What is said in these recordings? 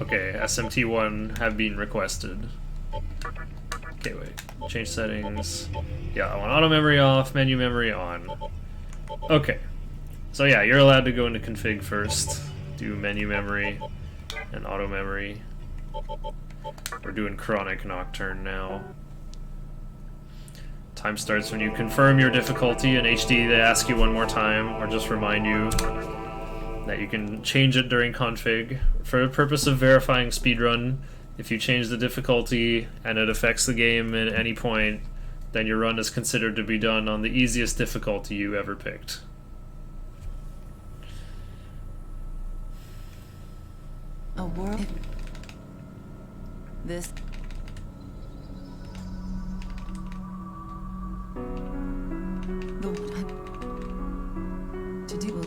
Okay, SMT1 have been requested. Okay, wait. Change settings. Yeah, I want auto memory off, menu memory on. Okay. So yeah, you're allowed to go into config first. Do menu memory and auto memory. We're doing chronic Nocturne now. Time starts when you confirm your difficulty. In HD, they ask you one more time, or just remind you that you can change it during config. For the purpose of verifying speedrun, if you change the difficulty and it affects the game at any point, then your run is considered to be done on the easiest difficulty you ever picked. A world. This. The to do.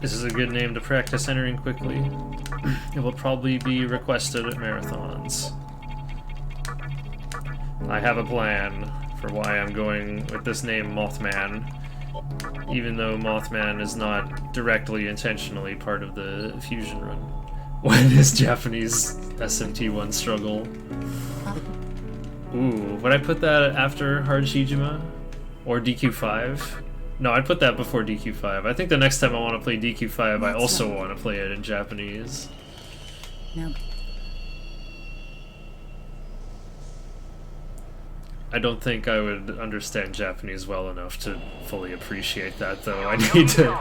This is a good name to practice entering quickly. It will probably be requested at marathons. I have a plan for why I'm going with this name Mothman, even though Mothman is not directly intentionally part of the fusion run. What is Japanese SMT1 struggle? Ooh, would I put that after Hard Shijima? Or DQ5? No, I'd put that before DQ5. I think the next time I want to play DQ5, I also want to play it in Japanese. No. I don't think I would understand Japanese well enough to fully appreciate that, though. I need to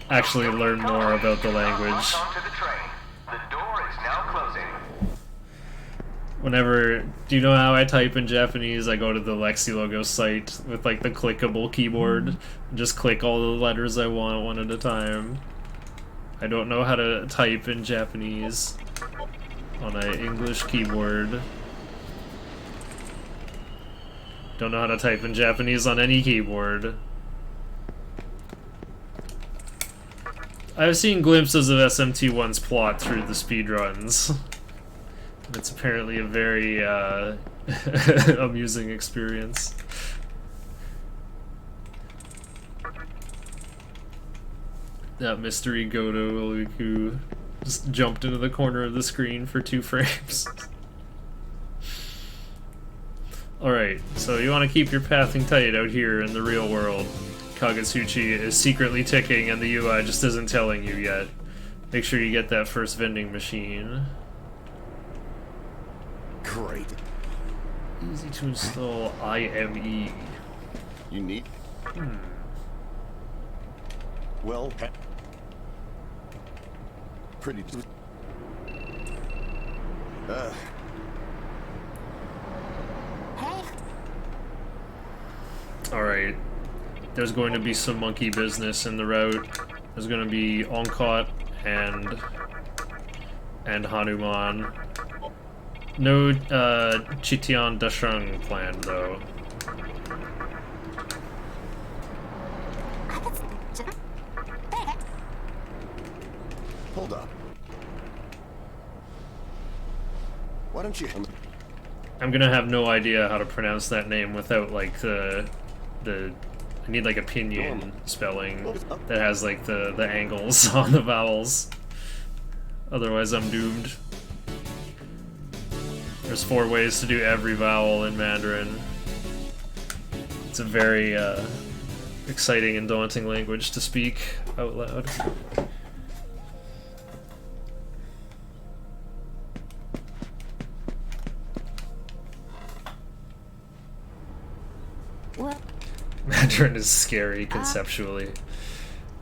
actually learn more about the language. Whenever, do you know how I type in Japanese? I go to the Lexilogo site with like the clickable keyboard and just click all the letters I want one at a time. I don't know how to type in Japanese on an English keyboard. Don't know how to type in Japanese on any keyboard. I've seen glimpses of SMT1's plot through the speedruns. It's apparently a very amusing experience. That mystery Goto who just jumped into the corner of the screen for 2 frames. Alright, so you want to keep your pathing tight out here in the real world. Kagetsuchi is secretly ticking and the UI just isn't telling you yet. Make sure you get that first vending machine. Great. Easy to install IME. You need. Well, pretty. Alright. There's going to be some monkey business in the route. There's going to be Onkot and Hanuman. No Chitian Dashang plan, though. Hold up. Why don't you? I'm gonna have no idea how to pronounce that name without like the I need like a pinyin spelling that has like the angles on the vowels. Otherwise, I'm doomed. There's 4 ways to do every vowel in Mandarin. It's a very exciting and daunting language to speak out loud. What? Mandarin is scary conceptually.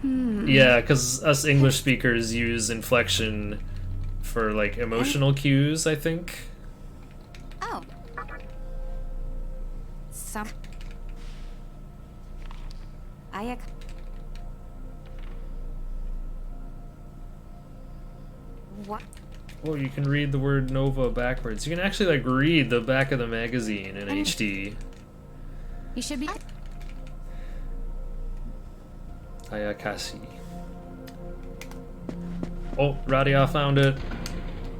Yeah, because us English speakers use inflection for like emotional cues, I think. Oh. Some. What? Well, you can read the word Nova backwards. You can actually like read the back of the magazine in HD. You should be. Ayakasi. Oh, Radia found it.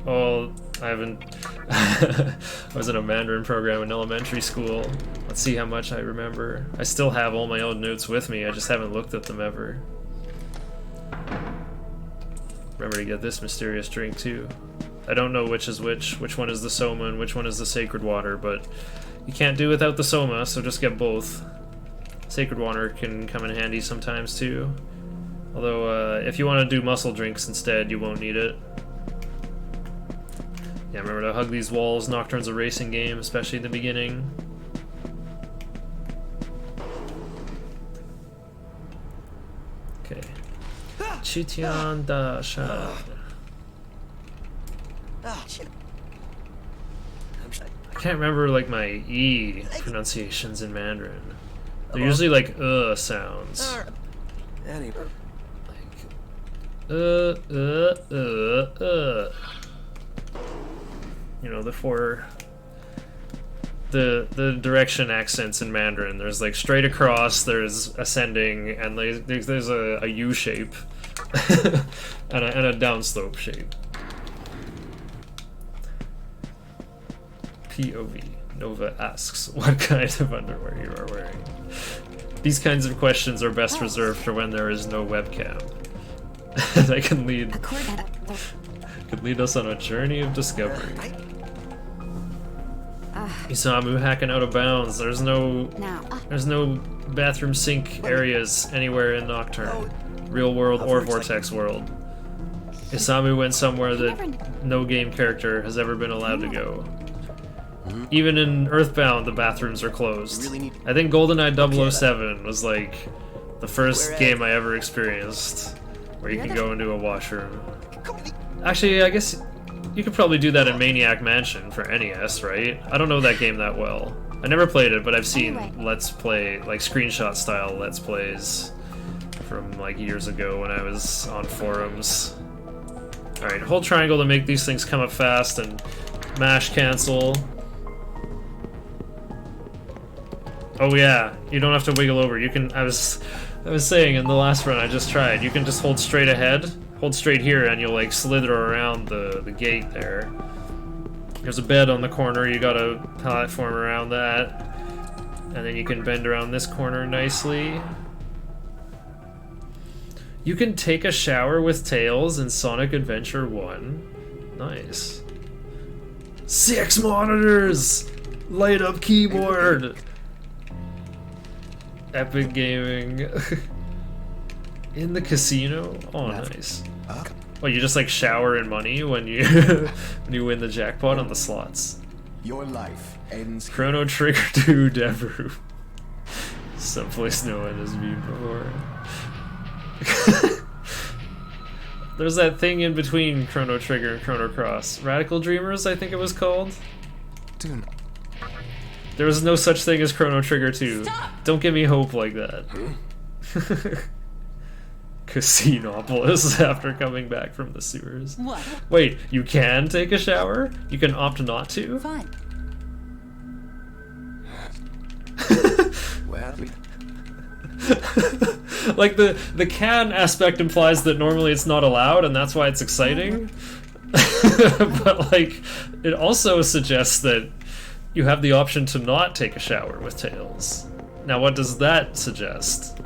Oh, I haven't. I was in a Mandarin program in elementary school. Let's see how much I remember. I still have all my old notes with me, I just haven't looked at them ever. Remember to get this mysterious drink too. I don't know which is which one is the Soma and which one is the sacred water, but you can't do without the Soma, so just get both. Sacred water can come in handy sometimes too. Although, if you want to do muscle drinks instead, you won't need it. Yeah, remember to hug these walls. Nocturne's a racing game, especially in the beginning. Okay. Chitian da sha. I can't remember like my E pronunciations in Mandarin. They're usually like sounds. Anyway. You know, the direction accents in Mandarin. There's like straight across, there's ascending, and there's a U shape and a downslope shape. POV. Nova asks what kind of underwear you are wearing. These kinds of questions are best reserved for when there is no webcam. That can lead us on a journey of discovery. Isamu hacking out of bounds. There's no bathroom sink areas anywhere in Nocturne, real world or Vortex world. Isamu went somewhere that no game character has ever been allowed to go. Even in Earthbound, the bathrooms are closed. I think GoldenEye 007 was like the first game I ever experienced where you can go into a washroom. Actually, I guess you could probably do that in Maniac Mansion for NES, right? I don't know that game that well. I never played it, but I've seen Let's Play, like screenshot style Let's Plays from like years ago when I was on forums. Alright, hold triangle to make these things come up fast and mash cancel. Oh yeah, you don't have to wiggle over. You can, I was saying in the last run I just tried, you can just hold straight ahead, hold straight here, and you'll like slither around the gate there. There's a bed on the corner, you gotta platform around that. And then you can bend around this corner nicely. You can take a shower with Tails in Sonic Adventure 1. Nice. 6 monitors! Light up keyboard! Epic gaming. In the casino? Oh, nice. Well, you just like shower in money when you when you win the jackpot on the slots. Your life ends. Chrono Trigger 2 Deveru. Someplace no one has been before. There's that thing in between Chrono Trigger and Chrono Cross. Radical Dreamers, I think it was called. Dude. There was no such thing as Chrono Trigger 2. Stop! Don't give me hope like that. Casinopolis after coming back from the sewers. What? Wait, you can take a shower? You can opt not to? Fine. Well, Like the can aspect implies that normally it's not allowed and that's why it's exciting. But like it also suggests that you have the option to not take a shower with Tails. Now what does that suggest?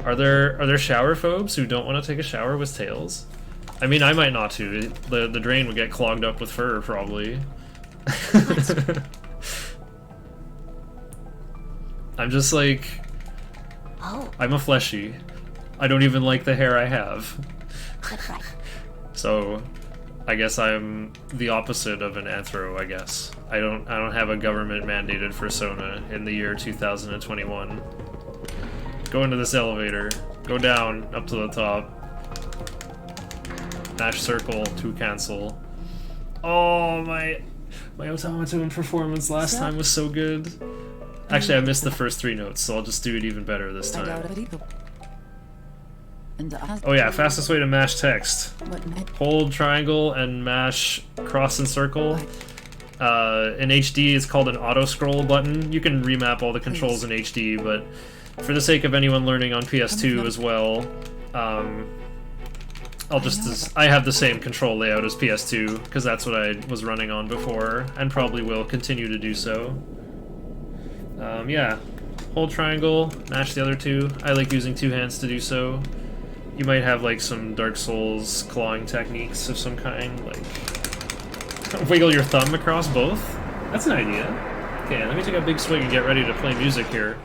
Are there shower phobes who don't want to take a shower with Tails? I mean, I might not too. The drain would get clogged up with fur probably. I'm just like, I'm a fleshy. I don't even like the hair I have. So I guess I'm the opposite of an anthro, I guess. I don't have a government mandated persona in the year 2021. Go into this elevator. Go down, up to the top. Mash circle to cancel. Oh, my automaton performance last time was so good. Actually, I missed the first 3 notes, so I'll just do it even better this time. Oh yeah, fastest way to mash text. Hold triangle and mash cross and circle. In HD it's called an auto scroll button. You can remap all the controls in HD, but for the sake of anyone learning on PS2 as well, I have the same control layout as PS2 because that's what I was running on before and probably will continue to do so. Yeah, hold triangle, mash the other two. I like using two hands to do so. You might have like some Dark Souls clawing techniques of some kind, like wiggle your thumb across both. That's an idea. Okay, let me take a big swig and get ready to play music here.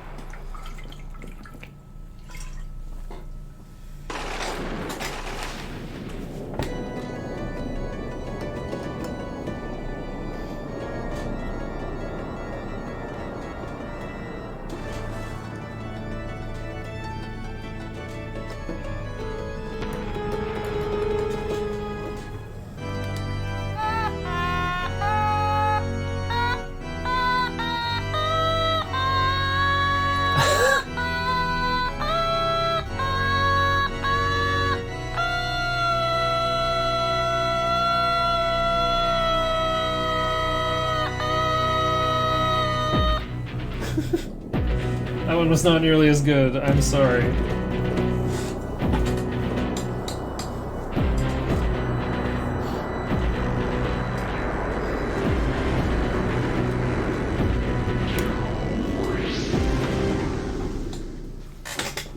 That one was not nearly as good, I'm sorry.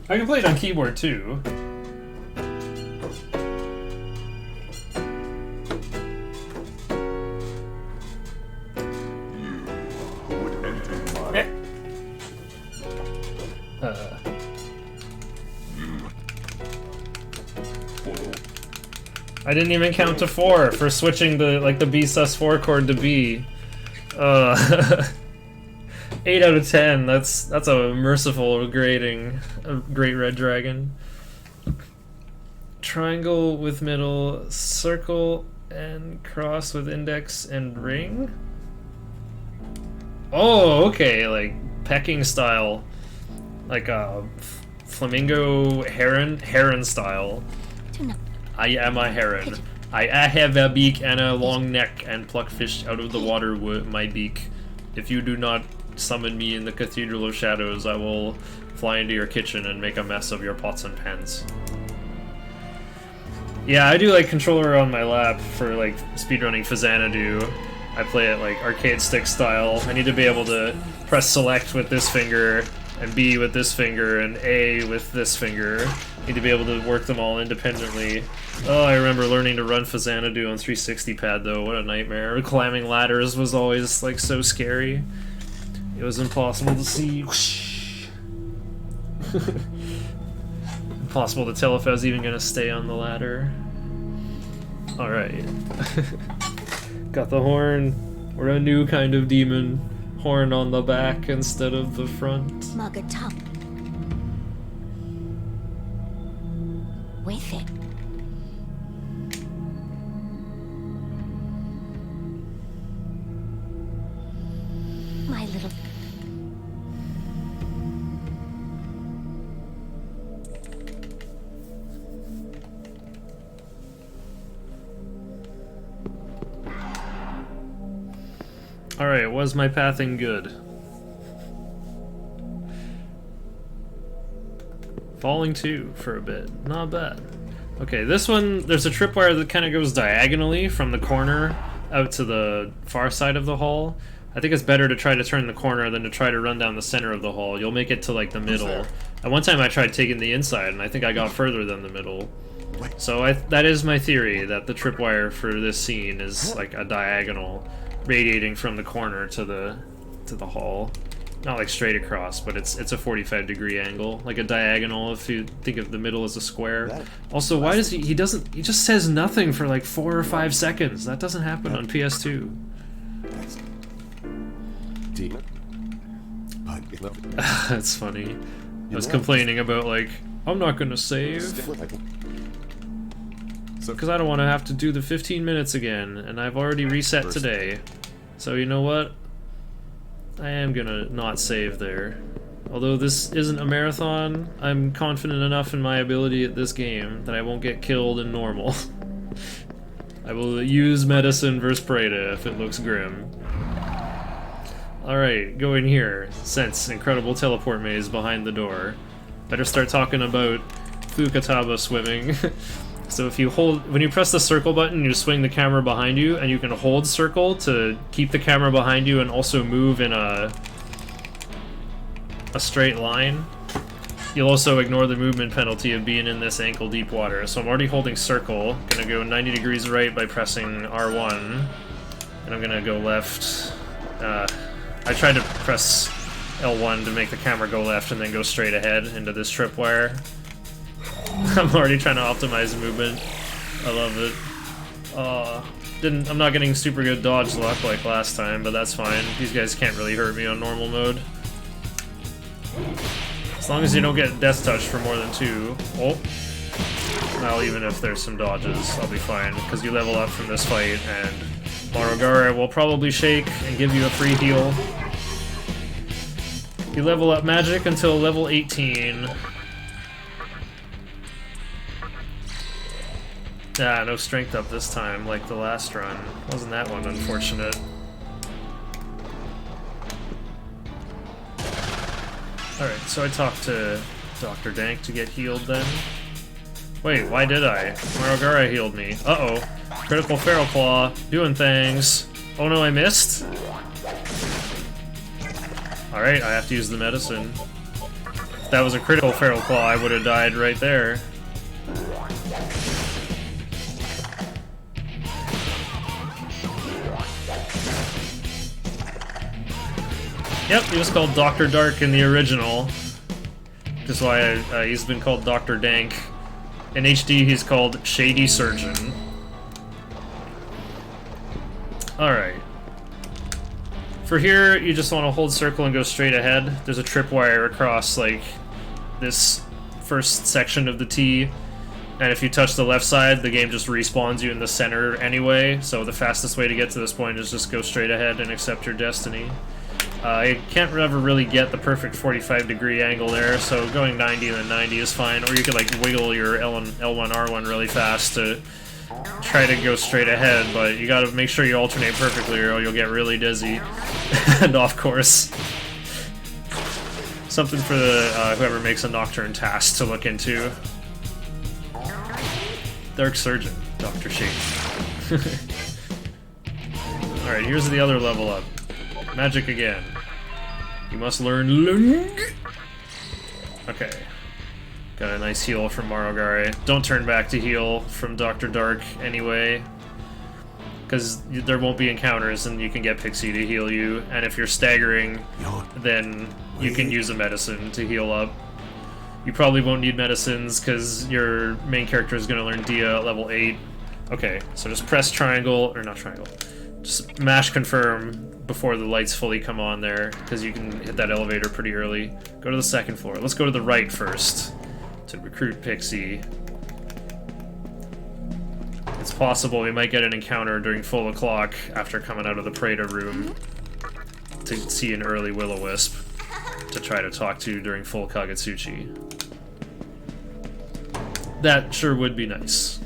I can play it on keyboard too. I didn't even count to 4 for switching the the B sus4 chord to B. 8 out of 10. That's a merciful grading of Great Red Dragon. Triangle with middle, circle and cross with index and ring. Oh, okay, like pecking style, like a flamingo heron style. I am a heron. I have a beak and a long neck and pluck fish out of the water with my beak. If you do not summon me in the Cathedral of Shadows, I will fly into your kitchen and make a mess of your pots and pans. Yeah, I do like controller on my lap for like speedrunning Xanadu. I play it like arcade stick style. I need to be able to press select with this finger and B with this finger and A with this finger. Need to be able to work them all independently. Oh, I remember learning to run Xanadu on 360 pad though. What a nightmare. Climbing ladders was always like so scary. It was impossible to see. Impossible to tell if I was even gonna stay on the ladder. Alright. Got the horn. We're a new kind of demon. Horn on the back instead of the front. With it. My little... Alright, was my pathing good? Falling 2 for a bit. Not bad. Okay, this one, there's a tripwire that kind of goes diagonally from the corner out to the far side of the hall. I think it's better to try to turn the corner than to try to run down the center of the hall. You'll make it to like the middle. At one time I tried taking the inside and I think I got further than the middle. So that is my theory, that the tripwire for this scene is like a diagonal radiating from the corner to the hall. Not like straight across, but it's a 45-degree angle, like a diagonal if you think of the middle as a square. Also, why does he just says nothing for like 4 or 5 seconds? That doesn't happen on PS2. That's funny. I was complaining about like, I'm not gonna save because I don't want to have to do the 15 minutes again, and I've already reset today. So you know what? I am gonna not save there. Although this isn't a marathon, I'm confident enough in my ability at this game that I won't get killed in normal. I will use medicine versus Preda if it looks grim. Alright, go in here. Sense incredible teleport maze behind the door. Better start talking about Fukataba swimming. So if you hold, when you press the circle button, you swing the camera behind you, and you can hold circle to keep the camera behind you and also move in a straight line. You'll also ignore the movement penalty of being in this ankle deep water. So I'm already holding circle, gonna go 90 degrees right by pressing R1, and I'm gonna go left. I tried to press L1 to make the camera go left and then go straight ahead into this tripwire. I'm already trying to optimize movement. I love it. I'm not getting super good dodge luck like last time, but that's fine. These guys can't really hurt me on normal mode. As long as you don't get death touch for more than 2. Oh. Well, even if there's some dodges, I'll be fine, because you level up from this fight, and Marogara will probably shake and give you a free heal. You level up magic until level 18. Ah, no strength up this time, like the last run. Wasn't that one unfortunate? Alright, so I talked to Dr. Dank to get healed then. Wait, why did I? Marogara healed me. Uh-oh. Critical Feral Claw. Doing things. Oh no, I missed? Alright, I have to use the medicine. If that was a critical Feral Claw, I would have died right there. Yep, he was called Dr. Dark in the original. Which is why he's been called Dr. Dank. In HD, he's called Shady Surgeon. Alright. For here, you just want to hold circle and go straight ahead. There's a tripwire across, like, this first section of the T. And if you touch the left side, the game just respawns you in the center anyway. So the fastest way to get to this point is just go straight ahead and accept your destiny. You can't ever really get the perfect 45-degree angle there, so going 90 and then 90 is fine. Or you could like wiggle your L1, R1 really fast to try to go straight ahead, but you gotta make sure you alternate perfectly or you'll get really dizzy and off course. Something for the whoever makes a Nocturne task to look into. Dark Surgeon, Dr. Shade. Alright, here's the other level up. Magic again. You must learn Lung. Okay. Got a nice heal from Marogare. Don't turn back to heal from Dr. Dark anyway. Because there won't be encounters and you can get Pixie to heal you. And if you're staggering, then you can use a medicine to heal up. You probably won't need medicines because your main character is going to learn Dia at level 8. Okay, so just press triangle, or not triangle. Just mash confirm before the lights fully come on there, because you can hit that elevator pretty early. Go to the second floor. Let's go to the right first to recruit Pixie. It's possible we might get an encounter during full o'clock after coming out of the Prada room to see an early Will-O-Wisp to try to talk to during full Kagetsuchi. That sure would be nice.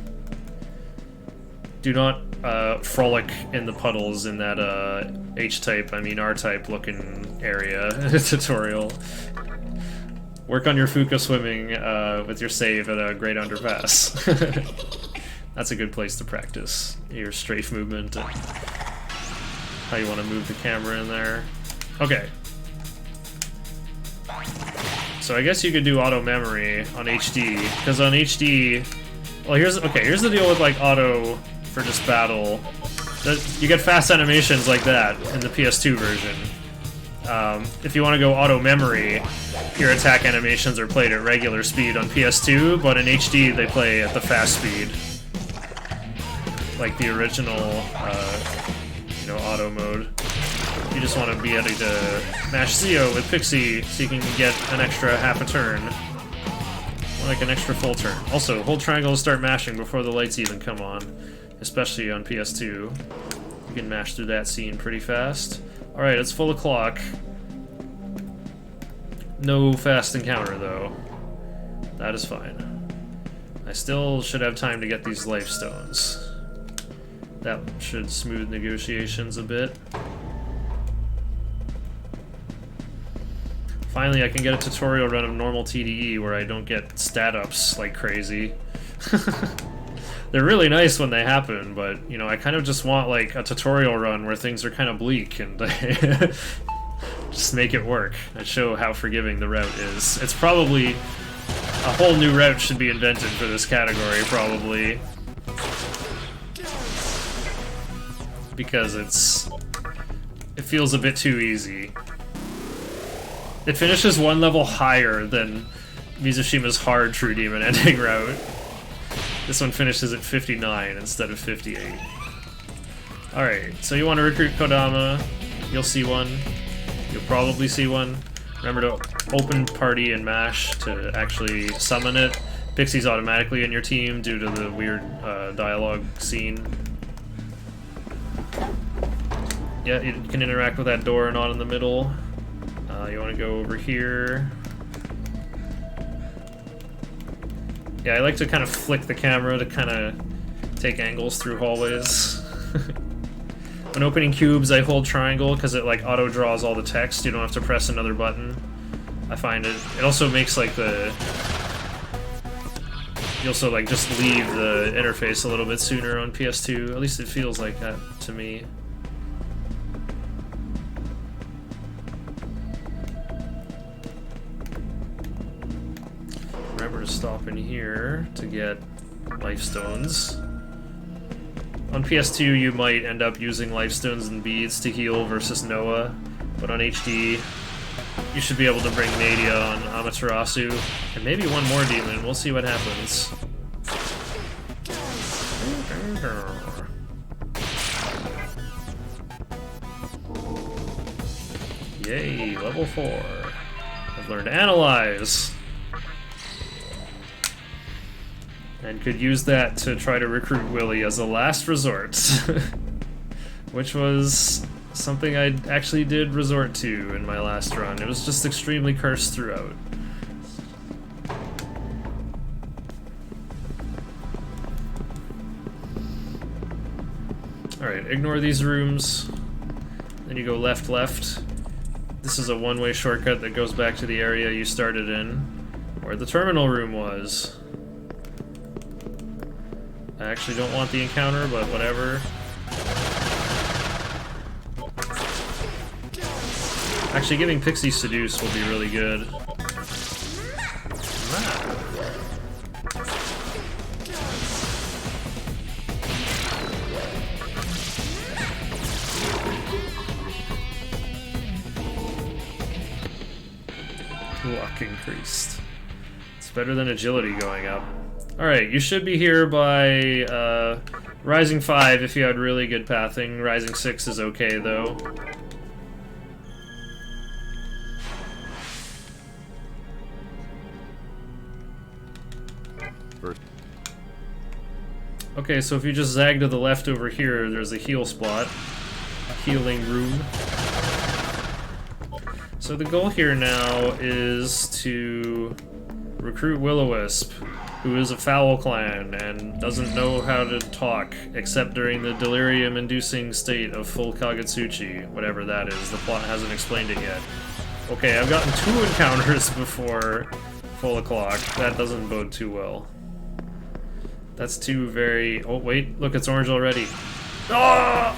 Do not frolic in the puddles in that R-type looking area tutorial. Work on your Fuka swimming with your save at a great underpass. That's a good place to practice your strafe movement and how you want to move the camera in there. Okay. So I guess you could do auto memory on HD, because on HD, well, here's the deal with like auto for just battle. You get fast animations like that in the PS2 version. If you want to go auto memory, your attack animations are played at regular speed on PS2, but in HD they play at the fast speed, like the original, auto mode. You just want to be able to mash Zio with Pixie so you can get an extra half a turn. Or like an extra full turn. Also, hold triangle to start mashing before the lights even come on, especially on PS2. You can mash through that scene pretty fast. Alright, it's full o'clock. No fast encounter, though. That is fine. I still should have time to get these life stones. That should smooth negotiations a bit. Finally, I can get a tutorial run of normal TDE where I don't get stat ups like crazy. They're really nice when they happen, but, you know, I kind of just want, like, a tutorial run where things are kind of bleak and just make it work and show how forgiving the route is. It's probably... a whole new route should be invented for this category, probably. Because it feels a bit too easy. It finishes one level higher than Mizushima's hard True Demon ending route. This one finishes at 59 instead of 58. Alright, so you want to recruit Kodama. You'll see one. You'll probably see one. Remember to open party and mash to actually summon it. Pixie's automatically in your team due to the weird dialogue scene. Yeah, you can interact with that door not in the middle. You want to go over here. Yeah, I like to kind of flick the camera to kind of take angles through hallways. When opening cubes, I hold triangle because it like auto draws all the text. You don't have to press another button. I find it also makes like the... You also like just leave the interface a little bit sooner on PS2. At least it feels like that to me. Remember to stop in here to get life stones. On PS2 you might end up using life stones and beads to heal versus Noah, but on HD you should be able to bring Nadia on Amaterasu, and maybe one more demon. We'll see what happens. Yay, level 4. I've learned to analyze. And could use that to try to recruit Willy as a last resort. Which was something I actually did resort to in my last run. It was just extremely cursed throughout. Alright, ignore these rooms. Then you go left, left. This is a one-way shortcut that goes back to the area you started in, where the terminal room was. I actually don't want the encounter, but whatever. Actually, giving Pixie Seduce will be really good. Luck increased. It's better than agility going up. Alright, you should be here by Rising 5 if you had really good pathing. Rising 6 is okay though. Okay, so if you just zag to the left over here, there's a heal spot. Healing room. So the goal here now is to recruit Will-O-Wisp, who is a foul clan and doesn't know how to talk except during the delirium-inducing state of full Kagetsuchi, whatever that is. The plot hasn't explained it yet. Okay, I've gotten 2 encounters before full o'clock. That doesn't bode too well. That's 2 very... Oh, wait, look, it's orange already. Ah!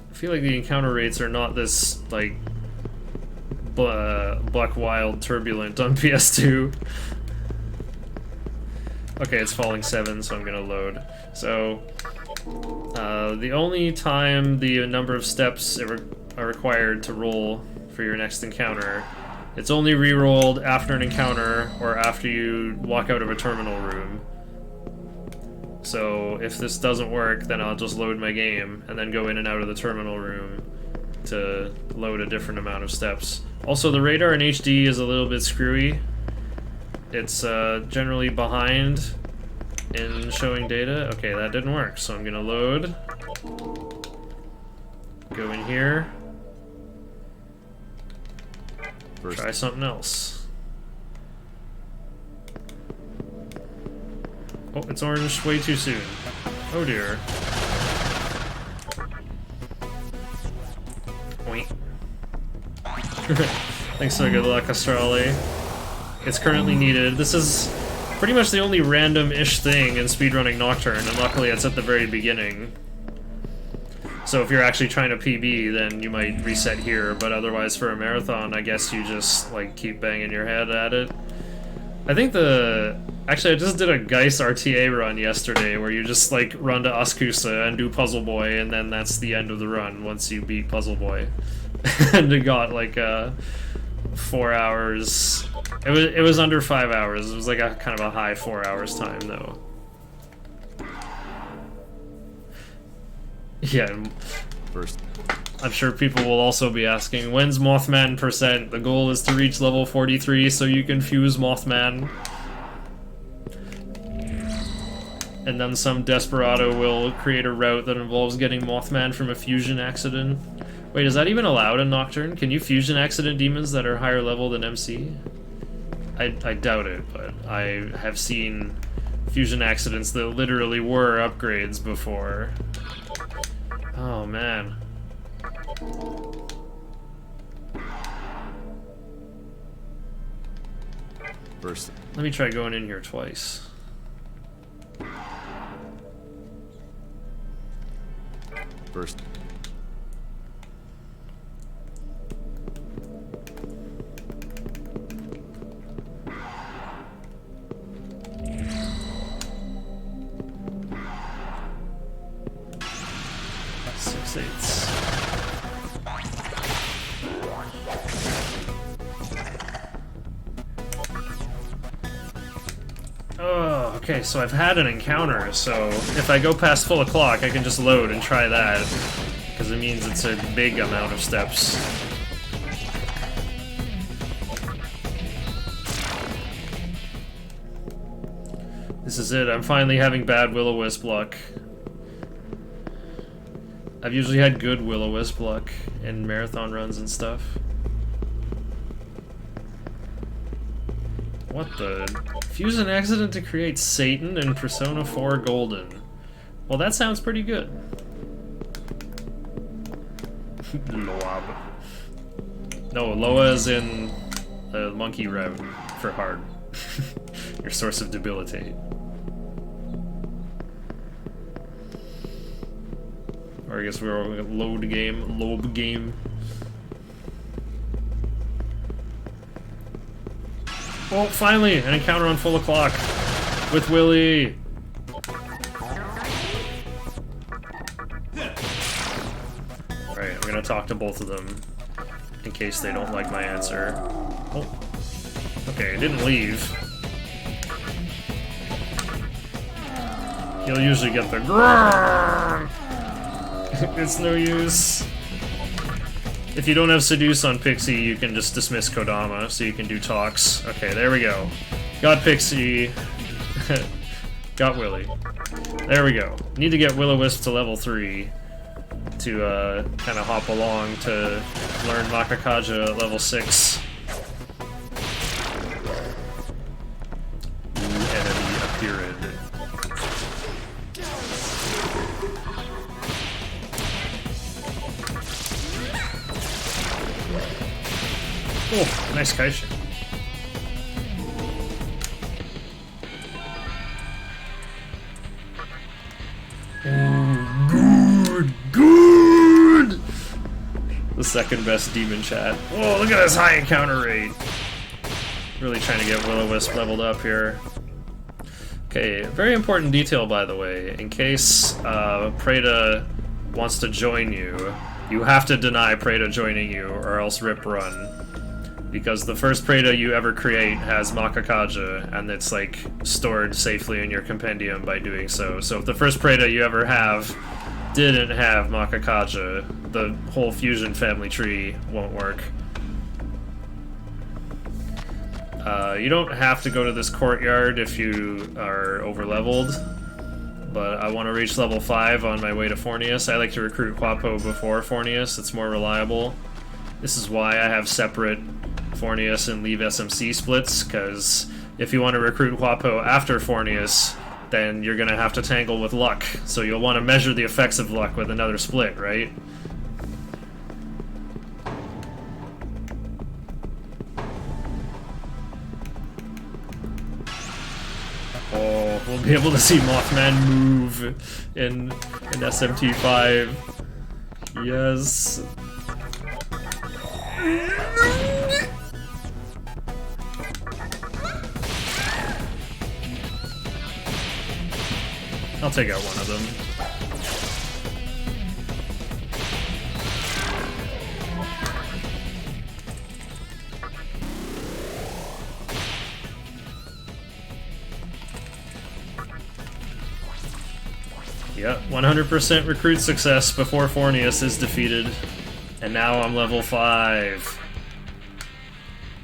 I feel like the encounter rates are not this, like, buck wild turbulent on PS2. Okay, it's falling 7, so I'm gonna load. So, the only time the number of steps are required to roll for your next encounter, it's only re-rolled after an encounter or after you walk out of a terminal room. So if this doesn't work, then I'll just load my game and then go in and out of the terminal room to load a different amount of steps. Also, the radar in HD is a little bit screwy. It's generally behind in showing data. Okay, that didn't work, so I'm gonna load. Go in here. Try something else. Oh, it's orange way too soon. Oh dear. Oink. Thanks for the good luck, Astrali. It's currently needed. This is pretty much the only random-ish thing in speedrunning Nocturne, and luckily it's at the very beginning. So if you're actually trying to PB, then you might reset here, but otherwise for a marathon, I guess you just, like, keep banging your head at it. I think actually, I just did a Geist RTA run yesterday, where you just, like, run to Askusa and do Puzzle Boy, and then that's the end of the run once you beat Puzzle Boy. And it got, like, 4 hours. It was under 5 hours. It was, like, a kind of a high 4 hours time, though. Yeah, First. I'm sure people will also be asking, when's Mothman %? The goal is to reach level 43 so you can fuse Mothman. And then some desperado will create a route that involves getting Mothman from a fusion accident. Wait, is that even allowed in Nocturne? Can you fusion accident demons that are higher level than MC? I doubt it, but I have seen fusion accidents that literally were upgrades before. Oh, man. First. Let me try going in here twice. First. Six eights. Oh, okay, so I've had an encounter, so if I go past full o'clock, I can just load and try that, because it means it's a big amount of steps. This is it, I'm finally having bad Will-O-Wisp luck. I've usually had good Will-O-Wisp luck in marathon runs and stuff. What the? Fuse an accident to create Satan and Persona 4 Golden. Well, that sounds pretty good. Loab. No, Loa is in the monkey route for hard. Your source of debilitate. Or I guess we're load game, lobe game. Oh, finally! An encounter on full o'clock with Willie! Alright, I'm gonna talk to both of them in case they don't like my answer. Oh. Okay, it didn't leave. He'll usually get the grrrr! It's no use. If you don't have Seduce on Pixie, you can just dismiss Kodama, so you can do talks. Okay, there we go. Got Pixie. Got Willy. There we go. Need to get Will-O-Wisp to level 3 to kind of hop along to learn Makakaja at level 6. New enemy appeared. Oh, nice Kaishin. Good! The second best demon chat. Oh, look at this high encounter rate. Really trying to get Will-O-Wisp leveled up here. Okay, very important detail, by the way. In case Preda wants to join you, you have to deny Preda joining you, or else rip run. Because the first Preda you ever create has Makakaja, and it's like stored safely in your compendium by doing so. So if the first Preda you ever have didn't have Makakaja, the whole fusion family tree won't work. You don't have to go to this courtyard if you are over-leveled, but I want to reach level 5 on my way to Fornius. I like to recruit Quapo before Fornius, it's more reliable. This is why I have separate Fornius and leave SMC splits, because if you want to recruit Quapo after Fornius, then you're going to have to tangle with luck, so you'll want to measure the effects of luck with another split, right? we'll be able to see Mothman move in SMT 5. Yes. I'll take out one of them. Yeah, 100% recruit success before Fornius is defeated. And now I'm level 5.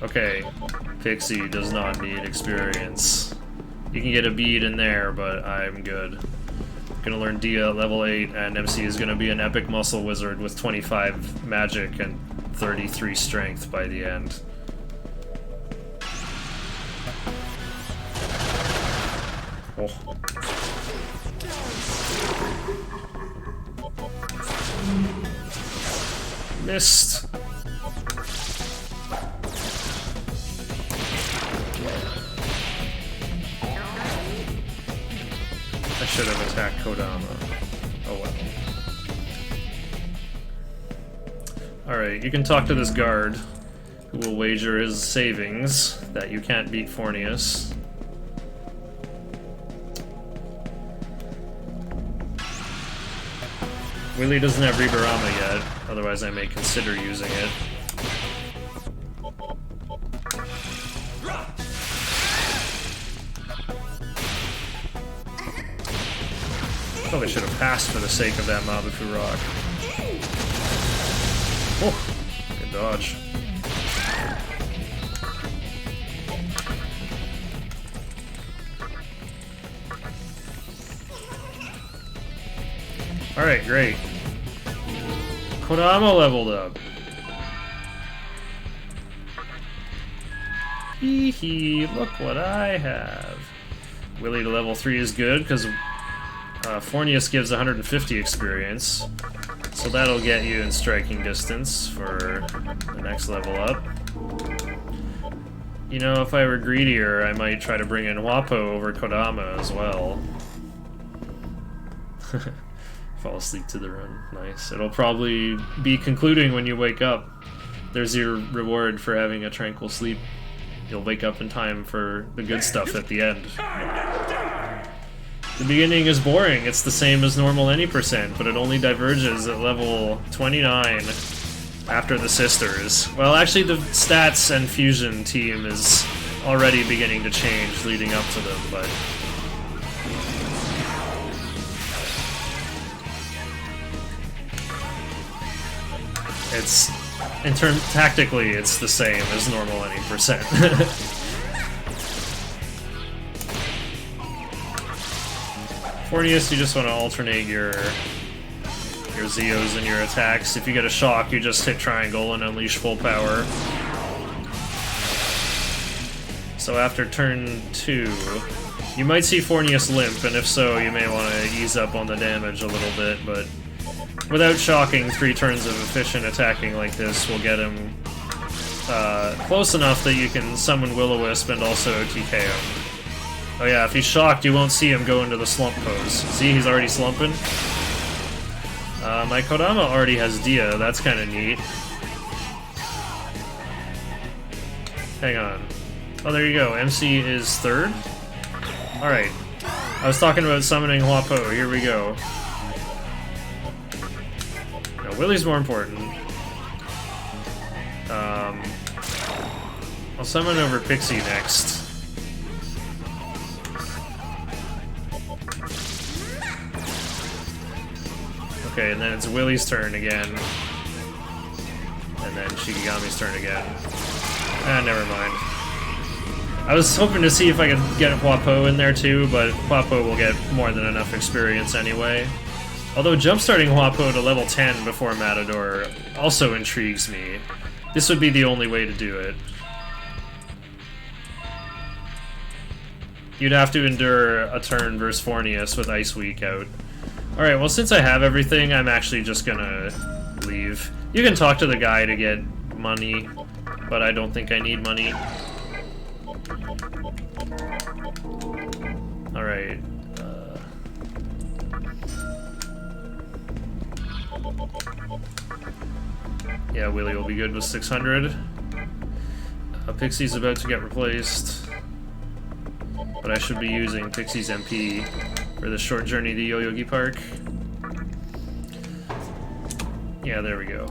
Okay, Pixie does not need experience. You can get a bead in there, but I'm good. Gonna learn Dia at level 8, and MC is gonna be an epic muscle wizard with 25 magic and 33 strength by the end. Oh. Missed. I should have attacked Kodama. Oh well. Alright, you can talk to this guard, who will wager his savings that you can't beat Fornius. Willy doesn't have Reborama yet, otherwise I may consider using it. Probably should have passed for the sake of that Mabufu rock. Oh, good dodge. Alright, great. Kodama leveled up. Hee hee, look what I have. Willy to level 3 is good, because Fornius gives 150 experience. So that'll get you in striking distance for the next level up. You know, if I were greedier, I might try to bring in Wapo over Kodama as well. Fall asleep to the run. Nice. It'll probably be concluding when you wake up. There's your reward for having a tranquil sleep. You'll wake up in time for the good stuff at the end. The beginning is boring. It's the same as normal any percent, but it only diverges at level 29 after the sisters. Well, actually the stats and fusion team is already beginning to change leading up to them, but it's, tactically, it's the same as normal any percent. Fornius, you just want to alternate your Zeos and your attacks. If you get a shock, you just hit triangle and unleash full power. So after turn 2, you might see Fornius limp, and if so, you may want to ease up on the damage a little bit, but without shocking, 3 turns of efficient attacking like this will get him close enough that you can summon Will-O-Wisp and also TK him. Oh yeah, if he's shocked, you won't see him go into the slump pose. See, he's already slumping? My Kodama already has Dia, that's kind of neat. Hang on. Oh, there you go, MC is 3rd? Alright. I was talking about summoning Huapo, here we go. No, Willy's more important. I'll summon over Pixie next. Okay, and then it's Willy's turn again. And then Shikigami's turn again. Ah, never mind. I was hoping to see if I could get Huapo in there too, but Huapo will get more than enough experience anyway. Although jumpstarting Huapo to level 10 before Matador also intrigues me. This would be the only way to do it. You'd have to endure a turn versus Fornius with Ice Week out. Alright, well since I have everything, I'm actually just gonna leave. You can talk to the guy to get money, but I don't think I need money. Alright. Yeah, Willie will be good with 600. Pixie's about to get replaced. But I should be using Pixie's MP for the short journey to Yoyogi Park. Yeah, there we go.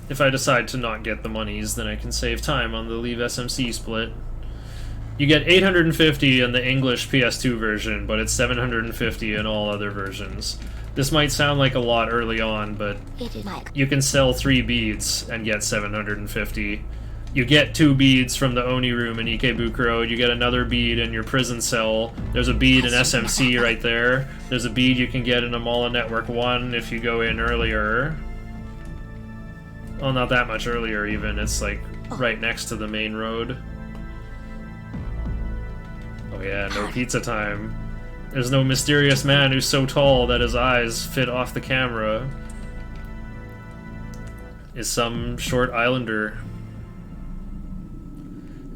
If I decide to not get the monies, then I can save time on the Leave SMC split. You get 850 in the English PS2 version, but it's 750 in all other versions. This might sound like a lot early on, but you can sell 3 beads and get 750. You get 2 beads from the Oni room in Ikebukuro, you get another bead in your prison cell, there's a bead in SMC right there, there's a bead you can get in Amala Network 1 if you go in earlier. Well, not that much earlier even, it's like right next to the main road. Oh yeah, no pizza time. There's no mysterious man who's so tall that his eyes fit off the camera. Is some short islander.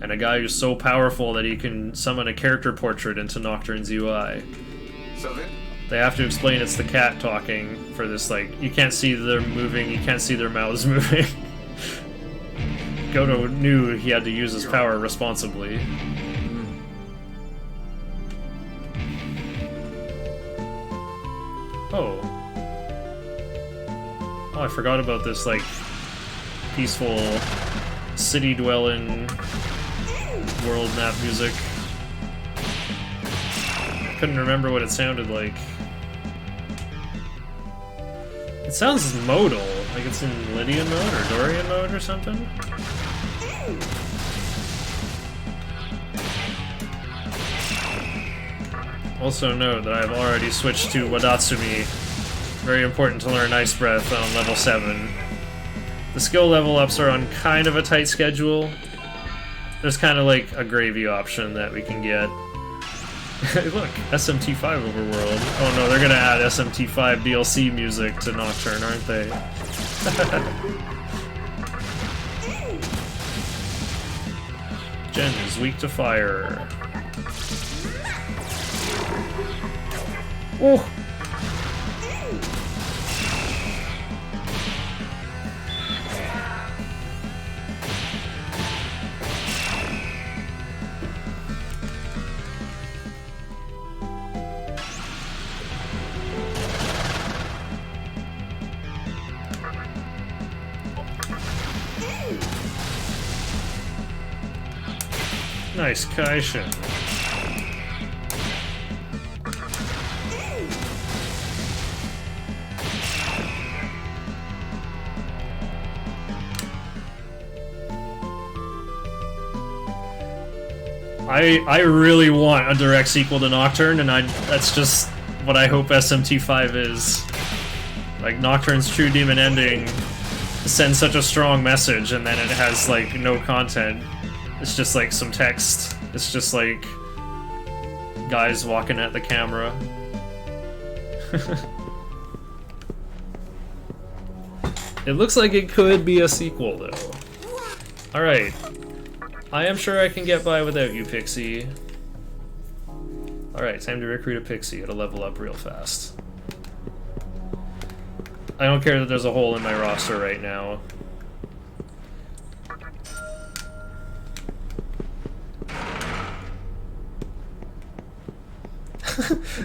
And a guy who's so powerful that he can summon a character portrait into Nocturne's UI. They have to explain it's the cat talking for this, like, you can't see them moving, you can't see their mouths moving. Goto knew he had to use his power responsibly. Oh. Oh, I forgot about this, like, peaceful city-dwelling world map music. I couldn't remember what it sounded like. It sounds modal, like it's in Lydian mode or Dorian mode or something. Also note that I've already switched to Wadatsumi. Very important to learn Ice Breath on level 7. The skill level ups are on kind of a tight schedule. There's kind of like a gravy option that we can get. Look, SMT5 Overworld. Oh no, they're gonna add SMT5 DLC music to Nocturne, aren't they? Jen is weak to fire. Oh! Nice Kaishin. I really want a direct sequel to Nocturne, and that's just what I hope SMT5 is. Like, Nocturne's True Demon ending sends such a strong message, and then it has, like, no content. It's just like some text. It's just like guys walking at the camera. It looks like it could be a sequel though. Alright. I am sure I can get by without you, Pixie. Alright, time to recruit a Pixie. It'll level up real fast. I don't care that there's a hole in my roster right now.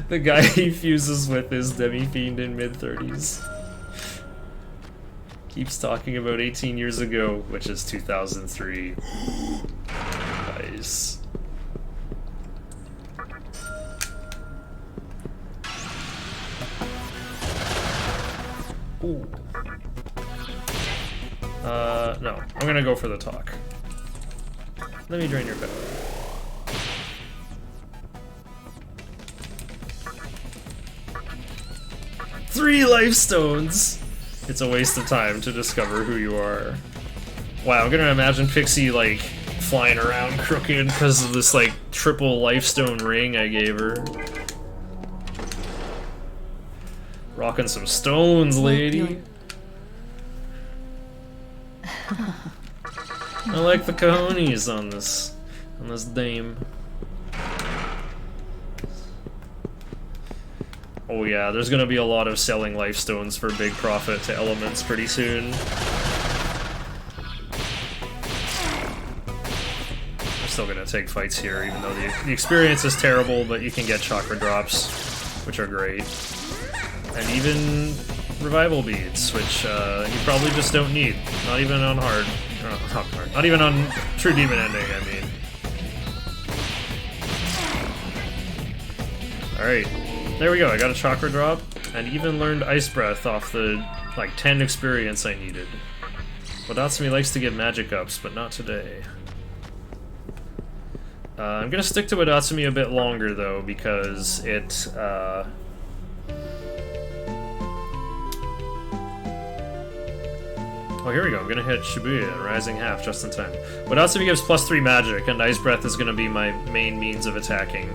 The guy he fuses with is Demi-Fiend in mid-30s. Keeps talking about 18 years ago, which is 2003. Nice. Ooh. No. I'm gonna go for the talk. Let me drain your power. 3 life stones! It's a waste of time to discover who you are. Wow, I'm gonna imagine Pixie, like, flying around crooked because of this, like, triple lifestone ring I gave her. Rocking some stones, lady. I like the cojones on this dame. Oh yeah, there's gonna be a lot of selling life stones for big profit to elements pretty soon. I'm still gonna take fights here, even though the experience is terrible, but you can get chakra drops, which are great. And even revival beads, which you probably just don't need. Not even on hard. Not hard. Not even on true demon ending, I mean. Alright. There we go, I got a chakra drop, and even learned Ice Breath off the, like, 10 experience I needed. Wadatsumi likes to get magic ups, but not today. I'm gonna stick to Wadatsumi a bit longer, though, because it, oh, here we go, I'm gonna hit Shibuya, Rising Half, just in time. Wadatsumi gives +3 magic, and Ice Breath is gonna be my main means of attacking.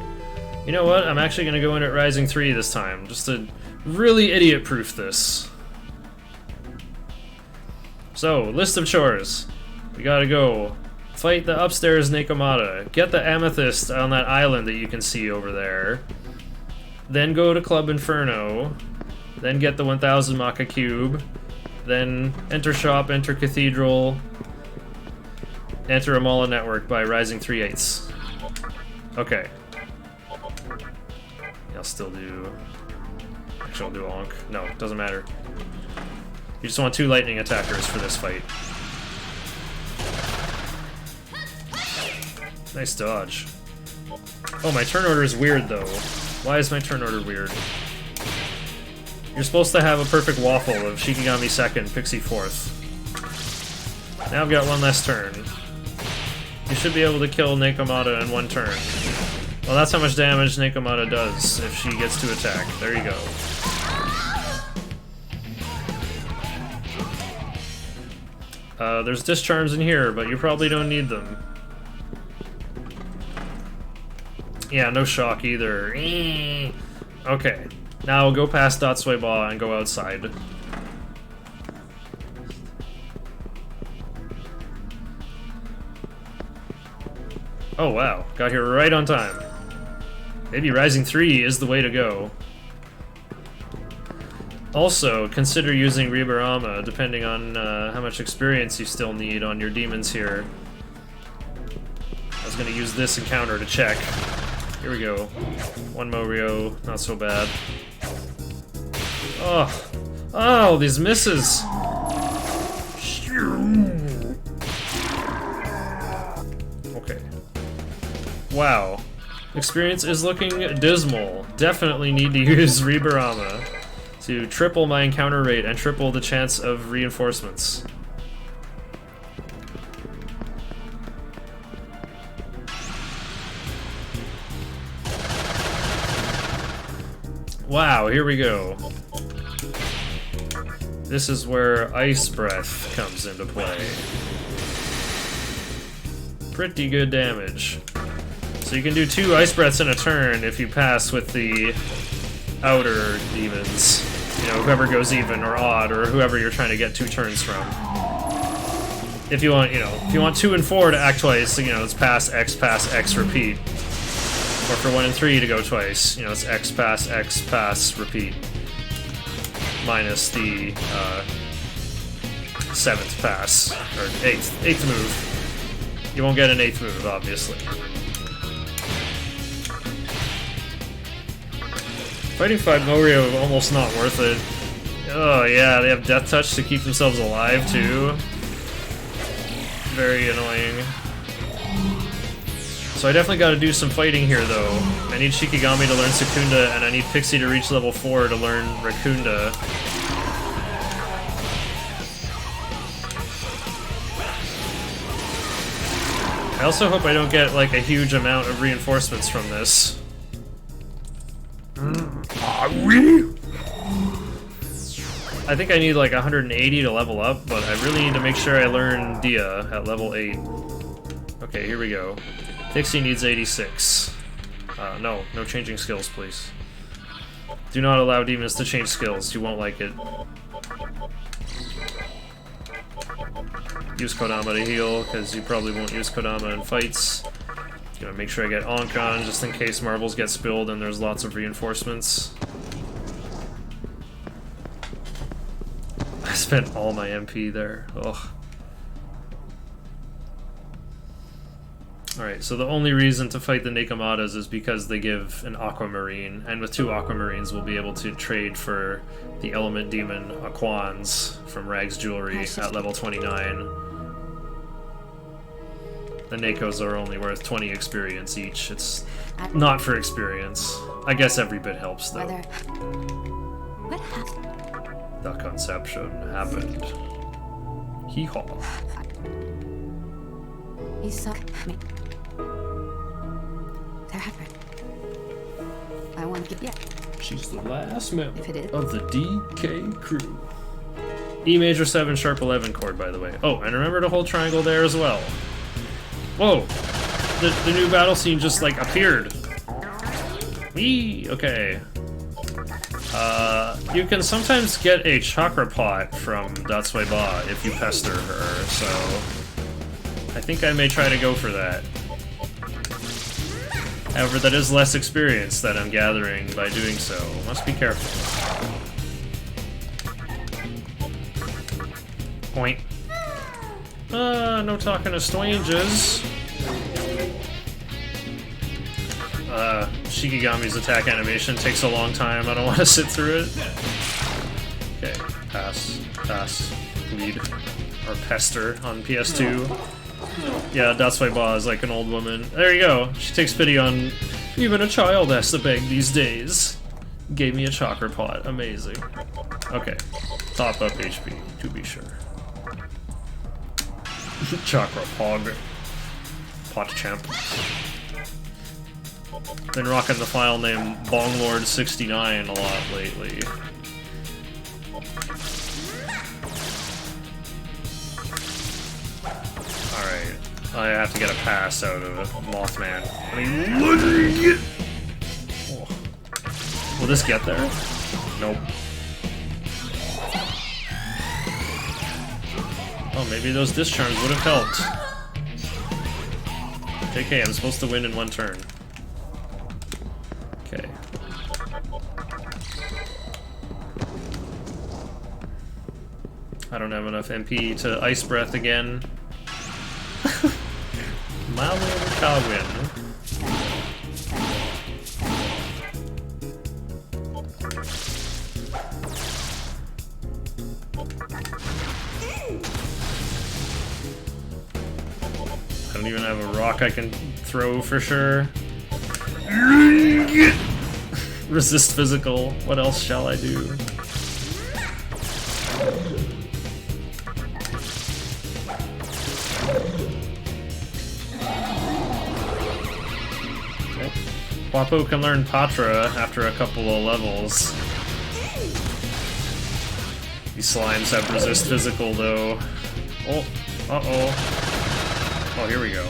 You know what? I'm actually going to go in at Rising 3 this time, just to really idiot-proof this. So, list of chores. We gotta go fight the upstairs Nekomata, get the amethyst on that island that you can see over there, then go to Club Inferno, then get the 1000 Maka Cube, then enter shop, enter cathedral, enter Amala Network by Rising 3/8. Okay. I'll still do... Actually, I'll do Onk. No, doesn't matter. You just want 2 lightning attackers for this fight. Nice dodge. Oh, my turn order is weird, though. Why is my turn order weird? You're supposed to have a perfect waffle of Shikigami 2nd, Pixie 4th. Now I've got 1 less turn. You should be able to kill Nekomata in 1 turn. Well, that's how much damage Nekomata does if she gets to attack. There you go. There's discharms in here, but you probably don't need them. Yeah, no shock either. Okay, now go past Datsueba and go outside. Oh wow, got here right on time. Maybe Rising 3 is the way to go. Also, consider using Ribarama, depending on how much experience you still need on your demons here. I was gonna use this encounter to check. Here we go. 1 Morio, not so bad. Oh, oh, these misses! Okay. Wow. Experience is looking dismal. Definitely need to use Ribarama to triple my encounter rate and triple the chance of reinforcements. Wow, here we go. This is where Ice Breath comes into play. Pretty good damage. So you can do 2 Ice Breaths in a turn if you pass with the outer demons. You know, whoever goes even or odd, or whoever you're trying to get 2 turns from. If you want, you know, if you want 2 and 4 to act twice, you know, it's pass, X, repeat. Or for 1 and 3 to go twice, you know, it's X, pass, repeat. Minus the 7th pass, or 8th move. You won't get an 8th move, obviously. Fighting 5 Morio almost not worth it. Oh yeah, they have Death Touch to keep themselves alive too. Very annoying. So I definitely gotta do some fighting here though. I need Shikigami to learn Secunda, and I need Pixie to reach level 4 to learn Rakunda. I also hope I don't get like a huge amount of reinforcements from this. I think I need like 180 to level up, but I really need to make sure I learn Dia at level 8. Okay, here we go. Pixie needs 86. No changing skills, please. Do not allow demons to change skills, you won't like it. Use Kodama to heal, because you probably won't use Kodama in fights. Gonna make sure I get Onk on, just in case marbles get spilled and there's lots of reinforcements. spent all my MP there. Ugh. Alright, so the only reason to fight the Nekamadas is because they give an Aquamarine, and with 2 Aquamarines we'll be able to trade for the Element Demon Aquans from Rag's Jewelry at level 29. The Nekos are only worth 20 experience each. It's not for experience. I guess every bit helps though. What happened? The conception happened. Hee-haw. You suck me. Forever. I want to get She's the last member If it is. of the DK crew. E major 7, sharp 11 chord, by the way. Oh, and remember to hold triangle there as well. Whoa! The new battle scene just, like, appeared. Whee! Okay. You can sometimes get a chakra pot from Datsui Ba if you pester her, so I think I may try to go for that. However, that is less experience that I'm gathering by doing so. Must be careful. Point. No talking to strangers. Shikigami's attack animation takes a long time. I don't want to sit through it. Okay, pass, lead, or pester on PS2. Yeah, Datsui Ba is like an old woman. There you go. She takes pity on even a child has to beg these days. Gave me a chakra pot. Amazing. Okay, top up HP to be sure. Chakra Pog. Pot Champ. Been rocking the file name Bonglord69 a lot lately. Alright. I have to get a pass out of Mothman. I mean, look! Oh. Will this get there? Nope. Oh, maybe those discharges would have helped. JK, I'm supposed to win in 1 turn. Okay. I don't have enough MP to Ice Breath again. Malwin Kawin. I don't even have a rock I can throw for sure. Resist physical. What else shall I do? Wapo can learn Patra after a couple of levels. These slimes have resist physical though. Oh, uh-oh. Oh, here we go.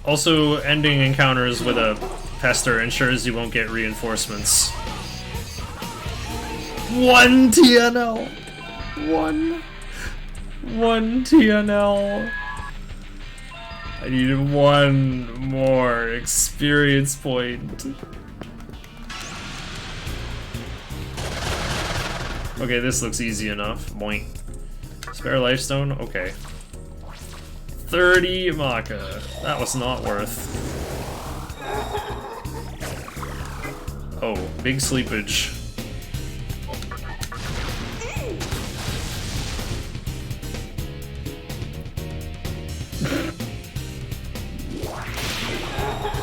Also, ending encounters with a pester ensures you won't get reinforcements. 1 TNL! One TNL! I need 1 more experience point. Okay, this looks easy enough. Boink. Spare lifestone? Okay. 30 Maka. That was not worth. Oh, big sleepage.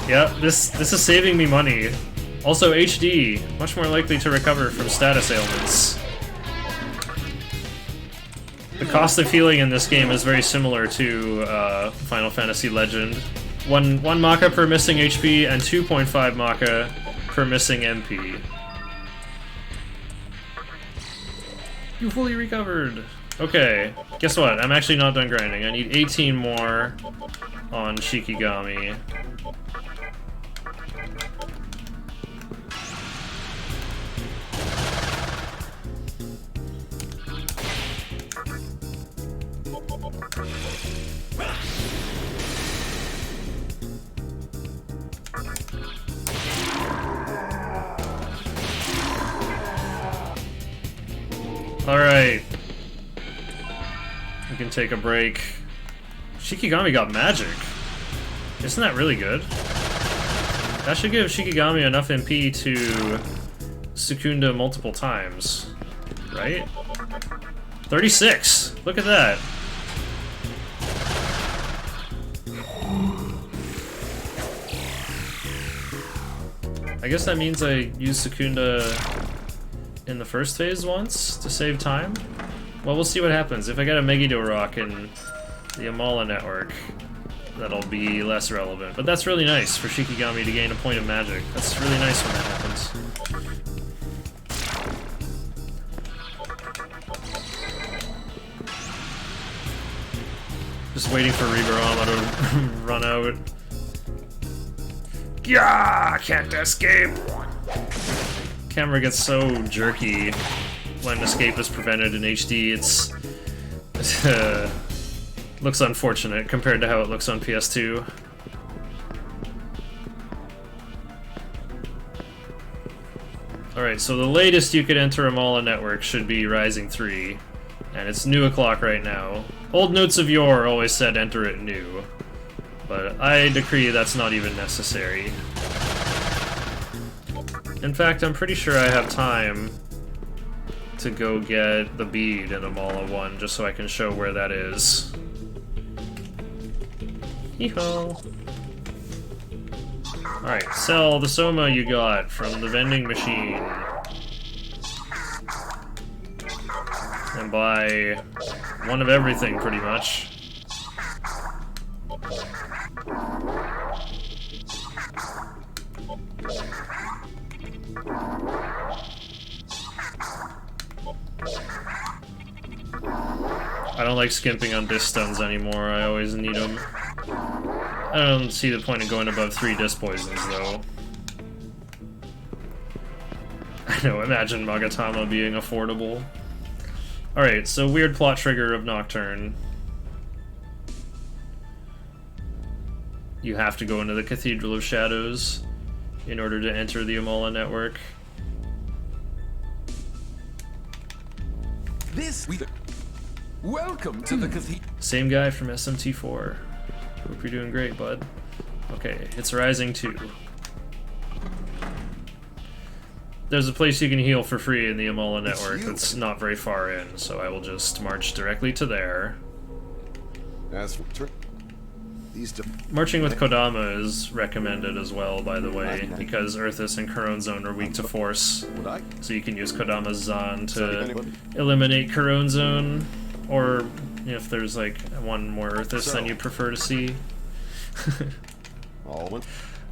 Yeah, this is saving me money. Also HD, much more likely to recover from status ailments. The cost of healing in this game is very similar to Final Fantasy Legend. 1 Maka per missing HP and 2.5 Maka per missing MP. You fully recovered! Okay, guess what? I'm actually not done grinding. I need 18 more on Shikigami. Alright. We can take a break. Shikigami got magic. Isn't that really good? That should give Shikigami enough MP to Secunda multiple times. Right? 36! Look at that! I guess that means I used Secunda in the first phase once to save time? Well, we'll see what happens. If I get a Megiddo Rock in the Amala network, that'll be less relevant. But that's really nice for Shikigami to gain a point of magic. That's really nice when that happens. Just waiting for Ribarama to run out. Yeah, can't escape! Camera gets so jerky when escape is prevented in HD. It's looks unfortunate compared to how it looks on PS2. Alright, so the latest you could enter Amala Network should be Rising 3, and it's new o'clock right now. Old notes of yore always said enter it new, but I decree that's not even necessary. In fact, I'm pretty sure I have time to go get the bead in Amala 1, just so I can show where that is. Hee-ho! Alright, sell the Soma you got from the vending machine. And buy one of everything, pretty much. I don't like skimping on disc stuns anymore, I always need them. I don't see the point of going above 3 disc poisons, though. I know, imagine Magatama being affordable. Alright, so weird plot trigger of Nocturne. You have to go into the Cathedral of Shadows in order to enter the Amala network. Welcome to the cathedral. Same guy from SMT4. Hope you're doing great, bud. Okay, it's Rising 2. There's a place you can heal for free in the Amala network that's not very far in, so I will just march directly to there. As for Marching with Kodama is recommended as well, by the way, because Earthus and Corone Zone are weak to Force. So you can use Kodama's Zan to eliminate Corone Zone, or if there's like one more Earthus than you prefer to see.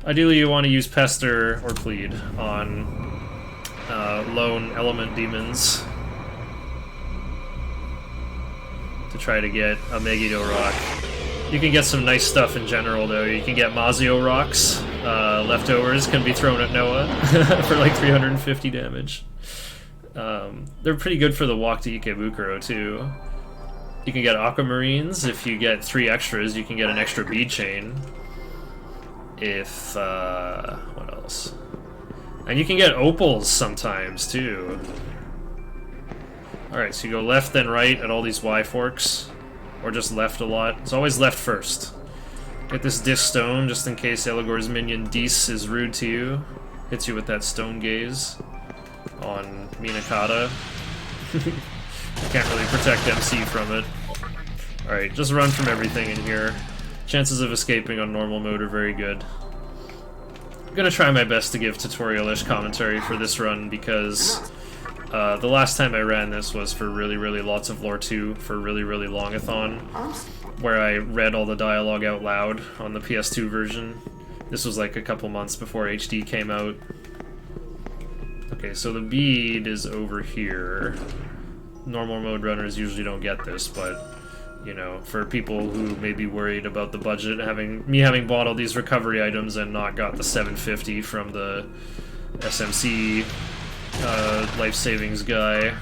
Ideally you want to use Pester or Plead on lone element demons to try to get a Megiddo Rock. You can get some nice stuff in general, though. You can get Mazio Rocks. Leftovers can be thrown at Noah for like 350 damage. They're pretty good for the walk to Ikebukuro, too. You can get Aquamarines. If you get 3 extras, you can get an extra bead chain. If, what else? And you can get Opals sometimes, too. Alright, so you go left then right at all these Y-forks. Or just left a lot. It's always left first. Get this disc stone just in case Eligor's minion Dis is rude to you. Hits you with that stone gaze on Minakata. You can't really protect MC from it. Alright, just run from everything in here. Chances of escaping on normal mode are very good. I'm gonna try my best to give tutorial-ish commentary for this run because the last time I ran this was for really lots of Lore 2 for really longathon, where I read all the dialogue out loud on the PS2 version. This was like a couple months before HD came out. Okay, so the bead is over here. Normal mode runners usually don't get this, but you know, for people who may be worried about the budget, having bought all these recovery items and not got the 750 from the SMC life savings guy.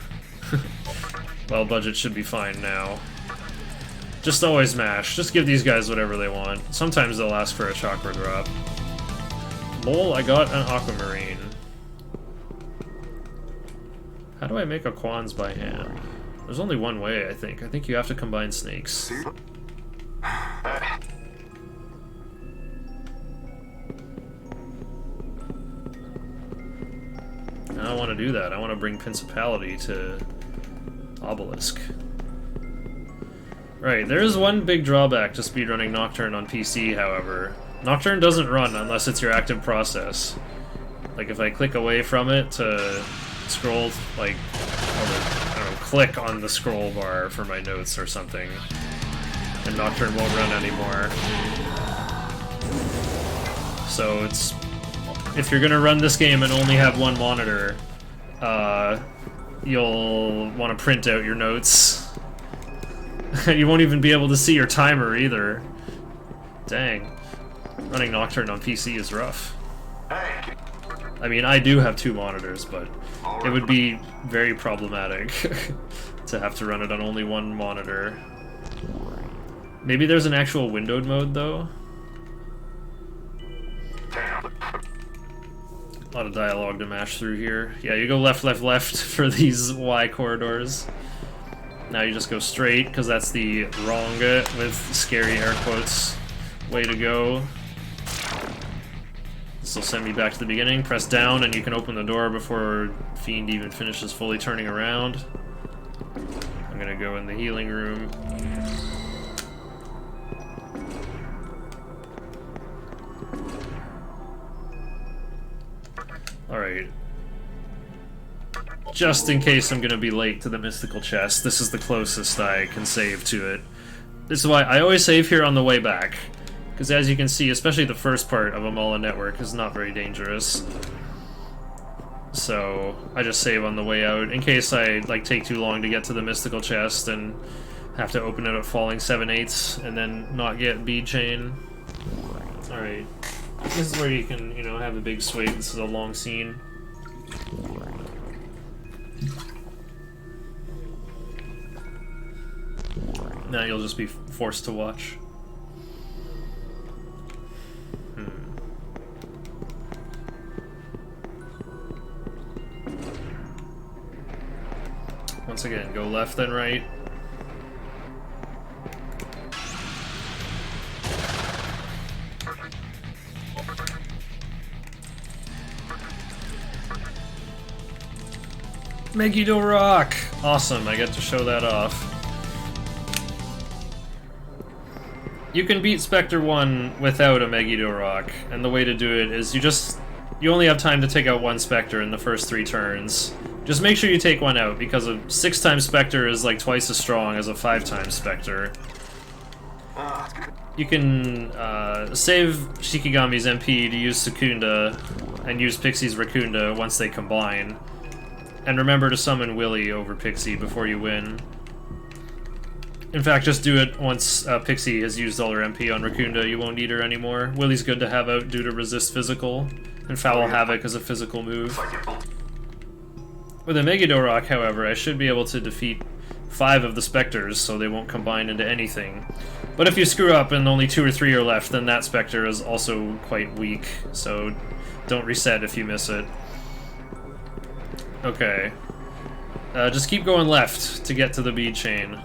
Well, budget should be fine now. Just always mash. Just give these guys whatever they want. Sometimes they'll ask for a chakra drop. Lol, I got an aquamarine. How do I make a Quans by hand? There's only one way, I think. I think you have to combine snakes. I don't want to do that. I want to bring Principality to Obelisk. Right, there is one big drawback to speedrunning Nocturne on PC, however. Nocturne doesn't run unless it's your active process. Like, if I click away from it to scroll, like, I don't know, click on the scroll bar for my notes or something, and Nocturne won't run anymore. So it's... if you're gonna run this game and only have one monitor, you'll want to print out your notes. You won't even be able to see your timer either. Dang. Running Nocturne on PC is rough. I mean, I do have two monitors, but it would be very problematic to have to run it on only one monitor. Maybe there's an actual windowed mode, though? A lot of dialogue to mash through here. Yeah, you go left, left, left for these Y corridors. Now you just go straight, because that's the wrong, with scary air quotes, way to go. This will send me back to the beginning. Press down and you can open the door before Fiend even finishes fully turning around. I'm gonna go in the healing room. Alright. Just in case I'm gonna be late to the mystical chest, this is the closest I can save to it. This is why I always save here on the way back. Because as you can see, especially the first part of Amala Network is not very dangerous. So I just save on the way out, in case I like take too long to get to the mystical chest and have to open it at falling 7/8 and then not get bead chain. Alright. This is where you can, you know, have a big swing. This is a long scene. Now you'll just be forced to watch. Once again, go left then right. Megiddo Rock! Awesome, I get to show that off. You can beat Spectre 1 without a Megiddo Rock, and the way to do it is you only have time to take out one Spectre in the first 3 turns. Just make sure you take one out, because a 6-time Spectre is like twice as strong as a 5-time Spectre. You can save Shikigami's MP to use Secunda, and use Pixie's Racunda once they combine. And remember to summon Willy over Pixie before you win. In fact, just do it once Pixie has used all her MP on Racunda. You won't need her anymore. Willy's good to have out due to resist physical, and Foul Havoc is a physical move. With a Megiddo Rock, however, I should be able to defeat 5 of the Spectres, so they won't combine into anything. But if you screw up and only 2 or 3 are left, then that Spectre is also quite weak, so don't reset if you miss it. Okay. Just keep going left to get to the bead chain.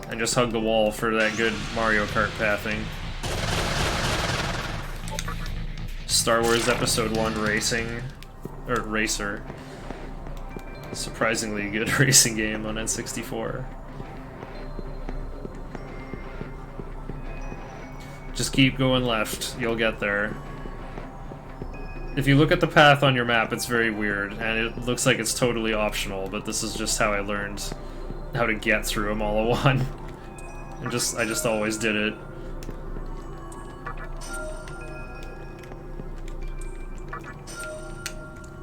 And just hug the wall for that good Mario Kart pathing. Star Wars Episode 1 Racing. Or Racer. Surprisingly good racing game on N64. Just keep going left, you'll get there. If you look at the path on your map, it's very weird, and it looks like it's totally optional, but this is just how I learned how to get through Amala 1. And I just always did it.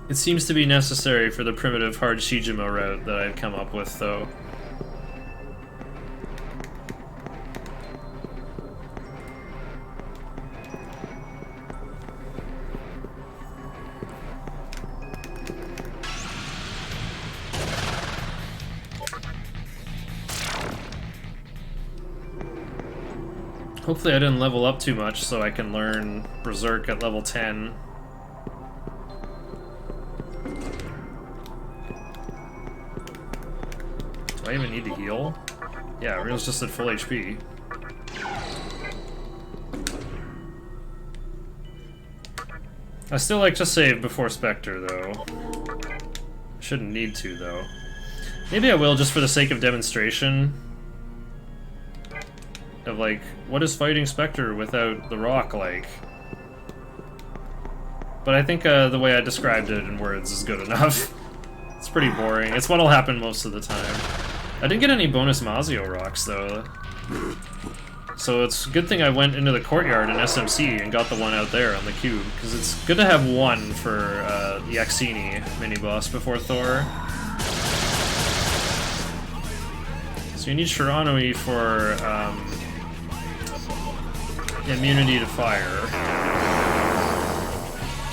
It seems to be necessary for the primitive hard Shijima route that I've come up with, though. Hopefully I didn't level up too much so I can learn Berserk at level 10. Do I even need to heal? Yeah, Real's just at full HP. I still like to save before Spectre, though. Shouldn't need to, though. Maybe I will just for the sake of demonstration. Of, like, what is fighting Spectre without the rock like? But I think the way I described it in words is good enough. It's pretty boring. It's what'll happen most of the time. I didn't get any bonus Mazio rocks, though. So it's a good thing I went into the courtyard in SMC and got the one out there on the cube, because it's good to have one for the Yaxini mini-boss before Thor. So you need Shiranui for immunity to fire.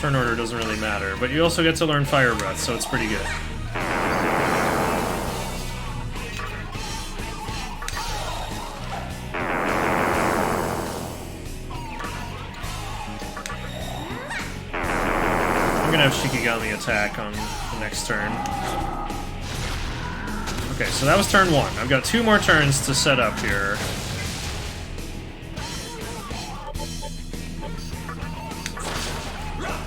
Turn order doesn't really matter, but you also get to learn Fire Breath, so it's pretty good. I'm gonna have Shikigami attack on the next turn. Okay, so that was turn 1. I've got 2 more turns to set up here.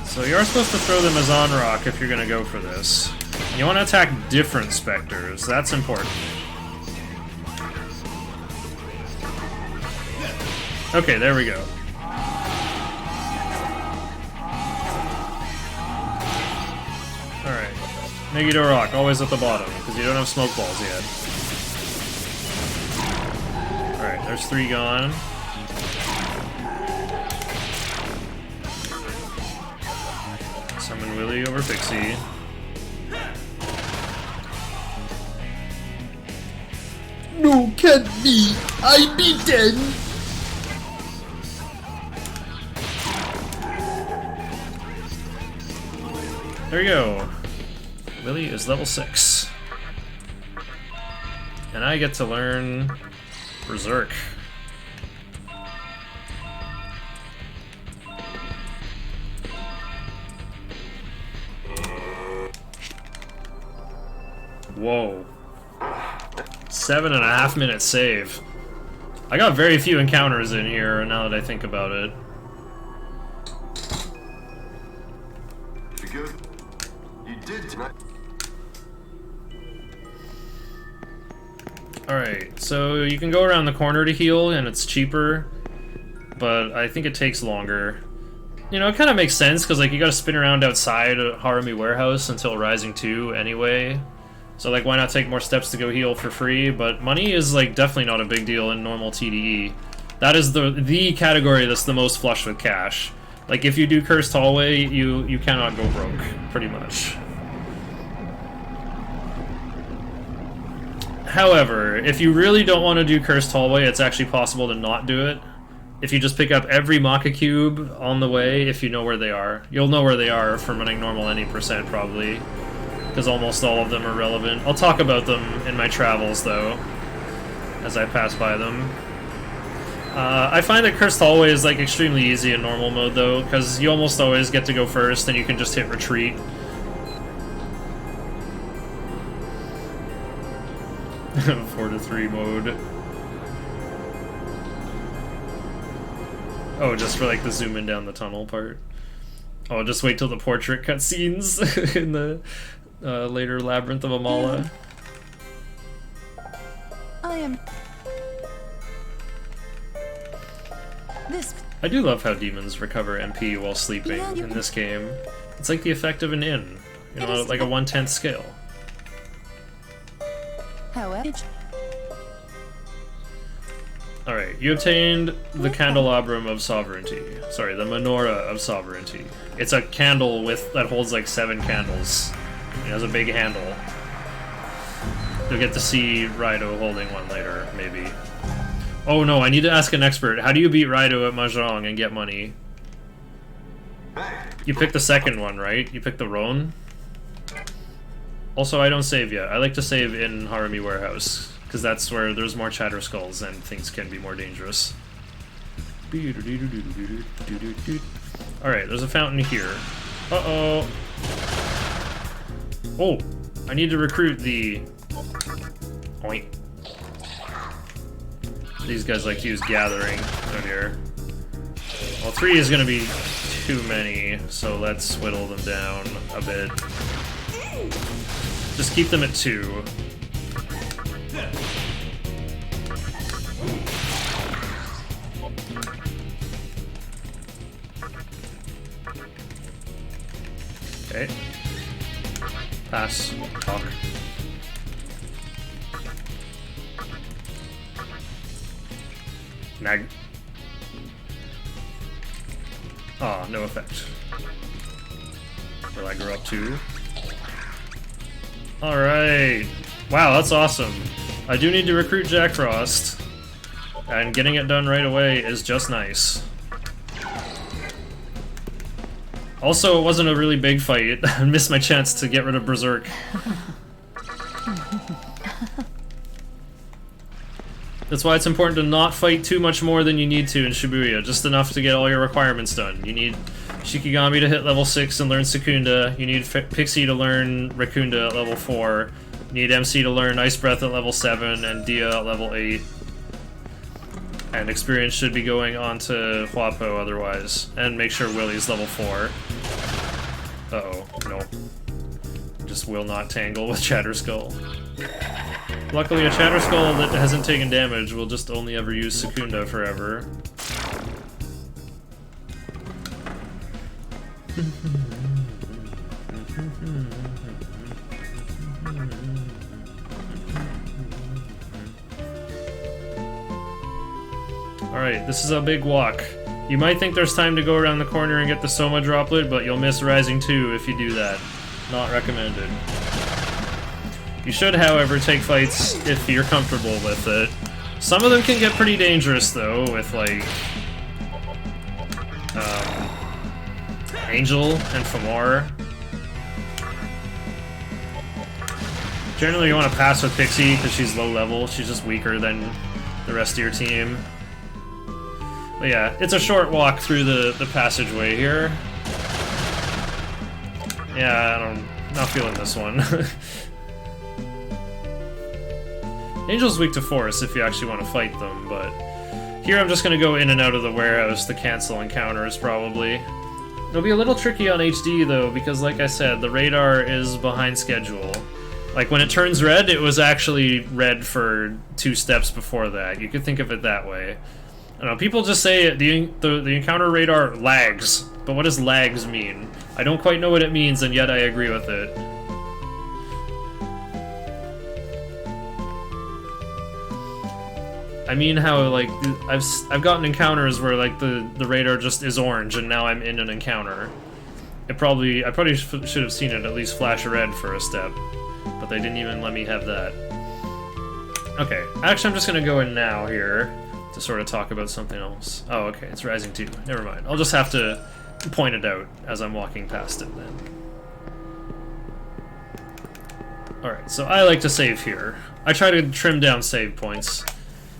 So you are supposed to throw the Mazan Rock if you're gonna go for this. You want to attack different Spectres, that's important. Okay, there we go. Alright. Megiddo Rock, always at the bottom, because you don't have smoke balls yet. Alright, there's 3 gone. Summon Willy over Pixie. No, can't be! I'm beaten! There you go. Willy is level 6. And I get to learn Berserk. Whoa. 7.5 minute save. I got very few encounters in here now that I think about it. You good? You did tonight. Alright, so you can go around the corner to heal and it's cheaper, but I think it takes longer. You know, it kind of makes sense because like you gotta spin around outside Harumi Warehouse until Rising 2 anyway. So like why not take more steps to go heal for free? But money is like definitely not a big deal in normal TDE. That is the category that's the most flush with cash. Like if you do Cursed Hallway, you cannot go broke, pretty much. However, if you really don't want to do Cursed Hallway, it's actually possible to not do it. If you just pick up every Maka Cube on the way, if you know where they are. You'll know where they are from running normal any percent, probably. Because almost all of them are relevant. I'll talk about them in my travels, though, as I pass by them. I find that Cursed Hallway is like extremely easy in normal mode, though, because you almost always get to go first, and you can just hit retreat. Four to 3 mode. Oh, just for like the zoom in down the tunnel part. Oh, just wait till the portrait cutscenes in the later Labyrinth of Amala. I am. This. I do love how demons recover MP while sleeping in this game. It's like the effect of an inn, you know, like a 1/10 scale. However. Alright, you obtained the Candelabrum of Sovereignty. Sorry, the Menorah of Sovereignty. It's a candle that holds like 7 candles. It has a big handle. You'll get to see Raido holding one later, maybe. Oh no, I need to ask an expert. How do you beat Raido at Mahjong and get money? You picked the second one, right? You picked the Roan? Also, I don't save yet. I like to save in Harumi Warehouse, because that's where there's more chatter skulls and things can be more dangerous. Alright, there's a fountain here. Uh-oh. Oh, I need to recruit the... Oink. These guys like to use gathering out here. Well, 3 is gonna be too many, so let's whittle them down a bit. Just keep them at 2. Okay. Pass. Talk. Mag. Ah, no effect. Will I grow up too? Alright. Wow, that's awesome. I do need to recruit Jack Frost. And getting it done right away is just nice. Also, it wasn't a really big fight. I missed my chance to get rid of Berserk. That's why it's important to not fight too much more than you need to in Shibuya, just enough to get all your requirements done. You need Shikigami to hit level 6 and learn Secunda, you need Pixie to learn Rakunda at level 4, you need MC to learn Ice Breath at level 7, and Dia at level 8. And experience should be going on to Huapo otherwise, and make sure Willie's level 4. Uh-oh, no. Just will not tangle with Chatterskull. Luckily, a Chatterskull that hasn't taken damage will just only ever use Secunda forever. Alright, this is a big walk. You might think there's time to go around the corner and get the Soma droplet, but you'll miss Rising 2 if you do that. Not recommended. You should, however, take fights if you're comfortable with it. Some of them can get pretty dangerous, though, with, like... Angel and Famor. Generally, you want to pass with Pixie, because she's low level. She's just weaker than the rest of your team. But yeah, it's a short walk through the passageway here. Yeah, not feeling this one. Angel's weak to force if you actually want to fight them, but here I'm just going to go in and out of the warehouse to cancel encounters, probably. It'll be a little tricky on HD, though, because like I said, the radar is behind schedule. Like, when it turns red, it was actually red for 2 steps before that. You could think of it that way. I don't know, people just say the encounter radar lags, but what does lags mean? I don't quite know what it means, and yet I agree with it. I mean how, like, I've gotten encounters where, like, the radar just is orange, and now I'm in an encounter. I probably should have seen it at least flash red for a step, but they didn't even let me have that. Okay, actually I'm just gonna go in now here to sort of talk about something else. Oh, okay, it's Rising 2. Never mind. I'll just have to point it out as I'm walking past it then. Alright, so I like to save here. I try to trim down save points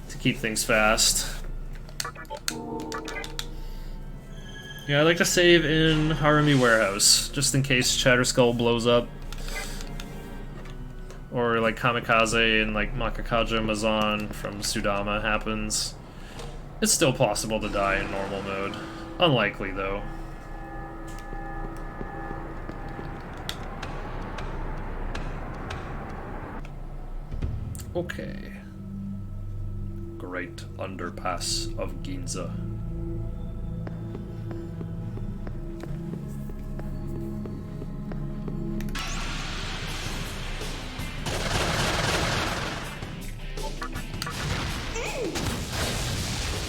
to keep things fast. Yeah, I like to save in Harumi Warehouse, just in case Chatterskull blows up. Or like Kamikaze and like Makakaja Mazan from Sudama happens. It's still possible to die in normal mode. Unlikely, though. Okay. Great Underpass of Ginza.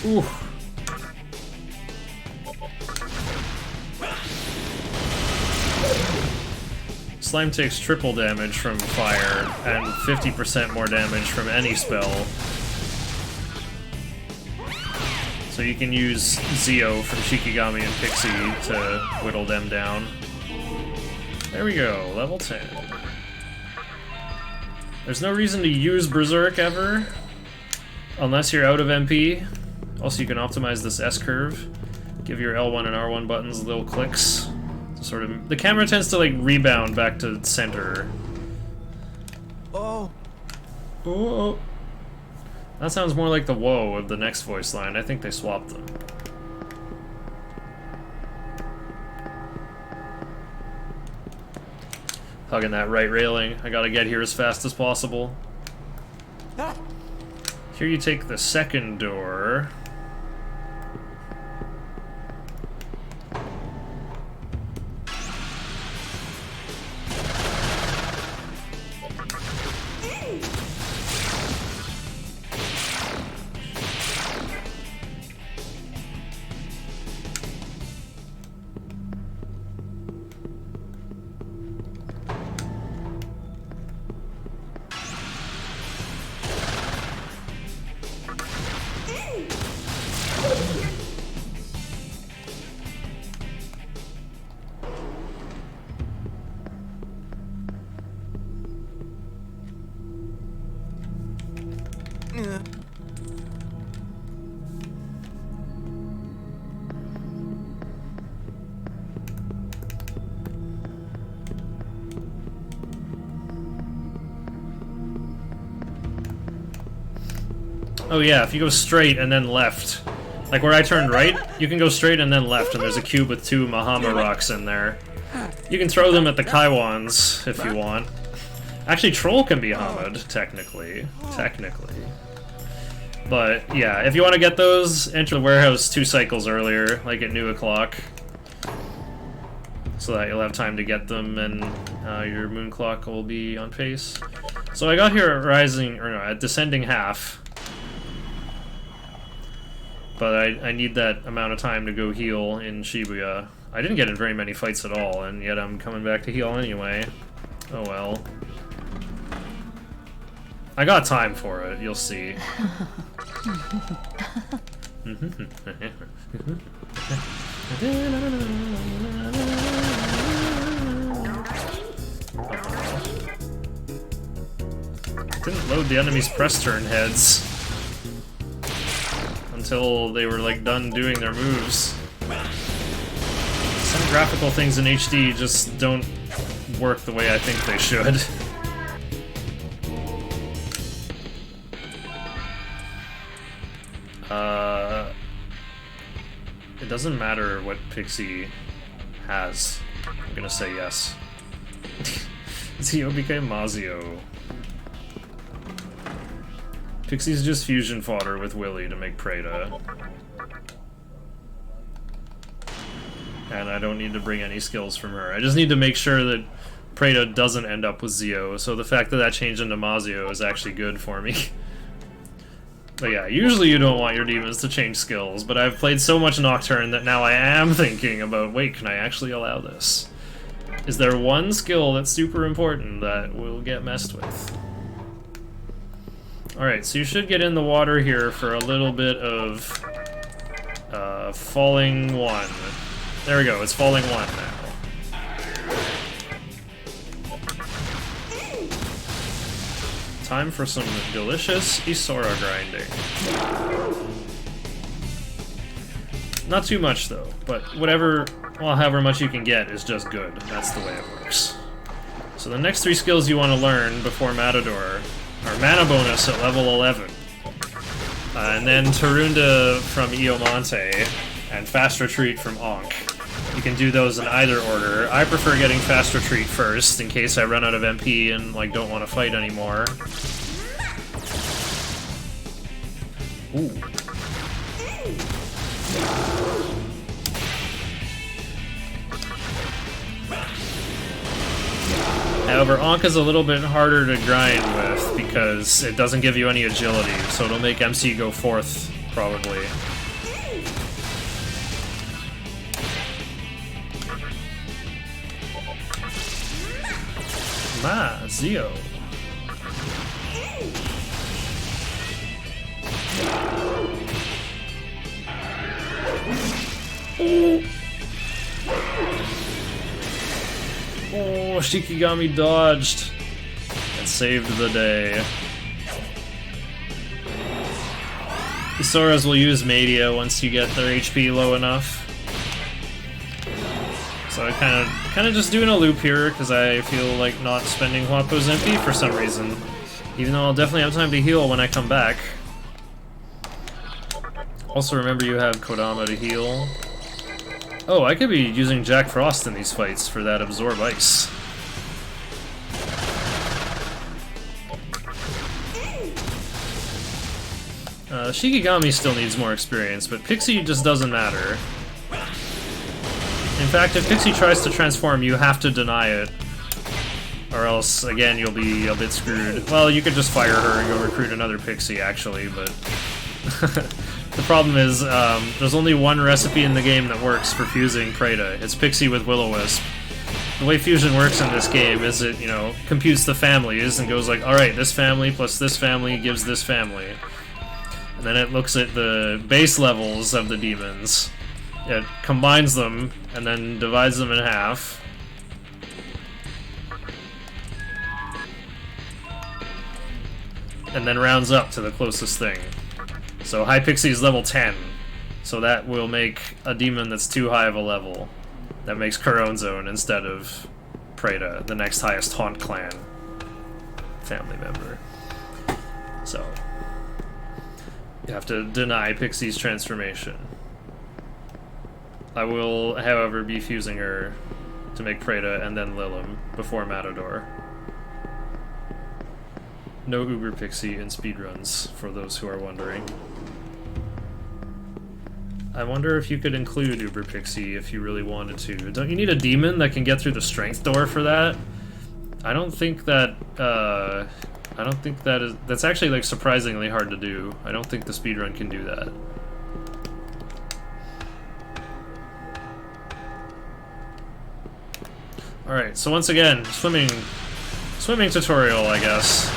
Ooh. Slime takes triple damage from fire and 50% more damage from any spell. So you can use Zio from Shikigami and Pixie to whittle them down. There we go, level 10. There's no reason to use Berserk ever, unless you're out of MP. Also, you can optimize this S-curve. Give your L1 and R1 buttons little clicks. To sort of, the camera tends to like rebound back to center. Oh. Oh. That sounds more like the whoa of the next voice line. I think they swapped them. Hugging that right railing. I gotta get here as fast as possible. Here you take the second door. Oh yeah, if you go straight and then left, like where I turned right, you can go straight and then left, and there's a cube with 2 Mahama rocks in there. You can throw them at the Kaiwans if you want. Actually, Troll can be Hamid, technically. But yeah, if you want to get those, enter the warehouse 2 cycles earlier, like at noon o'clock, so that you'll have time to get them, and your moon clock will be on pace. So I got here at rising, or no, at descending half. But I need that amount of time to go heal in Shibuya. I didn't get in very many fights at all, and yet I'm coming back to heal anyway. Oh well. I got time for it, you'll see. Didn't load the enemy's press turn heads until they were like done doing their moves. Some graphical things in HD just don't work the way I think they should. It doesn't matter what Pixie has. I'm gonna say yes. Zio became Mazio. Pixie's just fusion fodder with Willy to make Preda. And I don't need to bring any skills from her. I just need to make sure that Preda doesn't end up with Zio, so the fact that that changed into Mazio is actually good for me. But yeah, usually you don't want your demons to change skills, but I've played so much Nocturne that now I am thinking about, wait, can I actually allow this? Is there one skill that's super important that will get messed with? Alright, so you should get in the water here for a little bit of falling 1. There we go, it's falling 1 now. Time for some delicious Isora grinding. Not too much though, but whatever, well, however much you can get is just good. That's the way it works. So the next 3 skills you want to learn before Matador are Mana Bonus at level 11, and then Tarunda from Iomonte, and Fast Retreat from Ankh. You can do those in either order. I prefer getting Fast Retreat first, in case I run out of MP and like don't want to fight anymore. Ooh. However, Ankh is a little bit harder to grind with because it doesn't give you any agility, so it'll make MC go 4th, probably. Ma, Zio. Oh, Shikigami dodged and saved the day. Soras will use Media once you get their HP low enough. So I kind of just doing a loop here because I feel like not spending Huapo's MP for some reason. Even though I'll definitely have time to heal when I come back. Also remember you have Kodama to heal. Oh, I could be using Jack Frost in these fights for that Absorb Ice. Shikigami still needs more experience, but Pixie just doesn't matter. In fact, if Pixie tries to transform, you have to deny it. Or else, again, you'll be a bit screwed. Well, you could just fire her and go recruit another Pixie, actually, but... the problem is, there's only one recipe in the game that works for fusing Preta. It's Pixie with Will-O-Wisp. The way fusion works in this game is it, you know, computes the families and goes like, alright, this family plus this family gives this family. And then it looks at the base levels of the demons. It combines them and then divides them in half. And then rounds up to the closest thing. So High Pixie is level 10. So that will make a demon that's too high of a level. That makes Couronne Zone instead of Preta, the next highest Haunt Clan family member. So you have to deny Pixie's transformation. I will, however, be fusing her to make Preta and then Lilim before Matador. No Uber Pixie in speedruns, for those who are wondering. I wonder if you could include Uber Pixie if you really wanted to. Don't you need a demon that can get through the strength door for that? I don't think that, that's actually like surprisingly hard to do. I don't think the speedrun can do that. Alright, so once again, swimming tutorial, I guess.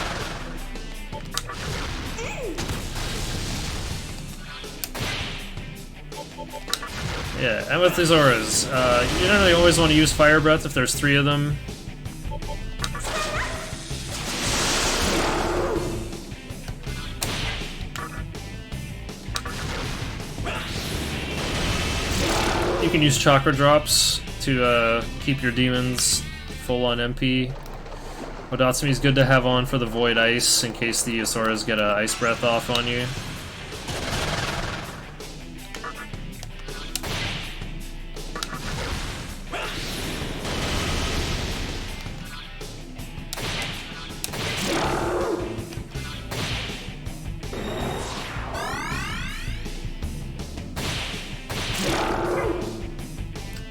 Yeah, and with these auras, you don't really always want to use Fire Breath if there's 3 of them. You can use Chakra Drops to keep your demons full on MP. Odatsumi is good to have on for the Void Ice in case the Asuras get a Ice Breath off on you.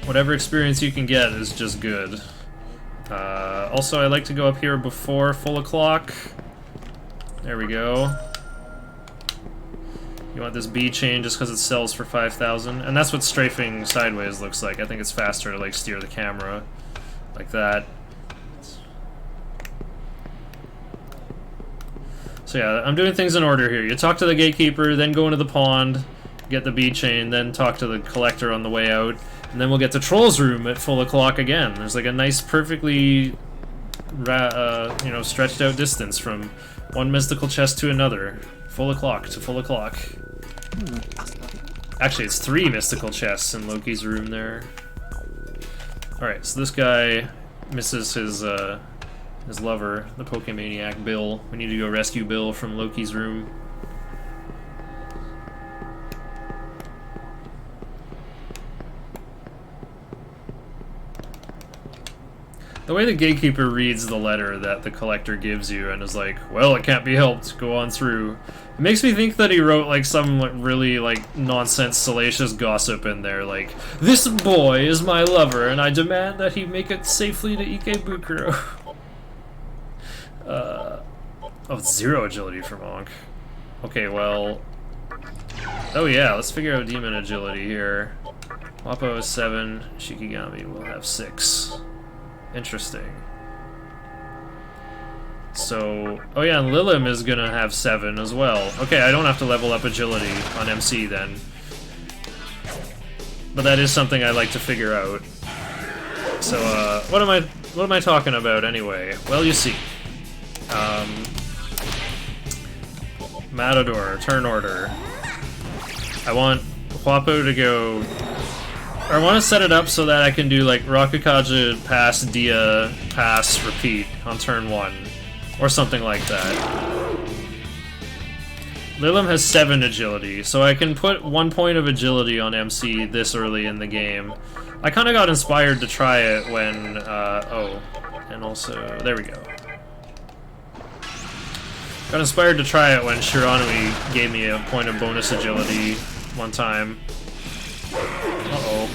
Whatever experience you can get is just good. Also, I like to go up here before full o'clock. There we go. You want this B chain just because it sells for 5,000, and that's what strafing sideways looks like. I think it's faster to like steer the camera like that. So yeah, I'm doing things in order here. You talk to the gatekeeper, then go into the pond, get the B chain, then talk to the collector on the way out. And then we'll get to Troll's room at full o'clock again. There's like a nice, perfectly, stretched out distance from one mystical chest to another. Full o'clock to full o'clock. Actually, it's 3 mystical chests in Loki's room there. Alright, so this guy misses his lover, the Pokemaniac Bill. We need to go rescue Bill from Loki's room. The way the gatekeeper reads the letter that the collector gives you and is like, well, it can't be helped, go on through. It makes me think that he wrote like some really like nonsense salacious gossip in there, like, this boy is my lover and I demand that he make it safely to Ikebukuro. Oh, 0 agility for Monk. Okay, well... Oh yeah, let's figure out demon agility here. Wappo is 7, Shikigami will have 6. Interesting. So, oh yeah, and Lilim is gonna have 7 as well. Okay, I don't have to level up agility on MC then. But that is something I like to figure out. So, what am I talking about anyway? Well, you see. Matador, turn order. I want Huapo to go... Or I want to set it up so that I can do like Rakukaja pass, Dia pass, repeat on turn 1. Or something like that. Lilim has 7 agility, so I can put 1 point of agility on MC this early in the game. I kind of got inspired to try it when, oh, and also, there we go. Got inspired to try it when Shiranui gave me a point of bonus agility one time. Uh-oh.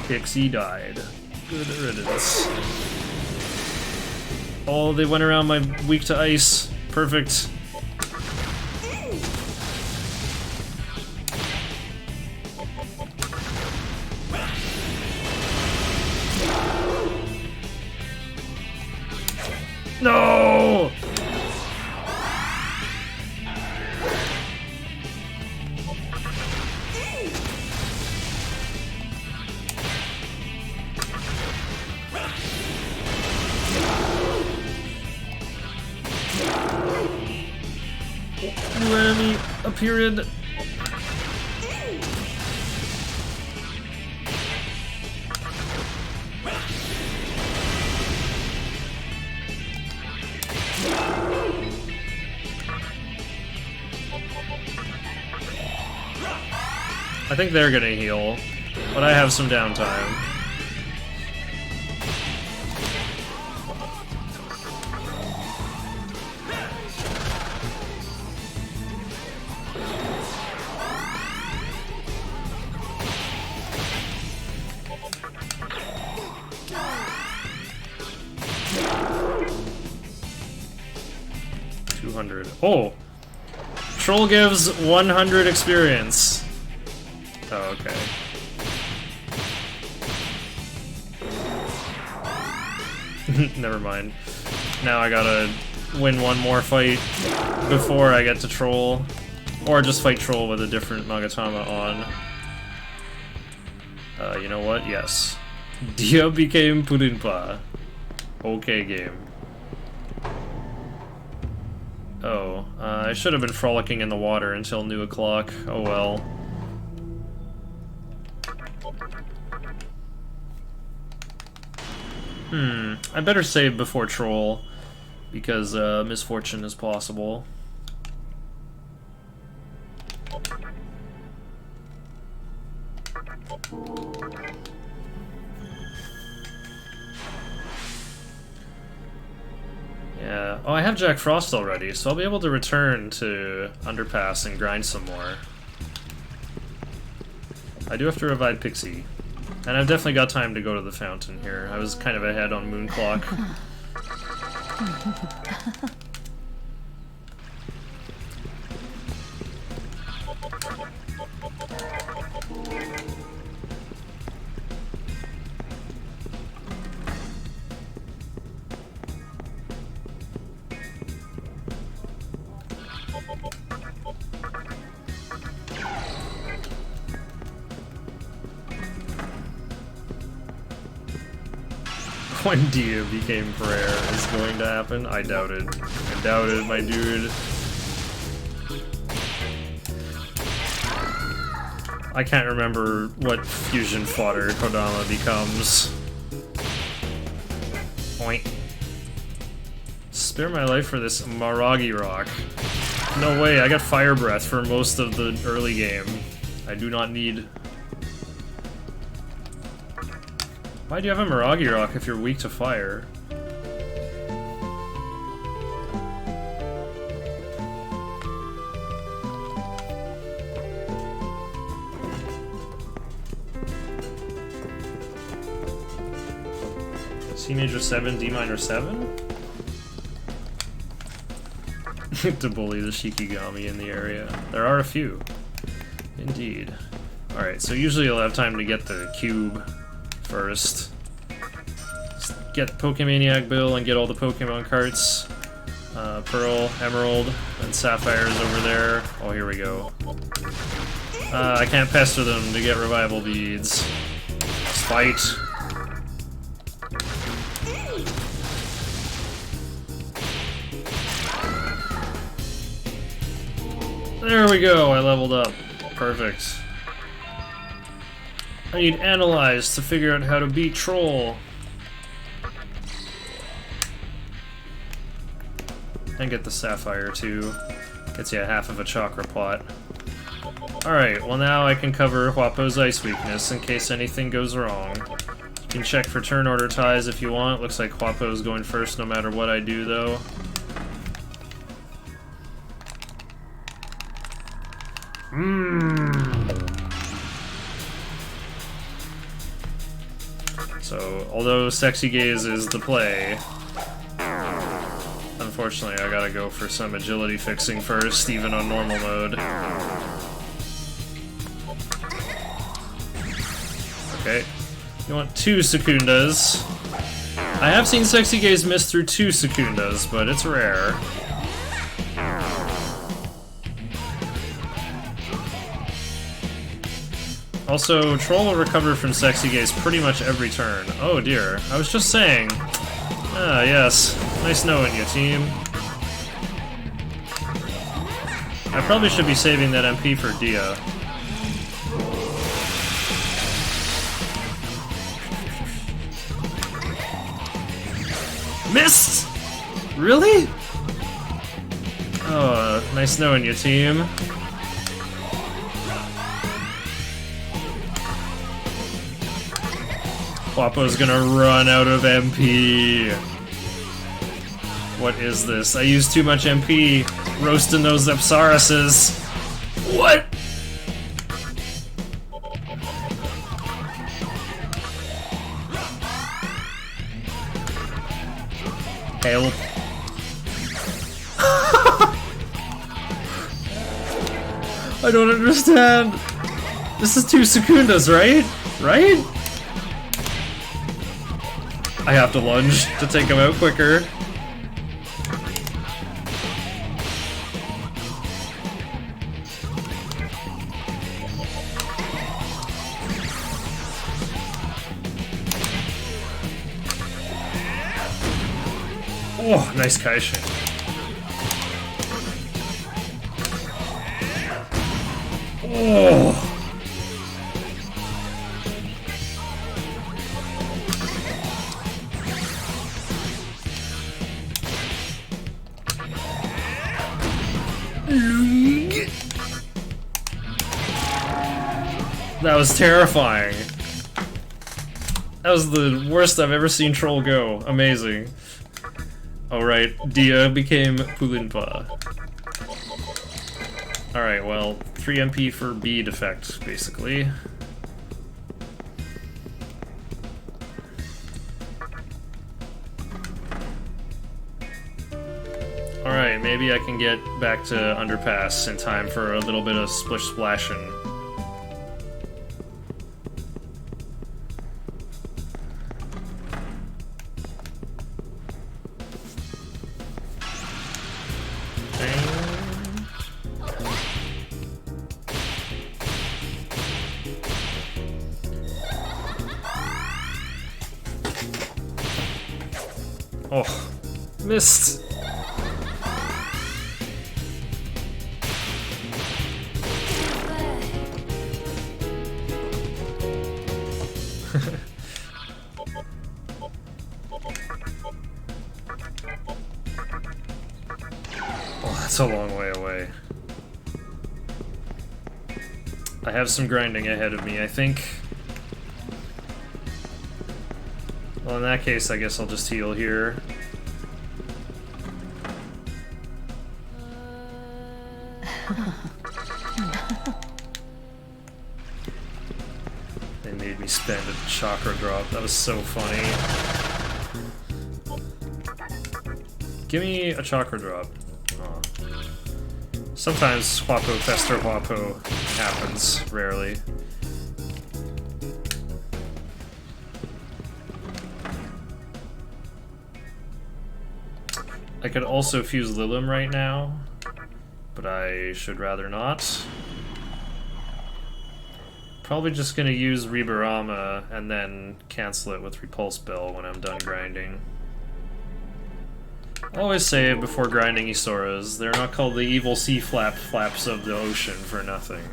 Pixie died. Good riddance. Oh, they went around my weak to ice. Perfect. No! New enemy appeared. I think they're gonna heal, but I have some downtime. Oh! Troll gives 100 experience. Oh, okay. Never mind. Now I gotta win one more fight before I get to Troll. Or just fight Troll with a different Magatama on. You know what? Yes. Dia became Purinpa. Okay, game. Oh, I should have been frolicking in the water until noon o'clock. Oh well. I better save before Troll, because misfortune is possible. Yeah. Oh, I have Jack Frost already, so I'll be able to return to Underpass and grind some more. I do have to revive Pixie. And I've definitely got time to go to the fountain here. I was kind of ahead on Moon Clock. When Dia became prayer is going to happen? I doubt it. I doubt it, my dude. I can't remember what fusion fodder Kodama becomes. Point. Spare my life for this Maragi rock. No way, I got fire breath for most of the early game. I do not need... Why do you have a Maragi rock if you're weak to fire? C major 7, D minor 7? To bully the Shikigami in the area. There are a few. Indeed. Alright, so usually you'll have time to get the cube first. Just get Pokemaniac Bill and get all the Pokemon carts. Pearl, Emerald, and Sapphire's over there. Oh, here we go. I can't pester them to get revival beads. Let's fight. There we go, I leveled up. Perfect. I need Analyze to figure out how to beat Troll. And get the Sapphire too. Gets you half of a chakra pot. Alright, well now I can cover Huapo's ice weakness in case anything goes wrong. You can check for turn order ties if you want. Looks like Huapo's going first no matter what I do though. So, although Sexy Gaze is the play, unfortunately I gotta go for some agility fixing first, even on normal mode. Okay. You want 2 Secundas. I have seen Sexy Gaze miss through 2 Secundas, but it's rare. Also, Troll will recover from Sexy Gaze pretty much every turn. Oh dear, I was just saying. Ah, yes. Nice knowing you, team. I probably should be saving that MP for Dia. Missed! Really? Oh, nice knowing you, team. Huapo's gonna run out of MP. What is this? I used too much MP roasting those Apsaruses. What? Help. I don't understand. This is 2 Secundas, right? Right? I have to lunge to take him out quicker. Oh, nice Kaishin. Oh. That was terrifying. That was the worst I've ever seen Troll go. Amazing. Alright, Dia became Pulinpa. Alright, well, 3 MP for B defect, basically. Alright, maybe I can get back to Underpass in time for a little bit of splish splashing. Oh, missed. Oh, that's a long way away. I have some grinding ahead of me, I think. Well, in that case, I guess I'll just heal here. They made me spend a chakra drop. That was so funny. Give me a chakra drop. Aw. Sometimes Huapo Fester Huapo happens, rarely. I could also fuse Lilim right now, but I should rather not. Probably just gonna use Ribarama and then cancel it with Repulse Bell when I'm done grinding. Always save before grinding Isoras. They're not called the evil sea flaps of the ocean for nothing.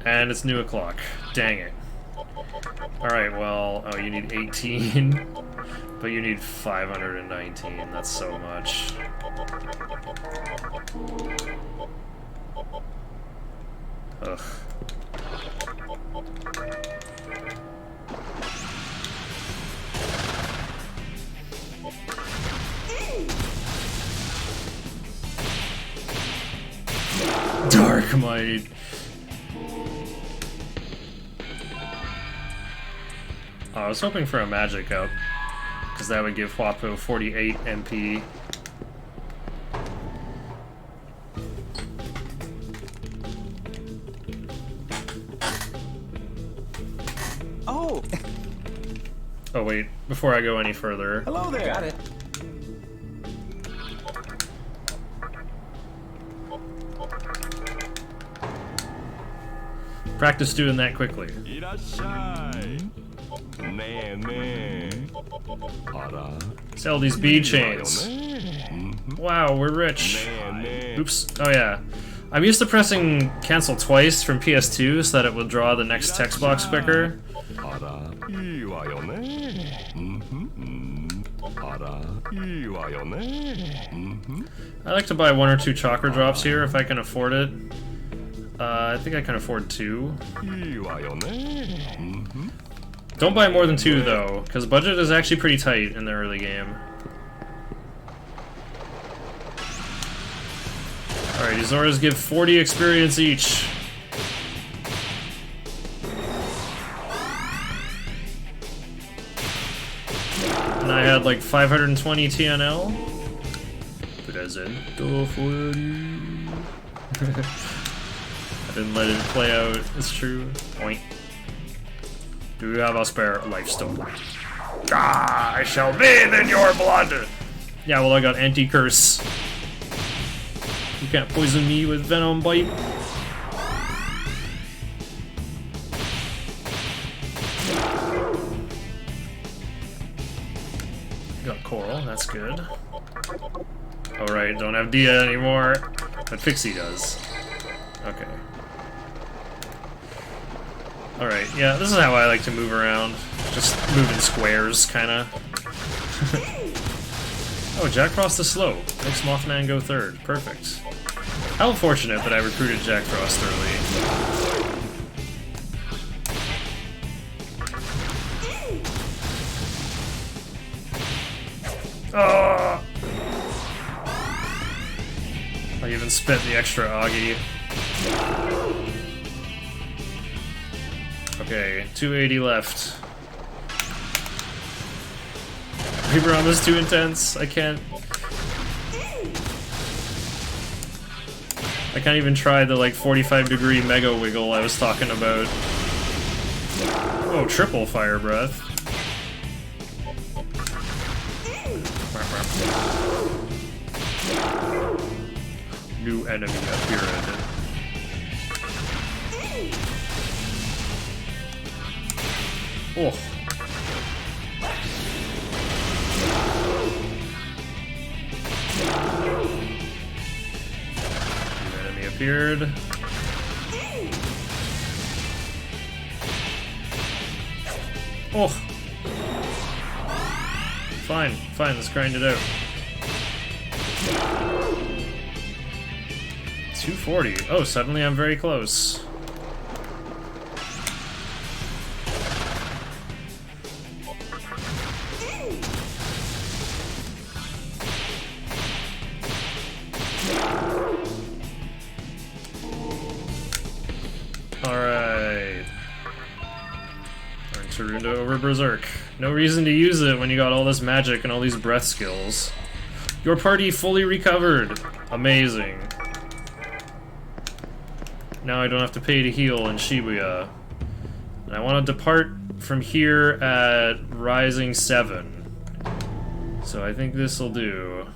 And it's new o'clock. Dang it. Alright, well, oh, you need 18. But you need 519. That's so much. Ugh. Dark Might. Oh, I was hoping for a magic up, because that would give Huapo 48 MP. Oh! Oh wait, before I go any further. Hello there! Got it. Practice doing that quickly. Sell these bead chains. Wow, we're rich. Oops. Oh yeah. I'm used to pressing cancel twice from PS2 so that it will draw the next text box quicker. I like to buy 1 or 2 chakra drops here if I can afford it. I think I can afford 2. Don't buy more than 2 though, because budget is actually pretty tight in the early game. Alright, these Zoras give 40 experience each. And I had like 520 TNL. Presento for you. I didn't let it play out, it's true. Point. Do you have a spare life stone? Ah, I shall bathe in your blood! Yeah, well I got anti-curse. You can't poison me with venom bite. Got coral, that's good. Alright, don't have Dia anymore, but Pixie does. Okay. Alright, yeah, this is how I like to move around. Just move in squares, kinda. Oh, Jack Frost is slow. Makes Mothman go third. Perfect. How unfortunate that I recruited Jack Frost early. Oh! I even spent the extra Augie. Okay, 280 left. Rebrom is too intense. I can't even try the like 45-degree mega wiggle I was talking about. Oh, triple fire breath. New enemy appeared. Oh. New enemy appeared. Oh. Fine, fine, let's grind it out. 240. Oh, suddenly I'm very close. Alright. Turn Tarunda over Berserk. No reason to use it when you got all this magic and all these breath skills. Your party fully recovered. Amazing. Now I don't have to pay to heal in Shibuya. And I want to depart from here at Rising 7. So I think this'll do.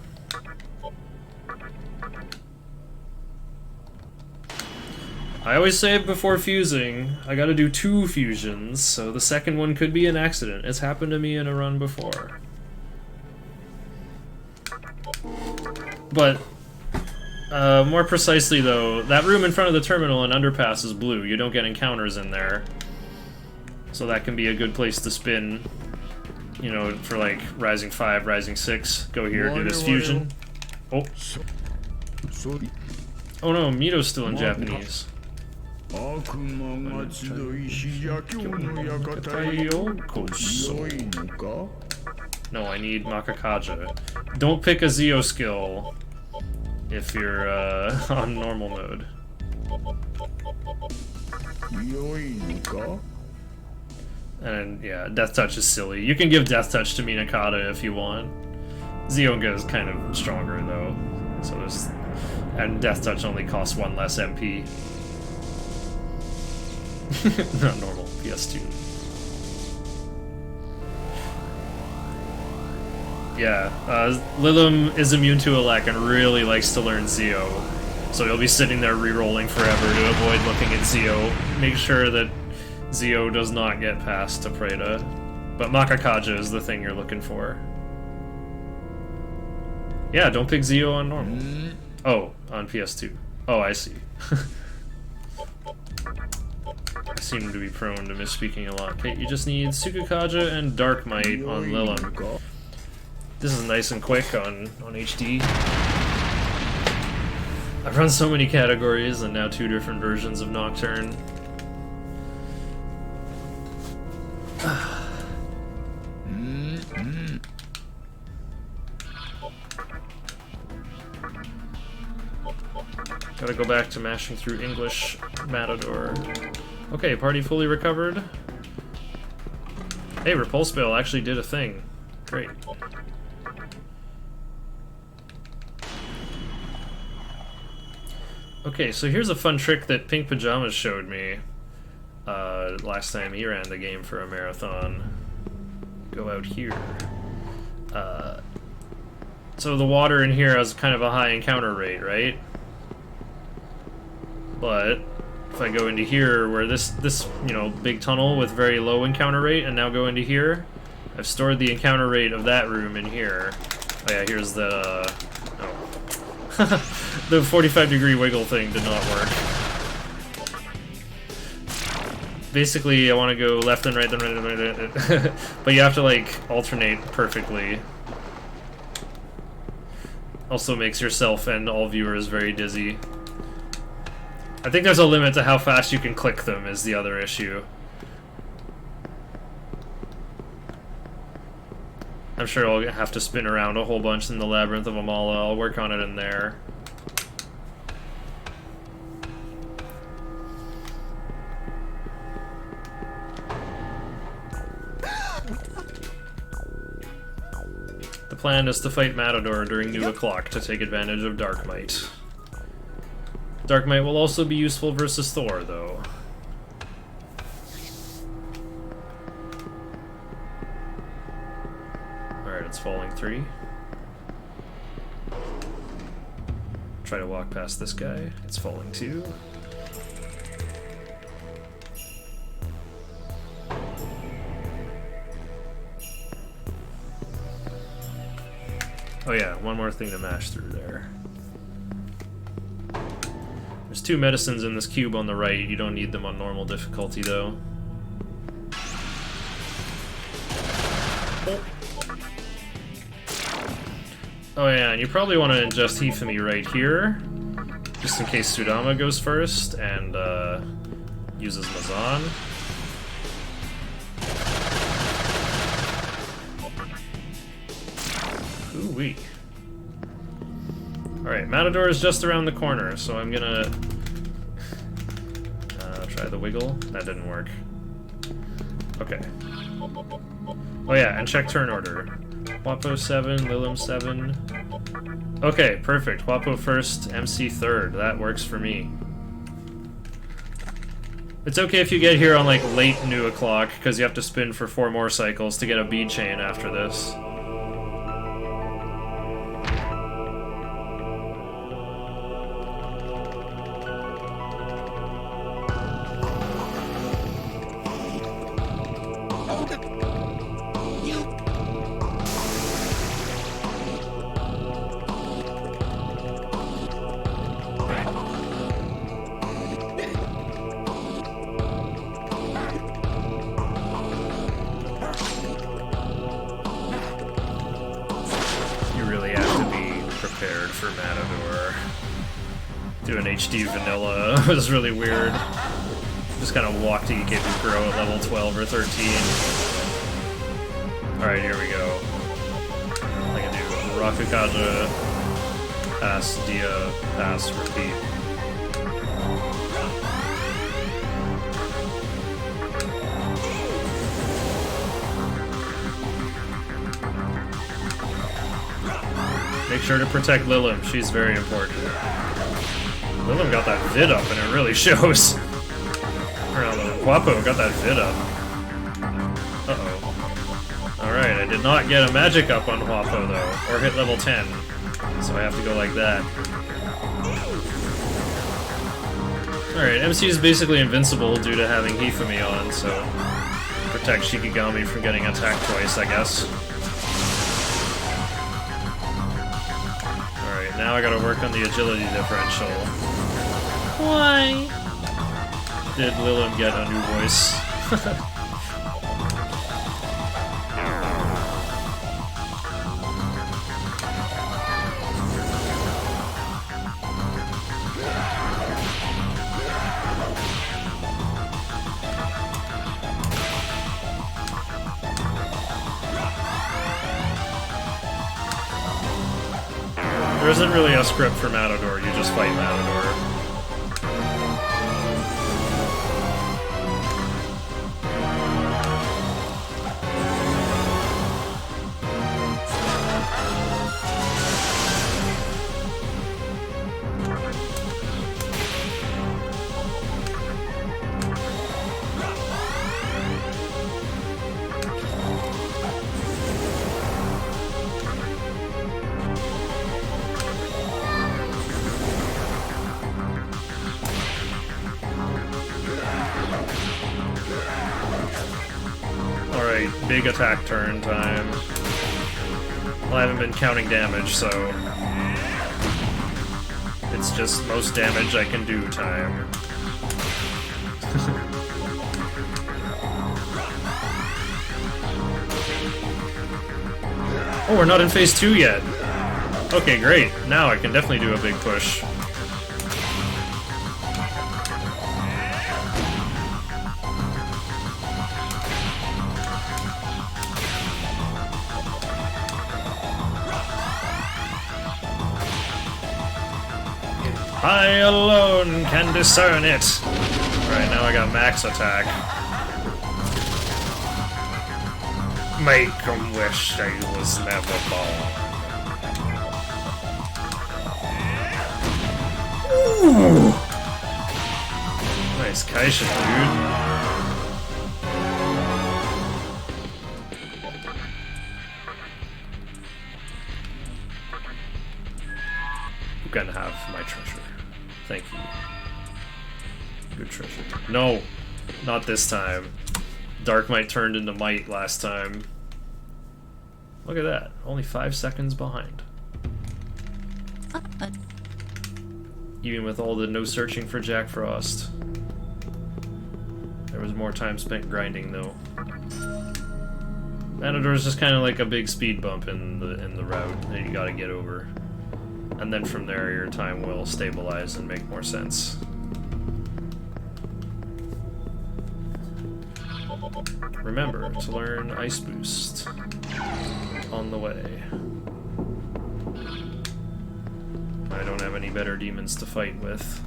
I always say before fusing, I gotta do 2 fusions, so the second one could be an accident. It's happened to me in a run before. But, more precisely though, that room in front of the terminal and underpass is blue. You don't get encounters in there. So that can be a good place to spin, you know, for like Rising 5, Rising 6. Go here, do this fusion. Oh. Oh no, Mito's still in Japanese. No, I need Makakaja. Don't pick a Zeo skill if you're on normal mode. And yeah, Death Touch is silly. You can give Death Touch to Minakata if you want. Zionga is kind of stronger though, so there's, and Death Touch only costs 1 less MP. Not normal, PS2. Yeah, Lilim is immune to Elec and really likes to learn Zeo, so you'll be sitting there re-rolling forever to avoid looking at Zeo. Make sure that Zeo does not get past to Preda, but Makakaja is the thing you're looking for. Yeah, don't pick Zeo on normal. Oh, on PS2. Oh, I see. I seem to be prone to misspeaking a lot. Okay, you just need Sukukaja and Dark Might on Lilim. This is nice and quick on HD. I've run so many categories and now 2 different versions of Nocturne. Gotta go back to mashing through English Matador. Okay, party fully recovered. Hey, Repulse Bell actually did a thing. Great. Okay, so here's a fun trick that Pink Pajamas showed me last time he ran the game for a marathon. Go out here. So the water in here has kind of a high encounter rate, right? But if I go into here, where this you know, big tunnel with very low encounter rate, and now go into here, I've stored the encounter rate of that room in here. Oh yeah, here's the the 45-degree wiggle thing did not work. Basically, I want to go left and right, then right, and right, but you have to like alternate perfectly. Also makes yourself and all viewers very dizzy. I think there's a limit to how fast you can click them is the other issue. I'm sure I'll have to spin around a whole bunch in the Labyrinth of Amala. I'll work on it in there. The plan is to fight Matador during New O'Clock to take advantage of Dark Might. Dark Might will also be useful versus Thor, though. Alright, it's falling 3. Try to walk past this guy. It's falling 2. Oh yeah, one more thing to mash through there. There's 2 medicines in this cube on the right. You don't need them on normal difficulty, though. Oh yeah, and you probably want to ingest Hifumi right here, just in case Sudama goes first and uses Mazan. Ooh-wee. Alright, Matador is just around the corner, so I'm gonna try the wiggle. That didn't work. Okay. Oh yeah, and check turn order. Wapo 7, Lilim 7. Okay, perfect. Wapo first, MC third. That works for me. It's okay if you get here on like late New O'Clock, because you have to spin for 4 more cycles to get a bead chain after this. prepared for Matador. Doing HD vanilla was really weird. Just kind of walk till you get your grow at level 12 or 13. Alright, here we go. I can do Rakukaja, pass, Dia, pass, repeat. Make sure to protect Lilim, she's very important. Lilim got that vid up and it really shows. Or no, Guapo got that vid up. Uh-oh. Alright, I did not get a magic up on Guapo though, or hit level 10. So I have to go like that. Alright, MC is basically invincible due to having Hifumi on, so protect Shikigami from getting attacked twice, I guess. Alright, now I gotta work on the agility differential. Why? Did Lilim get a new voice? There isn't really a script for Matador, you just fight Matador. Big attack turn time. Well, I haven't been counting damage, so it's just most damage I can do time. Oh, we're not in phase 2 yet. Okay, great. Now I can definitely do a big push. I alone can discern it! Alright, now I got max attack. Make 'em wish I was never born. Ooh! Nice Kaisha, dude. You can have my treasure. Thank you. Good treasure. No! Not this time. Dark Might turned into Might last time. Look at that. Only 5 seconds behind. Even with all the no searching for Jack Frost. There was more time spent grinding though. Matador is just kind of like a big speed bump in the route that you gotta get over. And then from there your time will stabilize and make more sense. Remember to learn Ice Boost on the way. I don't have any better demons to fight with.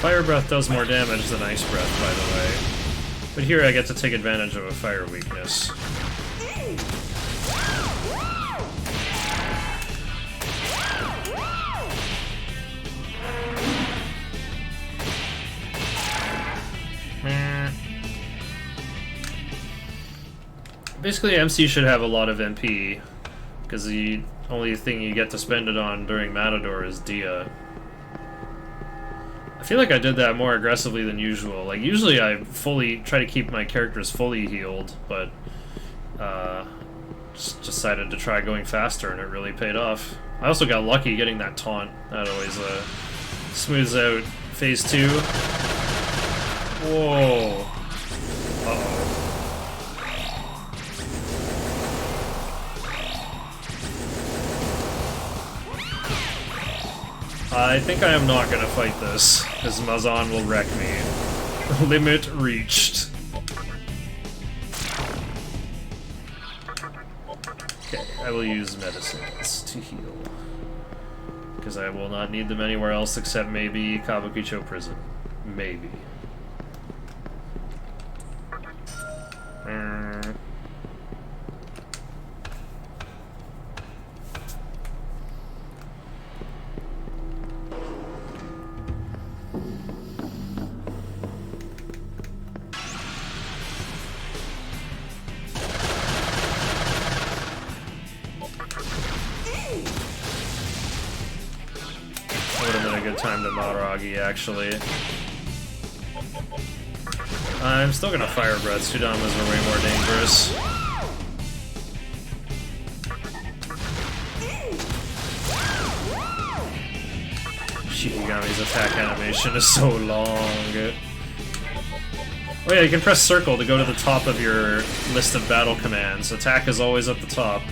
Fire Breath does more damage than Ice Breath, by the way. But here I get to take advantage of a fire weakness. Basically, MC should have a lot of MP, because the only thing you get to spend it on during Matador is Dia. I feel like I did that more aggressively than usual. Like, usually I fully try to keep my characters fully healed, but Just decided to try going faster, and it really paid off. I also got lucky getting that taunt. That always smooths out phase 2. Whoa. Uh-oh. I think I am not gonna fight this, because Mazan will wreck me. Limit reached. Okay, I will use medicines to heal. Because I will not need them anywhere else except maybe Kabukicho Prison. Maybe. Time to Madaragi, actually. I'm still gonna Fire Breath. Sudamas are way more dangerous. Shikigami's attack animation is so long. Oh yeah, you can press circle to go to the top of your list of battle commands. Attack is always at the top.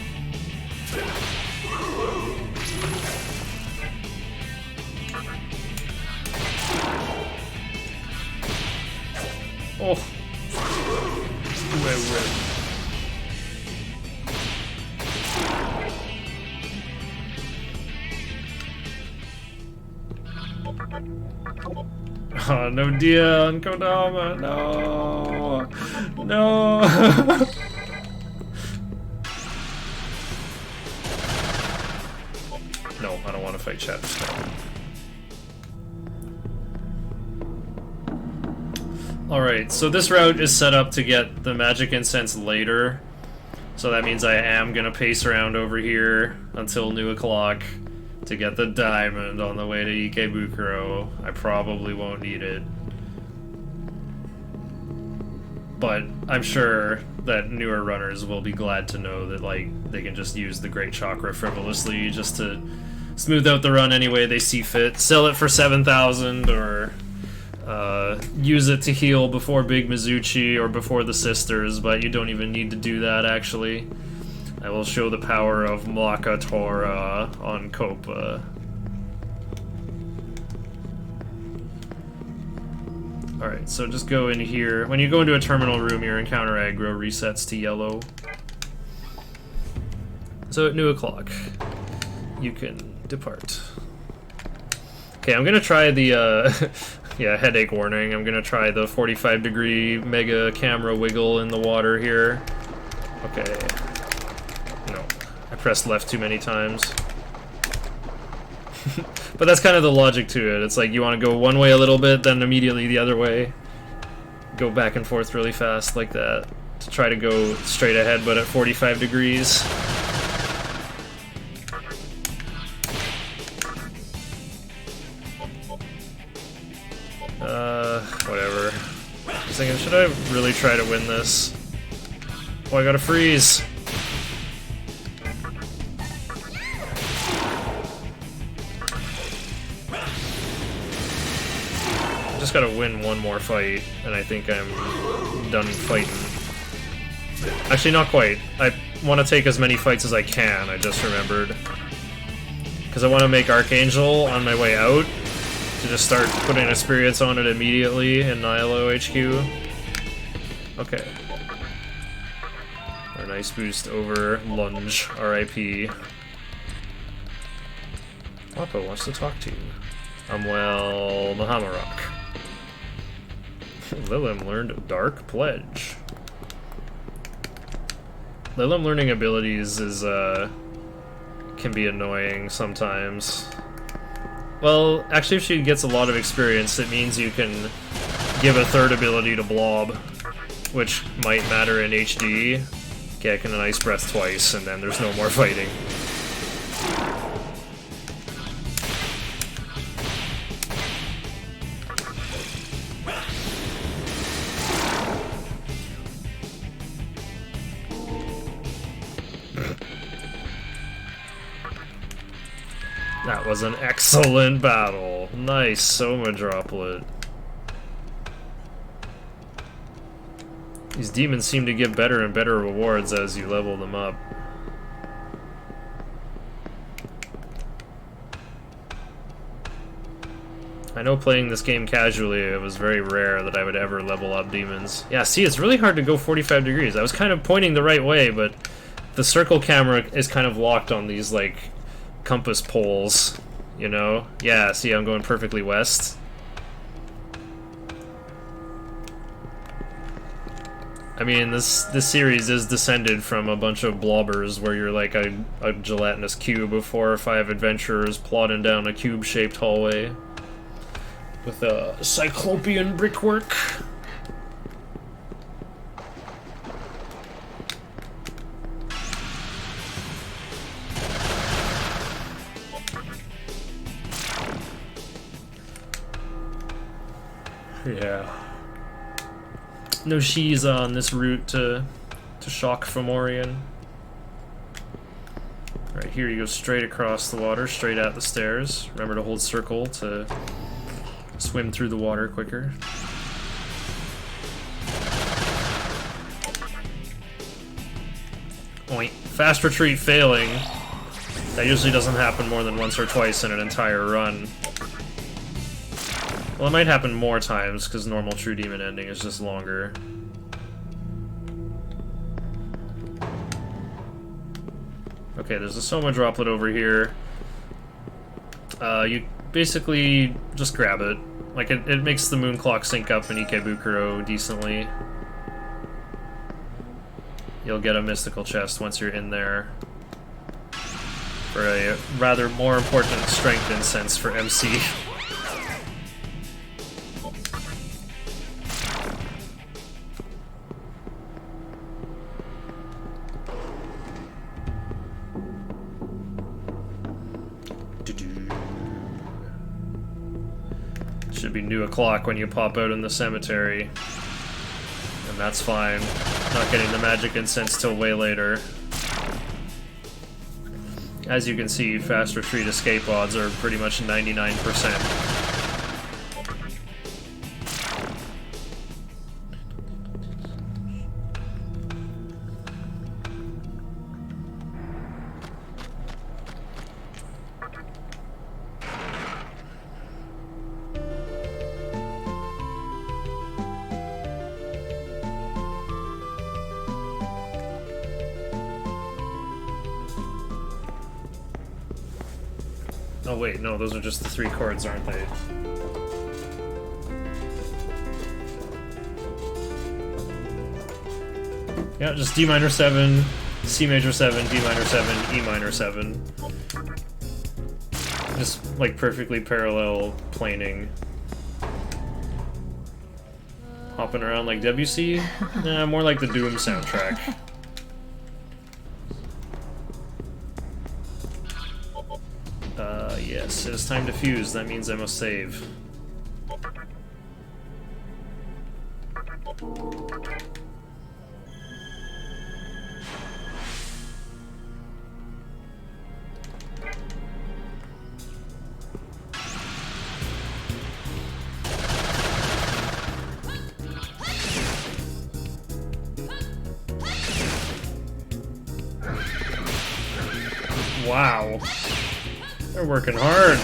Oh. Oh, no Dia on Kodama, no! No! No, I don't want to fight Shatterstone. Alright, so this route is set up to get the magic incense later. So that means I am gonna pace around over here until noon o'clock to get the diamond on the way to Ikebukuro. I probably won't need it. But I'm sure that newer runners will be glad to know that, like, they can just use the Great Chakra frivolously just to smooth out the run any way they see fit. Sell it for 7,000 or use it to heal before Big Mizuchi or before the sisters, but you don't even need to do that, actually. I will show the power of Makatora on Copa. Alright, so just go in here. When you go into a terminal room, your encounter aggro resets to yellow. So at noon o'clock, you can depart. Okay, I'm gonna try the, yeah, headache warning. I'm gonna try the 45-degree mega camera wiggle in the water here. Okay. No, I pressed left too many times. But that's kind of the logic to it. It's like you want to go one way a little bit, then immediately the other way. Go back and forth really fast like that to try to go straight ahead, but at 45 degrees. Whatever. I was thinking, should I really try to win this? Oh, I gotta freeze! I just gotta win one more fight, and I think I'm done fighting. Actually, not quite. I want to take as many fights as I can, I just remembered. Because I want to make Archangel on my way out, to just start putting experience on it immediately in Nihilo HQ. Okay. A nice boost over Lunge, RIP. Papa wants to talk to you. I'm well, Mahamarok. Lilim learned Dark Pledge. Lilim learning abilities is, can be annoying sometimes. Well, actually, if she gets a lot of experience, it means you can give a third ability to Blob, which might matter in HD. Okay, I can Ice Breath twice, and then there's no more fighting. That was an excellent battle. Nice Soma droplet. These demons seem to give better and better rewards as you level them up. I know playing this game casually, it was very rare that I would ever level up demons. Yeah, see, it's really hard to go 45 degrees. I was kind of pointing the right way, but the circle camera is kind of locked on these, like, compass poles, you know? Yeah, see, I'm going perfectly west. I mean, this series is descended from a bunch of blobbers where you're like a gelatinous cube of 4 or 5 adventurers plodding down a cube-shaped hallway with a cyclopean brickwork. Yeah. No Shiza on this route to Shock Fomorian. Right here you go straight across the water, straight at the stairs. Remember to hold circle to swim through the water quicker. Oink. Fast retreat failing. That usually doesn't happen more than once or twice in an entire run. Well, it might happen more times, because normal True Demon ending is just longer. Okay, there's a Soma droplet over here. You basically just grab it. Like, it makes the moon clock sync up in Ikebukuro decently. You'll get a mystical chest once you're in there. For a rather more important strength incense for MC. Should be new o'clock when you pop out in the cemetery. And that's fine. Not getting the magic incense till way later. As you can see, fast retreat escape odds are pretty much 99%. Oh wait, no, those are just the 3 chords, aren't they? Yeah, just D minor 7, C major 7, D minor 7, E minor 7. Just like perfectly parallel planing. Hopping around like Debussy? Nah, more like the Doom soundtrack. Yes, it is time to fuse. That means I must save. Wow. They're working hard.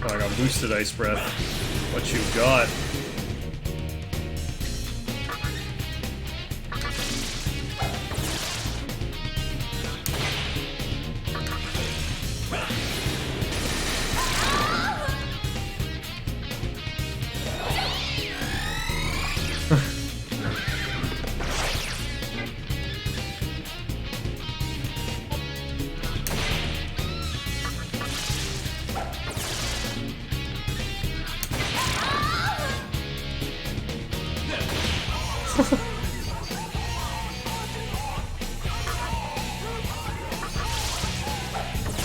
Oh, I got boosted ice breath. What you got?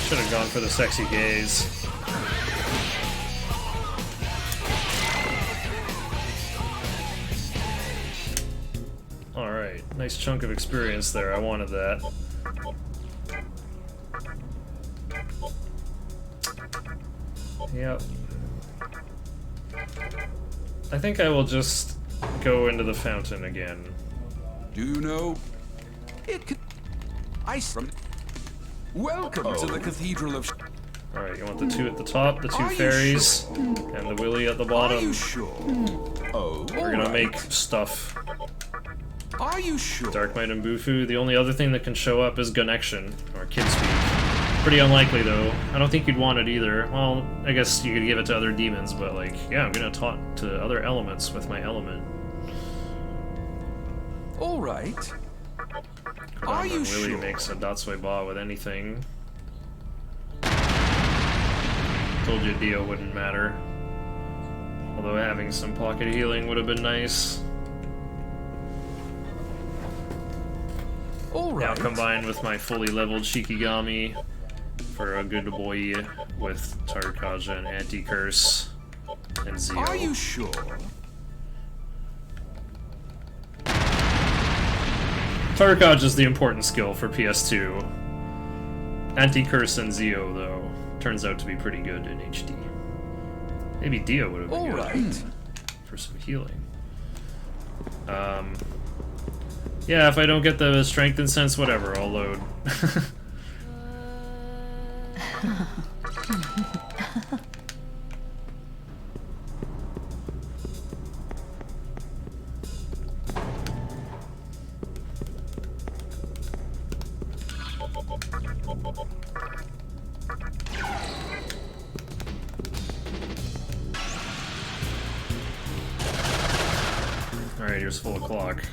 Should have gone for the sexy gaze. Nice chunk of experience there. I wanted that. Yep. I think I will just go into the fountain again. Do you know? It could. Welcome to the Cathedral of. Alright, you want the two at the top, the two Are you fairies, and the willy at the Are bottom. you sure? Oh, We're gonna alright. make stuff. Are you sure? Dark Might and Bufu. The only other thing that can show up is Gunnection, or Kid Speak. Pretty unlikely though. I don't think you'd want it either. Well, I guess you could give it to other demons, but like, yeah, I'm gonna talk to other elements with my element. All right. Are you Willy sure? makes a Datsui Ba with anything. Told you Dio wouldn't matter. Although having some pocket healing would have been nice. All Now right. combined with my fully leveled Shikigami for a good boy with Tarkaja and Anti-Curse and Zeo. Are you sure? Tarkaja is the important skill for PS2. Anti-Curse and Zeo, though, turns out to be pretty good in HD. Maybe Dio would have been All good right. for some healing. Yeah, if I don't get the strength and sense, whatever, I'll load. Alright, here's full o'clock.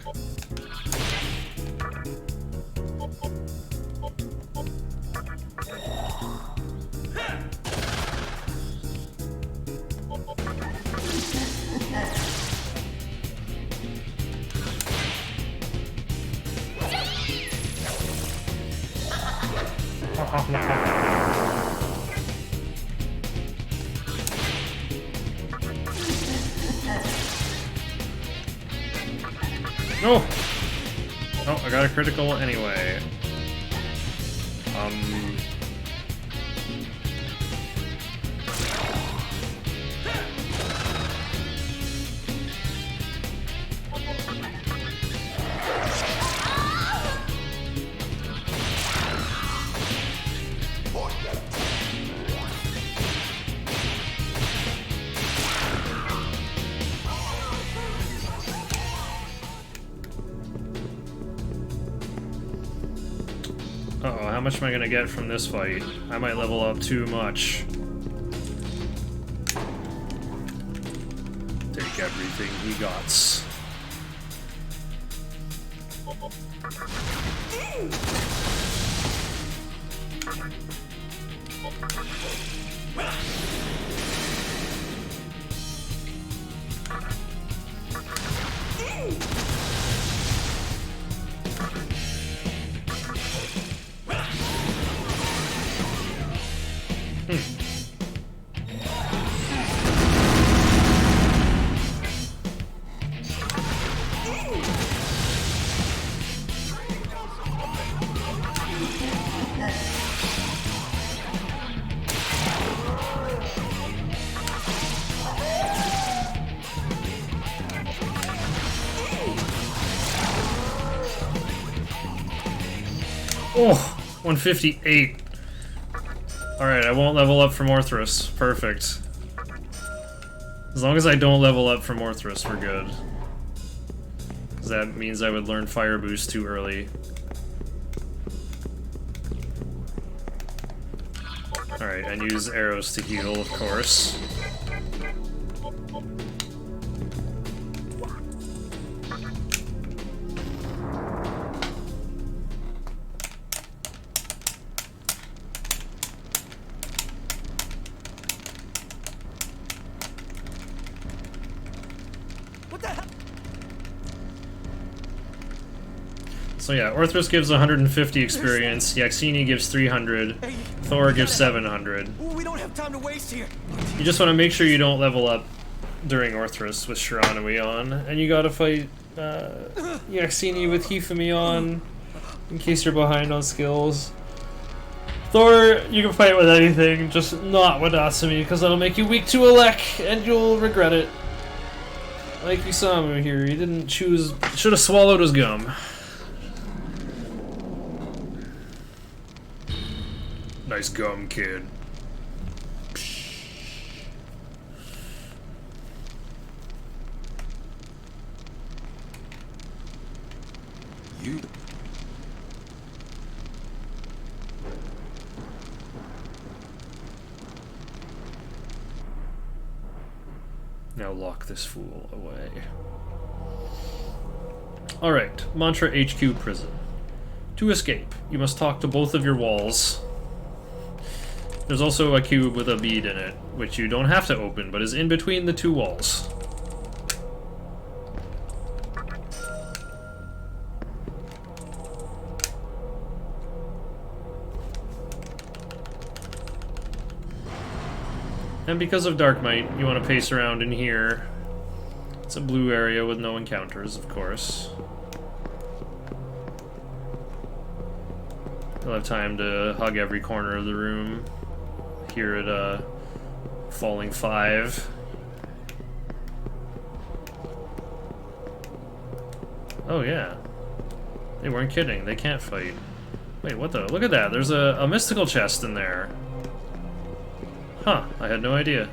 No! Oh, I got a critical anyway. Uh-oh, how much am I gonna get from this fight? I might level up too much. Take everything he gots. Oh, 158. Alright, I won't level up from Orthrus. Perfect. As long as I don't level up from Orthrus, we're good. Because that means I would learn Fire Boost too early. Alright, and use arrows to heal, of course. So yeah, Orthrus gives 150 experience, Yaxini gives 300, Thor gives 700. We don't have time to waste here. You just want to make sure you don't level up during Orthrus with Shiranui on, and you gotta fight Yaxini with Hifumi on, in case you're behind on skills. Thor, you can fight with anything, just not with Asumi, because that'll make you weak to Elec, and you'll regret it. Like Isamu here, he didn't choose... should have swallowed his gum. Nice gum, kid. You. Now lock this fool away. Alright, Mantra HQ Prison. To escape, you must talk to both of your walls. There's also a cube with a bead in it, which you don't have to open, but is in between the two walls. And because of Dark Might, you want to pace around in here. It's a blue area with no encounters, of course. You'll have time to hug every corner of the room. Here at Falling 5. Oh yeah. They weren't kidding, they can't fight. Wait, what the? Look at that, there's a mystical chest in there. Huh, I had no idea.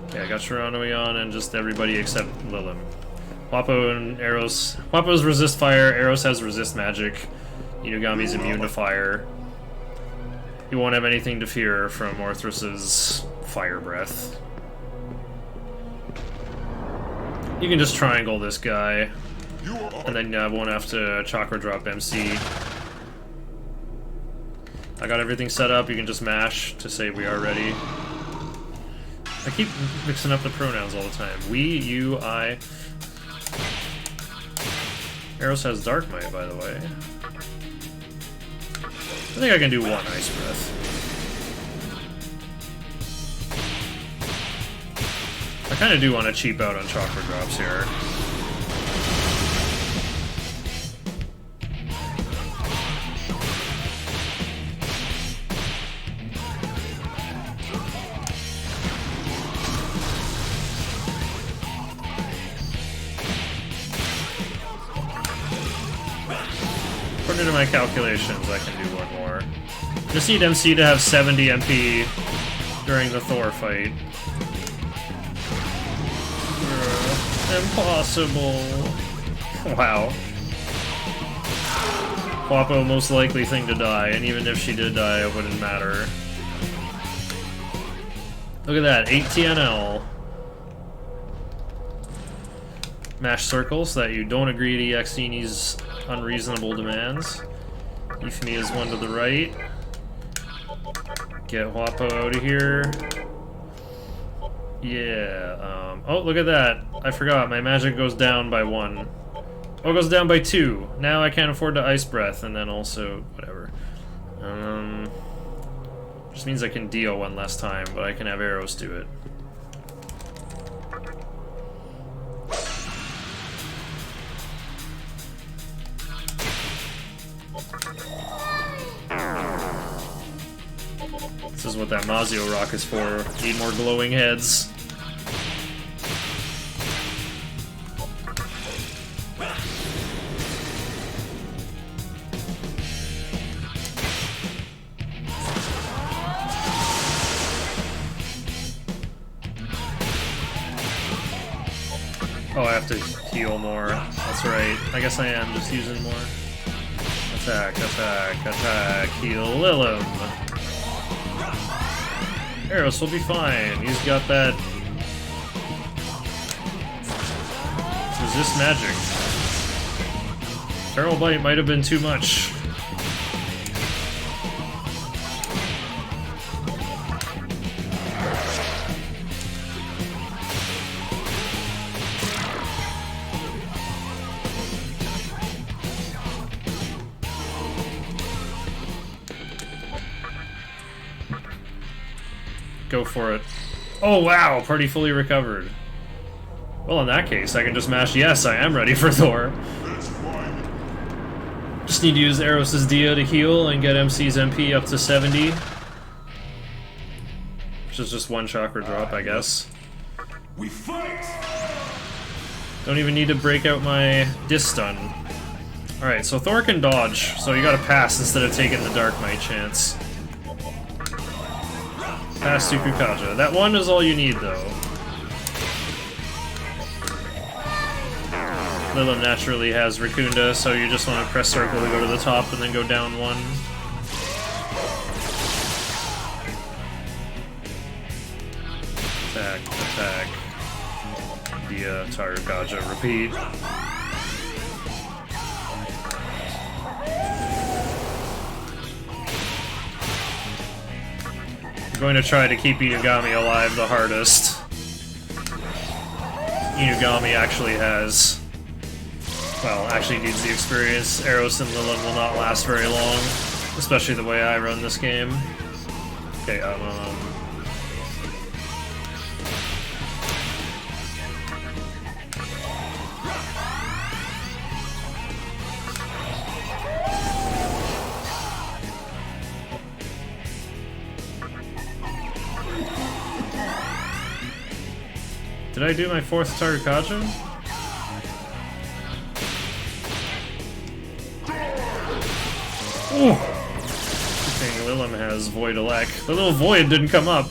Okay, I got Shiranui on and just everybody except Lilim. Wapo and Eros. Wapo's resist fire, Eros has resist magic. Inugami's immune to fire. You won't have anything to fear from Orthrus's fire breath. You can just triangle this guy. And then won't have to chakra drop MC. I got everything set up, you can just mash to say we are ready. I keep mixing up the pronouns all the time. We, you, I. Eros has Dark Might, by the way. I think I can do one Ice Breath. I kind of do want to cheap out on chakra drops here. According to my calculations, I can do one more. Just need MC to have 70 MP during the Thor fight. Impossible. Wow. Wapo, most likely thing to die, and even if she did die, it wouldn't matter. Look at that, 8 TNL. Mash circles so that you don't agree to Yaxini's unreasonable demands. Ifni is one to the right. Get Wapo out of here. Yeah, oh, look at that. I forgot, my magic goes down by 1. Oh, it goes down by 2. Now I can't afford to Ice Breath, and then also, whatever. Just means I can deal one less time, but I can have arrows do it. This is what that Mazio rock is for. Need more glowing heads. Oh, I have to heal more. That's right. I guess I am just using more. Attack, attack, attack. Heal Lilim. Eros will be fine. He's got that resist magic. Feral Bite might have been too much. Go for it. Oh wow, party fully recovered. Well, in that case, I can just mash yes, I am ready for Thor. Just need to use Eros' Dia to heal and get MC's MP up to 70. Which is just one chakra drop, I guess. We fight! Don't even need to break out my Dis Stun. Alright, so Thor can dodge, so you gotta pass instead of taking the Dark Might chance. Pass to Kukaja. That one is all you need, though. Lilum naturally has Raccoonda, so you just want to press circle to go to the top and then go down one. Attack, attack. Dia, Tarukaja, repeat. I'm going to try to keep Inugami alive the hardest. Inugami actually has... well, actually needs the experience. Eros and Lilum will not last very long, especially the way I run this game. Okay, did I do my 4th Tarukaja? Ooh! Good thing Lilum has Void Elec. The little Void didn't come up.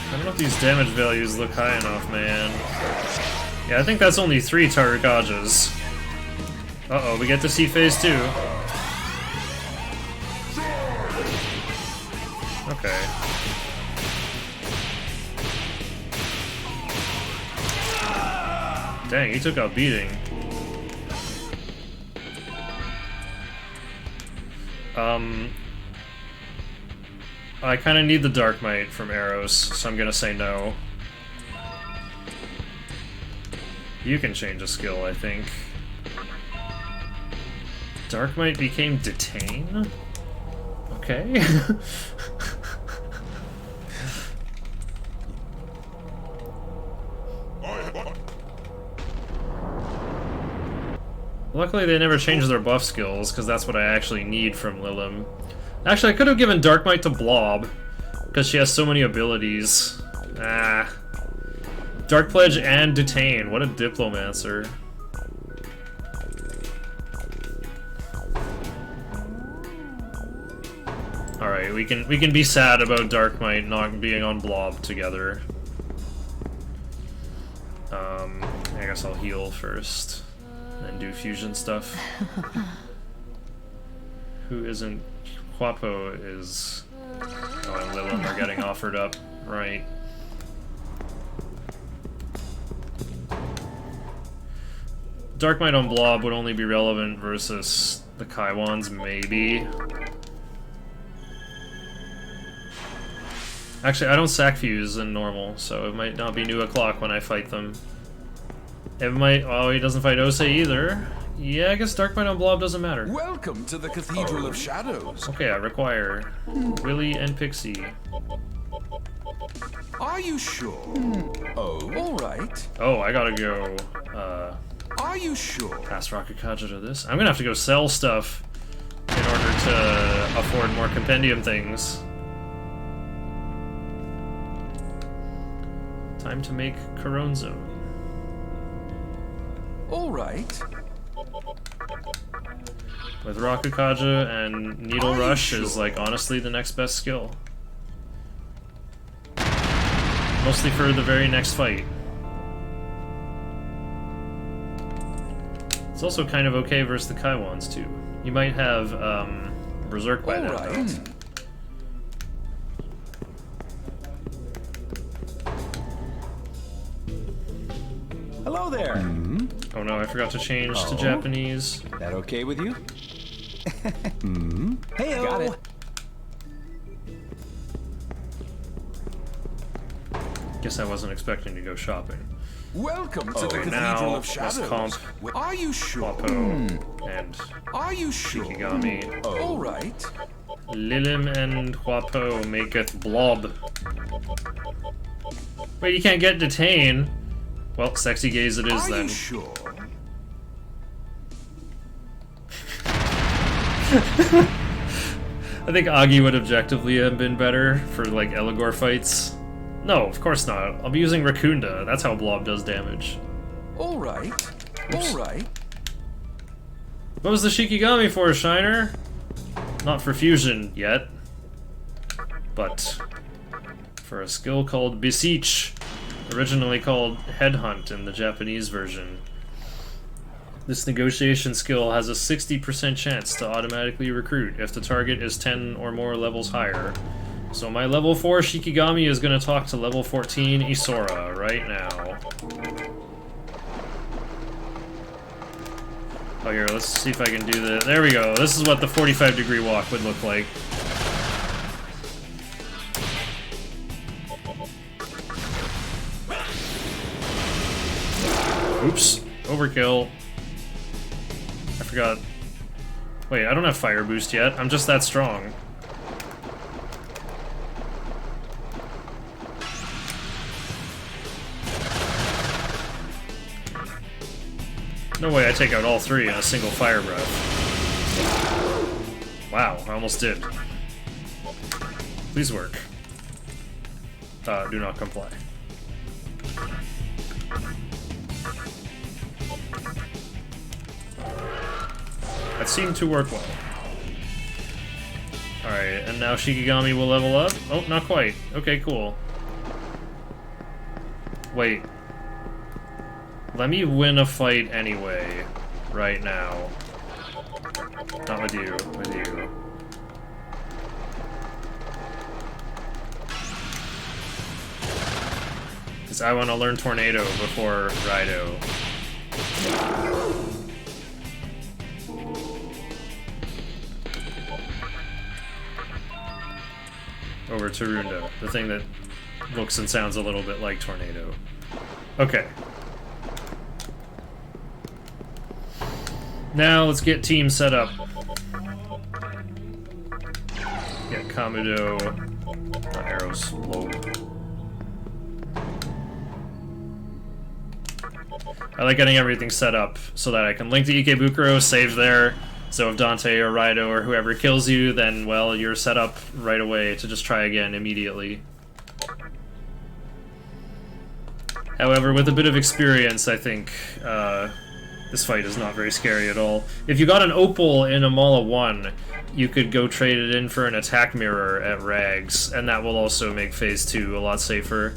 I don't know if these damage values look high enough, man. Yeah, I think that's only 3 Tarukajas. Uh-oh, we get to see phase 2. Okay. Dang, he took a beating. I kind of need the Dark Might from Eros, so I'm gonna say no. You can change a skill, I think. Dark Might became Detain? Okay. Luckily they never changed their buff skills, because that's what I actually need from Lilum. Actually, I could have given Dark Might to Blob, because she has so many abilities. Ah. Dark Pledge and Detain, what a Diplomancer. Alright, we can be sad about Dark Might not being on Blob together. I guess I'll heal first, then do fusion stuff. Who isn't... Quapo is... oh, and Lilum are getting offered up, right. Dark Might on Blob would only be relevant versus the Kaiwans, maybe. Actually, I don't sack fuse in normal, so it might not be new o'clock when I fight them. It might... oh, he doesn't fight Ose either. Yeah, I guess Dark Might on Blob doesn't matter. Welcome to the Cathedral of Shadows. Okay, I require Willy and Pixie. Are you sure? Oh, all right. Oh, I gotta go, Are you sure? pass Rakukaja to this. I'm gonna have to go sell stuff in order to afford more compendium things. Time to make Coronzo. All right. With Rakukaja and Needle Are you Rush sure? is like honestly the next best skill. Mostly for the very next fight. It's also kind of okay versus the Kaiwans too. You might have Berserk by All now. right. Though. Hello there. Oh no, I forgot to change to Japanese. That okay with you? Hey, got it. Guess I wasn't expecting to go shopping. Welcome to the Okay, Cathedral now of let's Shadows. comp Are you sure? Quapo and Are you sure? Shikigami. All right. Lilim and Huapo maketh blob. Wait, you can't get detain. Well, sexy gaze it is Are then. you sure? I think Agi would objectively have been better for, like, Eligor fights. No, of course not. I'll be using Rakunda. That's how Blob does damage. All right. Oops. All right. What was the Shikigami for, Shiner? Not for fusion yet. But for a skill called Beseech, originally called Headhunt in the Japanese version. This negotiation skill has a 60% chance to automatically recruit if the target is 10 or more levels higher. So my level 4 Shikigami is going to talk to level 14 Isora right now. Oh, here, let's see if I can do the... There we go. This is what the 45-degree walk would look like. Oops. Overkill. I forgot. Wait, I don't have fire boost yet. I'm just that strong. No way I take out all three in a single fire breath. Wow, I almost did. Please work. Do not comply. That seemed to work well. Alright, and now Shikigami will level up? Oh, not quite. Okay, cool. Wait. Let me win a fight anyway, right now. Not with you, with you. Because I want to learn Tornado before Raido. Over Tarunda, the thing that looks and sounds a little bit like Tornado. Okay. Now let's get team set up. Get Kamudo, not arrows, lobe. I like getting everything set up so that I can link to Ikebukuro, save there. So if Dante or Raido or whoever kills you, then, well, you're set up right away to just try again immediately. However, with a bit of experience, I think this fight is not very scary at all. If you got an Opal in Amala 1, you could go trade it in for an attack mirror at Rags, and that will also make Phase 2 a lot safer.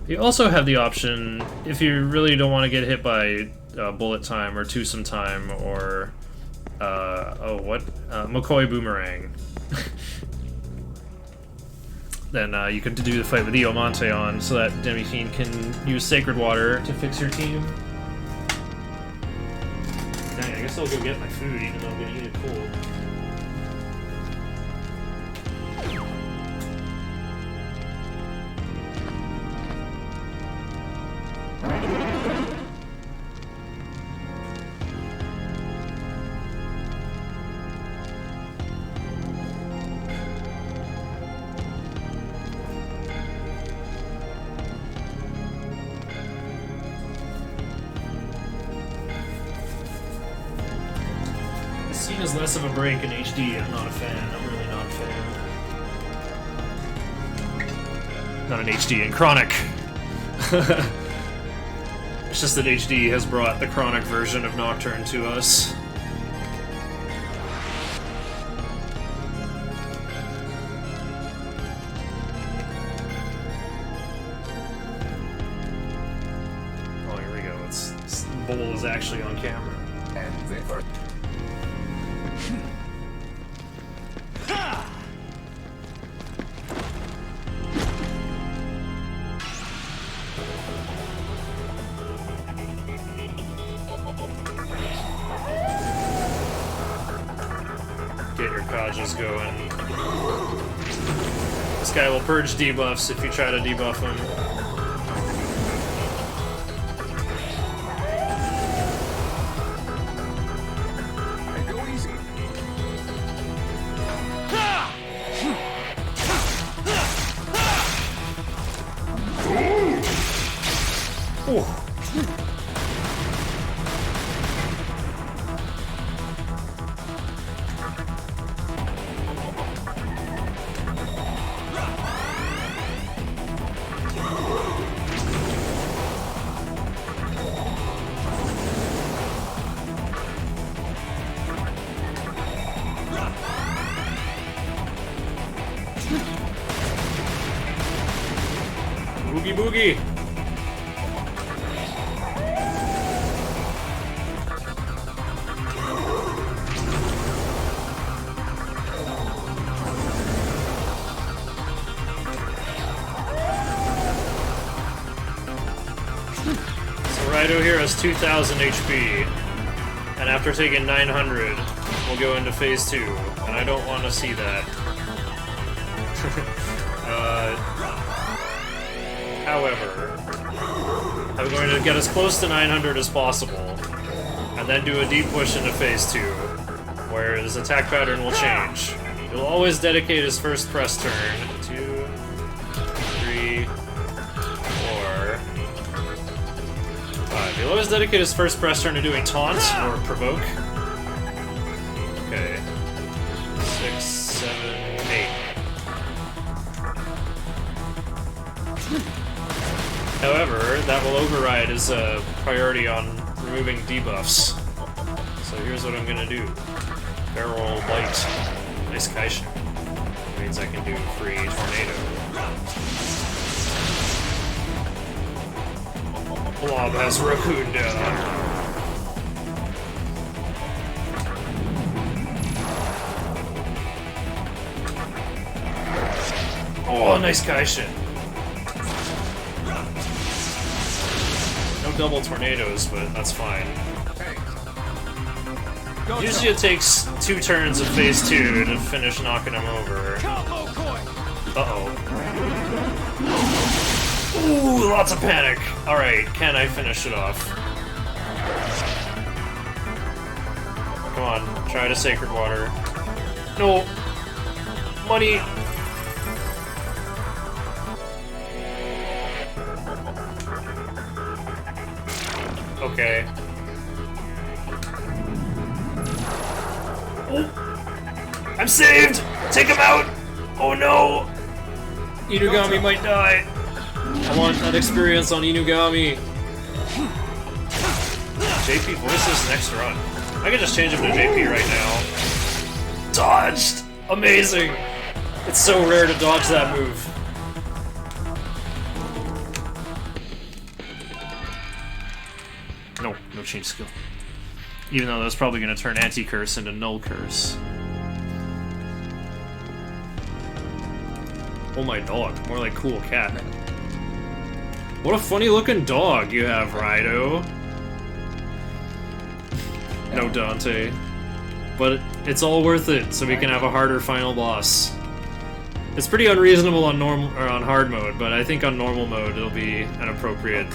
You also have the option, if you really don't want to get hit by bullet time or twosome time or... McCoy Boomerang. Then you can do the fight with Iomonte on so that Demi-Fiend can use Sacred Water to fix your team. Dang, I guess I'll go get my food even though I'm gonna eat it cold. Is less of a break in HD. I'm not a fan. I'm really not a fan. Not an HD in Chronic. It's just that HD has brought the Chronic version of Nocturne to us. Oh, here we go. This bowl is actually on camera. And they first. Get your Kajas going. This guy will purge debuffs if you try to debuff him. I go easy. Boogie boogie! Raido here has 2,000 HP, and after taking 900, we'll go into phase 2, and I don't want to see that. However, I'm going to get as close to 900 as possible, and then do a deep push into phase 2, where his attack pattern will change. He'll always dedicate his first press turn. 2, 3, 4... He'll always dedicate his first press turn to doing taunt or provoke. Okay. 6, 7, 8. However, that will override his priority on removing debuffs. So here's what I'm gonna do. Barrel Bite. Nice Kaishin. That means I can do free Tornado. Blob has Raccoon down. Oh, nice Kaishin. No double tornadoes, but that's fine. Usually it takes 2 turns of phase 2 to finish knocking him over. Uh-oh. Ooh, lots of panic. Alright, can I finish it off? Come on, try to Sacred Water. No! Money! Okay. Oh! I'm saved! Take him out! Oh no! Inugami might die! I want that experience on Inugami. JP voices next run. I can just change him to JP right now. Dodged! Amazing! It's so rare to dodge that move. No change skill. Even though that's probably going to turn Anti-Curse into Null Curse. Oh my dog, more like cool cat. What a funny looking dog you have, Raido. No Dante. But it's all worth it, so we can have a harder final boss. It's pretty unreasonable on normal or on hard mode, but I think on normal mode it'll be an appropriate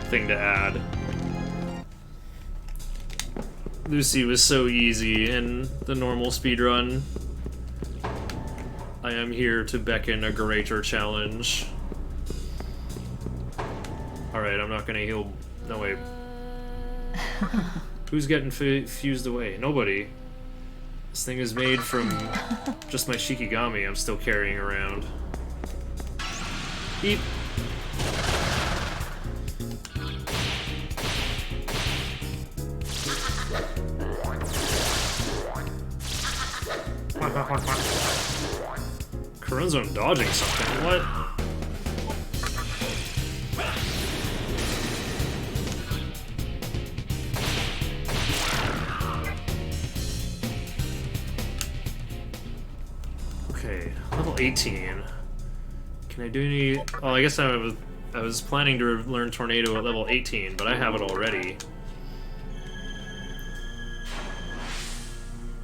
thing to add. Lucy was so easy in the normal speedrun. I am here to beckon a greater challenge. Alright, I'm not gonna heal. No way. Who's getting fused away? Nobody. This thing is made from just my Shikigami I'm still carrying around. Eep. Coronzone dodging something, what? Okay, level 18. Can I do any... Oh, I guess I was planning to learn Tornado at level 18, but I have it already.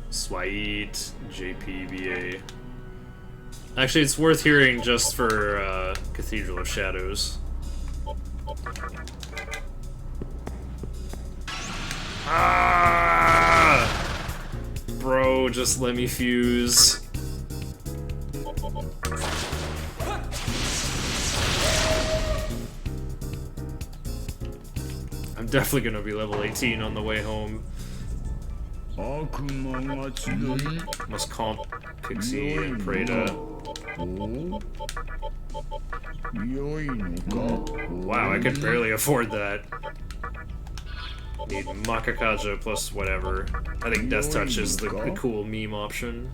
Sweet. JPBA. Actually, it's worth hearing just for Cathedral of Shadows. Ah! Bro, just let me fuse. I'm definitely gonna be level 18 on the way home. Must comp Pixie and Prada. Wow, I could barely afford that. Need Makakaja plus whatever. I think Death Touch is the cool meme option.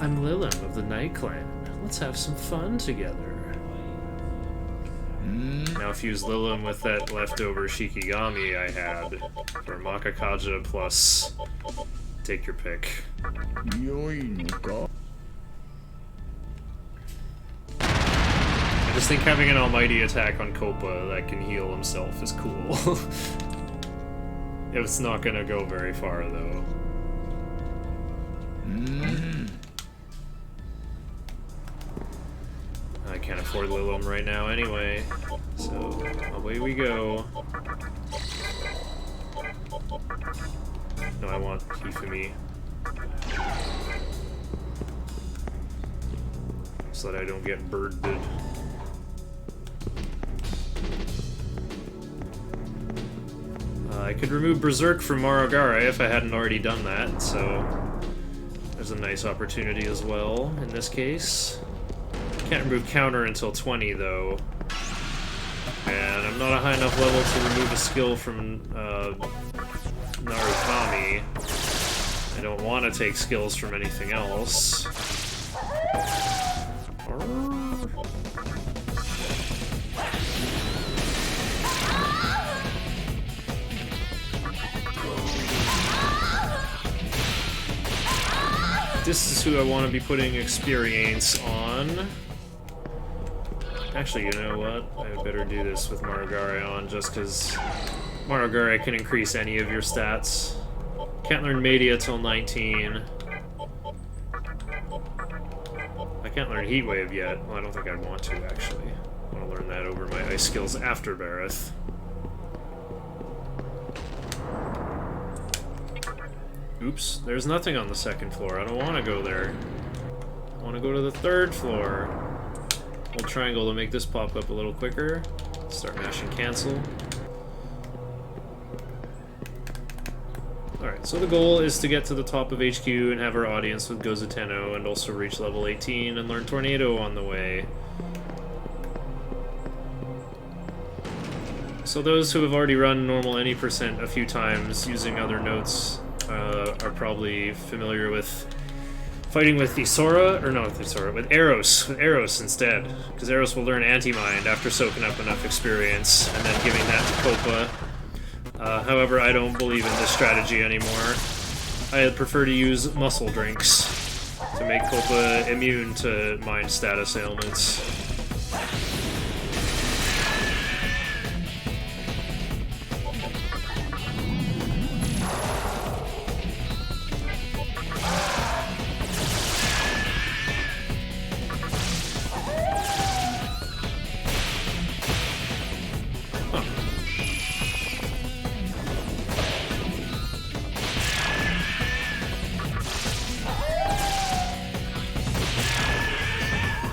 I'm Lilum of the Night Clan. Let's have some fun together. Now fuse Lilum with that leftover Shikigami I had for Makakaja plus take your pick. I just think having an almighty attack on Copa that can heal himself is cool. It's not gonna go very far though. I can't afford Lilum right now anyway, so away we go. No, I want Hifumi. So that I don't get birded. I could remove Berserk from Marogare if I hadn't already done that, so there's a nice opportunity as well in this case. Can't remove counter until 20 though, and I'm not a high enough level to remove a skill from Narukami. I don't want to take skills from anything else. This is who I want to be putting experience on. Actually, you know what? I better do this with Marogare on, just because Marogare can increase any of your stats. Can't learn Media till 19. I can't learn Heatwave yet. Well, I don't think I'd want to, actually. I want to learn that over my ice skills after Bareth. Oops, there's nothing on the second floor. I don't want to go there. I want to go to the third floor. Hold triangle to make this pop up a little quicker. Start mashing cancel. Alright, so the goal is to get to the top of HQ and have our audience with Gozuteno and also reach level 18 and learn Tornado on the way. So those who have already run normal any percent a few times using other notes are probably familiar with fighting with Isora, or not with Isora, with Eros instead, because Eros will learn Anti-Mind after soaking up enough experience, and then giving that to Copa. However, I don't believe in this strategy anymore. I prefer to use muscle drinks to make Copa immune to mind status ailments.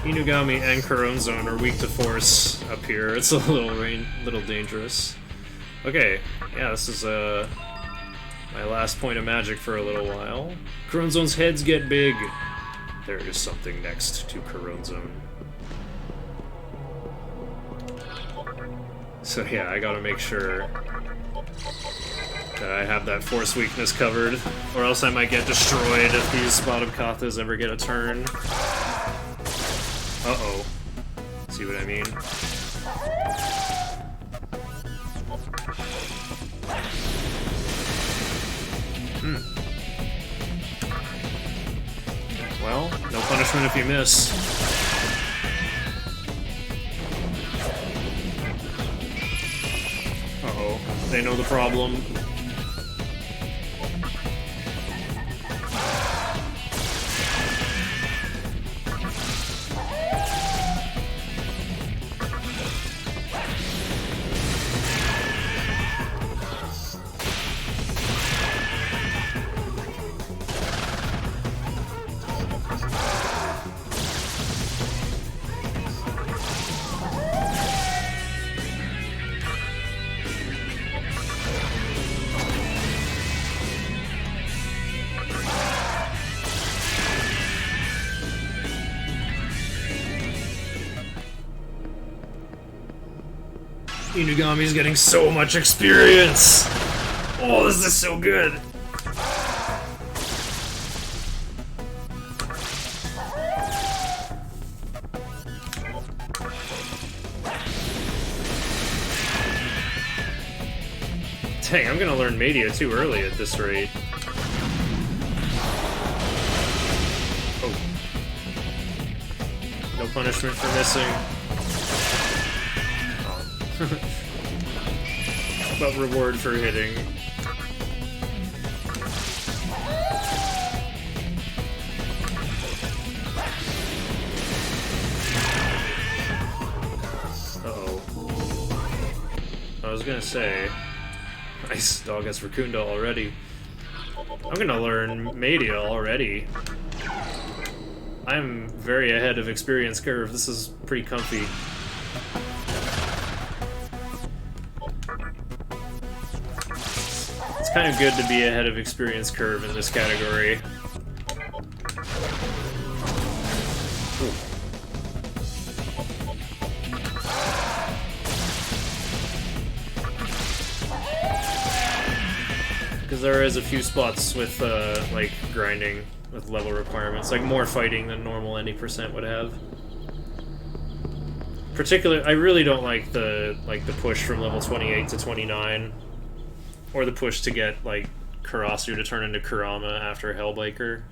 Inugami and Corone Zone are weak to force up here. It's a little dangerous. Okay, yeah, this is my last point of magic for a little while. Corone Zone's heads get big. There is something next to Corone Zone. So yeah, I gotta make sure that I have that force weakness covered, or else I might get destroyed if these Spotted Kathas ever get a turn. Uh-oh. See what I mean? Well, no punishment if you miss. Uh-oh. They know the problem. Inugami's getting so much experience! Oh, this is so good! Dang, I'm gonna learn media too early at this rate. Oh. No punishment for missing. Oh. But reward for hitting. I was gonna say, nice, dog has Raccoonda already. I'm gonna learn media already. I'm very ahead of experience curve. This is pretty comfy. It's kind of good to be ahead of experience curve in this category. Ooh. Because there is a few spots with, like, grinding with level requirements, like more fighting than normal any percent would have. Particularly, I really don't like the push from level 28 to 29, or the push to get, like, Karasu to turn into Kurama after Hellbiker.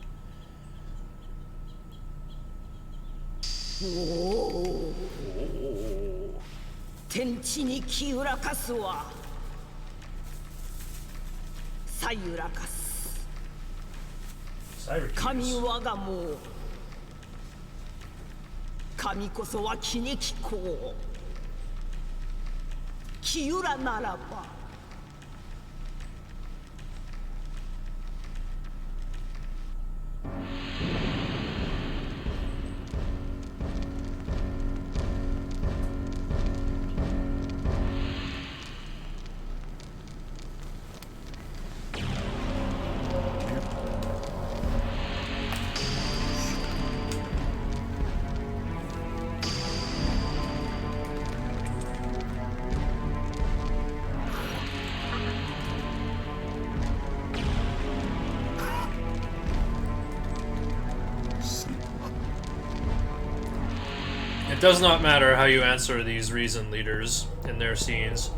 It does not matter how you answer these reason leaders in their scenes.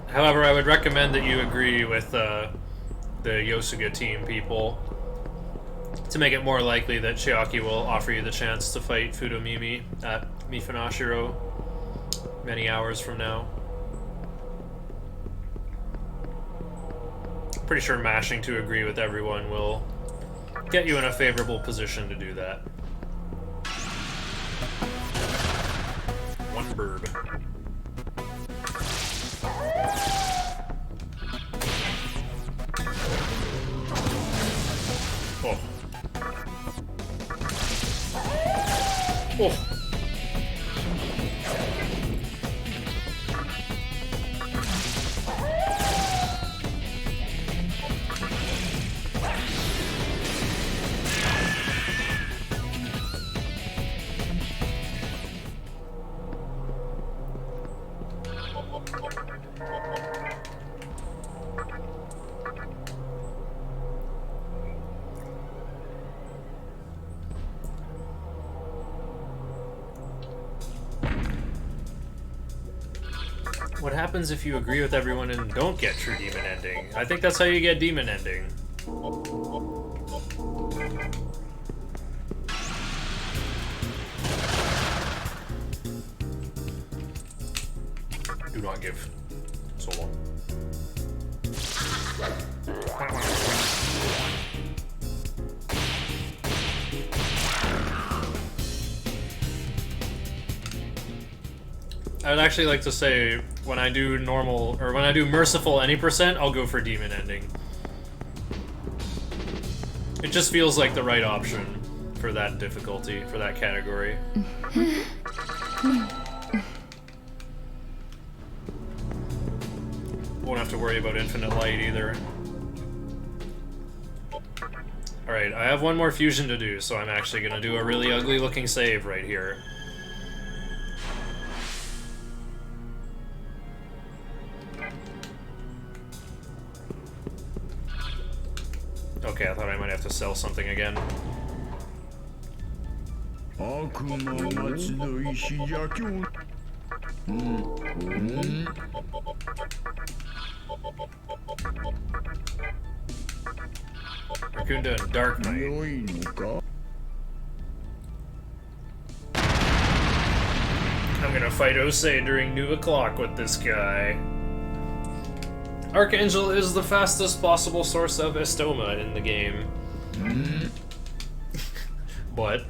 However, I would recommend that you agree with the Yosuga team people to make it more likely that Chiaki will offer you the chance to fight Fudomimi at Mifanashiro many hours from now. Pretty sure mashing to agree with everyone will get you in a favorable position to do that. One burb. Oh. Oh. What happens if you agree with everyone and don't get true demon ending? I think that's how you get demon ending. Do not give so long. I'd actually like to say, when I do normal, or when I do merciful any percent, I'll go for demon ending. It just feels like the right option for that difficulty, for that category. Won't have to worry about infinite light either. Alright, I have one more fusion to do, so I'm actually gonna do a really ugly looking save right here. Okay, I thought I might have to sell something again. Rakunda and Dark Knight. 良いのか I'm gonna fight Osei during New O'Clock with this guy. Archangel is the fastest possible source of Estoma in the game. But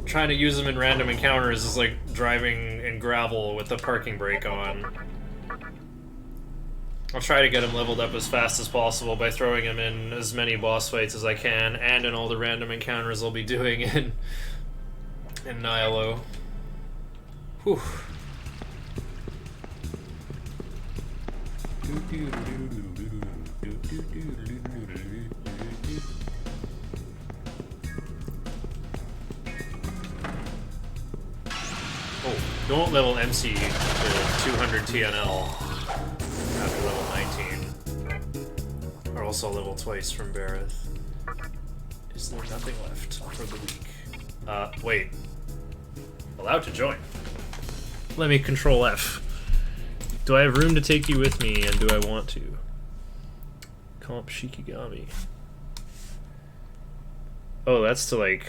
trying to use him in random encounters is like driving in gravel with the parking brake on. I'll try to get him leveled up as fast as possible by throwing him in as many boss fights as I can, and in all the random encounters I'll be doing in Nihilo. Whew. Oh, don't level MC to 200 TNL after level 19. Or else I'll level twice from Bareth. Is there nothing left for the week? Wait. Allowed to join. Let me control F. Do I have room to take you with me, and do I want to? Comp Shikigami. Oh, that's to, like,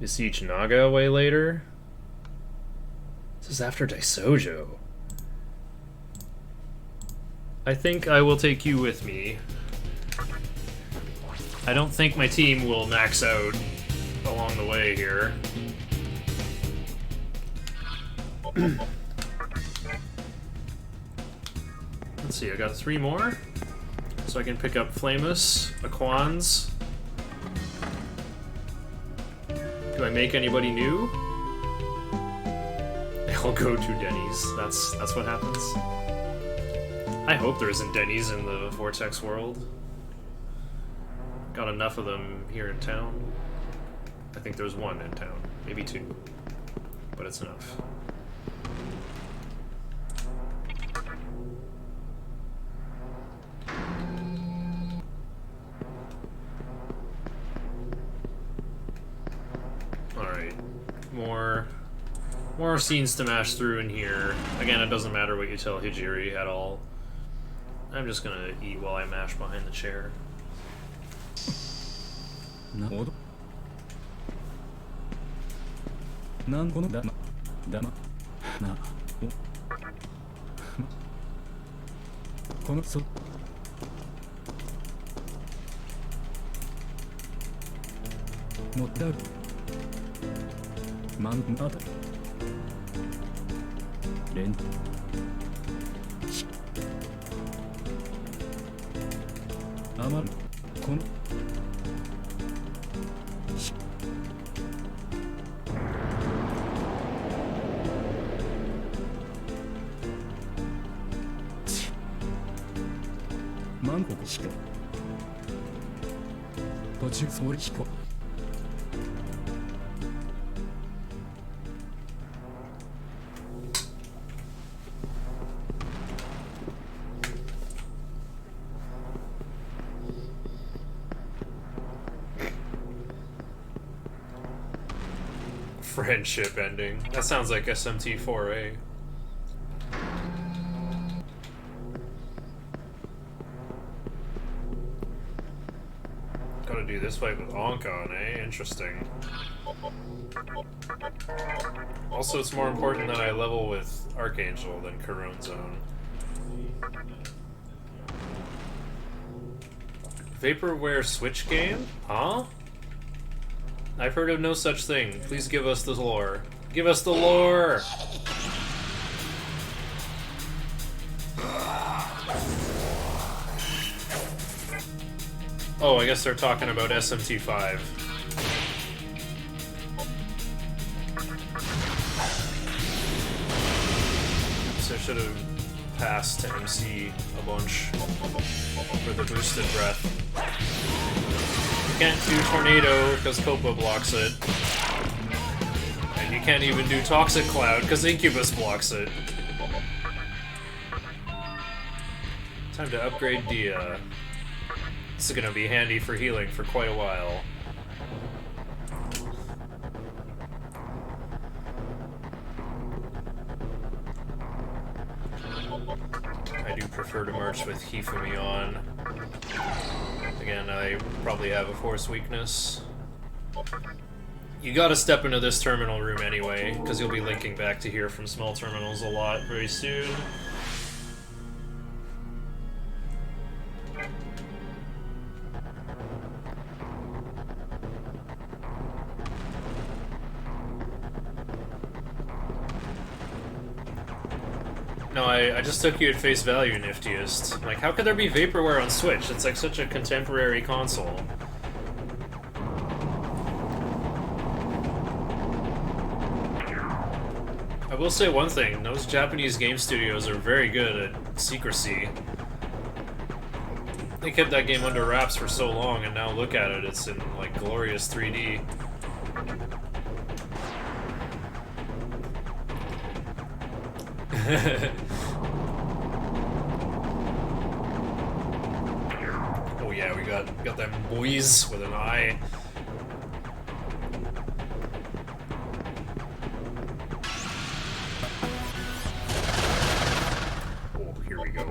besiege Naga way later? This is after Daisojo. I think I will take you with me. I don't think my team will max out along the way here. Let's see, I got 3 more. So I can pick up Flamus, Aquans. Do I make anybody new? I'll go to Denny's. That's what happens. I hope there isn't Denny's in the Vortex world. Got enough of them here in town. I think there's 1 in town, maybe 2, but it's enough. Alright, more scenes to mash through in here. Again, it doesn't matter what you tell Hijiri at all. I'm just gonna eat while I mash behind the chair. Friendship ending. That sounds like SMT 4A. Gotta do this fight with Onkon, eh? Interesting. Also, it's more important that I level with Archangel than Corone Zone. Vaporware Switch game? Huh? I've heard of no such thing. Please give us the lore. Give us the lore! Oh, I guess they're talking about SMT5. So I should have passed to MC a bunch for the boosted breath. You can't do Tornado because Copa blocks it. And you can't even do Toxic Cloud because Incubus blocks it. Time to upgrade Dia. This is gonna be handy for healing for quite a while. I do prefer to march with Hifumi on. Again, I probably have a force weakness. You gotta step into this terminal room anyway, because you'll be linking back to here from small terminals a lot very soon. No, I just took you at face value, Niftiest. Like, how could there be vaporware on Switch? It's like such a contemporary console. I will say one thing, those Japanese game studios are very good at secrecy. They kept that game under wraps for so long, and now look at it, it's in, like, glorious 3D. Oh yeah, we got them boys with an eye. Oh, here we go.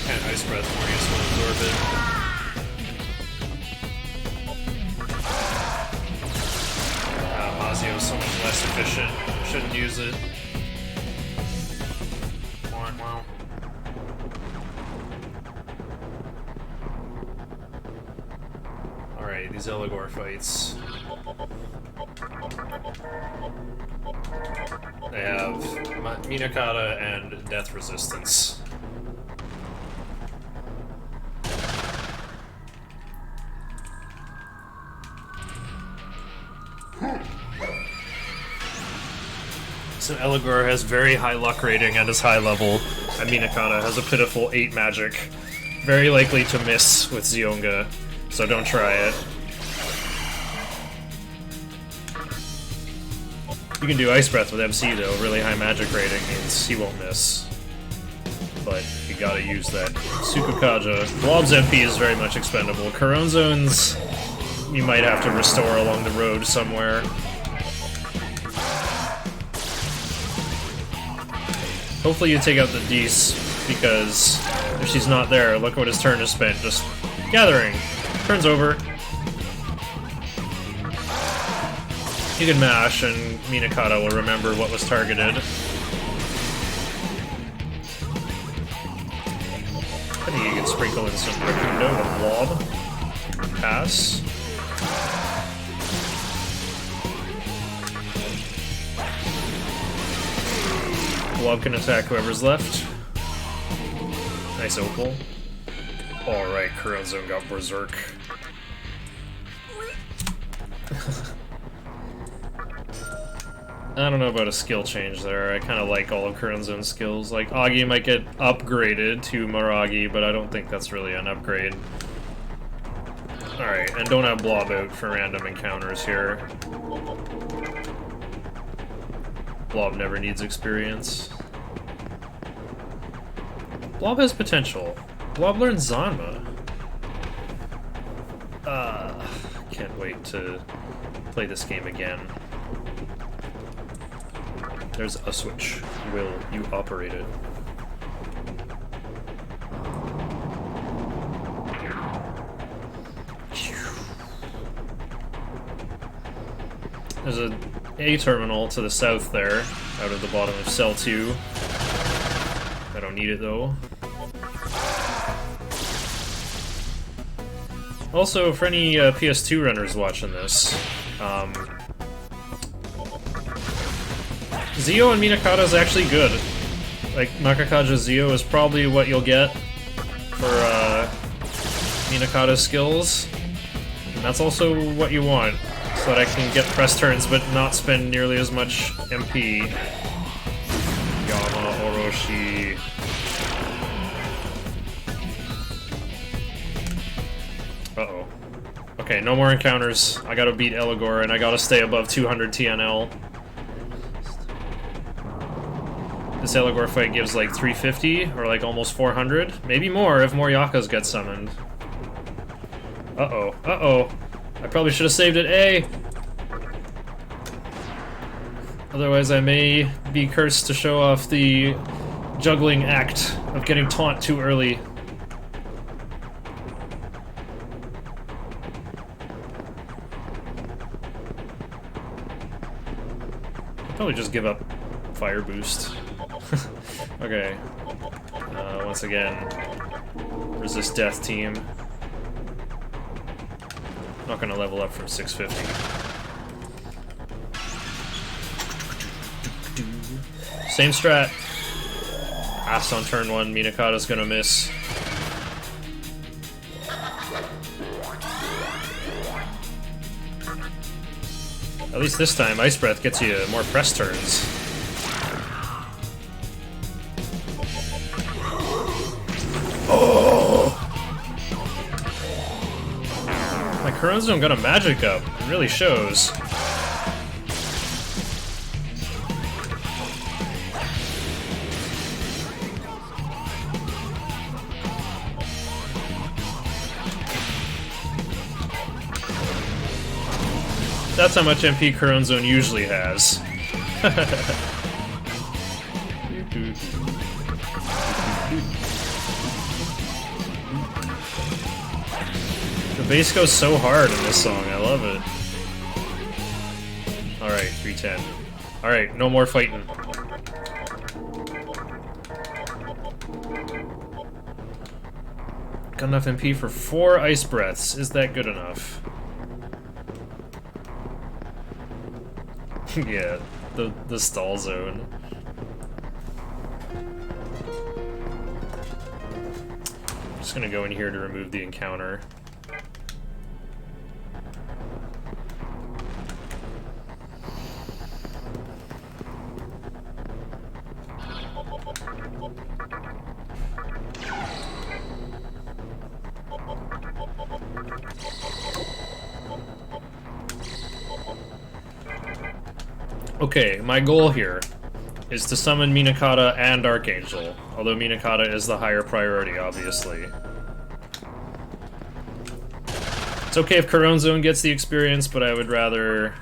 And ice breath for you, so absorb it. Mazio's so much less efficient. Shouldn't use it. Wow. Alright, these Eligor fights. They have Minakata and Death Resistance. So Eligor has very high luck rating and is high level, and Minakata has a pitiful 8 magic. Very likely to miss with Zionga, so don't try it. You can do Ice Breath with MC though, really high magic rating means he won't miss. But you gotta use that. Sukukaja. Blob's MP is very much expendable. Corone Zones, you might have to restore along the road somewhere. Hopefully you take out the Dees, because if she's not there, look what his turn is spent, just gathering. Turns over. You can mash, and Minakata will remember what was targeted. I think you can sprinkle in some Rakundo with Blob. Pass. Blob can attack whoever's left. Nice Opal. Alright, Corone Zone got Berserk. I don't know about a skill change there. I kind of like all of Corone Zone's skills. Like, Agi might get upgraded to Maragi, but I don't think that's really an upgrade. Alright, and don't have Blob out for random encounters here. Blob never needs experience. Blob has potential. Blob learns Zanma. Can't wait to play this game again. There's a switch. Will you operate it? There's a terminal to the south there, out of the bottom of cell 2. I don't need it though. Also, for any PS2 runners watching this, Zio and Minakata is actually good. Like, Nakakaja Zio is probably what you'll get for Minakata's skills. And that's also what you want, so that I can get press turns but not spend nearly as much MP. Yama Orochi. Uh-oh. Okay, no more encounters. I gotta beat Eligor, and I gotta stay above 200 TNL. This Eligor fight gives like 350, or like almost 400. Maybe more if more Yakas get summoned. Uh-oh. Uh-oh. I probably should have saved it A. Otherwise, I may be cursed to show off the juggling act of getting taunt too early. Probably just give up fire boost. Okay. Once again, resist death team. Not gonna level up from 650. Same strat. Ass on turn 1, Minakata's gonna miss. At least this time, Ice Breath gets you more press turns. Oh! My Corona don't got a magic up. It really shows. That's how much MP Current Zone usually has. The bass goes so hard in this song, I love it. Alright, 310. Alright, no more fighting. Got enough MP for 4 Ice Breaths. Is that good enough? Yeah, the stall zone. I'm just gonna go in here to remove the encounter. Okay, my goal here is to summon Minakata and Archangel, although Minakata is the higher priority, obviously. It's okay if Corona Zone gets the experience, but I would rather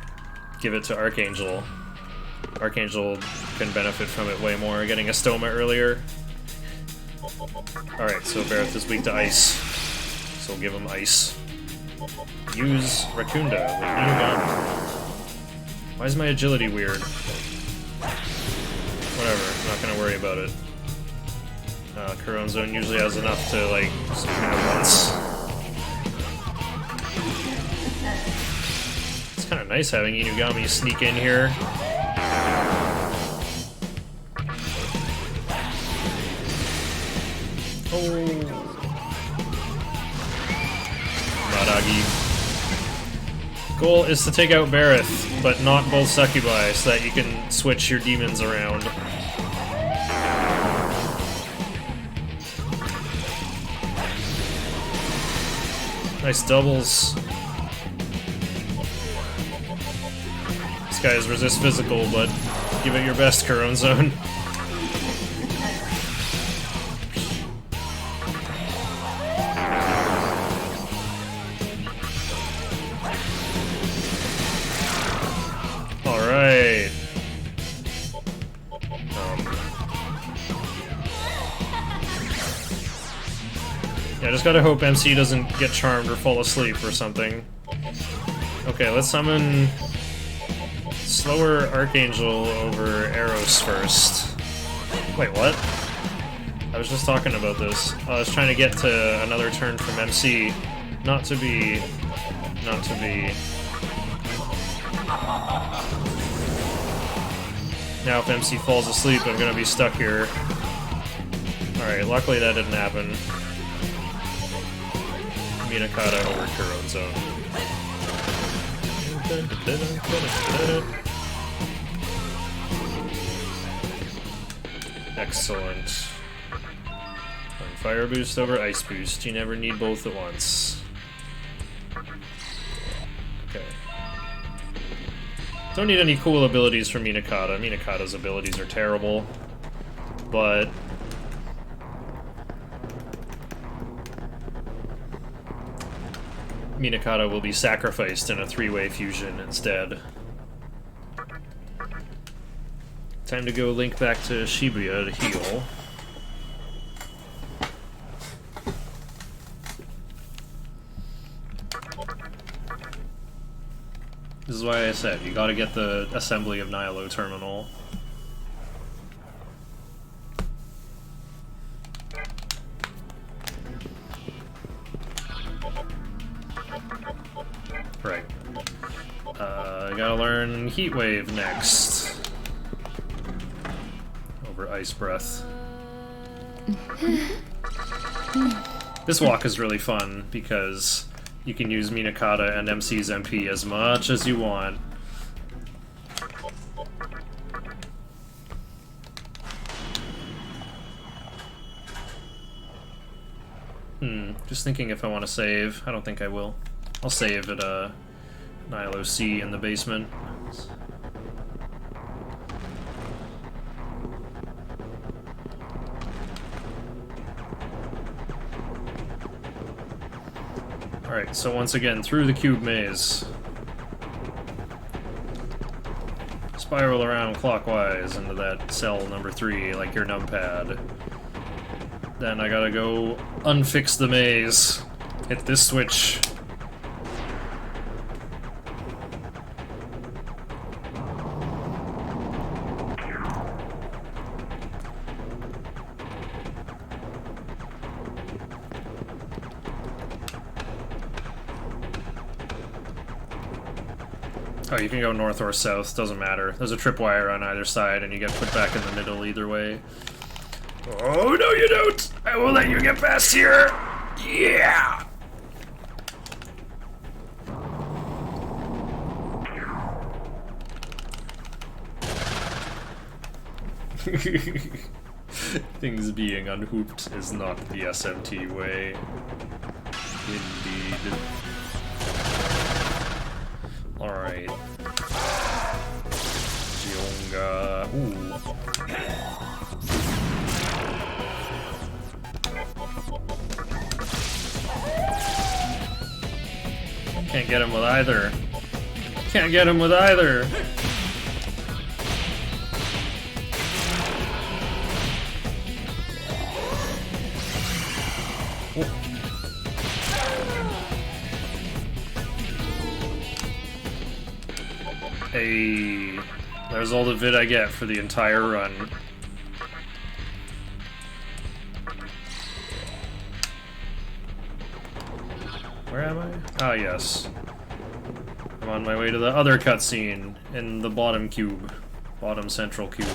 give it to Archangel. Archangel can benefit from it way more, getting a Stoma earlier. Alright, so Bareth is weak to ice, so we'll give him ice. Use Rakunda with Minagami. Why is my agility weird? Whatever, I'm not gonna worry about it. Corona Zone usually has enough to, like, swing at once. It's kinda nice having Inugami sneak in here. Oh. Maragi. Goal is to take out Bareth, but not both Succubi, so that you can switch your demons around. Nice doubles. This guy is resist physical, but give it your best, Corona Zone. Alright. Yeah, I just gotta hope MC doesn't get charmed or fall asleep or something. Okay, let's summon slower Archangel over Eros first. Wait, what? I was just talking about this. I was trying to get to another turn from MC. Not to be... Now if MC falls asleep, I'm gonna be stuck here. Alright, luckily that didn't happen. Minakata over Corona Zone. Excellent. Fire boost over ice boost. You never need both at once. Okay. Don't need any cool abilities from Minakata. Minakata's abilities are terrible. But... Minakata will be sacrificed in a 3-way fusion instead. time to go link back to Shibuya to heal. This is why I said, you gotta get the Assembly of Nihilo terminal. Right. I gotta learn Heat Wave next. Over Ice Breath. This walk is really fun because you can use Minakata and MC's MP as much as you want. Just thinking if I want to save. I don't think I will. I'll save at Nihilo C in the basement. Alright, so once again, through the cube maze. Spiral around clockwise into that cell number 3, like your numpad. Then I gotta go unfix the maze. Hit this switch. Oh, you can go north or south, doesn't matter. There's a tripwire on either side, and you get put back in the middle either way. Oh, no you don't! I will let you get past here! Yeah! Things being unhooped is not the SMT way. Indeed. Alright. Gionga. Ooh. Can't get him with either. Can't get him with either. Hey, there's all the vid I get for the entire run. Where am I? Ah, yes. I'm on my way to the other cutscene in the bottom cube. Bottom central cube.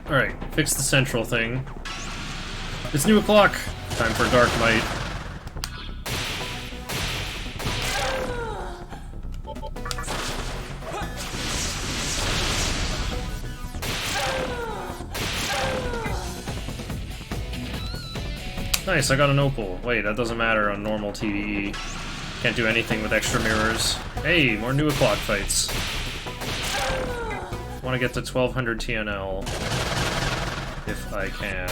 Alright, fix the central thing. It's new o'clock! Time for Dark Might. Nice, I got an opal. Wait, that doesn't matter on normal TDE. Can't do anything with extra mirrors. Hey, more new o'clock fights. Want to get to 1200 TNL. If I can.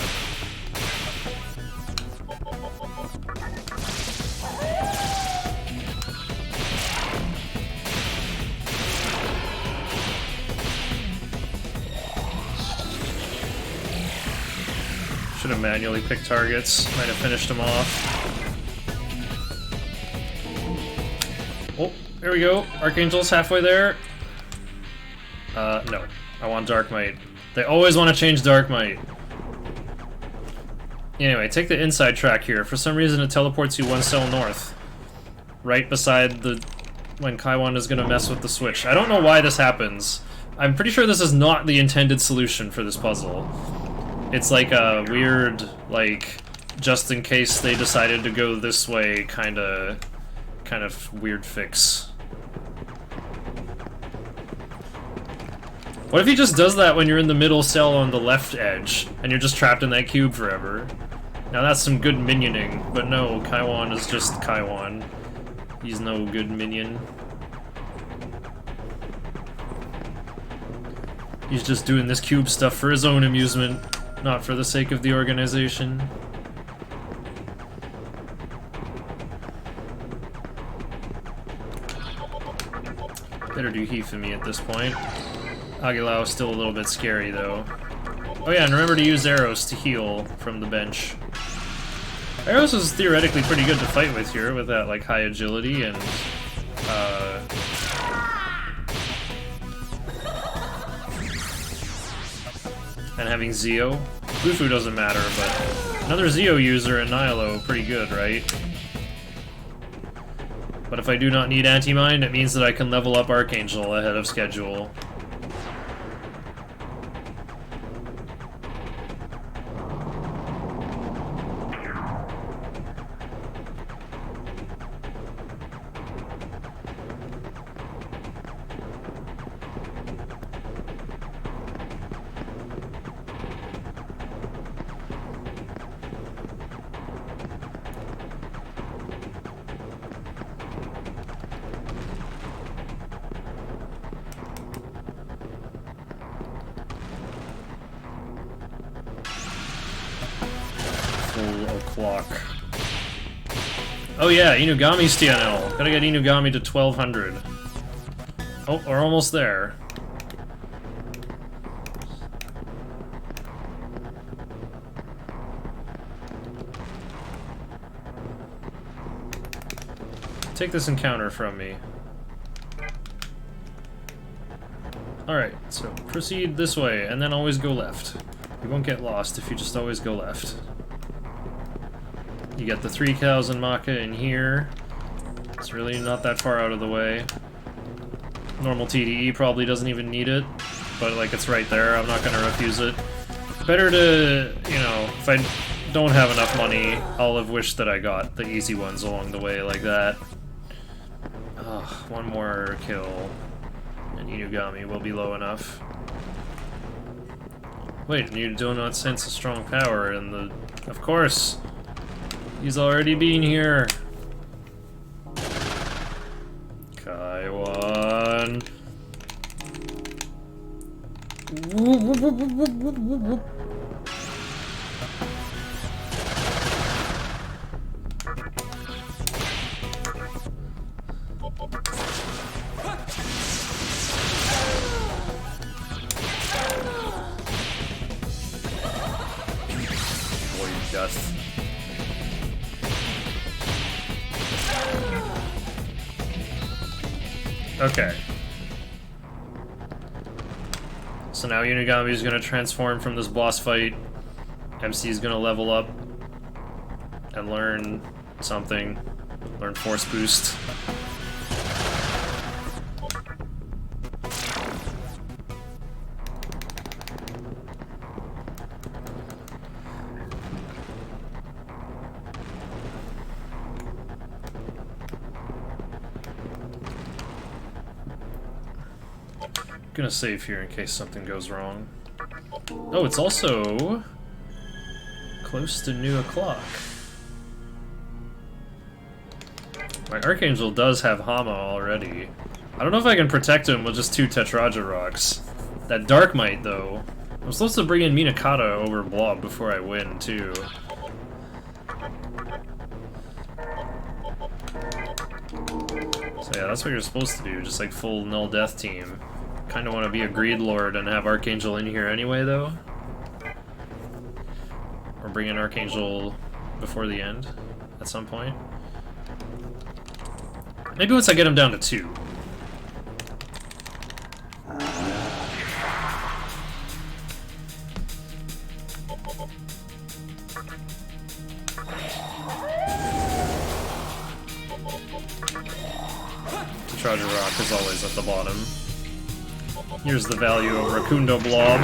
Should have manually picked targets. Might have finished them off. Oh, there we go. Archangel's halfway there. No. I want Dark Might. They always want to change Dark Might. Anyway, take the inside track here. For some reason, it teleports you one cell north. Right beside the... when Kaiwan is gonna mess with the switch. I don't know why this happens. I'm pretty sure this is not the intended solution for this puzzle. It's like a weird, like, just in case they decided to go this way kind of weird fix. What if he just does that when you're in the middle cell on the left edge, and you're just trapped in that cube forever? Now that's some good minioning, but no, Kaiwan is just Kaiwan. He's no good minion. He's just doing this cube stuff for his own amusement, not for the sake of the organization. Better do Hifumi at this point. Agilao is still a little bit scary, though. Oh yeah, and remember to use arrows to heal from the bench. Arrows is theoretically pretty good to fight with here, with that, like, high agility and, and having Zeo. Bufu doesn't matter, but another Zeo user in Nihilo, pretty good, right? But if I do not need Anti-Mind, it means that I can level up Archangel ahead of schedule. O'clock. Oh yeah, Inugami's TNL. Gotta get Inugami to 1200. Oh, we're almost there. Take this encounter from me. Alright, so proceed this way, and then always go left. You won't get lost if you just always go left. You get the 3000 Maka in here. It's really not that far out of the way. Normal TDE probably doesn't even need it, but like it's right there, I'm not gonna refuse it. Better to, you know, if I don't have enough money, I'll have wished that I got the easy ones along the way like that. Ugh, one more kill, and Inugami will be low enough. Wait, and you do not sense a strong power in the... Of course! He's already been here! Kaiwan! Dust. Okay. So now Inugami is going to transform from this boss fight. MC is going to level up and learn something. Learn Force Boost. Gonna save here in case something goes wrong. Oh, it's also close to noon o'clock. My Archangel does have Hama already. I don't know if I can protect him with just 2 Tetraja rocks. That Dark Might, though. I'm supposed to bring in Minakata over Blob before I win, too. So yeah, that's what you're supposed to do, just like full null death team. Kinda want to be a Greed Lord and have Archangel in here anyway, though. Or bring in Archangel before the end, at some point. Maybe once I get him down to 2. Tetraja Rock is always at the bottom. Here's the value of Rakundo Blob.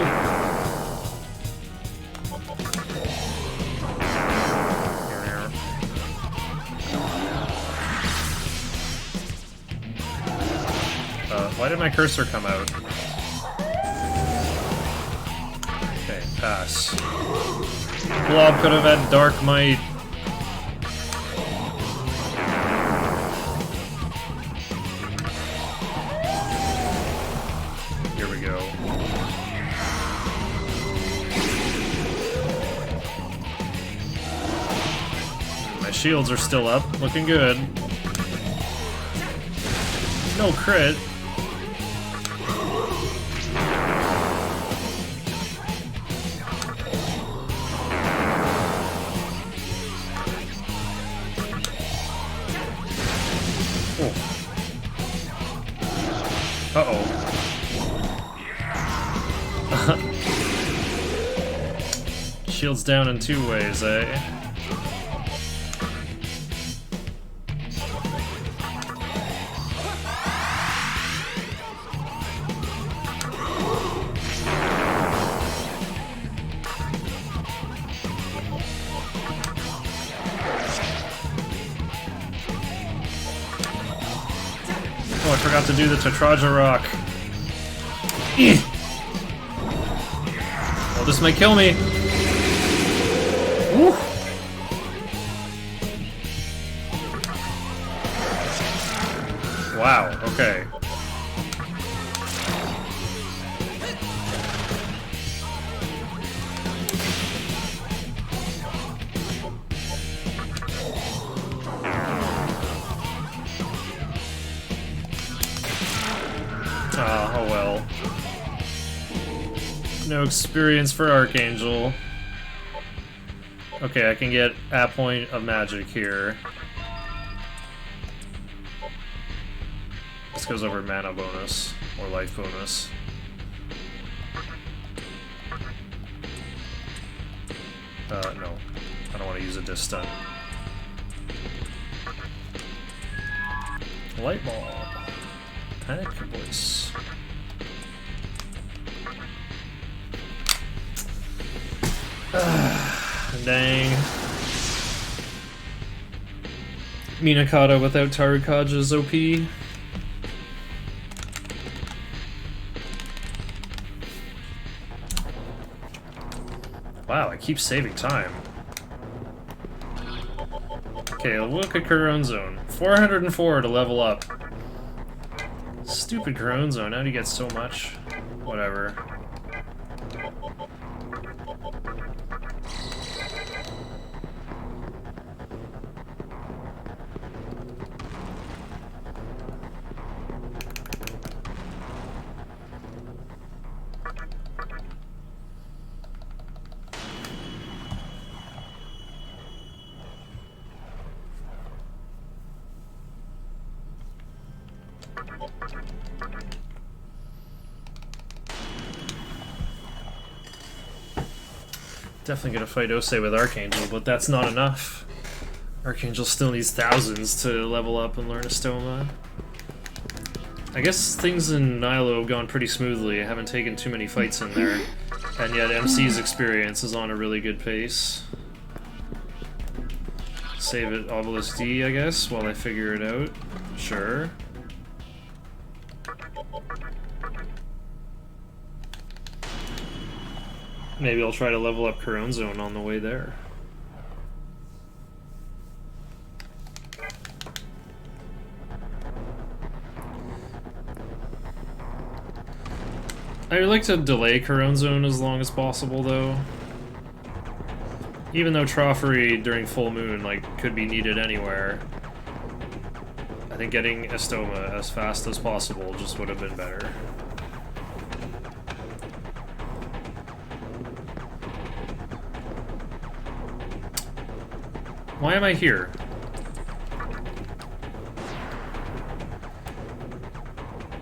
Why did my cursor come out? Okay, pass. Blob could have had Dark Might. Here we go. My shields are still up, looking good. No crit. Uh-oh. Shields down in 2 ways, eh? Oh, I forgot to do the Tetraja Rock. Oh, this might kill me. Woo. Wow, okay. Oh well. No experience for Archangel. Okay, I can get a point of magic here. This goes over mana bonus, or life bonus. No. I don't want to use a disc stun. Light Ball. Panic Voice. Dang. Minakata without Tarukaja's OP. Wow, I keep saving time. Okay, look at Corone Zone. 404 to level up. Stupid Corone Zone, how do you get so much? Whatever. Definitely gonna fight Ose with Archangel, but that's not enough. Archangel still needs thousands to level up and learn Astoma. I guess things in Nilo have gone pretty smoothly. I haven't taken too many fights in there. And yet MC's experience is on a really good pace. Save it Obelisk D, I guess, while I figure it out. Sure. Maybe I'll try to level up Corone Zone on the way there. I would like to delay Corone Zone as long as possible, though. Even though Troffery during full moon could be needed anywhere, I think getting Astoma as fast as possible just would have been better. Why am I here?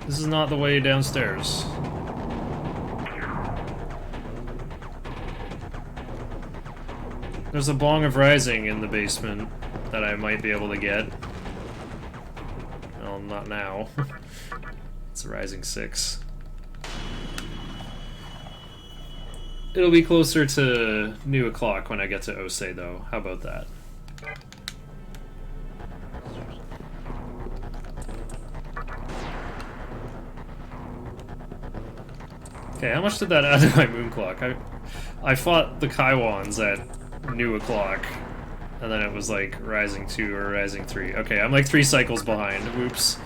This is not the way downstairs. There's a Bong of Rising in the basement that I might be able to get. Well, not now. It's a rising 6. It'll be closer to new o'clock when I get to Ose, though. How about that? Okay, how much did that add to my moon clock? I fought the Kaiwans at new o'clock, and then it was like rising 2 or rising 3. Okay, I'm like 3 cycles behind. Whoops.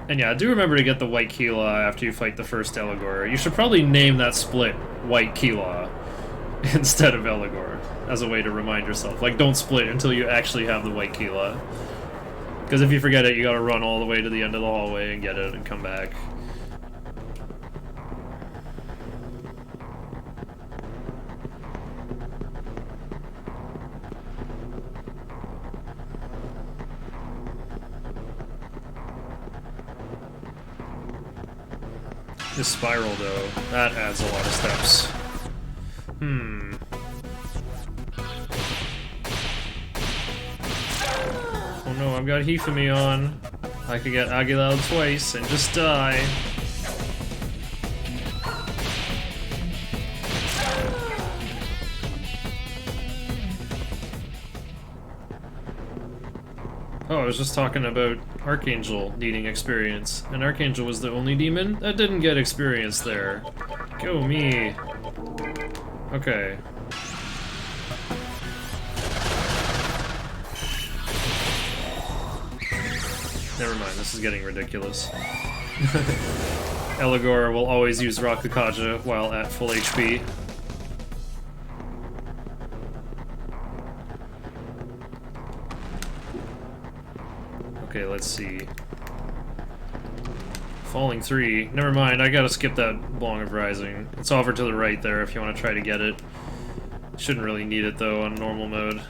And yeah, do remember to get the white Kila after you fight the first Eligor. You should probably name that split White Kila instead of Eligor, as a way to remind yourself. Like, don't split until you actually have the white Kila. Because if you forget it, you gotta run all the way to the end of the hallway and get it and come back. This spiral, though, that adds a lot of steps. Oh no, I've got Hifumi on. I could get Agilao twice and just die. Oh, I was just talking about Archangel needing experience, and Archangel was the only demon that didn't get experience there. Go me. Okay. Never mind, this is getting ridiculous. Eligor will always use Rakukaja while at full HP. Okay, let's see. Falling 3. Never mind, I gotta skip that Long of Rising. It's over to the right there if you want to try to get it. Shouldn't really need it though on normal mode.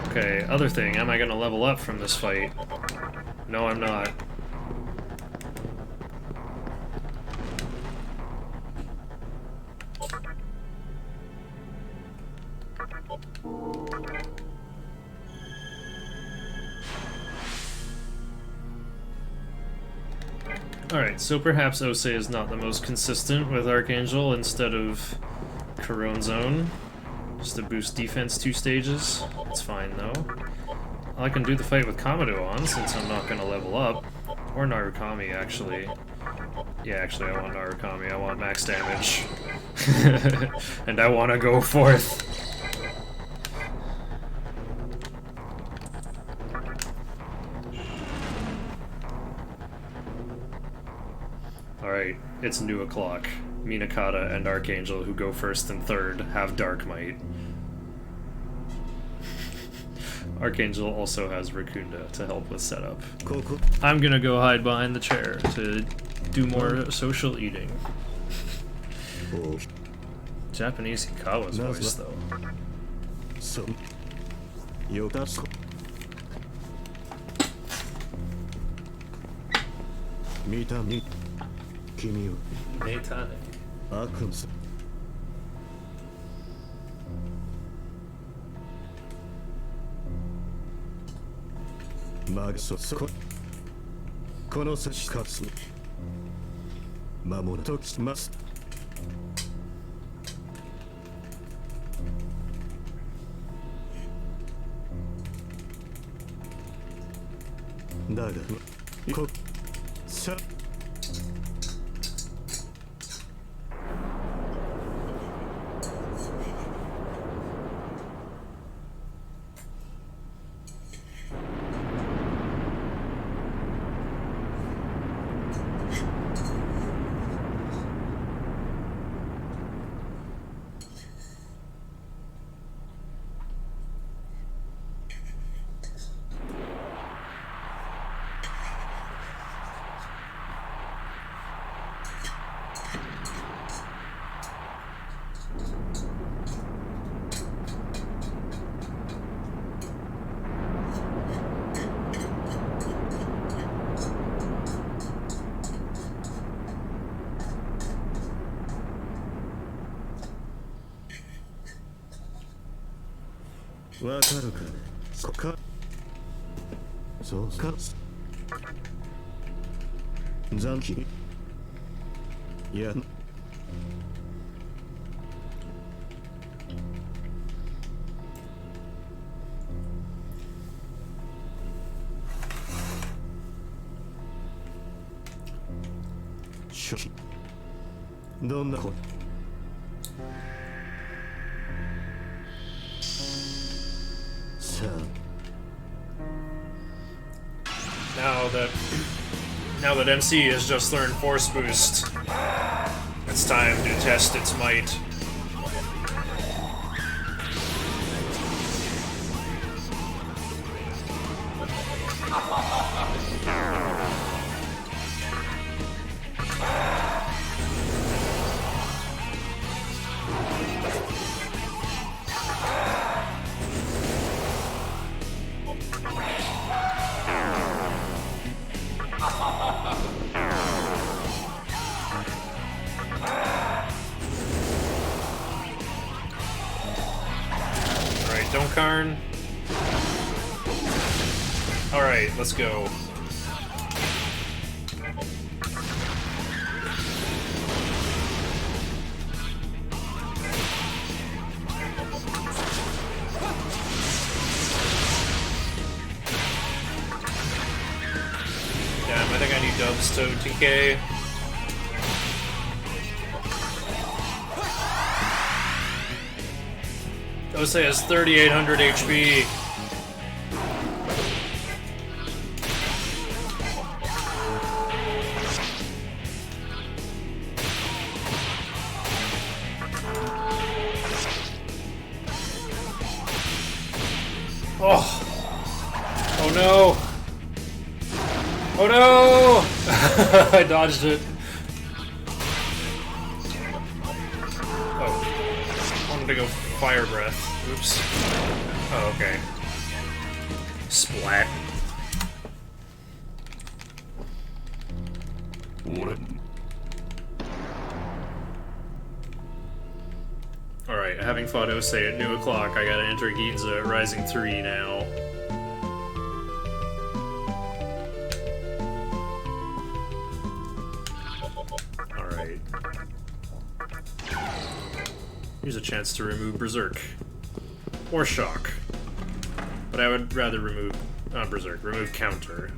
Okay, other thing, am I gonna level up from this fight? No, I'm not. Alright, so perhaps Ose is not the most consistent with Archangel instead of Corone Zone. Just to boost defense 2 stages. It's fine though. I can do the fight with Kamado on since I'm not gonna level up. Or Narukami actually. Yeah, actually I want Narukami, I want max damage. And I wanna go forth. Alright, it's new o'clock. Minakata and Archangel, who go first and third, have Dark Might. Archangel also has Rakunda to help with setup. Cool. I'm gonna go hide behind the chair to do more social eating. Oh. Japanese Hikawa's voice, though. So, yo, that's Mita me, Kimi, Akums. Magso, Konosashi Katsu. Mamona Tokimasu. Daga, ko, sa. わかるかそかそうか残機いや初期どんな子さあ Now that MC has just learned Force Boost, it's time to test its might. Don't Karn. Alright, let's go. Damn, I think I need dubs to TK. Osei has 3,800 HP. Oh! Oh no! Oh no! I dodged it. Oh. Wanted to go fire breath. Oops. Oh, okay. Splat. Alright, having fought Osei at New O'Clock, I gotta enter Ginza at Rising 3 now. Alright. Here's a chance to remove Berserk. Or Shock. But I would rather remove... not Berserk, remove Counter.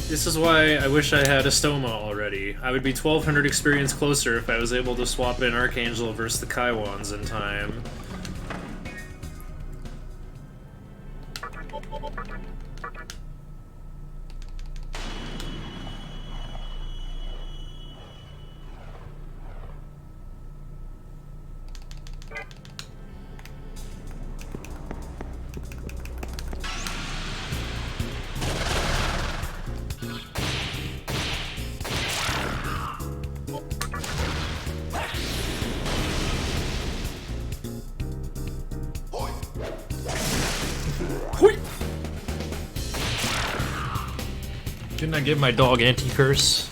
This is why I wish I had a Stoma already. I would be 1,200 experience closer if I was able to swap in Archangel versus the Kaiwans in time. Didn't I give my dog anti-curse?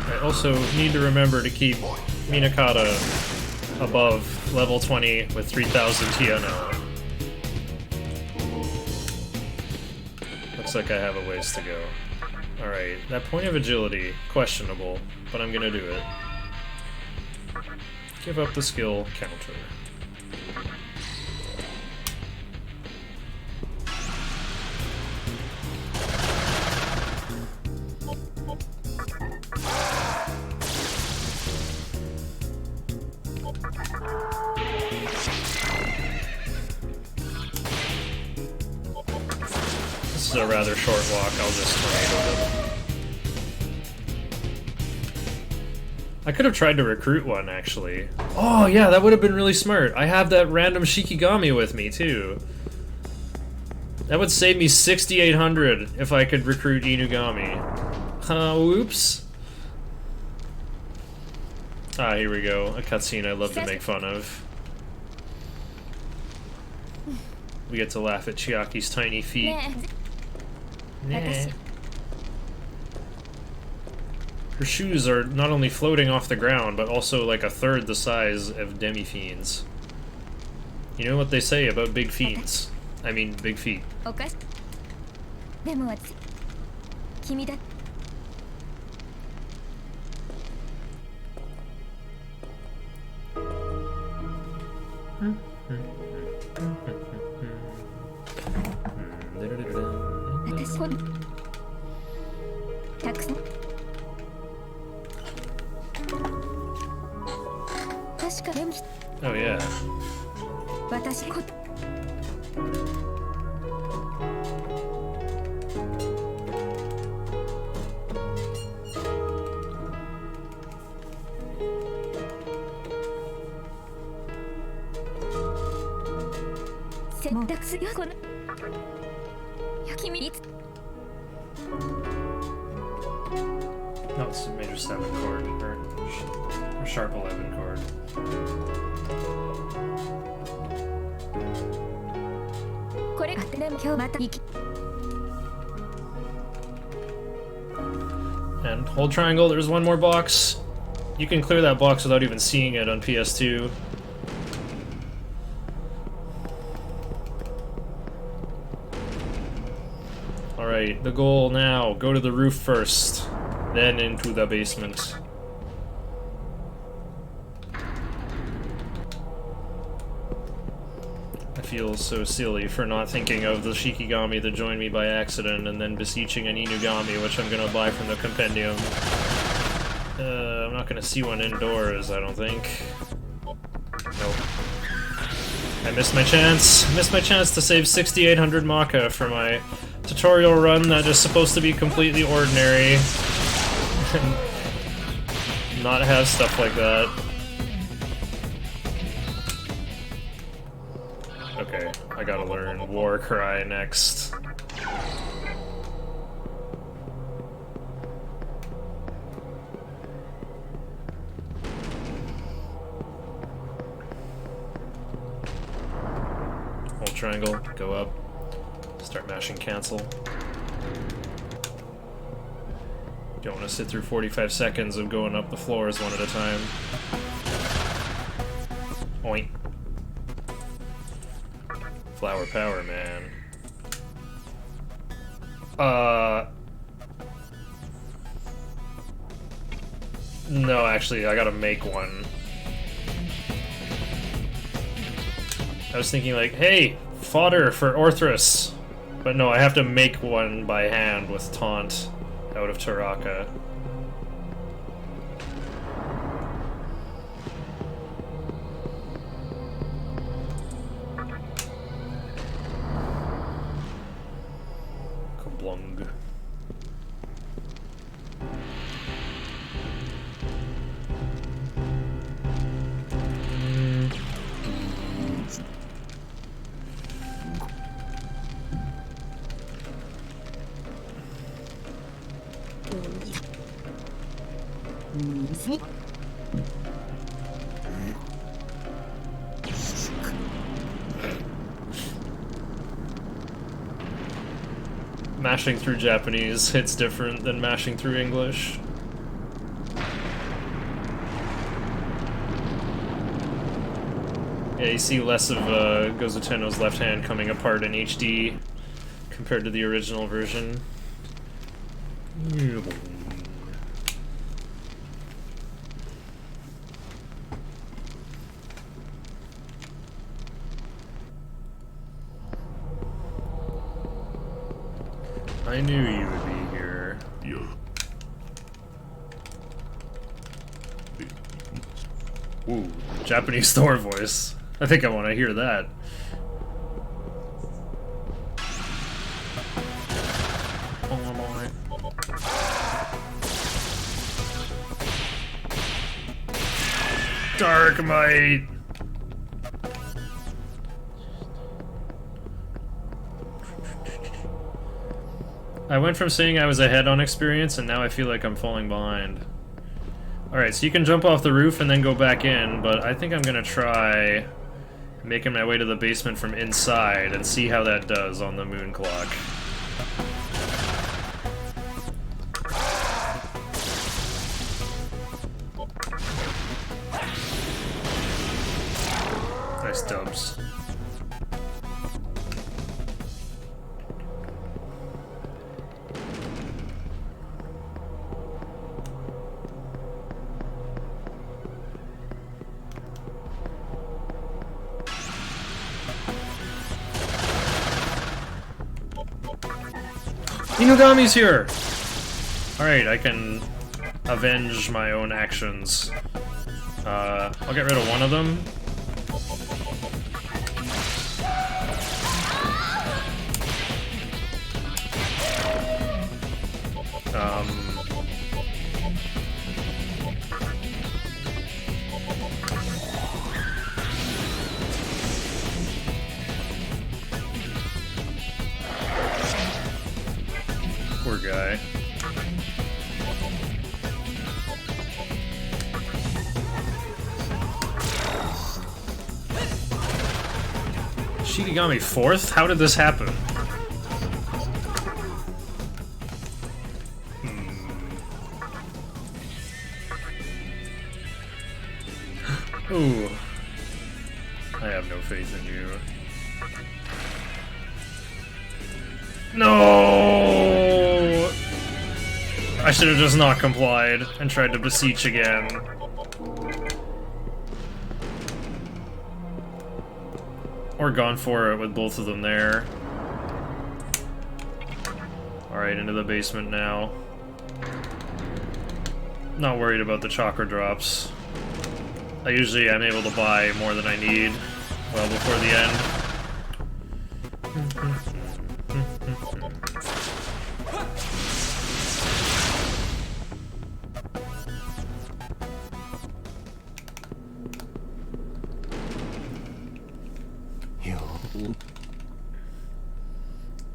I also need to remember to keep Minakata above level 20 with 3,000 TNO. Looks like I have a ways to go. Alright, that point of agility, questionable, but I'm gonna do it. Give up the skill counter. is a rather short walk, I'll just tornado them. I could have tried to recruit one, actually. Oh, yeah, that would have been really smart. I have that random Shikigami with me, too. That would save me 6,800 if I could recruit Inugami. Oops. Ah, here we go. A cutscene I love to make fun of. We get to laugh at Chiaki's tiny feet. Nah. Her shoes are not only floating off the ground, but also like a third the size of demi-fiends. You know what they say about big fiends? I mean, big feet. Oh yeah. No, it's a major 7 chord, or sharp 11 chord. And hold triangle, there's one more box. You can clear that box without even seeing it on PS2. Alright, the goal now. Go to the roof first, then into the basement. I feel so silly for not thinking of the Shikigami that joined me by accident and then beseeching an Inugami, which I'm gonna buy from the compendium. I'm not gonna see one indoors, I don't think. Nope. I missed my chance. I missed my chance to save 6,800 Maka for my tutorial run that is supposed to be completely ordinary. Not have stuff like that. Okay, I gotta learn War Cry next. Hold triangle, go up, start mashing cancel. Don't want to sit through 45 seconds of going up the floors one at a time. Oink. Flower power, man. No, actually, I gotta make one. I was thinking like, hey, fodder for Orthrus. But no, I have to make one by hand with Taunt out of Taraka. Kablung. Mashing through Japanese hits different than mashing through English. Yeah, you see less of Gozuteno's left hand coming apart in HD compared to the original version. I knew you would be here. Ooh, Japanese Thor voice. I think I want to hear that. Dark Might! I went from saying I was ahead on experience, and now I feel like I'm falling behind. Alright, so you can jump off the roof and then go back in, but I think I'm gonna try making my way to the basement from inside and see how that does on the moon clock. Nice dubs. Inugami's here! Alright, I can avenge my own actions. I'll get rid of one of them. Poor guy. Shikigami 4th? How did this happen? Ooh. I have no faith in you. No! I should have just not complied and tried to beseech again. Or gone for it with both of them there. Alright, into the basement now. Not worried about the chakra drops. I usually am able to buy more than I need well before the end.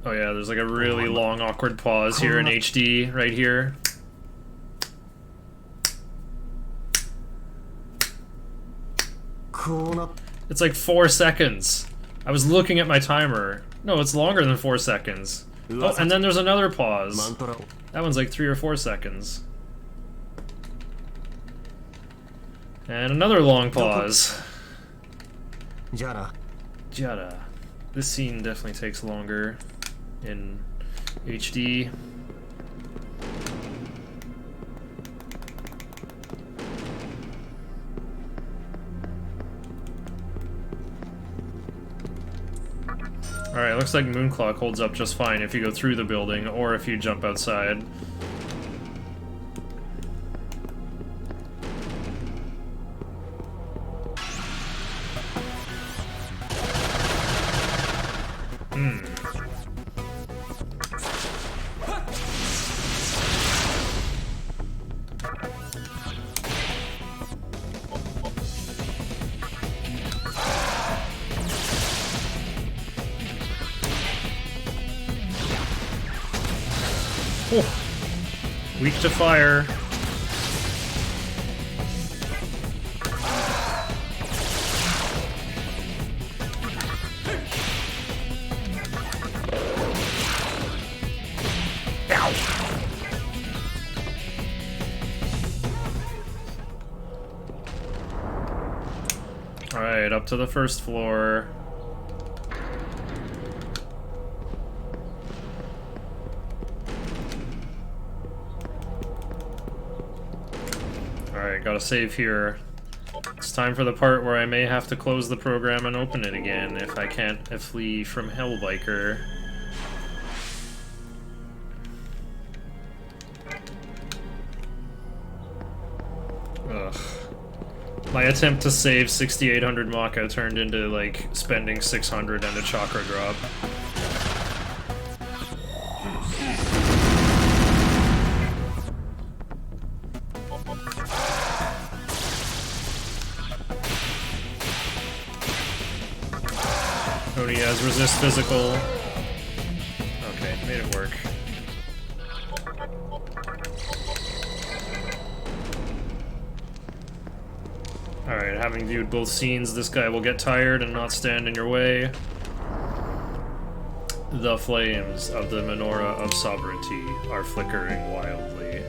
Oh yeah, there's like a really long awkward pause here in HD right here. It's like 4 seconds. I was looking at my timer. No, it's longer than 4 seconds. Oh, and then there's another pause. That one's like 3 or 4 seconds. And another long pause. Jada. This scene definitely takes longer in HD. Alright, looks like Moon Clock holds up just fine if you go through the building or if you jump outside. Weak to fire. Alright, up to the first floor. Alright, gotta save here. It's time for the part where I may have to close the program and open it again if I can't flee from Hellbiker. Ugh. My attempt to save 6800 Maka turned into, like, spending 600 and a chakra drop. Only has resist physical. Okay, made it work. Alright, having viewed both scenes, this guy will get tired and not stand in your way. The flames of the menorah of sovereignty are flickering wildly.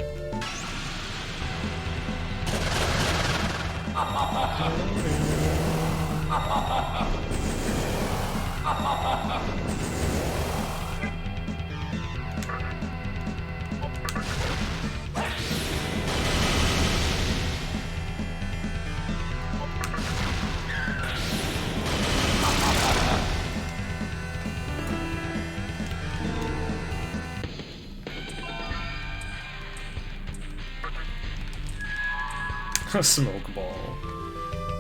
A smoke ball.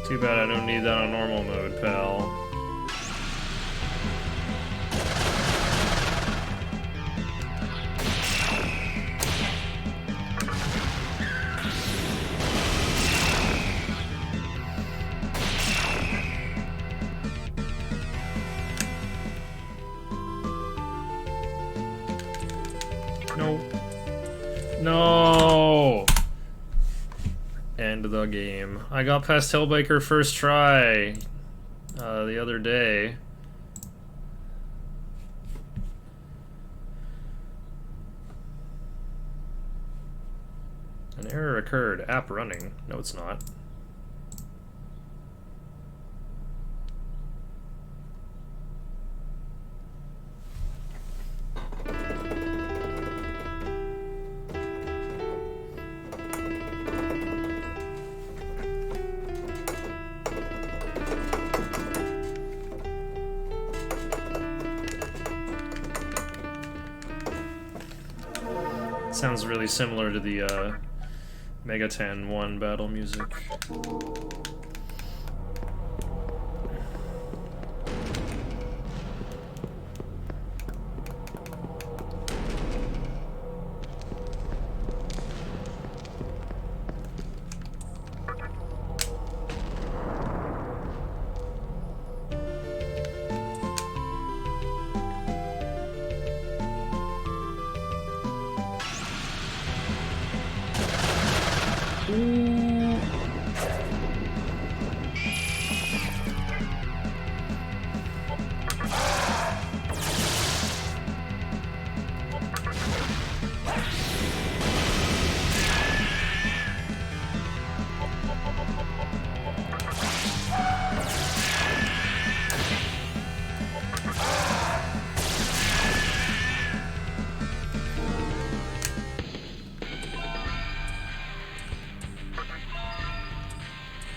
Too bad I don't need that on normal mode, pal. No. No! End of the game. I got past Hellbiker first try the other day. An error occurred. App running. No, it's not. Sounds really similar to the Megatan 1 battle music.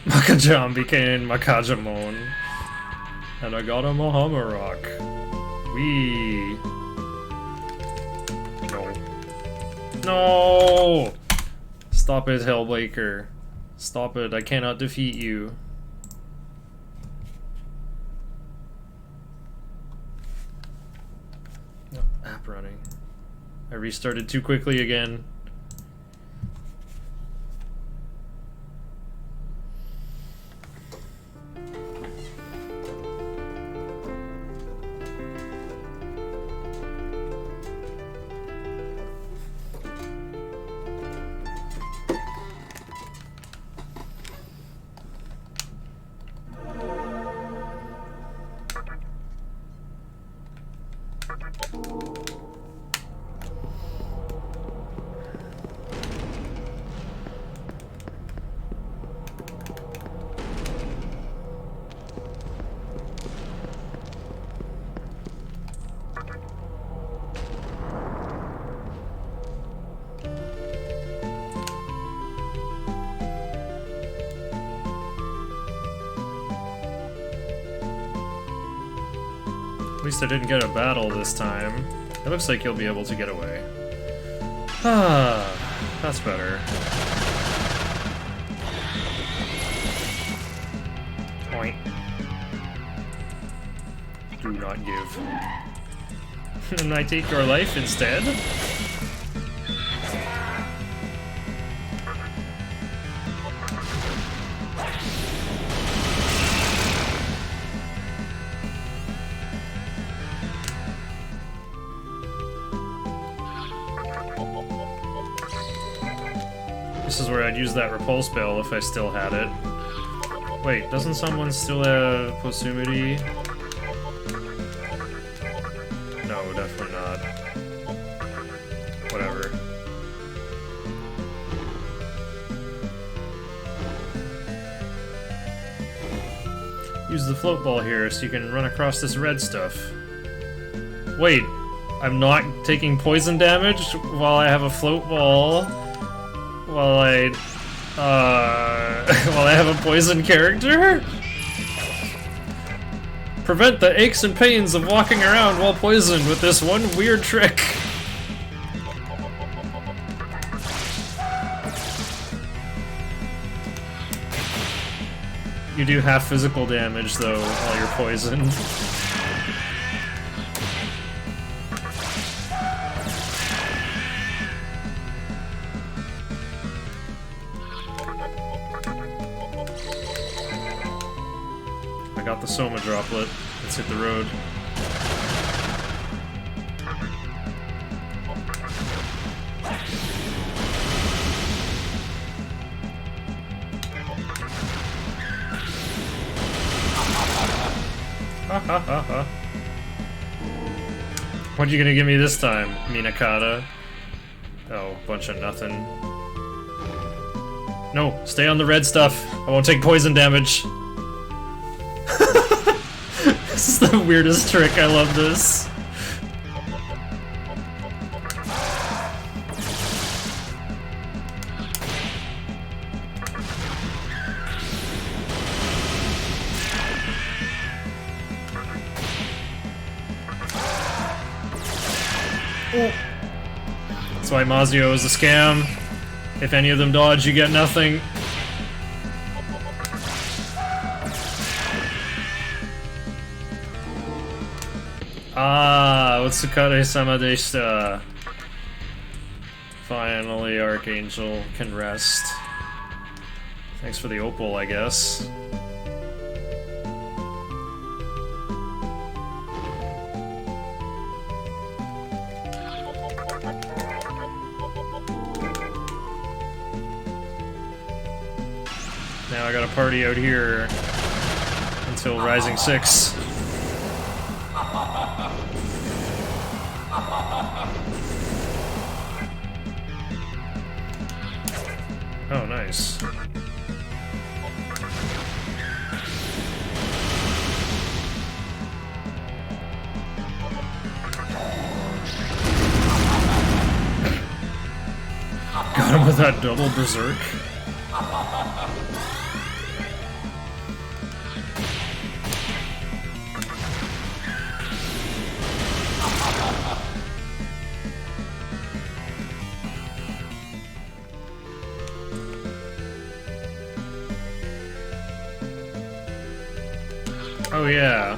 Makajam became Makajamon. And I got a Mahamarok. Wee. No. No! Stop it, Hellblaker. Stop it, I cannot defeat you. No, app running. I restarted too quickly again. At least I didn't get a battle this time. It looks like you'll be able to get away. Ah, that's better. Point. Do not give. And I take your life instead? This is where I'd use that repulse spell if I still had it. Wait, doesn't someone still have Posumity? No, definitely not. Whatever. Use the float ball here so you can run across this red stuff. Wait, I'm not taking poison damage while I have a float ball? While I while I have a poison character? Prevent the aches and pains of walking around while poisoned with this one weird trick. You do half physical damage though while you're poisoned. I got the Soma droplet. Let's hit the road. Ha ha ha ha. What are you gonna give me this time, Minakata? Oh, bunch of nothing. No, stay on the red stuff. I won't take poison damage. This is the weirdest trick. I love this. Oh. That's why Mazio is a scam. If any of them dodge, you get nothing. Ah, Otsukare-sama deshita. Finally, Archangel can rest. Thanks for the opal, I guess. Now I got a party out here until Rising 6. Oh, nice. Got him with that double berserk. Oh yeah.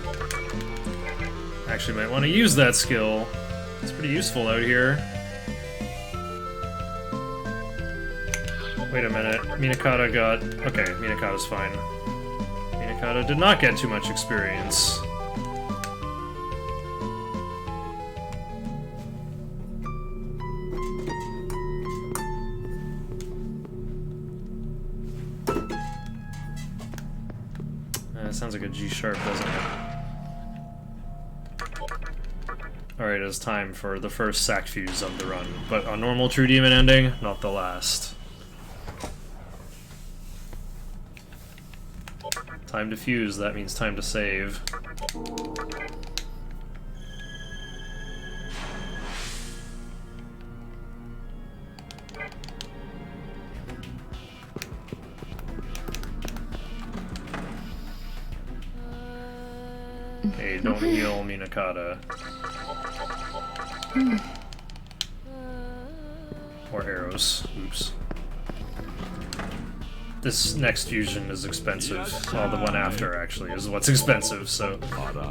Actually might want to use that skill. It's pretty useful out here. Wait a minute. Minakata got... Okay, Minakata's fine. Minakata did not get too much experience. Sounds like a G sharp, doesn't it? Alright, it's time for the first sack fuse of the run, but a normal True Demon ending, not the last. Time to fuse, that means time to save. Okay, don't heal Minakata. Or arrows. Oops. This next fusion is expensive. Well, the one after, actually, is what's expensive, so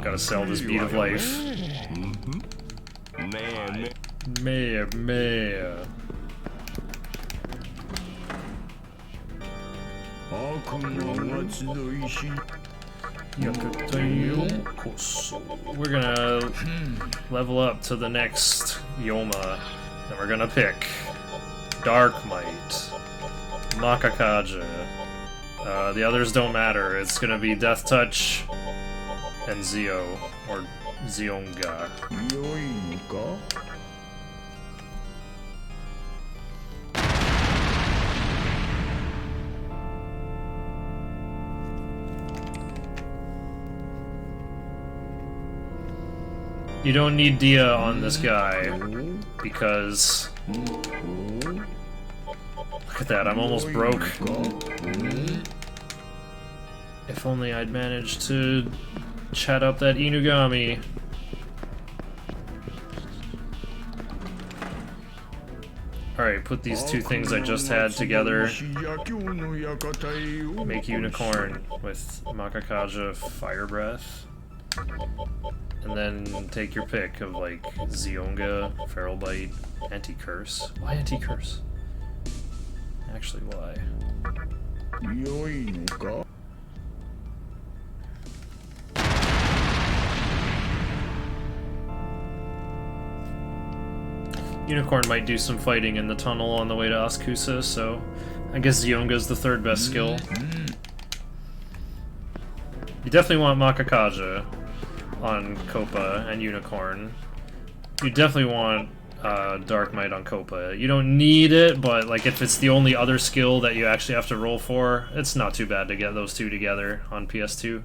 gotta sell this bead of life. Meh. We're gonna level up to the next Yoma, and we're gonna pick Dark Might. Makakaja. The others don't matter. It's gonna be Death Touch and Zio, or Zionga. 良いのか You don't need Dia on this guy, because... Look at that, I'm almost broke. If only I'd managed to chat up that Inugami. Alright, put these two things I just had together. Make Unicorn with Makakaja Fire Breath. And then take your pick of like Zionga, Feral Bite, Anti-Curse. Why Anti-Curse? Actually, why? 良いのか Unicorn might do some fighting in the tunnel on the way to Askusa, so I guess Zionga's the third best skill. You definitely want Makakaja on Copa and Unicorn. You definitely want Dark Might on Copa. You don't need it, but like if it's the only other skill that you actually have to roll for, it's not too bad to get those two together on PS2.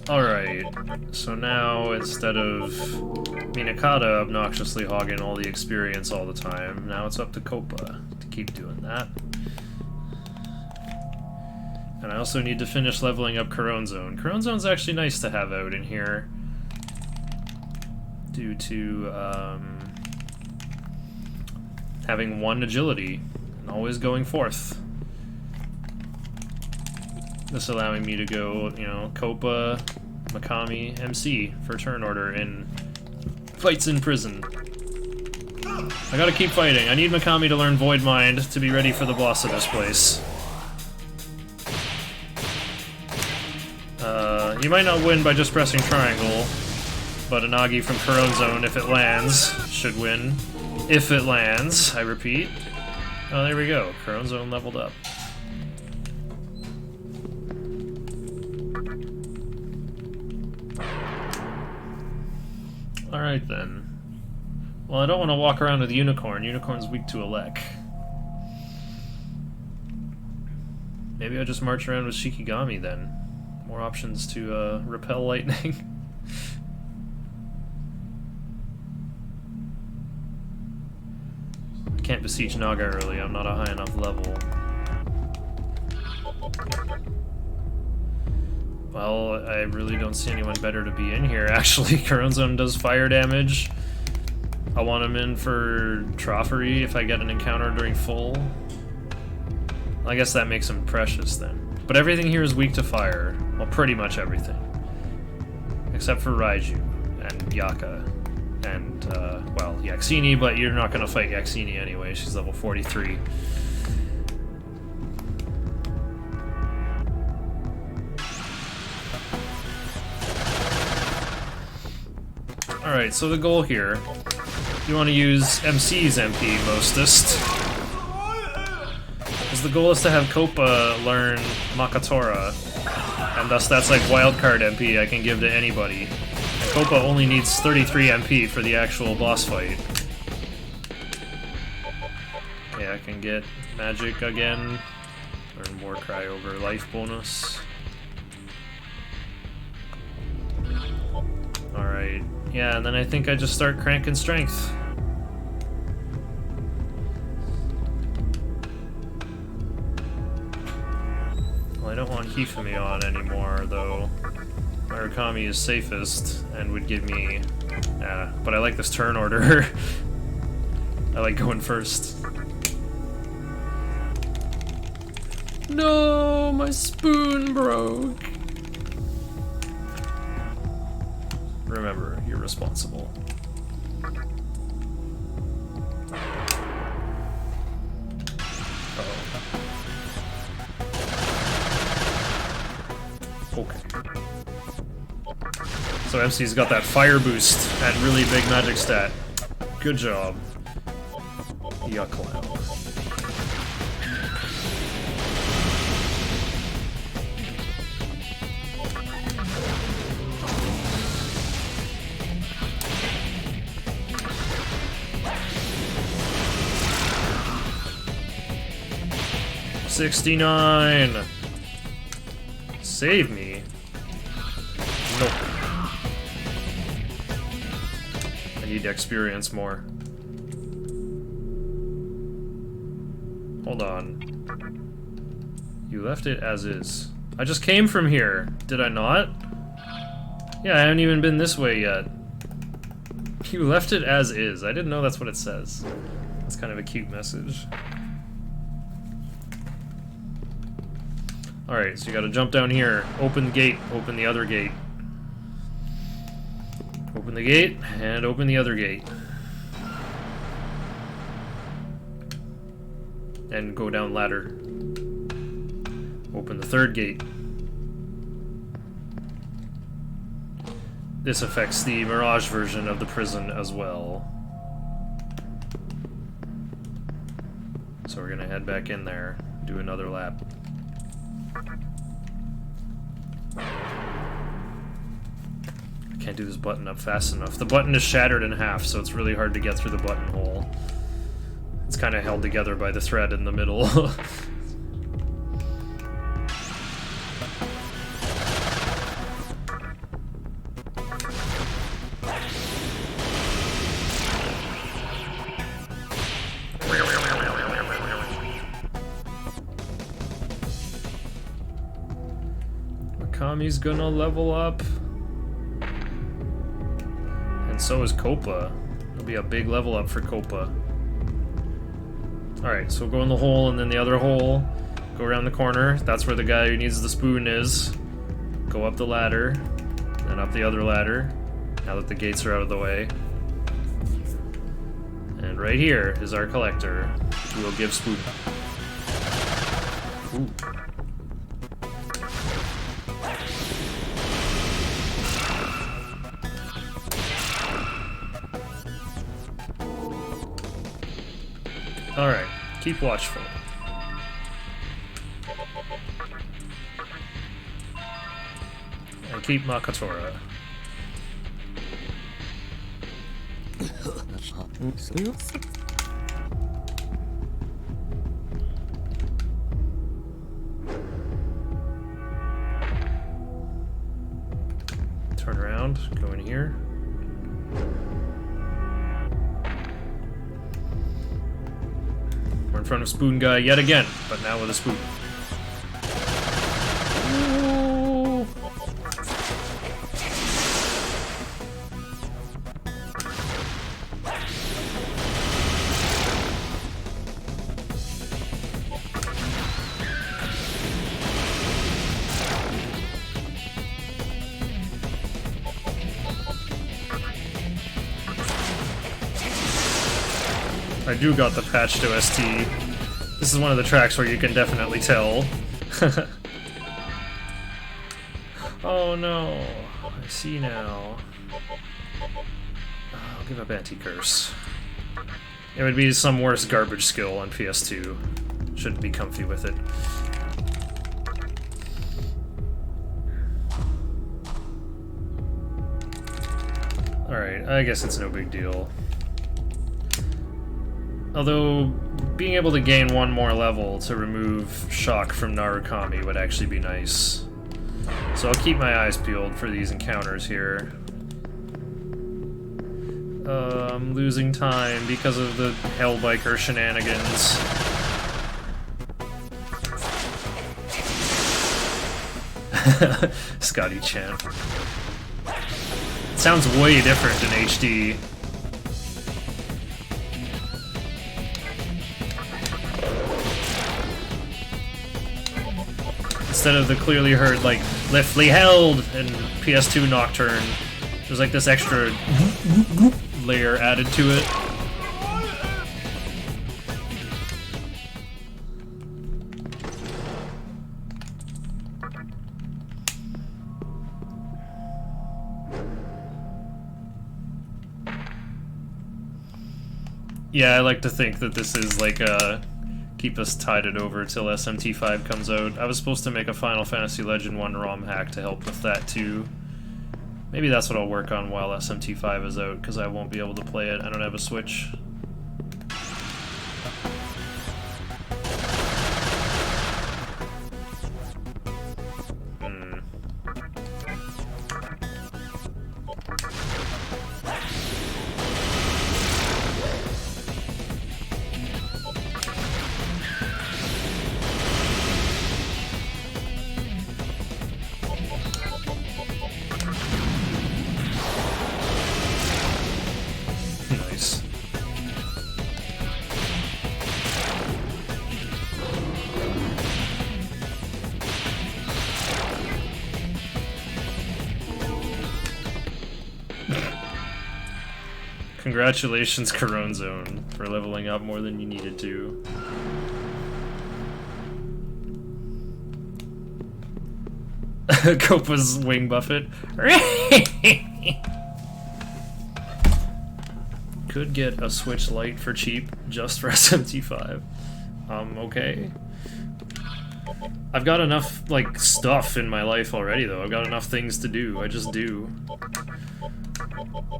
Alright, so now instead of Minakata obnoxiously hogging all the experience all the time, now it's up to Copa to keep doing that. And I also need to finish leveling up Corone Zone. Corone Zone's actually nice to have out in here, due to having 1 agility and always going forth. This allowing me to go, you know, Copa, Makami, MC for turn order in fights in prison. I gotta keep fighting. I need Makami to learn Void Mind to be ready for the boss of this place. You might not win by just pressing triangle, but Anagi from Corone Zone, if it lands, should win. If it lands, I repeat. Oh, there we go. Corone Zone leveled up. Alright then. Well, I don't want to walk around with Unicorn. Unicorn's weak to Elec. Maybe I just march around with Shikigami then. More options to repel lightning. I can't besiege Naga early, I'm not a high enough level. Well, I really don't see anyone better to be in here, actually. Corone Zone does fire damage. I want him in for Troffery if I get an encounter during full. I guess that makes him precious then. But everything here is weak to fire. Well, pretty much everything. Except for Raiju and Yaka. And, well, Yaxini, but you're not gonna fight Yaxini anyway, she's level 43. Alright, so the goal here, you want to use MC's MP mostest. Because the goal is to have Copa learn Makatora, and thus that's like wildcard MP I can give to anybody. And Copa only needs 33 MP for the actual boss fight. Okay, I can get magic again, learn more cry over life bonus. Alright, yeah, and then I think I just start cranking strength. Well, I don't want Hifumi on anymore, though. Murakami is safest and would give me... but I like this turn order. I like going first. No, my spoon broke. Remember, you're responsible. Okay. So MC's got that fire boost and really big magic stat. Good job. a clown. $69. Save me. Nope. I need to experience more. Hold on. You left it as is. I just came from here. Did I not? Yeah, I haven't even been this way yet. You left it as is. I didn't know that's what it says. That's kind of a cute message. Alright, so you gotta jump down here. Open the gate. Open the other gate. Open the gate, and open the other gate. And go down ladder. Open the third gate. This affects the Mirage version of the prison as well. So we're gonna head back in there, do another lap. I can't do this button up fast enough. The button is shattered in half, so it's really hard to get through the buttonhole. It's kind of held together by the thread in the middle. Mikami's gonna level up. And so is Copa. It'll be a big level up for Copa. Alright, so go in the hole and then the other hole. Go around the corner. That's where the guy who needs the spoon is. Go up the ladder. Then up the other ladder. Now that the gates are out of the way. And right here is our collector, who will give spoon. Ooh. Alright, keep watchful. And keep Makatora. Turn around, go in here. We're in front of Spoon Guy yet again, but now with a spoon. Ooh. I do got the patch to ST. This is one of the tracks where you can definitely tell. Oh no, I see now. I'll give up Anti-Curse. It would be some worse garbage skill on PS2. Shouldn't be comfy with it. Alright, I guess it's no big deal. Although, being able to gain one more level to remove shock from Narukami would actually be nice. So I'll keep my eyes peeled for these encounters here. I'm losing time because of the Hellbiker shenanigans. Scotty Chan. It sounds way different in HD. Instead of the clearly heard, like, liftly held in PS2 Nocturne, there's like this extra layer added to it. Yeah, I like to think that this is like keep us tided over till SMT5 comes out. I was supposed to make a Final Fantasy Legend 1 ROM hack to help with that too. Maybe that's what I'll work on while SMT5 is out, because I won't be able to play it. I don't have a Switch. Nice. Congratulations, Corone Zone, for leveling up more than you needed to. Copa's wing buffet. Could get a Switch Lite for cheap just for SMT5. Okay. I've got enough, like, stuff in my life already, though. I've got enough things to do. I just do.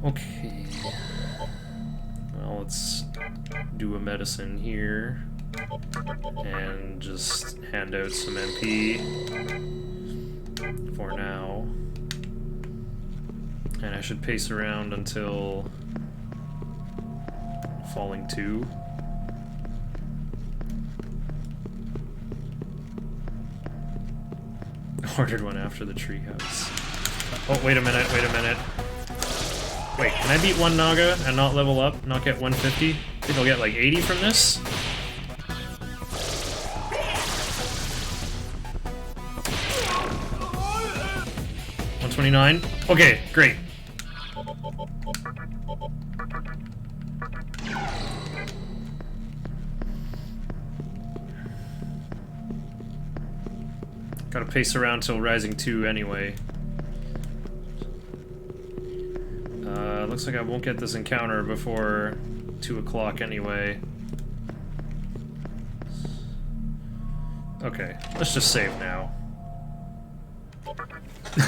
Okay. Well, let's do a medicine here. And just hand out some MP. For now. And I should pace around until Falling 2. Ordered one after the treehouse. Oh, wait a minute, wait a minute. Wait, can I beat one Naga and not level up? Not get 150? I think I'll get like 80 from this? $129? Okay, great. Gotta pace around till Rising 2 anyway. Looks like I won't get this encounter before 2 o'clock anyway. Okay, let's just save now.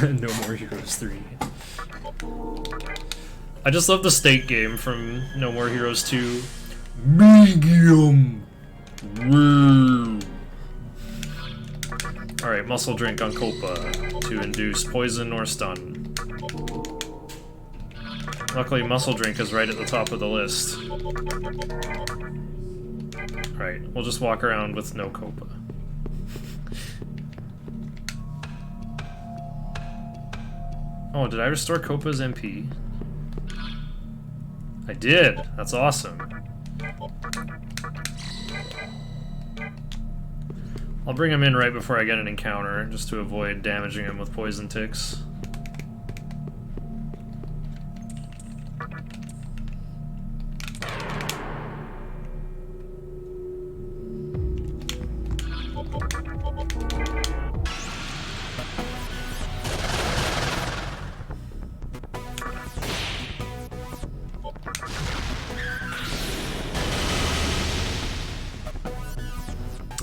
No More Heroes 3. I just love the state game from No More Heroes 2. Medium! Woo! Alright, muscle drink on Copa to induce poison or stun. Luckily, muscle drink is right at the top of the list. Alright, we'll just walk around with no Copa. Oh, did I restore Copa's MP? I did! That's awesome. I'll bring him in right before I get an encounter, just to avoid damaging him with poison ticks.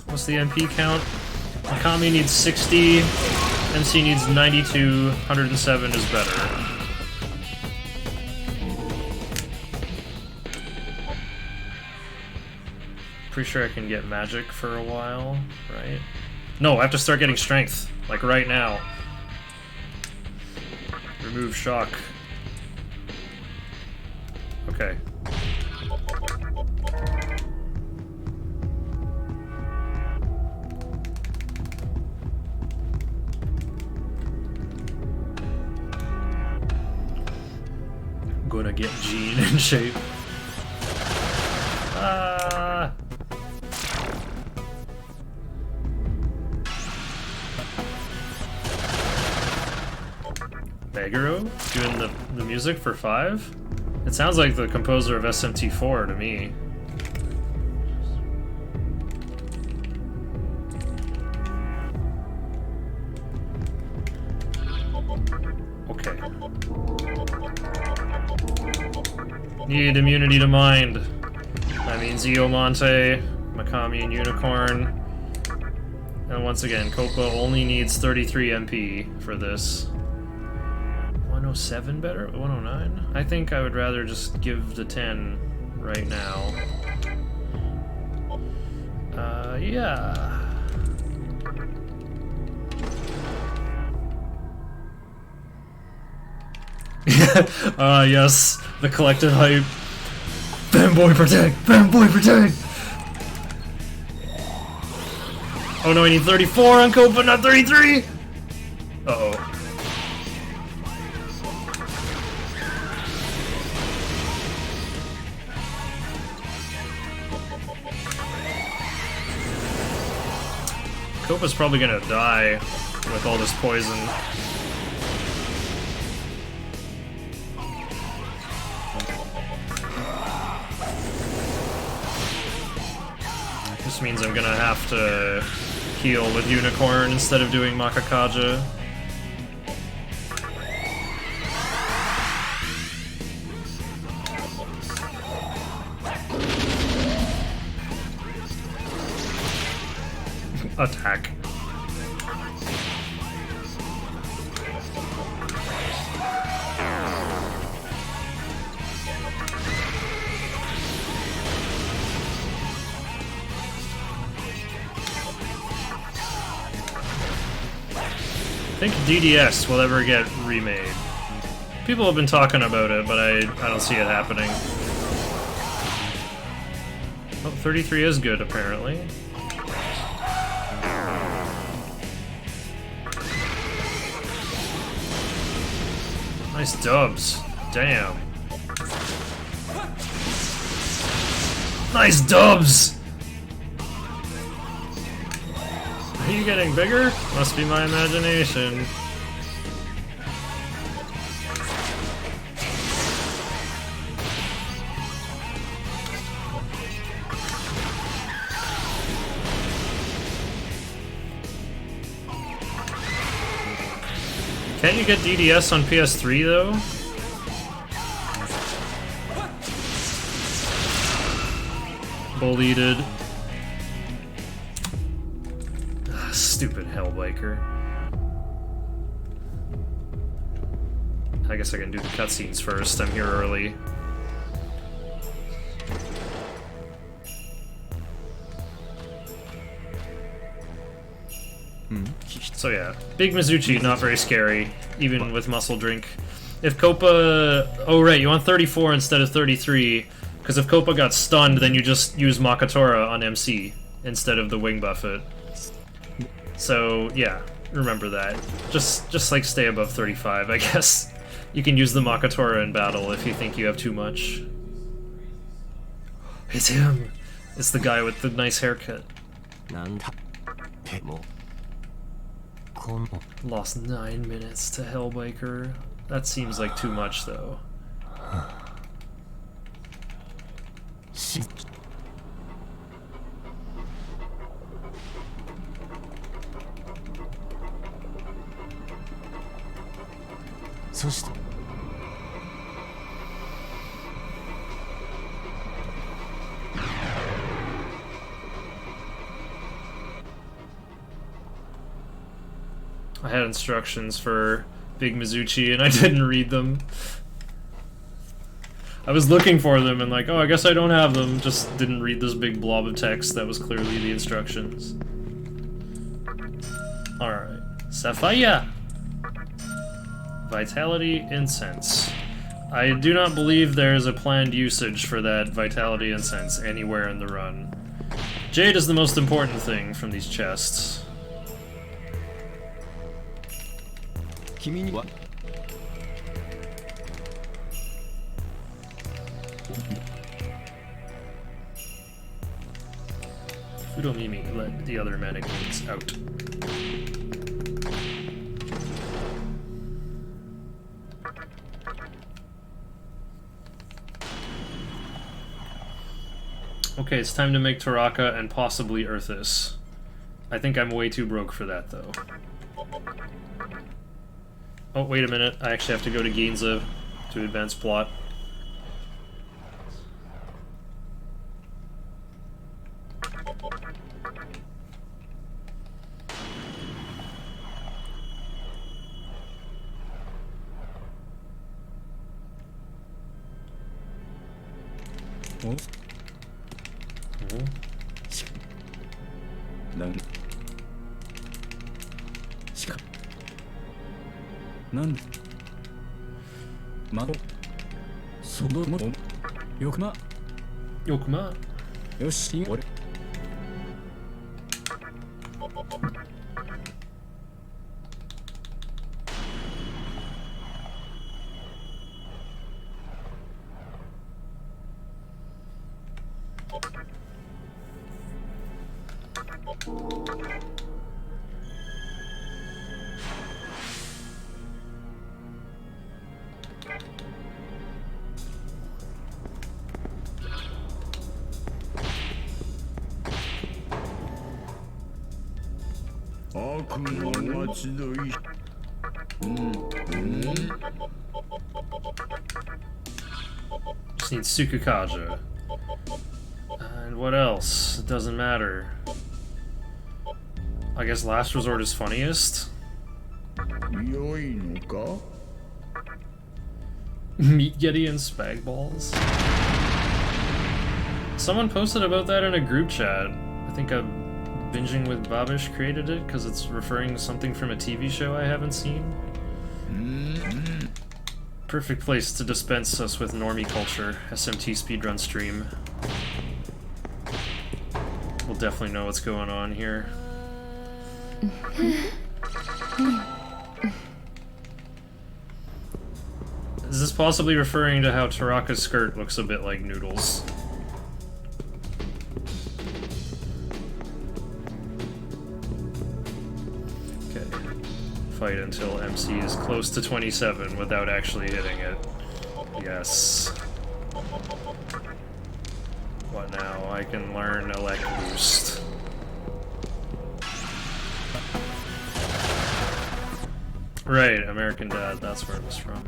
What's the MP count? Akami needs 60, MC needs 92, 107 is better. Pretty sure I can get magic for a while, right? No, I have to start getting strength, like right now. Remove shock. Okay. Gonna get Jean in shape. Ah! Meguro doing the music for 5? It sounds like the composer of SMT4 to me. Okay. Need immunity to mind. That means Iomonte, Makami, and Unicorn. And once again, Copa only needs 33 MP for this. 107 better? 109? I think I would rather just give the 10 right now. Yeah. Yes, the collective hype. Fanboy protect! Fanboy protect! Oh no, I need 34 on Copa, not 33! Uh-oh. Copa's probably gonna die with all this poison. This means I'm gonna have to heal with Unicorn instead of doing Makakaja. Attack. I think DDS will ever get remade. People have been talking about it, but I don't see it happening. Oh, 33 is good, apparently. Nice dubs. Damn. Nice dubs! Are you getting bigger? Must be my imagination. Can't you get DDS on PS3 though? Bullied. Stupid Hellbiker. I guess I can do the cutscenes first. I'm here early. So yeah, Big Mizuchi, not very scary, even with Muscle Drink. If Copa... Oh right, you want 34 instead of 33, because if Copa got stunned, then you just use Makatora on MC instead of the Wing Buffet. So yeah, remember that. Just like stay above 35, I guess. You can use the Makatora in battle if you think you have too much. It's him! It's the guy with the nice haircut. Lost 9 minutes to Hellbiker. That seems like too much, though. I had instructions for Big Mizuchi and I didn't read them. I was looking for them and like, oh, I guess I don't have them. Just didn't read this big blob of text that was clearly the instructions. Alright. Sapphire! Vitality Incense. I do not believe there is a planned usage for that Vitality Incense anywhere in the run. Jade is the most important thing from these chests. What? Fudomimi, let the other mannequins out. Okay, it's time to make Taraka and possibly Earthis. I think I'm way too broke for that, though. Oh, wait a minute. I actually have to go to Ginza to advance plot. おなんしかなんまそのもよくまよくま。よし俺悪の待ちのいJust need Sukukaja. And what else? It doesn't matter. I guess Last Resort is funniest. 良いのか Meat Getty and Spag Balls. Someone posted about that in a group chat. I think Binging with Babish created it because it's referring to something from a TV show I haven't seen. Perfect place to dispense us with normie culture. SMT speedrun stream. We'll definitely know what's going on here. Is this possibly referring to how Taraka's skirt looks a bit like noodles? Fight until MC is close to 27 without actually hitting it. Yes. What now? I can learn Elect Boost. Right, American Dad, that's where it was from.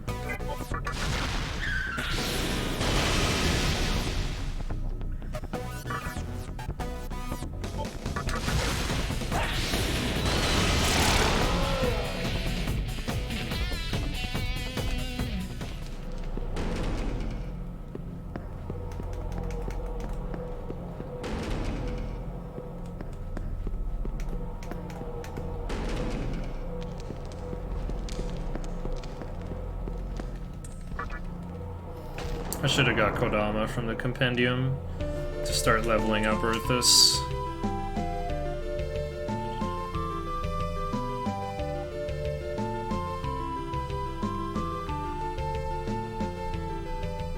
I should have got Kodama from the compendium to start leveling up Earthus.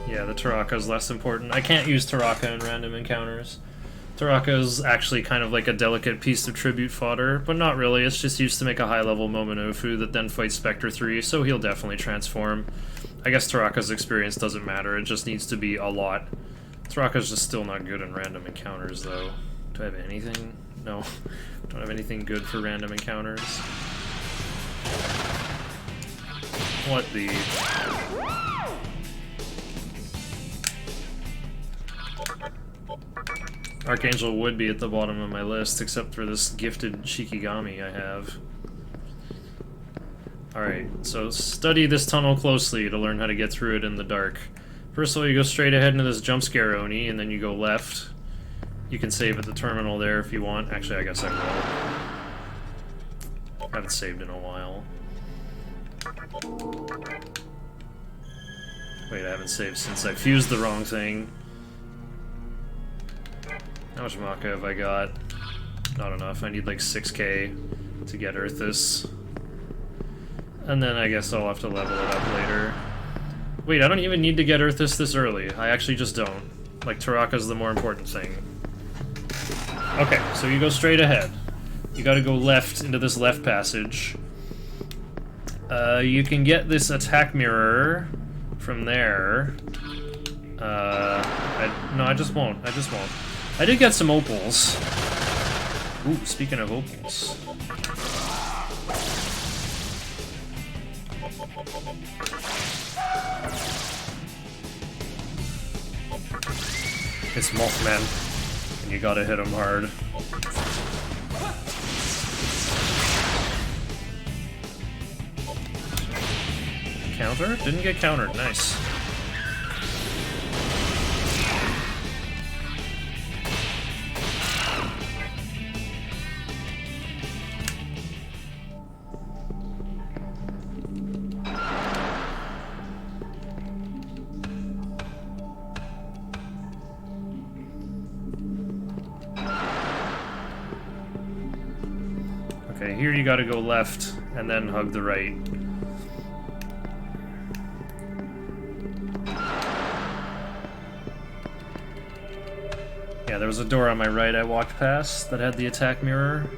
Yeah, the Taraka's less important. I can't use Taraka in random encounters. Taraka is actually kind of like a delicate piece of tribute fodder, but not really. It's just used to make a high-level Momonofu that then fights Spectre 3, so he'll definitely transform. I guess Taraka's experience doesn't matter, it just needs to be a lot. Taraka's just still not good in random encounters, though. Do I have anything? No. Don't have anything good for random encounters. What the... Archangel would be at the bottom of my list, except for this gifted Shikigami I have. Alright, so study this tunnel closely to learn how to get through it in the dark. First of all, you go straight ahead into this jump scare Oni, and then you go left. You can save at the terminal there if you want. Actually, I guess I will. Haven't saved in a while. Wait, I haven't saved since I fused the wrong thing. How much Maka have I got? Not enough. I need like 6k to get Earthus. And then I guess I'll have to level it up later. Wait, I don't even need to get Earthus this early. I actually just don't. Like, Taraka's the more important thing. Okay, so you go straight ahead. You gotta go left into this left passage. You can get this attack mirror from there. No, I just won't. I just won't. I did get some opals. Ooh, speaking of opals. It's Mothman, and you gotta hit him hard. Counter? Didn't get countered, nice. here you gotta go left and then hug the right. Yeah, there was a door on my right I walked past that had the attack mirror.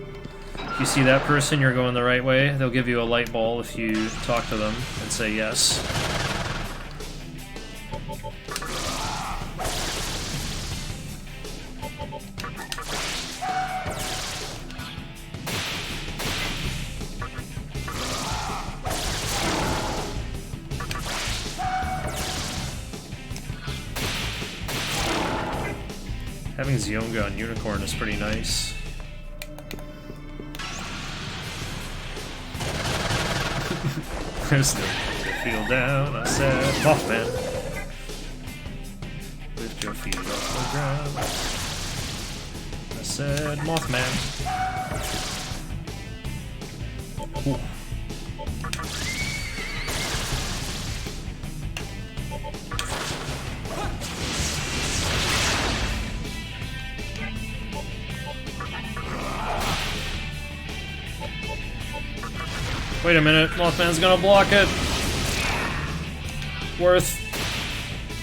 If you see that person, you're going the right way. They'll give you a light ball if you talk to them and say yes. Having Zionga on Unicorn is pretty nice. There's no feel down, I said, Mothman. Lift your feet off the ground. I said, Mothman. Ooh. Wait a minute, Mothman's gonna block it. Worth.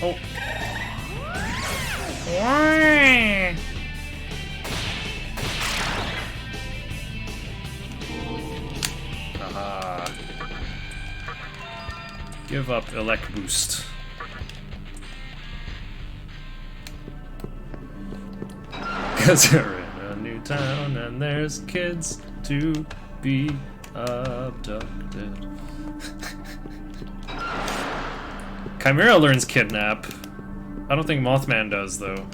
Oh. Aha. Give up elect boost. Cause we're in a new town and there's kids to be abducted. Chimera learns kidnap. I don't think Mothman does, though.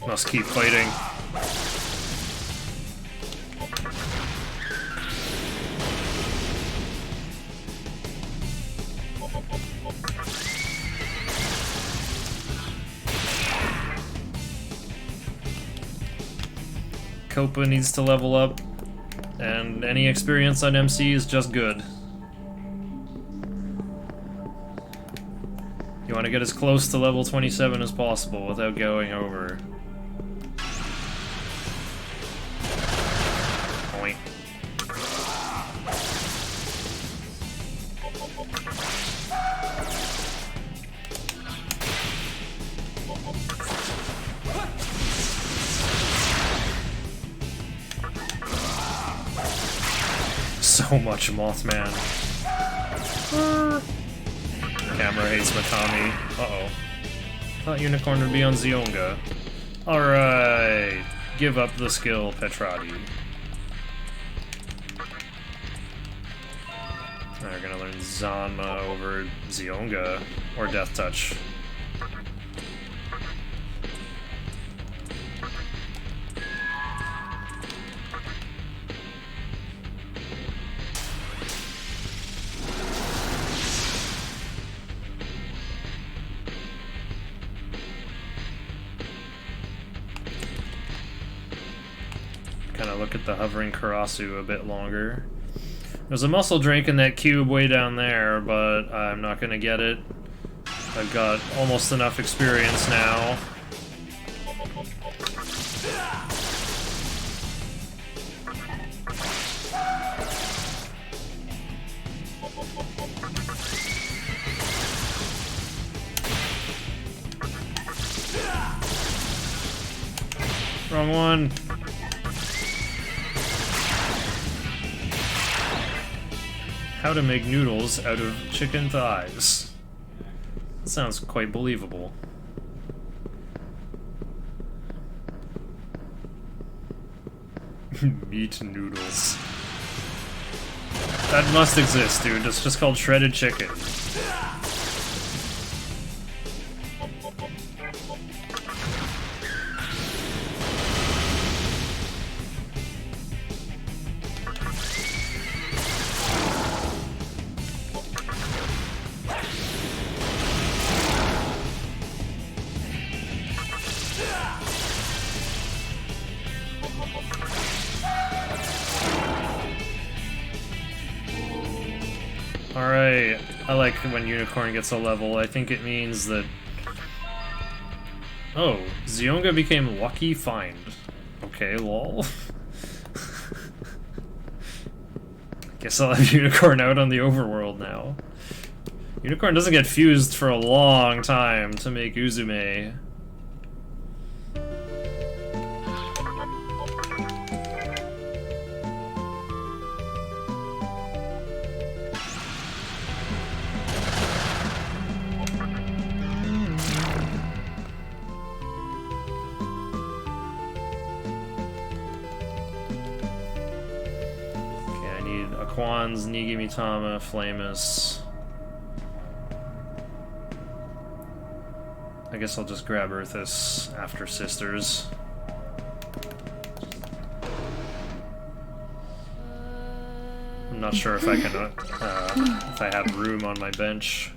Must keep fighting. Copa needs to level up, and any experience on MC is just good. You want to get as close to level 27 as possible without going over. Point. So much Mothman. Camera hates Mikami. Uh-oh. Thought Unicorn would be on Zionga. Alright. Give up the skill, Petrati. We're gonna learn Zanma over Zionga. Or Death Touch. Kind of look at the hovering Karasu a bit longer. There's a muscle drink in that cube way down there, but I'm not gonna get it. I've got almost enough experience now. Wrong one. How to make noodles out of chicken thighs. That sounds quite believable. Meat noodles. That must exist, dude. It's just called shredded chicken. Alright, I like when Unicorn gets a level. I think it means that... Oh, Zionga became Lucky Find. Okay, lol. Guess I'll have Unicorn out on the overworld now. Unicorn doesn't get fused for a long time to make Uzume. Quans, Nigimitama, Flamus. I guess I'll just grab Earthus after Sisters. I'm not sure if I can, if I have room on my bench.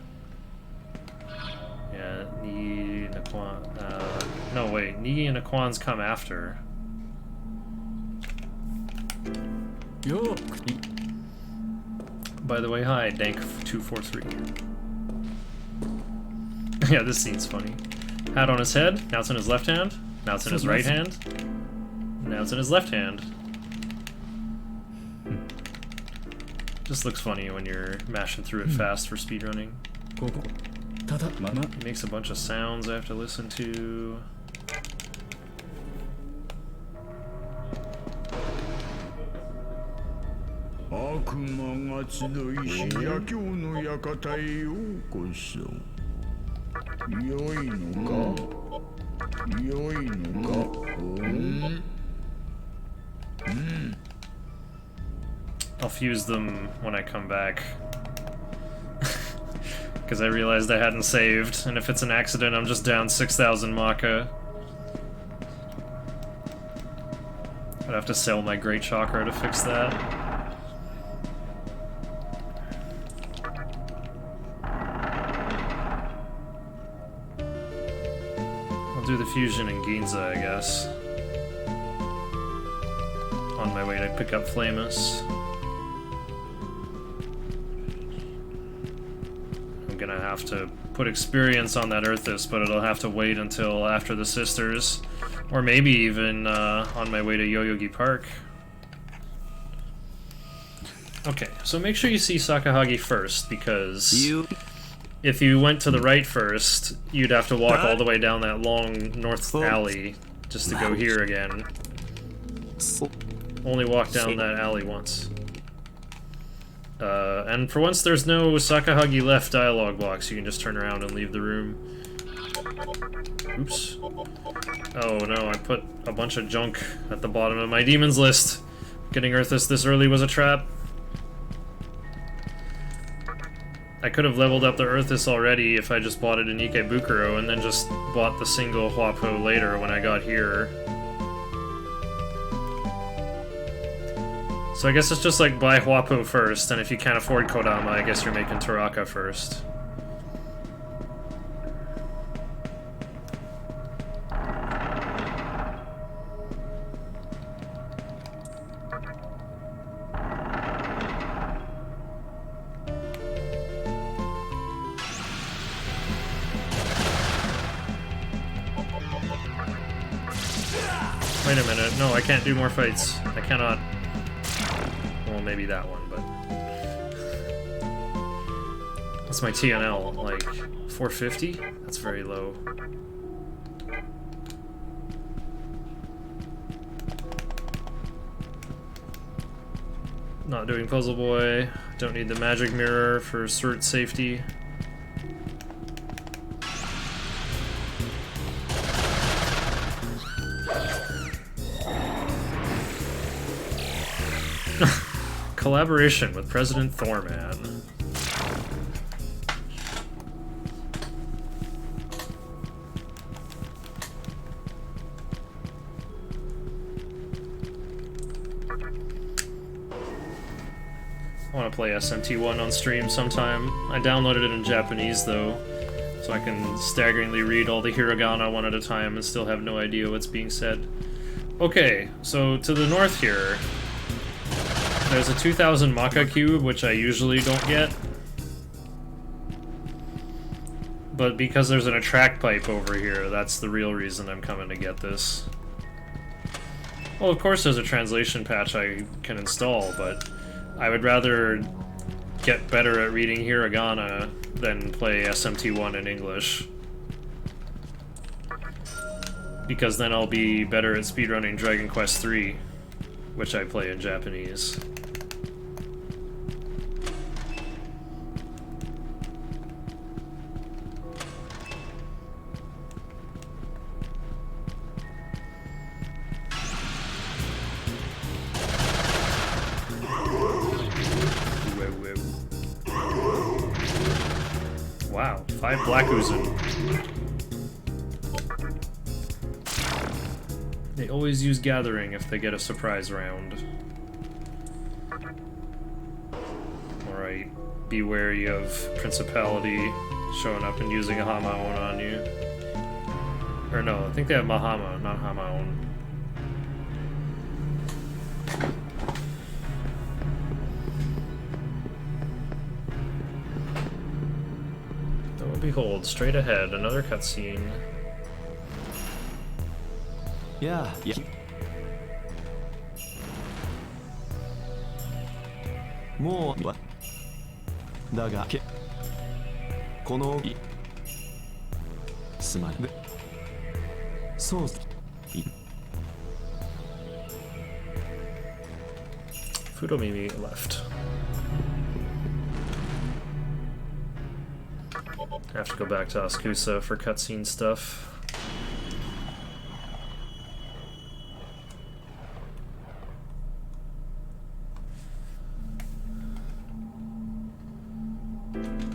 Yeah, Nigi and Aquan. No, wait, Nigi and Aquans come after. Yo. By the way, hi, Dank243. Yeah, this scene's funny. Hat on his head, now it's in his left hand, now it's in his right hand, now it's in his left hand. Just looks funny when you're mashing through it fast for speedrunning. He makes a bunch of sounds I have to listen to. I'll fuse them when I come back. Because I realized I hadn't saved, and if it's an accident, I'm just down 6,000 Maka. I'd have to sell my Great Chakra to fix that. I'll do the fusion in Ginza, I guess. On my way to pick up Flamus. I'm gonna have to put experience on that Earthus, but it'll have to wait until after the Sisters. Or maybe even on my way to Yoyogi Park. Okay, so make sure you see Sakahagi first, because if you went to the right first, you'd have to walk all the way down that long north alley just to go here again. Only walk down that alley once. And for once there's no Sakahagi left dialogue box, you can just turn around and leave the room. Oops. Oh no, I put a bunch of junk at the bottom of my demons list. Getting Earthus this early was a trap. I could have leveled up the Earthus already if I just bought it in Ikebukuro and then just bought the single Huapo later when I got here. So I guess it's just like buy Huapo first, and if you can't afford Kodama, I guess you're making Taraka first. Wait a minute, no, I can't do more fights. I cannot... Well, maybe that one, but... What's my TNL? Like, 450? That's very low. Not doing Puzzle Boy. Don't need the magic mirror for cert safety. Collaboration with President Thorman. I want to play SMT1 on stream sometime. I downloaded it in Japanese though, so I can staggeringly read all the hiragana one at a time and still have no idea what's being said. Okay, so to the north here, there's a 2000 Maka cube, which I usually don't get. But because there's an attract pipe over here, that's the real reason I'm coming to get this. Well, of course there's a translation patch I can install, but I would rather get better at reading hiragana than play SMT1 in English. Because then I'll be better at speedrunning Dragon Quest III, which I play in Japanese. Wow, 5 Black Oozin. They always use Gathering if they get a surprise round. Alright, be wary of Principality showing up and using a Hamaon on you. Or no, I think they have Mahama, not Hamaon. Oh, behold, straight ahead, another cutscene. Yeah. もうだがこのすまないそうい Fudomimi left. Have to go back to Askusa for cutscene stuff.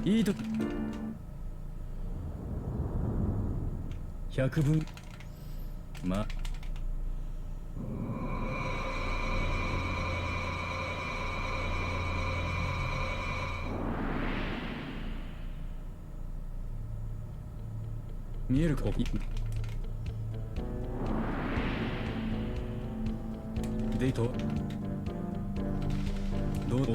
Eat 100分ま見えるかデートどう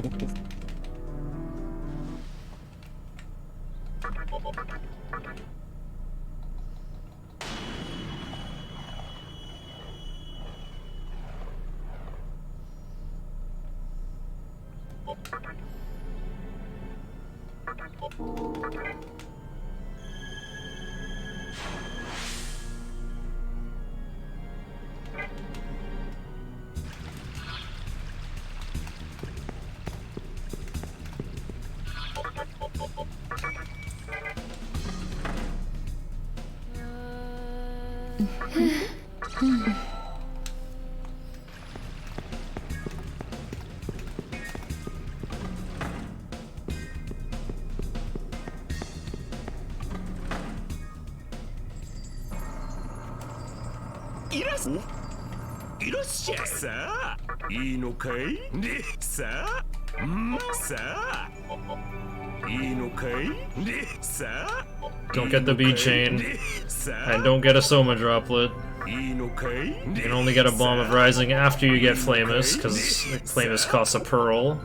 いらっしゃいさあいいのかいでさあさあいいのかいでさあ Don't get the bead chain, and don't get a Soma droplet. いいのかい You can only get a Bomb of Rising after you get Flamus, because Flamus costs a pearl.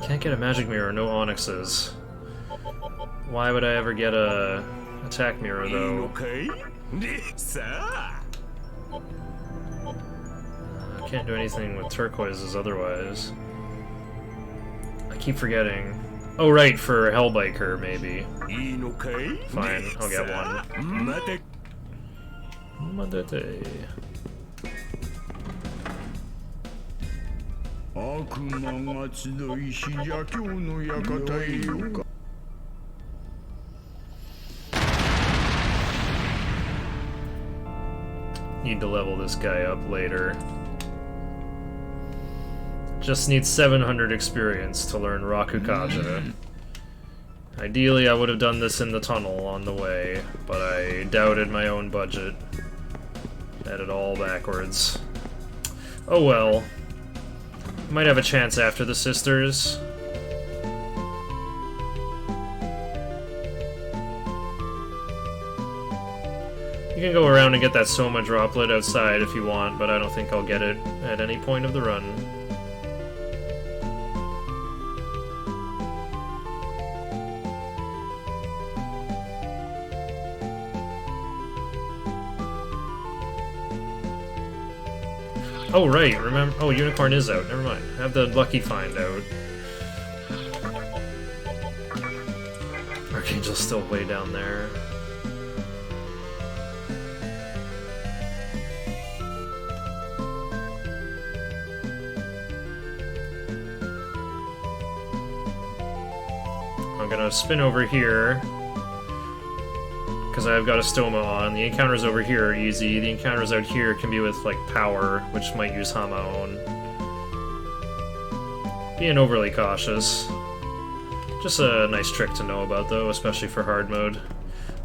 Can't get a Magic Mirror, no Onyxes. Why would I ever get a Attack Mirror, though? でさあ I can't do anything with turquoises otherwise. I keep forgetting. Oh, right, for Hellbiker, maybe. いいのかい Fine, I'll get one. 待て Madete. 悪魔が集いし邪教の館へよか Need to level this guy up later. Just need 700 experience to learn Rakukaja. Ideally, I would have done this in the tunnel on the way, but I doubted my own budget. Had it all backwards. Oh well. Might have a chance after the sisters. You can go around and get that Soma droplet outside if you want, but I don't think I'll get it at any point of the run. Oh, right, remember... Oh, Unicorn is out, never mind. I have the Lucky Find out. Archangel's still way down there. I'm gonna spin over here, because I've got a Stoma on. The encounters over here are easy. The encounters out here can be with, like, power, which might use Hamaon. Being overly cautious. Just a nice trick to know about, though, especially for hard mode.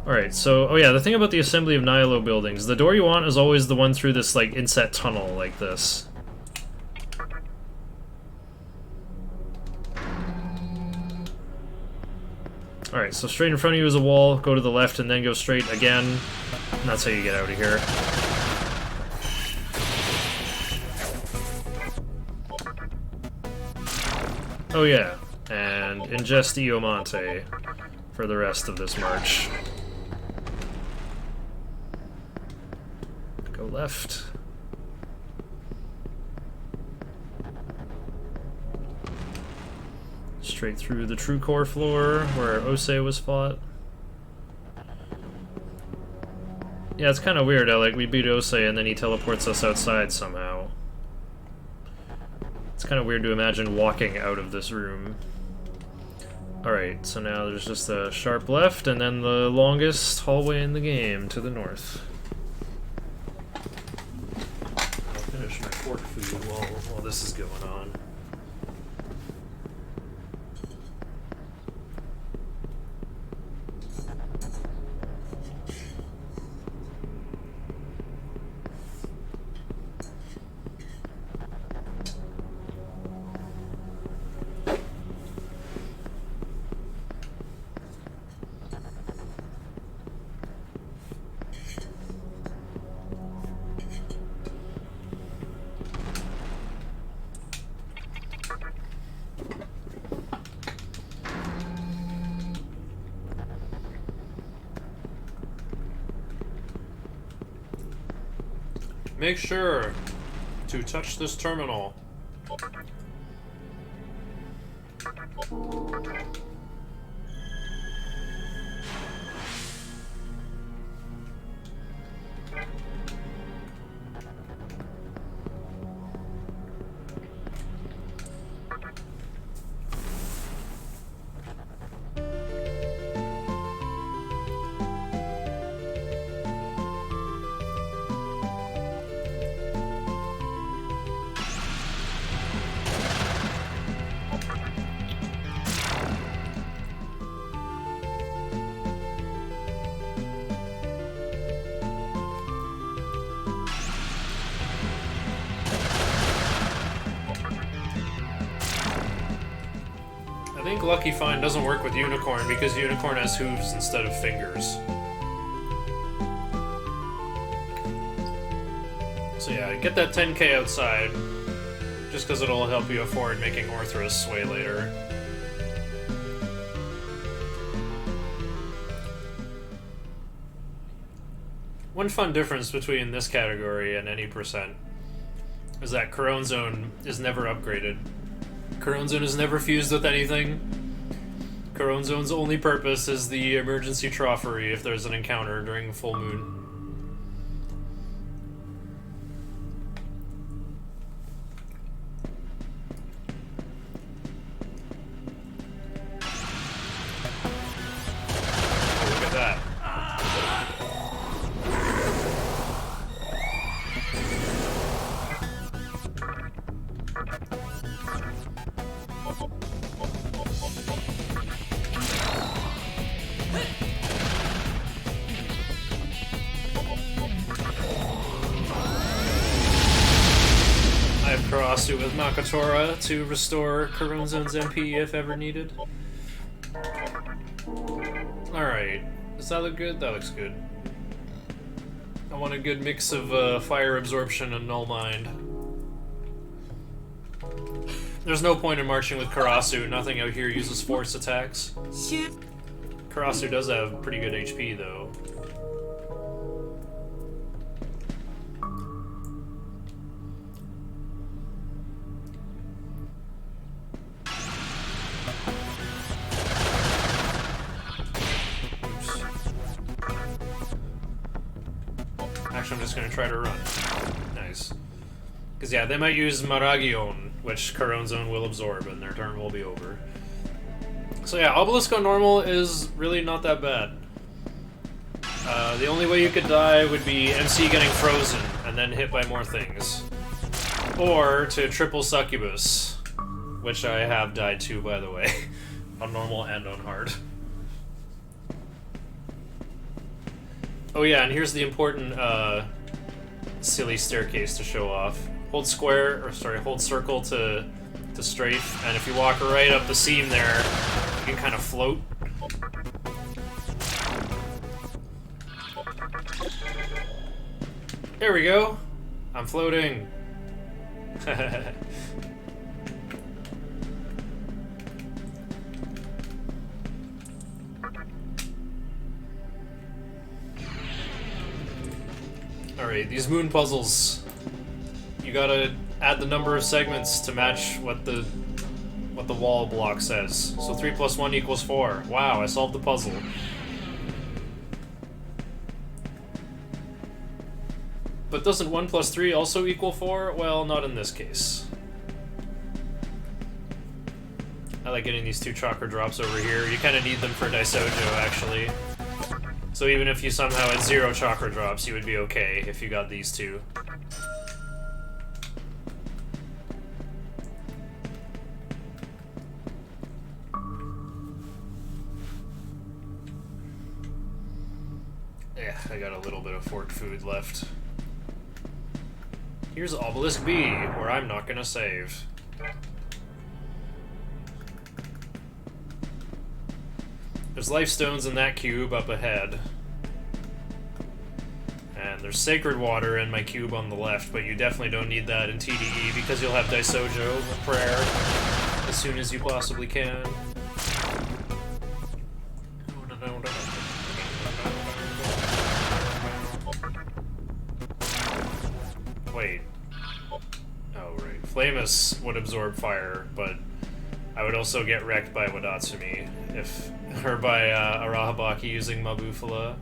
Alright, so, oh yeah, the thing about the assembly of Nihilo buildings, the door you want is always the one through this, like, inset tunnel, like this. Alright, so straight in front of you is a wall, go to the left and then go straight again, and that's how you get out of here. Oh yeah, and ingest Iomonte for the rest of this march. Go left. Straight through the true core floor where Ose was fought. Yeah, it's kind of weird how, like, we beat Ose and then he teleports us outside somehow. It's kind of weird to imagine walking out of this room. Alright, so now there's just a sharp left and then the longest hallway in the game to the north. I'll finish my fork food while this is going on. Make sure to touch this terminal. I think Lucky Find doesn't work with Unicorn because Unicorn has hooves instead of fingers. So yeah, get that 10k outside, just because it'll help you afford making Orthrus way later. One fun difference between this category and any percent is that Corone Zone is never upgraded. Corone Zone is never fused with anything. Corone Zone's only purpose is the emergency trophery if there's an encounter during full moon. Oh, look at that. Karasu with Makatora to restore Corone Zone's MP if ever needed. Alright. Does that look good? That looks good. I want a good mix of fire absorption and null mind. There's no point in marching with Karasu. Nothing out here uses force attacks. Karasu does have pretty good HP though. Actually, I'm just gonna try to run. Nice. Because, yeah, they might use Maragion, which Caron Zone will absorb, and their turn will be over. So yeah, Obelisk on normal is really not that bad. The only way you could die would be MC getting frozen, and then hit by more things. Or to triple Succubus, which I have died to, by the way, on normal and on hard. Oh yeah, and here's the important, silly staircase to show off. Hold circle to strafe, and if you walk right up the seam there, you can kind of float. There we go! I'm floating! Alright, these moon puzzles. You gotta add the number of segments to match what the wall block says. So 3 plus 1 equals 4. Wow, I solved the puzzle. But doesn't 1 plus 3 also equal 4? Well, not in this case. I like getting these 2 chakra drops over here. You kind of need them for Daisojo, actually. So even if you somehow had 0 chakra drops, you would be okay if you got these 2. Yeah, I got a little bit of forked food left. Here's Obelisk B, where I'm not gonna save. There's life stones in that cube up ahead. And there's sacred water in my cube on the left, but you definitely don't need that in TDE because you'll have Daisojo prayer as soon as you possibly can. Wait. Oh, right. Flamus would absorb fire, but I would also get wrecked by Wadatsumi, or by Arahabaki using Mabufala.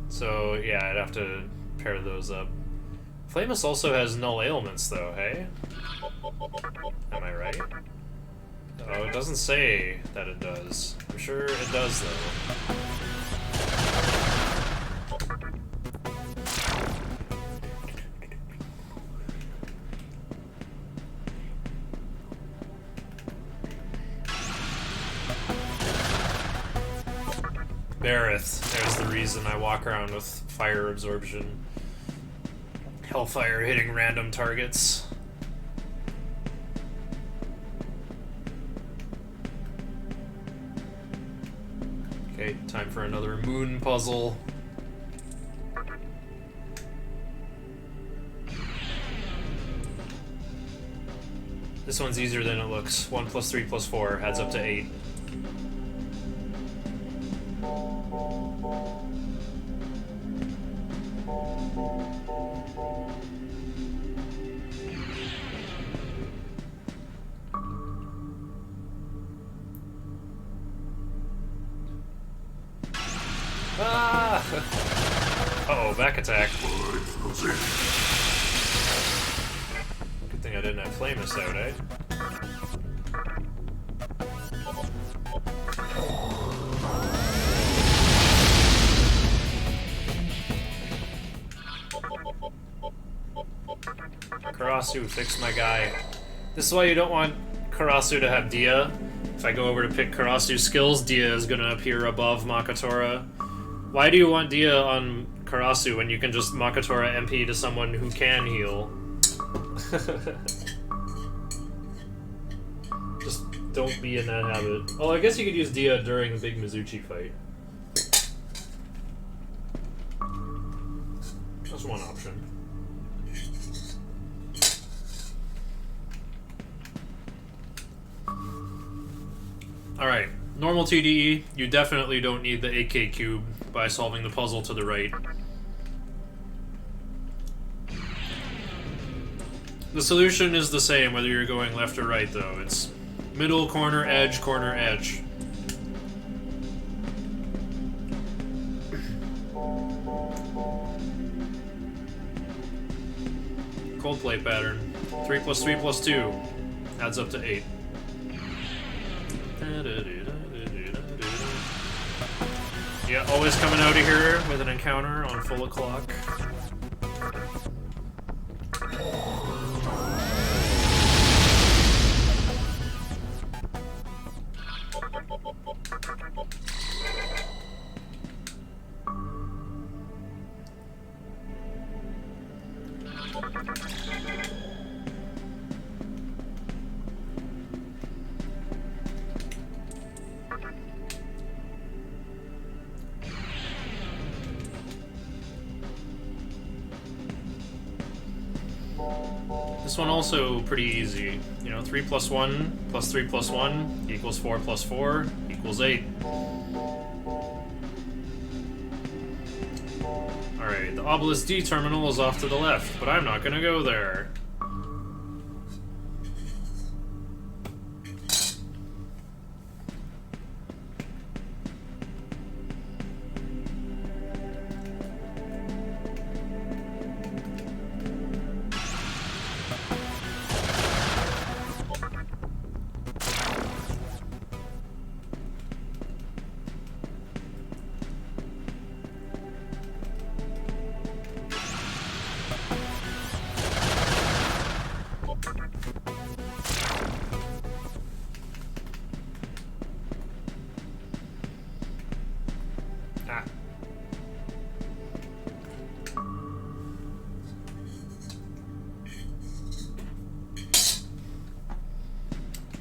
So, yeah, I'd have to pair those up. Flamus also has null ailments, though, hey? Am I right? Oh, it doesn't say that it does. I'm sure it does, though. Bareth, there's the reason I walk around with fire absorption. Hellfire hitting random targets. Okay, time for another moon puzzle. This one's easier than it looks. 1 plus 3 plus 4 adds up to 8. Ah! Uh-oh, back attack. Good thing I didn't have Flamus out, eh? Karasu, fix my guy. This is why you don't want Karasu to have Dia. If I go over to pick Karasu's skills, Dia is gonna appear above Makatora. Why do you want Dia on Karasu when you can just Makatora MP to someone who can heal? Just don't be in that habit. Well, I guess you could use Dia during the big Mizuchi fight. That's one option. Alright, normal TDE, you definitely don't need the AK cube by solving the puzzle to the right. The solution is the same whether you're going left or right, though. It's middle, corner, edge, corner, edge. cold plate pattern. 3 plus 3 plus 2 adds up to 8. Yeah, always coming out of here with an encounter on full o'clock. This one also pretty easy. You know, 3 plus 1 plus 3 plus 1 equals 4 plus 4 equals 8. Alright, the Obelisk D terminal is off to the left, but I'm not gonna go there.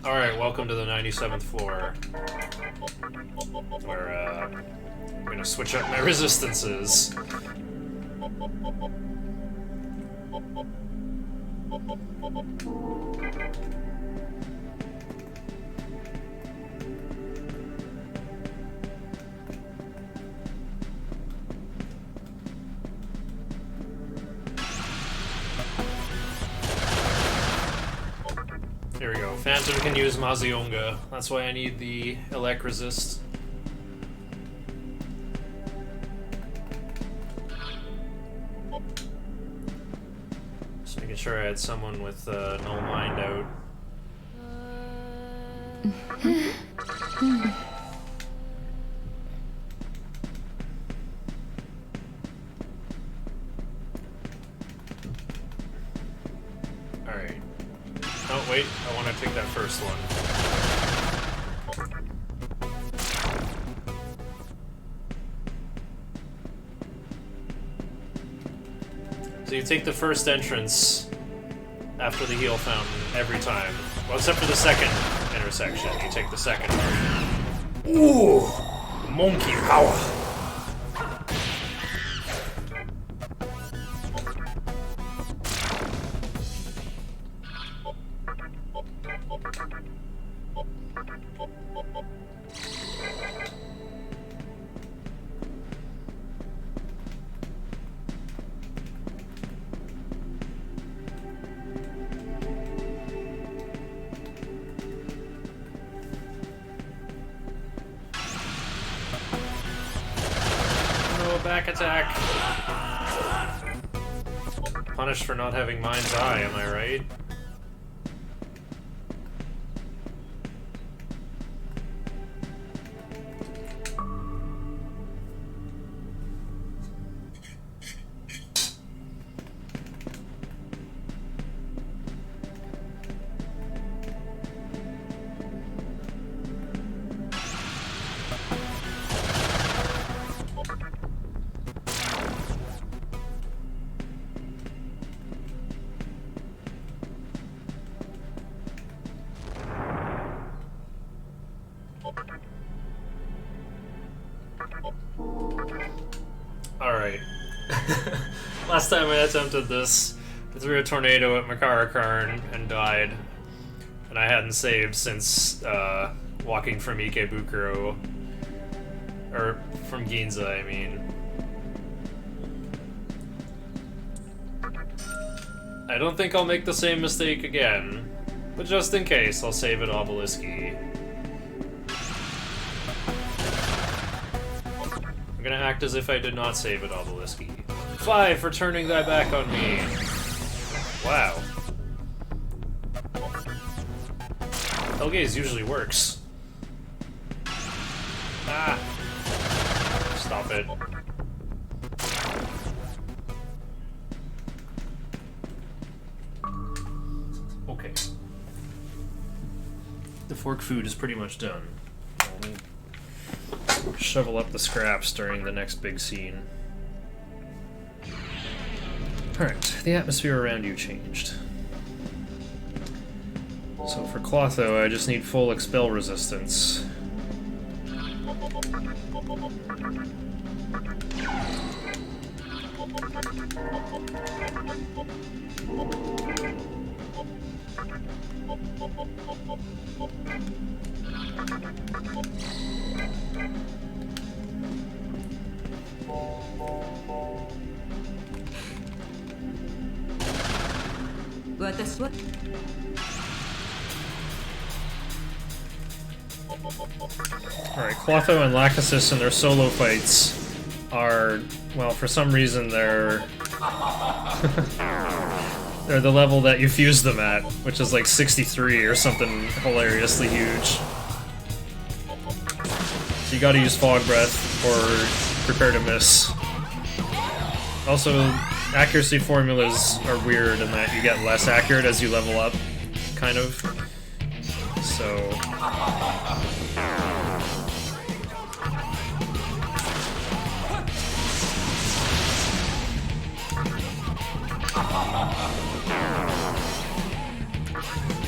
Alright, welcome to the 97th floor, where I'm gonna switch up my resistances. Here we go. Phantom can use Mazionga. That's why I need the elect resist. Just making sure I had someone with null mind out. Alright. Oh, wait, I want to take that first one. So you take the first entrance after the heal fountain every time. Well, except for the second intersection. You take the second one. Ooh! Monkey power! Back attack. Punished for not having Mind's Eye, am I right? Alright. Last time I attempted this, I threw a tornado at Makarakarn and died. And I hadn't saved since walking from Ikebukuro. Or from Ginza, I mean. I don't think I'll make the same mistake again. But just in case, I'll save it Obeliski. I'm gonna act as if I did not save it Obeliski. 5 for turning thy back on me. Wow. Hellgaze usually works. Ah! Stop it. Okay. The fork food is pretty much done. I'll shovel up the scraps during the next big scene. Alright, the atmosphere around you changed. So for Clotho, I just need full expel resistance. Alright, Clotho and Lachesis in their solo fights are, well, for some reason they're they're the level that you fuse them at, which is like 63 or something hilariously huge. So you gotta use Fog Breath or Prepare to Miss. Also, accuracy formulas are weird in that you get less accurate as you level up, kind of. So...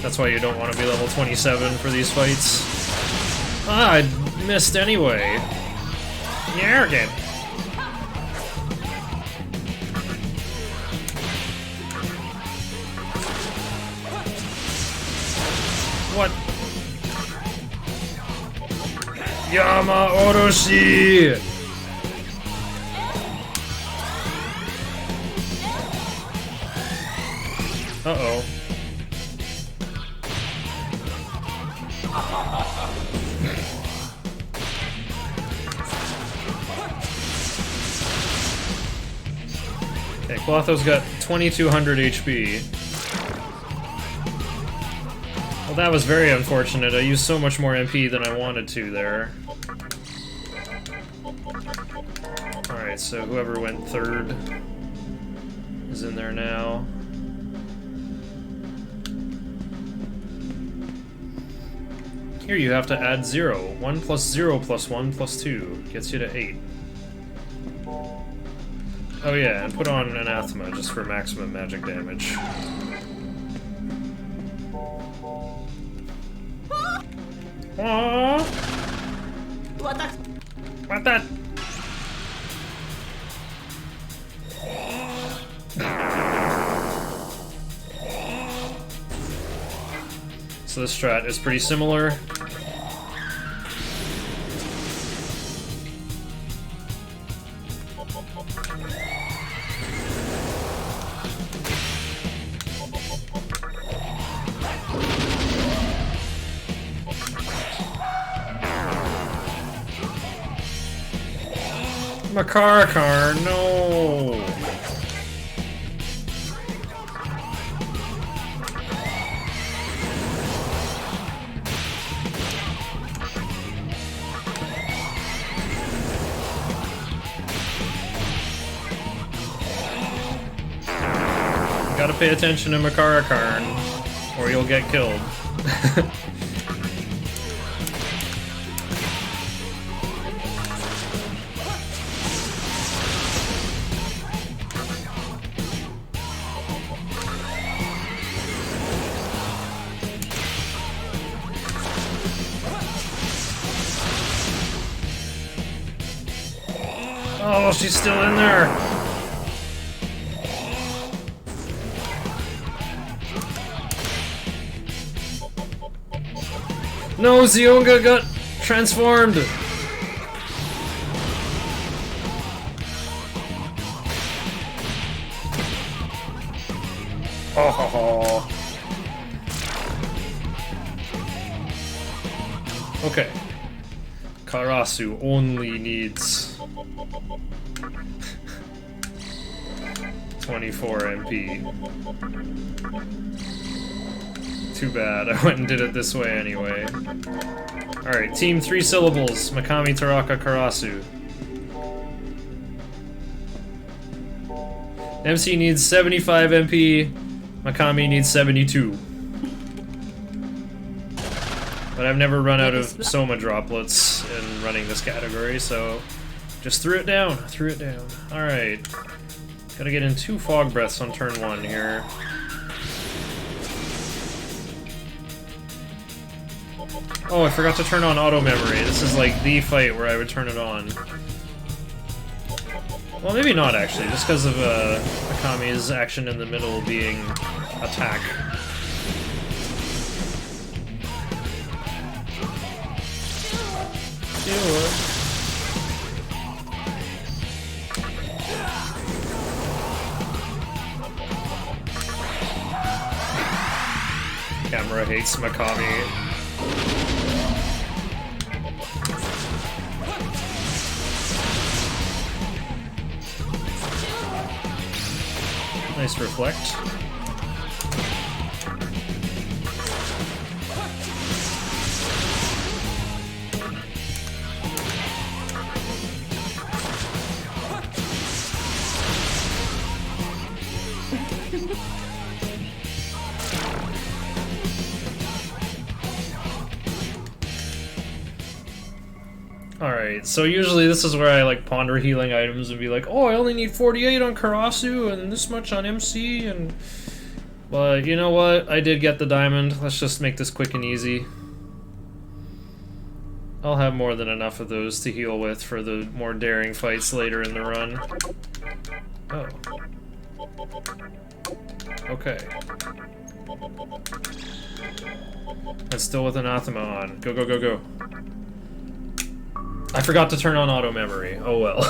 that's why you don't want to be level 27 for these fights. Ah, I missed anyway. You're arrogant. What? Yama Oroshi! Uh-oh. Okay, Clotho's got 2200 HP. Well, that was very unfortunate. I used so much more MP than I wanted to there. Alright, so whoever went third is in there now. Here you have to add 0. 1 plus 0 plus 1 plus 2 gets you to 8. Oh yeah, and put on Anathema just for maximum magic damage. Aww. What that? So this strat is pretty similar. Makar, no! Gotta pay attention to Makarakarn, or you'll get killed. Oh, she's still in there! No, Zionga got transformed! Oh ho ho. Okay. Karasu only needs... 24 MP. Too bad, I went and did it this way anyway. Alright, team 3 syllables, Makami Taraka Karasu. MC needs 75 MP, Makami needs 72. But I've never run out of Soma droplets in running this category, so just threw it down, Alright. Gotta get in 2 fog breaths on turn 1 here. Oh, I forgot to turn on auto memory. This is like the fight where I would turn it on. Well, maybe not actually, just because of Akami's action in the middle being attack. Camera hates Makami. Nice reflect. Alright, so usually this is where I like ponder healing items and be like, oh, I only need 48 on Karasu and this much on MC, and... But you know what? I did get the diamond. Let's just make this quick and easy. I'll have more than enough of those to heal with for the more daring fights later in the run. Oh. Okay. And still with Anathema on. Go, go, go, go. I forgot to turn on auto memory. Oh well.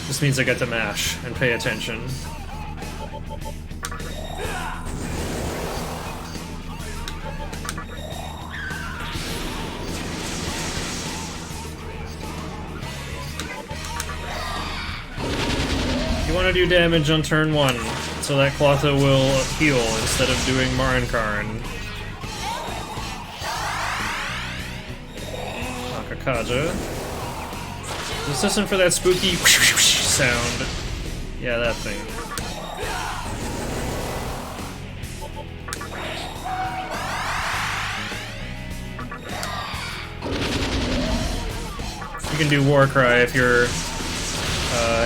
This means I get to mash and pay attention. You want to do damage on turn 1. So that Clotha will heal instead of doing Marinkarn. Akakaja. Just listen for that spooky sound. Yeah, that thing. You can do Warcry if you're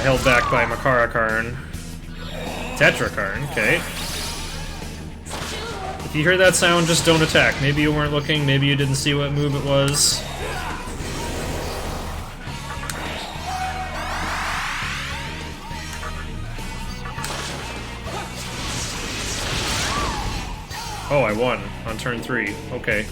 held back by Makarakarn. Tetrakarn, okay. If you hear that sound, just don't attack. Maybe you weren't looking, maybe you didn't see what move it was. Oh, I won on turn 3. Okay.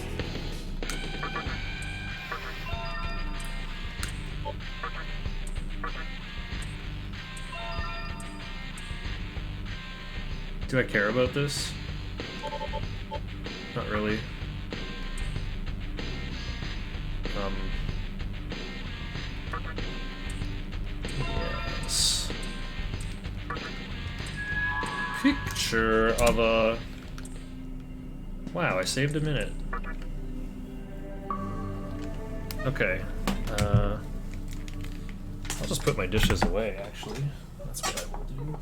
Do I care about this? Not really. Yes. Picture of a... Wow, I saved a minute. Okay. I'll just put my dishes away, actually. That's what I will do.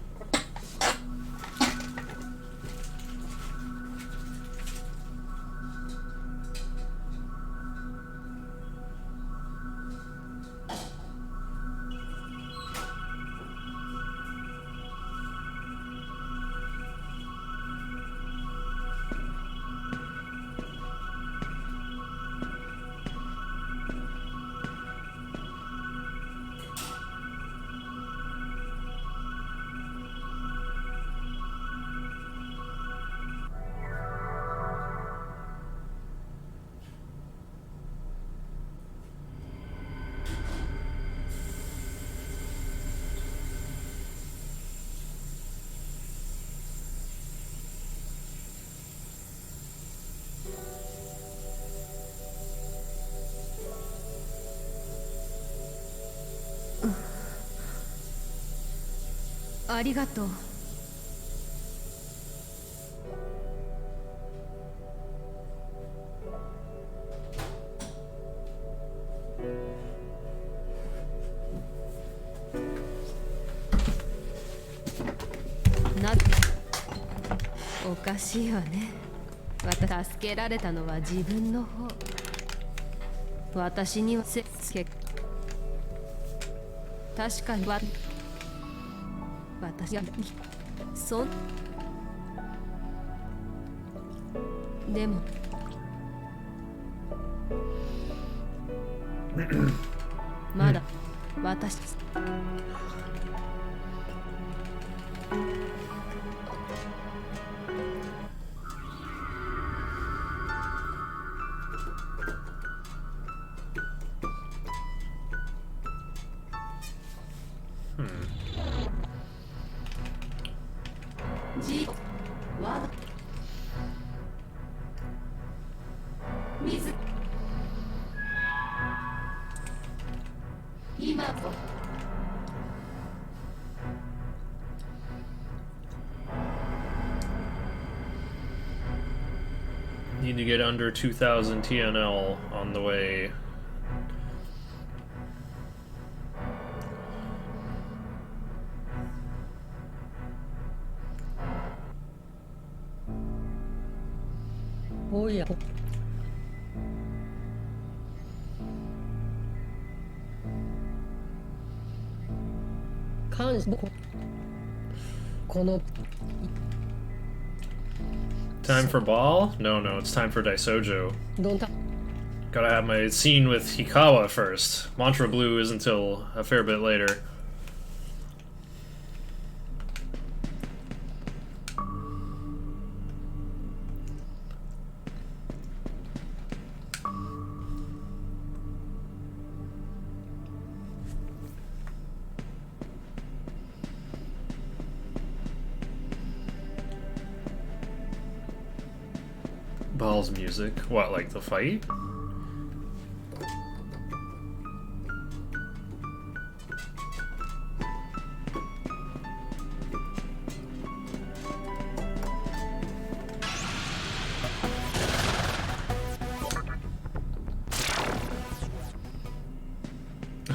ありがとう。おかしいわね。私助けられたのは自分の方。私には確かに私がでもまだ私Need to get under 2000 TNL on the way. Oh yeah. この Time for ball? No, it's time for Daisojo. Don't Gotta have my scene with Hikawa first. Mantra Blue is until a fair bit later. Ball's music. What, like the fight?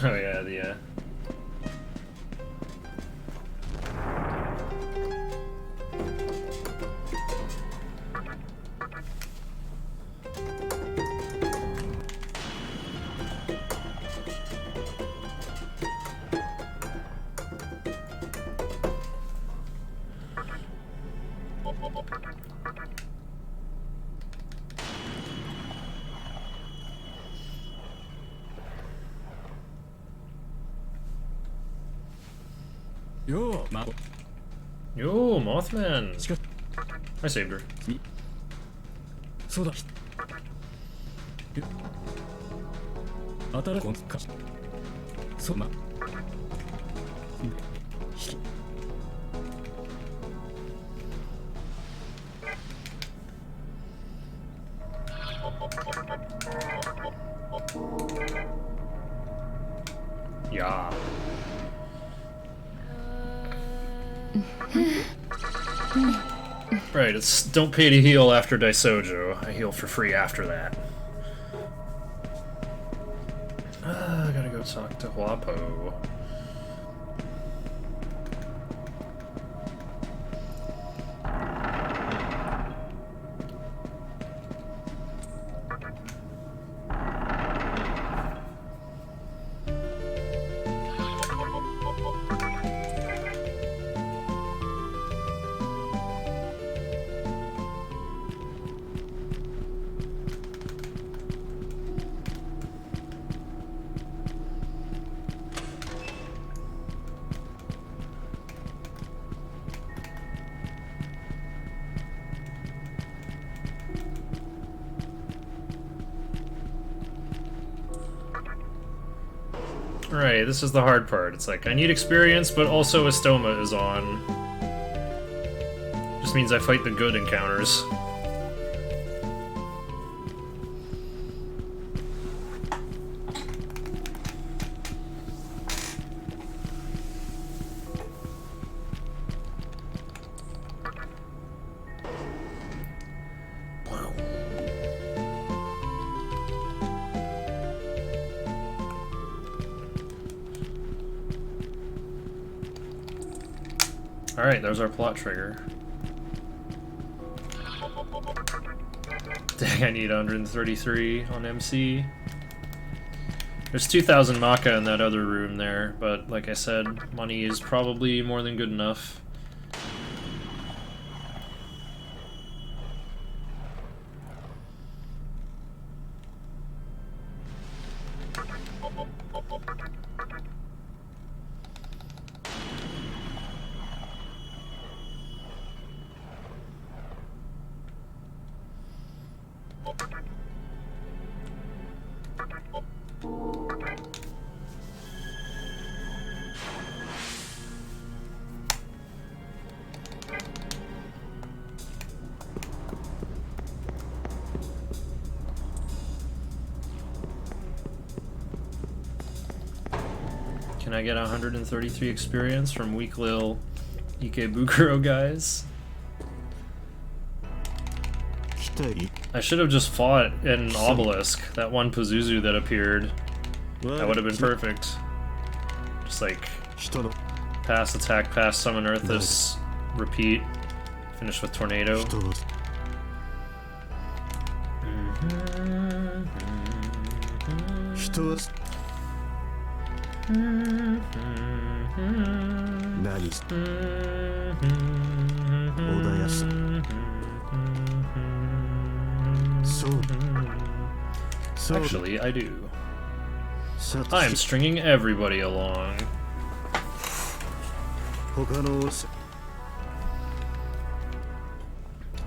Oh yeah, the Yo, Yo, Mothman! I saved her. そうだ。当たるか。そうま。Yeah. Right, it's don't pay to heal after Daisojo. I heal for free after that. I gotta go talk to Huapo. Right, this is the hard part. It's like, I need experience, but also Estoma is on. Just means I fight the good encounters. Alright, there's our plot trigger. Dang, I need 133 on MC. There's 2,000 Maka in that other room there, but like I said, money is probably more than good enough. Can I get 133 experience from weak lil Ikebukuro guys? I should have just fought an obelisk, that one Pazuzu that appeared. That would have been perfect. Just like pass, attack, pass, summon Earthus, repeat, finish with tornado. Actually, I do. I am stringing everybody along.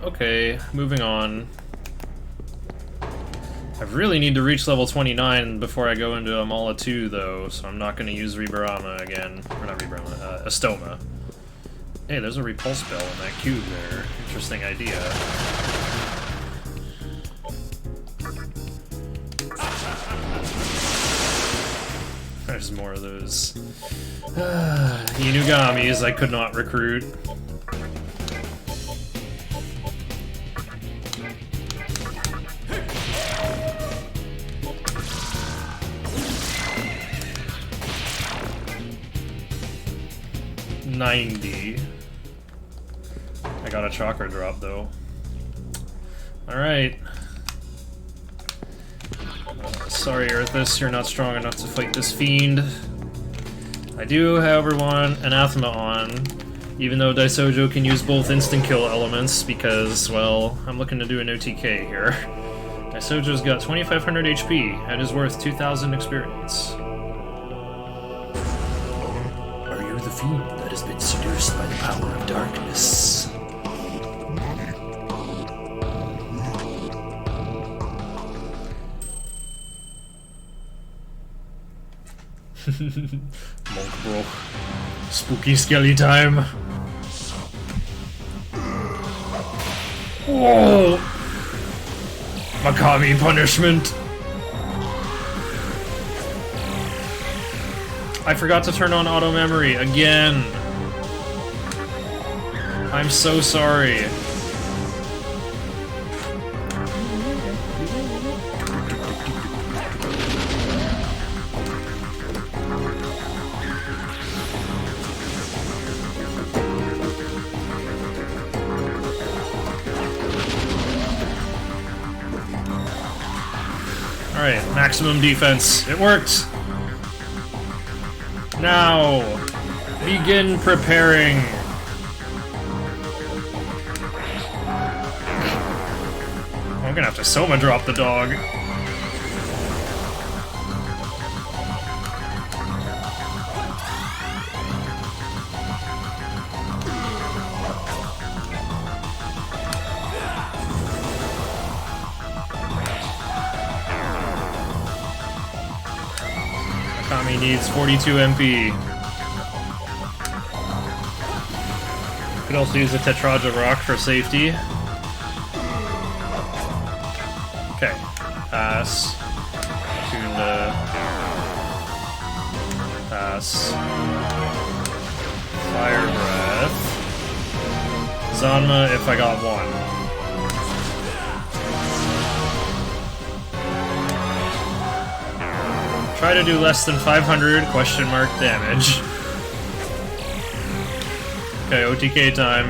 Okay, moving on. I really need to reach level 29 before I go into Amala 2, though, so I'm not going to use Ribarama again. Or not Ribarama, Astoma. Hey, there's a repulse spell in that cube there. Interesting idea. There's more of those Inugamis I could not recruit. $90. I got a chakra drop though. Alright. Sorry, Earthus, you're not strong enough to fight this fiend. I do, however, want Anathema on, even though Daisojo can use both instant kill elements, because, well, I'm looking to do an OTK here. Daisojo's got 2,500 HP, and is worth 2,000 experience. Are you the fiend that has been seduced by the power of darkness? Monk bro. Spooky skelly time. Whoa! Makami punishment. I forgot to turn on auto memory again. I'm so sorry. Alright, maximum defense. It worked! Now, begin preparing. I'm gonna have to Soma drop the dog. Akami needs 42 MP. Could also use a Tetraja Rock for safety. Okay. Pass. Tunda. Pass. Fire Breath. Zanma if I got one. Try to do less than 500 question mark damage. Okay, OTK time.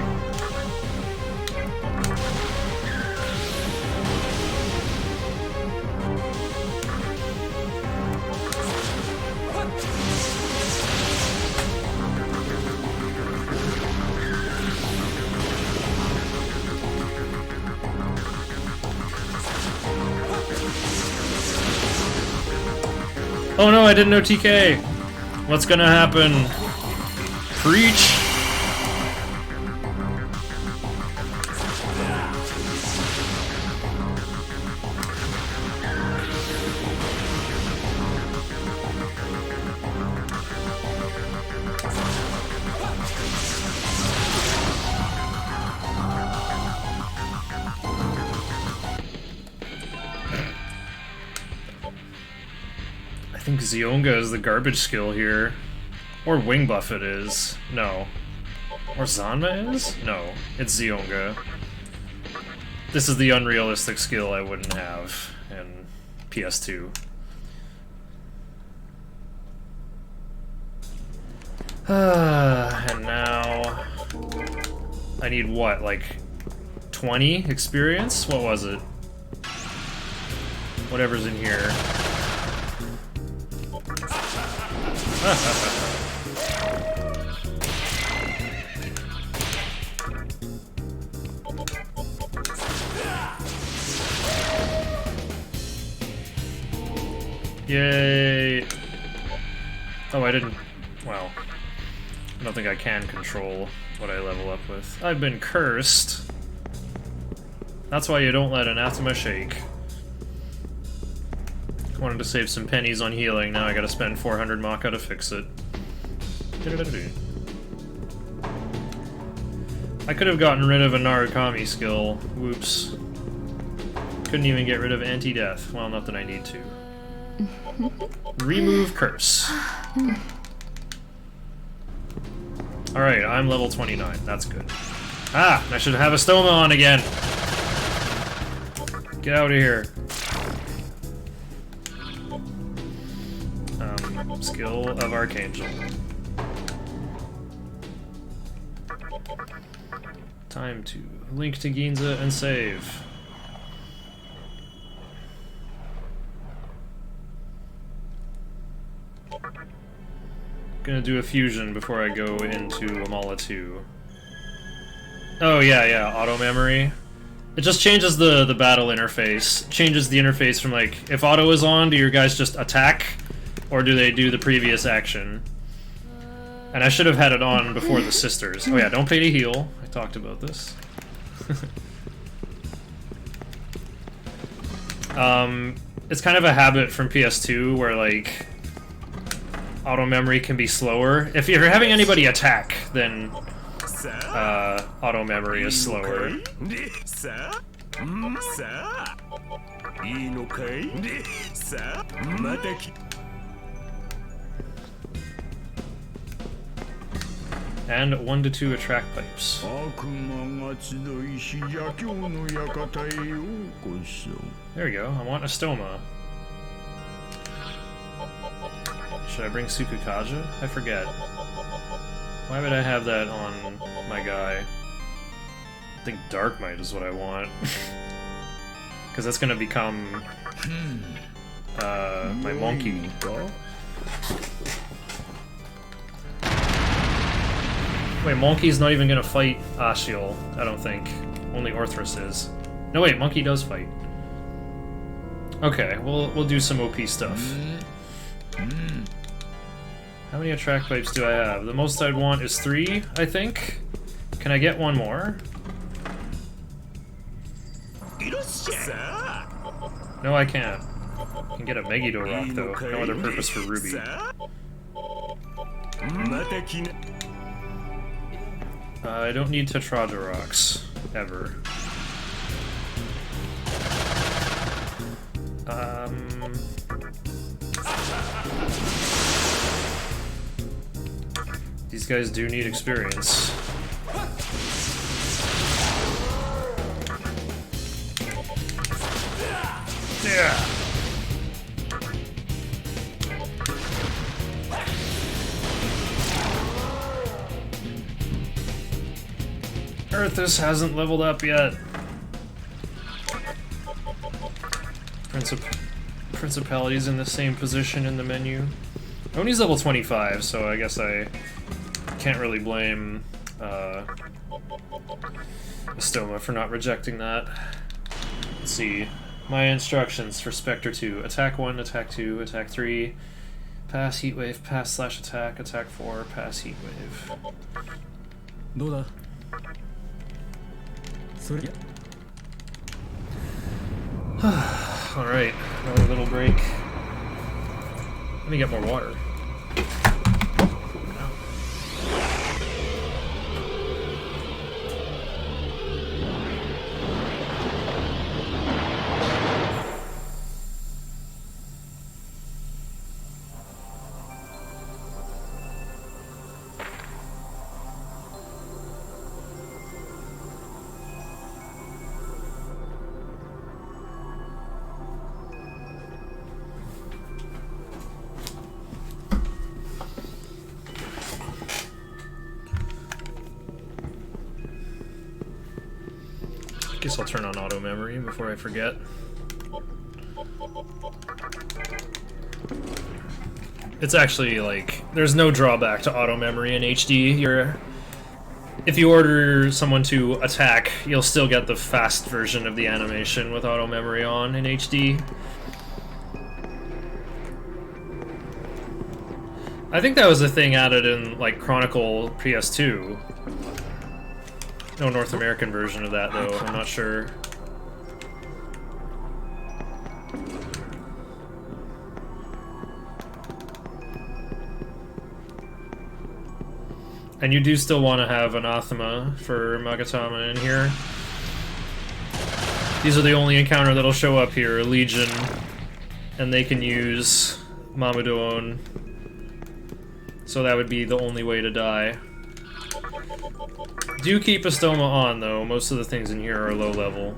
Oh no, I didn't know TK! What's gonna happen? Preach! I think Zionga is the garbage skill here. Or Wing Buffet is. No. Or Zanma is? No. It's Zionga. This is the unrealistic skill I wouldn't have in PS2. And now... I need what, like 20 experience? What was it? Whatever's in here. Yay! Oh, I didn't... Wow. I don't think I can control what I level up with. I've been cursed. That's why you don't let anathema shake. Wanted to save some pennies on healing, now I gotta spend 400 Maka to fix it. I could have gotten rid of a Narukami skill. Whoops. Couldn't even get rid of anti-death. Well, not that I need to. Remove curse. Alright, I'm level 29. That's good. Ah! I should have a stoma on again! Get out of here. Skill of Archangel. Time to link to Ginza and save. Gonna do a fusion before I go into Amala 2. Oh yeah, auto memory. It just changes the battle interface. Changes the interface from like, if auto is on, do your guys just attack? Or do they do the previous action? And I should have had it on before the sisters. Oh yeah, don't pay to heal. I talked about this. It's kind of a habit from PS2 where like auto memory can be slower. If you're having anybody attack, then auto memory is slower. And 1 to 2 attract pipes. There we go, I want a stoma. Should I bring Sukukaja? I forget. Why would I have that on my guy? I think Dark Might is what I want. Because that's gonna become my monkey. Wait, Monkey's not even gonna fight Ashiel, I don't think. Only Orthrus is. No wait, Monkey does fight. Okay, we'll do some OP stuff. How many attract pipes do I have? The most I'd want is 3, I think. Can I get one more? No, I can't. I can get a Megiddo Rock though. No other purpose for Ruby. I don't need Tetrada Rocks. Ever. These guys do need experience. Yeah. Earthus hasn't leveled up yet. Principality's in the same position in the menu. Oh, and he's level 25, so I guess I can't really blame Estoma for not rejecting that. Let's see. My instructions for Spectre 2. Attack 1, attack 2, attack 3, pass heatwave, pass slash attack, attack 4, pass heatwave. どうだそれ Alright, another little break. Let me get more water. Guess I'll turn on auto memory before I forget. It's actually like there's no drawback to auto memory in HD. If you order someone to attack, you'll still get the fast version of the animation with auto memory on in HD. I think that was a thing added in like Chronicle PS2. No North American version of that, though. I'm not sure. And you do still want to have Anathema for Magatama in here. These are the only encounter that'll show up here, Legion. And they can use Mamudoon. So that would be the only way to die. Do keep Estoma on, though. Most of the things in here are low level.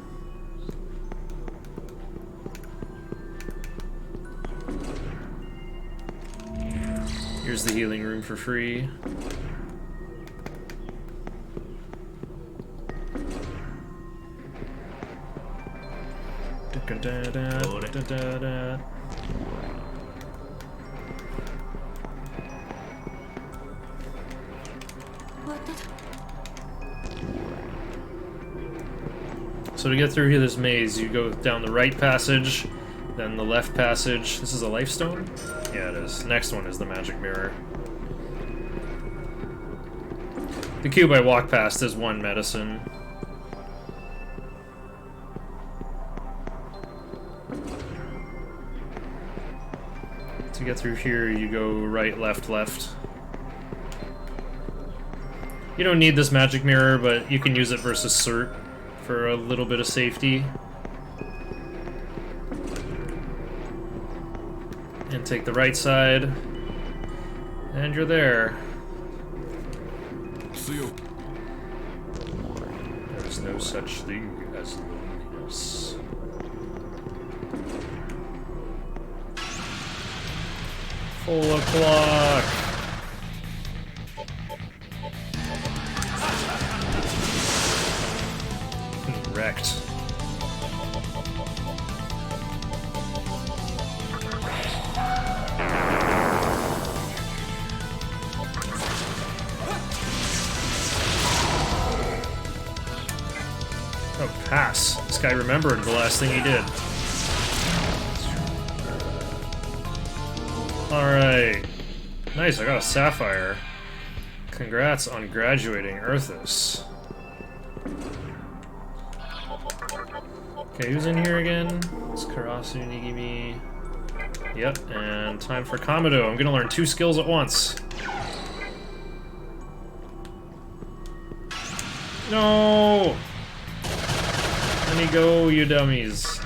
Here's the healing room for free. So to get through here, this maze, you go down the right passage, then the left passage. This is a life stone? Yeah, it is. Next one is the magic mirror. The cube I walk past is one medicine. To get through here, you go right, left, left. You don't need this magic mirror, but you can use it versus Cert for a little bit of safety. And take the right side, and you're there. There's no such thing as loneliness. Full o'clock. Wrecked. Oh, pass. This guy remembered the last thing he did. Alright. Nice, I got a sapphire. Congrats on graduating, Earthus. Okay, who's in here again? It's Karasu, Nigimi. Yep, and time for Kamado. I'm gonna learn 2 skills at once. No! Let me go, you dummies.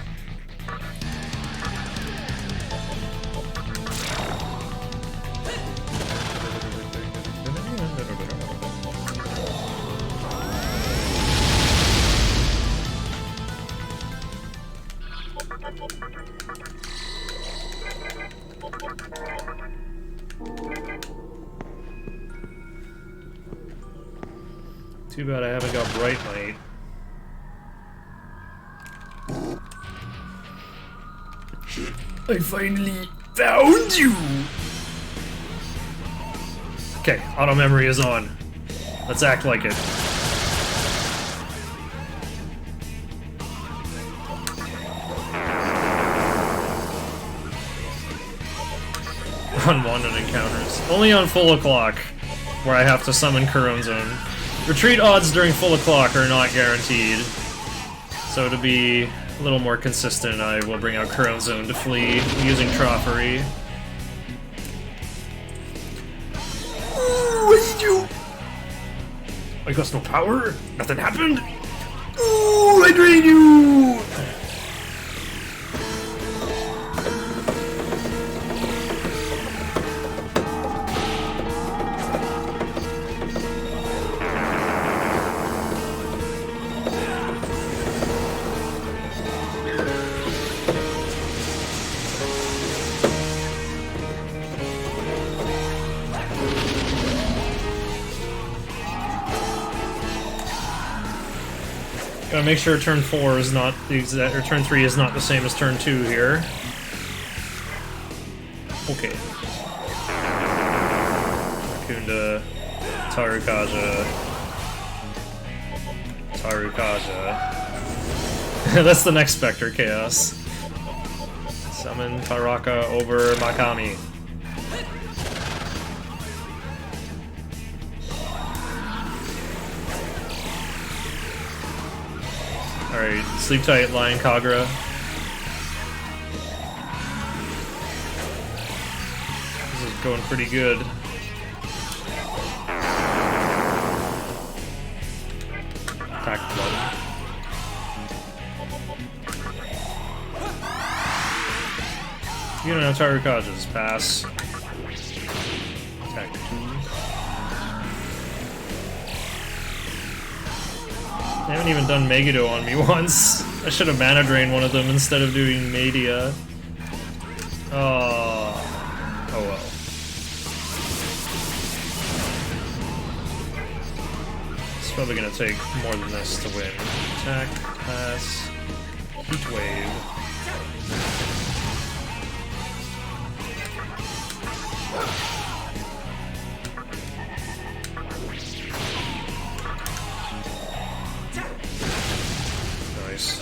Too bad I haven't got Bright Light. I finally found you! Okay, auto memory is on. Let's act like it. Unwanted encounters. Only on full o'clock, where I have to summon Couronne Zone. Retreat odds during full o'clock are not guaranteed. So to be a little more consistent, I will bring out Couronne Zone to flee using Troffery. Ooh, what did you do? I got no power? Nothing happened? Ooh, I drained you! Gotta make sure turn 4 is not the exact, or turn 3 is not the same as turn 2 here. Okay. Kunda, Tarukaja. That's the next Spectre Chaos. Summon Taraka over Makami. Alright, sleep tight, Lion Kagura. This is going pretty good. Attack blood. You don't have Tarukaja's pass. Attack 2. They haven't even done Megiddo on me once. I should have mana drained one of them instead of doing Media. Oh well. It's probably gonna take more than this to win. Attack, pass, Heat Wave. Nice.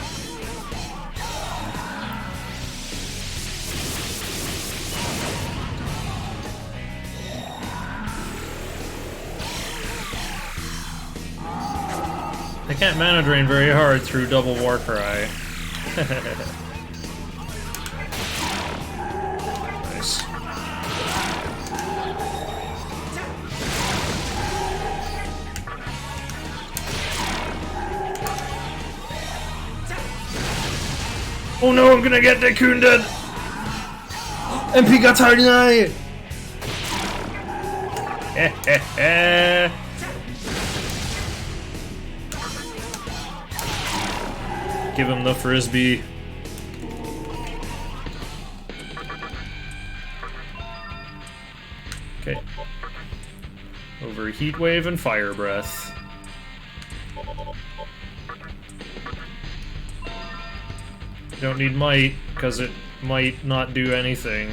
I can't mana drain very hard through double Warcry. Nice. Oh no, I'm gonna get Dekunded! MP got Tardinai! Give him the frisbee. Okay. Over Heat Wave and Fire Breath. You don't need Might, because it might not do anything.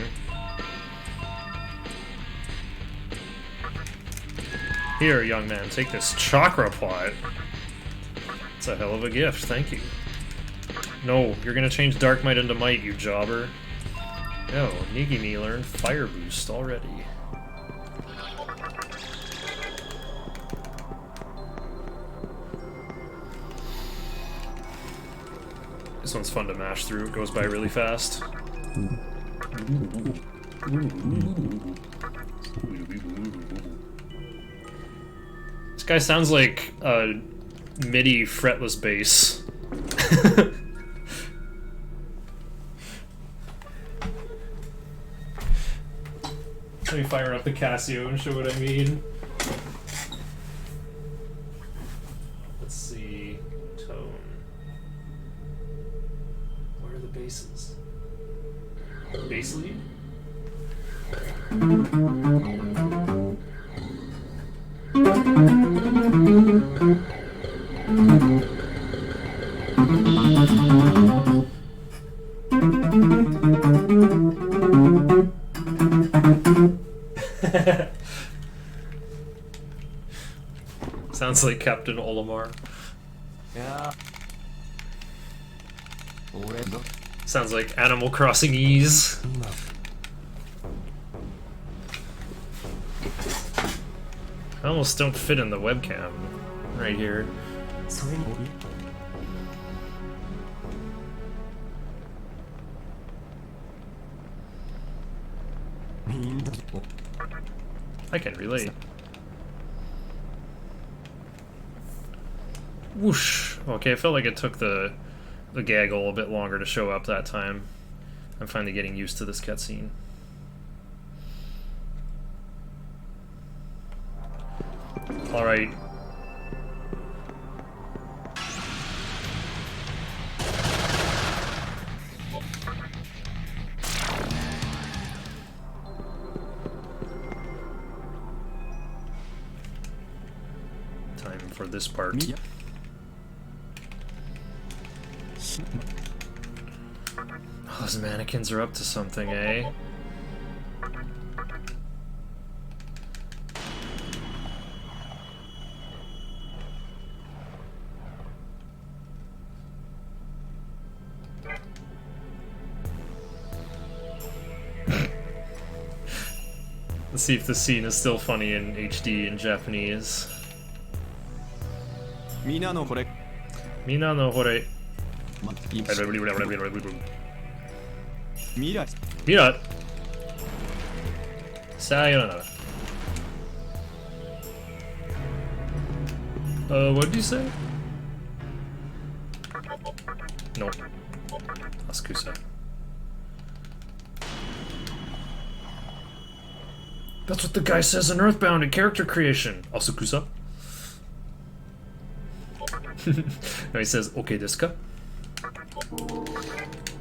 Here, young man, take this chakra pot. It's a hell of a gift, thank you. No, you're gonna change Dark Might into Might, you jobber. No, Nigimi learned Fire Boost already. This one's fun to mash through, it goes by really fast. This guy sounds like a MIDI fretless bass. Let me fire up the Casio and show what I mean. Let's see. Tone. Where are the basses? Bass lead? Sounds like Captain Olimar. Sounds like Animal Crossing Ease. I almost don't fit in the webcam right here. I can relate. Whoosh. Okay, I felt like it took the gaggle a bit longer to show up that time. I'm finally getting used to this cutscene. Alright. Time for this part. Oh, those mannequins are up to something, eh? Let's see if the scene is still funny in HD in Japanese. Mina no hore. Mira. Sayonara. What did you say? No. Asukusa. That's what the guy says in Earthbound in character creation. Asukusa. No, he says, okay desu ka?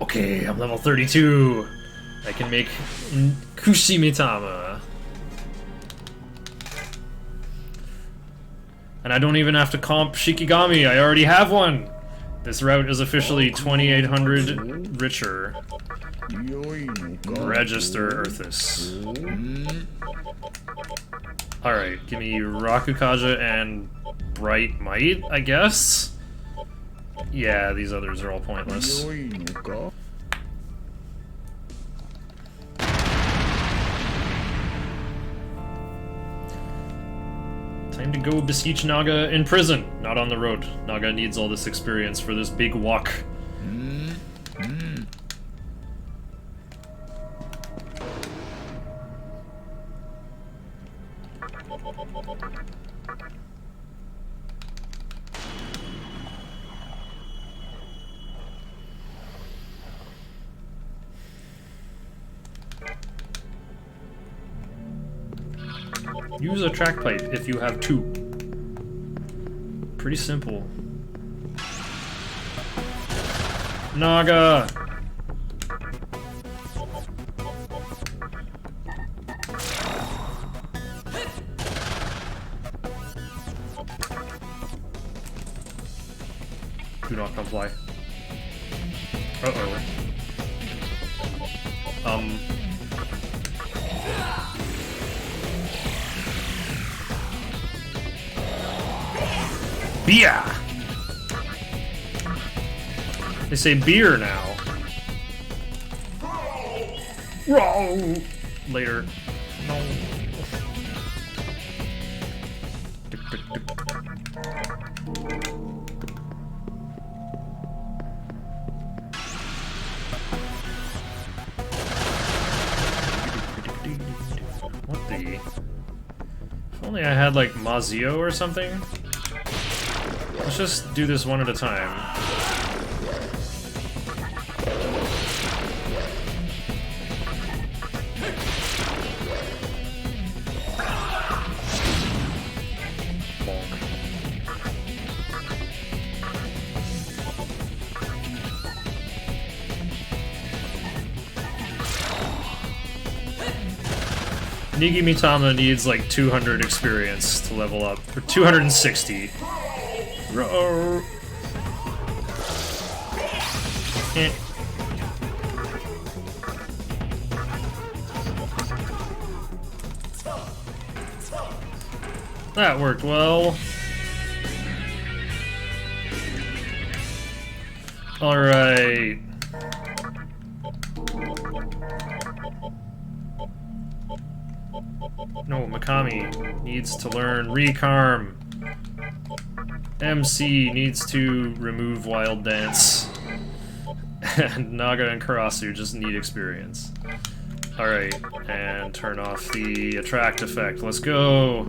Okay, I'm level 32. I can make Kushimitama. And I don't even have to comp Shikigami, I already have one! This route is officially 2800 richer. Register Earthus. Alright, give me Rakukaja and Bright Might, I guess? Yeah, these others are all pointless. Time to go beseech Naga in prison, not on the road. Naga needs all this experience for this big walk. Use a track pipe if you have two. Pretty simple. Naga! Do not comply. Uh-oh. Beer! They say beer now. Row! Later. No. What the? If only I had like Mazio or something. Let's just do this one at a time. Nigi Mitama needs like 200 experience to level up, or 260. Row. Eh. That worked well. Alright. No, Mikami needs to learn Recarm. MC needs to remove Wild Dance. And Naga and Karasu just need experience. Alright, and turn off the attract effect. Let's go!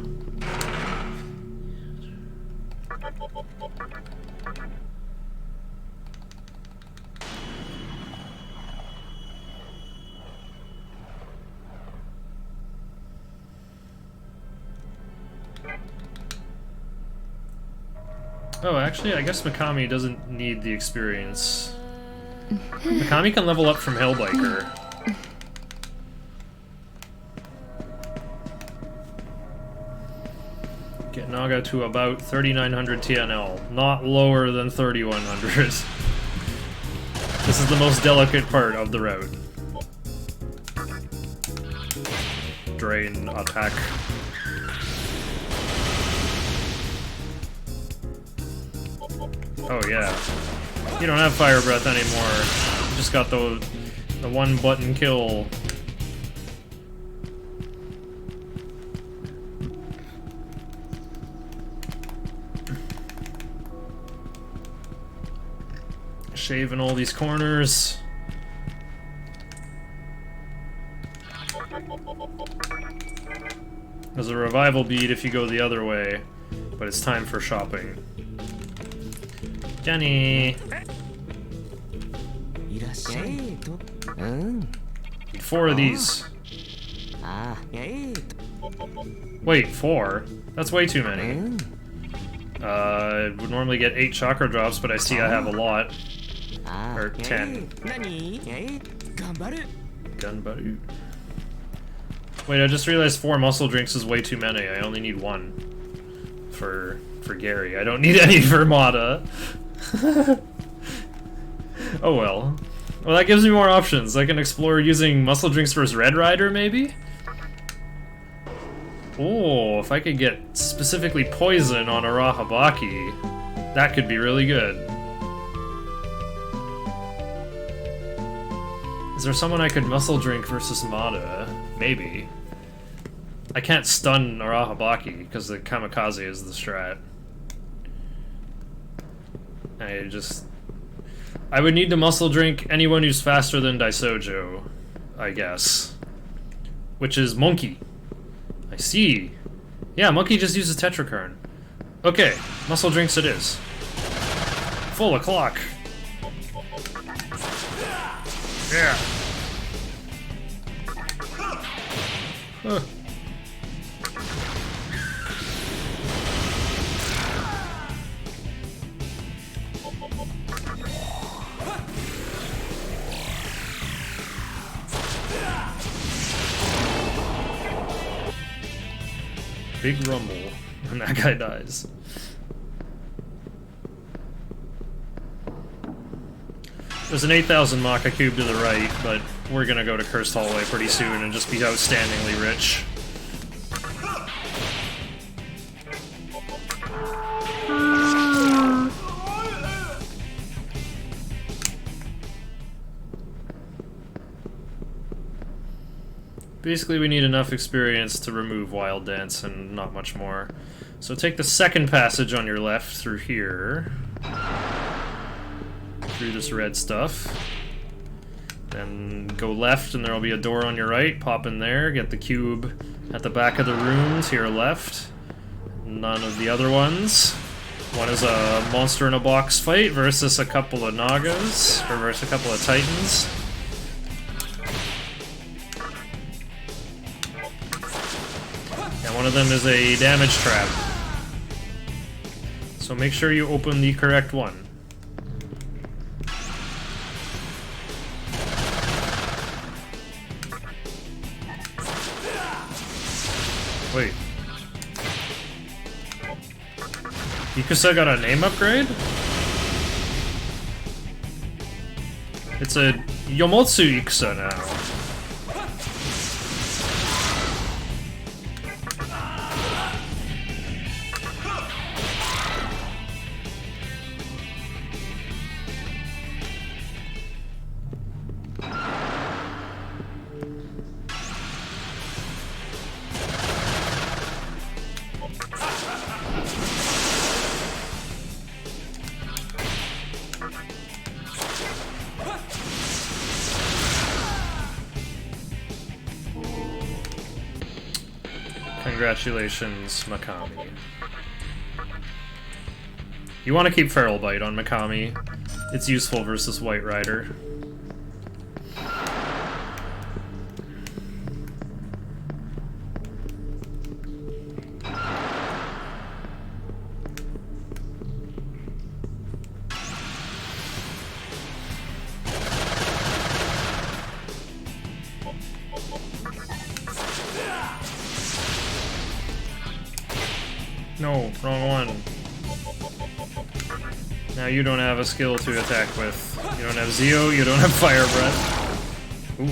Oh, actually, I guess Mikami doesn't need the experience. Mikami can level up from Hellbiker. Get Naga to about 3900 TNL, not lower than 3100. This is the most delicate part of the route. Drain attack. Oh yeah. You don't have Fire Breath anymore. You just got the one button kill. Shaving all these corners. There's a revival bead if you go the other way, but it's time for shopping. Jenny! Need 4 of these. Wait, 4? That's way too many. Would normally get 8 chakra drops, but I see I have a lot. Or 10. Gunbaru. Wait, I just realized 4 muscle drinks is way too many. I only need 1 for Gary. I don't need any for Mata. Oh well. Well, that gives me more options. I can explore using muscle drinks versus Red Rider, maybe? Oh, if I could get specifically poison on Arahabaki, that could be really good. Is there someone I could muscle drink versus Mata? Maybe. I can't stun Arahabaki because the Kamikaze is the strat. I would need to muscle drink anyone who's faster than Daisojo, I guess. Which is Monkey. I see. Yeah, Monkey just uses Tetrakarn. Okay, muscle drinks it is. Full o'clock. Yeah. Huh. Big rumble when that guy dies. There's an 8,000 Maka cube to the right, but we're gonna go to Cursed Hallway pretty soon and just be outstandingly rich. Basically, we need enough experience to remove Wild Dance and not much more. So take the second passage on your left through here. Through this red stuff. Then go left and there will be a door on your right. Pop in there, get the cube at the back of the room to your left. None of the other ones. One is a monster in a box fight versus a couple of Nagas, or versus a couple of Titans. One of them is a damage trap. So make sure you open the correct one. Wait. Ikusa got a name upgrade? It's a Yomotsu Ikusa now. Congratulations, Makami. You want to keep Feral Bite on Makami. It's useful versus White Rider. No, wrong one. Now you don't have a skill to attack with. You don't have Zeo, you don't have Fire Breath. Ooh.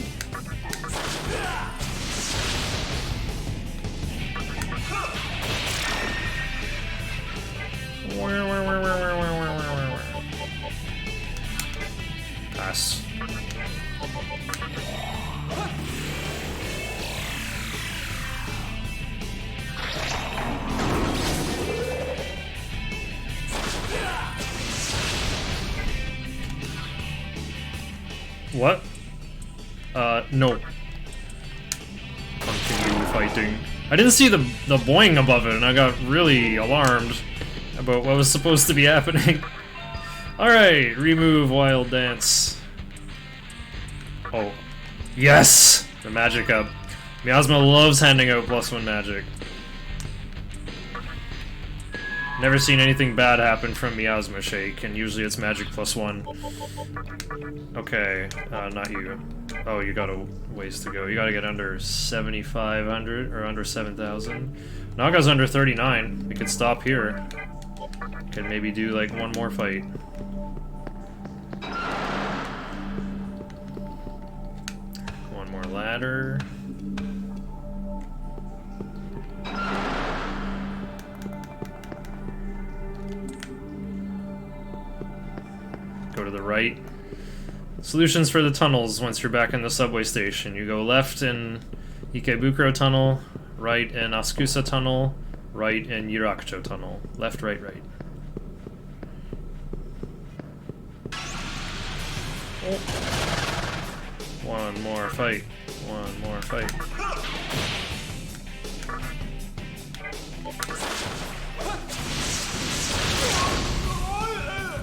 Pass. What? No. Continue fighting. I didn't see the boing above it, and I got really alarmed about what was supposed to be happening. Alright, remove Wild Dance. Oh. Yes! The magic up. Miasma loves handing out +1 magic. Never seen anything bad happen from Miasma Shake, and usually it's magic +1. Okay, not you. Oh, you got a ways to go. You gotta get under 7,500, or under 7,000. Naga's under 39. We could stop here. Could maybe do, like, one more fight. One more ladder. Go to the right. Solutions for the tunnels once you're back in the subway station. You go left in Ikebukuro Tunnel, right in Asukusa Tunnel, right in Yirakucho Tunnel. Left, right, right. One more fight. One more fight.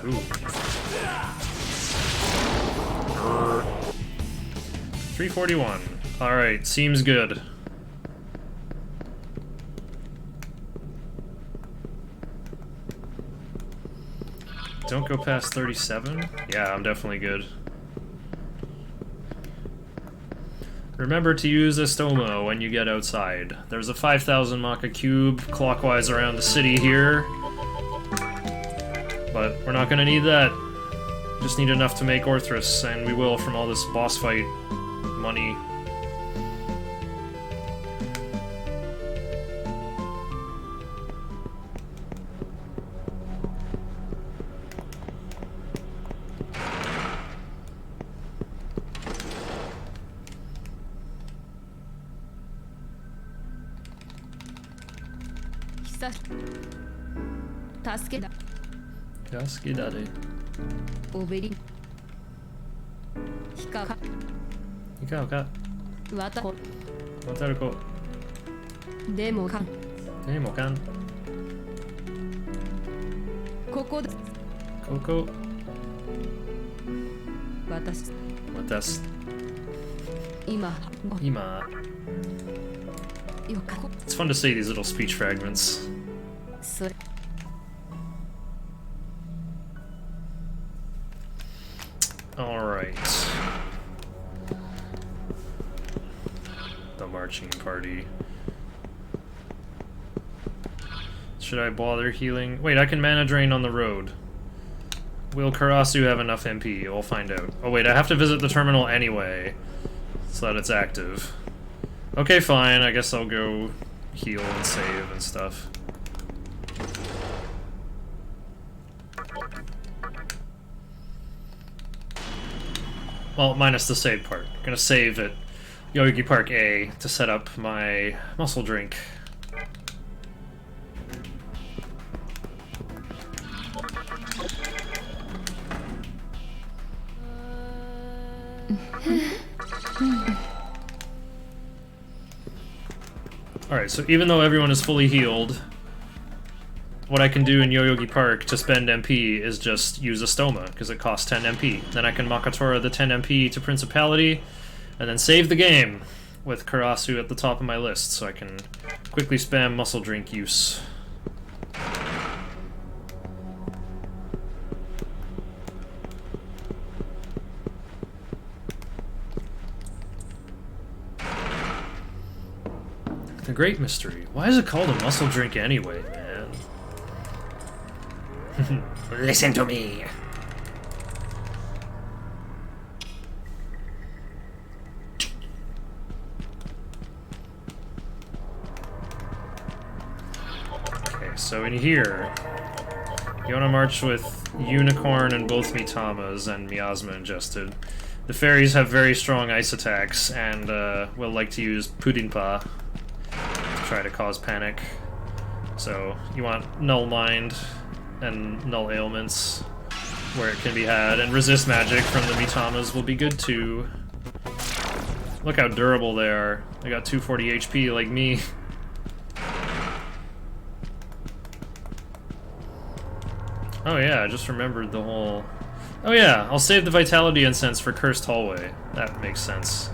Ooh. 341. Alright, seems good. Don't go past 37? Yeah, I'm definitely good. Remember to use Estoma when you get outside. There's a 5,000 Maka cube clockwise around the city here. But we're not gonna need that. Just need enough to make Orthrus, and we will from all this boss fight money. Yasuke-dare. Hikaoka. Wataruko. Demo kan. Koko. Watasu. Ima. It's fun to say these little speech fragments. Alright. The marching party. Should I bother healing? Wait, I can mana drain on the road. Will Karasu have enough MP? We'll find out. Oh wait, I have to visit the terminal anyway, so that it's active. Okay, fine, I guess I'll go heal and save and stuff. Well, minus the save part. I'm gonna save at Yogi Park A to set up my muscle drink. Alright, so even though everyone is fully healed, what I can do in Yoyogi Park to spend MP is just use a Stoma, because it costs 10 MP. Then I can Makatora the 10 MP to Principality, and then save the game with Karasu at the top of my list, so I can quickly spam muscle drink use. The Great Mystery. Why is it called a muscle drink anyway, man? Listen to me. Okay, so in here, you want to march with Unicorn and both Mitamas and Miasma ingested. The fairies have very strong ice attacks and will like to use Pudinpa to try to cause panic. So you want Null Mind and Null Ailments where it can be had, and Resist Magic from the Mitamas will be good too. Look how durable they are. They got 240 HP like me. Oh yeah, I just remembered the whole... Oh yeah, I'll save the Vitality Incense for Cursed Hallway. That makes sense.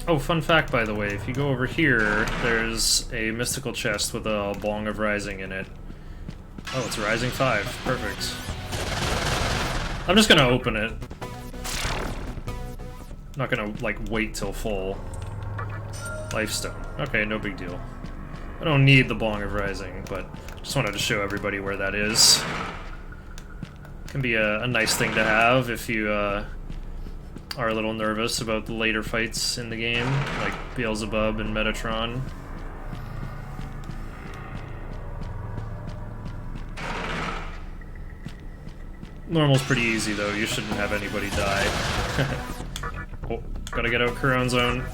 Oh, fun fact, by the way, if you go over here, there's a mystical chest with a Bong of Rising in it. Oh, it's Rising 5. Perfect. I'm just gonna open it. Not gonna, like, wait till full. Lifestone. Okay, no big deal. I don't need the Bong of Rising, but just wanted to show everybody where that is. Can be a nice thing to have if you, are a little nervous about the later fights in the game, like Beelzebub and Metatron. Normal's pretty easy though, you shouldn't have anybody die. Oh, gotta get out Kuron Zone.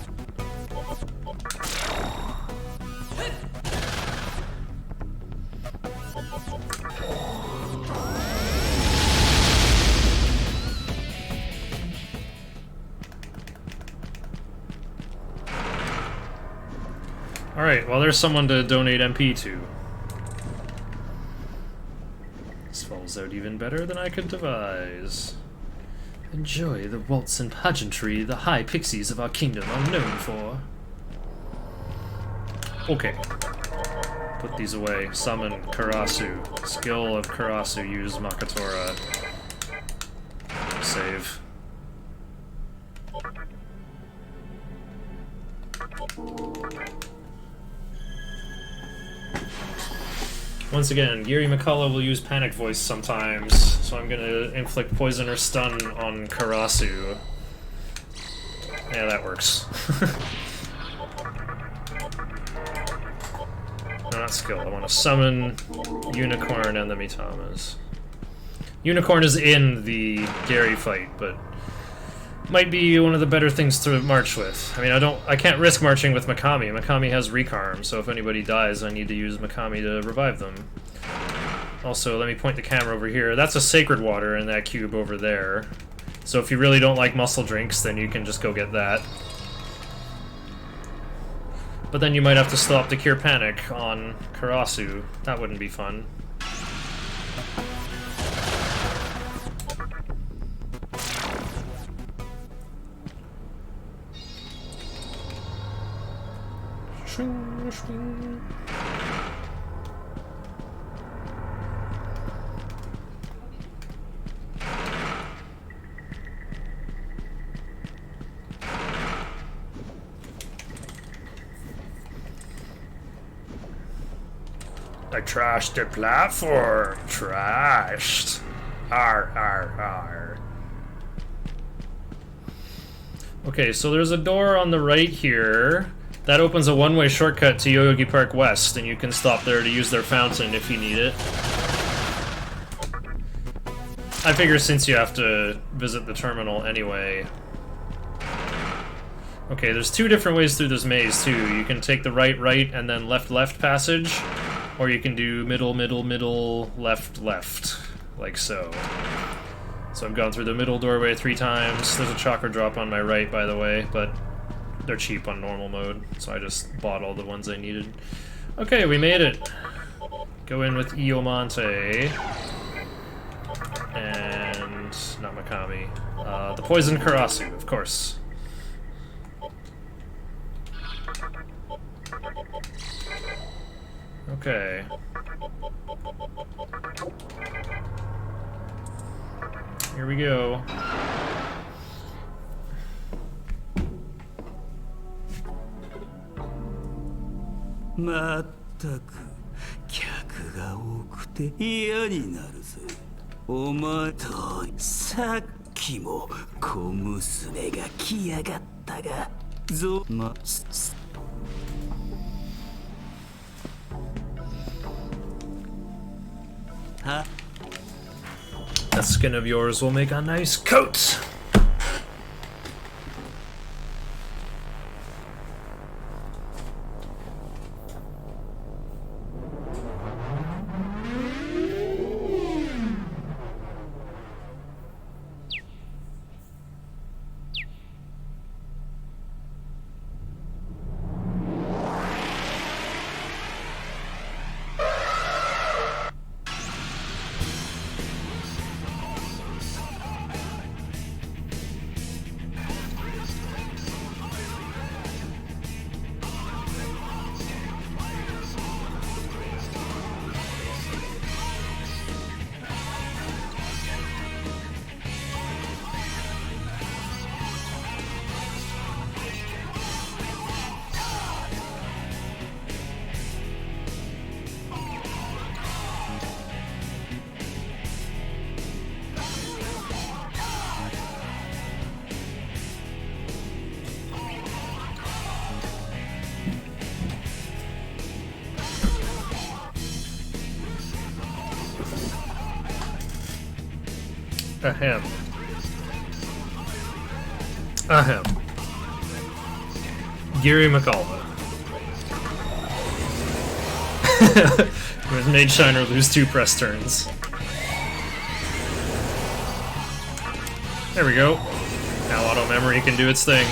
Alright, well there's someone to donate MP to. This falls out even better than I could devise. Enjoy the waltz and pageantry the high pixies of our kingdom are known for. Okay. Put these away. Summon Karasu. Skill of Karasu, use Makatora. Save. Once again, Giri McCullough will use Panic Voice sometimes, so I'm gonna inflict poison or stun on Karasu. Yeah, that works. No, not skill. I want to summon Unicorn and the Mitamas. Unicorn is in the Gary fight, but might be one of the better things to march with. I mean, I can't risk marching with Makami. Makami has Recarm, so if anybody dies, I need to use Makami to revive them. Also, let me point the camera over here. That's a Sacred Water in that cube over there. So if you really don't like muscle drinks, then you can just go get that. But then you might have to stop to cure Panic on Karasu. That wouldn't be fun. Swing, swing. I trashed the platform. Trashed. Arr, arr, arr. Okay, so there's a door on the right here. That opens a one-way shortcut to Yoyogi Park West, and you can stop there to use their fountain if you need it. I figure since you have to visit the terminal anyway... Okay, there's two different ways through this maze, too. You can take the right, and then left passage, or you can do middle, left, like so. So I've gone through the middle doorway 3 times. There's a chakra drop on my right, by the way, but they're cheap on normal mode, so I just bought all the ones I needed. Okay, we made it. Go in with Iomonte. And... not Makami. The poisoned Karasu, of course. Okay. Here we go.まったく客が多くて嫌になるぜ。お前とさっきも小娘が来やがったが、That skin of yours will make a nice coat! Ahem. Ahem. Giri McCullough. With Mage Shiner lose 2 press turns. There we go. Now auto memory can do its thing.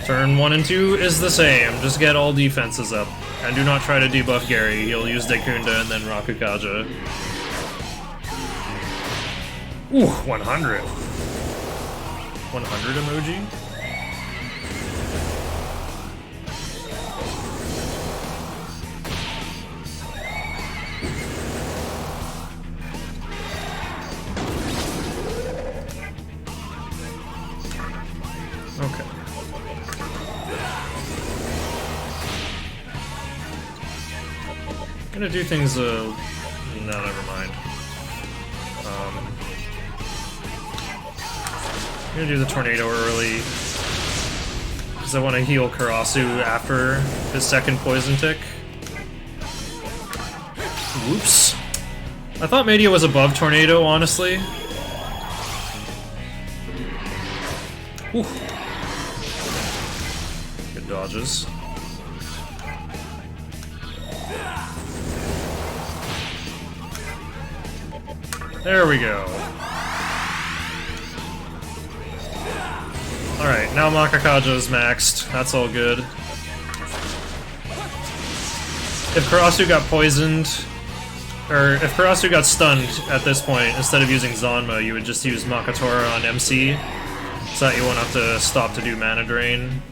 Turn 1 and 2 is the same. Just get all defenses up. And do not try to debuff Gary. He'll use Dekunda and then Rakukaja. Ooh, 100. 100 emoji? Okay. I'm gonna do things, no, never mind. I'm gonna do the tornado early because I want to heal Karasu after his second poison tick. Whoops. I thought Media was above tornado, honestly. Whew. Good dodges. There we go. Alright, now Makakaja's maxed. That's all good. If Karasu got poisoned, or if Karasu got stunned at this point, instead of using Zanma, you would just use Makatora on MC, so that you won't have to stop to do mana drain.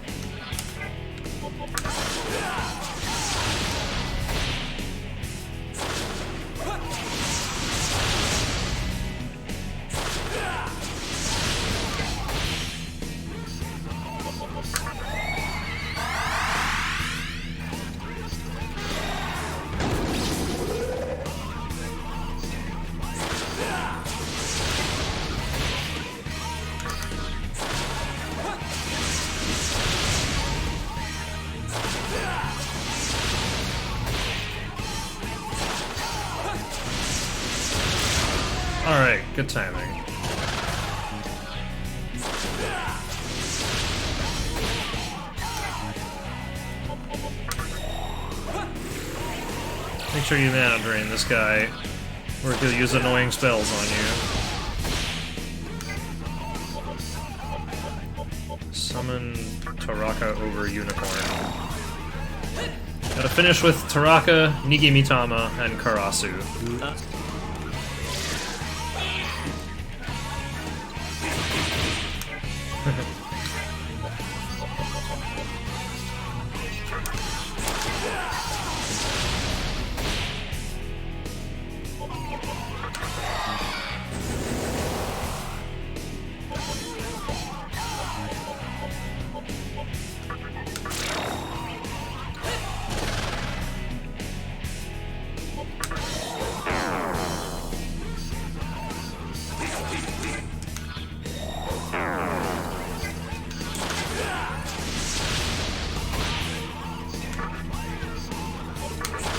Alright, good timing. Make sure you mana drain this guy, or he'll use annoying spells on you. Summon Taraka over Unicorn. Gotta finish with Taraka, Nigimitama, and Karasu.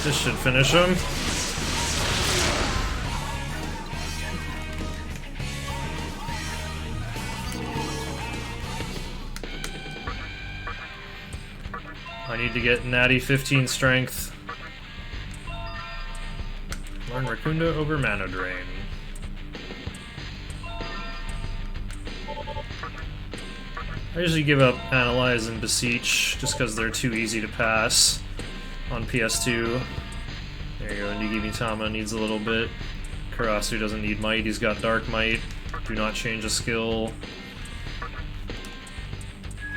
This should finish him. I need to get natty 15 strength. Learn Rakunda over Mana Drain. I usually give up Analyze and Beseech just because they're too easy to pass on PS2. There you go, Nigimitama needs a little bit. Karasu doesn't need Might, he's got Dark Might. Do not change a skill.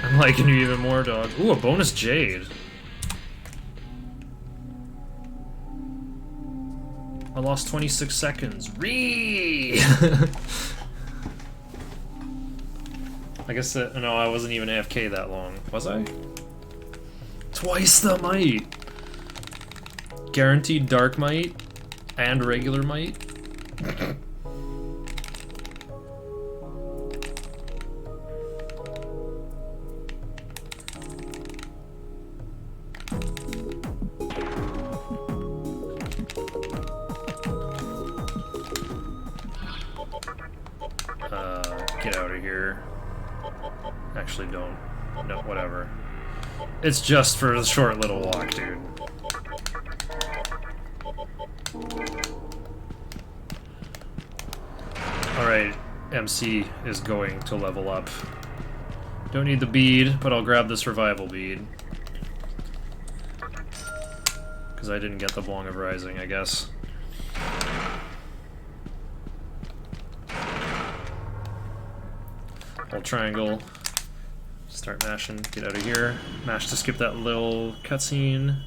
I'm liking you even more, dog. Ooh, a bonus Jade. I lost 26 seconds. Ree! I guess no, I wasn't even AFK that long. Was I? Twice the Might! Guaranteed Dark Might and regular Might. Get out of here. Actually, don't. No, whatever. It's just for a short little walk, dude. Alright, MC is going to level up. Don't need the bead, but I'll grab the survival bead. Because I didn't get the Blong of Rising, I guess. Hold triangle. Start mashing. Get out of here. Mash to skip that little cutscene.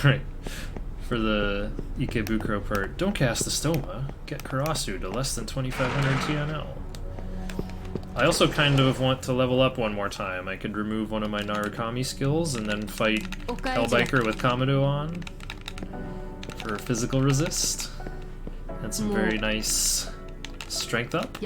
Alright, for the Ikebukuro part, don't cast the Stoma. Get Karasu to less than 2500 TNL. I also kind of want to level up one more time. I could remove one of my Narukami skills and then fight Hellbiker with Kamado on for physical resist. And some very nice strength up.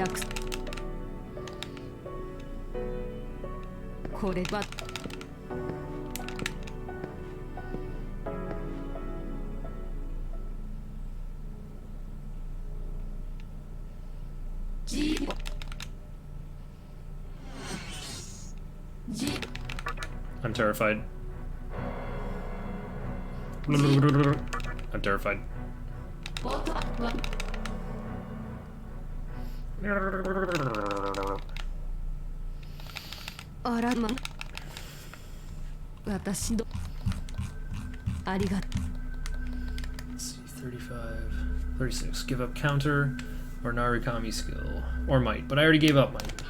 I'm terrified. I'm terrified. Let's see, 35, 36. Give up counter or Narukami skill. Or might, but I already gave up might.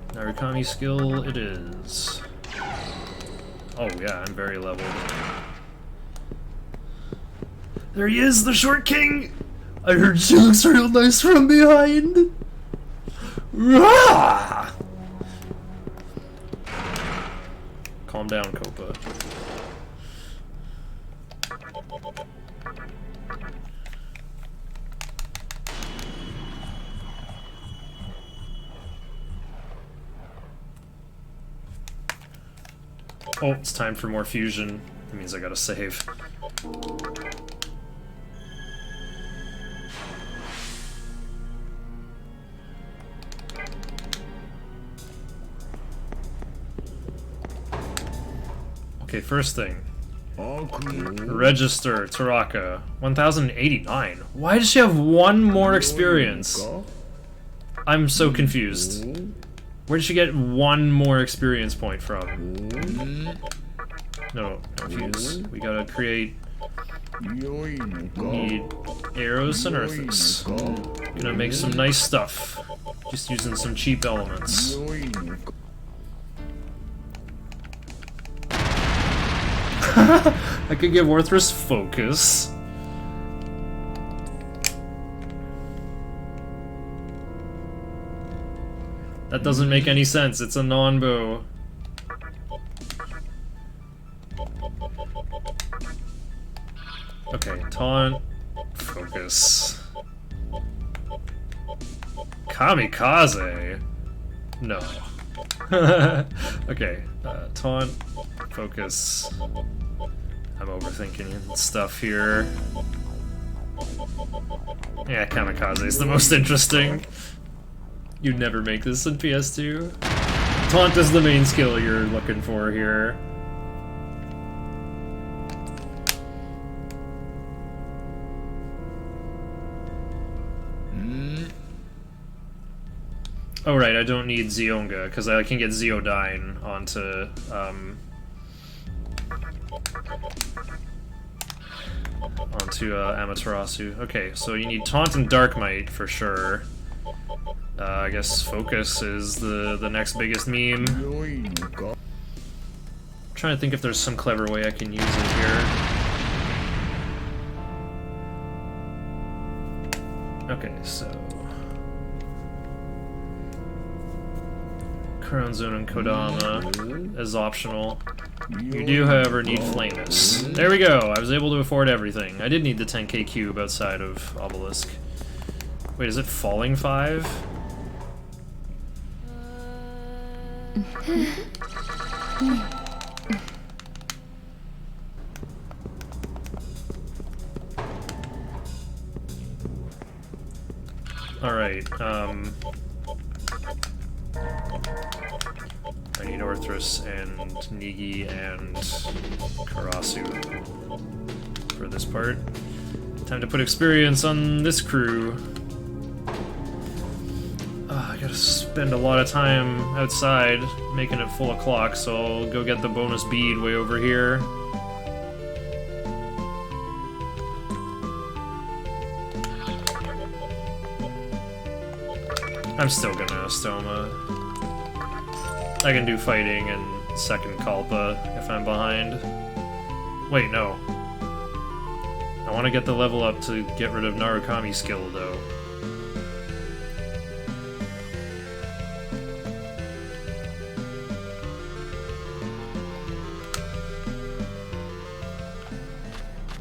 Narukami skill it is. Oh yeah, I'm very leveled. There he is, the short king! I heard she looks real nice from behind! Rah! Calm down, Copa. Oh, it's time for more fusion. That means I gotta save. Okay, first thing. Register Taraka. 1089. Why does she have one more experience? I'm so confused. Where did she get one more experience point from? No, fuse. We gotta create. Need arrows and earths. Gonna make some nice stuff. Just using some cheap elements. I could give Orthrus focus. That doesn't make any sense. It's a non-bow. Okay, taunt, focus. Kamikaze? No. Okay, taunt, focus. I'm overthinking stuff here. Yeah, Kamikaze is the most interesting. You'd never make this in PS2. Taunt is the main skill you're looking for here. Oh right, I don't need Zionga, because I can get Zeodyne onto, Amaterasu. Okay, so you need Taunt and Dark Might for sure. I guess Focus is the next biggest meme. I'm trying to think if there's some clever way I can use it here. Okay, so... Crown Zone and Kodama is optional. You do, however, need Flamus. There we go! I was able to afford everything. I did need the 10k cube outside of Obelisk. Wait, is it Falling 5? Alright, I need Orthrus and Nigi and Karasu for this part. Time to put experience on this crew. I gotta spend a lot of time outside making it full o'clock, so I'll go get the bonus bead way over here. I'm still gonna Stoma. I can do fighting and second Kalpa if I'm behind. Wait, no. I want to get the level up to get rid of Narukami's skill, though.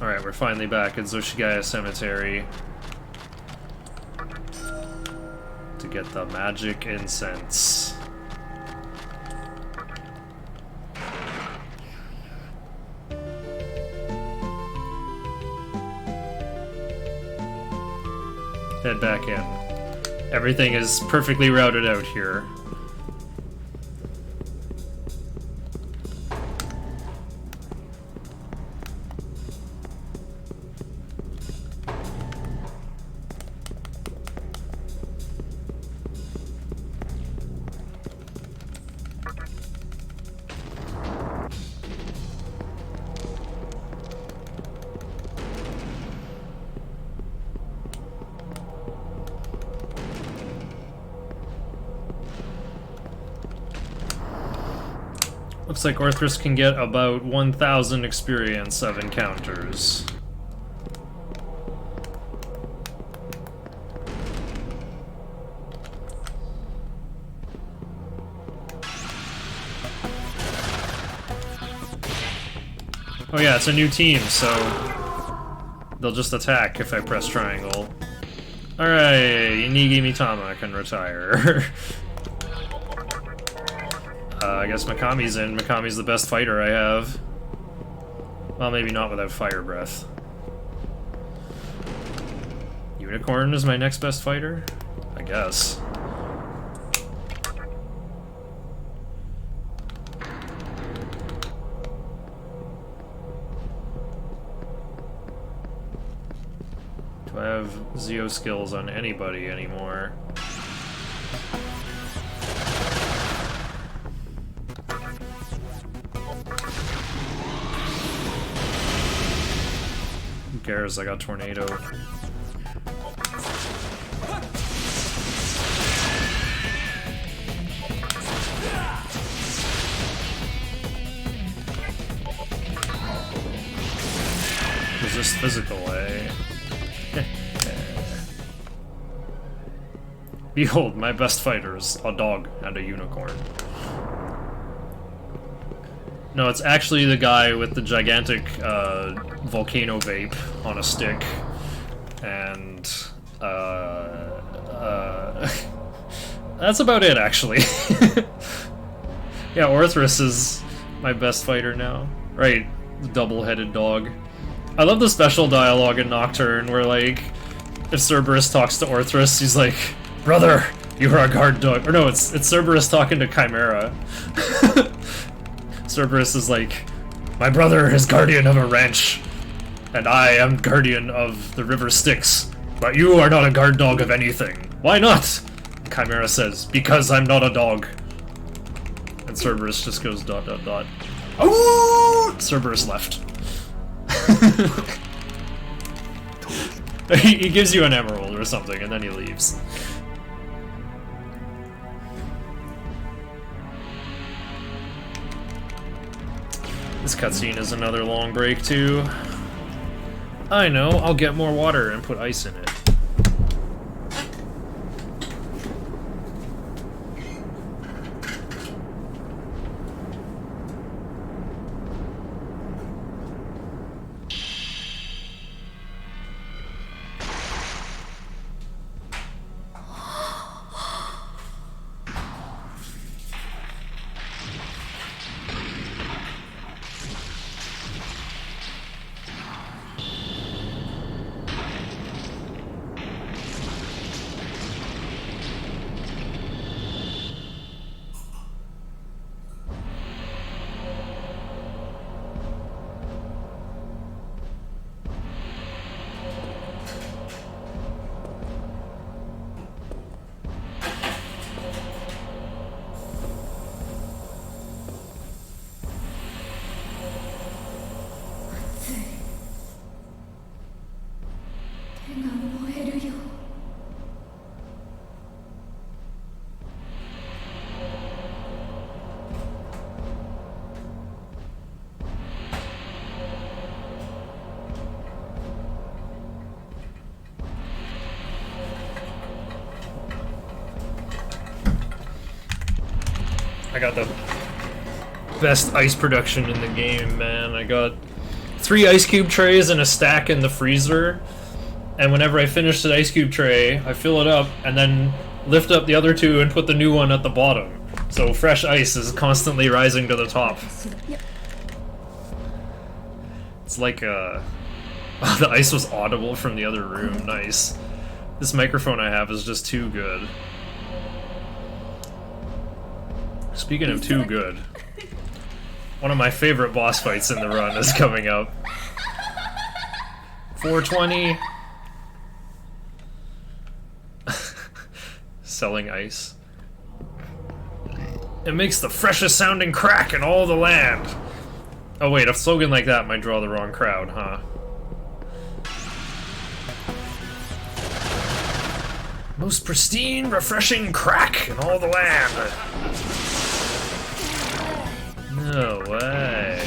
Alright, we're finally back at Zoshigaya Cemetery to get the magic incense. Head back in. Everything is perfectly routed out here. Looks like Orthrus can get about 1,000 experience of encounters. Oh yeah, it's a new team, so they'll just attack if I press triangle. Alright, Inigi Mitama can retire. I guess Mikami's in. Mikami's the best fighter I have. Well, maybe not without fire breath. Unicorn is my next best fighter? I guess. Do I have Zeo skills on anybody anymore? Who cares? I got Tornado. Resist physical, eh? Behold, my best fighters, a dog and a unicorn. No, it's actually the guy with the gigantic volcano vape on a stick, and that's about it, actually. Yeah, Orthrus is my best fighter now. Right, the double-headed dog. I love the special dialogue in Nocturne where, like, if Cerberus talks to Orthrus, he's like, "Brother, you are a guard dog." Or no, it's Cerberus talking to Chimera. Cerberus is like, "My brother is guardian of a ranch, and I am guardian of the river Styx, but you are not a guard dog of anything. Why not?" Chimera says, "Because I'm not a dog." And Cerberus just goes ... Oh! Cerberus left. He gives you an emerald or something, and then he leaves. This cutscene is another long break, too. I know, I'll get more water and put ice in it. I got the best ice production in the game, man. I got 3 ice cube trays and a stack in the freezer, and whenever I finish the ice cube tray, I fill it up and then lift up the other 2 and put the new one at the bottom. So fresh ice is constantly rising to the top. It's like the ice was audible from the other room. Nice. This microphone I have is just too good. Speaking of too good, one of my favorite boss fights in the run is coming up. 420. Selling ice. It makes the freshest sounding crack in all the land. Oh wait, a slogan like that might draw the wrong crowd, huh? Most pristine, refreshing crack in all the land. No way.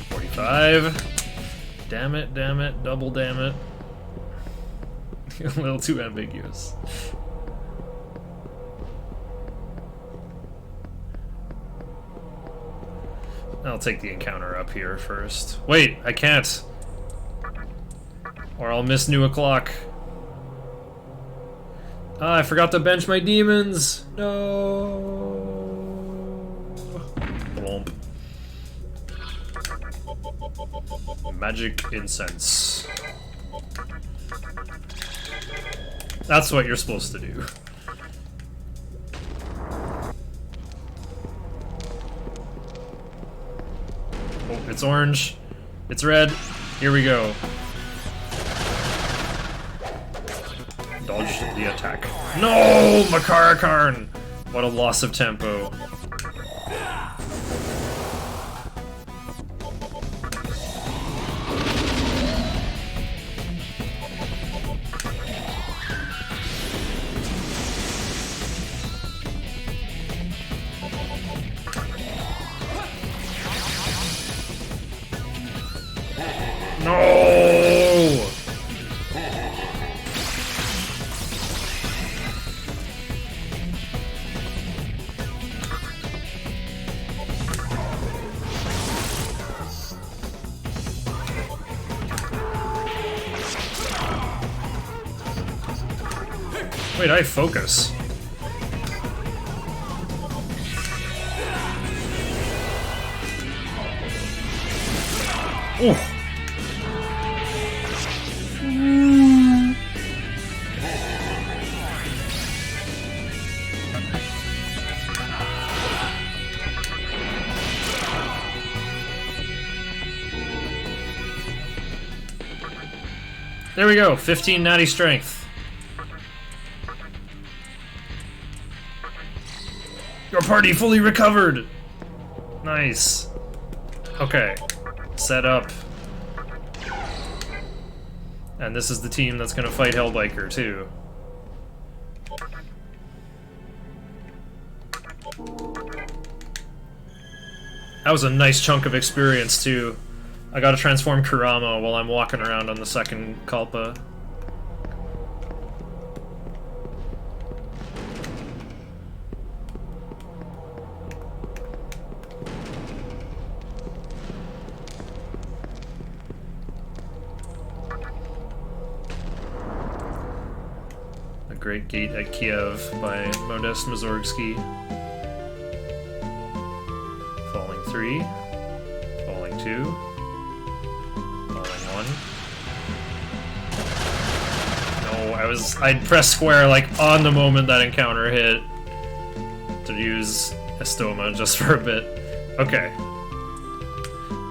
45. Damn it, double damn it. A little too ambiguous. I'll take the encounter up here first. Wait, I can't. Or I'll miss new o'clock. Ah, I forgot to bench my demons! No! Womp. Magic incense. That's what you're supposed to do. Oh, it's orange. It's red. Here we go. Dodge the attack. No! Makarakarn! What a loss of tempo. No! Wait, I focus. Oh. There we go, 15 natty strength. Your party fully recovered! Nice. Okay, set up. And this is the team that's gonna fight Hellbiker, too. That was a nice chunk of experience, too. I gotta transform Kurama while I'm walking around on the second Kalpa. A Great Gate at Kiev by Modest Mussorgsky. Falling 3. Falling 2. No, I'd press square like on the moment that encounter hit to use Estoma just for a bit. Okay.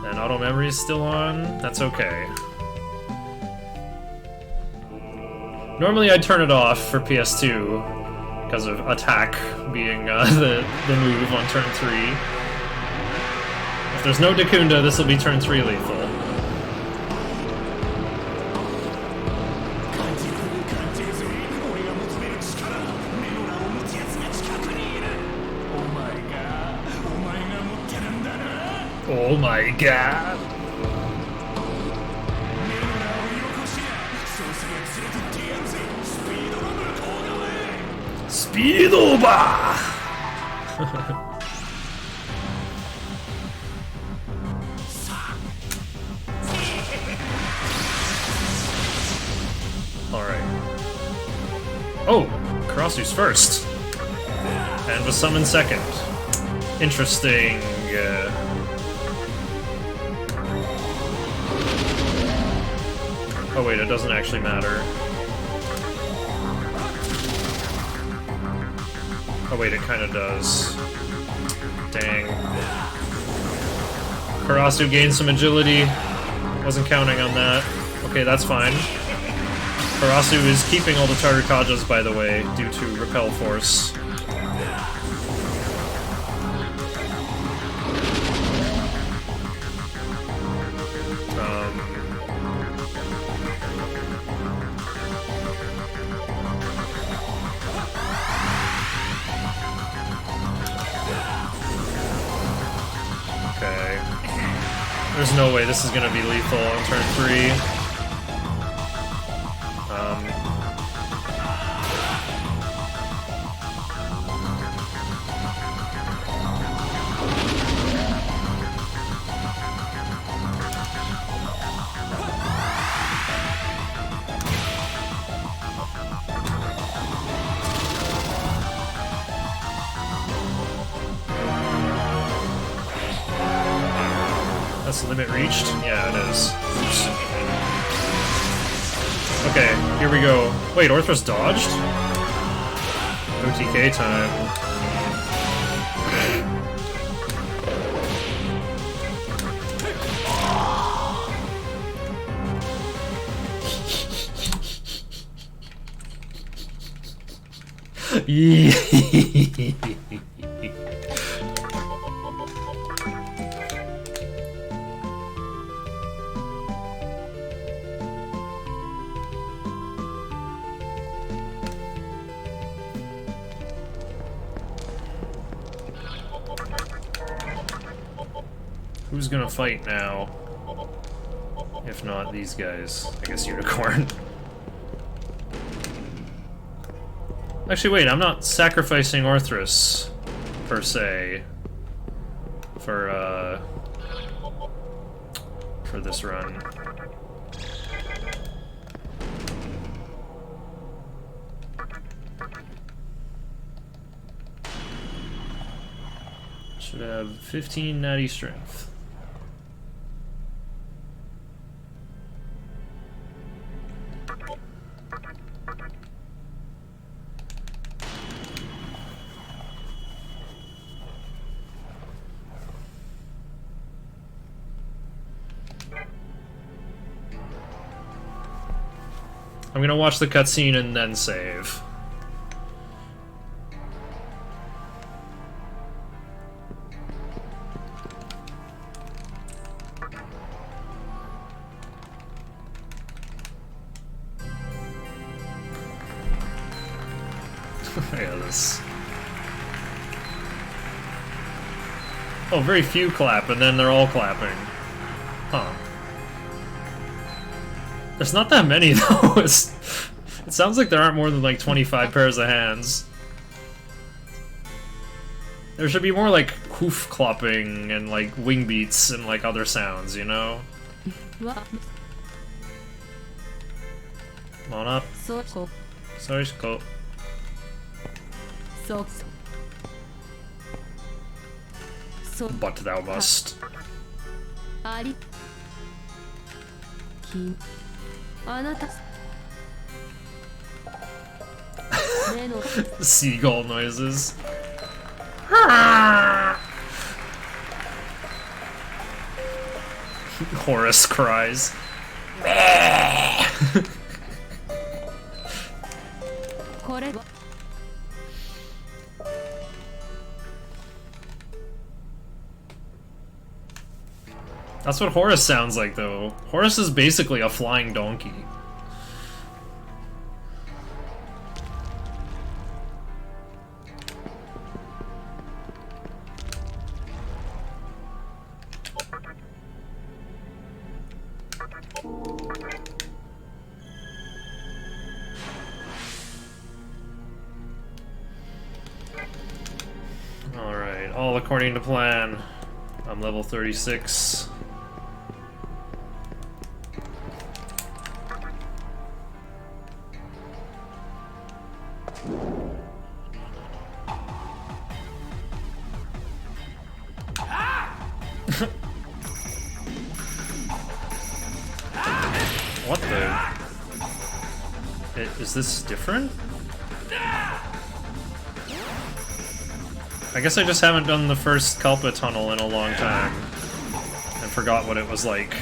And auto memory is still on. That's okay. Normally I'd turn it off for PS2 because of attack being the move on turn 3. If there's no Dakunda, this will be turn 3 lethal. Oh my god! Speed over! Alright. Oh! Karasu's first! And was summoned second. Interesting. Oh wait, it doesn't actually matter. Oh wait, it kinda does. Dang. Karasu gained some agility. Wasn't counting on that. Okay, that's fine. Karasu is keeping all the Tarukajas, by the way, due to repel force. There's no way this is gonna be lethal on turn 3. That's the limit reached? Yeah, it is. Oops. Okay, here we go. Wait, Orthrus dodged? OTK time. Who's gonna fight now? If not these guys. I guess Unicorn. Actually, wait, I'm not sacrificing Orthrus, per se, for this run. Should have 15 natty strength. I'm gonna watch the cutscene and then save. Yeah, this. Oh, very few clap, and then they're all clapping. Huh. There's not that many, though. It sounds like there aren't more than, like, 25 pairs of hands. There should be more, like, hoof clopping and, like, wing beats and, like, other sounds, you know? Come on up. Sorry, go. But thou must. Seagull noises. Horus cries. That's what Horus sounds like, though. Horus is basically a flying donkey. Alright, all according to plan. I'm level 36. What the? Is this different? I guess I just haven't done the first Kalpa tunnel in a long time and forgot what it was like.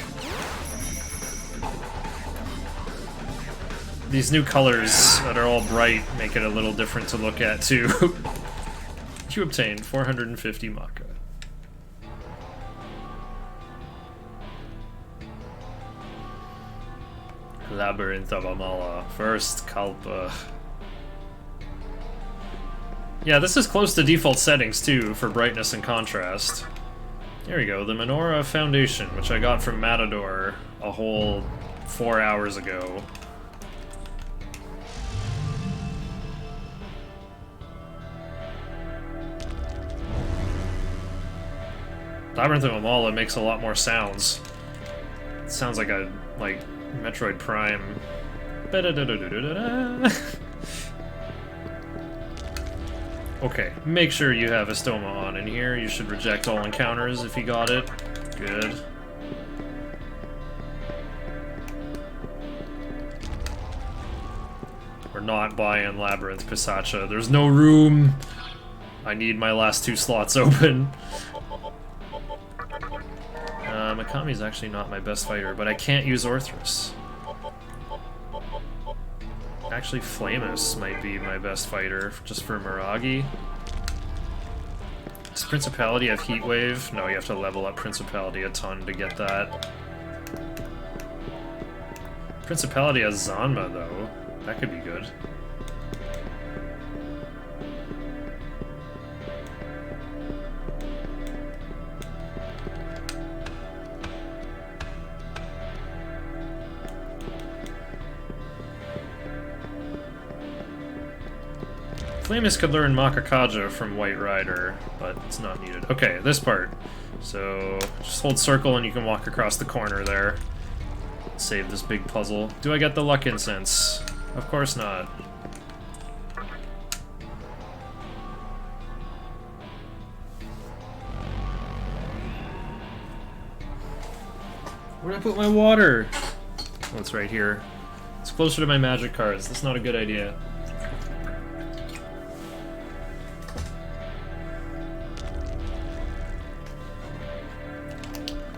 These new colors that are all bright make it a little different to look at too. You obtained 450 Maka. Labyrinth of Amala. First Kalpa. Yeah, this is close to default settings too, for brightness and contrast. There we go, the Menorah Foundation, which I got from Matador a whole 4 hours ago. Labyrinth of Amala makes a lot more sounds. It sounds like a, Metroid Prime. Okay, make sure you have Estoma on in here. You should reject all encounters if you got it. Good. We're not buying Labyrinth Pisacha. There's no room. I need my last 2 slots open. Mikami's actually not my best fighter, but I can't use Orthrus. Actually, Flamus might be my best fighter, just for Miragi. Does Principality have Heat Wave? No, you have to level up Principality a ton to get that. Principality has Zanma, though. That could be good. Flamus could learn Makakaja from White Rider, but it's not needed. Okay, this part. So, just hold circle and you can walk across the corner there. Save this big puzzle. Do I get the luck incense? Of course not. Where'd I put my water? Oh, it's right here. It's closer to my magic cards. That's not a good idea.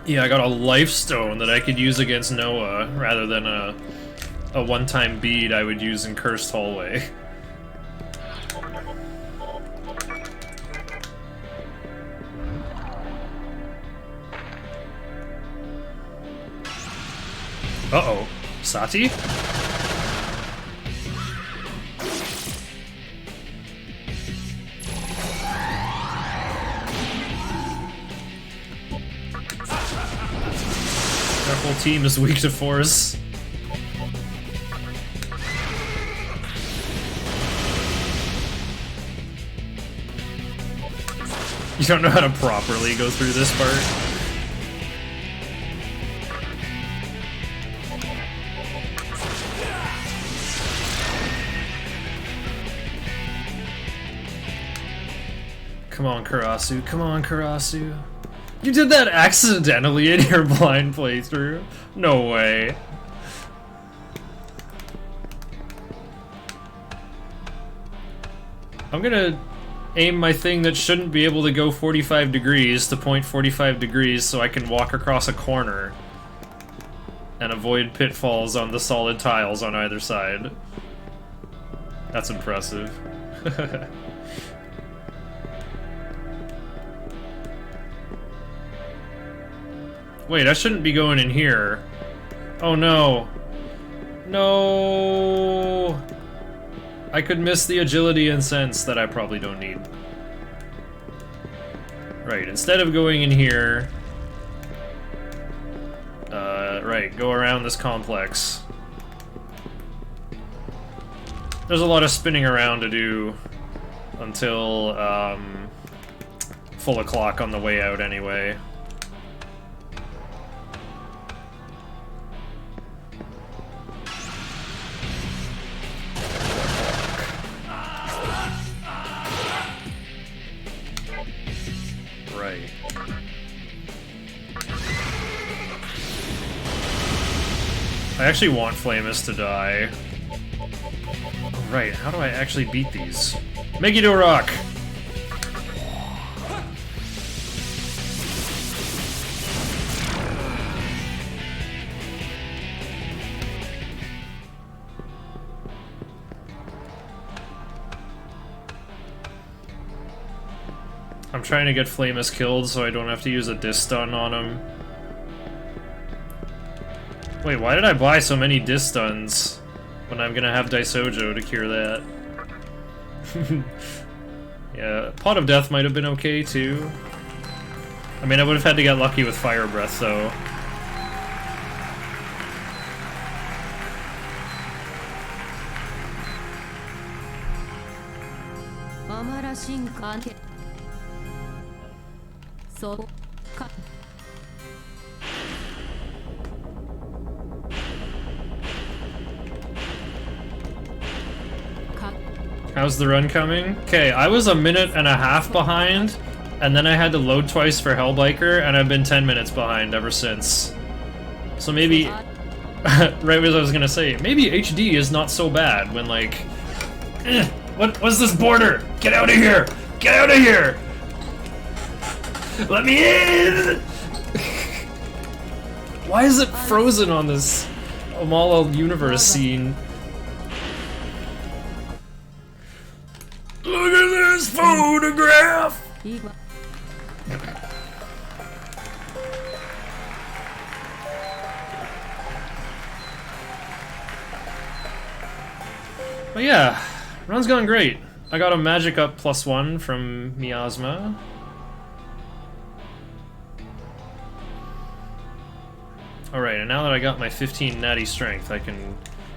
Yeah, I got a life stone that I could use against Noah, rather than a one-time bead I would use in Cursed Hallway. Uh-oh. Sati? Our whole team is weak to force. You don't know how to properly go through this part. Come on, Karasu. Come on, Karasu. You did that accidentally in your blind playthrough? No way. I'm gonna aim my thing that shouldn't be able to go 45 degrees to point 45 degrees so I can walk across a corner and avoid pitfalls on the solid tiles on either side. That's impressive. Wait, I shouldn't be going in here. Oh no. No. I could miss the agility and sense that I probably don't need. Right, instead of going in here... right, go around this complex. There's a lot of spinning around to do until, full o'clock on the way out anyway. Right. I actually want Flamus to die. Right, how do I actually beat these? Megiddo Rock! I'm trying to get Flamus killed so I don't have to use a Dis Stun on him. Wait, why did I buy so many Dis Stuns when I'm gonna have Daisojo to cure that? Yeah, Pot of Death might have been okay too. I mean, I would have had to get lucky with Fire Breath though. How's the run coming? Okay, I was a minute and a half behind, and then I had to load twice for Hellbiker, and I've been 10 minutes behind ever since. So maybe... right as I was gonna say, maybe HD is not so bad when like, what's this border? Get out of here! Get out of here! Let me in! Why is it frozen on this Amala universe scene? Look at this photograph! But yeah, run's going great. I got a magic up +1 from Miasma. Alright, and now that I got my 15 natty strength, I can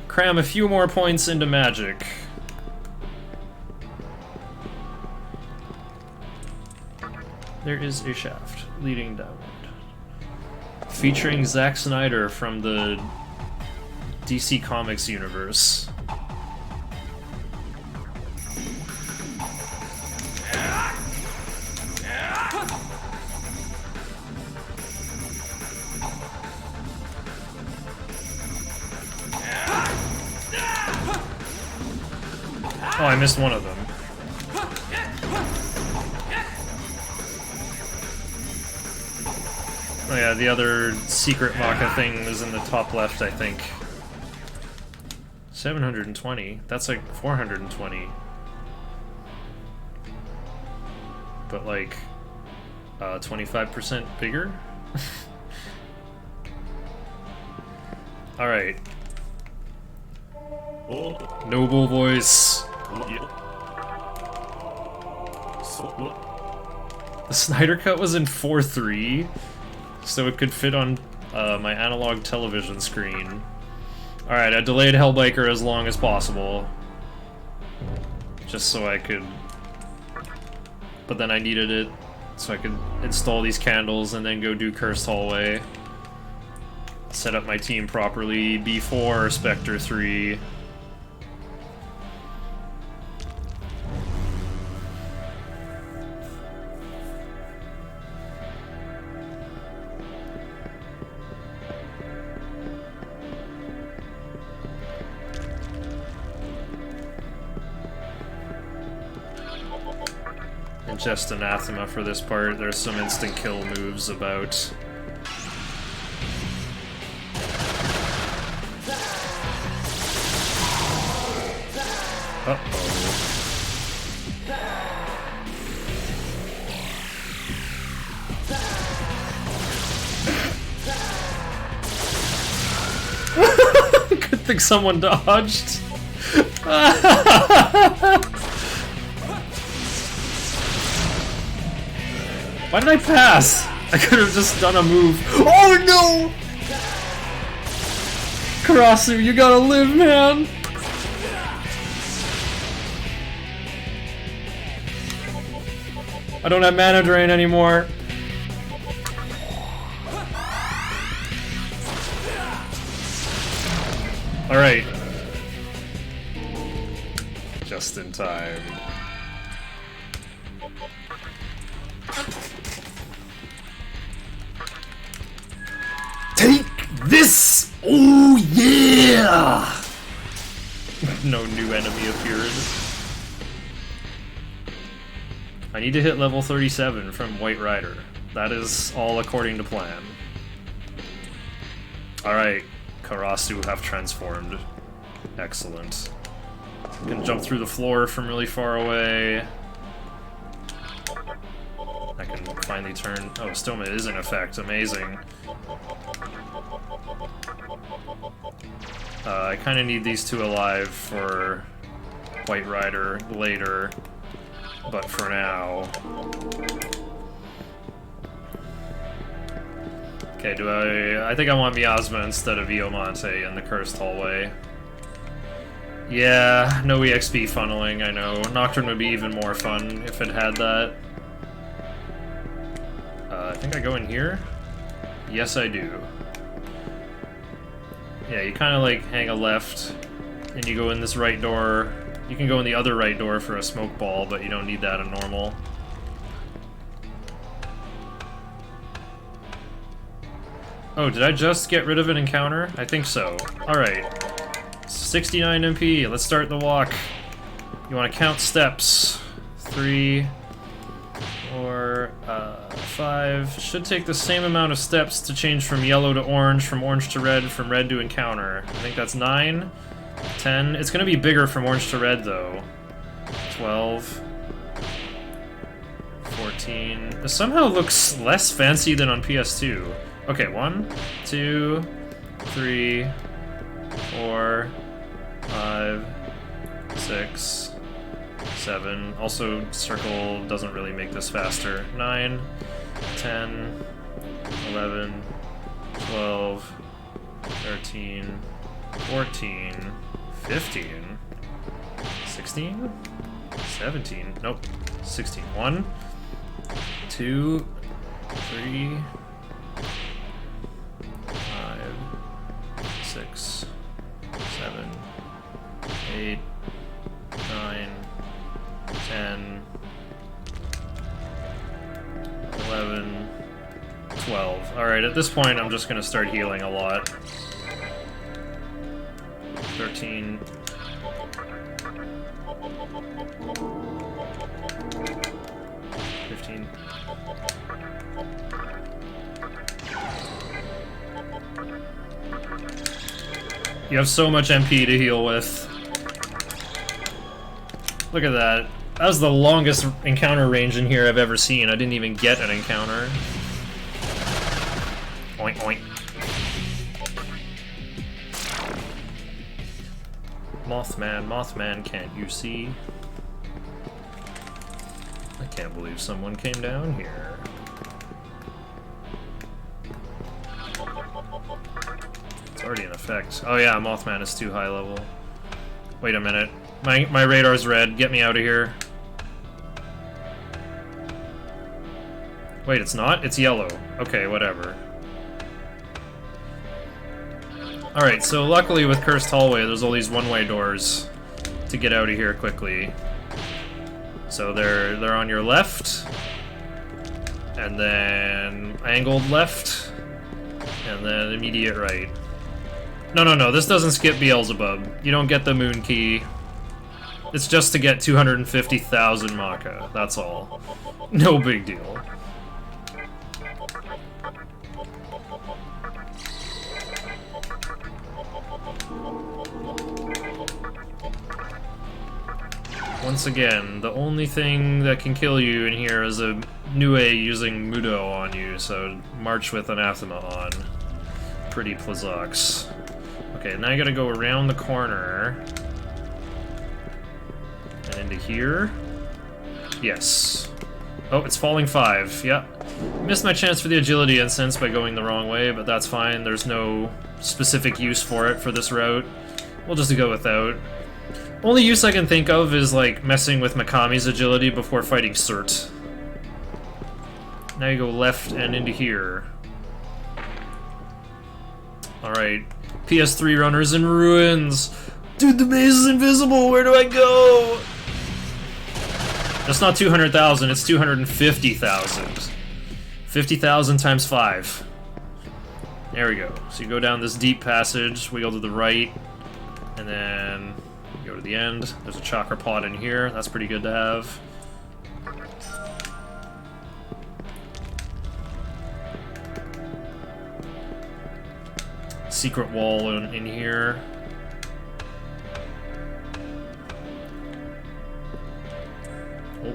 cram a few more points into magic. There is a shaft leading downward. Featuring Zack Snyder from the DC Comics universe. Oh, I missed one of them. Oh yeah, the other secret Maka thing was in the top left, I think. 720. That's like 420. But like, 25% bigger? Alright. Noble voice. The Snyder Cut was in 4:3, so it could fit on my analog television screen. Alright, I delayed Hellbiker as long as possible. Just so I could... But then I needed it, so I could install these candles and then go do Cursed Hallway. Set up my team properly before Spectre 3. Just anathema for this part. There's some instant kill moves about. Uh-oh. Good thing someone dodged. Why did I pass? I could have just done a move. Oh no! Karasu, you gotta live, man! I don't have mana drain anymore. Alright. Just in time. Take this! Oh yeah! No new enemy appeared. I need to hit level 37 from White Rider. That is all according to plan. Alright, Karasu have transformed. Excellent. Can jump through the floor from really far away. I can finally turn... Oh, Stoma is in effect. Amazing. I kind of need these two alive for White Rider later, but for now... Okay, I think I want Miasma instead of Iomonte in the Cursed Hallway. Yeah, no EXP funneling, I know. Nocturne would be even more fun if it had that. I think I go in here? Yes, I do. Yeah, you kind of like hang a left, and you go in this right door. You can go in the other right door for a smoke ball, but you don't need that in normal. Oh, did I just get rid of an encounter? I think so. Alright. 69 MP, let's start the walk. You want to count steps. 3, 4, 5. Should take the same amount of steps to change from yellow to orange, from orange to red, from red to encounter. I think that's 9, 10. It's going to be bigger from orange to red, though. 12, 14. This somehow looks less fancy than on PS2. Okay, 1, 2, 3, 4, 5, 6, 7. Also, circle doesn't really make this faster. 9, 10, 11, 12, 13, 14, 15, 16, 17. Nope. 16. 1, 2, 3, 5, 6, 7, 8, 9, 10, 11, 12. Alright, at this point I'm just gonna start healing a lot. 13. 15. You have so much MP to heal with. Look at that. That was the longest encounter range in here I've ever seen. I didn't even get an encounter. Oink, oink. Mothman, Mothman, can't you see? I can't believe someone came down here. It's already in effect. Oh yeah, Mothman is too high level. Wait a minute. My radar's red. Get me out of here. Wait, it's not? It's yellow. Okay, whatever. Alright, so luckily with Cursed Hallway, there's all these one-way doors to get out of here quickly. So they're on your left, and then angled left, and then immediate right. No, this doesn't skip Beelzebub. You don't get the moon key. It's just to get 250,000 Maka, that's all. No big deal. Once again, the only thing that can kill you in here is a Nue using Mudo on you, so march with Anathema on. Pretty Plazox. Okay, now I gotta go around the corner. And into here. Yes. Oh, it's falling 5. Yep. Missed my chance for the agility instance by going the wrong way, but that's fine. There's no specific use for it for this route. We'll just go without. Only use I can think of is, like, messing with Mikami's agility before fighting Cert. Now you go left and into here. Alright. PS3 runners in ruins! Dude, the maze is invisible! Where do I go? That's not 200,000, it's 250,000. 50,000 times 5. There we go. So you go down this deep passage, wheel to the right, and then go to the end. There's a chakra pod in here. That's pretty good to have. Secret wall in here. Oh.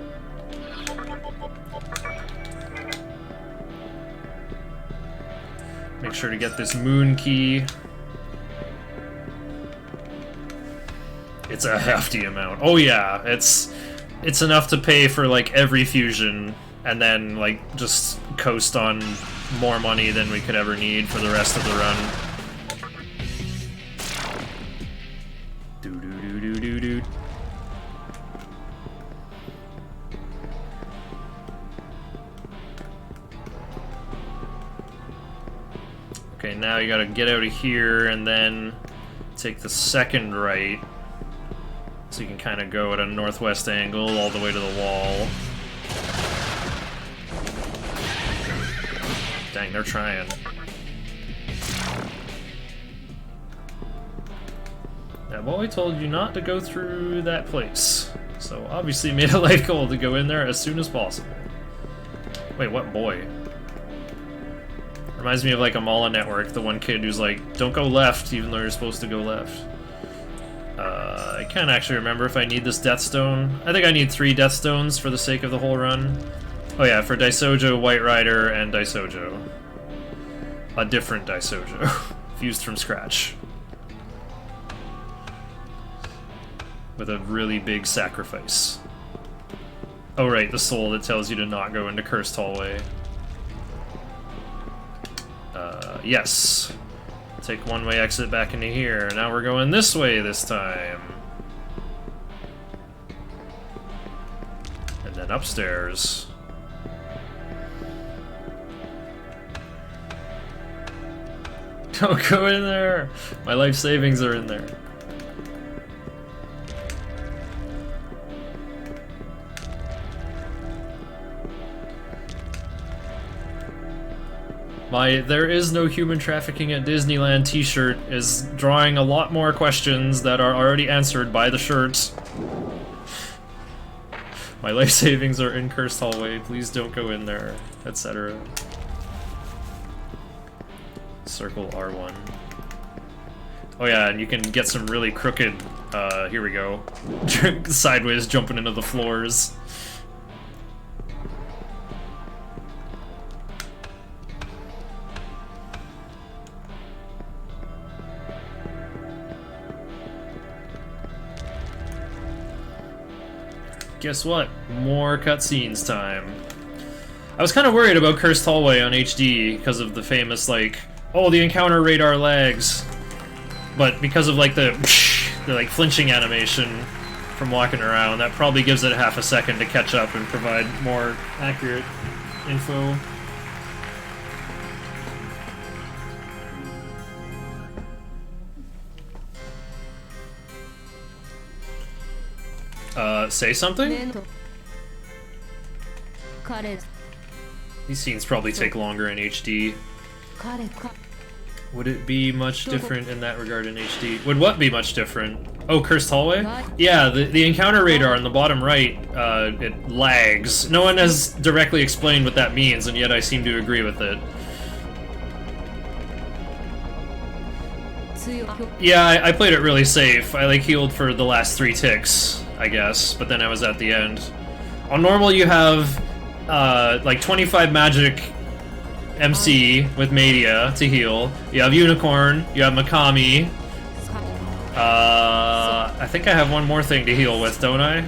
Make sure to get this moon key. It's a hefty amount. Oh yeah, it's enough to pay for like every fusion and then like just coast on more money than we could ever need for the rest of the run. Do. Okay, now you gotta get out of here and then take the second right. So you can kind of go at a northwest angle all the way to the wall. Dang, they're trying. That boy told you not to go through that place. So obviously made a life goal to go in there as soon as possible. Wait, what boy? Reminds me of like a Mala Network, the one kid who's like, don't go left even though you're supposed to go left. I can't actually remember if I need this Death Stone. I think I need 3 Death Stones for the sake of the whole run. Oh yeah, for Daisojo, White Rider, and Daisojo. A different Daisojo. Fused from scratch. With a really big sacrifice. Oh right, the soul that tells you to not go into Cursed Hallway. Yes. Take one-way exit back into here. Now we're going this way this time. And then upstairs. Don't go in there! My life savings are in there. My "there is no human trafficking at Disneyland" t-shirt is drawing a lot more questions that are already answered by the shirt. My life savings are in Cursed Hallway, please don't go in there, etc. Circle R1. Oh yeah, and you can get some really crooked, here we go, sideways jumping into the floors. Guess what? More cutscenes time. I was kind of worried about Cursed Hallway on HD because of the famous, like, oh, the encounter radar lags. But because of, like, the like, flinching animation from walking around, that probably gives it half a second to catch up and provide more accurate info. Say something? These scenes probably take longer in HD. Would it be much different in that regard in HD? Would what be much different? Oh, Cursed Hallway? Yeah, the encounter radar on the bottom right, it lags. No one has directly explained what that means, and yet I seem to agree with it. Yeah, I played it really safe. I, like, healed for the last 3 ticks, I guess, but then I was at the end. On normal, you have, like, 25 magic MC with Media to heal. You have Unicorn, you have Makami. I think I have one more thing to heal with, don't I?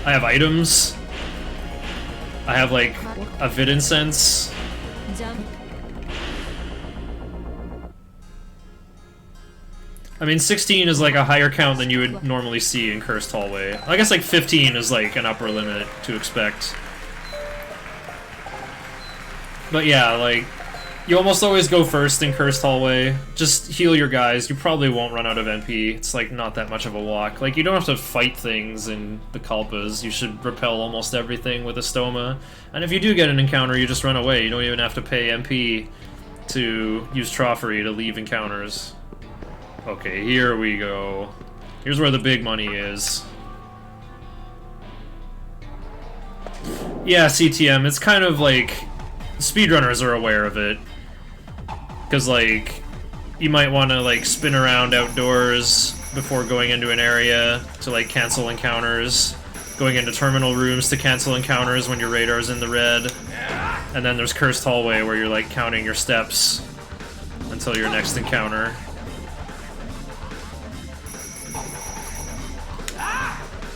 I have items. I have, like, a Vid Incense. I mean, 16 is like a higher count than you would normally see in Cursed Hallway. I guess like 15 is like an upper limit to expect. But yeah, like, you almost always go first in Cursed Hallway. Just heal your guys. You probably won't run out of MP. It's like not that much of a walk. Like, you don't have to fight things in the Kalpas. You should repel almost everything with a Stoma. And if you do get an encounter, you just run away. You don't even have to pay MP to use Troffery to leave encounters. Okay, here we go. Here's where the big money is. Yeah, CTM, it's kind of like... speedrunners are aware of it. Because, like, you might want to, like, spin around outdoors before going into an area to, like, cancel encounters. Going into terminal rooms to cancel encounters when your radar's in the red. And then there's Cursed Hallway where you're, like, counting your steps until your next encounter.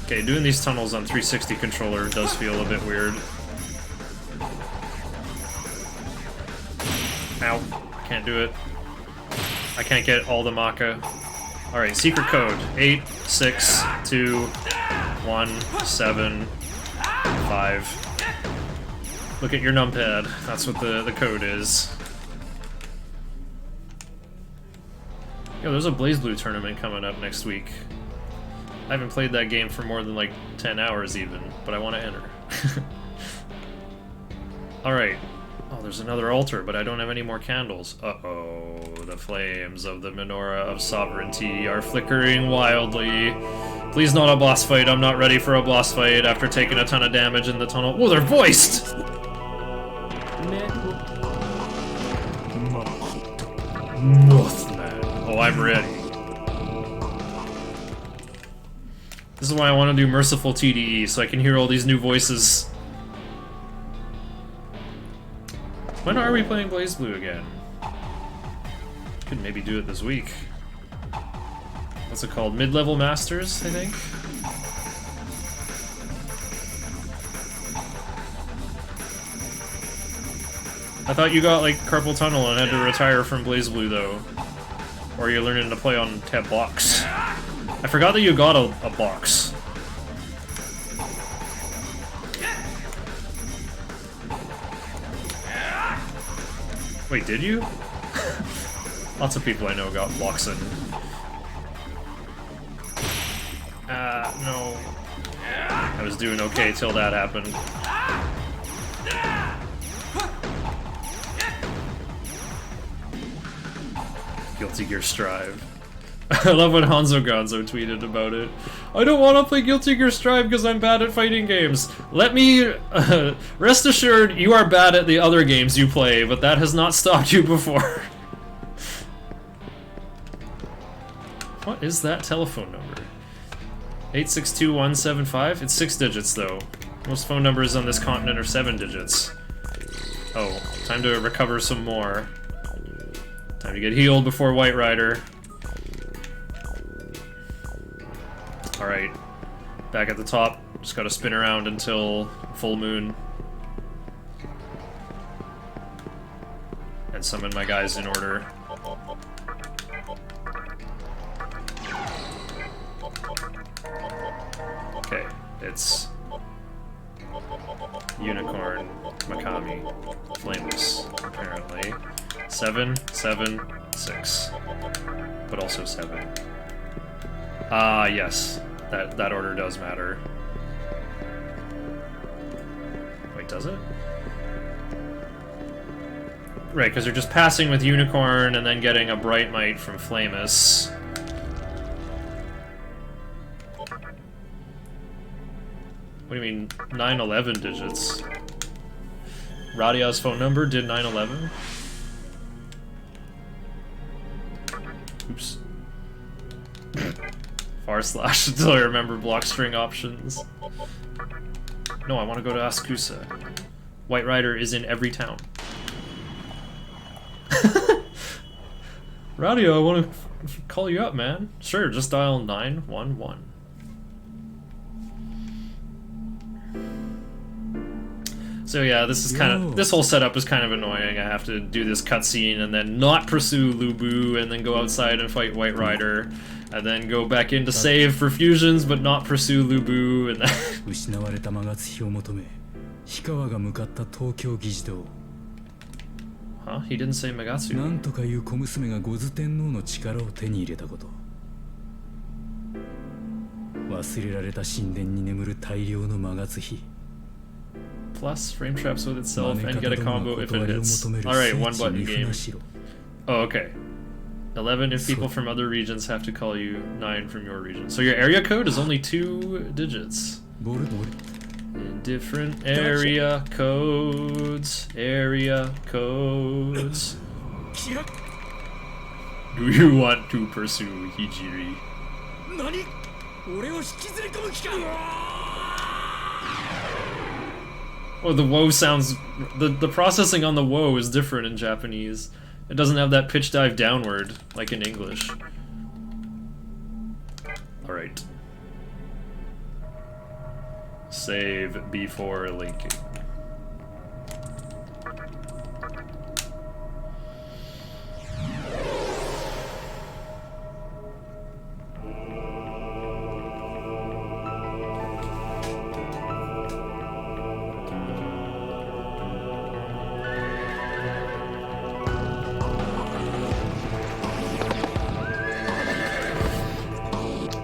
Okay, doing these tunnels on 360 controller does feel a bit weird. Ow. Can't do it. I can't get all the Maka. Alright, secret code. 8621755. Look at your numpad. That's what the code is. Yo, there's a BlazBlue tournament coming up next week. I haven't played that game for more than like 10 hours even, but I want to enter. Alright. Oh, there's another altar, but I don't have any more candles. Uh-oh, the flames of the menorah of sovereignty are flickering wildly. Please not a boss fight, I'm not ready for a boss fight after taking a ton of damage in the tunnel. Oh, they're voiced! Mothman. Oh, I'm ready. This is why I want to do merciful TDE, so I can hear all these new voices. When are we playing BlazBlue again? Could maybe do it this week. What's it called? Mid-level Masters, I think? I thought you got, like, carpal tunnel and had to retire from BlazBlue, though. Or you're learning to play on tab box. I forgot that you got a box. Wait, did you? Lots of people I know got blocks in. No. I was doing okay till that happened. Guilty Gear Strive. I love when Hanzo Gonzo tweeted about it. I don't want to play Guilty Gear Strive because I'm bad at fighting games. Let me... rest assured, you are bad at the other games you play, but that has not stopped you before. What is that telephone number? 862175? It's 6 digits, though. Most phone numbers on this continent are 7 digits. Oh, time to recover some more. Time to get healed before White Rider. Alright, back at the top. Just gotta spin around until full moon. And summon my guys in order. Okay, it's Unicorn, Makami, Flameless, apparently. 7, 7, 6. But also 7. Ah, yes. That order does matter. Wait, does it? Right, because they're just passing with Unicorn and then getting a Bright Might from Flamus. What do you mean, 911 digits? Radia's phone number did 911? Oops. / until I remember block string options. No, I want to go to Asakusa. White Rider is in every town. Radio, I want to call you up, man. Sure, just dial 911. So yeah, this is this whole setup is kind of annoying. I have to do this cutscene and then not pursue Lubu and then go outside and fight White Rider. And then go back in to save for fusions, but not pursue Lubu, and then... Huh? He didn't say Magatsu. Plus, frame traps with itself, and get a combo if it hits. Alright, one button game. Oh, okay. 11 if people from other regions have to call you, 9 from your region. So your area code is only 2 digits. Different area codes. Area codes. Do you want to pursue Hijiri? Oh, the woe sounds... The processing on the woe is different in Japanese. It doesn't have that pitch dive downward, like in English. Alright. Save before linking.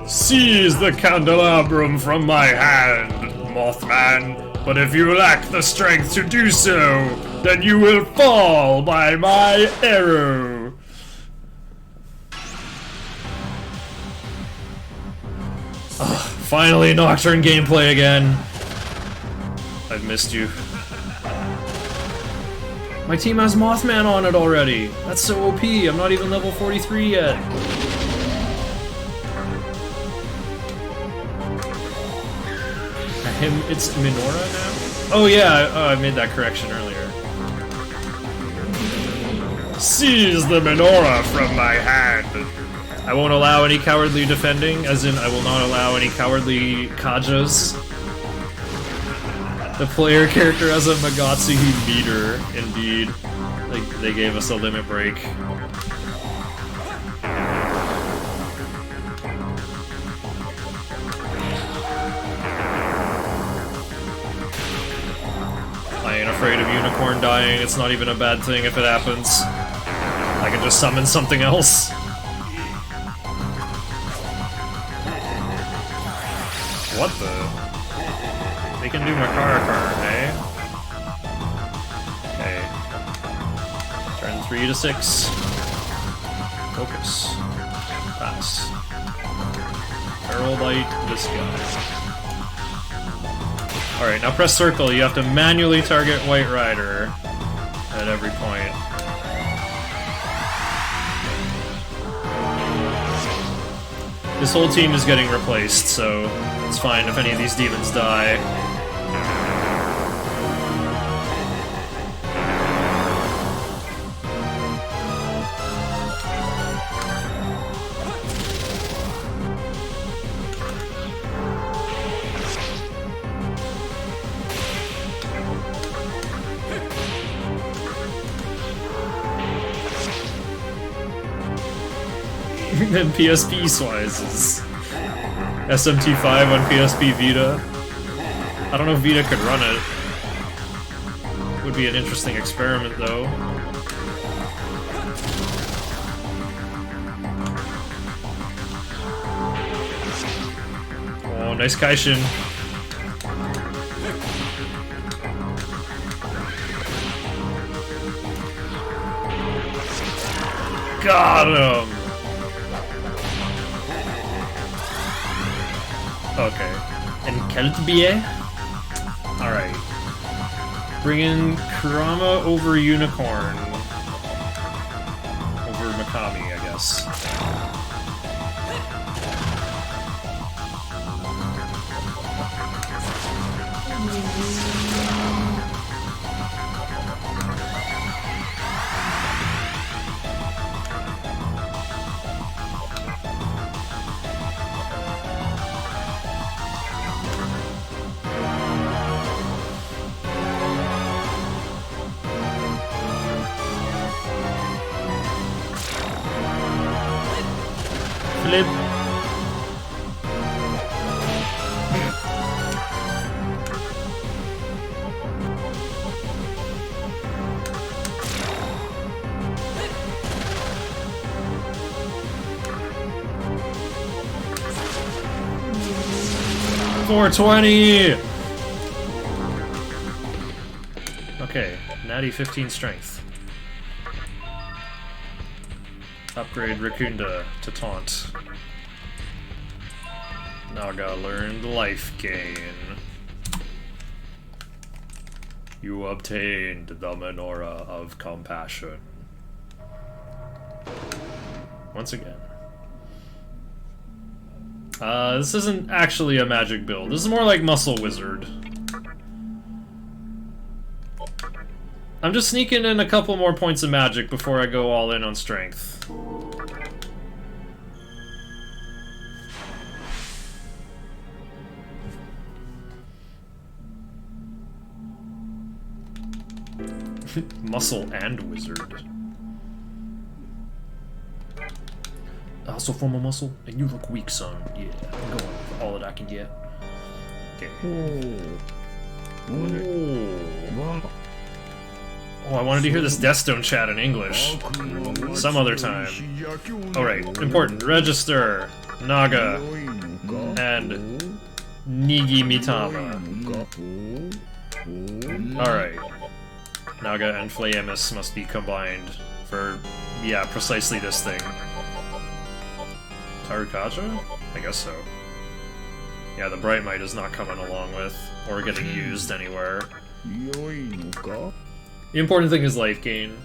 Seize the candelabrum from my hand, Mothman, but if you lack the strength to do so, then you will fall by my arrow. Finally, Nocturne gameplay again. I've missed you. My team has Mothman on it already. That's so OP. I'm not even level 43 yet. It's Minora now? Oh yeah, I made that correction earlier. Seize the Minora from my hand. I won't allow any cowardly defending, as in I will not allow any cowardly Kajas. The player character has a Magatsuhi meter, indeed. They gave us a limit break. I ain't afraid of Unicorn dying, it's not even a bad thing if it happens. I can just summon something else. What the? They can do Makara, eh? Okay. Turn 3 to 6. Focus. Pass. Barrel bite this guy. Alright, now press circle. You have to manually target White Rider at every point. This whole team is getting replaced, so it's fine if any of these demons die. And PSP swises. SMT5 on PSP Vita. I don't know if Vita could run it. Would be an interesting experiment, though. Oh, nice Kaishin. Got him! Okay. And Keltbie? Alright. Bring in Kurama over Unicorn. Over Mikami, I guess. 420! Okay, natty 15 strength. Upgrade Rakunda to taunt. Naga learned life gain. You obtained the Menorah of Compassion. Once again. This isn't actually a magic build. This is more like Muscle Wizard. I'm just sneaking in a couple more points of magic before I go all in on strength. Muscle and Wizard. Also form a muscle, and you look weak, son. Yeah, I'm going for all that I can get. Okay. Oh, I wanted to hear this Deathstone chat in English. Some other time. Alright, important. Register, Naga, and Nigi Mitama. Alright. Naga and Flaemus must be combined for, yeah, precisely this thing. Tarukaja? I guess so. Yeah, the Bright Might is not coming along with, or getting used anywhere. The important thing is life gain.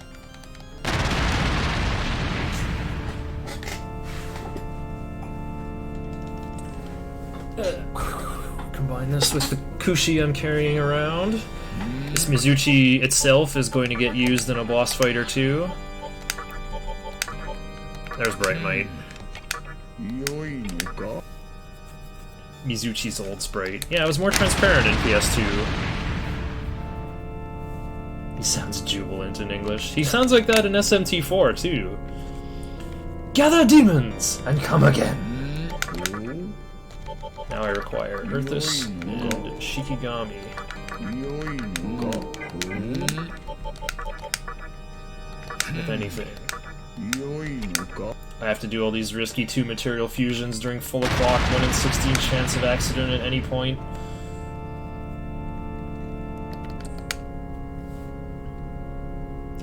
Combine this with the Kushi I'm carrying around. This Mizuchi itself is going to get used in a boss fight or two. There's Bright Might. Mizuchi's old sprite. Yeah, it was more transparent in PS2. He sounds jubilant in English. He sounds like that in SMT4 too. Gather demons and come again. Now I require Earthus and Shikigami. If anything. I have to do all these risky 2 material fusions during full o'clock, 1 in 16 chance of accident at any point.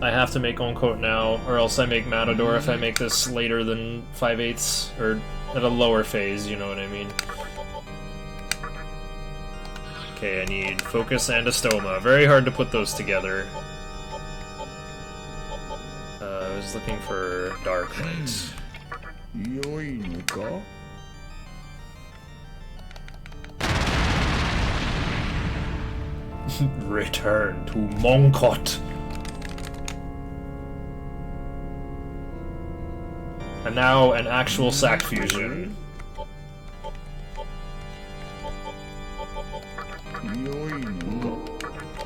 I have to make Oncote now, or else I make Matador if I make this later than 5/8, or at a lower phase, you know what I mean. Okay, I need Focus and a Stoma. Very hard to put those together. I was looking for Dark Knight. Return to Monkot. And now an actual sack fusion.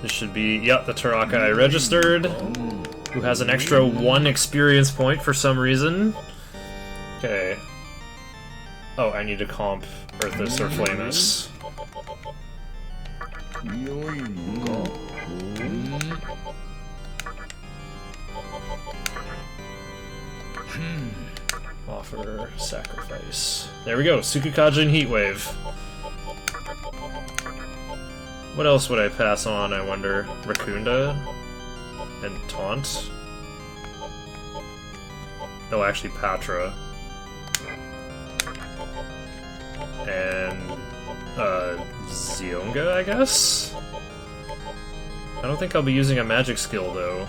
This should be, yep, the Taraka I registered, who has an extra 1 experience point for some reason. Okay. Oh, I need to comp Earthus or Flamus. Offer sacrifice. There we go, Tsukukaja and Heatwave. What else would I pass on, I wonder? Rakunda? And Taunt? No, actually Patra. And, Zionga, I guess? I don't think I'll be using a magic skill, though.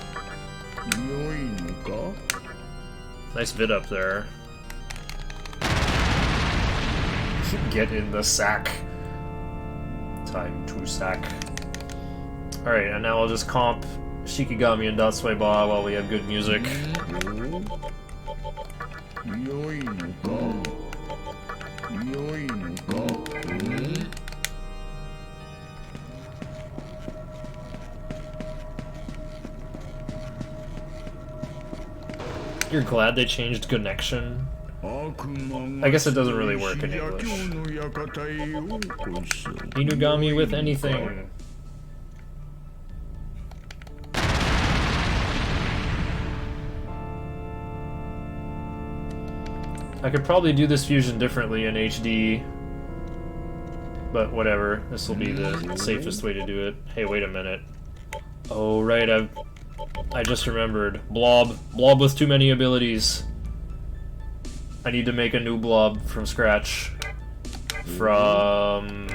Nice vid up there. Get in the sack. Time to sack. Alright, and now I'll just comp Shikigami and Datsui Ba while we have good music. You're glad they changed connection? I guess it doesn't really work in English. Inugami with anything. I could probably do this fusion differently in HD, but whatever. This will be the safest way to do it. Hey, wait a minute. Oh, right, I just remembered. Blob. Blob with too many abilities. I need to make a new blob from scratch. From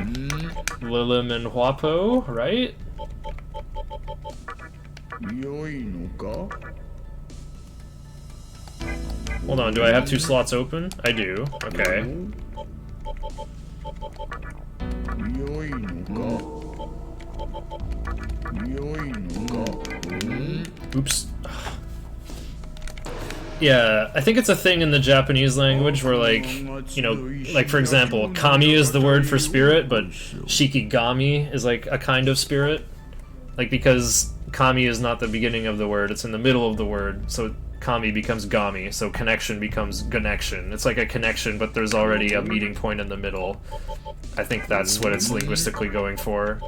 Lilim and Huapo, right? Hold on, do I have 2 slots open? I do. Okay. Oops. Yeah, I think it's a thing in the Japanese language where, like, you know, like, for example, kami is the word for spirit, but shikigami is, like, a kind of spirit. Like, because kami is not the beginning of the word, it's in the middle of the word, so kami becomes gami, so connection becomes connection. It's like a connection, but there's already a meeting point in the middle. I think that's what it's linguistically going for.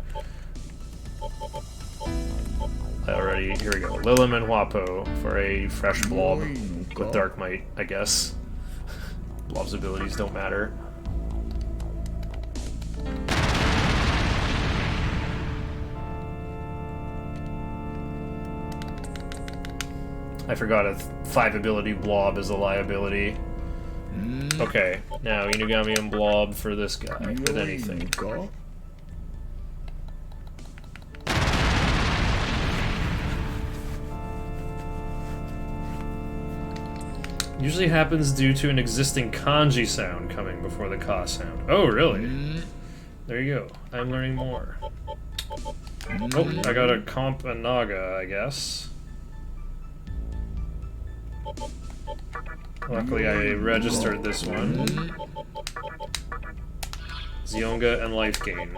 Alrighty, here we go. Lilim and Huapo for a fresh blob with Dark Might, I guess. Blob's abilities don't matter. I forgot a 5 ability blob is a liability. Okay, now Inugami and blob for this guy with anything. Usually happens due to an existing kanji sound coming before the ka sound. Oh, really? There you go. I'm learning more. Oh, I got a comp a naga, I guess. Luckily, I registered this one. Zionga and life gain.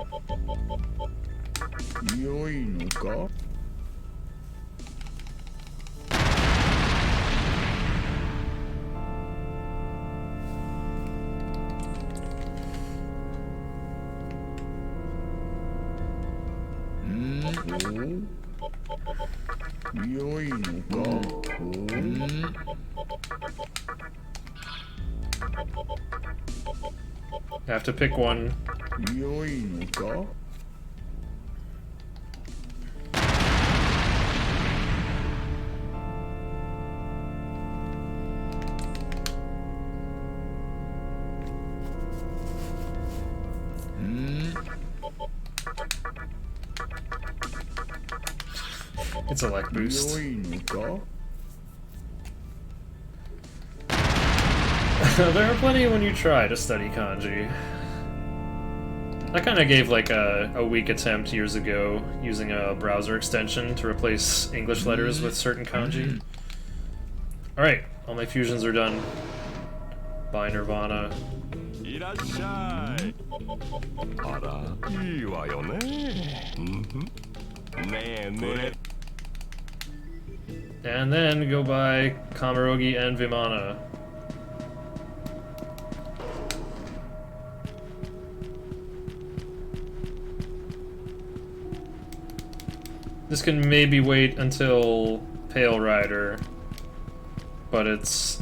I have to pick one. It's a luck boost. There are plenty when you try to study kanji. I kind of gave like a weak attempt years ago using a browser extension to replace English letters with certain kanji. Alright, all my fusions are done. Bye, Nirvana. And then go by Kamarogi and Vimana. This can maybe wait until Pale Rider, but it's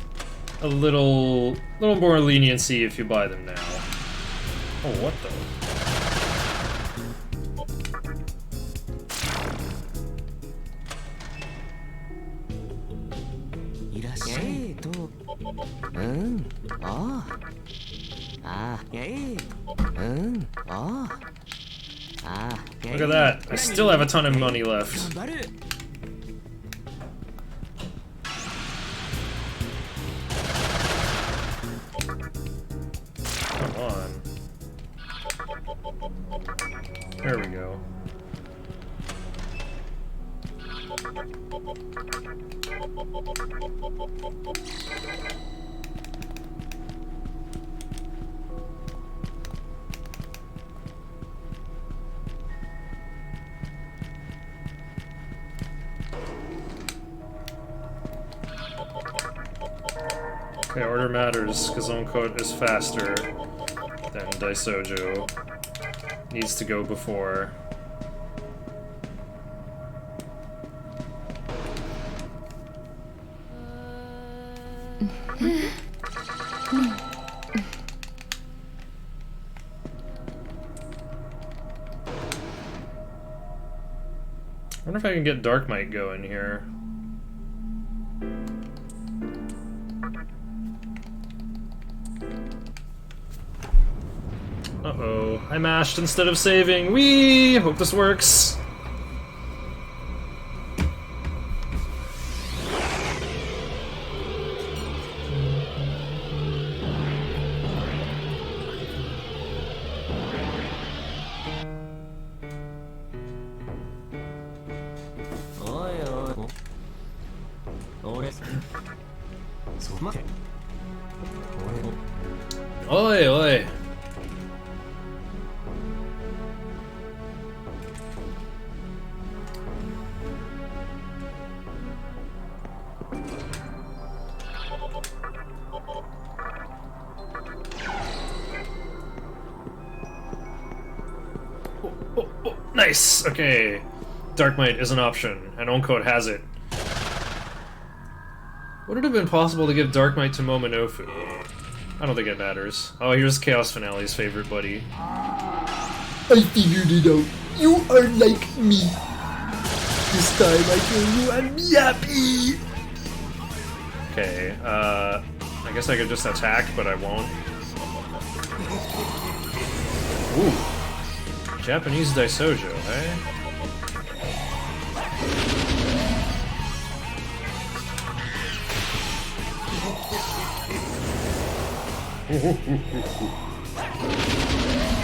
a little more leniency if you buy them now. Oh, what the? Look at that. I still have a ton of money left. Come on. There we go. Okay, order matters, because Onkot is faster than Daisojo. Needs to go before. I wonder if I can get Dark Might going here. Uh-oh, I mashed instead of saving. Whee! Hope this works. Oi, oi. Oh, nice! Okay. Dark Might is an option, and Onkot has it. Would it have been possible to give Dark Might to Momonofu? I don't think it matters. Oh, here's Chaos Finale's favorite buddy. I figured it out. You are like me. This time I kill you and be happy. Okay, I guess I could just attack, but I won't. Ooh. Japanese Daisojo, eh?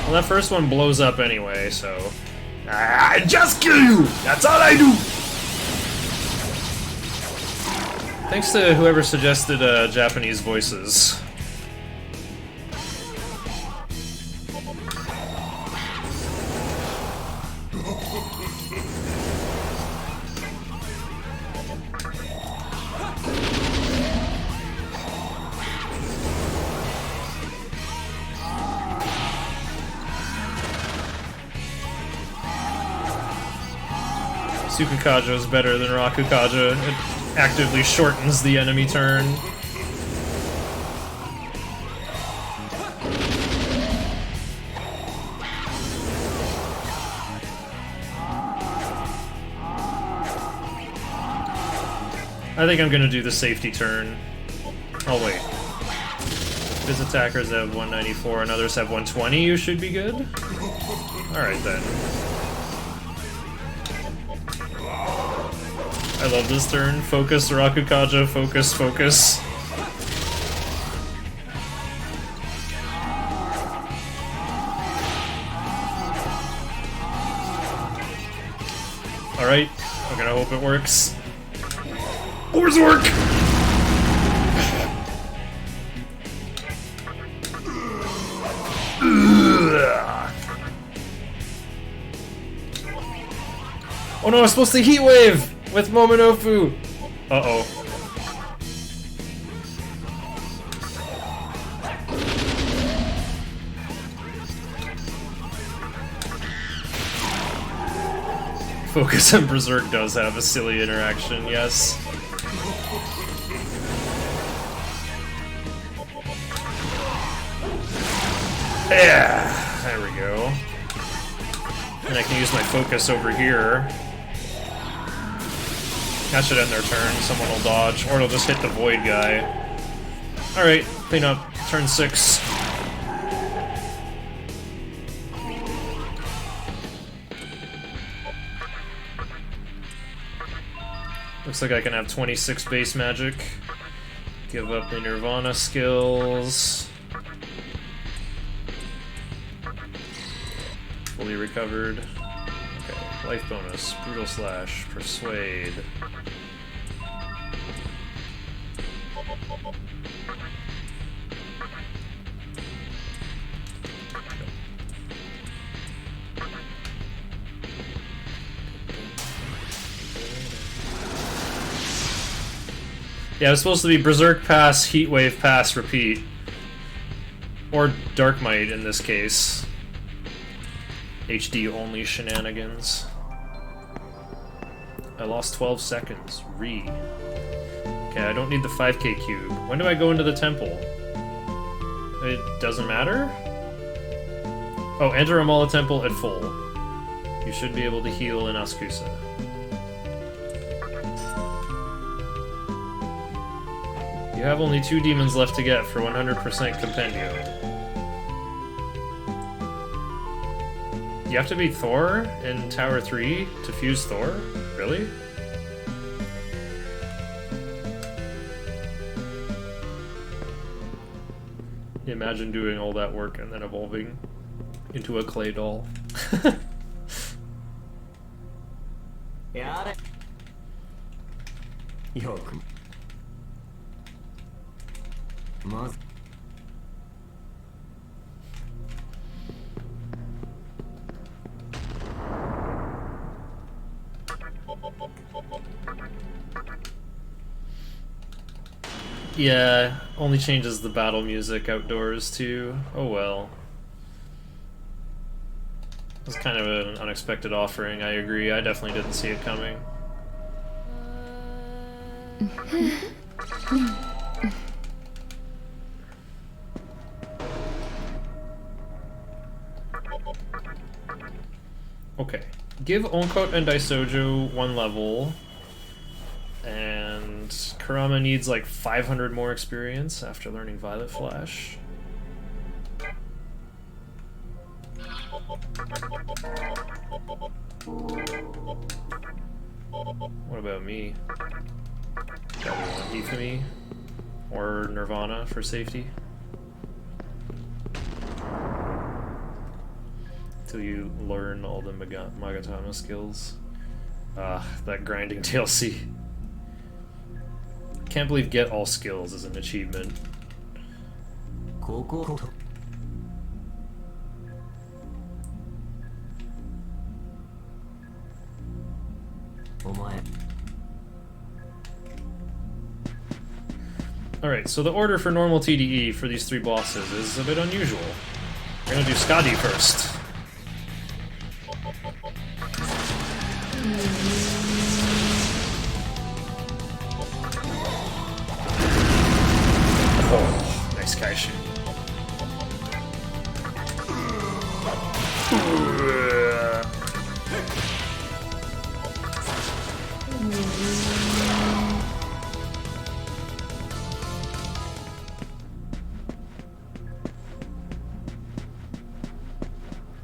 Well, that first one blows up anyway, so... I just kill you! That's all I do! Thanks to whoever suggested Japanese voices. Tsukukaja is better than Rakukaja. It actively shortens the enemy turn. I think I'm gonna do the safety turn. Oh wait. His attackers have 194 and others have 120, you should be good? Alright then. I love this turn. Focus, Rakukaja, focus, focus. Alright, I'm gonna hope it works. Oars work! Oh no, I'm supposed to heat wave with Momonofu. Uh-oh. Focus and Berserk does have a silly interaction, yes. Yeah, there we go. And I can use my focus over here. That should end their turn. Someone will dodge, or it'll just hit the void guy. Alright, clean up. Turn 6. Looks like I can have 26 base magic. Give up the Nirvana skills. Fully recovered. Okay, life bonus, brutal slash, persuade. Yeah, it's supposed to be Berserk pass, Heatwave pass, repeat. Or Dark Might in this case. HD only shenanigans. I lost 12 seconds. Okay, I don't need the 5k cube. When do I go into the temple? It doesn't matter? Oh, enter Amala Temple at full. You should be able to heal in Askusa. You have only 2 demons left to get for 100% Compendio. You have to beat Thor in Tower 3 to fuse Thor? Really? Imagine doing all that work and then evolving into a clay doll. Yeah, only changes the battle music outdoors too. Oh well. It was kind of an unexpected offering, I agree. I definitely didn't see it coming. Okay. Give Onkot and Daisojo 1 level. And Kurama needs like 500 more experience after learning Violet Flash. What about me? Probably want Ifumi or Nirvana for safety. Till you learn all the Magatama skills. That grinding DLC. Can't believe get all skills is an achievement. Alright, so the order for normal TDE for these 3 bosses is a bit unusual. We're gonna do Skadi first. Oh, nice Kaishu.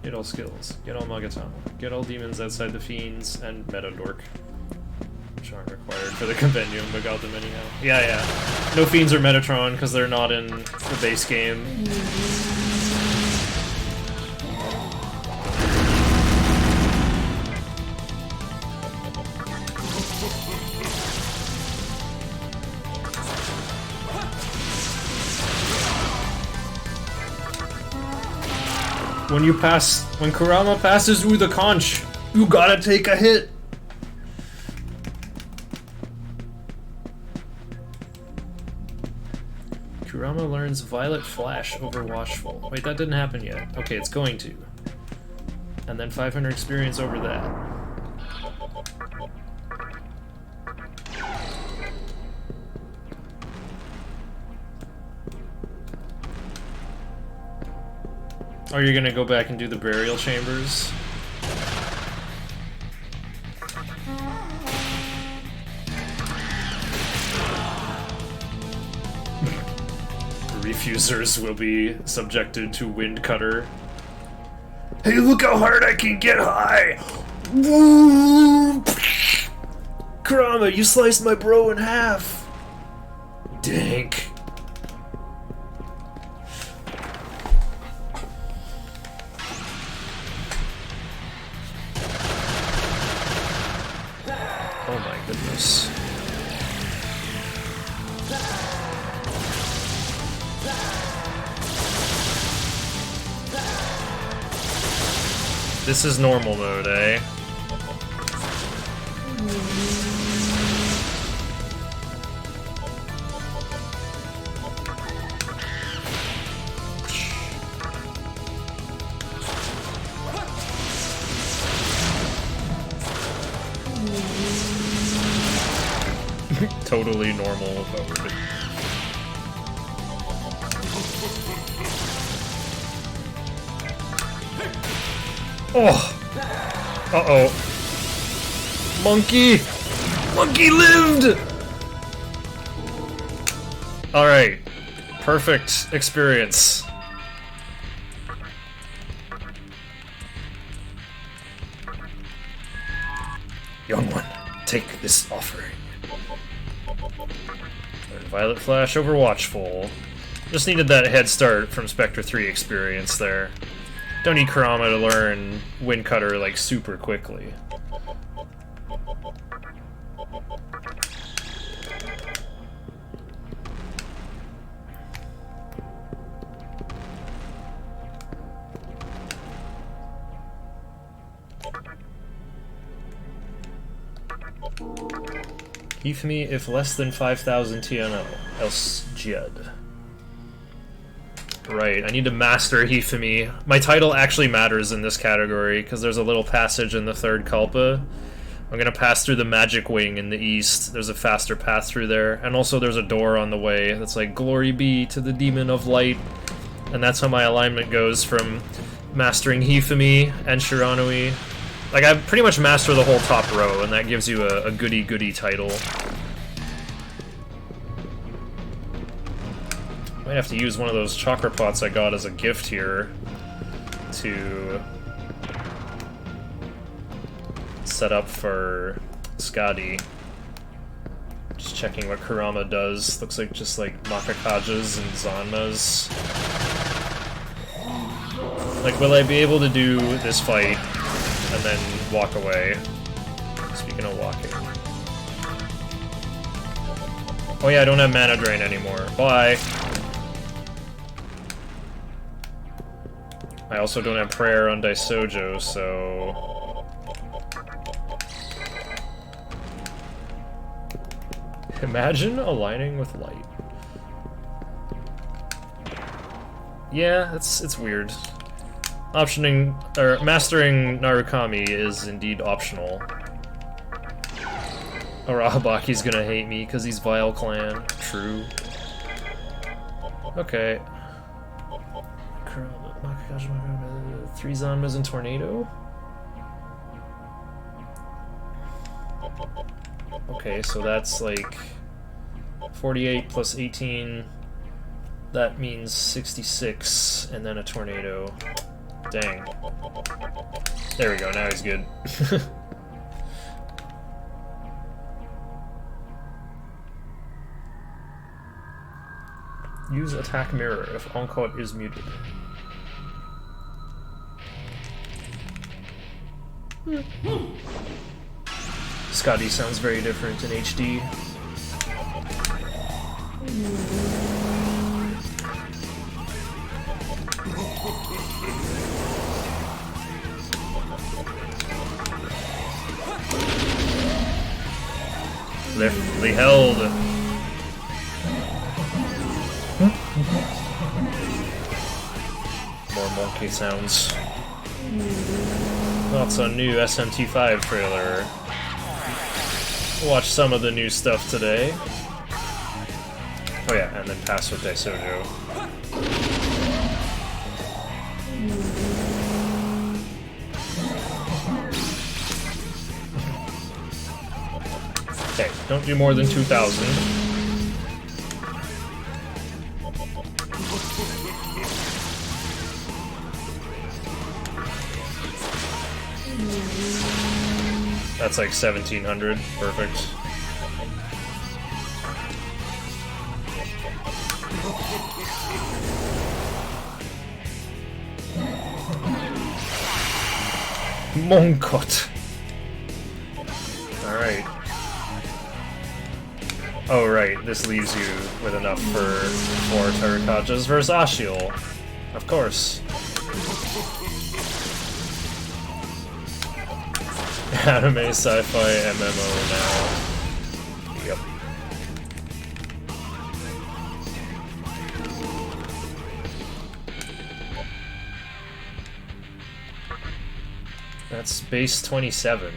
Get all skills, get all Magatama, get all demons outside the fiends, and Meta Dork, which aren't required for the compendium, but got them anyhow. Yeah. No fiends or Metatron because they're not in the base game. When Kurama passes through the conch, you gotta take a hit. Kurama learns Violet Flash over Watchful. Wait, that didn't happen yet. Okay, it's going to. And then 500 experience over that. Are you gonna go back and do the burial chambers? Refusers will be subjected to Wind Cutter. Hey, look how hard I can get high! Woo! Kurama, you sliced my bro in half! Dank. Oh my goodness. This is normal mode, eh? Totally normal mode. Oh! Uh-oh. Monkey! Monkey lived! Alright. Perfect experience. Young one, take this offering. Violet Flash over Watchful. Just needed that head start from Spectre 3 experience there. Don't need Kurama to learn Wind Cutter like super quickly. Ifumi if less than 5,000 TNO, else Jed. Right, I need to master Hifumi. My title actually matters in this category, because there's a little passage in the third Kalpa. I'm gonna pass through the Magic Wing in the east. There's a faster path through there. And also there's a door on the way that's like, Glory be to the Demon of Light. And that's how my alignment goes from mastering Hifumi and Shiranui. Like, I pretty much master the whole top row, and that gives you a goody-goody title. Might have to use one of those chakra pots I got as a gift here to set up for Skadi. Just checking what Kurama does. Looks like just like Makakajas and Zanmas. Like, will I be able to do this fight and then walk away? Speaking of walking. Oh yeah, I don't have mana drain anymore. Bye! I also don't have prayer on Daisojo, so... Imagine aligning with light. Yeah, it's weird. Mastering Narukami is indeed optional. Arahabaki's gonna hate me because he's Vile Clan. True. Okay. 3 Zanmas and Tornado? Okay, so that's like 48 plus 18. That means 66, and then a Tornado. Dang. There we go, now he's good. Use attack mirror if Onkot is muted. Skadi sounds very different in HD. Liftly held. More monkey sounds. Thoughts on new SMT5 trailer. Watch some of the new stuff today. Oh yeah, and then pass with Daisojo. Okay, don't do more than 2,000. That's like 1,700. Perfect. Monkot. Alright. Oh right, this leaves you with enough for 4 Tarakajas versus Ashiel. Of course. Anime, sci-fi, MMO now. Yep. That's base 27.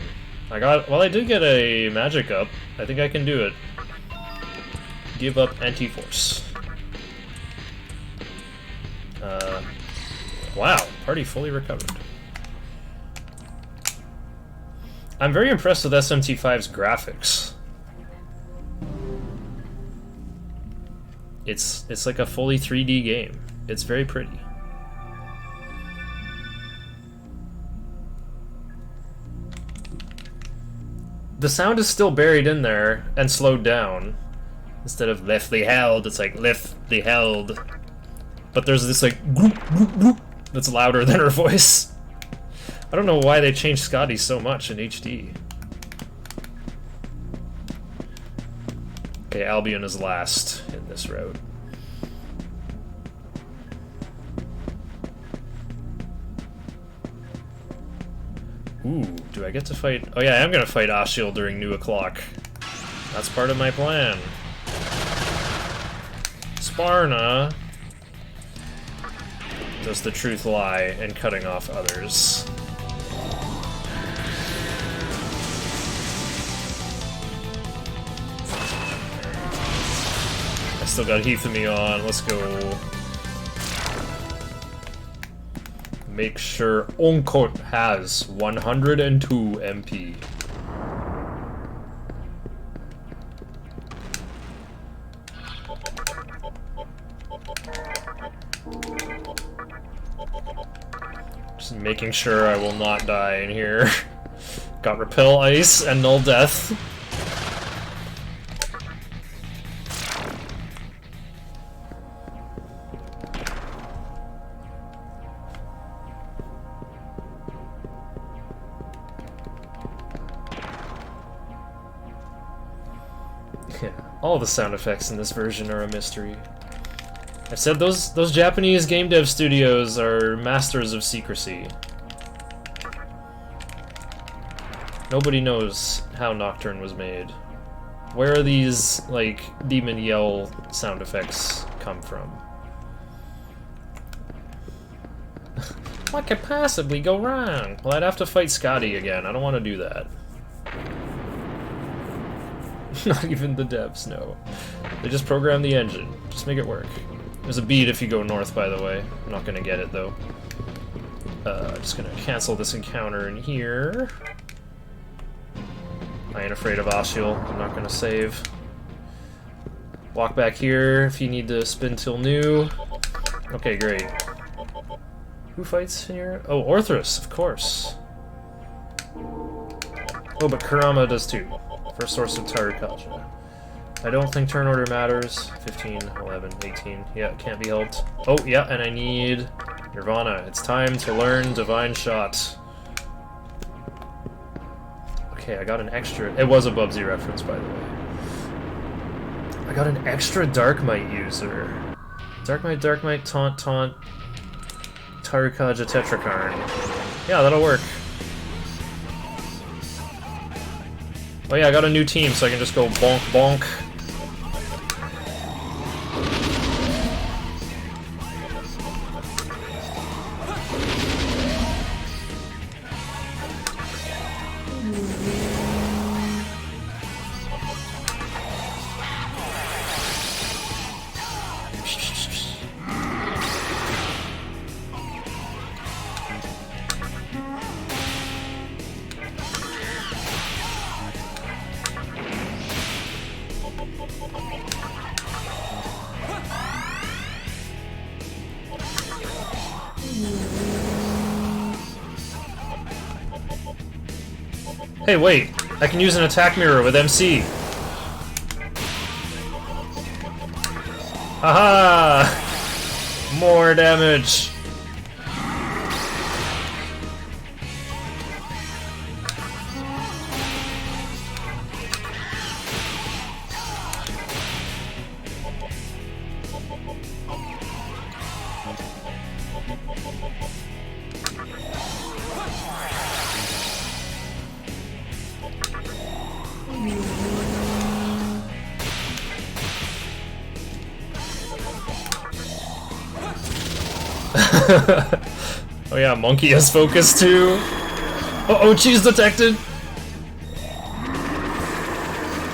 Well, I did get a magic up. I think I can do it. Give up anti-force. Wow, party fully recovered. I'm very impressed with SMT5's graphics. It's like a fully 3D game. It's very pretty. The sound is still buried in there and slowed down. Instead of leftly held, it's like leftly held. But there's this like groop, groop, groop that's louder than her voice. I don't know why they changed Skadi so much in HD. Okay, Albion is last in this route. Ooh, do I get to fight? Oh yeah, I am gonna fight Ashiel during New O'Clock. That's part of my plan. Sparna. Does the truth lie in cutting off others? I still got Hithami on, let's go. Make sure Onkot has 102 MP. Just making sure I will not die in here. Got Repel Ice and Null Death. Yeah, all the sound effects in this version are a mystery. I said those Japanese game dev studios are masters of secrecy. Nobody knows how Nocturne was made. Where are these, like, demon yell sound effects come from? What could possibly go wrong? Well, I'd have to fight Scotty again. I don't want to do that. Not even the devs, no. They just program the engine. Just make it work. There's a bead if you go north, by the way. I'm not gonna get it, though. Just gonna cancel this encounter in here. I ain't afraid of Oshiel. I'm not gonna save. Walk back here if you need to spin till new. Okay, great. Who fights here? Oh, Orthrus, of course. Oh, but Kurama does too. First source of Tarakaja. I don't think turn order matters. 15, 11, 18. Yeah, can't be helped. Oh, yeah, and I need Nirvana. It's time to learn Divine Shot. Okay, I got an extra... It was a Bubsy reference, by the way. I got an extra Darkmite user. Darkmite, Taunt, Tarakaja, Tetrakarn. Yeah, that'll work. Oh yeah, I got a new team, so I can just go bonk bonk. Hey, wait! I can use an attack mirror with MC! Haha! More damage! Oh yeah, Monkey has focus too. Uh-oh, cheese detected!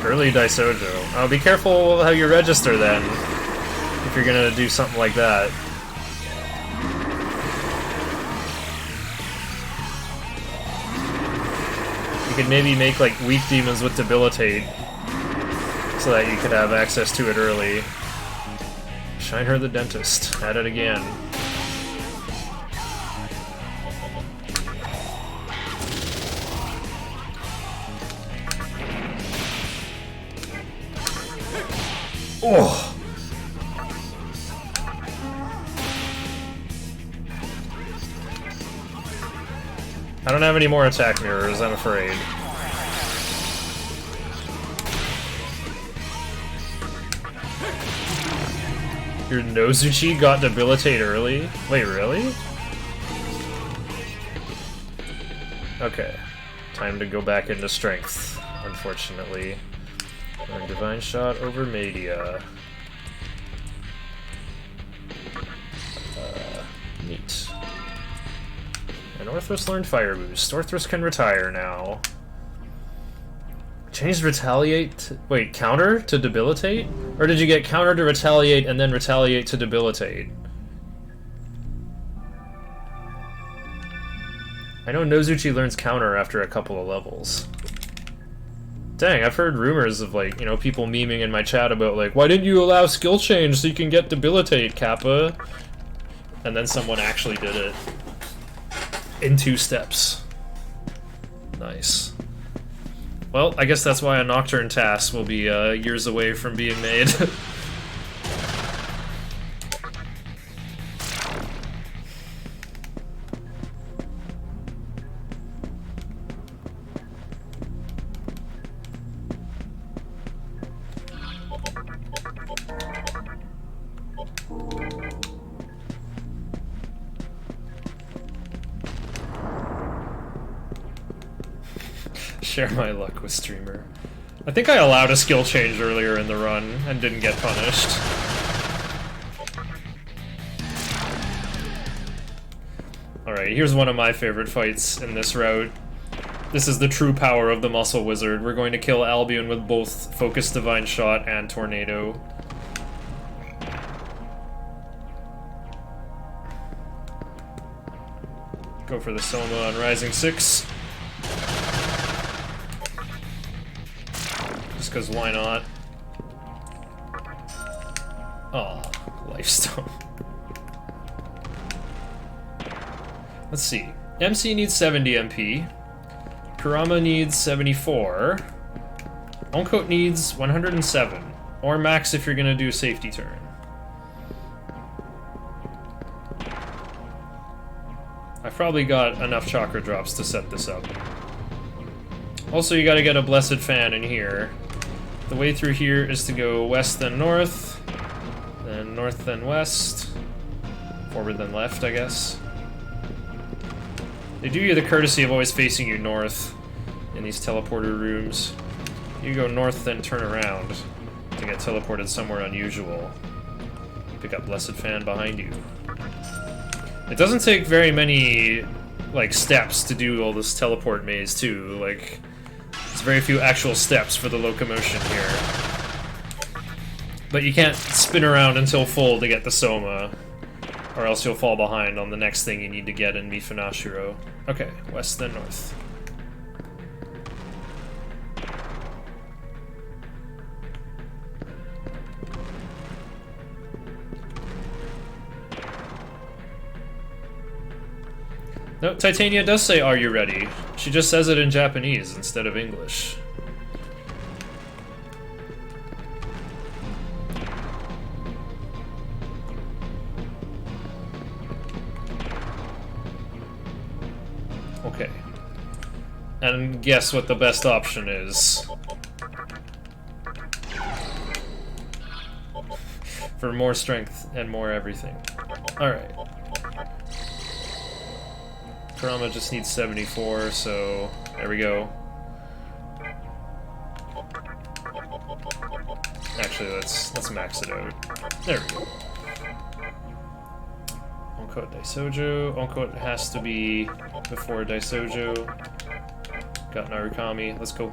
Early Daisojo. Oh, be careful how you register then, if you're gonna do something like that. You could maybe make like weak demons with debilitate, so that you could have access to it early. Shine her the dentist. At it again. Oh! I don't have any more attack mirrors, I'm afraid. Your Nozuchi got debilitate early? Wait, really? Okay. Time to go back into strength, unfortunately. Learn Divine Shot over Media. Neat. And Orthrus learned Fire Boost. Orthrus can retire now. Changed Retaliate to... Wait, counter to debilitate? Or did you get counter to retaliate and then retaliate to debilitate? I know Nozuchi learns counter after a couple of levels. Dang, I've heard rumors of, like, you know, people memeing in my chat about, like, why didn't you allow skill change so you can get debilitate, Kappa? And then someone actually did it. in 2 steps. Nice. Well, I guess that's why a Nocturne task will be years away from being made. Share my luck with streamer. I think I allowed a skill change earlier in the run and didn't get punished. Alright, here's one of my favorite fights in this route. This is the true power of the Muscle Wizard. We're going to kill Albion with both Focus Divine Shot and Tornado. Go for the Soma on Rising 6. Because why not? Oh, Lifestone. Let's see. MC needs 70 MP. Kurama needs 74. Oncoat needs 107. Or max if you're gonna do safety turn. I've probably got enough chakra drops to set this up. Also, you gotta get a Blessed Fan in here. The way through here is to go west then north, then north then west, forward then left, I guess. They do you the courtesy of always facing you north in these teleporter rooms. You go north then turn around to get teleported somewhere unusual. Pick up Blessed Fan behind you. It doesn't take very many, like, steps to do all this teleport maze, too. Like, there's very few actual steps for the locomotion here. But you can't spin around until full to get the Soma, or else you'll fall behind on the next thing you need to get in Mifanashiro. Okay, west then north. No, Titania does say, "Are you ready?" She just says it in Japanese instead of English. Okay. And guess what the best option is? For more strength and more everything. Alright. Kurama just needs 74, so there we go. Actually, let's max it out. There we go. Oncoat Daisojo. Oncoat has to be before Daisojo. Got Narukami. Let's go.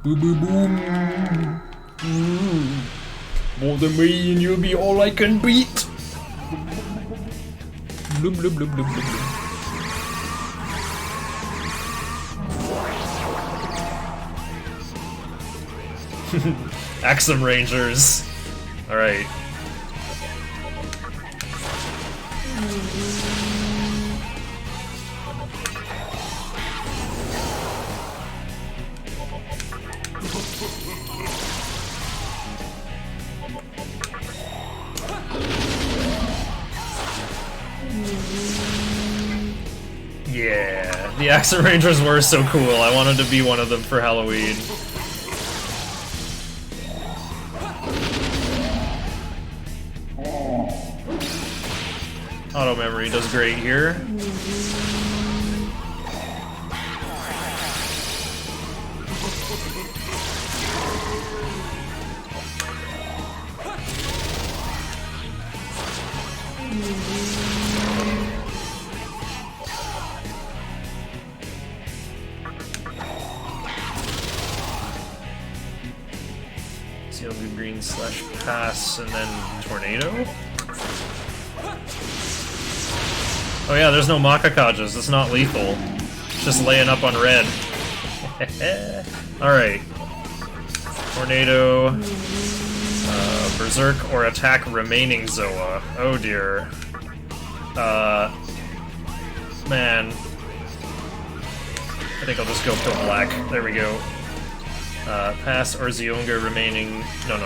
Boom, boom, boom. More than me and you'll be all I can beat. Bloom, bloom, bloom, bloom, bloom, bloom. Axum Rangers. Alright. Yeah, the Axum Rangers were so cool. I wanted to be one of them for Halloween. Auto memory does great here. Seal the green slash pass and then tornado? Oh yeah, there's no Makakajas, it's not lethal. It's just laying up on red. Alright. Tornado. Berserk or attack remaining Zoa. Oh dear. Man. I think I'll just go for black. There we go. Pass or Zionga remaining... No.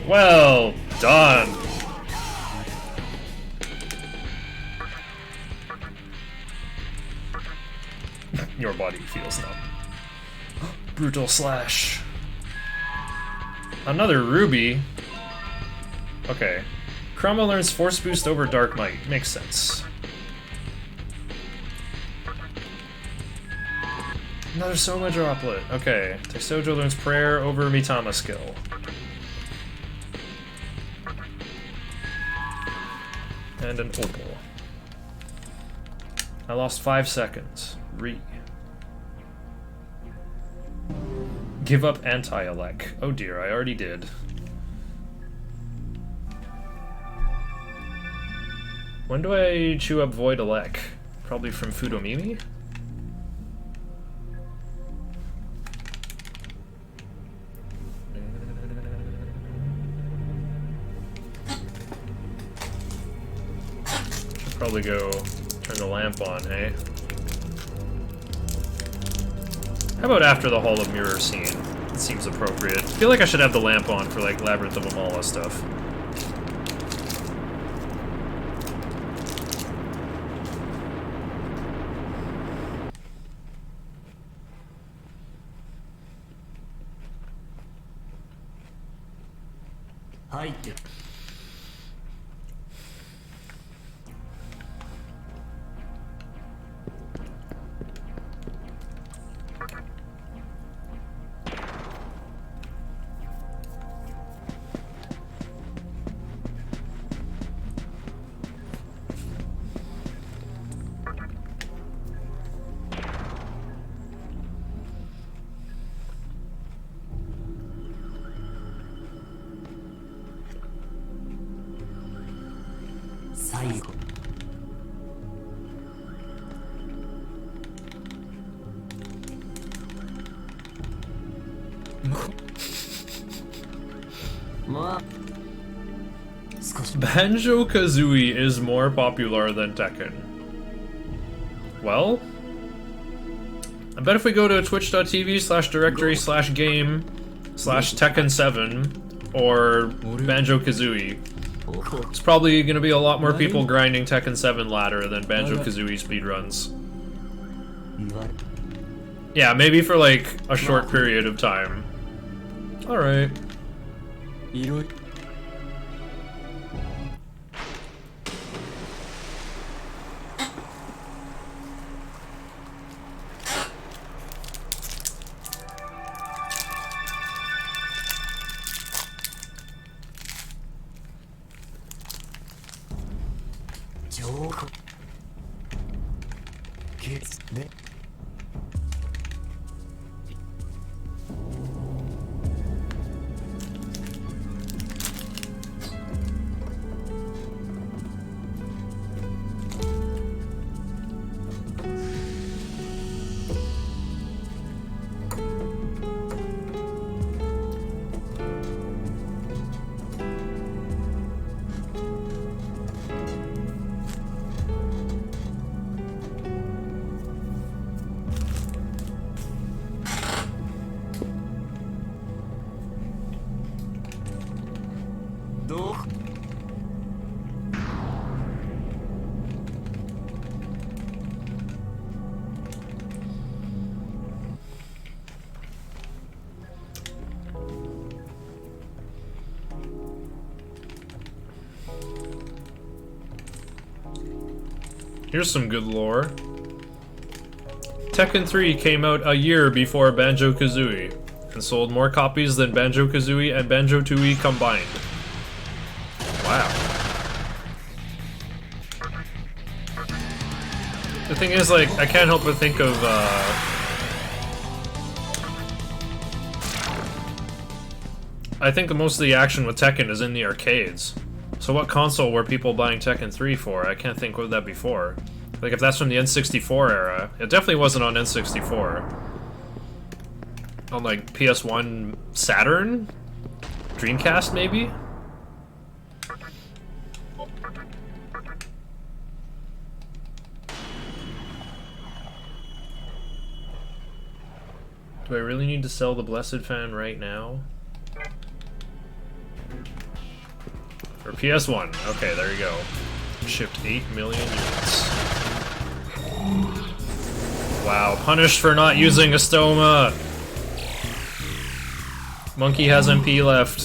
Well done. Your body feels numb. Brutal slash. Another ruby. Okay. Chroma learns force boost over dark might. Makes sense. Another Soma droplet. Okay. Taisojo learns prayer over Mitama skill. And an opal. I lost 5 seconds. Give up anti-elec. Oh dear, I already did. When do I chew up void elec? Probably from Fudomimi? Should probably go turn the lamp on, hey? How about after the Hall of Mirror scene? It seems appropriate. I feel like I should have the lamp on for, like, Labyrinth of Amala stuff. Banjo-Kazooie is more popular than Tekken. Well, I bet if we go to twitch.tv/directory/game/Tekken7 or Banjo-Kazooie, it's probably gonna be a lot more people grinding Tekken 7 ladder than Banjo-Kazooie speedruns. Yeah, maybe for like a short period of time. Alright. Here's some good lore. Tekken 3 came out a year before Banjo-Kazooie, and sold more copies than Banjo-Kazooie and Banjo-Tooie combined. Wow. The thing is, like, I can't help but think of, I think most of the action with Tekken is in the arcades. So what console were people buying Tekken 3 for? I can't think what that before. Like if that's from the N64 era, it definitely wasn't on N64. On like PS1, Saturn, Dreamcast maybe. Do I really need to sell the Blessed Fan right now? For PS1. Okay, there you go. Shipped 8 million units. Wow, punished for not using a stoma! Monkey has MP left.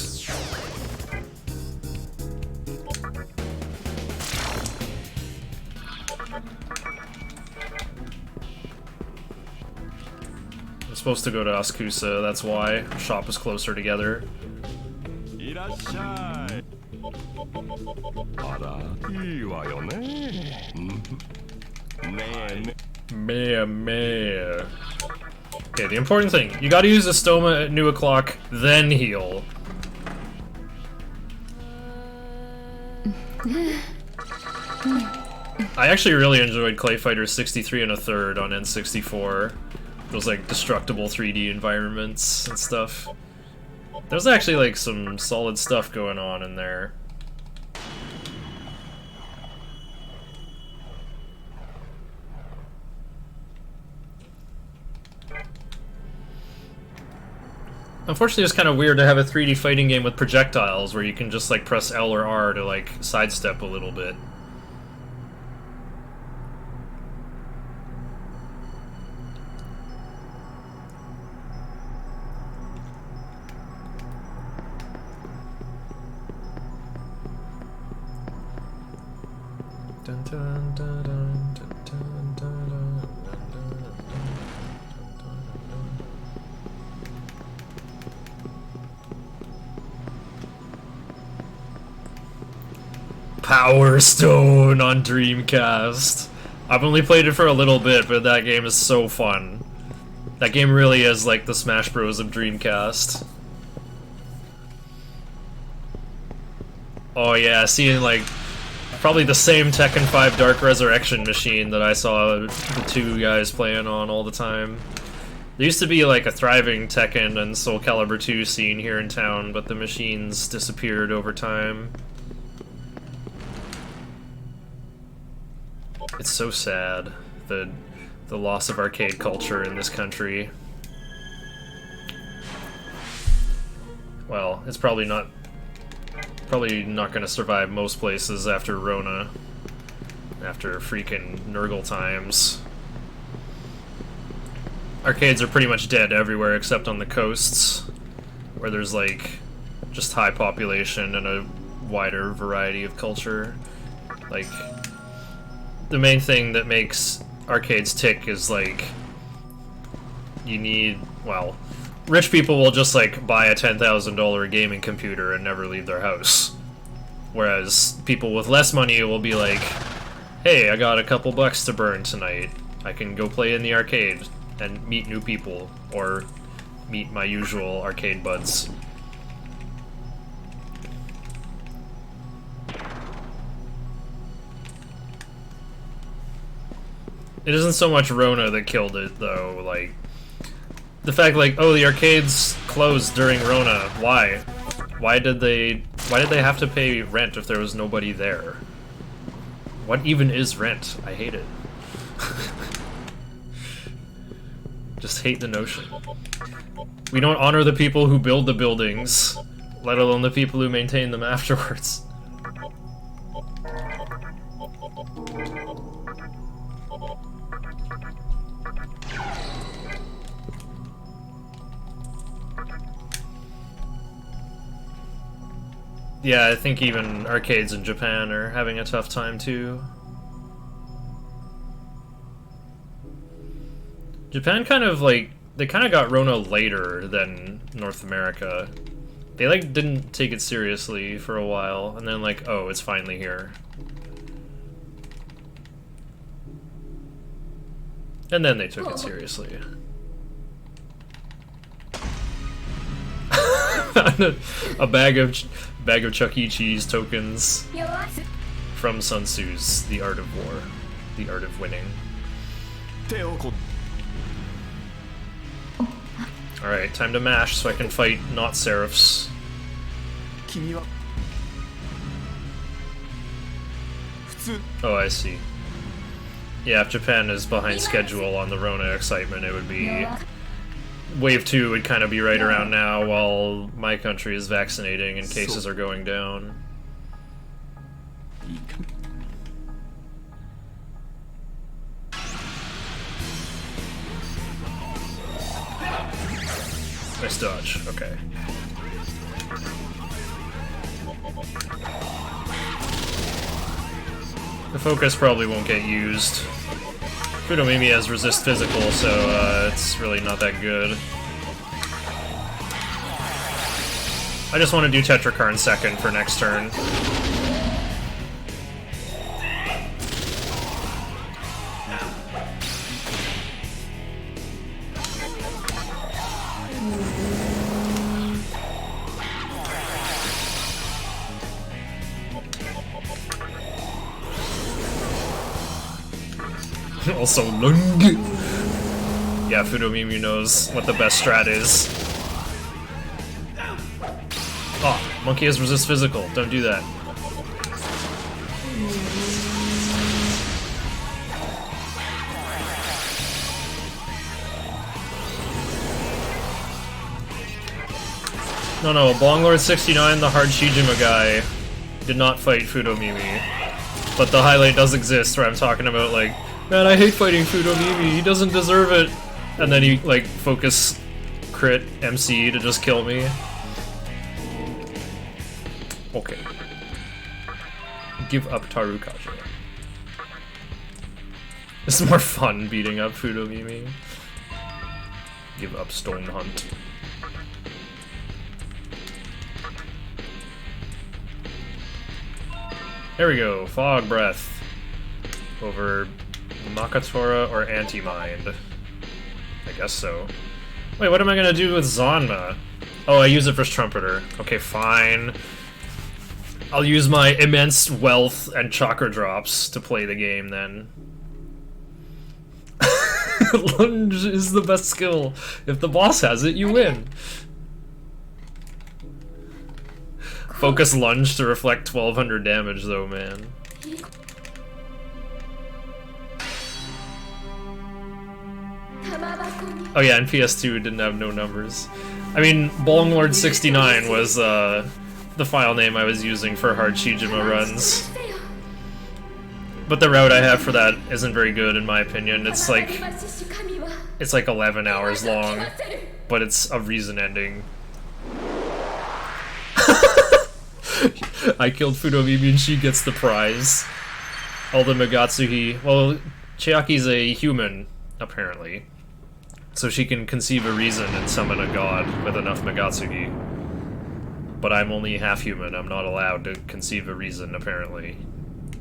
I'm supposed to go to Askusa, that's why. Shop is closer together. Meh. Okay, the important thing, you gotta use a stoma at New O'Clock, then heal. I actually really enjoyed Clay Fighter 63 and a third on N64. Those like destructible 3D environments and stuff. There's actually like some solid stuff going on in there. Unfortunately, it's kind of weird to have a 3D fighting game with projectiles where you can just like press L or R to like sidestep a little bit. Dun, dun, dun, dun, dun, dun, dun, dun, dun. Power Stone on Dreamcast. I've only played it for a little bit, but that game is so fun. That game really is like the Smash Bros of Dreamcast. Oh yeah, seeing like probably the same Tekken 5 Dark Resurrection machine that I saw the two guys playing on all the time. There used to be like a thriving Tekken and Soul Calibur 2 scene here in town, but the machines disappeared over time. It's so sad, the loss of arcade culture in this country. Well, it's probably not going to survive most places after Rona, after freaking Nurgle times. Arcades are pretty much dead everywhere except on the coasts, where there's like just high population and a wider variety of culture. Like, the main thing that makes arcades tick is like, you need, well, rich people will just like buy a $10,000 gaming computer and never leave their house. Whereas people with less money will be like, hey, I got a couple bucks to burn tonight. I can go play in the arcade and meet new people, or meet my usual arcade buds. It isn't so much Rona that killed it, though. Like, the fact, like, oh, the arcades closed during Rona. Why? Why did they have to pay rent if there was nobody there? What even is rent? I hate it. Just hate the notion. We don't honor the people who build the buildings, let alone the people who maintain them afterwards. Yeah, I think even arcades in Japan are having a tough time too. Japan kind of like, they kind of got Rona later than North America. They like didn't take it seriously for a while, and then like, oh, it's finally here. And then they took it seriously. A bag of Bag of Chuck E. Cheese tokens from Sun Tzu's The Art of War. The Art of Winning. Alright, time to mash so I can fight not Seraphs. Oh, I see. Yeah, if Japan is behind schedule on the Rona excitement, it would be... Wave 2 would kind of be right around now, while my country is vaccinating and cases are going down. Nice dodge, okay. The focus probably won't get used. Fudomimi has resist physical, so it's really not that good. I just want to do Tetrakarn second for next turn. Also, Lung! Yeah, Fudomimi knows what the best strat is. Oh, monkey has resist physical. Don't do that. No, Bonglord 69, the hard Shijima guy, did not fight Fudomimi. But the highlight does exist where I'm talking about, like, man, I hate fighting Fudomimi, he doesn't deserve it. And then he, like, focus crit MC to just kill me. Okay. Give up Tarukaja. It's more fun beating up Fudomimi. Give up Stone Hunt. There we go, Fog Breath. Over Makatora or Anti-Mind. I guess so. Wait, what am I gonna do with Zanma? Oh, I use it for Trumpeter. Okay, fine. I'll use my immense wealth and chakra drops to play the game then. Lunge is the best skill. If the boss has it, you win. Focus lunge to reflect 1200 damage though, man. Oh yeah, and PS2 didn't have no numbers. I mean, Bonglord 69 was the file name I was using for hard Shijima runs. But the route I have for that isn't very good in my opinion. It's like 11 hours long, but it's a reason ending. I killed Fudomimi and she gets the prize. All the Megatsuhi. Well, Chiaki's a human, apparently. So she can conceive a reason and summon a god with enough Megatsuhi. But I'm only half human, I'm not allowed to conceive a reason, apparently.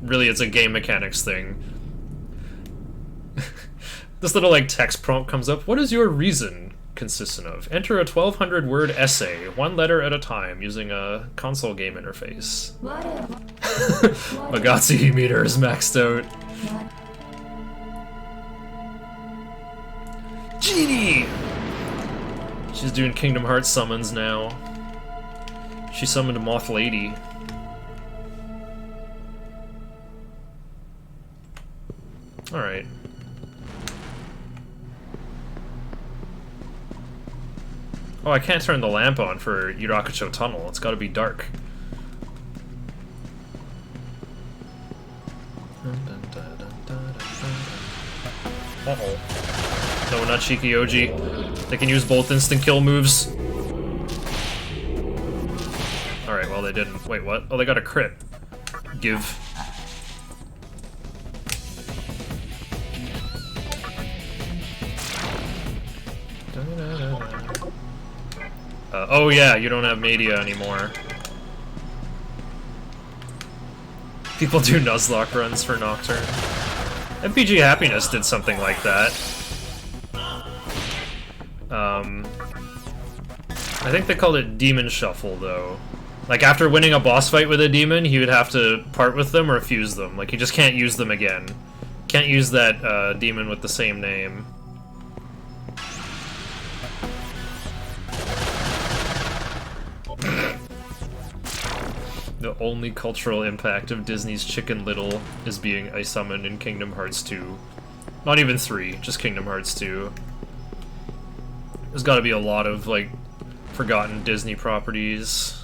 Really, it's a game mechanics thing. This little, like, text prompt comes up. What is your reason consistent of? Enter a 1200-word essay, one letter at a time, using a console game interface. Megatsuhi meter is maxed out. Genie! She's doing Kingdom Hearts summons now. She summoned Moth Lady. Alright. Oh, I can't turn the lamp on for Yurakucho Tunnel. It's gotta be dark. Uh-oh. No, not Shikioji. They can use both instant kill moves. Alright, well they didn't. Wait, what? Oh, they got a crit. Give. Oh yeah, you don't have media anymore. People do Nuzlocke runs for Nocturne. MPG Happiness did something like that. I think they called it Demon Shuffle, though. Like, after winning a boss fight with a demon, he would have to part with them or fuse them. Like, he just can't use them again. Can't use that demon with the same name. The only cultural impact of Disney's Chicken Little is being a summon in Kingdom Hearts 2. Not even 3, just Kingdom Hearts 2. There's gotta be a lot of, like, forgotten Disney properties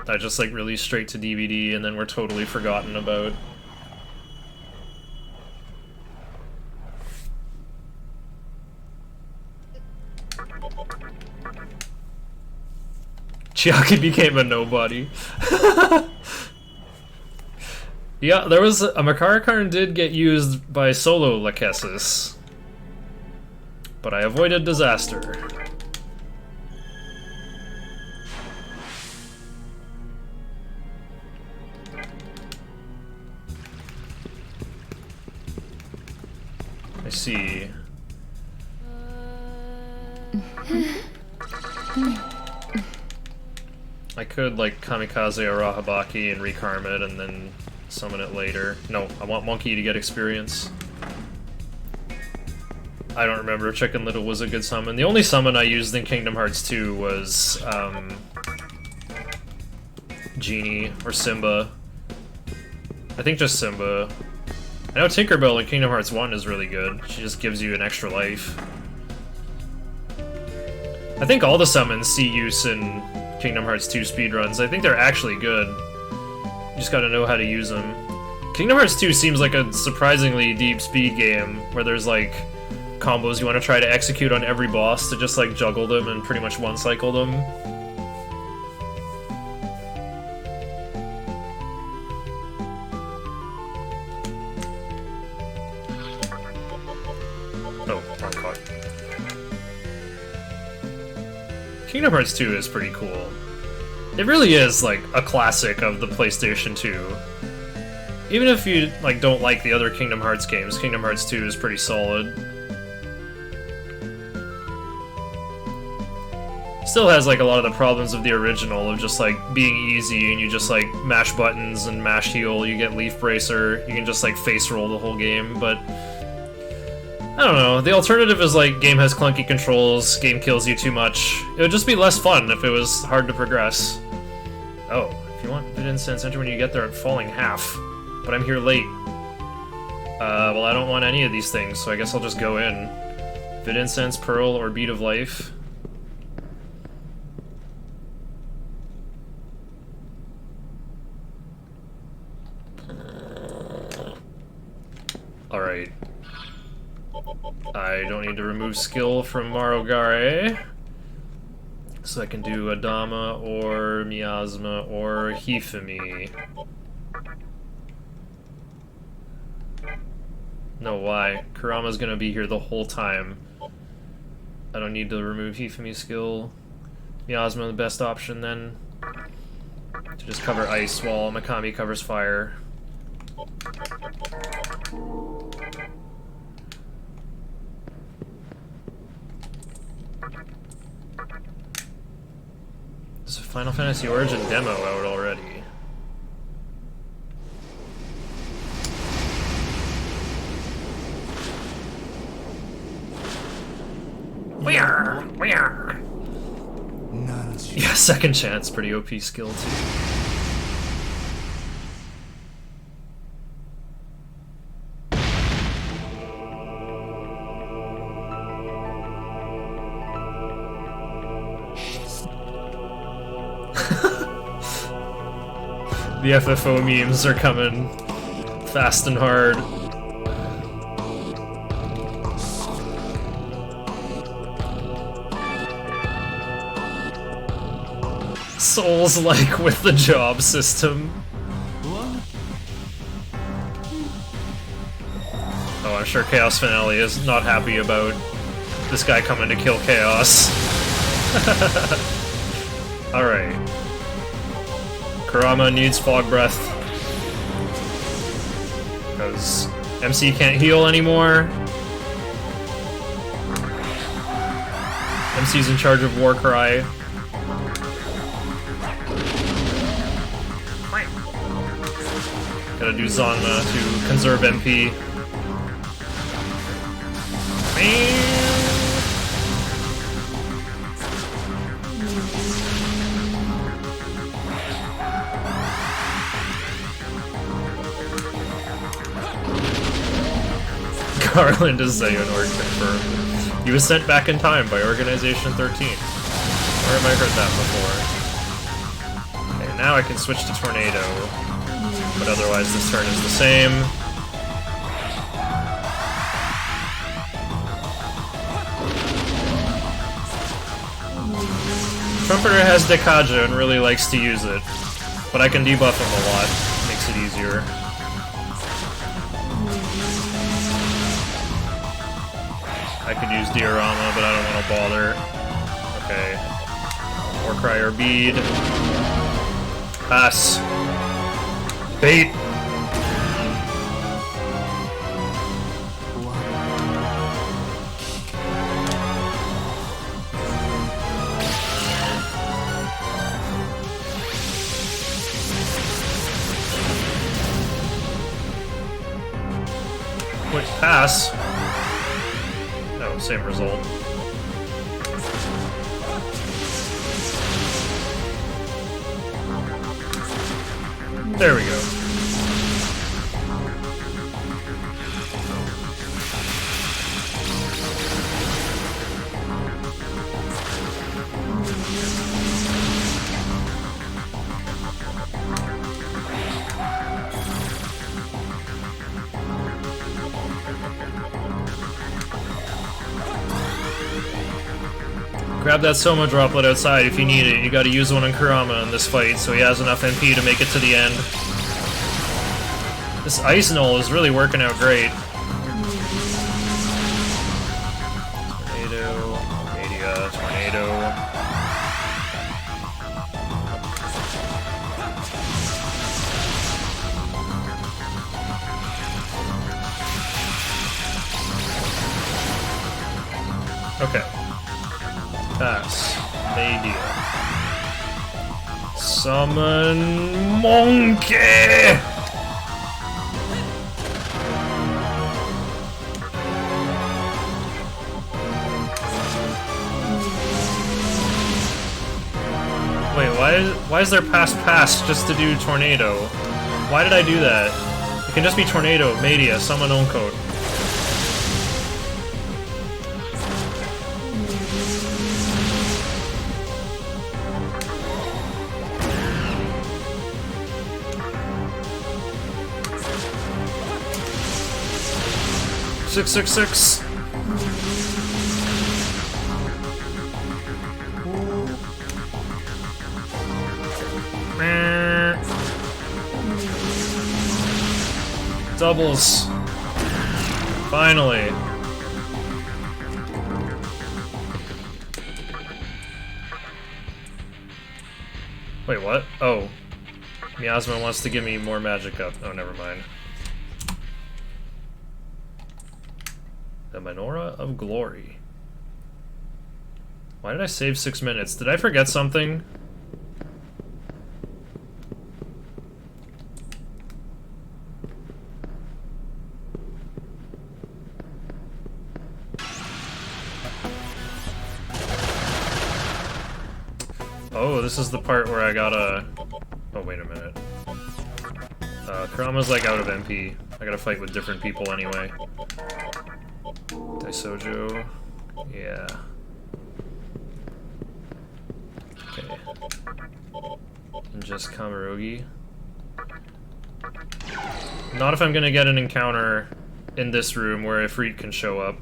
that just, like, released straight to DVD and then were totally forgotten about. Chiaki became a nobody. Yeah, there was a Makarakarn did get used by solo Lachesis, but I avoided disaster. I see. I could, like, Kamikaze or Rahabaki and recarm it and then summon it later. No, I want Monkey to get experience. I don't remember if Chicken Little was a good summon. The only summon I used in Kingdom Hearts 2 was, Genie or Simba. I think just Simba. I know Tinkerbell in Kingdom Hearts 1 is really good. She just gives you an extra life. I think all the summons see use in Kingdom Hearts 2 speedruns. I think they're actually good. You just gotta know how to use them. Kingdom Hearts 2 seems like a surprisingly deep speed game, where there's like combos you want to try to execute on every boss to just like juggle them and pretty much one-cycle them. Oh, wrong card. Kingdom Hearts 2 is pretty cool. It really is, like, a classic of the PlayStation 2. Even if you, like, don't like the other Kingdom Hearts games, Kingdom Hearts 2 is pretty solid. Still has, like, a lot of the problems of the original, of just, like, being easy, and you just, like, mash buttons and mash heal, you get Leaf Bracer, you can just, like, face roll the whole game, but I don't know, the alternative is like, game has clunky controls, game kills you too much. It would just be less fun if it was hard to progress. Oh, if you want Vid Incense, enter when you get there at falling half. But I'm here late. Well, I don't want any of these things, so I guess I'll just go in. Vid Incense, Pearl, or Bead of Life. Alright. I don't need to remove skill from Marogare, so I can do Adama or Miasma or Hifumi. No, why? Kurama's gonna be here the whole time. I don't need to remove Hifumi's skill. Miasma the best option then, to just cover ice while Mikami covers fire. There's a Final Fantasy Origin demo out already. Yeah, second chance, pretty OP skill too. The FFO memes are coming fast and hard. Souls-like with the job system. Oh, I'm sure Chaos Finale is not happy about this guy coming to kill Chaos. Alright. Kurama needs Fog Breath, because MC can't heal anymore. MC's in charge of Warcry. Gotta do Zanma to conserve MP. Garland is Xehanort confirmed. He was sent back in time by Organization 13. Where have I heard that before? Okay, now I can switch to Tornado. But otherwise this turn is the same. Trumpeter has Dekaja and really likes to use it. But I can debuff him a lot. Makes it easier. I could use Diorama, but I don't want to bother. Okay. Warcry or Bead. Pass. Bait. Quick pass. No, same result. There we go. Grab that Soma droplet outside if you need it. You gotta use one on Kurama in this fight, so he has enough MP to make it to the end. This Ice Null is really working out great. Tornado, Media, Tornado. Okay. Pass. Media. Summon Monkey! Wait, why is there pass just to do Tornado? Why did I do that? It can just be Tornado, Media, Summon Oncoat. Six, six, six. Doubles. Finally. Wait, what? Oh. Miasma wants to give me more magic up. Oh, never mind. The Menorah of Glory. Why did I save 6 minutes? Did I forget something? Oh, this is the part where I gotta... Oh, wait a minute. Kurama's like out of MP. I gotta fight with different people anyway. Daisojo. Yeah. Okay. And just Kamarogi. Not if I'm gonna get an encounter in this room where Ifrit can show up.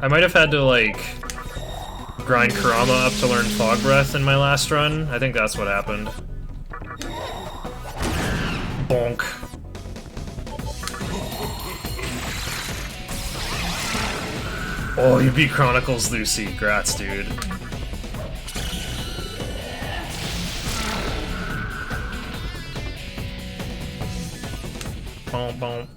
I might have had to, like, grind Kurama up to learn Fog Breath in my last run. I think that's what happened. Bonk. Oh, you beat Chronicles, Lucy. Grats, dude. Boom, boom.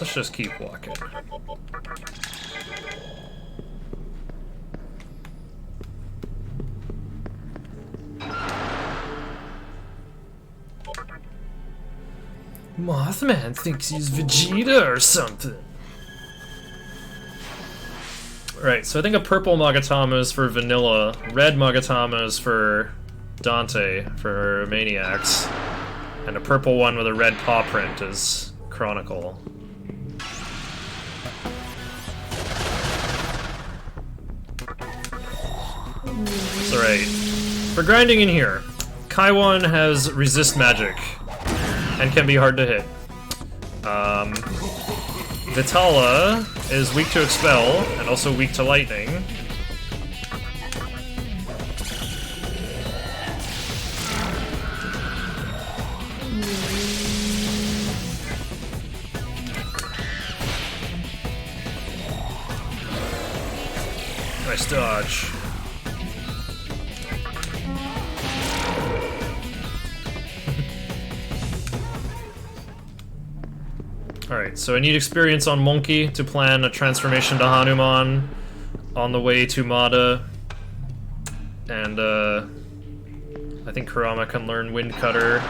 let's just keep walking. Mothman thinks he's Vegeta or something. Right, so I think a purple Magatama is for vanilla, red Magatama is for Dante, for Maniacs, and a purple one with a red paw print is Chronicle. That's right. For grinding in here, Kaiwan has resist magic and can be hard to hit. Vitala is weak to expel and also weak to lightning. Nice dodge. Alright, so I need experience on Monkey to plan a transformation to Hanuman on the way to Mada. And, I think Kurama can learn Wind Cutter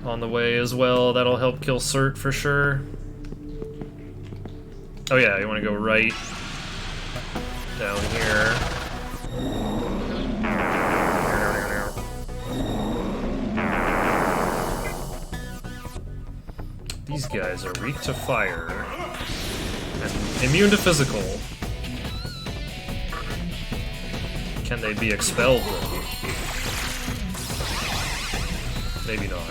on the way as well. That'll help kill Cert for sure. Oh yeah, you want to go right down here. These guys are weak to fire and immune to physical. Can they be expelled though? Maybe not.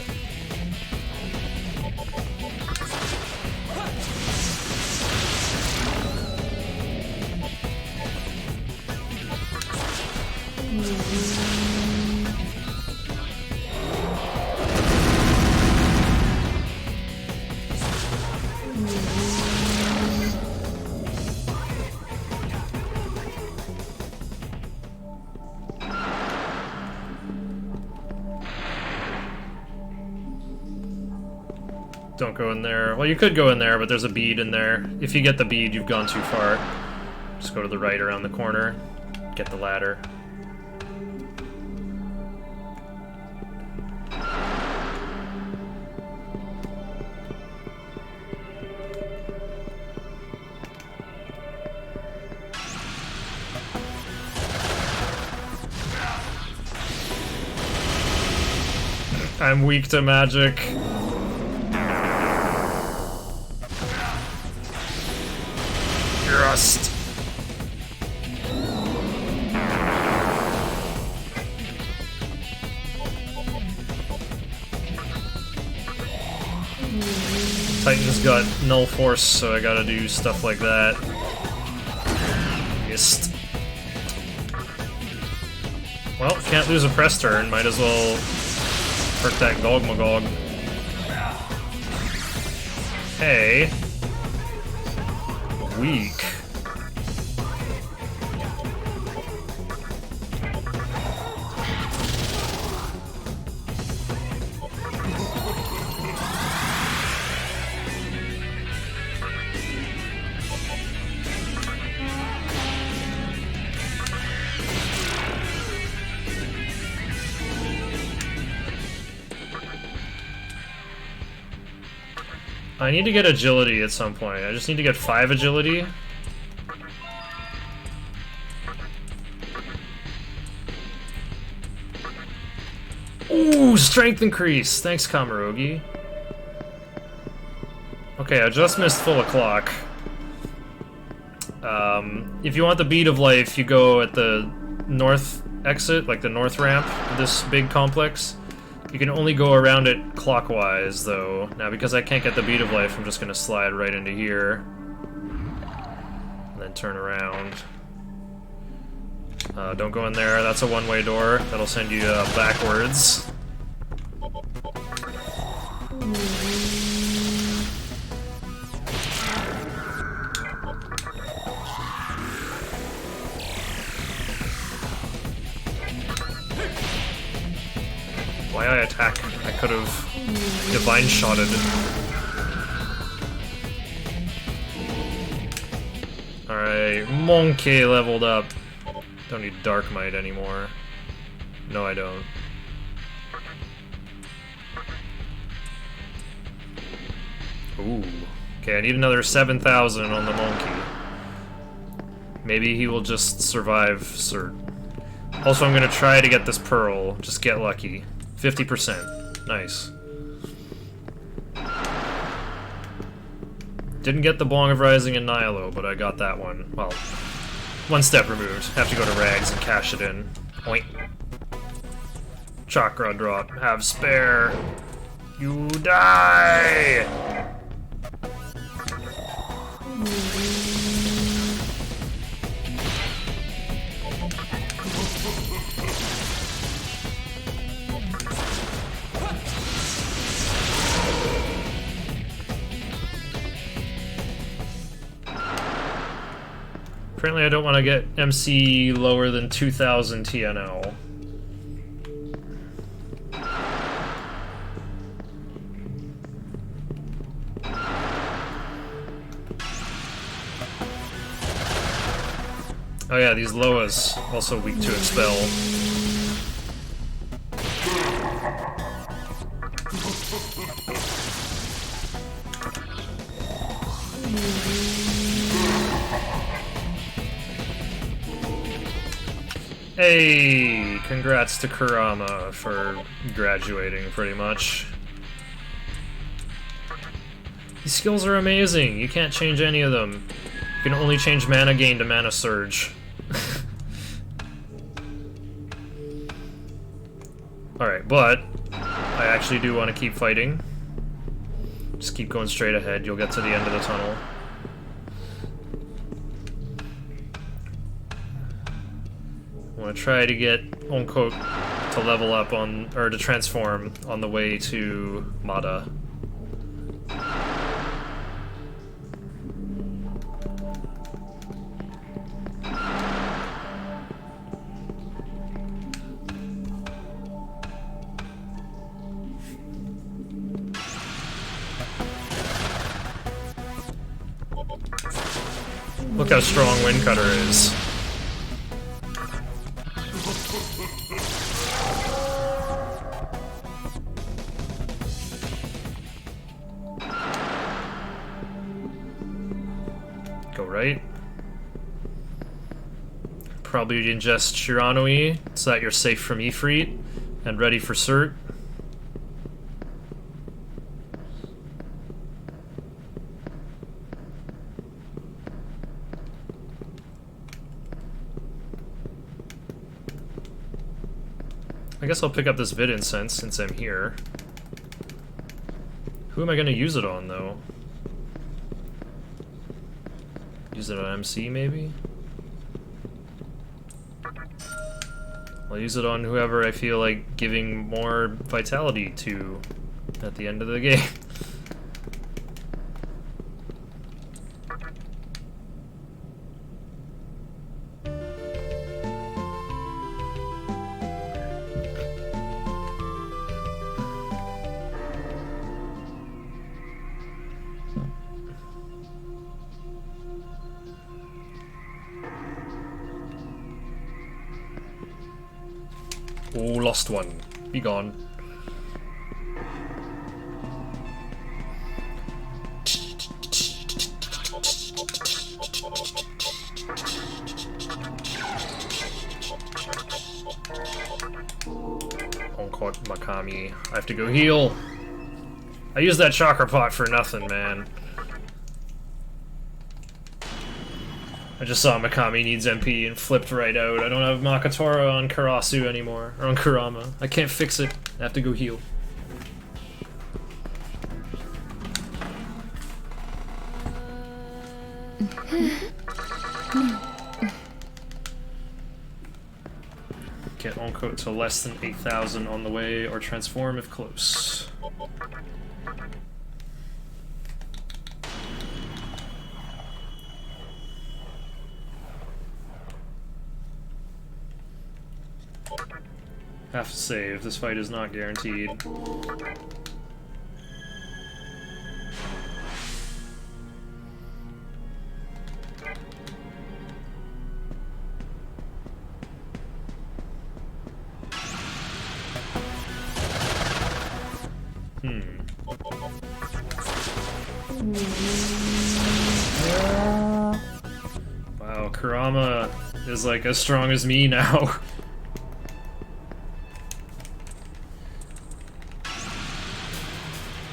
Don't go in there. Well, you could go in there, but there's a bead in there. If you get the bead, you've gone too far. Just go to the right around the corner. Get the ladder. I'm weak to magic. Rust. Titan's got null force, so I gotta do stuff like that. Missed. Well, can't lose a press turn, might as well perk that Gogmagog. Hey. Weak. I need to get agility at some point. I just need to get 5 agility. Ooh, strength increase! Thanks, Kamarogi. Okay, I just missed full o'clock. If you want the bead of life, you go at the north exit, like the north ramp, this big complex. You can only go around it clockwise, though. Now, because I can't get the bead of life, I'm just gonna slide right into here. And then turn around. Don't go in there, that's a one-way door. That'll send you backwards. Why I attack? I could have divine shotted. Alright, Monkey leveled up. Don't need Dark Might anymore. No, I don't. Ooh. Okay, I need another 7,000 on the monkey. Maybe he will just survive Cert. Also, I'm gonna try to get this pearl. Just get lucky. 50%. Nice. Didn't get the Bong of Rising and Nihilo, but I got that one. Well, one step removed. Have to go to Rags and cash it in. Oink. Chakra drop. Have spare. You die! Apparently I don't want to get MC lower than 2000 TNL. Oh yeah, these Loas also weak to expel. Hey, congrats to Kurama for graduating, pretty much. These skills are amazing. You can't change any of them. You can only change mana gain to mana surge. Alright, but I actually do want to keep fighting. Just keep going straight ahead. You'll get to the end of the tunnel. I want to try to get Onkote to level up on, or to transform on the way to Mada. Look how strong Windcutter is. Go right. Probably ingest Shiranui so that you're safe from Ifrit and ready for Cert. I guess I'll pick up this Vid Incense since I'm here. Who am I gonna use it on, though? Use it on MC, maybe? I'll use it on whoever I feel like giving more vitality to at the end of the game. Oh, lost one. Be gone. Onkote Makami. I have to go heal. I used that chakra pot for nothing, man. I just saw Makami needs MP and flipped right out. I don't have Makatora on Karasu anymore, or on Kurama. I can't fix it. I have to go heal. Get Onkote to less than 8,000 on the way, or transform if close. Have to save. This fight is not guaranteed. Wow, Kurama is like as strong as me now.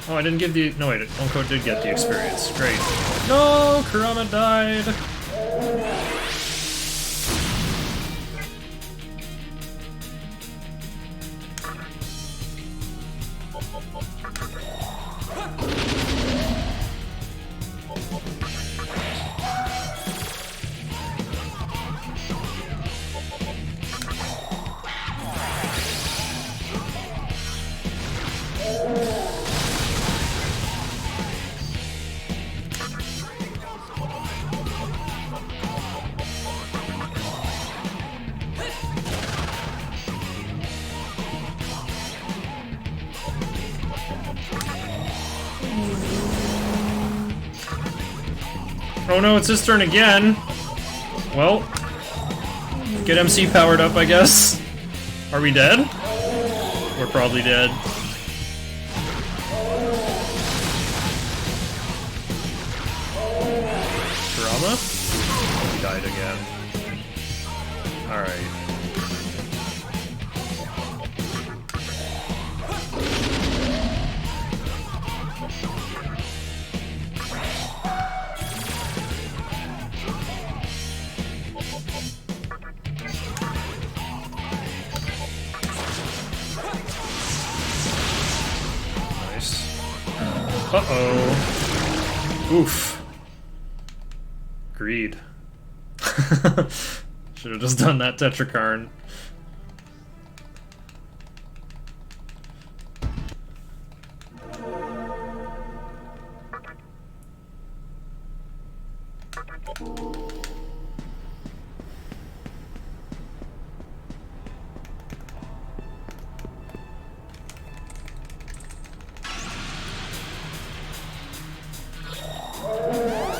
Oh, I didn't get the... No, wait, Onko did get the experience. Great. No, Kurama died! Oh no, it's his turn again! Well, get MC powered up, I guess. Are we dead? We're probably dead. Kurama? He died again. Alright. Uh-oh. Oof. Greed. Should have just done that Tetrakarn.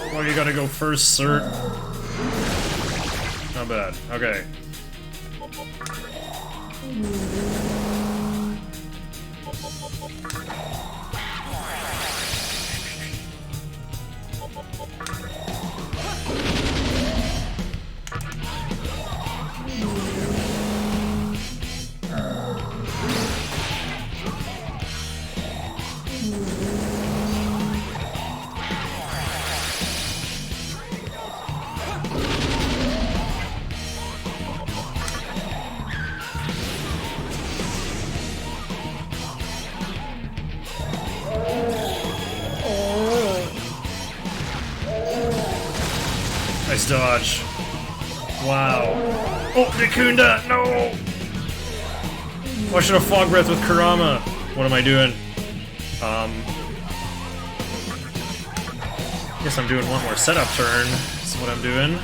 Oh, you gotta go first, sir. Not bad. Okay. Nice dodge. Wow. Oh, Nikunda! No! Oh, I should have Fog Breath with Kurama. What am I doing? Guess I'm doing one more setup turn. That's what I'm doing.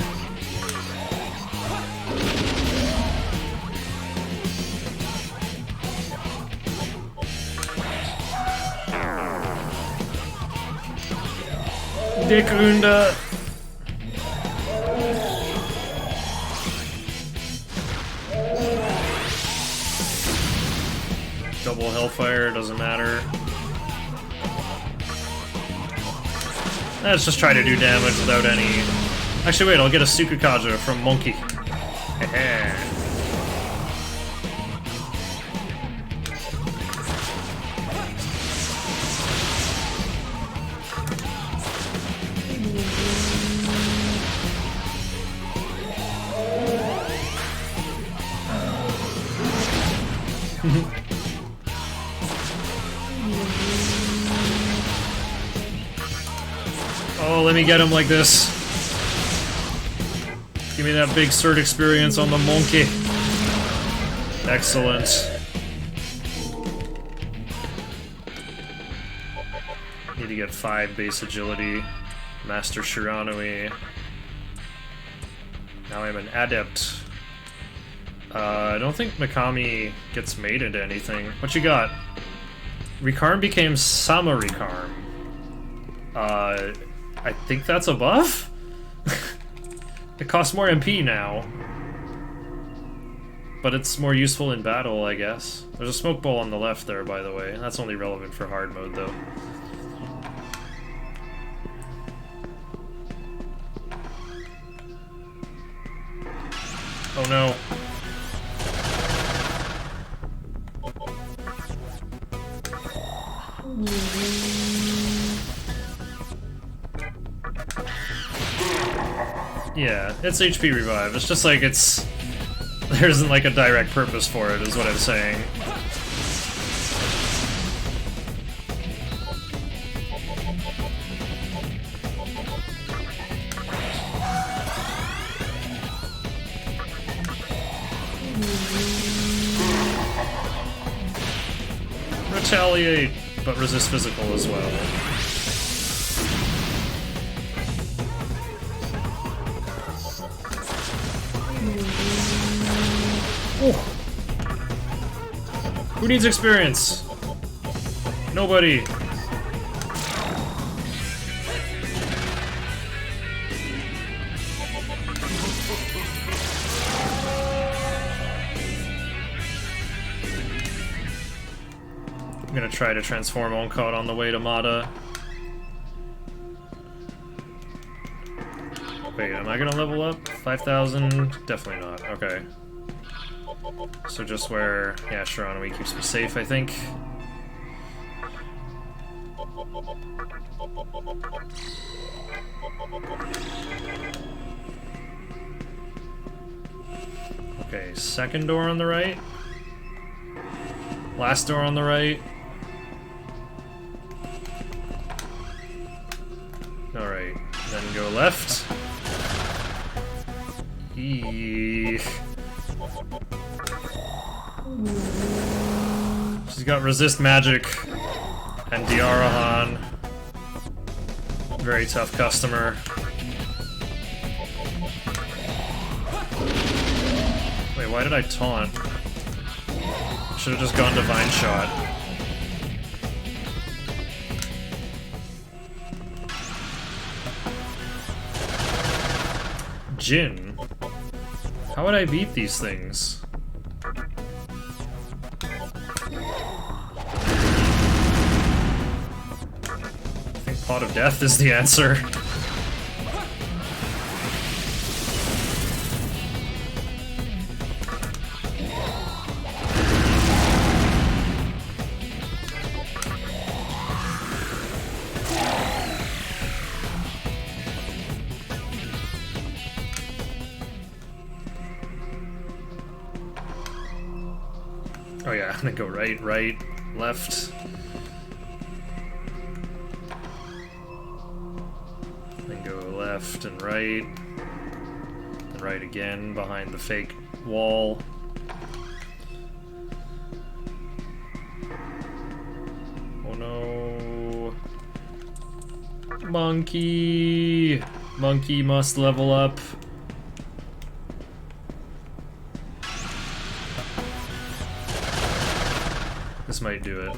Nikunda! Double Hellfire, doesn't matter. Let's just try to do damage without any... Actually, wait, I'll get a Sukukaja from Monkey. Oh, let me get him like this. Give me that big cert experience on the monkey. Excellent. Need to get 5 base agility. Master Shiranui. Now I'm an adept. I don't think Mikami gets made into anything. What you got? Rikarm became Sama Rikarm. I think that's a buff? It costs more MP now. But it's more useful in battle, I guess. There's a smoke ball on the left there, by the way. That's only relevant for hard mode, though. Oh no. Yeah, it's HP revive. It's just like it's... There isn't like a direct purpose for it, is what I'm saying. Retaliate, but resist physical as well. Oh. Who needs experience? Nobody. I'm gonna try to transform Oncode on the way to Mata. Wait, am I gonna level up? 5,000? Definitely not. Okay. So just where... Yeah, Shiranui keeps me safe, I think. Okay, second door on the right. Last door on the right. Alright, then go left. Eeeh. She's got resist magic and Diarahan. Very tough customer. Wait, why did I taunt? Should have just gone Divine Shot. Jin? How would I beat these things? I think Pot of Death is the answer. Oh yeah, I'm gonna go right, right, left. Then go left and right. And right again behind the fake wall. Oh no. Monkey! Monkey must level up. This might do it.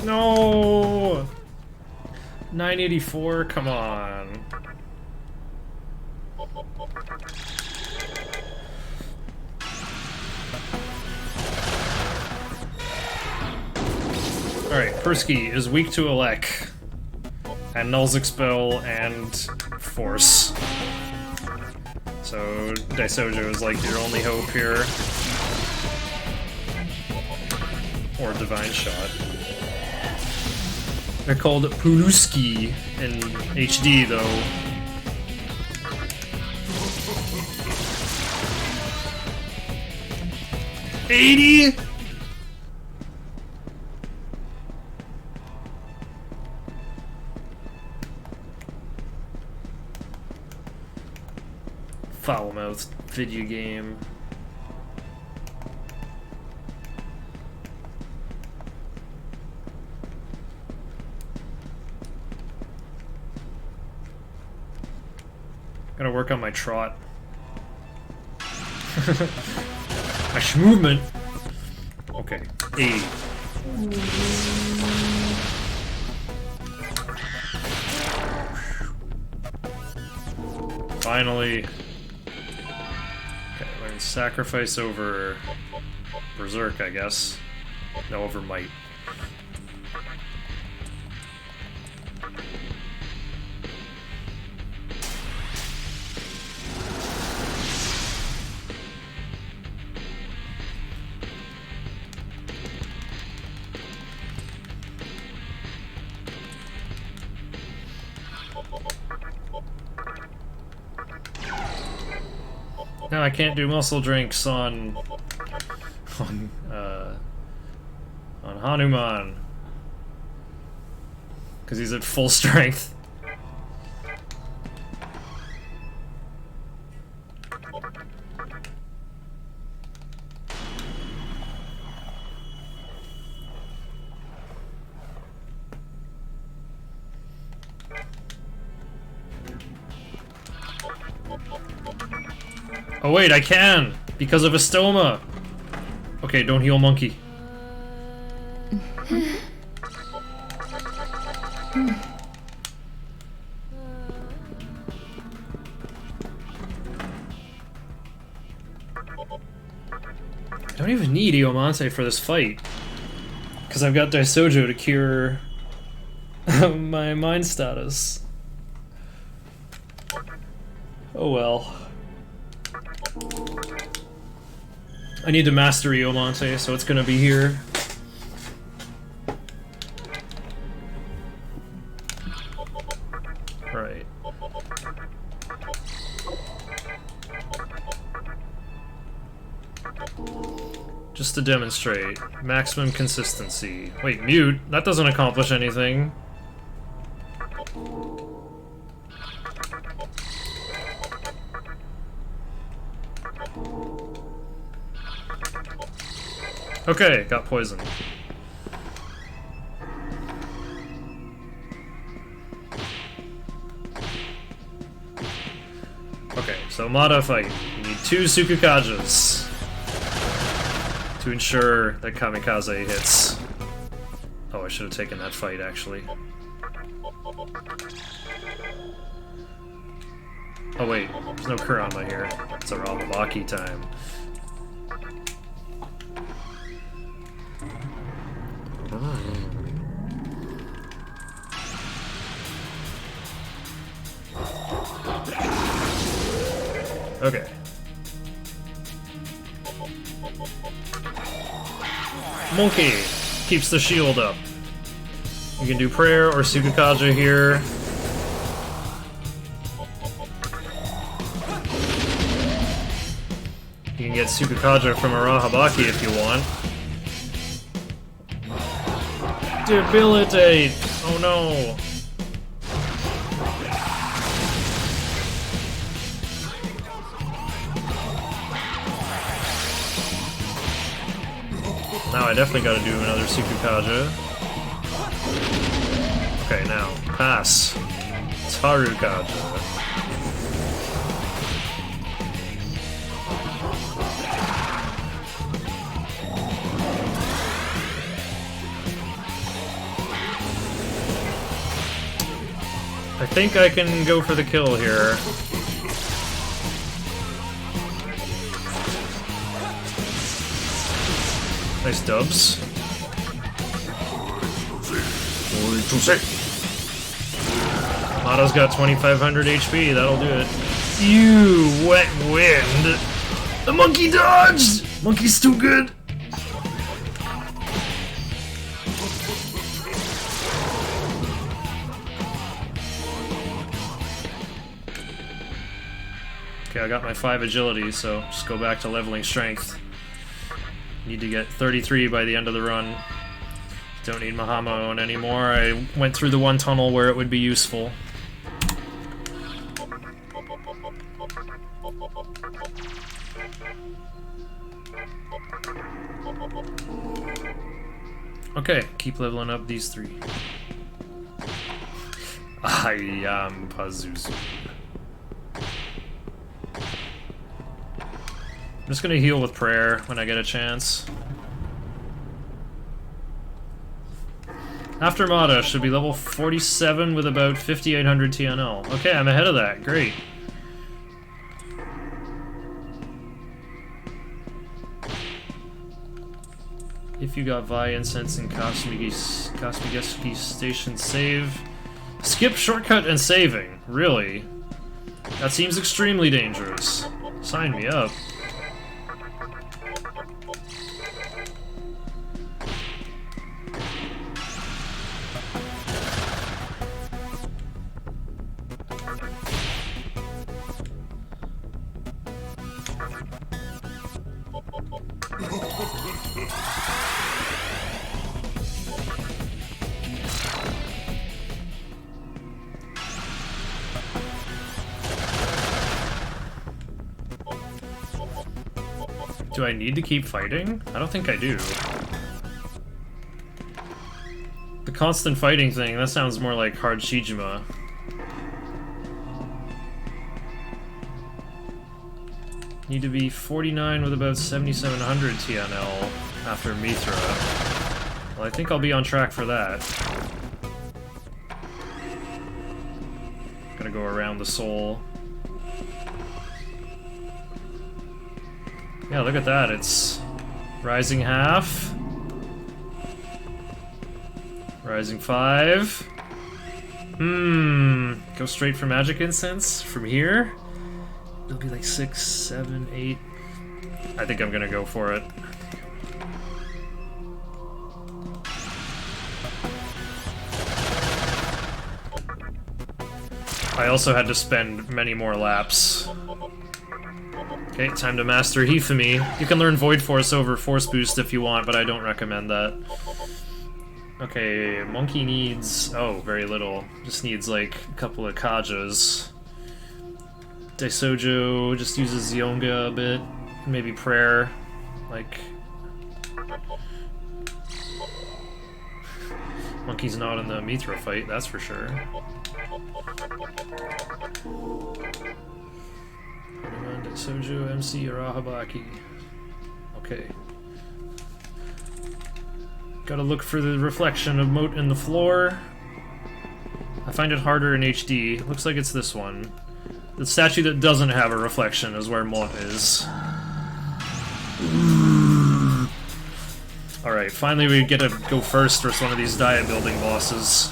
No! 984, come on. Alright, Persky is weak to Elec. And Null's Expel and Force. So Daisojo is like your only hope here. Or Divine Shot. They're called Puluski in HD, though. $80? Foul-mouthed video game. Gotta work on my trot. My movement. Okay. E. Finally. Okay, learn sacrifice over berserk, I guess. No, over might. No, I can't do muscle drinks on Hanuman because he's at full strength. Oh wait, I can! Because of a stoma! Okay, don't heal monkey. I don't even need Iomante for this fight. Because I've got Daisojo to cure my mind status. Oh well. I need to master Iomante, so it's gonna be here. Right. Just to demonstrate. Maximum consistency. Wait, mute? That doesn't accomplish anything. Okay, got poisoned. Okay, so Mada fight. You need 2 Tsukukages to ensure that Kamikaze hits. Oh, I should have taken that fight, actually. Oh wait, there's no Kurama here. It's a Ramabaki time. Okay. Monkey keeps the shield up. You can do prayer or Tsukukaja here. You can get Tsukukaja from Arahabaki if you want. Debilitate! Oh no! Now I definitely gotta do another Tsukukaja. Okay, now, pass. Tarukaja. I think I can go for the kill here. Nice dubs. Mato's got 2500 HP, that'll do it. You wet wind! The monkey dodged! Monkey's too good! Okay, I got my 5 agility, so just go back to leveling strength. Need to get 33 by the end of the run. Don't need Mahamon anymore. I went through the one tunnel where it would be useful. Okay, keep leveling up these 3. I am Pazuzu. just gonna heal with prayer when I get a chance. Aftermata should be level 47 with about 5800 TNL. Okay, I'm ahead of that. Great. If you got Vi Incense and Kosmigeski Station, save. Skip shortcut and saving. Really? That seems extremely dangerous. Sign me up. Do I need to keep fighting? I don't think I do. The constant fighting thing, that sounds more like hard Shijima. Need to be 49 with about 7700 TNL after Mithra. Well, I think I'll be on track for that. Gonna go around the soul. Yeah, look at that, it's rising half, rising 5. Go straight for magic incense from here. It'll be like 6, 7, 8. I think I'm gonna go for it. I also had to spend many more laps. Okay, time to master Hifumi. You can learn Void Force over Force Boost if you want, but I don't recommend that. Okay, Monkey needs... oh, very little. Just needs like a couple of Kajas. Daisojo just uses Zionga a bit. Maybe Prayer. Like... Monkey's not in the Mithra fight, that's for sure. Soju, MC, Arahabaki. Okay. Gotta look for the reflection of Moat in the floor. I find it harder in HD. Looks like it's this one. The statue that doesn't have a reflection is where Moat is. Alright, finally we get to go first versus one of these diet building bosses.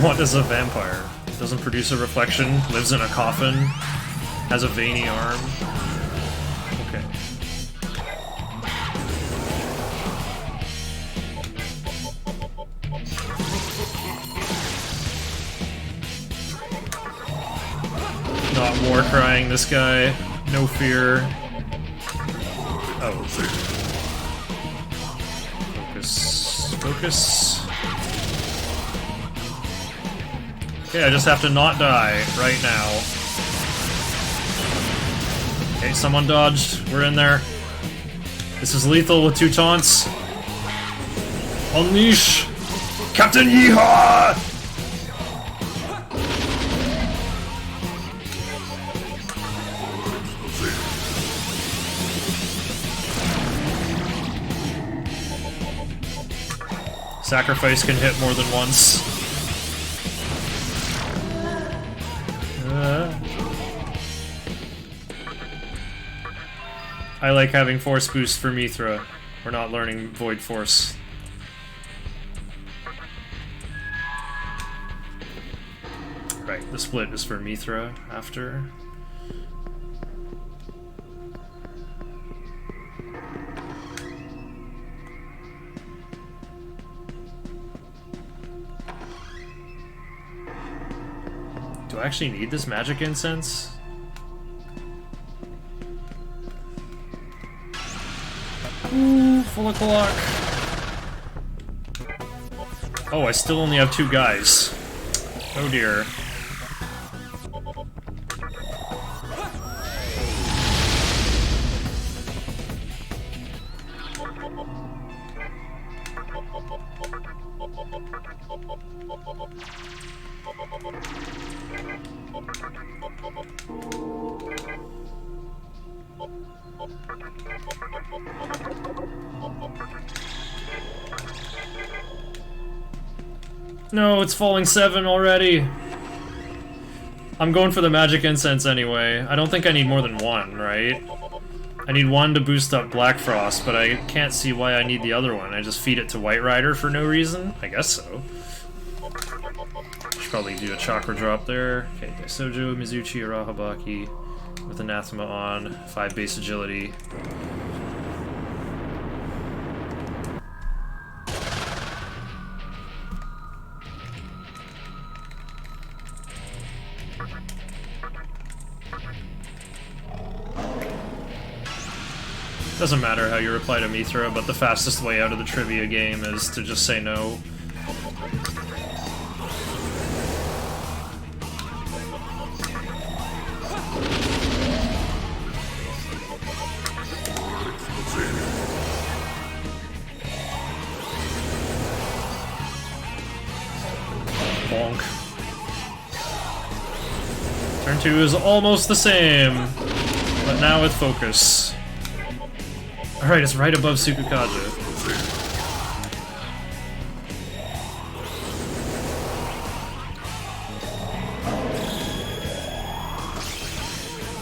What is a vampire? Doesn't produce a reflection, lives in a coffin, has a veiny arm. Okay. Not war crying this guy. No fear. Oh. Focus. Focus. Okay, I just have to not die right now. Okay, someone dodged. We're in there. This is lethal with 2 taunts. Unleash! Captain Yeehaw! Sacrifice can hit more than once. I like having Force Boost for Mithra. We're not learning Void Force. Right, the split is for Mithra after. Do I actually need this magic incense? Ooh, full of clock. Oh, I still only have 2 guys. Oh dear. No, it's falling 7 already. I'm going for the magic incense anyway. I don't think I need more than 1, right? I need 1 to boost up Black Frost, but I can't see why I need the other one. I just feed it to White Rider for no reason? I guess so. Should probably do a chakra drop there. Okay, Sojo, Mizuchi, Arahabaki with Anathema on, 5 base agility. Doesn't matter how you reply to Mithra, but the fastest way out of the trivia game is to just say no. Bonk. Turn 2 is almost the same, but now with focus. Alright, it's right above Sukukaja.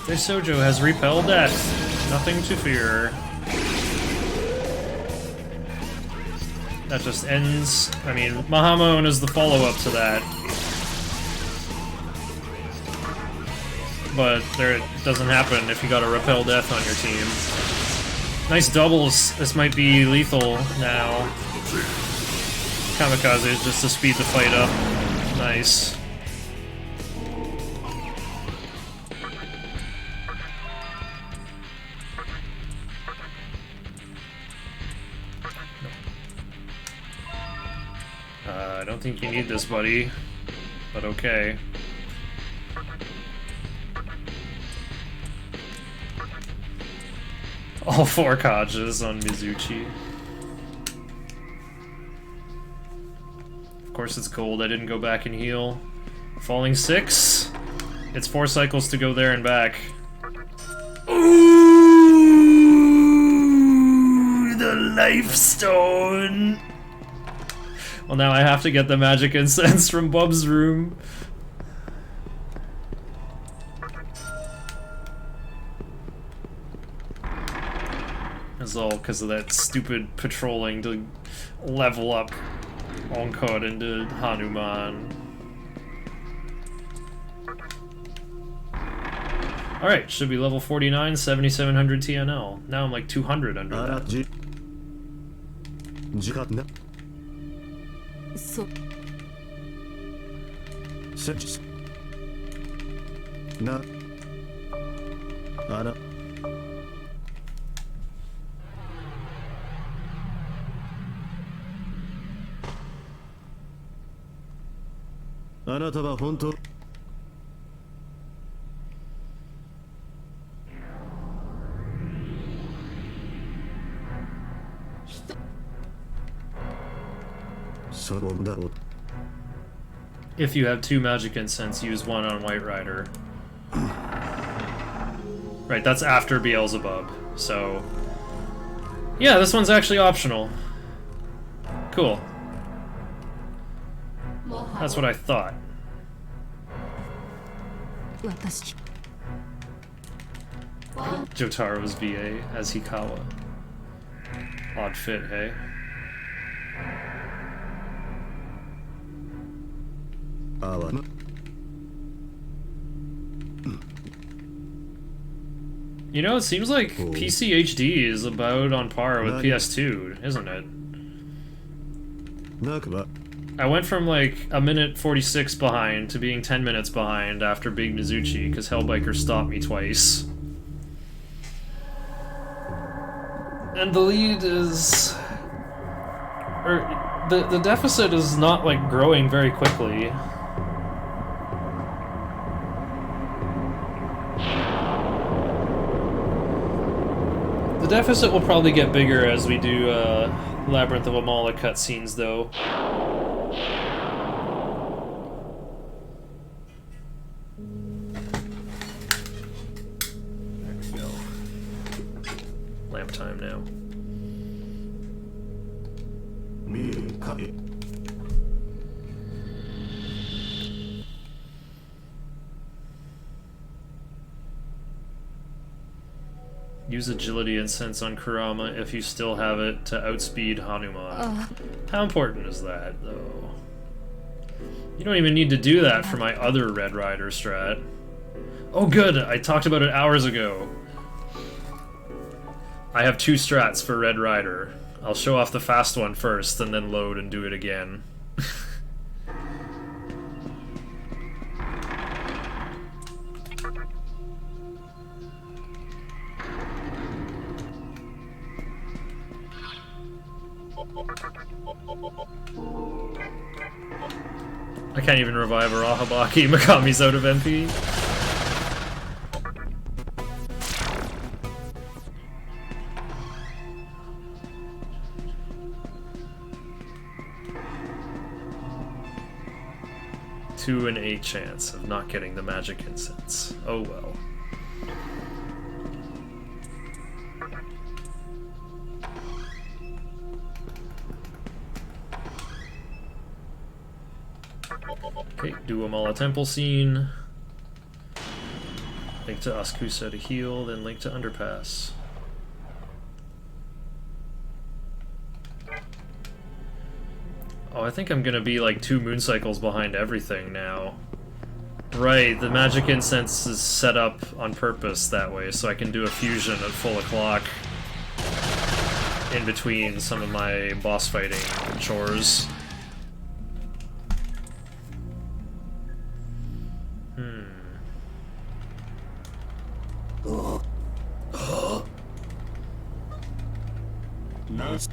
Sojo has repelled death. Nothing to fear. That just ends... I mean, Mahamon is the follow-up to that. But it doesn't happen if you got a repel death on your team. Nice doubles. This might be lethal now. Kamikazes just to speed the fight up. Nice. I don't think you need this, buddy. But okay. All 4 Kajas on Mizuchi. Of course it's cold, I didn't go back and heal. Falling 6. It's 4 cycles to go there and back. Ooh, the life stone! Well, now I have to get the magic incense from Bub's room. It's all because of that stupid patrolling to level up Onkod into Hanuman. Alright, should be level 49, 7700 TNL. Now I'm like 200 under that. So... If you have 2 magic incense, use 1 on White Rider. Right, that's after Beelzebub, so... Yeah, this one's actually optional. Cool. That's what I thought. Jotaro's VA as Hikawa. Odd fit, hey? You know, it seems like PC HD is about on par with PS2, isn't it? I went from like a minute 46 behind to being 10 minutes behind after Big Mizuchi because Hellbiker stopped me twice. And the lead is... the deficit is not like growing very quickly. The deficit will probably get bigger as we do Labyrinth of Amala cutscenes, though. There we go. Lamp time now. Use agility and sense on Kurama if you still have it to outspeed Hanuman. How important is that, though? You don't even need to do that for my other Red Rider strat. Oh good, I talked about it hours ago. I have 2 strats for Red Rider. I'll show off the fast one first, and then load and do it again. I can't even revive Arahabaki. Mikami's out of MP. Two in 8 chance of not getting the magic incense. Oh well. Okay, do a Mala Temple scene. Link to Askusa to heal, then link to Underpass. Oh, I think I'm gonna be like 2 moon cycles behind everything now. Right, the magic incense is set up on purpose that way, so I can do a fusion at full o'clock in between some of my boss fighting chores. Nice.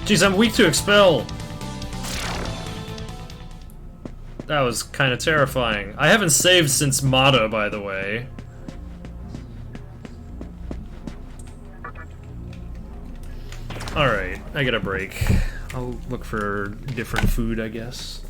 Jeez, I'm weak to expel! That was kind of terrifying. I haven't saved since Mata, by the way. Alright, I get a break. I'll look for different food, I guess.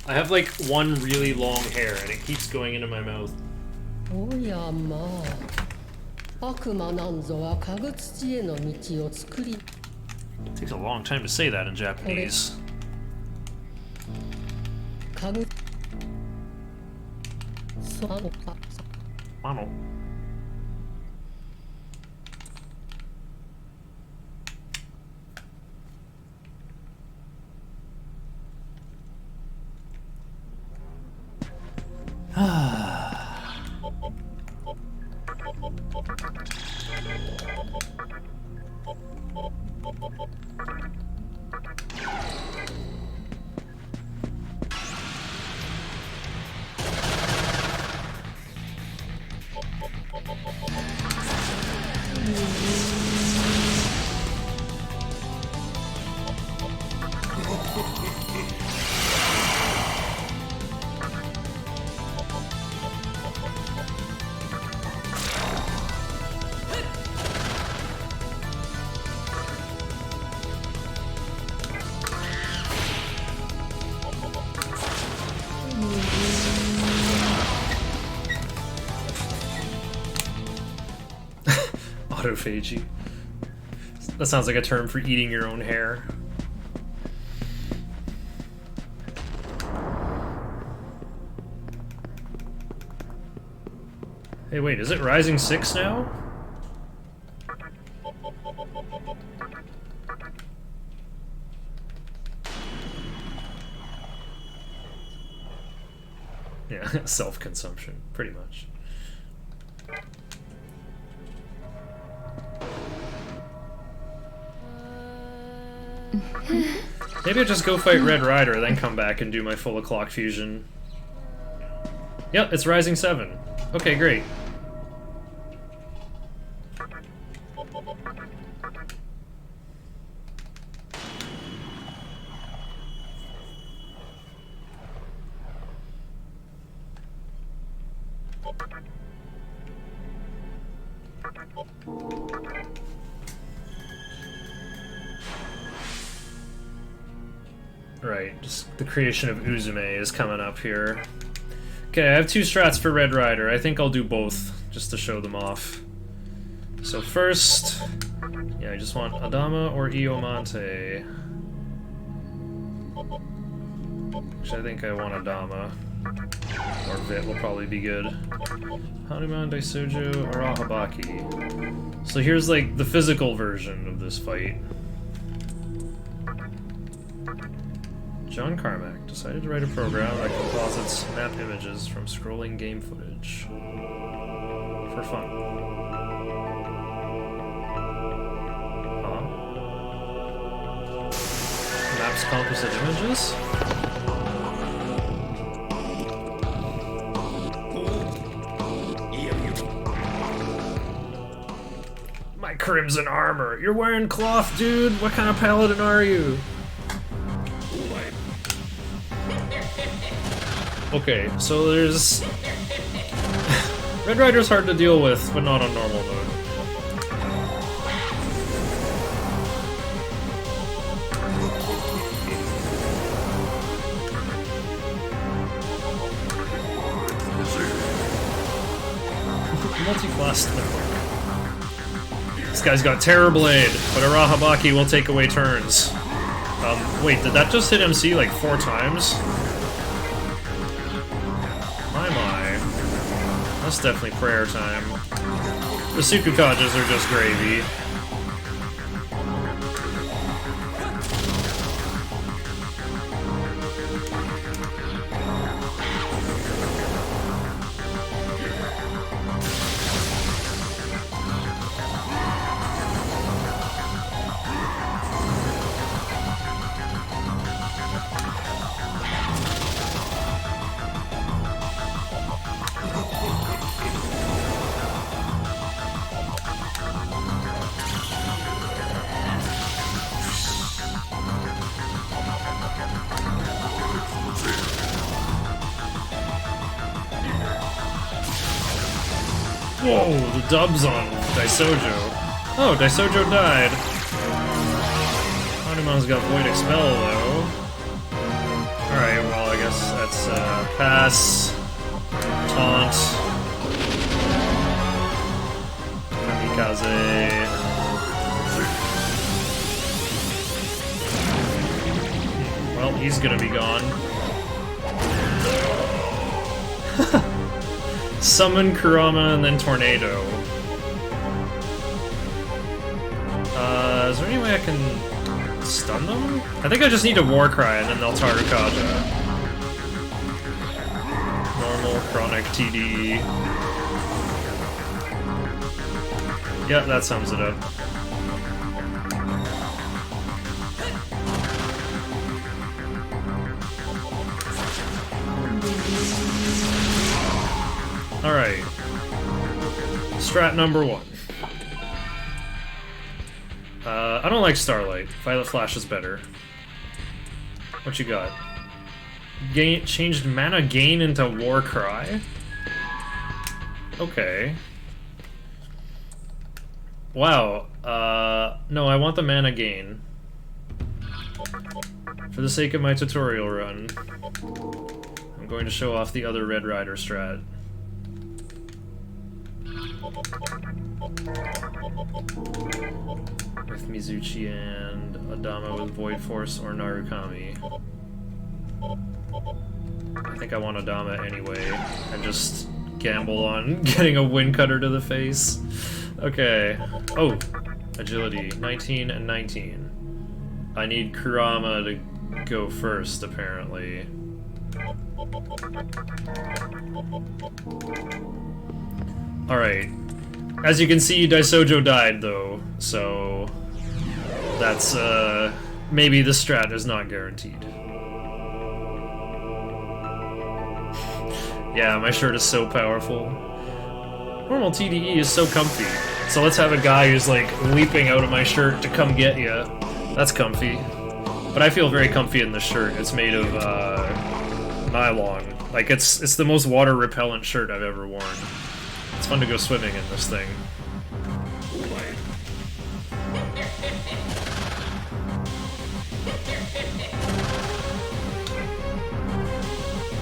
I have like one really long hair and it keeps going into my mouth. おやまあ悪魔なんぞはかぐ土への道を作り It takes a long time to say that in Japanese. かぐそのか Mano. Autophagy. That sounds like a term for eating your own hair. Hey, wait, is it Rising 6 now? Yeah, self-consumption, pretty much. Maybe I'll just go fight Red Rider, then come back and do my full o'clock fusion. Yep, it's Rising 7. Okay, great. Right, just the creation of Uzume is coming up here. Okay, I have 2 strats for Red Rider. I think I'll do both, just to show them off. So first, yeah, I just want Adama or Iomante. Which I think I want Adama. Or Vit will probably be good. Hanuman, Daisojo, or Ahabaki. So here's like the physical version of this fight. John Carmack decided to write a program that composites map images from scrolling game footage. For fun. Huh? Maps composite images? My crimson armor! You're wearing cloth, dude! What kind of paladin are you? Okay, so there's... Red Rider's hard to deal with, but not on normal mode. Multi-class network. This guy's got Terror Blade, but Arahabaki will take away turns. Wait, did that just hit MC like 4 times? That's definitely prayer time. The Sukukajas are just gravy. Whoa, the dubs on Daisojo. Oh, Daisojo died. Hanuman's got Void Expel, though. Alright, well, I guess that's, pass. Taunt. Kamikaze. Well, he's gonna be gone. Summon Kurama and then Tornado. Is there any way I can stun them? I think I just need a Warcry and then they'll Tarukaja. Normal, chronic, TDE. Yep, that sums it up. Alright. Strat number 1. I don't like Starlight. Violet Flash is better. What you got? Changed mana gain into Warcry? Okay. Wow. No, I want the mana gain. For the sake of my tutorial run. I'm going to show off the other Red Rider strat. With Mizuchi and Adama with Void Force or Narukami. I think I want Adama anyway, and just gamble on getting a wind cutter to the face. Okay. Oh, agility, 19 and 19. I need Kurama to go first, apparently. Alright. As you can see, Daisojo died, though, so... that's, maybe the strat is not guaranteed. Yeah, my shirt is so powerful. Normal TDE is so comfy. So let's have a guy who's, like, leaping out of my shirt to come get ya. That's comfy. But I feel very comfy in this shirt. It's made of, nylon. Like, it's the most water-repellent shirt I've ever worn. It's fun to go swimming in this thing.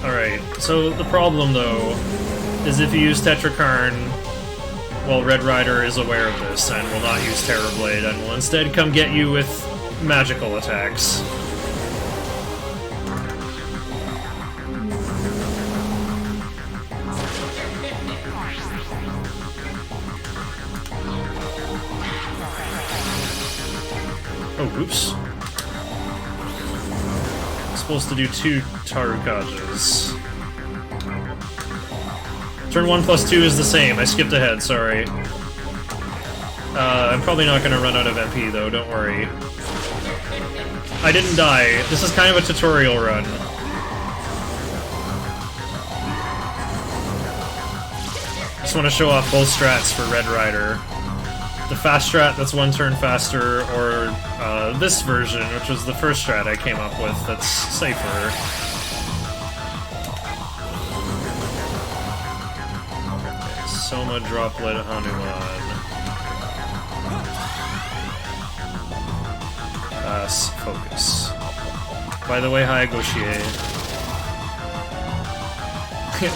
Alright, so the problem, though, is if you use Tetrakarn, well, Red Rider is aware of this and will not use Terrorblade and will instead come get you with magical attacks. Oh, oops. I'm supposed to do 2 Tarukajas. Turn 1 plus 2 is the same. I skipped ahead, sorry. I'm probably not gonna run out of MP, though, don't worry. I didn't die. This is kind of a tutorial run. Just want to show off both strats for Red Rider. The fast strat that's 1 turn faster, or this version, which was the first strat I came up with that's safer. Soma Droplet Hanuman. Focus. By the way, hi Gauchier.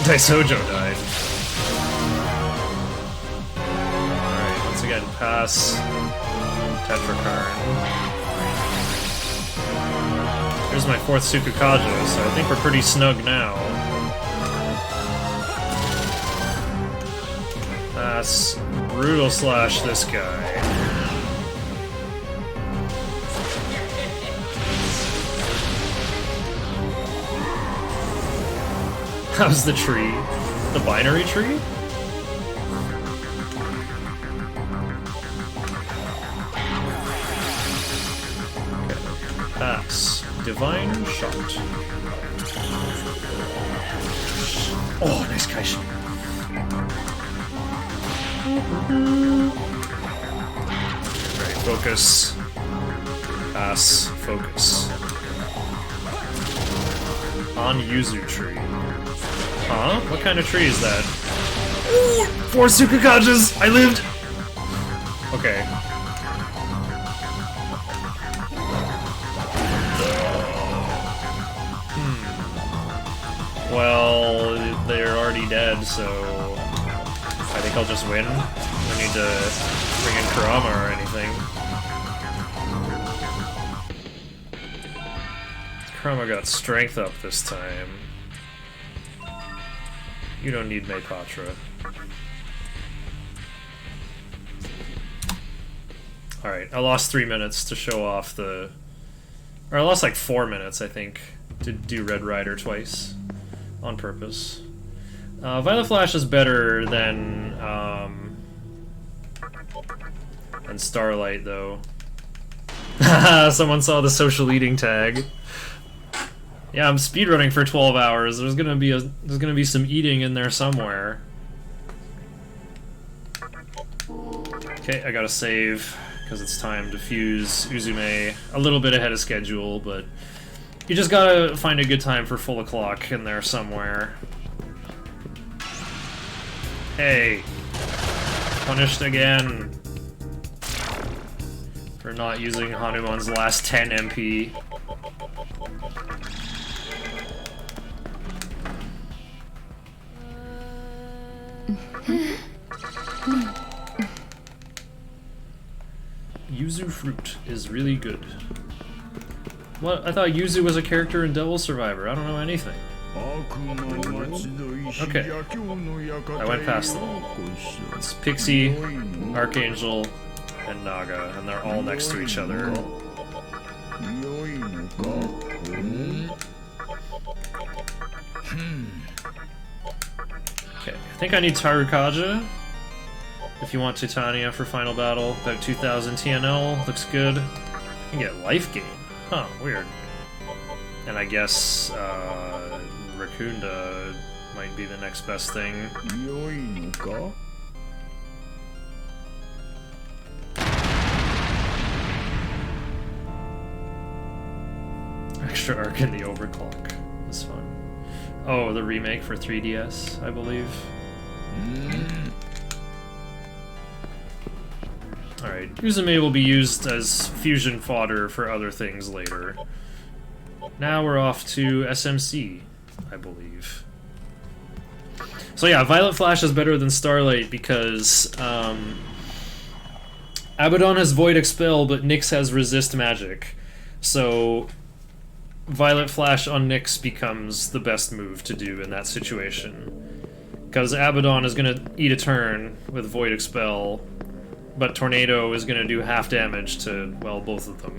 Daisojo died. Alright, once again, pass. Tetrakarn. Here's my 4th Tsukukaja, so I think we're pretty snug now. Pass. Brutal Slash this guy. How's the tree? The binary tree? Okay. Pass. Divine Shot. Oh, nice Kaishin. Alright, focus. Pass. Focus. On Yuzu Tree. Huh? What kind of tree is that? Ooh, 4 Tsukukajas! I lived! Okay. Well, they're already dead, so I think I'll just win. I need to bring in Kurama or anything. Kurama got strength up this time. You don't need Maypatra. Alright, I lost 3 minutes to show off the... Or I lost like 4 minutes, I think, to do Red Rider twice. On purpose. Violet Flash is better than Starlight, though. Someone saw the social eating tag. Yeah, I'm speedrunning for 12 hours. There's gonna be some eating in there somewhere. Okay, I gotta save because it's time to fuse Uzume a little bit ahead of schedule, but you just gotta find a good time for full o'clock in there somewhere. Hey, punished again for not using Hanuman's last 10 MP. Yuzu fruit is really good. What? I thought Yuzu was a character in Devil Survivor. I don't know anything. Okay. I went past them. It's Pixie, Archangel, and Naga, and they're all next to each other. Okay, I think I need Tarukaja. If you want Titania for final battle, about 2000 TNL, looks good. I can get life gain. Huh, weird. And I guess, Rakunda might be the next best thing. Extra arc in the overclock. That's fun. Oh, the remake for 3DS, I believe. Alright, Uzume will be used as fusion fodder for other things later. Now we're off to SMC, I believe. So yeah, Violet Flash is better than Starlight because Abaddon has Void Expel, but Nyx has Resist Magic. So Violet Flash on Nyx becomes the best move to do in that situation. Because Abaddon is going to eat a turn with Void Expel, but Tornado is going to do half damage to, well, both of them.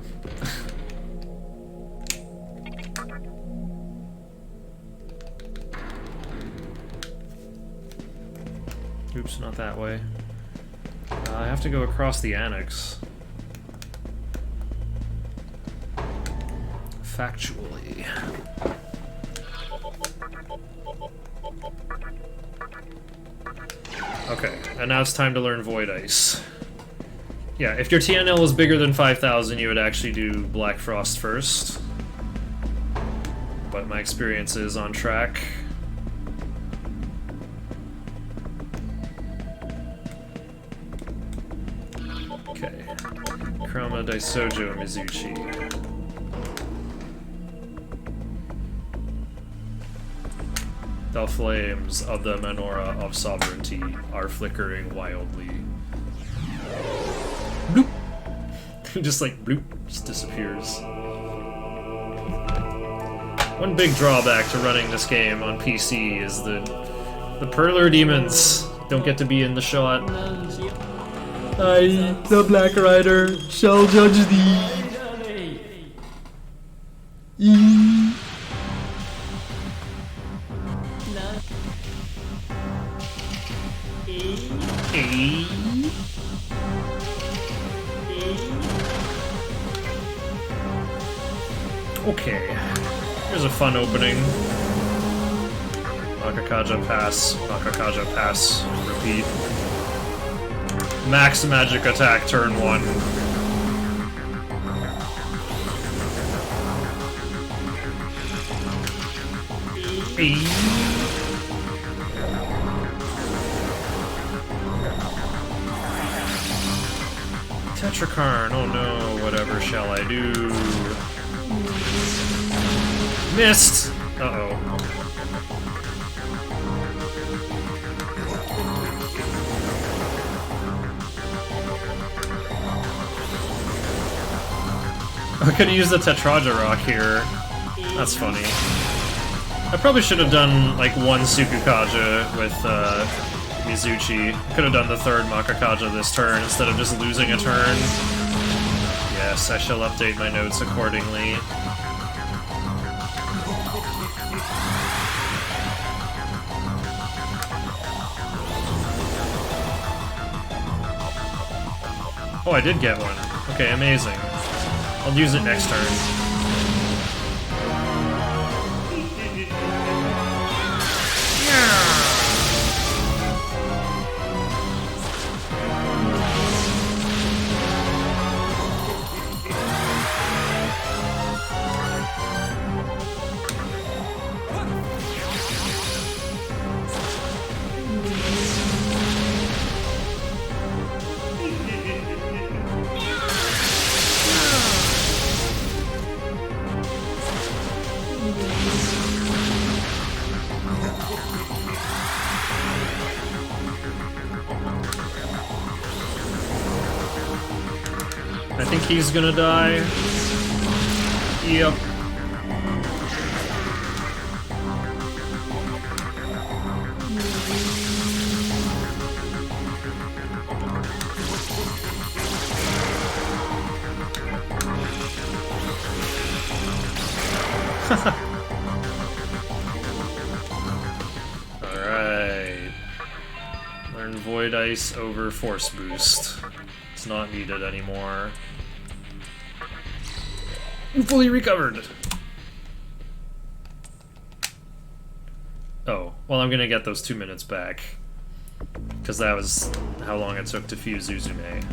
Oops, not that way. I have to go across the annex. Factually. Okay, and now it's time to learn Void Ice. Yeah, if your TNL is bigger than 5,000, you would actually do Black Frost first. But my experience is on track. Okay. Chroma Daisojo Mizuchi. The flames of the menorah of sovereignty are flickering wildly. Bloop! Just like bloop, just disappears. One big drawback to running this game on PC is the Perler demons don't get to be in the shot. I, the Black Rider, shall judge thee. Okay, here's a fun opening. Makakaja pass, repeat. Max magic attack, turn 1. Tetrakarn, oh no, whatever shall I do? Missed! Uh-oh. I could've used the Tetraja Rock here. That's funny. I probably should have done, like, one Sukukaja with, Mizuchi. Could have done the third Makakaja this turn instead of just losing a turn. Yes, I shall update my notes accordingly. Oh, I did get one. Okay, amazing. I'll use it next turn. think he's gonna die. Yep. Alright. Learn Void Ice over Force Boost. It's not needed anymore. Fully recovered! Oh, well, I'm gonna get those 2 minutes back. Because that was how long it took to fuse Uzume.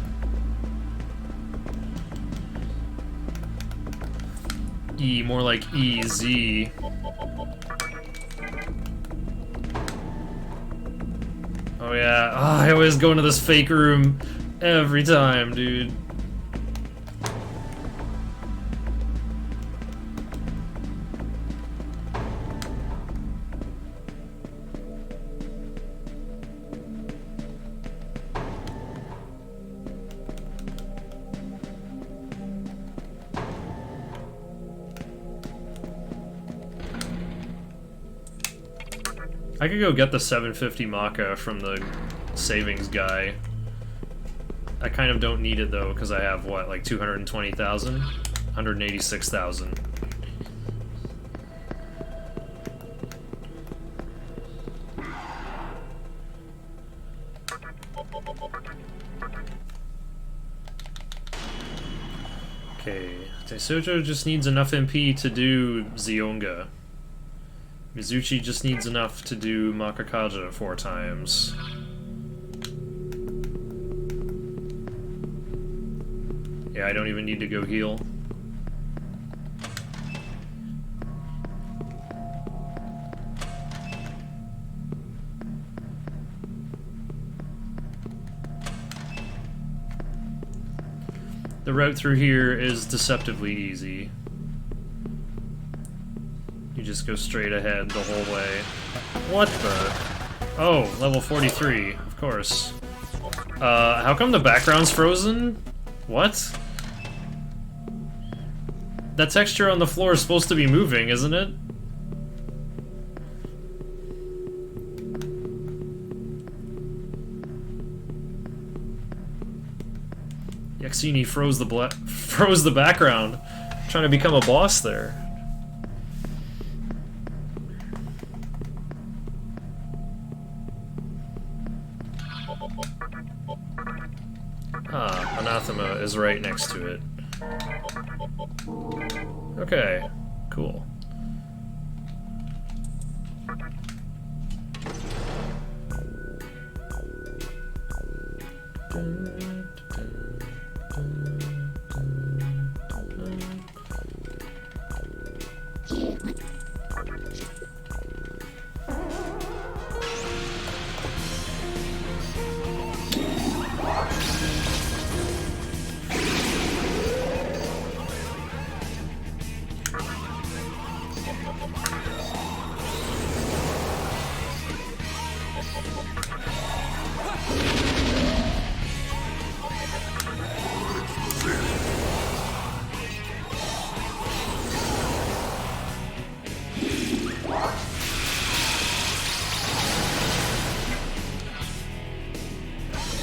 E, more like EZ. Oh yeah, I always go into this fake room every time, dude. I could go get the 750 Maka from the savings guy. I kind of don't need it though, because I have what, like 220,000? 186,000. Okay, Teisojo just needs enough MP to do Zionga. Mizuchi just needs enough to do Makakaja 4 times. Yeah, I don't even need to go heal. The route through here is deceptively easy. You just go straight ahead the whole way. What the? Oh, level 43, of course. How come the background's frozen? What? That texture on the floor is supposed to be moving, isn't it? Yaxini froze the background. Trying to become a boss there. Ah, Anathema is right next to it. Okay, cool.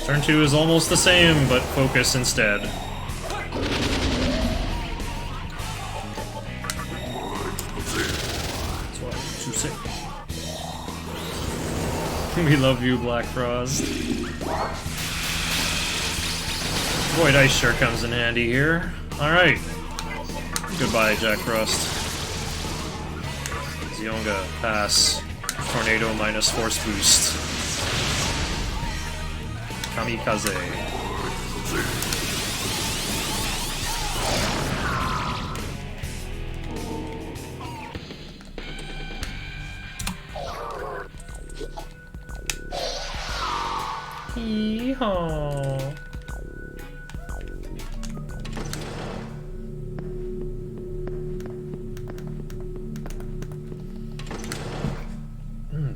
Turn 2 is almost the same, but focus instead. That's what you say. We love you, Black Frost. Void Ice sure comes in handy here. Alright. Goodbye, Jack Frost. Zionga, pass. Tornado minus force boost. Kamikaze. Hee-haw.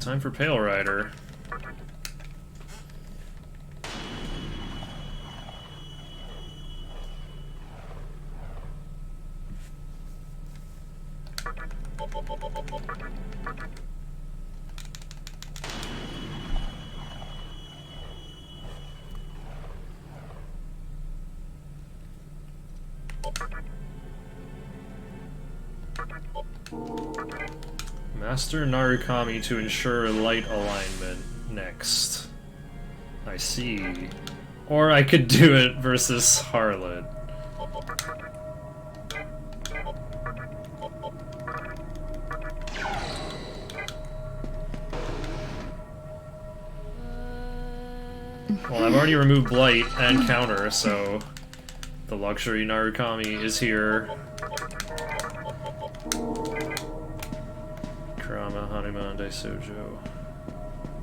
Time for Pale Rider. Master Narukami to ensure light alignment next. I see. Or I could do it versus Harlot. Well, I've already removed Blight and Counter, so the luxury Narukami is here. Kurama, Hanuman, Daisojo.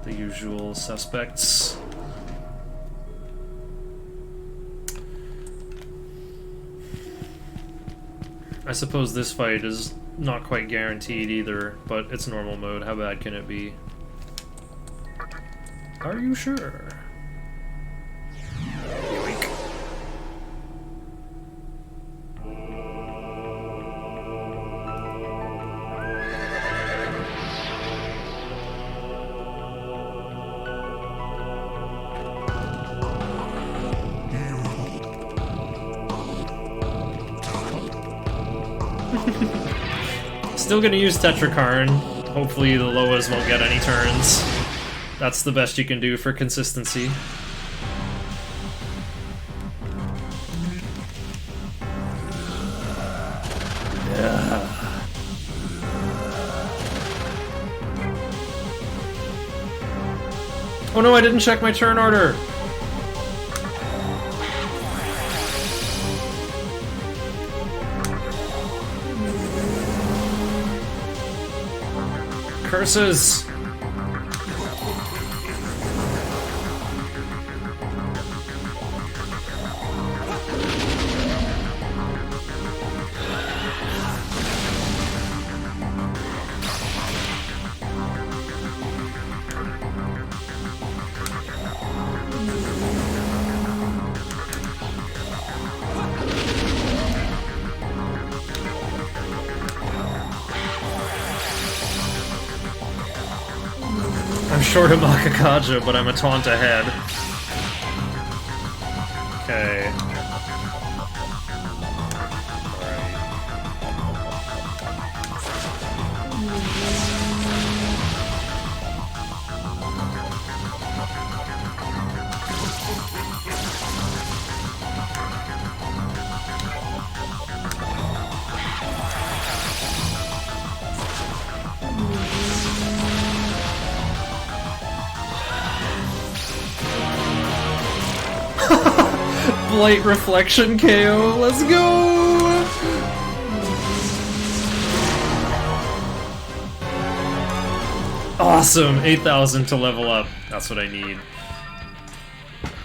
The usual suspects. I suppose this fight is not quite guaranteed either, but it's normal mode. How bad can it be? Are you sure? Yoink. Still gonna use Tetrakarn. Hopefully the Loas won't get any turns. That's the best you can do for consistency. Yeah. Oh no, I didn't check my turn order! Curses! I'm short of Makakaja, but I'm a taunt ahead. Okay. Blight Reflection KO, let's go! Awesome, 8,000 to level up. That's what I need.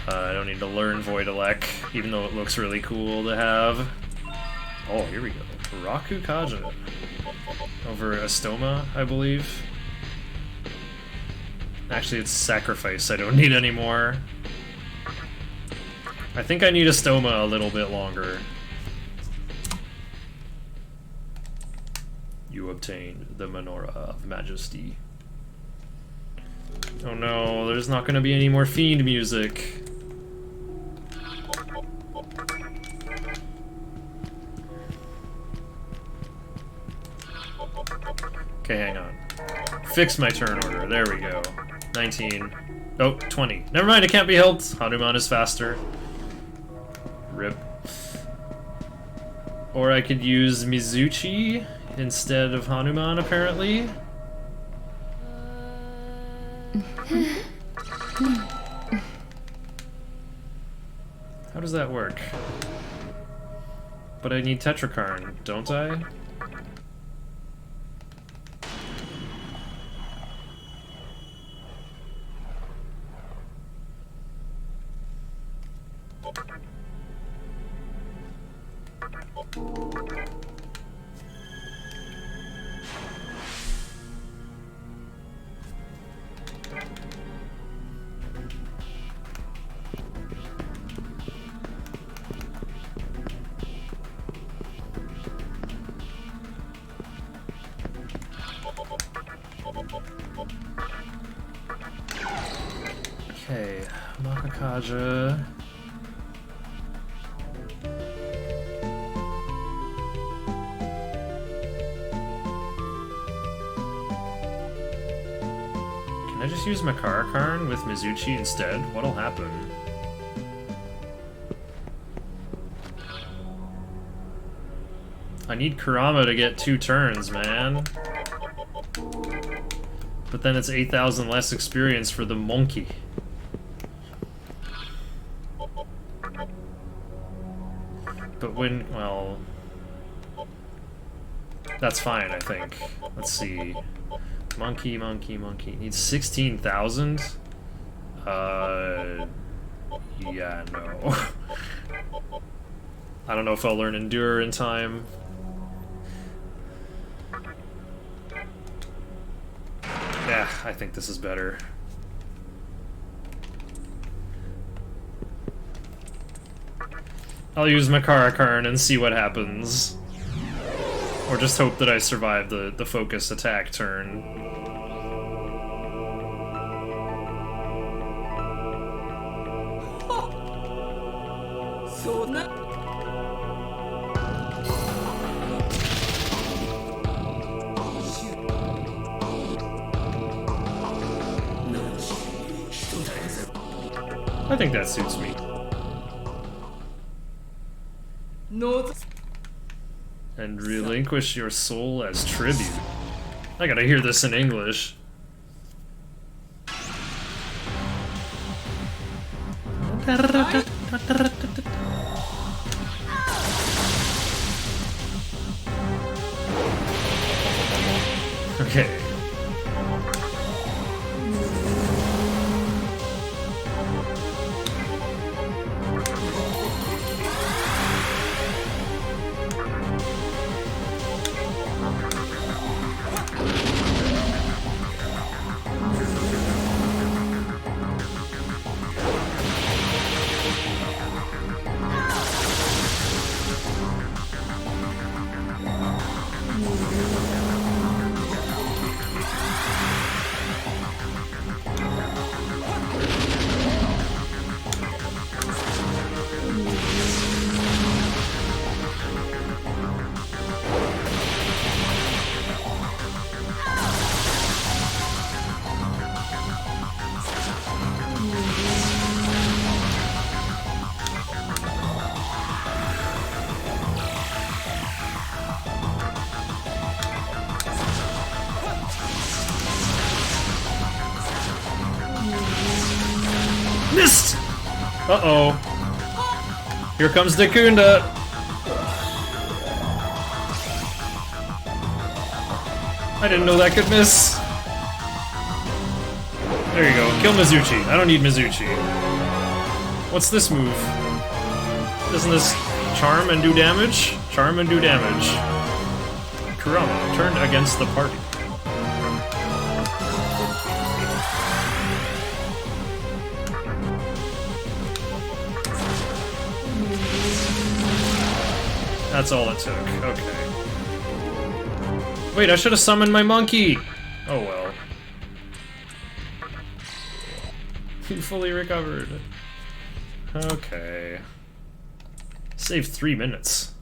I don't need to learn Voidalek, even though it looks really cool to have. Oh, here we go. Raku Kaja. Over Astoma, I believe. Actually, it's Sacrifice. I don't need any more. I think I need Astoma a little bit longer. You obtained the Menorah of Majesty. Oh no, there's not gonna be any more Fiend music. Okay, hang on. Fix my turn order. There we go. 19. Oh, 20. Never mind, it can't be helped. Hanuman is faster. Rip. Or I could use Mizuchi instead of Hanuman, apparently. How does that work? But I need Tetrakarn, don't I? Okay, Makakaja. I just use Makarakarn with Mizuchi instead? What'll happen? I need Kurama to get 2 turns, man. But then it's 8,000 less experience for the monkey. But when, well... That's fine, I think. Let's see. Monkey. Needs 16,000? Yeah, no. I don't know if I'll learn Endure in time. Yeah, I think this is better. I'll use Makarakarn and see what happens. Or just hope that I survive the focus attack turn. I think that suits me. And relinquish your soul as tribute. I gotta hear this in English. Okay. Missed! Uh-oh. Here comes Dekunda. I didn't know that could miss. There you go. Kill Mizuchi. I don't need Mizuchi. What's this move? Doesn't this charm and do damage? Charm and do damage. Kurama, turn against the party. That's all it took. Okay. Wait, I should have summoned my monkey! Oh well. He fully recovered. Okay. Saved 3 minutes.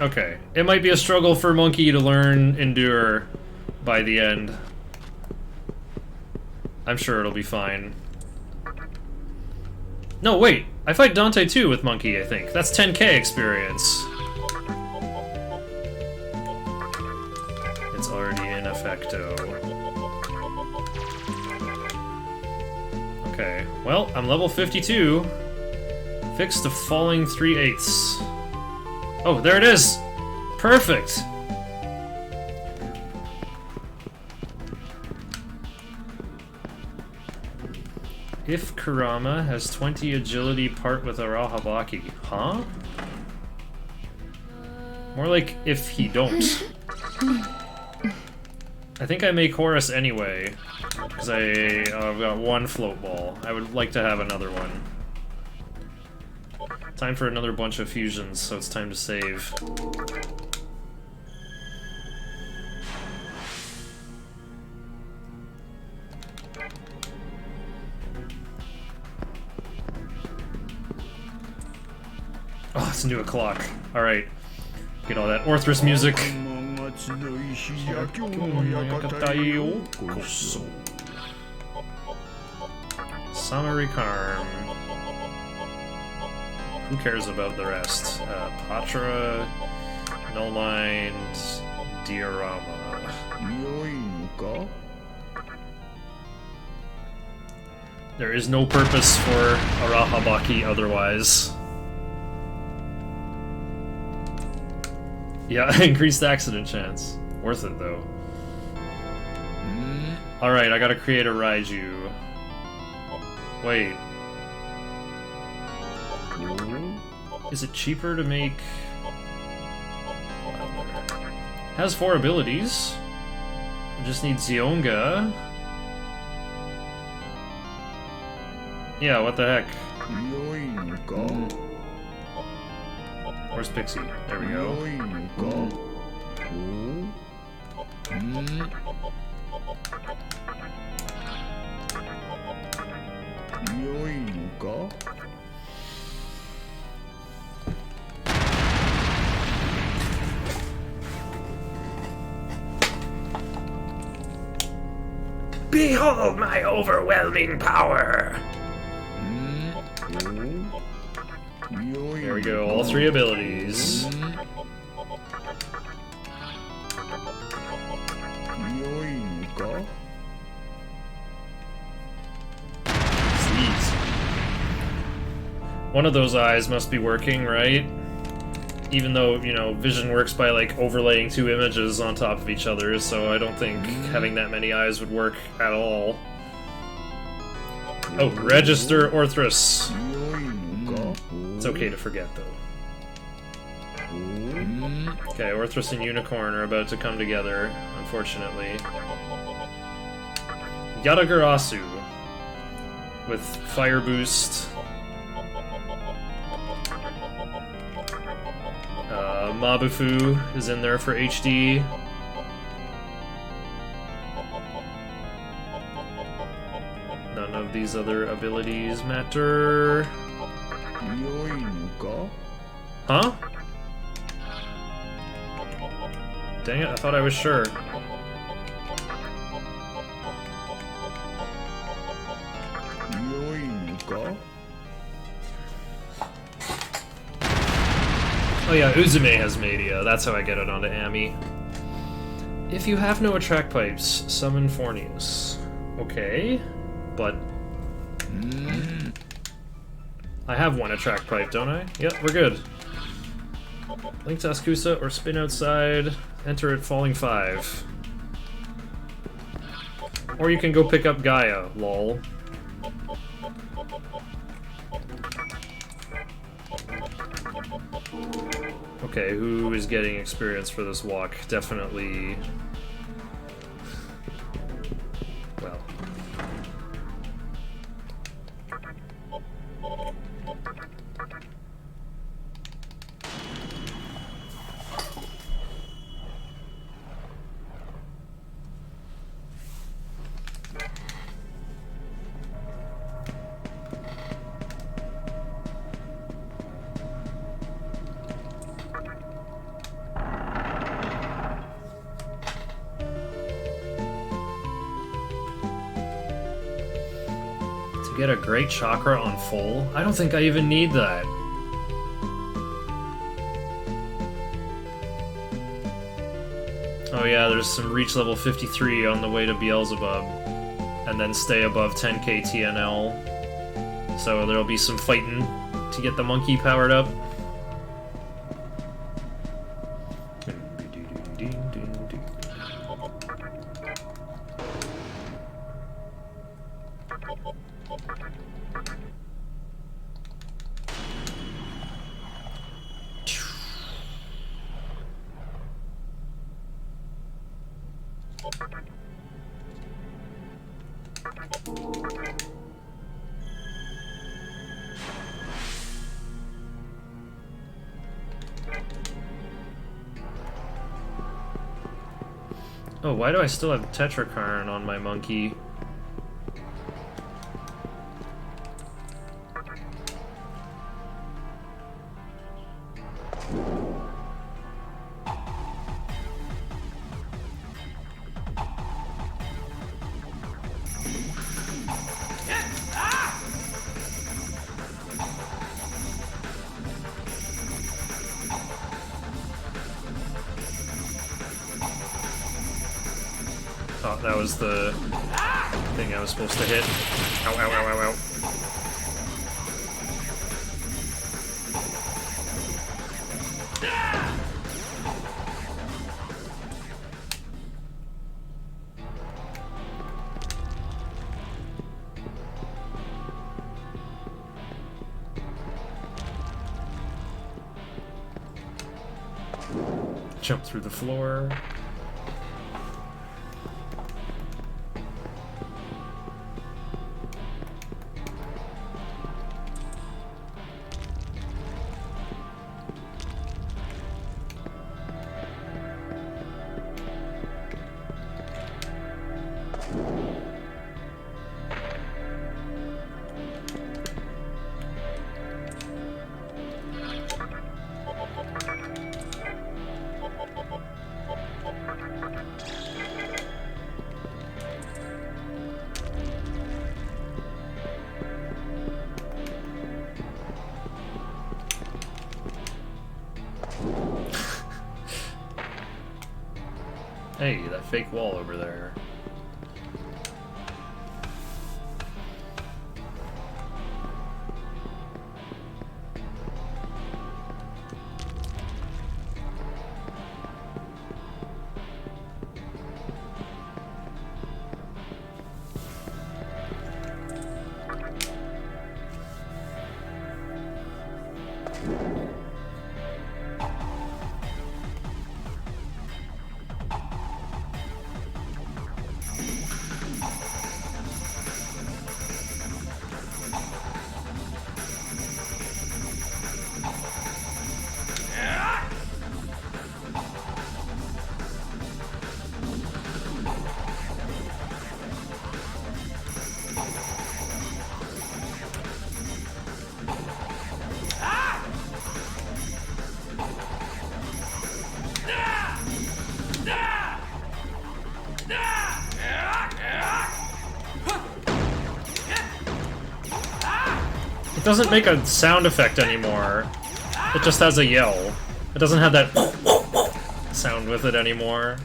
Okay. It might be a struggle for Monkey to learn Endure by the end. I'm sure it'll be fine. No, wait! I fight Dante too with Monkey, I think. That's 10k experience. It's already in effecto. Okay, well, I'm level 52. Fix the falling 3/8. Oh, there it is! Perfect! If Kurama has 20 agility, part with Arahabaki. Huh? More like if he don't. I think I make Horus anyway, because I've got 1 float ball. I would like to have another one. Time for another bunch of fusions, so it's time to save. Oh, it's a new o'clock. Alright. Get all that Orthrus music. 松の石や今日の館へようこそ。 Summary Karm. Who cares about the rest? Patra, Nullmind, Diorama. 良いのか? There is no purpose for Arahabaki otherwise. Yeah, increased accident chance. Worth it though. Alright, I gotta create a Raiju. Wait. Is it cheaper to make... Has 4 abilities. I just need Zionga. Yeah, what the heck? Where's Pixie? There we go. Behold my overwhelming power! There we go, all 3 abilities. Jeez. One of those eyes must be working, right? Even though, you know, vision works by, like, overlaying 2 images on top of each other, so I don't think having that many eyes would work at all. Oh, register Orthrus. It's okay to forget, though. Okay, Orthrus and Unicorn are about to come together, unfortunately. Yadagarasu with Fire Boost. Mabufu is in there for HD. None of these other abilities matter. Huh? Dang it, I thought I was sure. Oh yeah, Uzume has Media. That's how I get it onto Ami. If you have no attract pipes, summon Fornius. Okay, but... I have 1 attract pipe, don't I? Yep, we're good. Link to Askusa or spin outside. Enter at falling 5. Or you can go pick up Gaia, lol. Okay, who is getting experience for this walk? Definitely... well... Get a great chakra on full? I don't think I even need that. Oh yeah, there's some reach level 53 on the way to Beelzebub. And then stay above 10k TNL. So there'll be some fighting to get the monkey powered up. Oh, why do I still have Tetrakarn on my monkey? Oh, that was the thing I was supposed to hit. Ow, ow, ow, ow, ow. Jump through the floor. Hey, that fake wall over there. It doesn't make a sound effect anymore. It just has a yell. It doesn't have that sound with it anymore.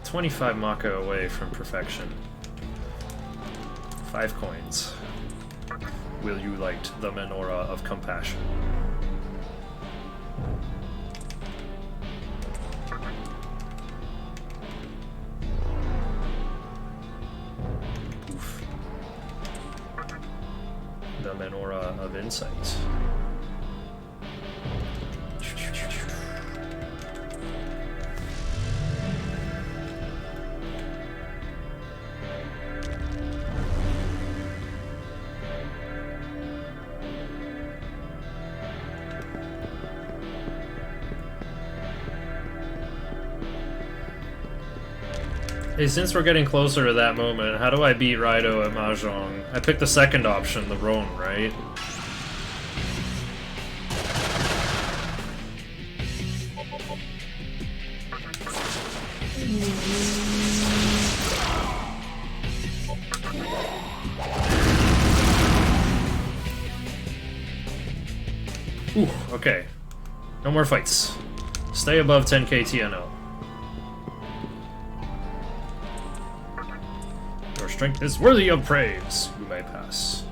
25 Mako away from perfection. 5 coins. Will you light the menorah of compassion? Oof. The menorah of insight. Hey, since we're getting closer to that moment, how do I beat Raido at Mahjong? I picked the second option, the Roan, right? Ooh, okay. No more fights. Stay above 10k TNO. Your strength is worthy of praise. You may pass.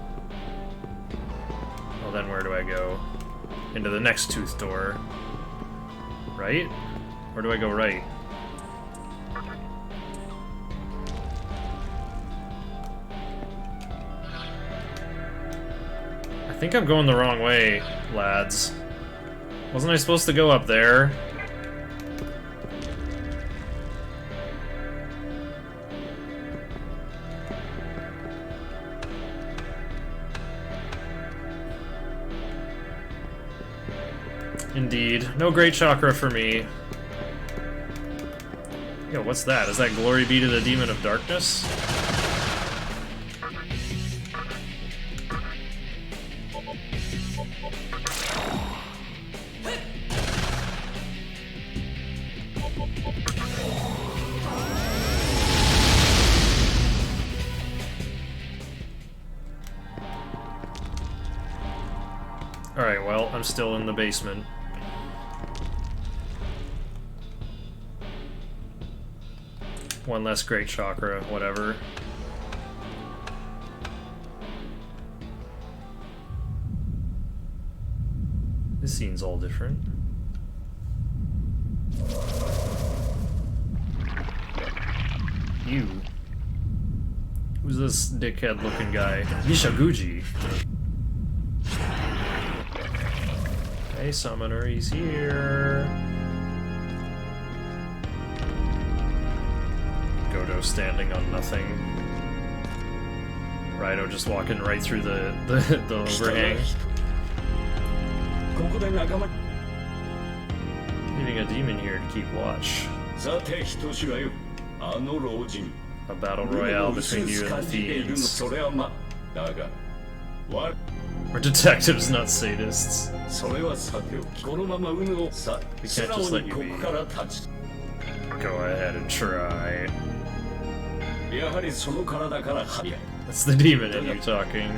Well, then where do I go? Into the next tooth door. Right? Or do I go right? I think I'm going the wrong way, lads. Wasn't I supposed to go up there? Indeed. No great chakra for me. Yo, what's that? Is that glory be to the demon of darkness? Alright, well, I'm still in the basement. One less great chakra, whatever. This scene's all different. You. Who's this dickhead looking guy? Nishaguji. Hey, summoner, he's here. Godo standing on nothing. Raido just walking right through the overhang. Leaving a demon here to keep watch. A battle royale between you and the fiends. We're detectives, not sadists. We can't just let you be. Go ahead and try. That's the demon in you talking.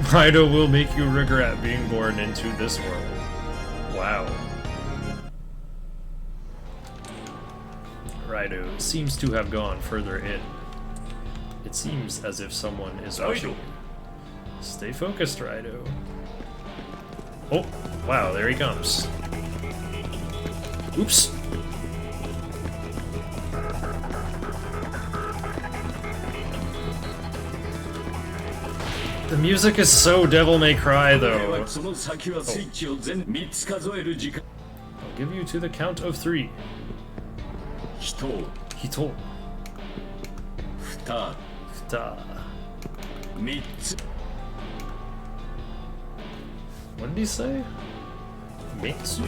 Raido will make you regret being born into this world. Wow. Raido seems to have gone further in. It seems as if someone is watching you. Stay focused, Raido. Oh, wow, there he comes. Oops. The music is so Devil May Cry, though. Oh. I'll give you to the count of 3. Hito. Futa. What did he say? Mitsu.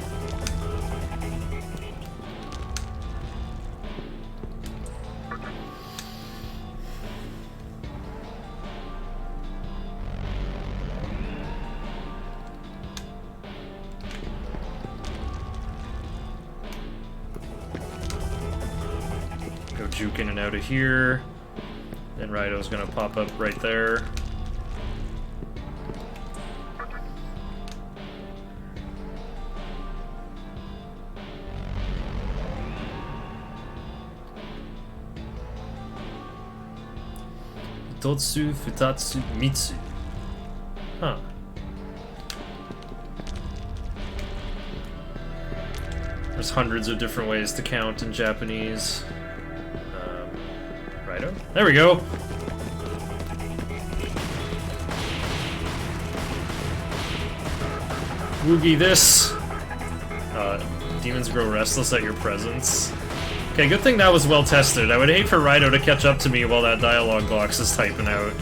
Go juke in and out of here. Then Raido's gonna pop up right there. Hitotsu, Futatsu, Mitsu. Huh. There's hundreds of different ways to count in Japanese. Raido? There we go! Woogie this! Demons grow restless at your presence. Okay, good thing that was well tested. I would hate for Raido to catch up to me while that dialogue box is typing out.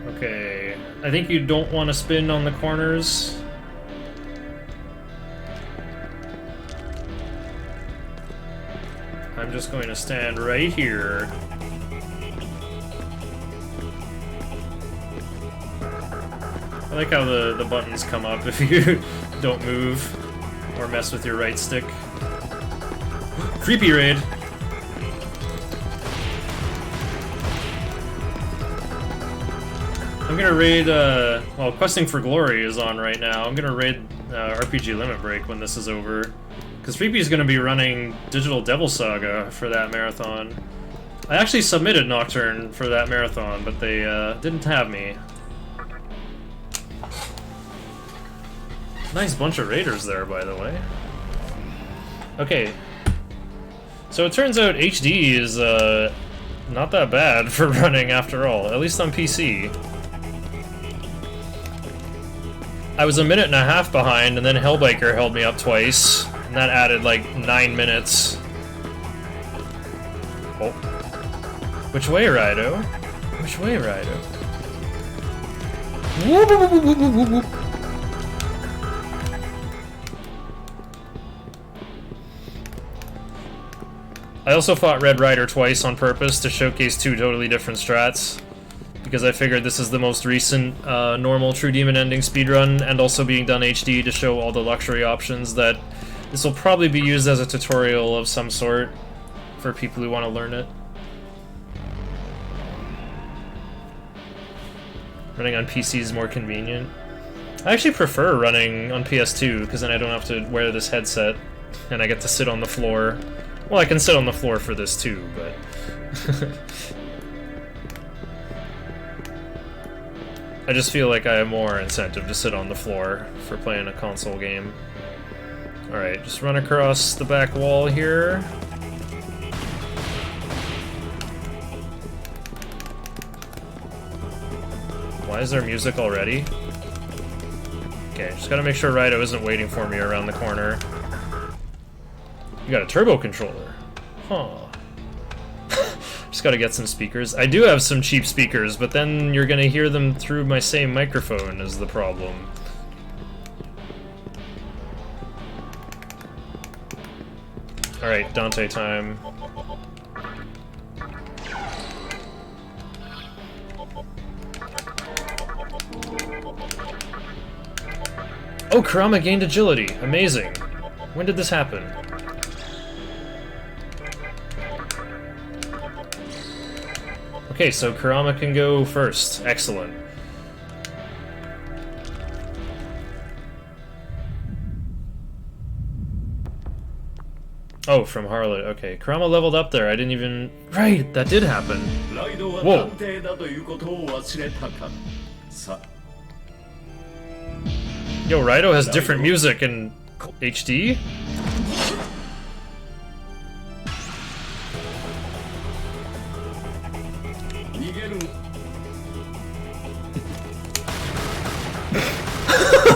Okay, I think you don't want to spin on the corners. I'm just going to stand right here. I like how the buttons come up if you don't move or mess with your right stick. Creepy raid! I'm gonna raid, well, Questing for Glory is on right now. I'm gonna raid RPG Limit Break when this is over. Because Freepy is gonna be running Digital Devil Saga for that marathon. I actually submitted Nocturne for that marathon, but they didn't have me. Nice bunch of raiders there, by the way. Okay. So it turns out HD is not that bad for running after all, at least on PC. I was a minute and a half behind, and then Hellbiker held me up twice. And that added like 9 minutes. Oh. Which way, Raido? Which way, Raido? Whoop, whoop, whoop, whoop, whoop, whoop. I also fought Red Rider twice on purpose to showcase 2 totally different strats, because I figured this is the most recent normal True Demon ending speedrun, and also being done HD to show all the luxury options, that this will probably be used as a tutorial of some sort for people who want to learn it. Running on PC is more convenient. I actually prefer running on PS2, because then I don't have to wear this headset, and I get to sit on the floor. Well, I can sit on the floor for this too, but... I just feel like I have more incentive to sit on the floor for playing a console game. Alright, just run across the back wall here. Why is there music already? Okay, just gotta make sure Raido isn't waiting for me around the corner. You got a turbo controller. Huh. Just gotta get some speakers. I do have some cheap speakers, but then you're gonna hear them through my same microphone is the problem. Alright, Dante time. Oh, Kurama gained agility. Amazing. When did this happen? Okay, so Kurama can go first. Excellent. Oh, from Harlot. Okay, Kurama leveled up there. I didn't even... Right, that did happen. Whoa. Yo, Raido has different music in HD?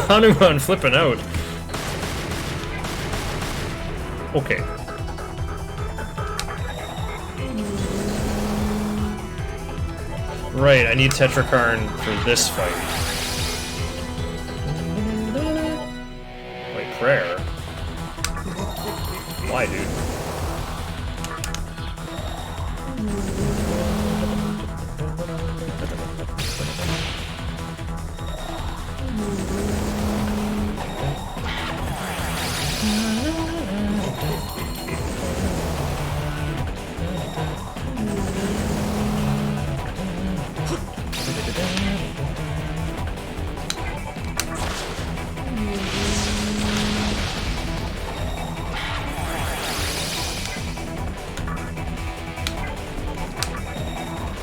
Hanuman flipping out. Okay. Right, I need Tetrakarn for this fight. Like prayer. Why, dude?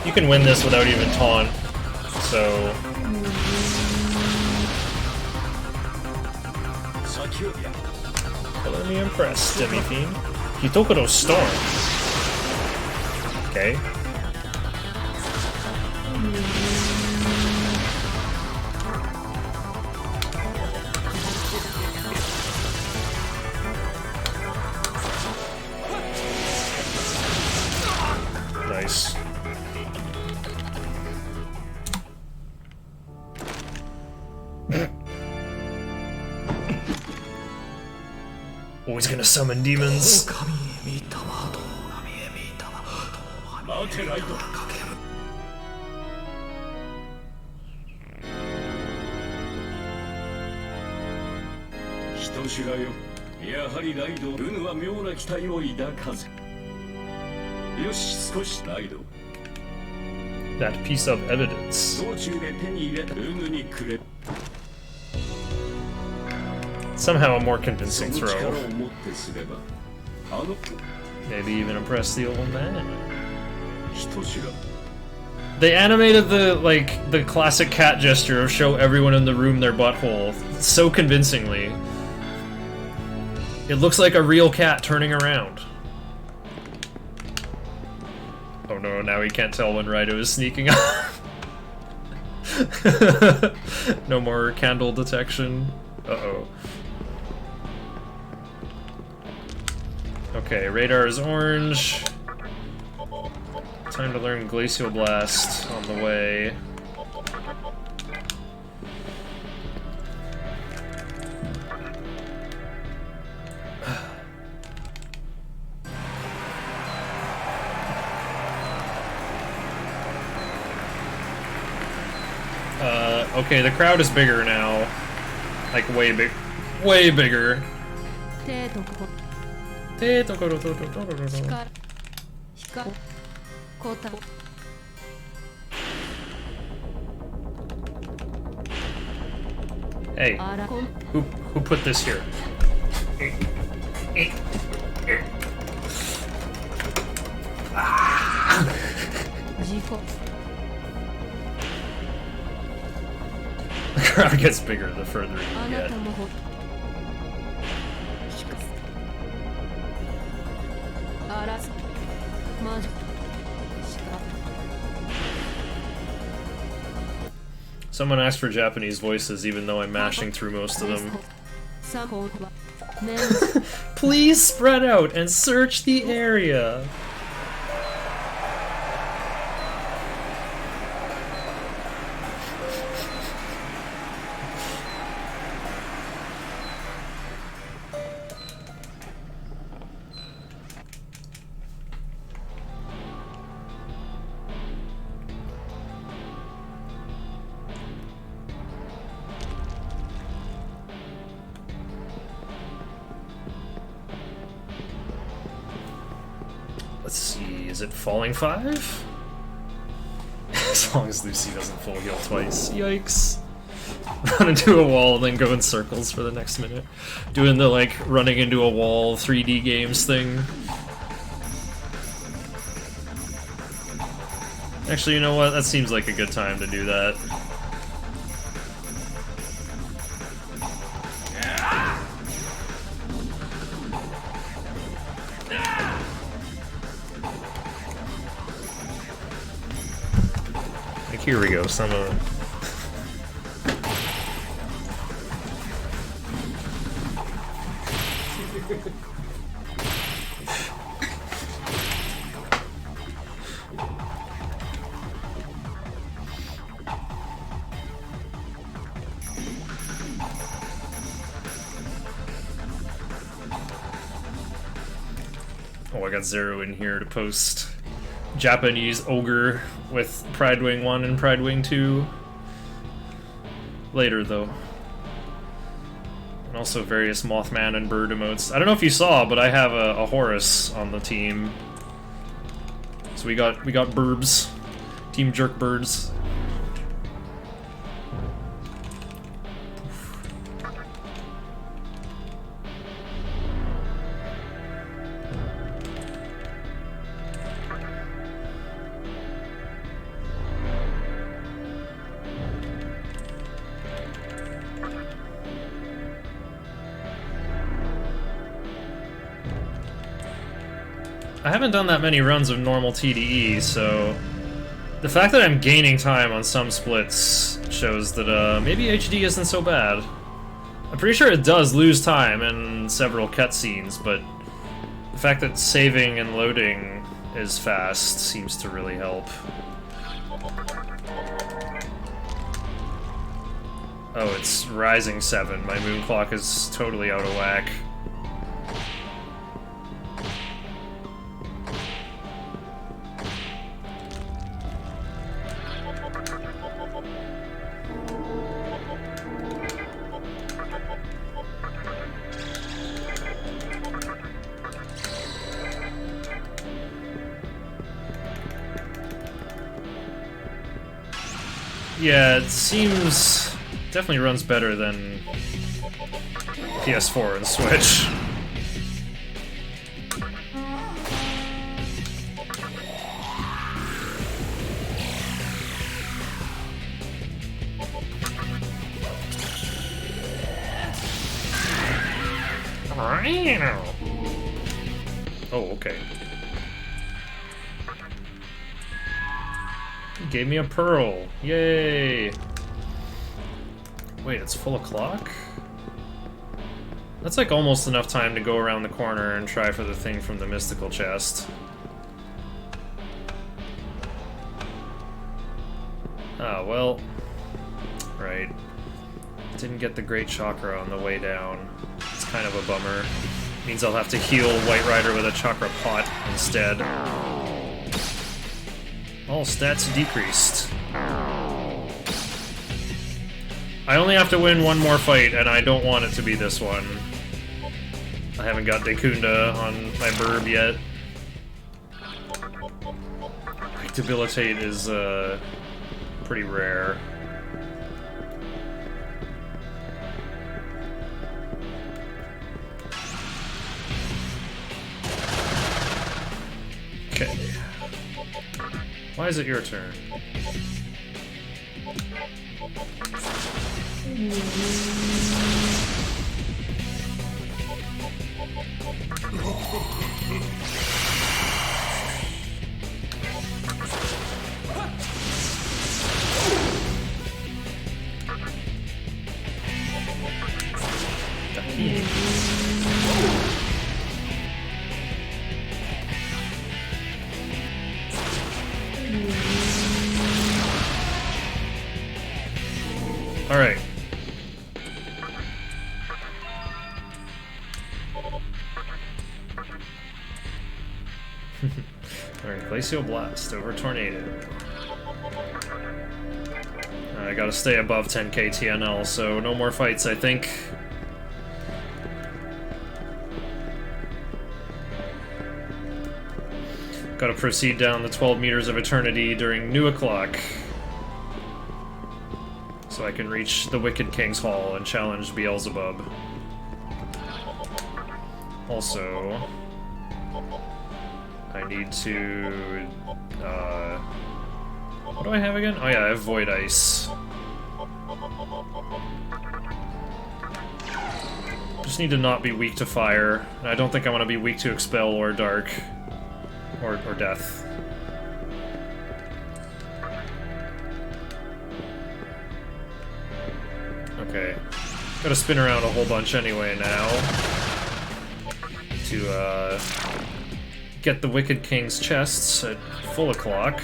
You can win this without even taunt, so... Color me impressed, Demi-Fiend. Hitokuro Storm. Okay. Nice. Oh, he's gonna summon demons. That piece of evidence. Somehow a more convincing throw. Maybe even impress the old man. They animated the classic cat gesture of show everyone in the room their butthole so convincingly. It looks like a real cat turning around. Oh no, now he can't tell when Raido is sneaking up. No more candle detection. Uh-oh. Okay, radar is orange. Time to learn Glacial Blast on the way. Okay, the crowd is bigger now. Like, way bigger. Hey, who put this here? The crowd gets bigger the further you get. Someone asked for Japanese voices, even though I'm mashing through most of them. Please spread out and search the area. Let's see, is it falling 5? As long as Lucy doesn't full heal twice. Yikes. Run into a wall and then go in circles for the next minute. Doing the, like, running into a wall 3D games thing. Actually, you know what? That seems like a good time to do that. Here we go, some of them. Oh, I got Zero in here to post Japanese ogre with Pride Wing 1 and Pride Wing 2 later, though. And also various Mothman and bird emotes. I don't know if you saw, but I have a Horus on the team. So we got burbs. Team Jerk Birds. I haven't done that many runs of normal TDE, so the fact that I'm gaining time on some splits shows that maybe HD isn't so bad. I'm pretty sure it does lose time in several cutscenes, but the fact that saving and loading is fast seems to really help. Oh, it's rising 7. My moon clock is totally out of whack. Yeah, it seems definitely runs better than PS4 and Switch. Oh, okay. Gave me a pearl. Yay! Wait, it's full o'clock? That's like almost enough time to go around the corner and try for the thing from the mystical chest. Ah, well. Right. Didn't get the great chakra on the way down. It's kind of a bummer. Means I'll have to heal White Rider with a chakra pot instead. All stats decreased. I only have to win one more fight, and I don't want it to be this one. I haven't got Dekunda on my burb yet. Like, Debilitate is, pretty rare. Okay. Why is it your turn? All right. Alright, Glacial Blast over Tornado. I gotta stay above 10k TNL, so no more fights, I think. Gotta proceed down the 12 meters of eternity during New O'Clock. So I can reach the Wicked King's Hall and challenge Beelzebub. Also, I need to, what do I have again? Oh yeah, I have Void Ice. Just need to not be weak to fire. And I don't think I want to be weak to Expel or Dark. Or Death. Okay. Gotta spin around a whole bunch anyway now. To, get the Wicked King's chests at full o'clock.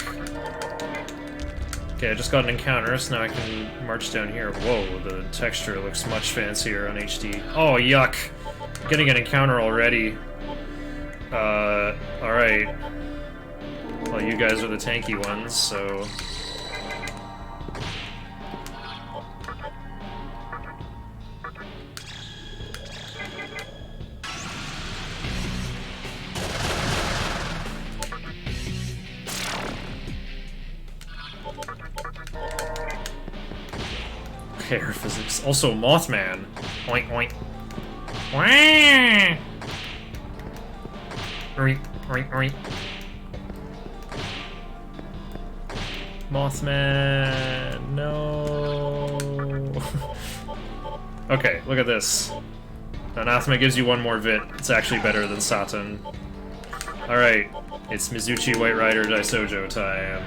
Okay, I just got an encounter, so now I can march down here. Whoa, the texture looks much fancier on HD. Oh, yuck! Getting an encounter already. Alright. Well, you guys are the tanky ones, so... Air physics. Also, Mothman. Oink, oink. Wah! Oink, oink, oink. Mothman, no. Okay, look at this. Anathema gives you one more Vit. It's actually better than Satan. Alright, it's Mizuchi White Rider Daisojo time.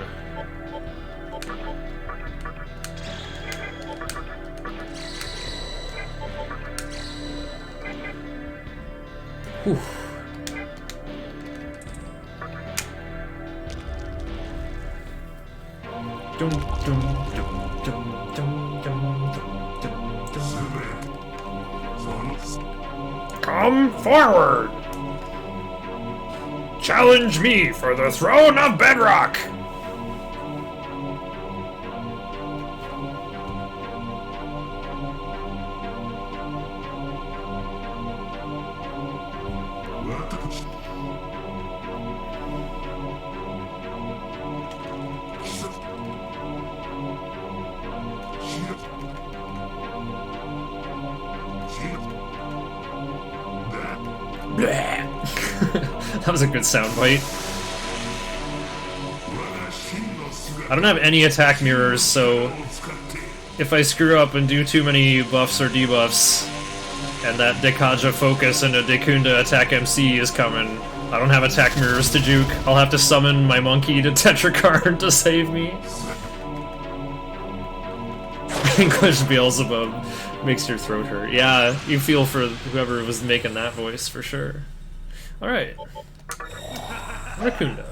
Whew. Dum, dum, dum, dum, dum, dum, dum, dum. Come forward! Challenge me for the throne of Bedrock! That was a good soundbite. I don't have any attack mirrors, so if I screw up and do too many buffs or debuffs, and that Dekaja focus and a Dekunda attack MC is coming, I don't have attack mirrors to juke. I'll have to summon my monkey to Tetracard to save me. English Beelzebub. Makes your throat hurt. Yeah, you feel for whoever was making that voice for sure. Alright. Rakunda.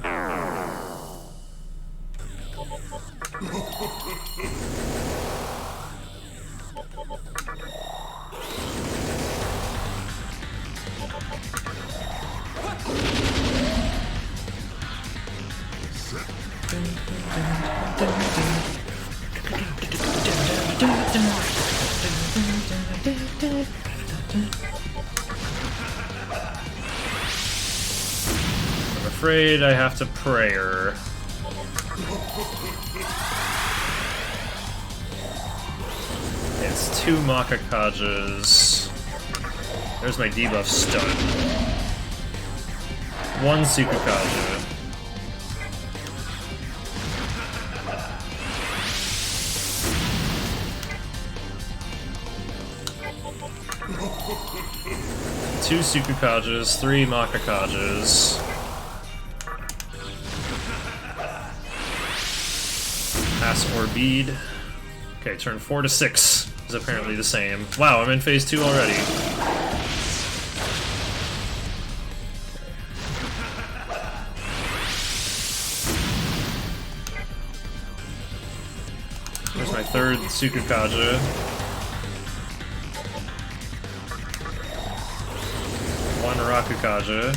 I'm afraid I have to prayer. It's 2 Makakajas. There's my debuff stun. 1 Sukukaja. Two Sukukajas, 3 Makakajas. Pass or bead. Okay, turn 4 to 6 is apparently the same. Wow, I'm in phase 2 already. There's my 3rd Sukukaja. 1 Rakukaja.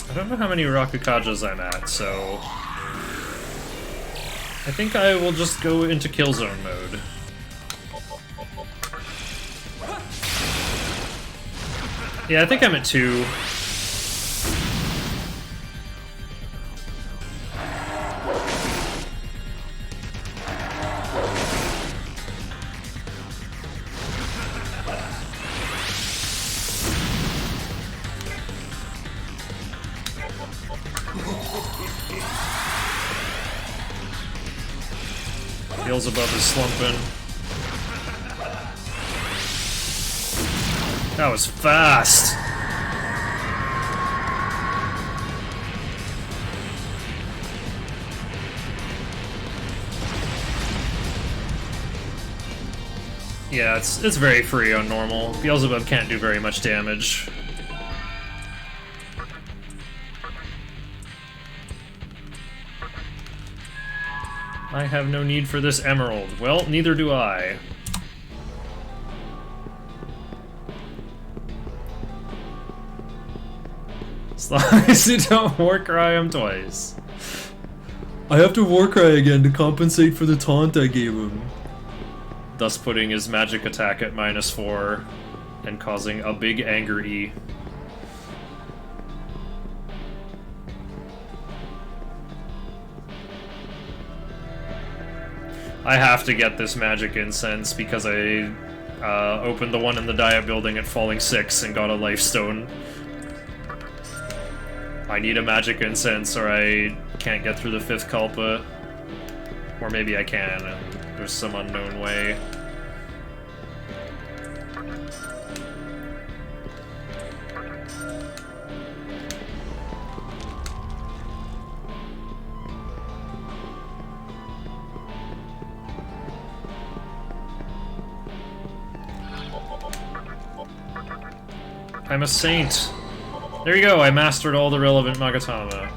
I don't know how many Rakukajas I'm at, so I think I will just go into Killzone mode. Yeah, I think I'm at 2. Beelzebub is slumping. That was fast! Yeah, it's very free on normal. Beelzebub can't do very much damage. I have no need for this emerald. Well, neither do I. As long as you don't Warcry him twice. I have to Warcry again to compensate for the taunt I gave him. Thus putting his magic attack at -4 and causing a big anger E. I have to get this magic incense because I opened the one in the Diet building at Falling 6 and got a life stone. I need a magic incense or I can't get through the 5th Kalpa. Or maybe I can and there's some unknown way. I'm a saint. There you go, I mastered all the relevant Magatama.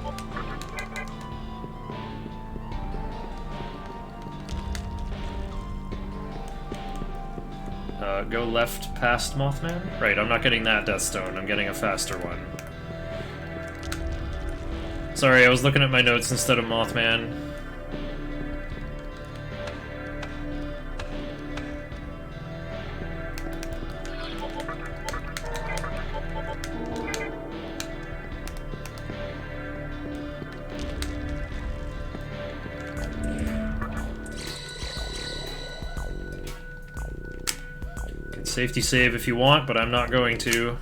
Go left past Mothman? Right, I'm not getting that Death Stone, I'm getting a faster one. Sorry, I was looking at my notes instead of Mothman. Safety save if you want, but I'm not going to.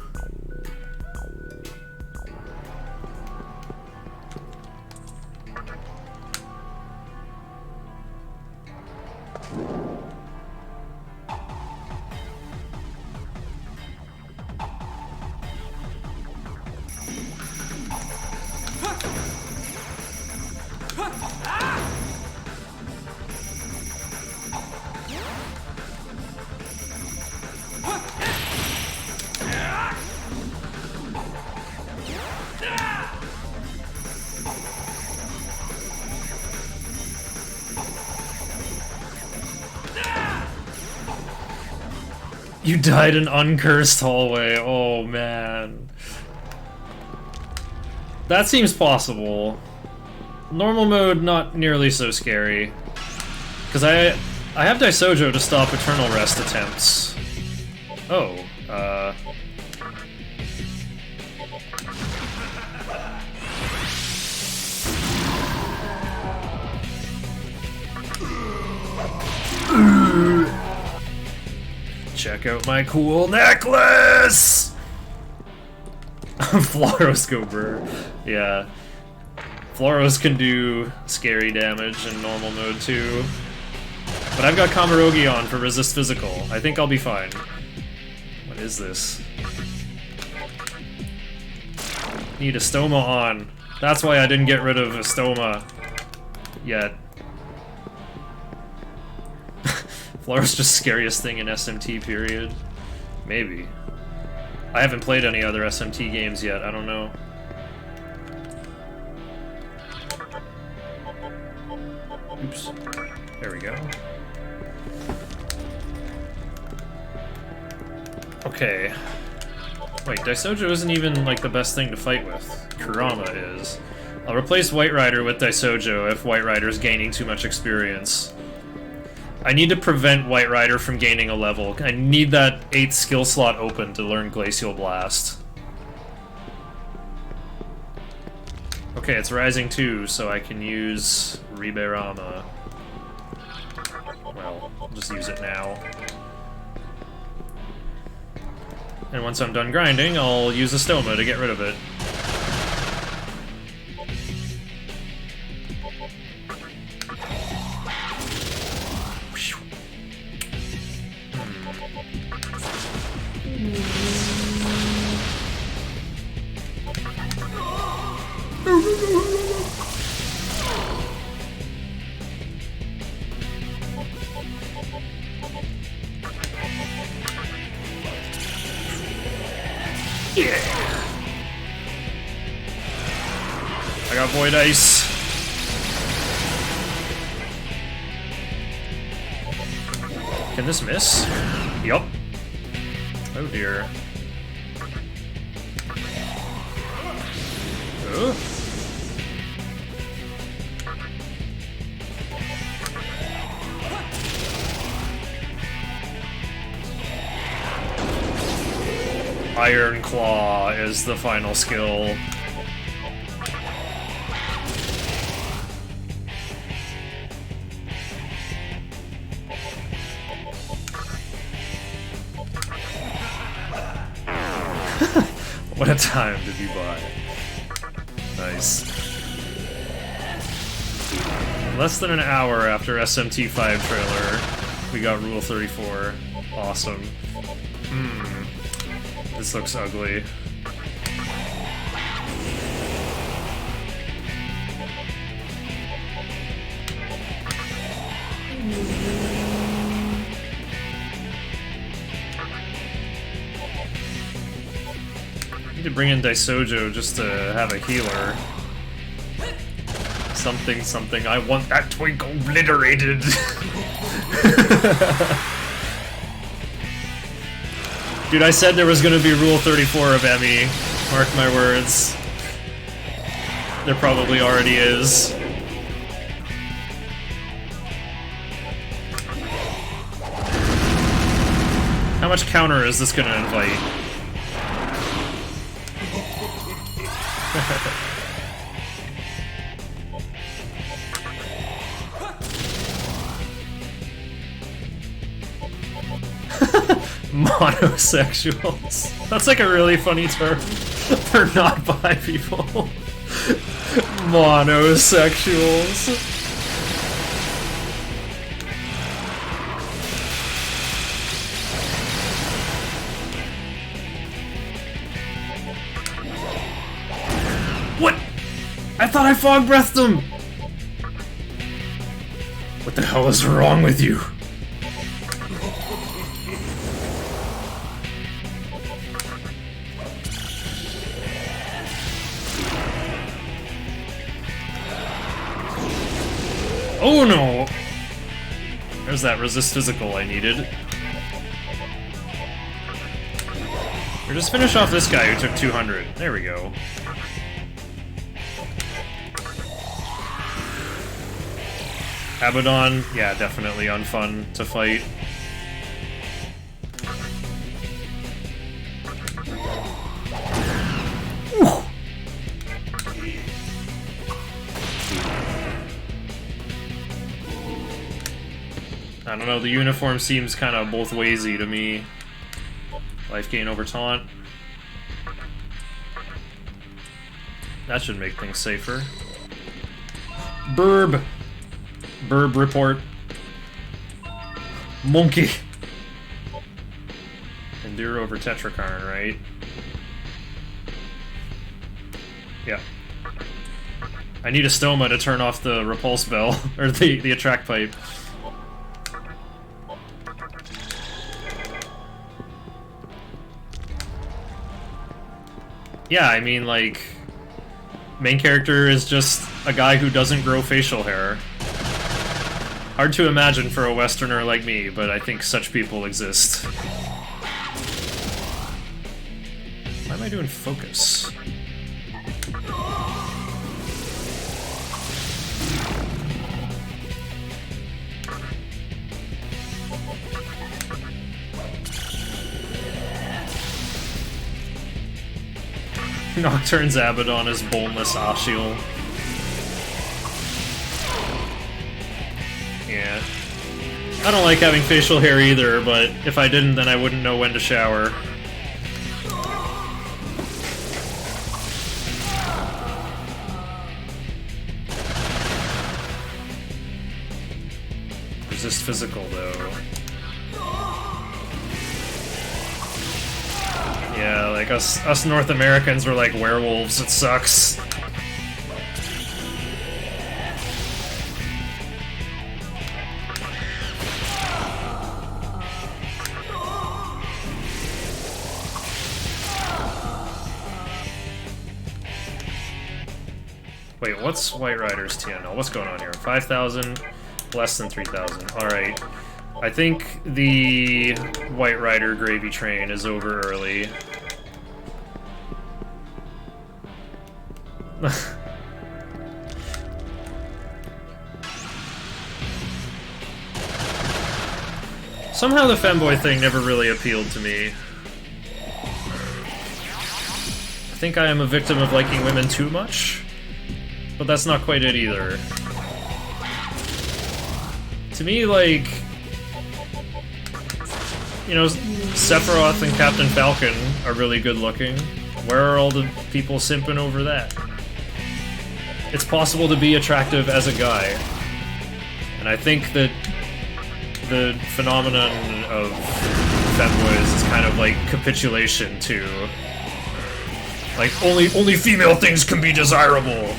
You died in uncursed hallway. Oh man. That seems possible. Normal mode, not nearly so scary. Because I have Daisojo to stop Eternal Rest attempts. Oh, check out my cool necklace! Fluoroscoper. Yeah. Floros can do scary damage in normal mode too. But I've got Kamarogi on for resist physical. I think I'll be fine. What is this? Need a stoma on. That's why I didn't get rid of a stoma yet. Flora's just scariest thing in SMT, period. Maybe. I haven't played any other SMT games yet, I don't know. Oops. There we go. Okay. Wait, Daisojo isn't even, like, the best thing to fight with. Kurama is. I'll replace White Rider with Daisojo if White Rider's gaining too much experience. I need to prevent White Rider from gaining a level. I need that 8th skill slot open to learn Glacial Blast. Okay, it's Rising 2, so I can use Riberama. Well, I'll just use it now. And once I'm done grinding, I'll use a Stoma to get rid of it. I got Void Ice. Can this miss? Yup. Oh dear. Ugh. Iron Claw is the final skill. What a time to be by. Nice. Less than an hour after SMT5 trailer, we got Rule 34. Awesome. This looks ugly. Need to bring in Daisojo just to have a healer. Something, something. I want that twink obliterated. Dude, I said there was gonna be Rule 34 of Emmy. Mark my words. There probably already is. How much counter is this gonna invite? Monosexuals. That's like a really funny term for not bi people. Monosexuals. What? I thought I fog breathed them! What the hell is wrong with you? Oh no! There's that resist physical I needed. Or just finish off this guy who took 200. There we go. Abaddon, yeah, definitely unfun to fight. I don't know, the uniform seems kind of both waysy to me. Life gain over taunt. That should make things safer. Burb! Burb report. Monkey! Endure over Tetrakarn, right? Yeah. I need a stoma to turn off the repulse bell, or the attract pipe. Yeah, I mean, like, main character is just a guy who doesn't grow facial hair. Hard to imagine for a Westerner like me, but I think such people exist. Why am I doing focus? Nocturne's Abaddon is boneless Ashiel. Yeah. I don't like having facial hair either, but if I didn't, then I wouldn't know when to shower. Resist physical, though. Yeah, like us North Americans were like werewolves, it sucks. Wait, what's White Rider's TNL? What's going on here? 5,000, less than 3,000. Alright. I think the White Rider gravy train is over early. Somehow the femboy thing never really appealed to me. I think I am a victim of liking women too much, but that's not quite it either. To me, like, you know, Sephiroth and Captain Falcon are really good looking. Where are all the people simping over that? It's possible to be attractive as a guy. And I think that the phenomenon of femboys is kind of like capitulation to, like, only female things can be desirable.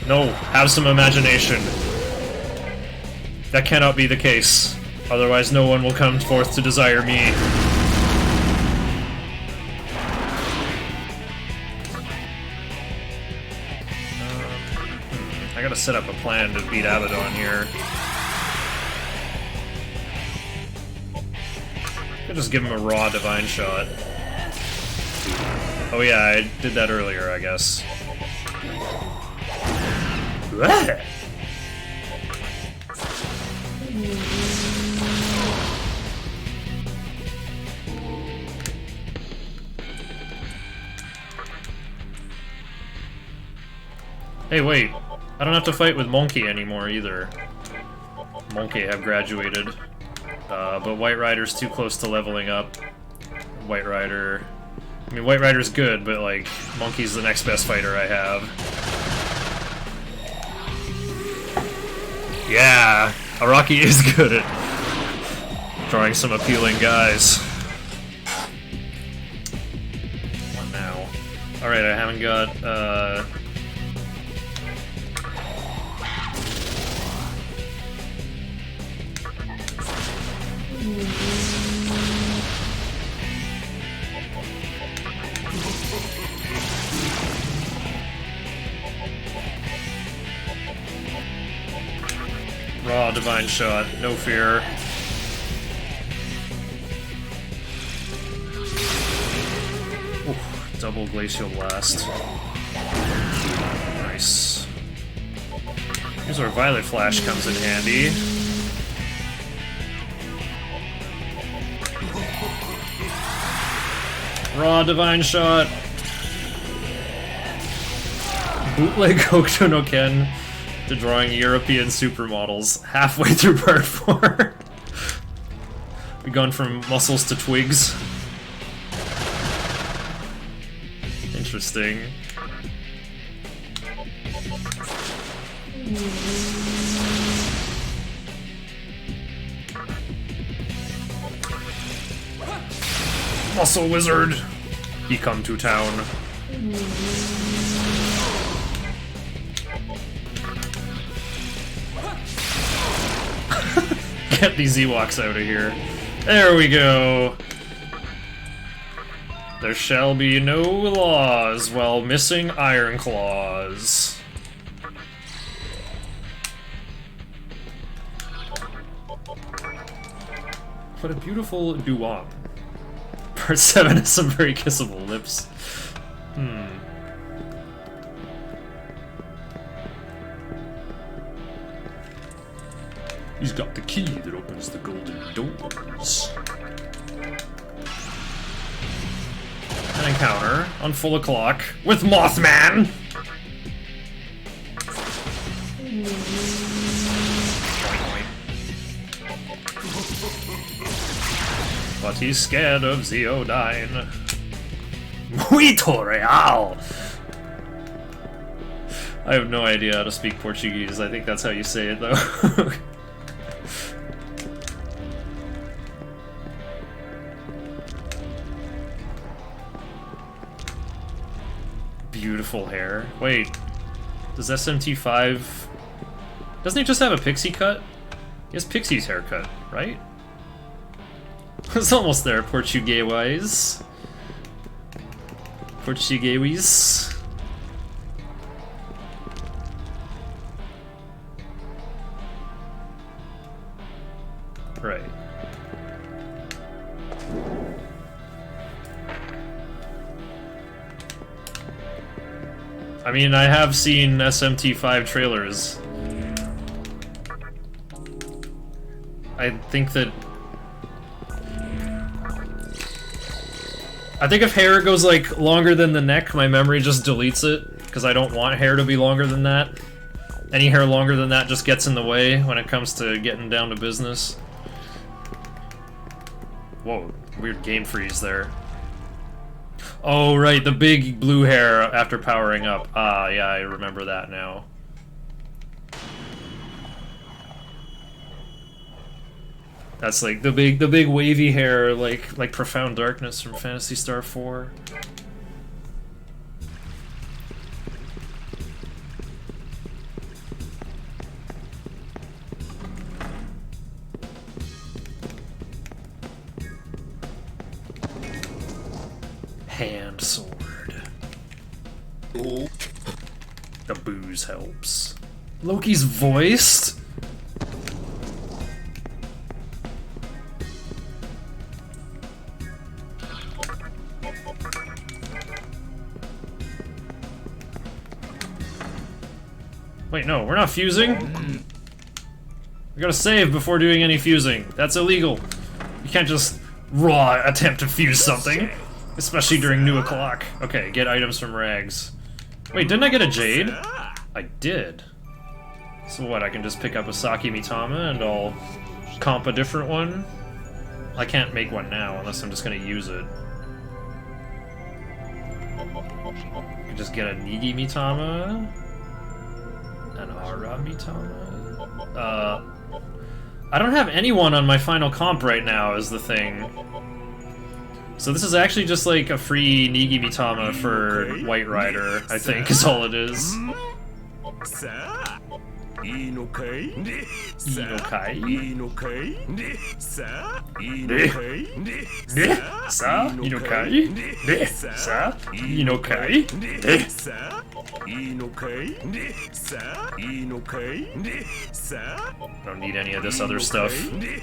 No, have some imagination. That cannot be the case. Otherwise no one will come forth to desire me. I gotta set up a plan to beat Abaddon here. I'll just give him a raw divine shot. Oh yeah, I did that earlier, I guess. Hey, wait. I don't have to fight with Monkey anymore, either. Monkey have graduated. but White Rider's too close to leveling up. White Rider... I mean, White Rider's good, but, like, Monkey's the next best fighter I have. Yeah! Araki is good at drawing some appealing guys. What now? Alright, I haven't got, Raw Divine Shot, no fear. Oof, double Glacial Blast. Nice. Here's where Violet Flash comes in handy. Raw Divine Shot. Bootleg Hokuto no Ken to drawing European supermodels halfway through part 4. We've gone from muscles to twigs. Interesting. Muscle Wizard! He come to town. Get these Ewoks out of here. There we go. There shall be no laws while missing Iron Claws. What a beautiful duo. Part 7 has some very kissable lips. He's got the key that opens the golden doors. An encounter on full o'clock with Mothman! But he's scared of Zeodine. Muito real! I have no idea how to speak Portuguese. I think that's how you say it, though. Beautiful hair. Wait, does SMT5... Doesn't he just have a pixie cut? He has Pixie's haircut, right? It's almost there, Portuguese. Portuguese. Right. I mean, I have seen SMT5 trailers. I think if hair goes, like, longer than the neck, my memory just deletes it, because I don't want hair to be longer than that. Any hair longer than that just gets in the way when it comes to getting down to business. Whoa, weird game freeze there. Oh, right, the big blue hair after powering up. Ah, yeah, I remember that now. That's like the big wavy hair, like Profound Darkness from Phantasy Star 4. Hand sword. The booze helps. Loki's voiced? Wait, no, we're not fusing. We gotta save before doing any fusing. That's illegal. You can't just raw attempt to fuse something. Especially during New O'Clock. Okay, get items from Rags. Wait, didn't I get a Jade? I did. So what, I can just pick up a Saki Mitama and I'll comp a different one? I can't make one now unless I'm just gonna use it. I can just get a Nigi Mitama, an Ara Mitama. I don't have anyone on my final comp right now is the thing. So this is actually just like a free Nigi Mitama for White Rider, I think is all it is. Inokai? Inokai? Sa? Inokai? Sa? Inokai? Sa? Inokai? Sa? Inokai? Sa? Inokai? Sa? Don't need any of this other stuff. Pretty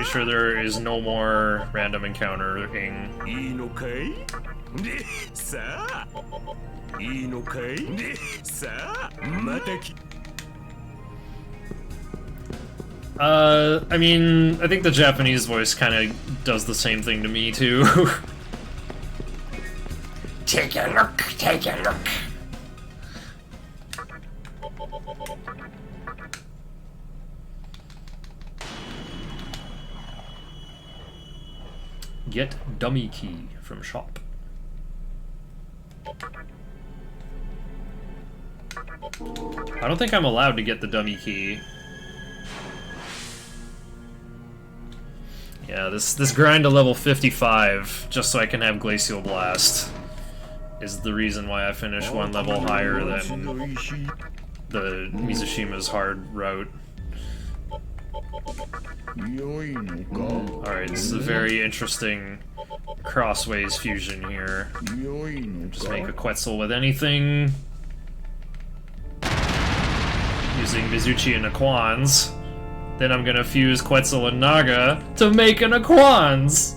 sure there is no more random encountering. I mean, I think the Japanese voice kind of does the same thing to me too. Take a look, take a look. Get dummy key from shop. I don't think I'm allowed to get the dummy key. Yeah, this grind to level 55 just so I can have Glacial Blast is the reason why I finish one level higher than the Mizushima's hard route. Alright, this is a very interesting crossways fusion here. Just make a Quetzal with anything. Using Mizuchi and Aquans. Then I'm gonna fuse Quetzal and Naga to make an Aquans!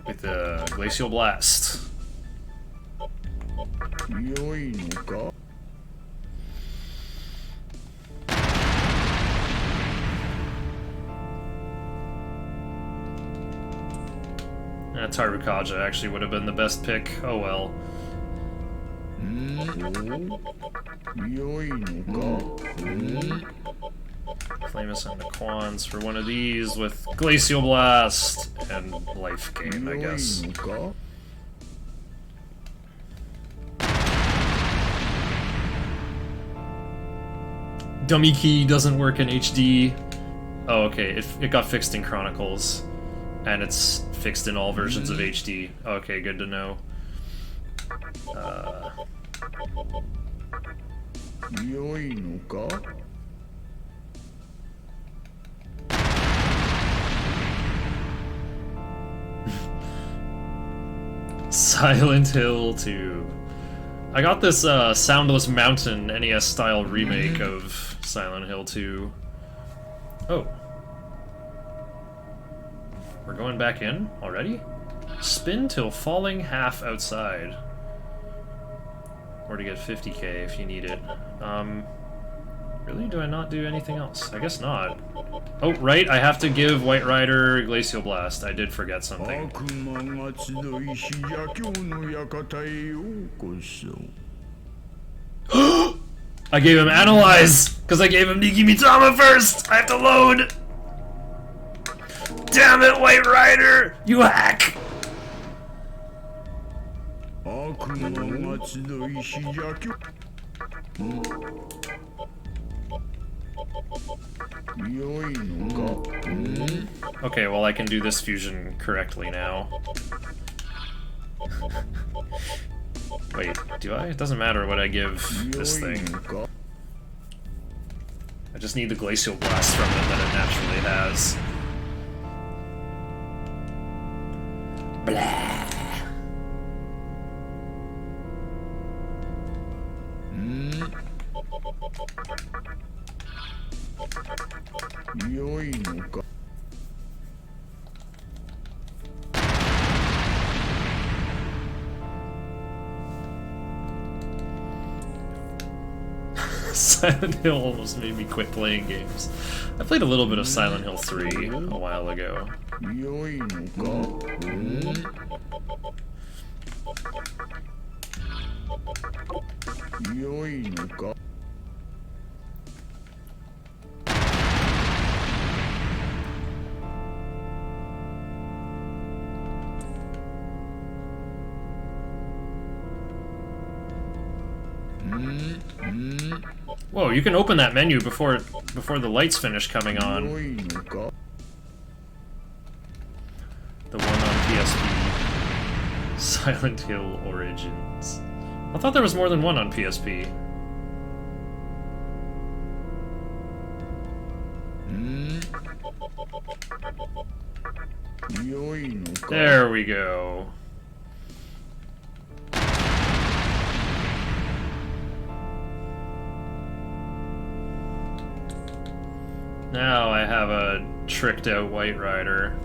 With the Glacial Blast. Tarukaja actually would have been the best pick. Oh well. Flamus and Aquans for one of these with Glacial Blast and Life Gain, I guess. Dummy key doesn't work in HD. Oh, okay, it got fixed in Chronicles. And it's fixed in all versions of HD. Okay, good to know. Silent Hill 2. I got this Soundless Mountain NES style remake of Silent Hill 2. Oh. We're going back in already? Spin till falling half outside. Or to get 50k if you need it. Really? Do I not do anything else? I guess not. Oh, right, I have to give White Rider Glacial Blast. I did forget something. I gave him Analyze! Because I gave him Nigi Mitama first! I have to load! Damn it, White Rider! You hack! Okay, well I can do this fusion correctly now. Wait, do I? It doesn't matter what I give this thing. I just need the Glacial Blast from it that it naturally has. Blah. Silent Hill almost made me quit playing games. I played a little bit of Silent Hill 3 a while ago. 良いのか。 Whoa, you can open that menu before the lights finish coming on. 良いのか。 The one on PSP. Silent Hill Origins. I thought there was more than one on PSP. There we go. Now I have a tricked out White Rider.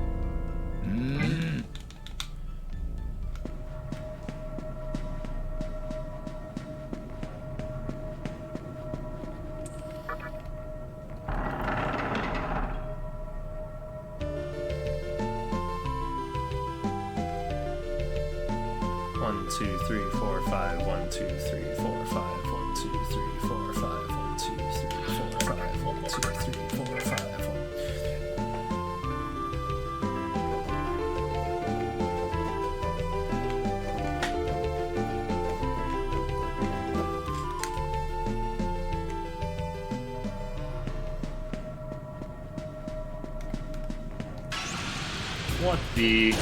One, two, three, four, five. 1, 2, 3, 4, 5. 1, 2, 3, 4, 5. 1, 2, 3, 4, 5. 1, 2, 3, 4, 5. What the...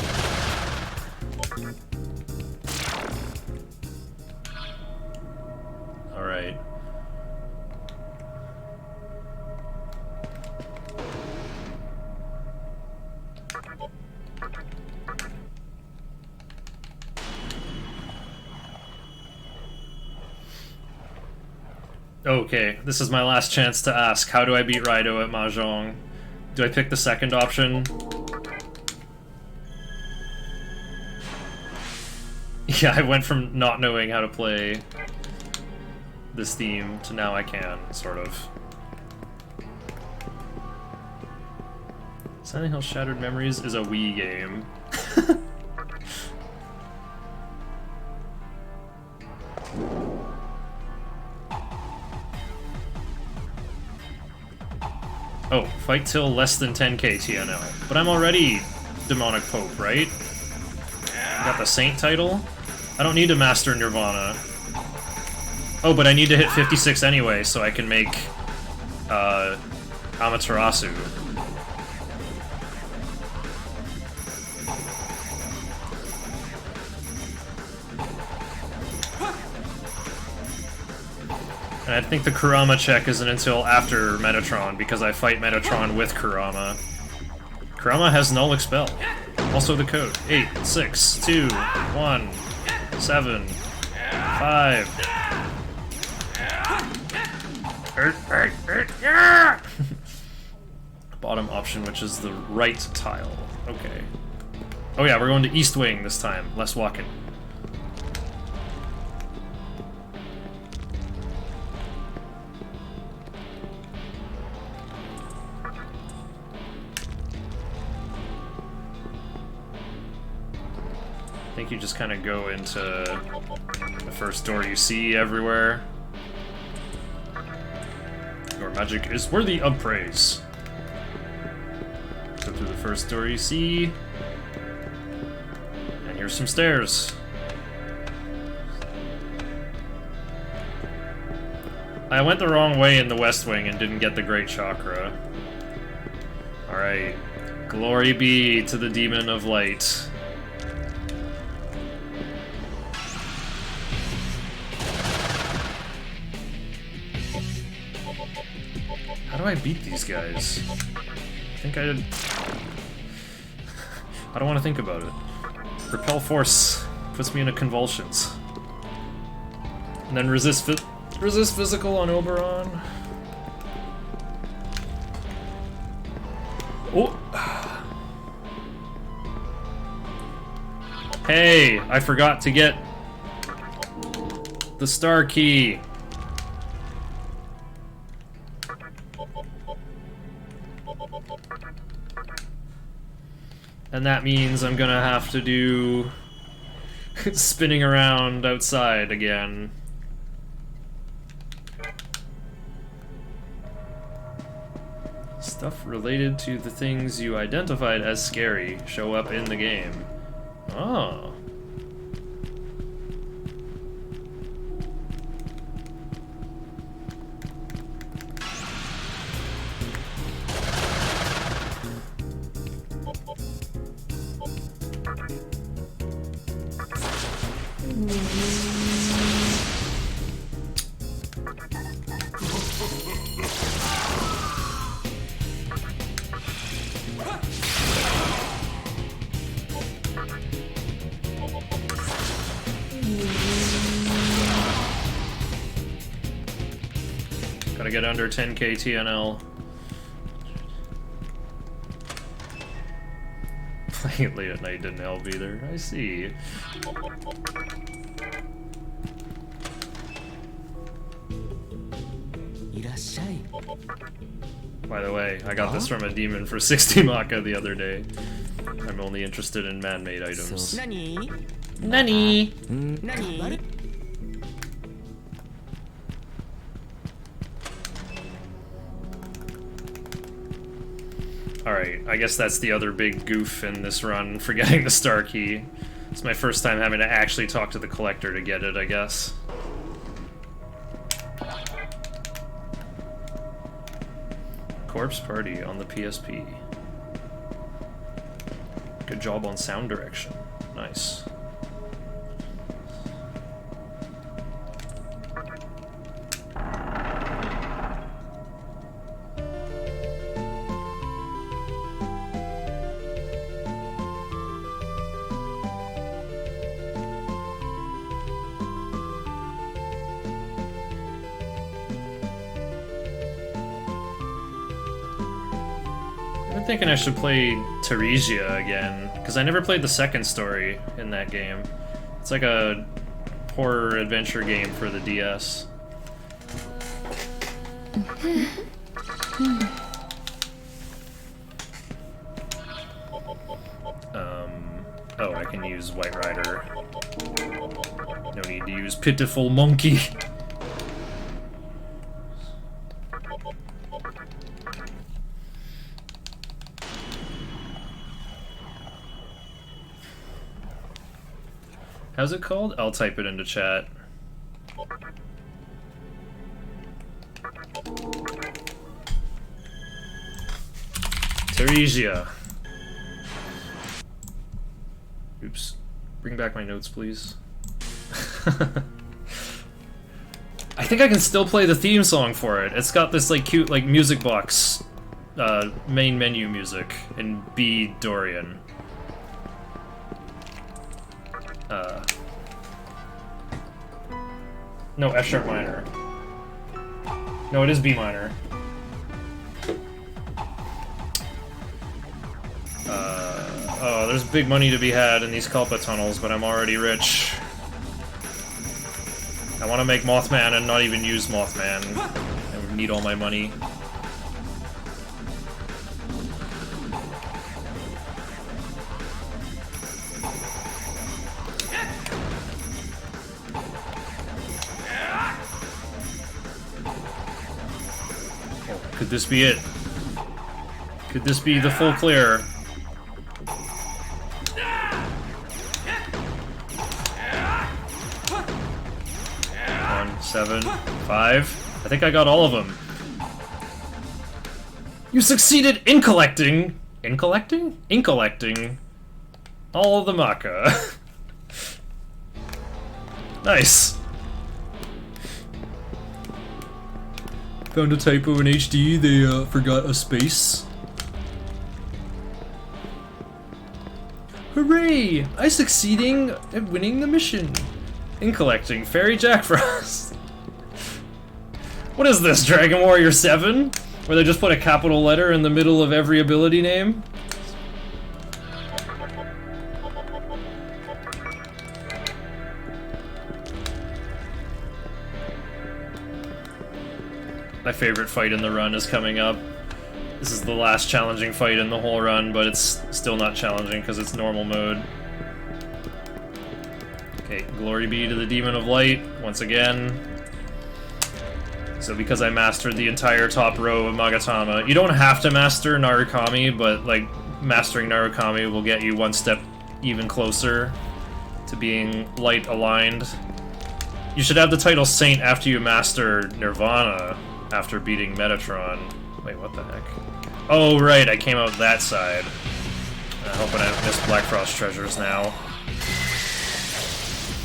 Alright. Okay, this is my last chance to ask, how do I beat Raido at Mahjong? Do I pick the second option? Yeah, I went from not knowing how to play this theme to now I can, sort of. Silent Hill Shattered Memories is a Wii game. Oh, fight till less than 10k TNL. But I'm already Demonic Pope, right? I got the Saint title? I don't need to master Nirvana. Oh, but I need to hit 56 anyway, so I can make Amaterasu. And I think the Kurama check isn't until after Metatron, because I fight Metatron with Kurama. Kurama has null expel. Also the code. 8, 6, 2, 1, 7, 5. Bottom option, which is the right tile. Okay. Oh yeah, we're going to East Wing this time. Less walking. I think you just kind of go into the first door you see everywhere. Your magic is worthy of praise. Go through the first door you see. And here's some stairs. I went the wrong way in the West Wing and didn't get the Great Chakra. Alright. Glory be to the Demon of Light. How do I beat these guys? I think I did... I don't want to think about it. Repel Force puts me into convulsions. And then resist physical on Oberon. Oh! Hey! I forgot to get the star key. And that means I'm gonna have to do spinning around outside again. Stuff related to the things you identified as scary show up in the game. Oh. Gotta get under 10k TNL. Playing late at night didn't help either. I see. By the way, I got this from a demon for 60 Maka the other day. I'm only interested in man-made items. Nani? Nani? Nani? Alright, I guess that's the other big goof in this run, forgetting the star key. It's my first time having to actually talk to the collector to get it, I guess. Corpse Party on the PSP. Good job on sound direction. Nice. I'm thinking I should play Teresia again, because I never played the second story in that game. It's like a horror adventure game for the DS. Oh, I can use White Rider. No need to use Pitiful Monkey. How's it called? I'll type it into chat. Teresia. Oops. Bring back my notes, please. I think I can still play the theme song for it. It's got this like cute like music box main menu music in B Dorian. No, F sharp minor. No, it is B minor. Oh, there's big money to be had in these Kalpa tunnels, but I'm already rich. I want to make Mothman and not even use Mothman. I need all my money. Could this be it? Could this be the full clear? 7, 5. I think I got all of them. You succeeded in collecting... In collecting? In collecting all of the Maka. Nice. Found a typo in HD, they forgot a space. Hooray! I'm succeeding at winning the mission. In collecting Fairy Jack Frost. What is this, Dragon Warrior 7? Where they just put a capital letter in the middle of every ability name? My favorite fight in the run is coming up. This is the last challenging fight in the whole run, but it's still not challenging because it's normal mode. Okay, glory be to the Demon of Light, once again. So because I mastered the entire top row of Magatama, you don't have to master Narukami, but like mastering Narukami will get you one step even closer to being light aligned. You should have the title Saint after you master Nirvana, after beating Metatron. Wait, what the heck? Oh right, I came out that side. I hope I don't miss Black Frost treasures now.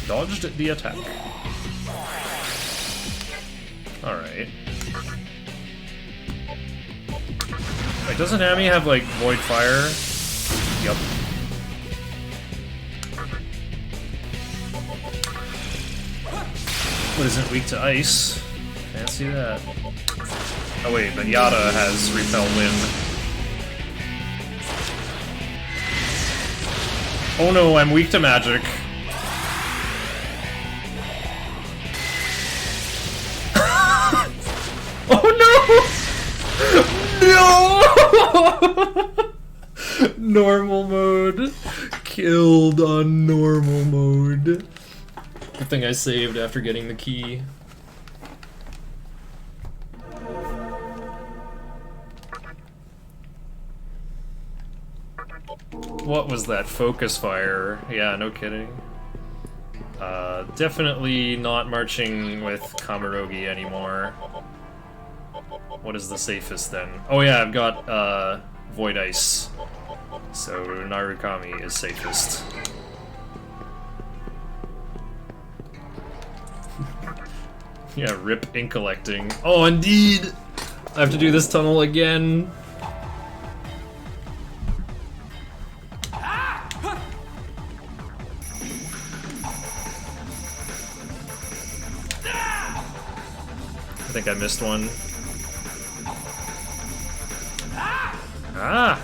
Dodged the attack. Alright. Wait, doesn't Ami have, like, Void Fire? Yup. What isn't weak to ice? Fancy that. Oh wait, but Yada has Repel Wind. Oh no, I'm weak to magic. Oh no! No! Normal mode. Killed on normal mode. Good thing I saved after getting the key. What was that? Focus fire? Yeah, no kidding. Definitely not marching with Kamarogi anymore. What is the safest then? Oh yeah, I've got Void Ice. So Narukami is safest. Yeah, rip ink collecting. Oh indeed! I have to do this tunnel again. I think I missed one. Ah!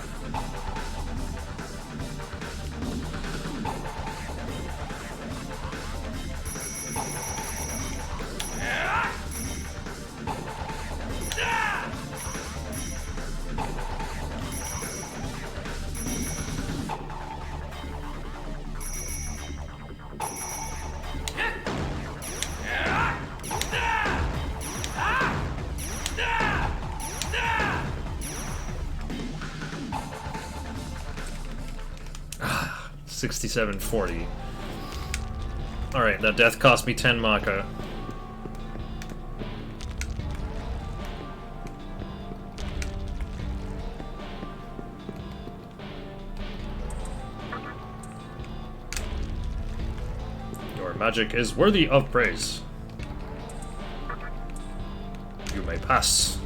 Ah, 6740. Alright, that death cost me 10 Maka. Your magic is worthy of praise. You may pass.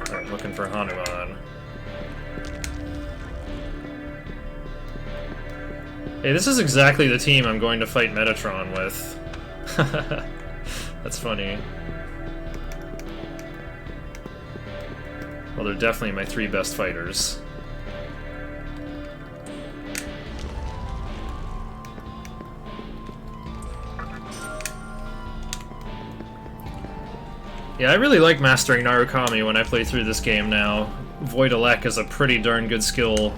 Alright, looking for Hanuman. Hey, this is exactly the team I'm going to fight Metatron with. That's funny. Well, they're definitely my 3 best fighters. Yeah, I really like mastering Narukami when I play through this game now. Void Elec is a pretty darn good skill.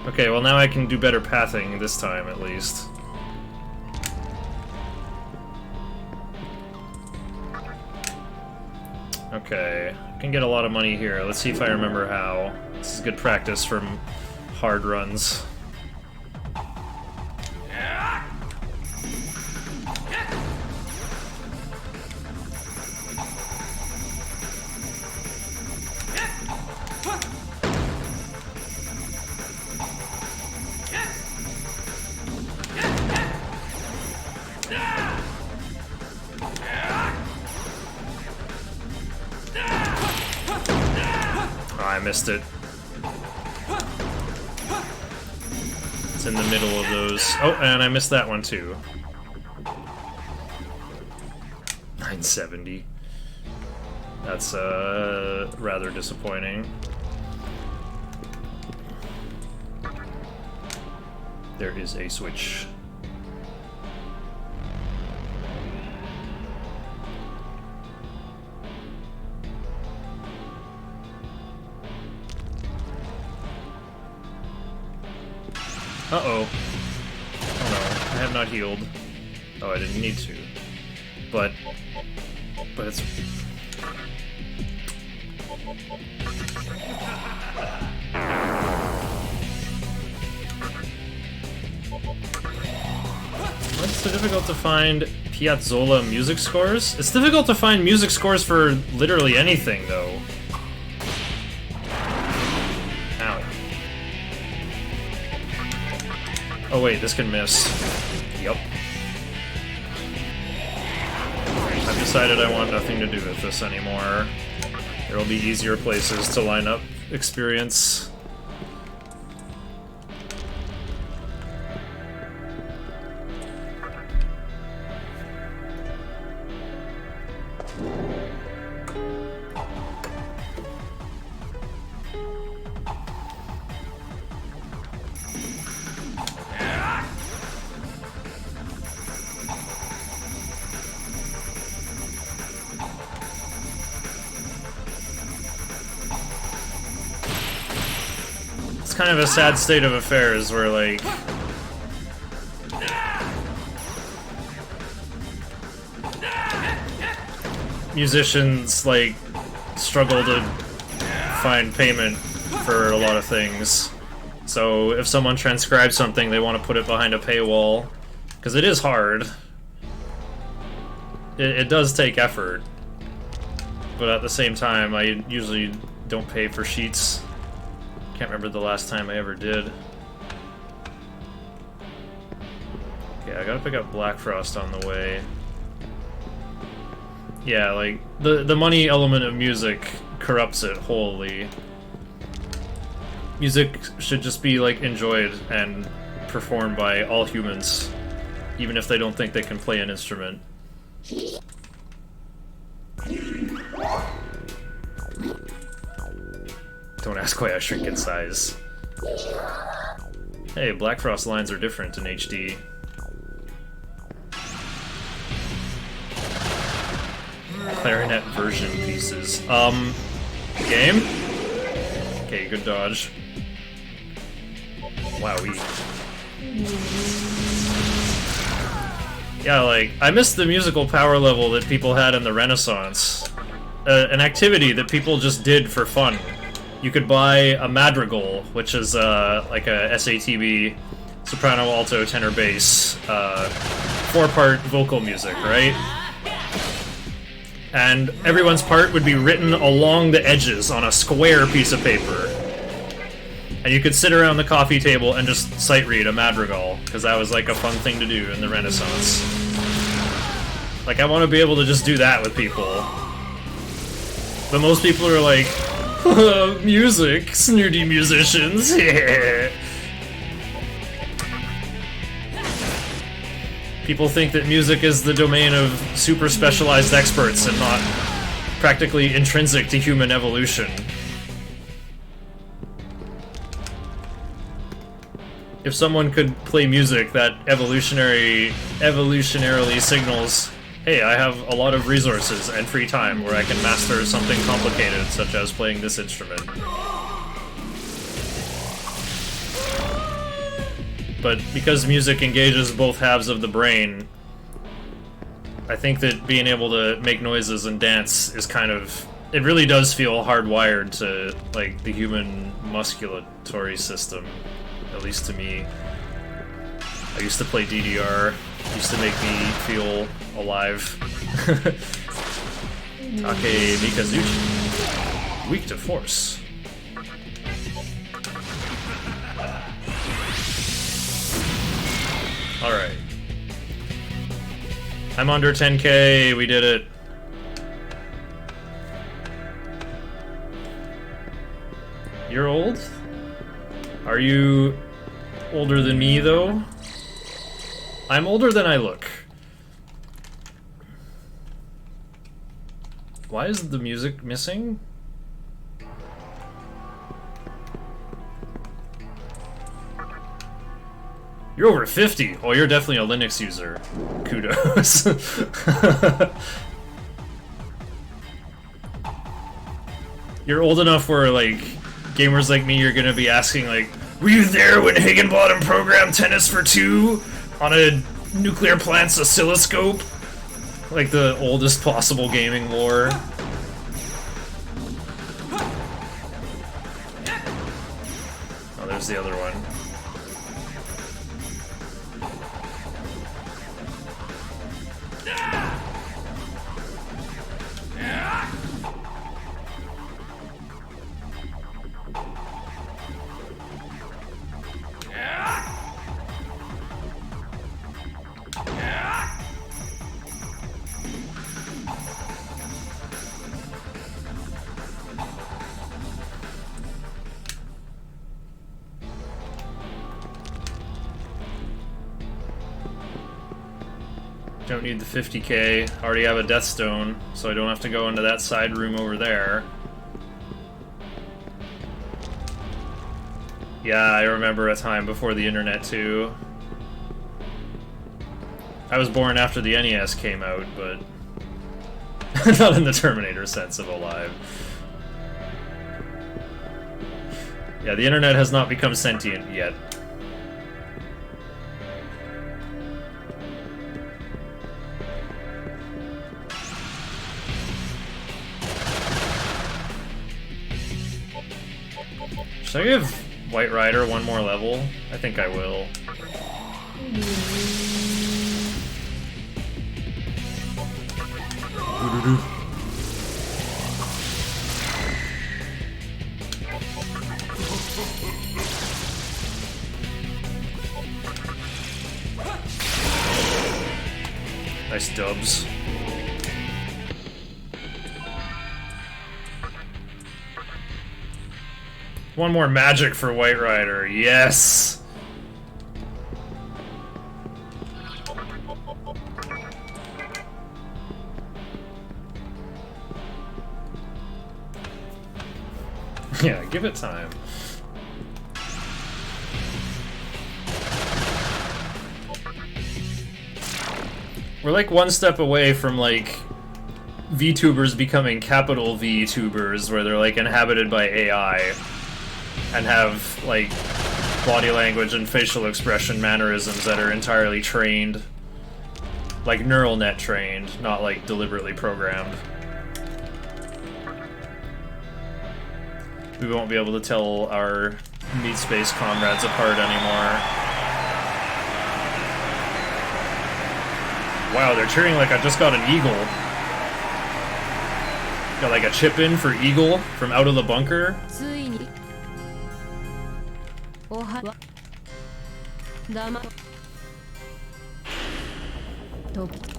Okay, well now I can do better pathing this time, at least. Okay, I can get a lot of money here. Let's see if I remember how. This is good practice from hard runs. I missed it. It's in the middle of those. Oh, and I missed that one too. 970. That's rather disappointing. There is a switch. Uh-oh. Oh no, I have not healed. Oh, I didn't need to. But it's... What's so difficult to find Piazzolla music scores? It's difficult to find music scores for literally anything, though. Ow. Oh wait, this can miss. Yup. I've decided I want nothing to do with this anymore. There will be easier places to line up experience. Kind of a sad state of affairs where, like, musicians, like, struggle to find payment for a lot of things. So if someone transcribes something, they want to put it behind a paywall, because it is hard. It does take effort, but at the same time, I usually don't pay for sheets. Can't remember the last time I ever did. Okay, I gotta pick up Black Frost on the way. Yeah, like, the money element of music corrupts it wholly. Music should just be, like, enjoyed and performed by all humans, even if they don't think they can play an instrument. Don't ask why I shrink in size. Hey, Black Frost lines are different in HD. Clarinet version pieces. Game? Okay, good dodge. Wowee. Yeah, like, I miss the musical power level that people had in the Renaissance. An activity that people just did for fun. You could buy a madrigal, which is like a SATB, soprano, alto, tenor, bass, 4-part vocal music, right? And everyone's part would be written along the edges on a square piece of paper. And you could sit around the coffee table and just sight read a madrigal, because that was like a fun thing to do in the Renaissance. Like, I want to be able to just do that with people. But most people are like, music, snooty musicians. People think that music is the domain of super specialized experts and not practically intrinsic to human evolution. If someone could play music that evolutionarily signals, hey, I have a lot of resources and free time where I can master something complicated, such as playing this instrument. But because music engages both halves of the brain, I think that being able to make noises and dance is kind of... It really does feel hardwired to, like, the human musculatory system, at least to me. I used to play DDR. Used to make me feel alive. Take Mikazuchi. Weak to force. Alright. I'm under 10k, we did it. You're old? Are you older than me, though? I'm older than I look. Why is the music missing? You're over 50. Oh, you're definitely a Linux user. Kudos. You're old enough where, like, gamers like me are gonna be asking, like, Were you there when Higginbottom programmed Tennis for Two on a nuclear plant's oscilloscope? Like the oldest possible gaming lore. Oh, there's the other one. Don't need the 50k. Already have a Death Stone, so I don't have to go into that side room over there. Yeah, I remember a time before the internet too. I was born after the NES came out, but not in the Terminator sense of alive. Yeah, the internet has not become sentient yet. Should I give White Rider one more level? I think I will. Nice dubs. One more magic for White Rider, yes! Yeah, give it time. We're like one step away from like VTubers becoming capital VTubers, where they're like inhabited by AI and have like body language and facial expression mannerisms that are entirely trained, like neural net trained, not like deliberately programmed. We won't be able to tell our meat space comrades apart anymore. Wow, they're cheering like I just got an eagle. Got like a chip in for eagle from out of the bunker.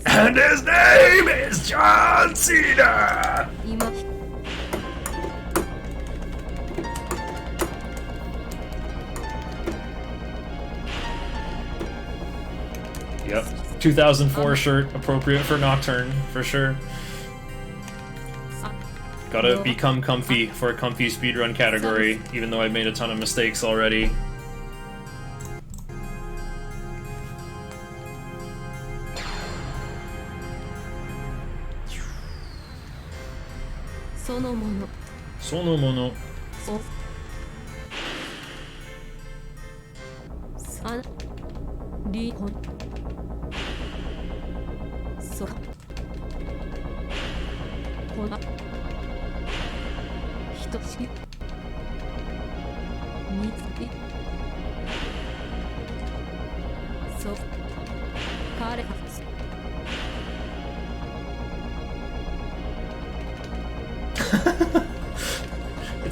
And his name is John Cena! Yep. 2004 shirt, appropriate for Nocturne, for sure. Gotta become comfy for a comfy speedrun category, even though I've made a ton of mistakes already. Sonomono.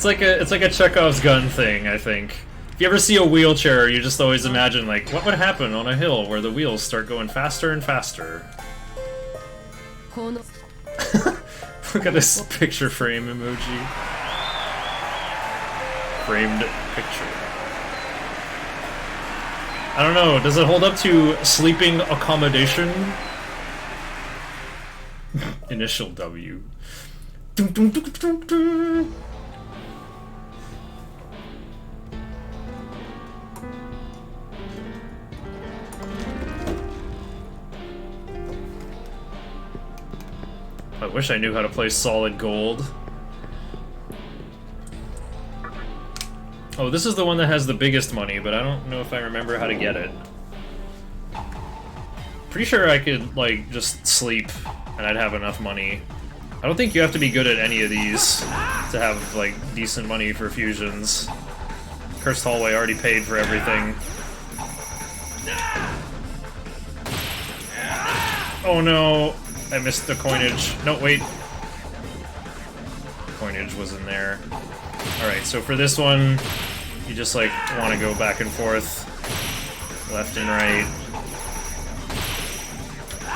It's like a Chekhov's gun thing, I think. If you ever see a wheelchair, you just always imagine, like, what would happen on a hill where the wheels start going faster and faster? Look at this picture frame emoji. Framed picture. I don't know, does it hold up to sleeping accommodation? Initial W. I wish I knew how to play Solid Gold. Oh, this is the one that has the biggest money, but I don't know if I remember how to get it. Pretty sure I could, like, just sleep and I'd have enough money. I don't think you have to be good at any of these to have, like, decent money for fusions. Cursed Hallway already paid for everything. Oh no! I missed the coinage. No, wait. Coinage was in there. Alright, so for this one, you just, like, want to go back and forth. Left and right.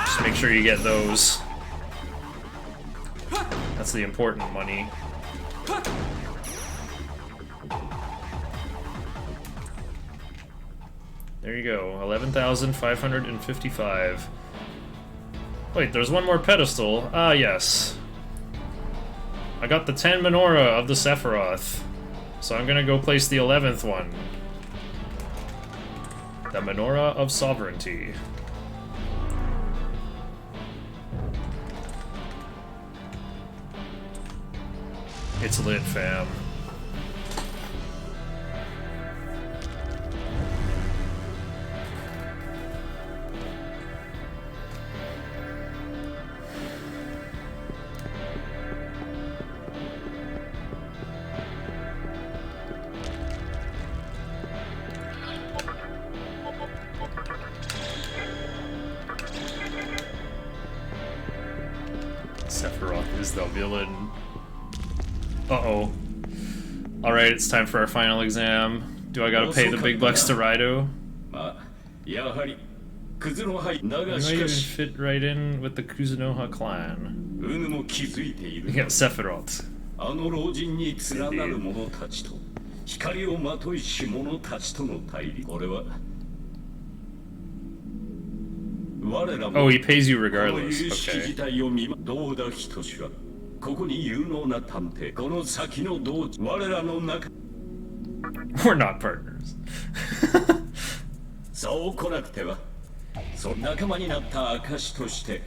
Just make sure you get those. That's the important money. There you go, 11,555. Wait, there's one more pedestal. Ah, yes. I got the 10 menorah of the Sephiroth. So I'm gonna go place the 11th one. The Menorah of Sovereignty. It's lit, fam. Sephiroth is the villain. Uh-oh. Alright, it's time for our final exam. Do I gotta pay the big bucks to Raido? Do I even fit right in with the Kuzunoha clan? Yeah, Sephiroth. Oh, he pays you regardless. Okay. We're not partners.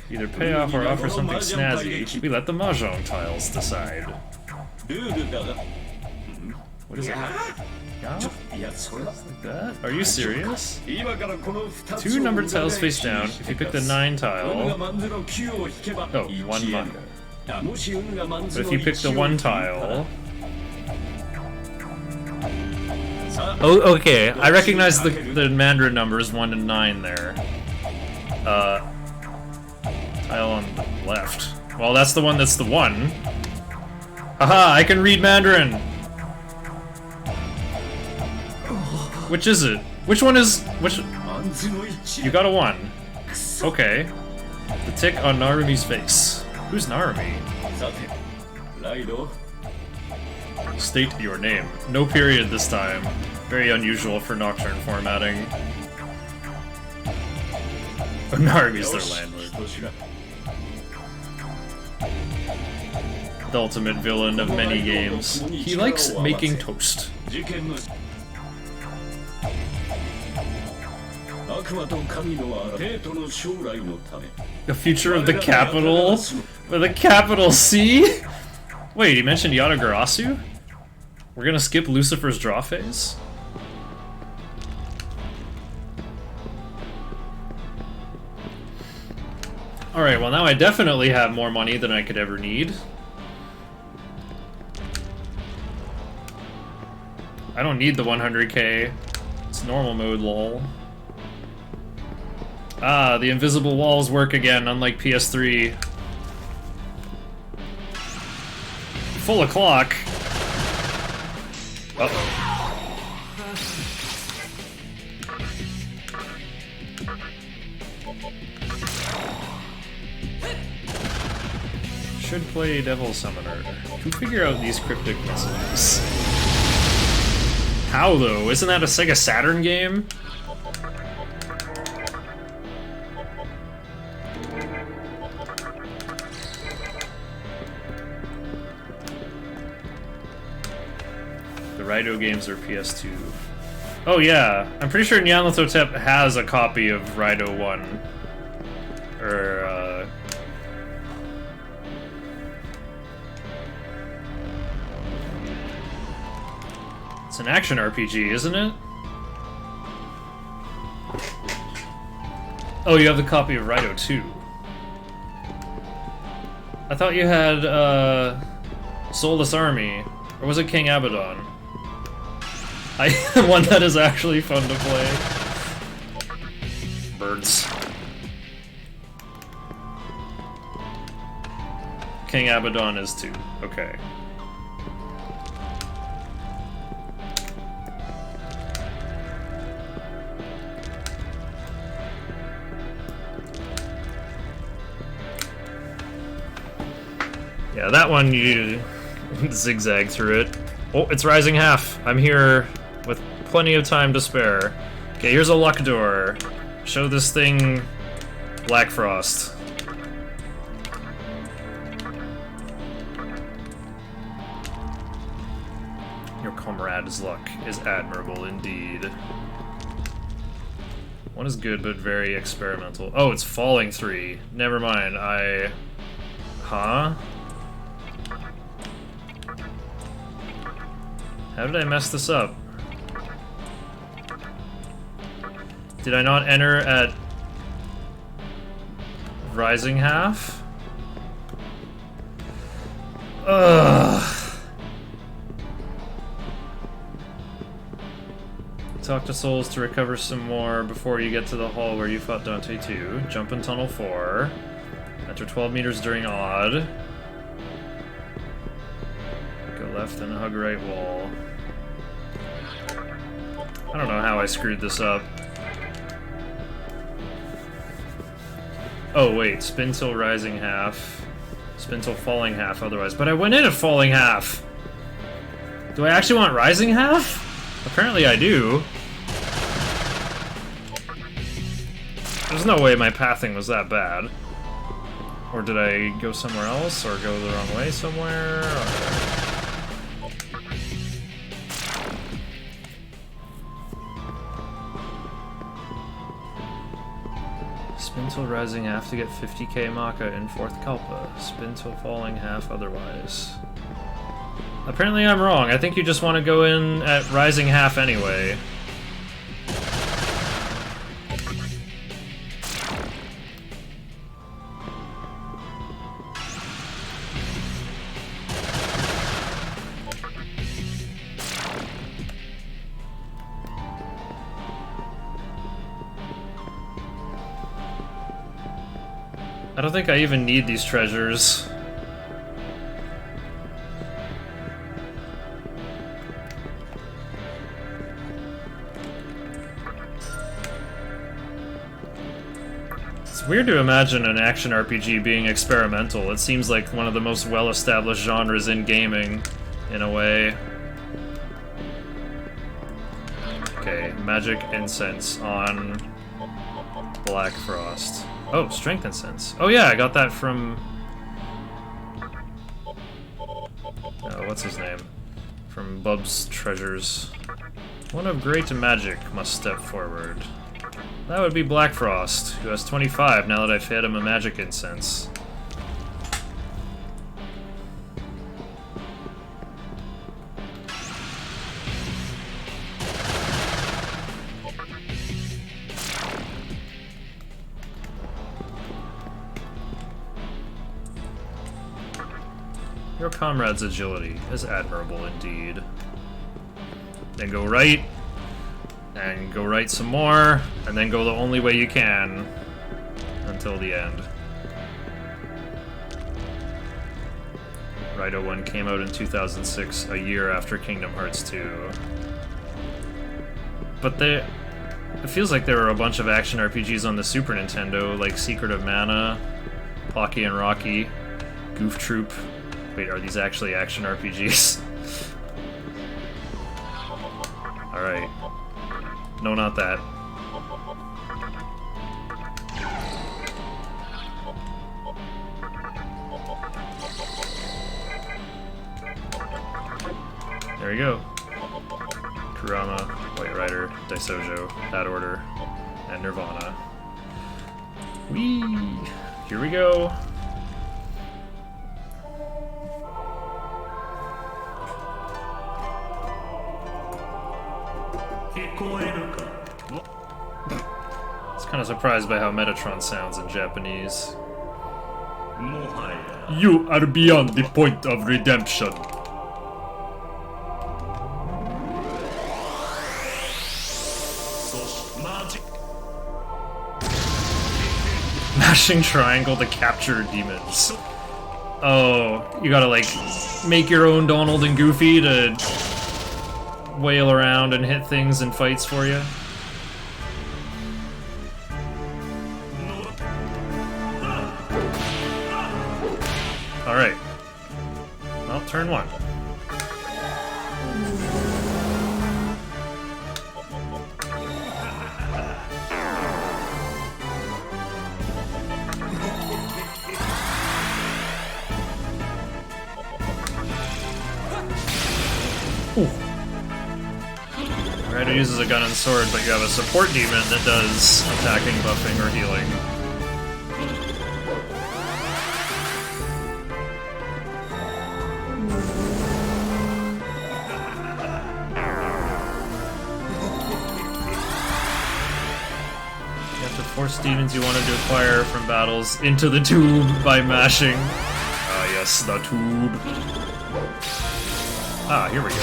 Either pay off or offer something snazzy. We let the mahjong tiles decide. What is it? Yeah? Like that? Are you serious? 2 numbered tiles face down. If you pick the 9 tile... Oh, 1 manga. But if you pick the 1 tile... Oh, okay. I recognize the Mandarin numbers 1 and 9 there. Tile on the left. Well, that's the one that's the 1. Haha, I can read Mandarin! Which is it? Which one is... which... You got a 1. Okay. The tick on Narumi's face. Who's Narumi? State your name. No period this time. Very unusual for Nocturne formatting. Oh, Narumi's their landlord. The ultimate villain of many games. He likes making toast. The future of the capital? With a capital C? Wait, he mentioned Yatagarasu? We're gonna skip Lucifer's draw phase? Alright, well now I definitely have more money than I could ever need. I don't need the 100k. It's normal mode, lol. Ah, the invisible walls work again, unlike PS3. Full o'clock. Uh-oh. Should play Devil Summoner. Who figure out these cryptic messages? How though? Isn't that a Sega Saturn game? The Raido games are PS2. Oh yeah, I'm pretty sure Nyarlathotep has a copy of Raido 1. Or, It's an action RPG, isn't it? Oh, you have the copy of Raito too. I thought you had, Soulless Army. Or was it King Abaddon? One that is actually fun to play. Birds. King Abaddon is too. Okay. Yeah, that one you zigzag through it. Oh, it's rising half. I'm here with plenty of time to spare. Okay, here's a luck door. Show this thing Black Frost. Your comrade's luck is admirable indeed. One is good, but very experimental. Oh, it's falling 3. Never mind, Huh? How did I mess this up? Did I not enter at rising half? Ugh. Talk to souls to recover some more before you get to the hall where you fought Dante 2. Jump in tunnel 4. Enter 12 meters during odd. Go left and hug right wall. I don't know how I screwed this up. Oh wait, spin till rising half. Spin till falling half otherwise. But I went in at falling half! Do I actually want rising half? Apparently I do. There's no way my pathing was that bad. Or did I go somewhere else? Or go the wrong way somewhere? Or... Spin till rising half to get 50k Maka in 4th Kalpa. Spin till falling half otherwise. Apparently I'm wrong. I think you just want to go in at rising half anyway. I don't think I even need these treasures. It's weird to imagine an action RPG being experimental. It seems like one of the most well-established genres in gaming, in a way. Okay, magic incense on Black Frost. Oh, strength incense. Oh yeah, I got that from... Oh, what's his name? From Bub's Treasures. One of great magic must step forward. That would be Black Frost, who has 25 now that I've fed him a magic incense. Your comrade's agility is admirable indeed. Then go right, and go right some more, and then go the only way you can until the end. Raito 1 came out in 2006, a year after Kingdom Hearts 2. But it feels like there were a bunch of action RPGs on the Super Nintendo, like Secret of Mana, Pocky and Rocky, Goof Troop. Wait, are these actually action RPGs? Alright. No, not that. There we go. Kurama, White Rider, Daisojo, That Order, and Nirvana. Whee! Here we go. was kind of surprised by how Metatron sounds in Japanese. You are beyond the point of redemption. Mashing triangle to capture demons. Oh, you gotta like make your own Donald and Goofy to wail around and hit things in fights for you. Alright. Well, turn one. Alright, it uses a gun and sword, but you have a support demon that does attacking, buffing, or healing. You have to force demons you wanted to acquire from battles into the tube by mashing. Ah, yes, the tube. Ah, here we go.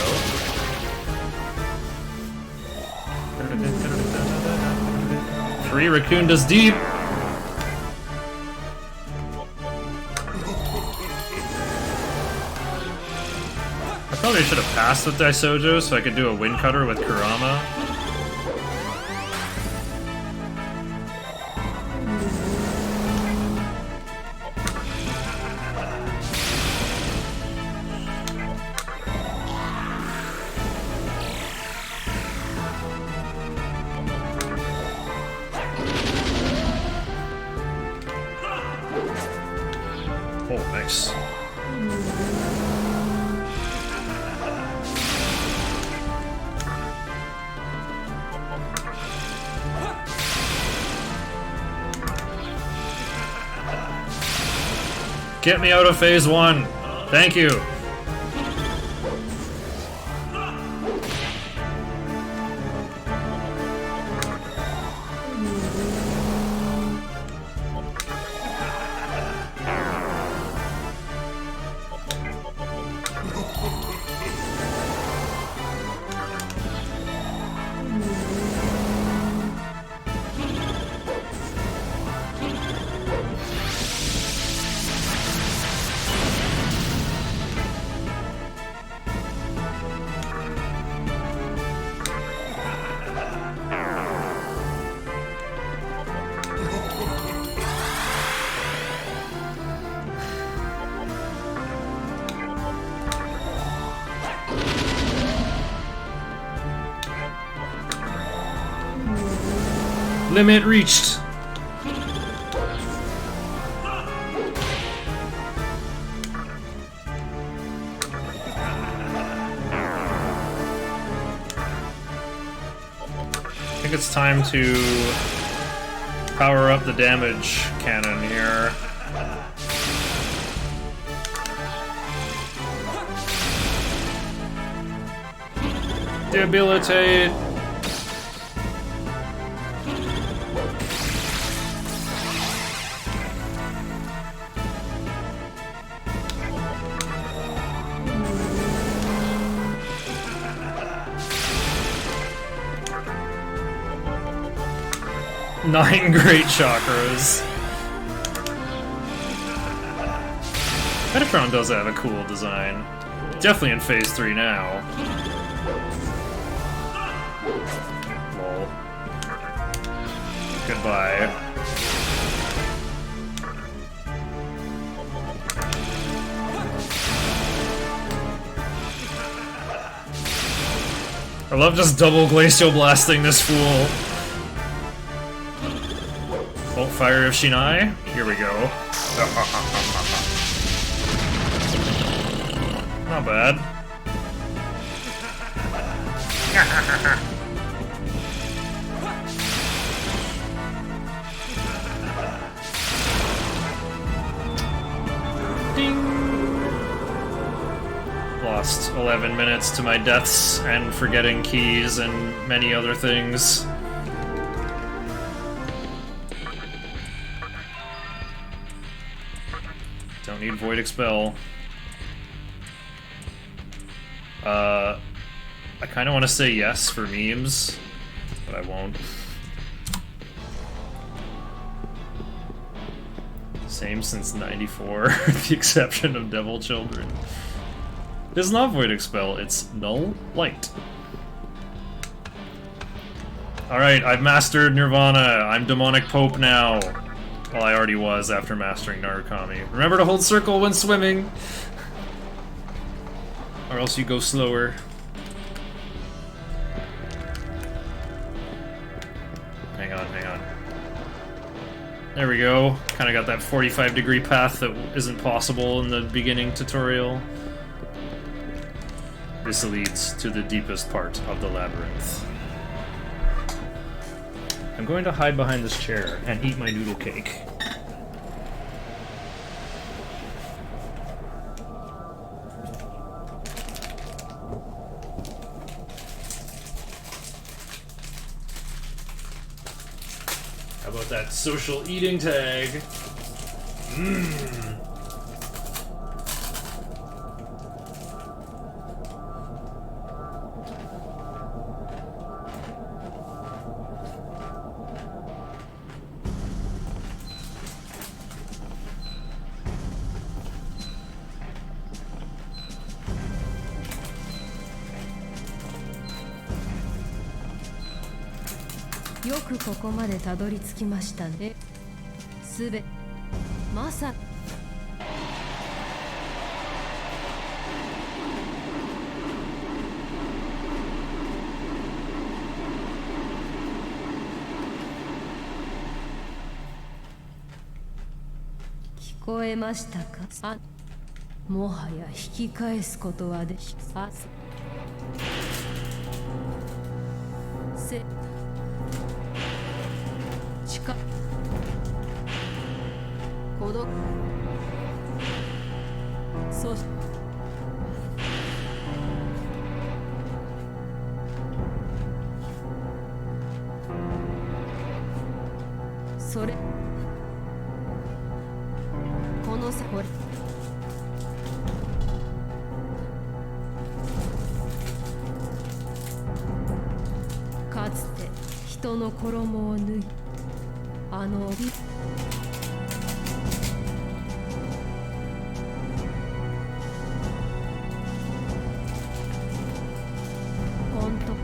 Three Raccoon does deep. I probably should have passed with Daisojo so I could do a wind cutter with Kurama. Oh, nice. Get me out of phase one. Thank you. Limit reached. I think it's time to power up the damage cannon here. Debilitate. Nine great chakras. Metatron does have a cool design. Definitely in phase 3 now. Lol. Goodbye. I love just double glacial blasting this fool. Bolt Fire of Shinai. Here we go. Not bad. Ding! lost 11 minutes to my deaths and forgetting keys and many other things. Don't need Void Expel. I kind of want to say yes for memes, but I won't. Same since 94, with the exception of Devil Children. It's not Void Expel, it's Null Light. Alright, I've mastered Nirvana. I'm Demonic Pope now. Well, I already was after mastering Narukami. Remember to hold circle when swimming! Or else you go slower. Hang on, hang on. There we go. Kinda got that 45-degree path that isn't possible in the beginning tutorial. This leads to the deepest part of the labyrinth. I'm going to hide behind this chair and eat my noodle cake. How about that social eating tag? Mmm.よくここまでたどり着きましたね。すべまさ聞こえましたか？あ、もはや引き返すことはできあせ近孤独そしそれこのさこれかつて人の衣を脱ぎあの帯本当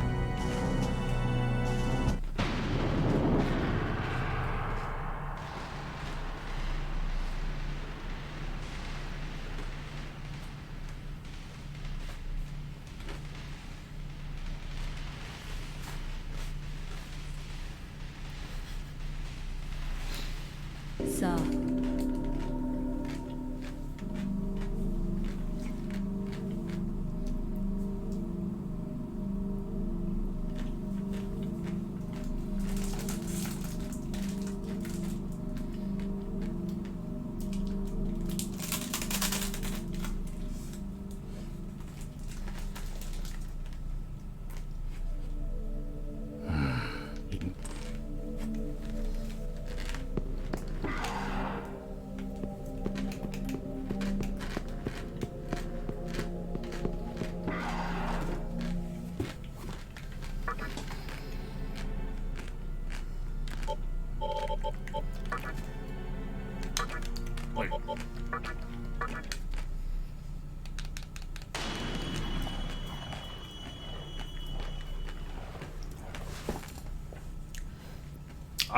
さあ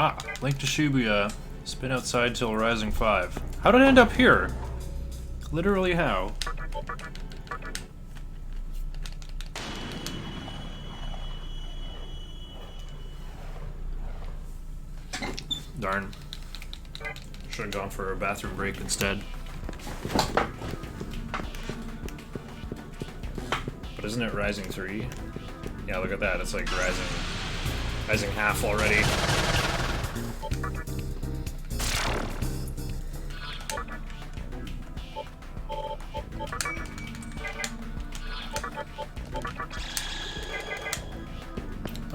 Ah, Link to Shibuya. Spin outside till Rising 5. How did I end up here? Literally how? Darn. Should have gone for a bathroom break instead. But isn't it Rising 3? Yeah, look at that. It's like Rising half already.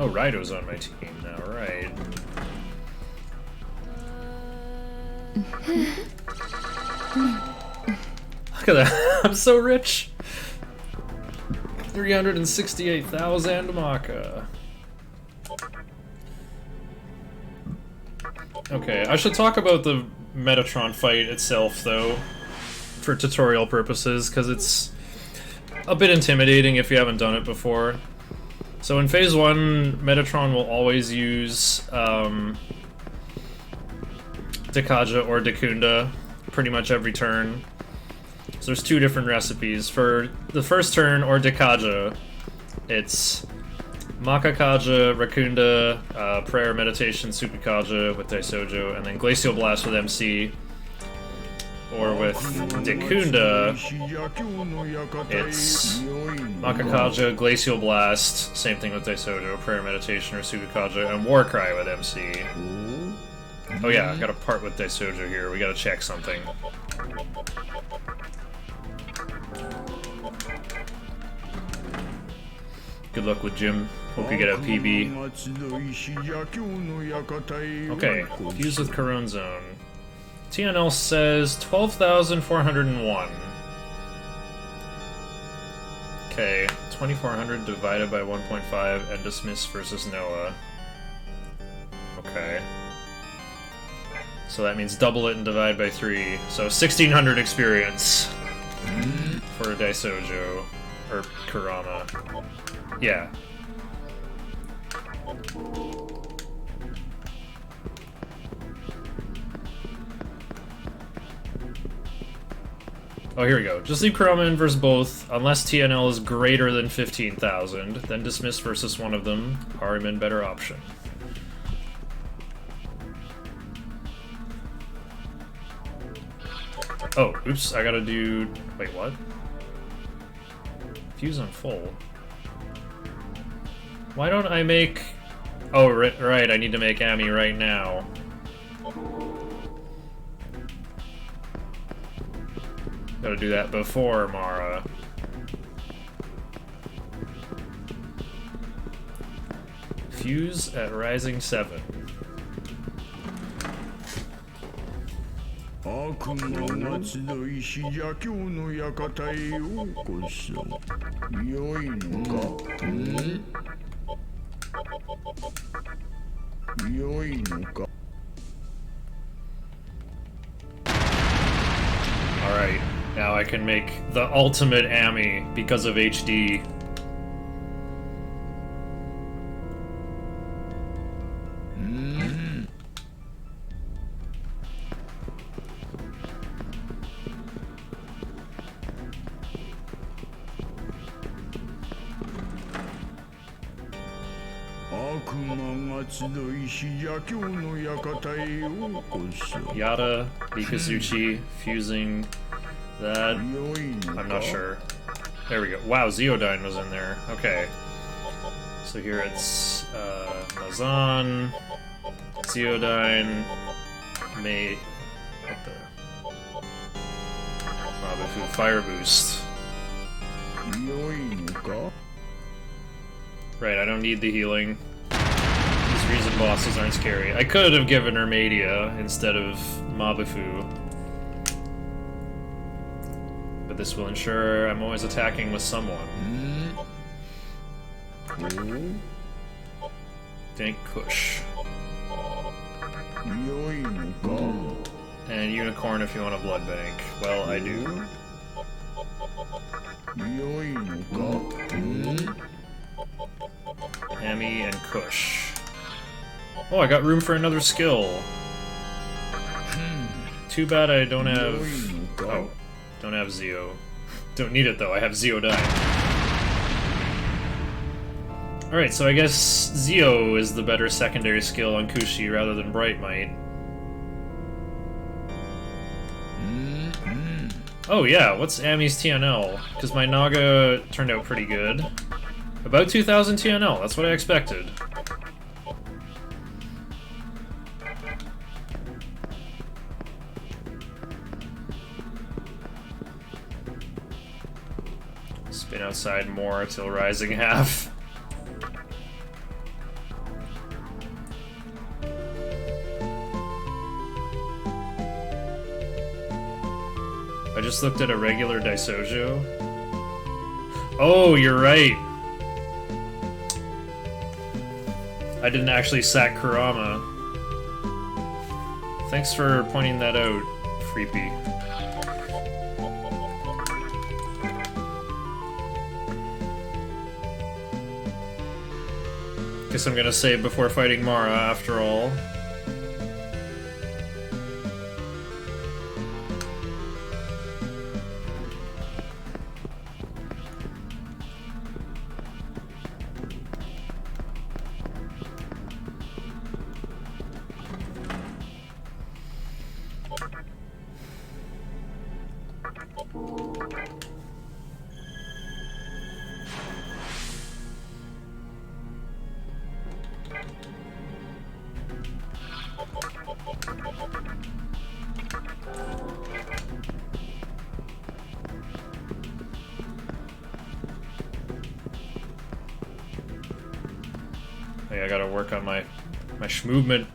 Oh, Raido's on my team now, right. Look at that, I'm so rich! 368,000 Maka. Okay, I should talk about the Metatron fight itself, though, for tutorial purposes, because it's a bit intimidating if you haven't done it before. So in Phase 1, Metatron will always use Dekaja or Dekunda pretty much every turn. So there's two different recipes. For the first turn, or Dekaja, it's Makakaja, Rakunda, Prayer, Meditation, Supikaja with Daisojo, and then Glacial Blast with MC. Or with Dekunda, it's Makakaja, Glacial Blast, same thing with Daisojo, Prayer, Meditation, or Supikaja, and Warcry with MC. Oh yeah, I got a part with Daisojo here, we gotta check something. Good luck with Jim. Hope you get a PB. Okay, fuse with Corone Zone. TNL says 12,401. Okay, 2,400 divided by 1.5 and dismiss versus Noah. Okay. So that means double it and divide by 3. So 1,600 experience for Daisojo. Or Kurama. Yeah. Oh, here we go. Just leave Kurama in versus both, unless TNL is greater than 15,000. Then dismiss versus one of them. Harimin better option. Oh, oops, I gotta do... Wait, what? Fuse on full. Why don't I make... Oh, right, I need to make Ami right now. Gotta do that before Mara. Fuse at Rising 7. Alright, now I can make the ultimate Ami because of HD. Yada, Mikazuchi, fusing that. I'm not sure. There we go. Wow, Zeodyne was in there. Okay. So here it's Mazan, Zeodyne, May. What the? Mabufu Fire Boost. Right, I don't need the healing. These reason bosses aren't scary. I could have given her Madia instead of Mabufu. But this will ensure I'm always attacking with someone. Dank Kush. And Unicorn if you want a blood bank. Well, I do. Ami and Kush. Oh, I got room for another skill. Too bad I don't have... Oh, don't have Zeo. Don't need it though, I have Zeodyne. Alright, so I guess Zeo is the better secondary skill on Kushi rather than Bright Might. Oh yeah, what's Ami's TNL? Because my Naga turned out pretty good. About 2,000 TNL, that's what I expected. Spin outside more till rising half. I just looked at a regular Daisojo. Oh, you're right. I didn't actually sack Kurama. Thanks for pointing that out, Freepy. Guess I'm gonna save before fighting Mara after all. Hey, I gotta work on my movement.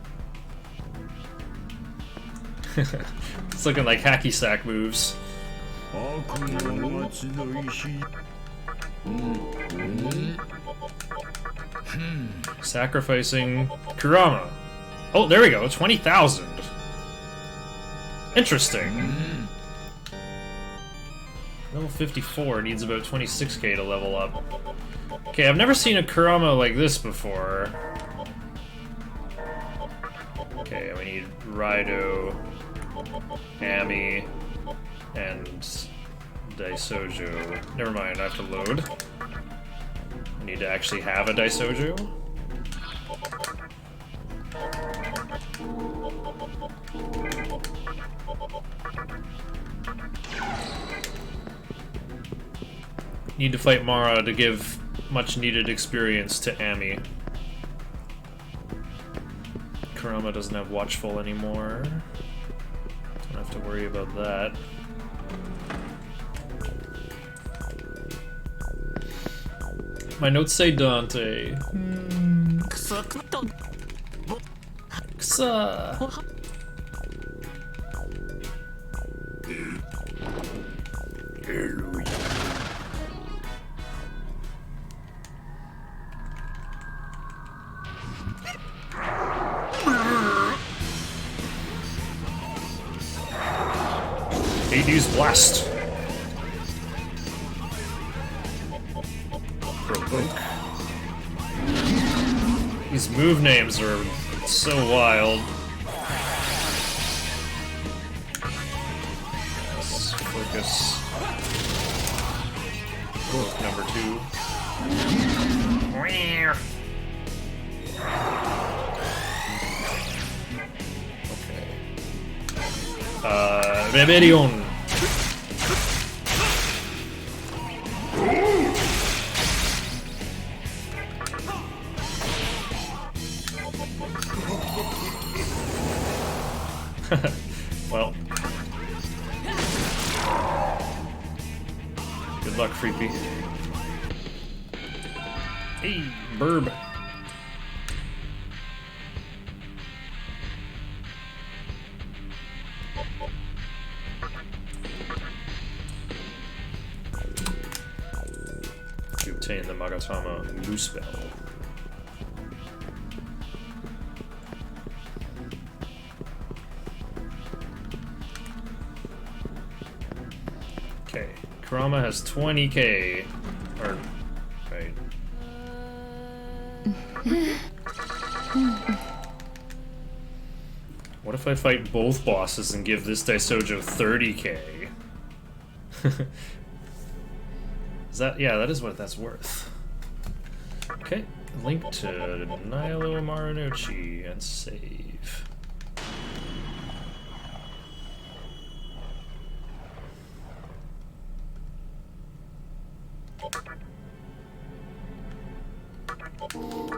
It's looking like hacky sack moves. Sacrificing Kurama. Oh, there we go. 20,000. Interesting. Level 54 needs about 26k to level up. Okay, I've never seen a Kurama like this before. Okay, we need Raido, Ami, and Daisojo. Never mind, I have to load. I need to actually have a Daisojo. Need to fight Mara to give much needed experience to Ami. Kurama doesn't have Watchful anymore. Don't have to worry about that. My notes say Dante. Ksa. Hades Blast. Provoke. These move names are so wild. Let's focus. Book number 2. Okay. Rebellion. Well. Good luck, Creepy. Hey, Burb. To obtain the Magatama Moose Bell. Okay, Kurama has 20k. Or, right. What if I fight both bosses and give this Daisojo 30k? Is that, yeah, that is what that's worth. Okay, link to Nilo Marunouchi and save.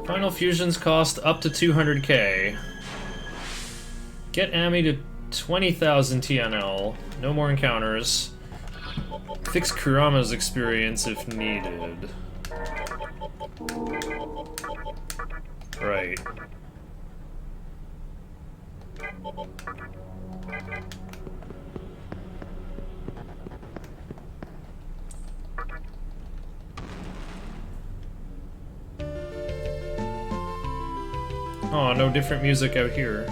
Final fusions cost up to 200k. Get Ami to 20,000 TNL. No more encounters. Fix Kurama's experience if needed. Right. Oh, no different music out here.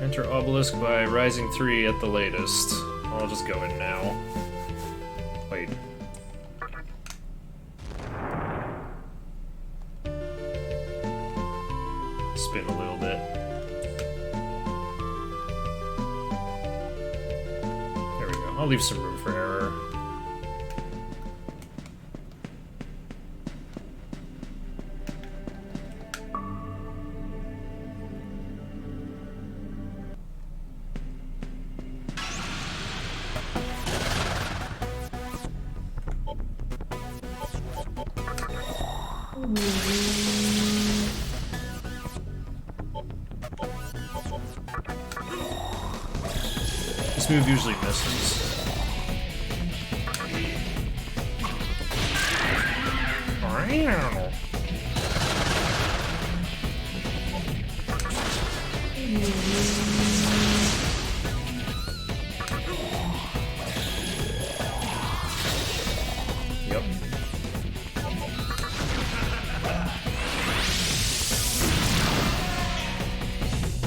Enter obelisk by rising 3 at the latest. I'll just go in now. Wait. Spin a little bit. There we go. I'll leave some room for error. This move usually misses. Yep.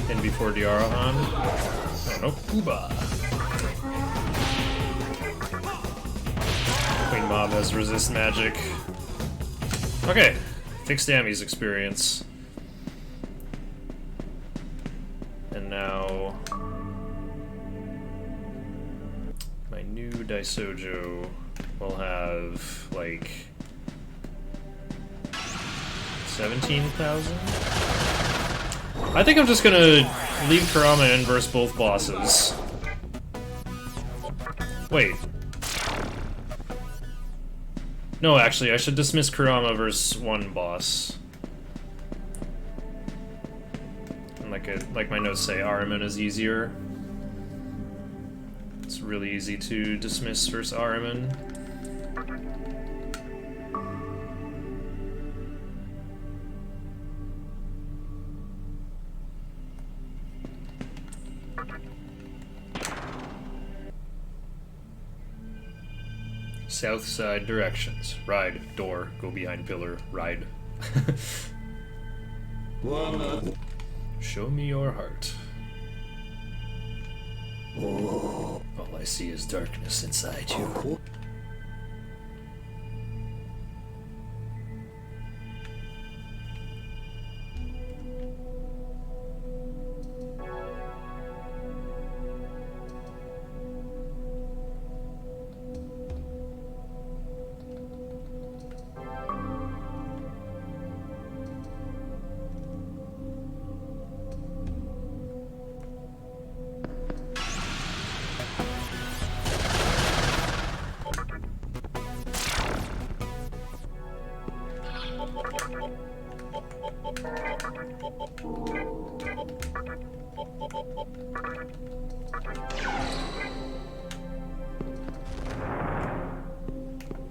And before the Arahan. Oh no, Uba. Queen Mob has resist magic. Okay, fix Dammy's experience. And now my new Daisojo will have like 17,000. I think I'm just gonna leave Kurama and verse both bosses. Wait. No, actually, I should dismiss Kurama versus one boss. And like my notes say, Ahriman is easier. It's really easy to dismiss versus Ahriman. South side directions. Ride, door, go behind pillar, ride. Show me your heart. All I see is darkness inside you.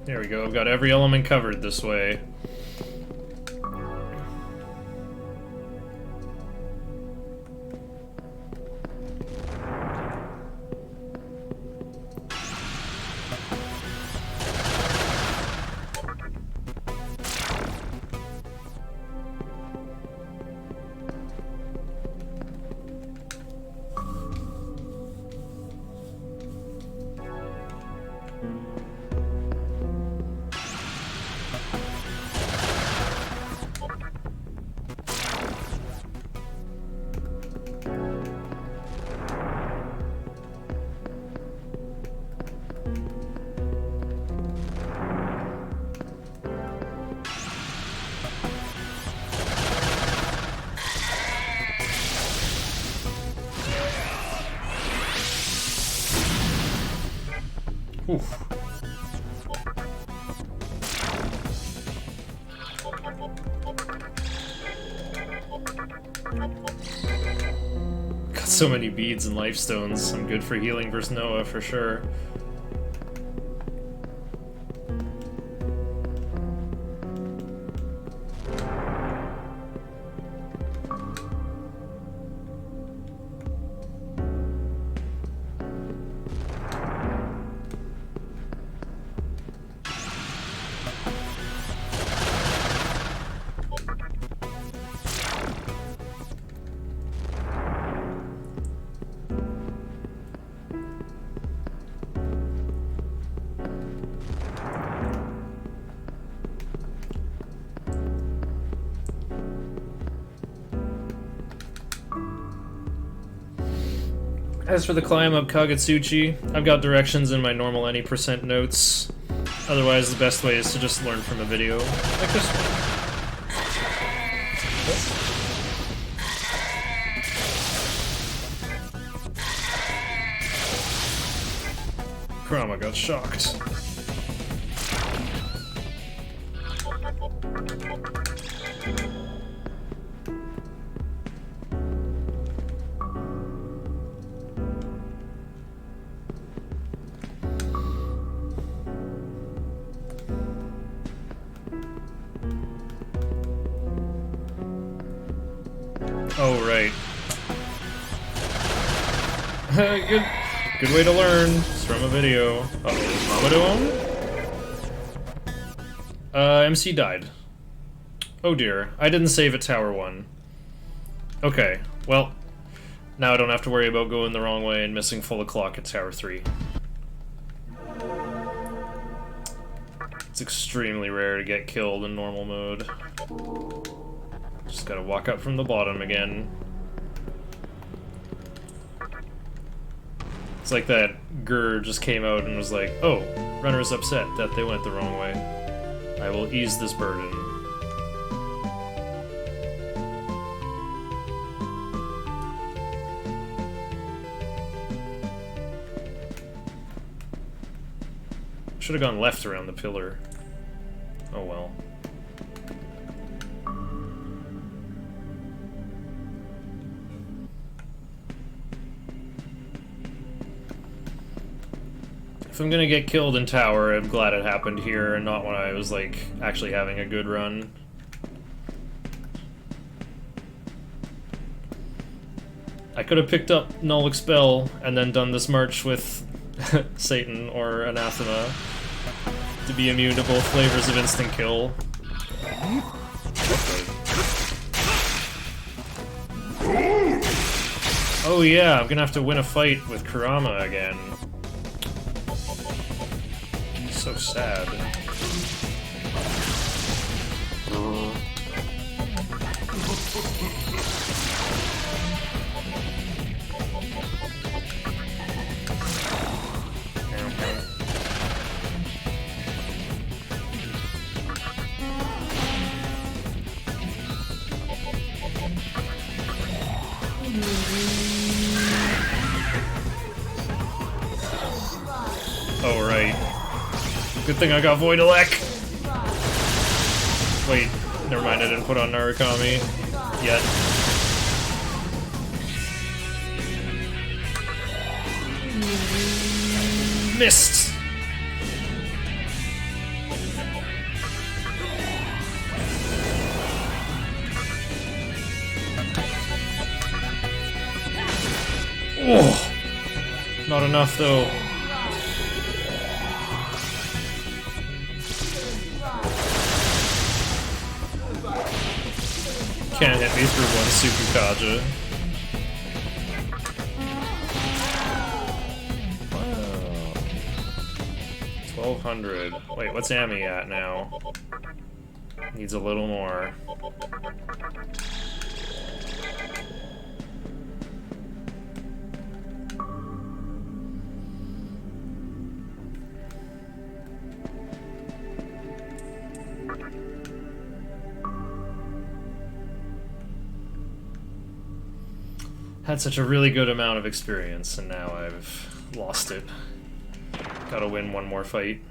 There we go, I've got every element covered this way. Oof. Got so many beads and life stones. I'm good for healing versus Noah for sure. As for the climb up Kagetsuchi, I've got directions in my normal any % notes. Otherwise, the best way is to just learn from a video, like this one. Kurama got shocked. Oh, right. Good way to learn. It's from a video. Uh-oh, Mamadou? MC died. Oh dear, I didn't save at Tower 1. Okay, well, now I don't have to worry about going the wrong way and missing full o'clock at Tower 3. It's extremely rare to get killed in normal mode. Just gotta walk up from the bottom again. It's like that Gur just came out and was like, oh, runner's upset that they went the wrong way. I will ease this burden. Should have gone left around the pillar. Oh well. If I'm gonna get killed in tower, I'm glad it happened here and not when I was, like, actually having a good run. I could have picked up Null Expel and then done this march with Satan or Anathema to be immune to both flavors of instant kill. Oh yeah, I'm gonna have to win a fight with Kurama again. So sad. Oh, right. Good thing I got Void Elec! Wait, never mind, I didn't put on Narukami yet. Missed! Oh, not enough though. Can't hit me through one Sukukaja. Wow. 1200. Wait, what's Ami at now? Needs a little more. Had such a really good amount of experience, and now I've lost it. Gotta win one more fight.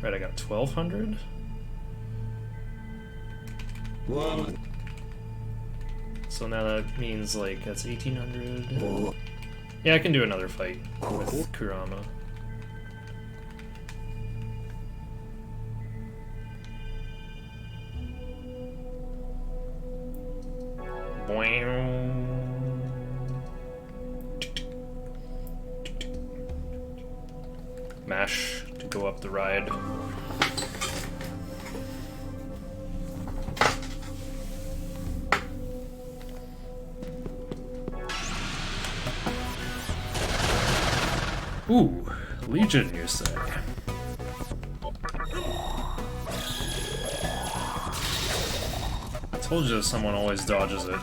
Right, I got 1200? So now that means, like, that's 1800. Yeah, I can do another fight with Kurama. Mash to go up the ride. Ooh, Legion, you say? Told you someone always dodges it. Wrong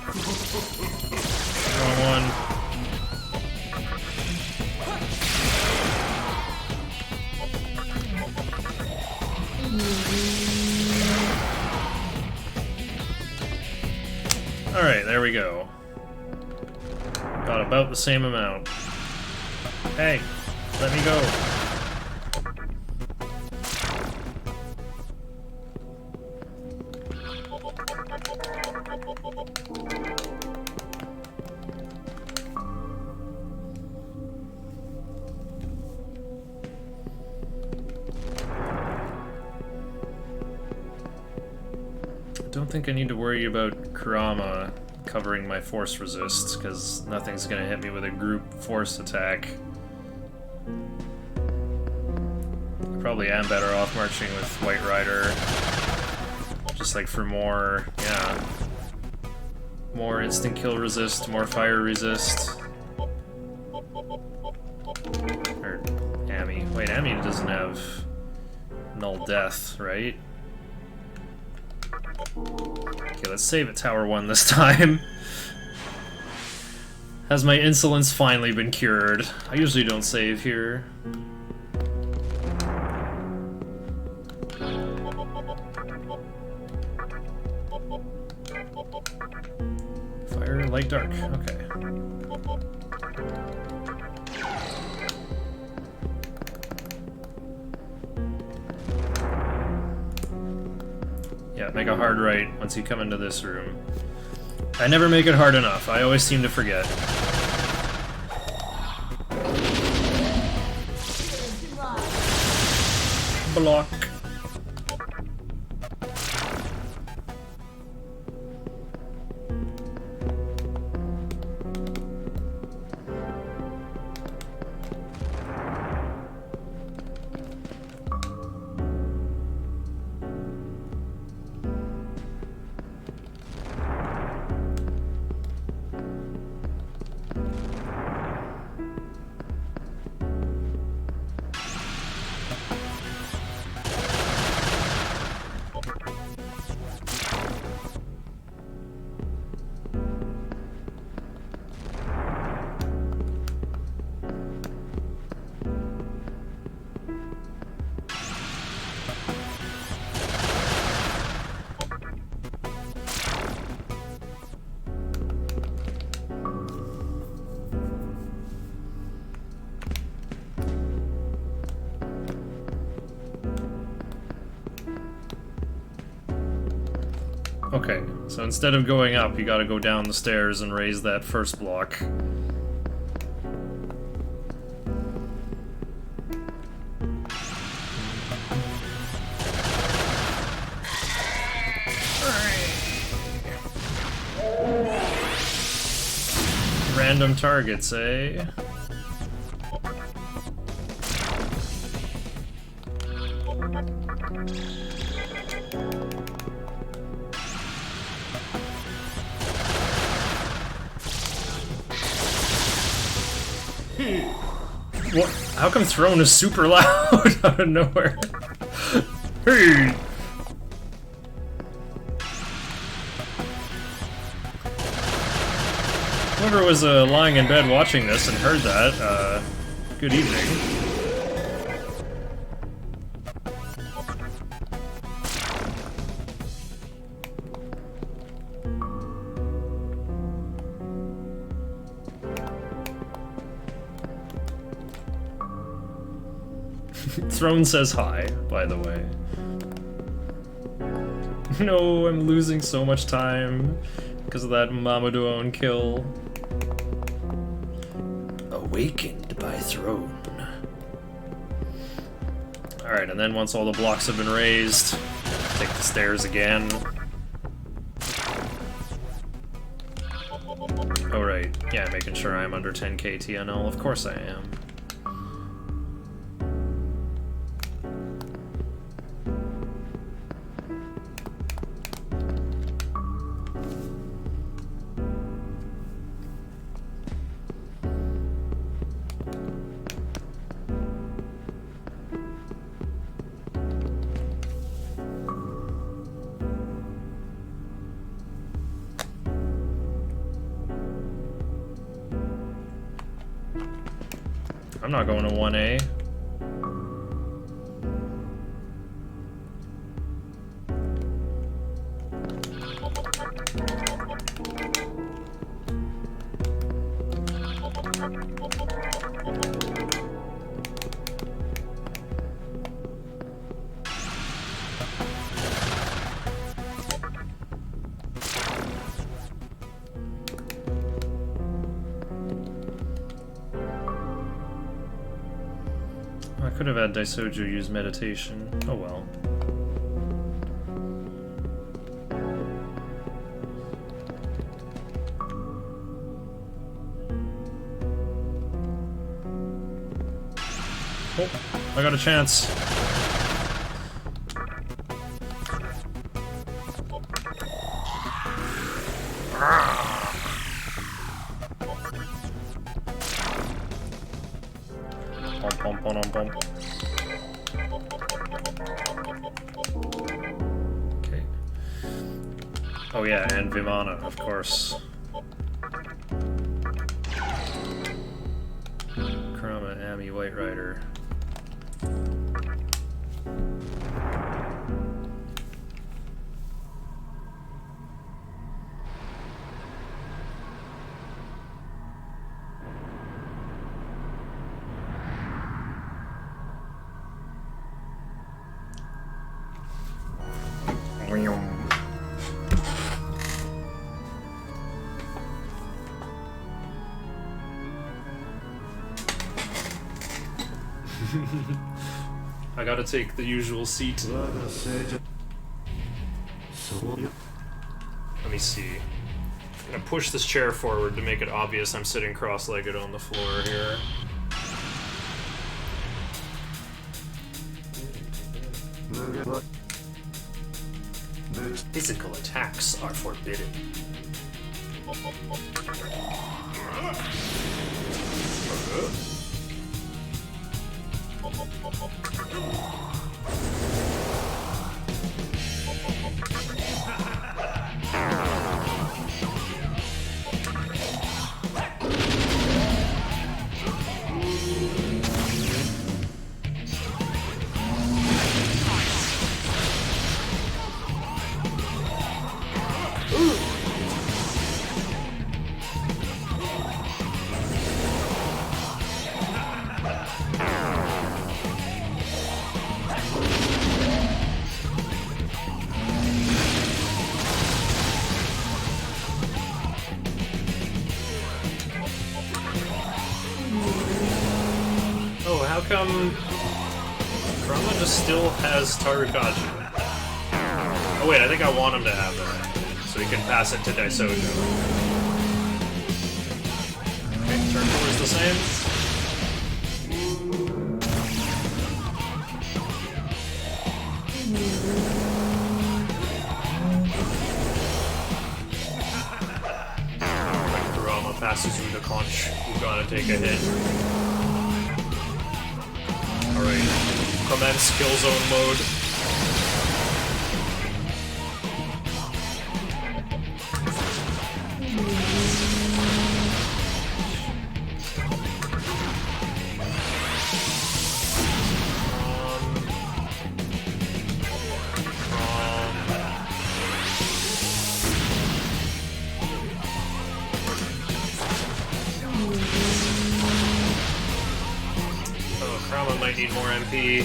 one. Alright, there we go. Got about the same amount. Hey, let me go. I don't think I need to worry about Kurama covering my force resist, because nothing's gonna hit me with a group force attack. I probably am better off marching with White Rider, just like for more, yeah, more instant kill resist, more fire resist. Or Ami. Wait, Ami doesn't have null death, right? Okay, let's save at Tower 1 this time. Has my insolence finally been cured? I usually don't save here. Fire, light, dark. Okay. Yeah, make a hard right once you come into this room. I never make it hard enough. I always seem to forget. Block. Okay, so instead of going up, you gotta go down the stairs and raise that first block. Random targets, eh? What? How come Throne is super loud out of nowhere? Hey! Whoever was lying in bed watching this and heard that, good evening. Throne says hi, by the way. No, I'm losing so much time because of that Mamadou kill. Awakened by Throne. Alright, and then once all the blocks have been raised, take the stairs again. Oh right, yeah, making sure I'm under 10k TNL, of course I am. I'm not going to 1A. I could have had Daisoju use meditation. Oh well. Oh, I got a chance. Okay. Oh yeah, and Vimana, of course. Kurama, Ami, White Rider. I gotta take the usual seat. Let me see. I'm gonna push this chair forward to make it obvious I'm sitting cross-legged on the floor here. Physical attacks are forbidden. How come Kurama just still has Tarukaji? Oh wait, I think I want him to have that, so he can pass it to Daisoju. Okay, turn 4 is the same. When Kurama passes you the conch, you're gonna take a hit. Alright, commence kill zone mode. Might need more MP.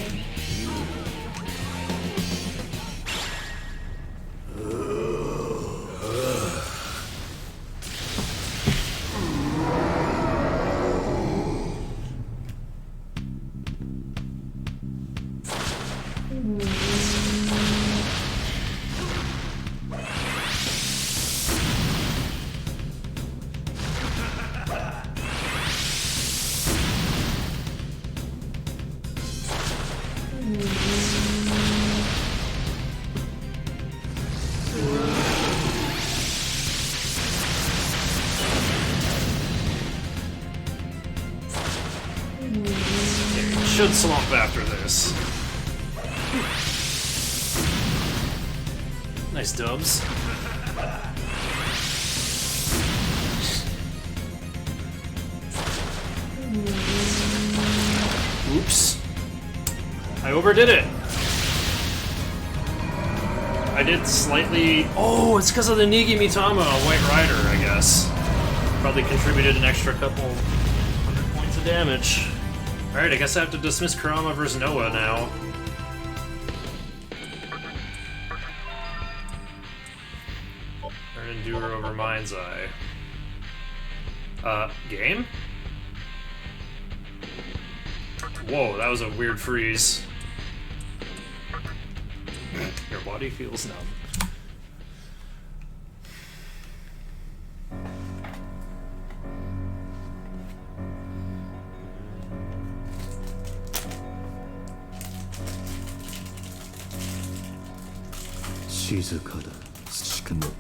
Should slump after this. Nice dubs. Oops. I overdid it. I did slightly... Oh, it's because of the Nigi Mitama White Rider, I guess. Probably contributed an extra couple 100 points of damage. Alright, I guess I have to dismiss Kurama versus Noah now. Earn Endure over Mind's Eye. Game? Whoa, that was a weird freeze. Your body feels numb. Shizukada, Shikamo.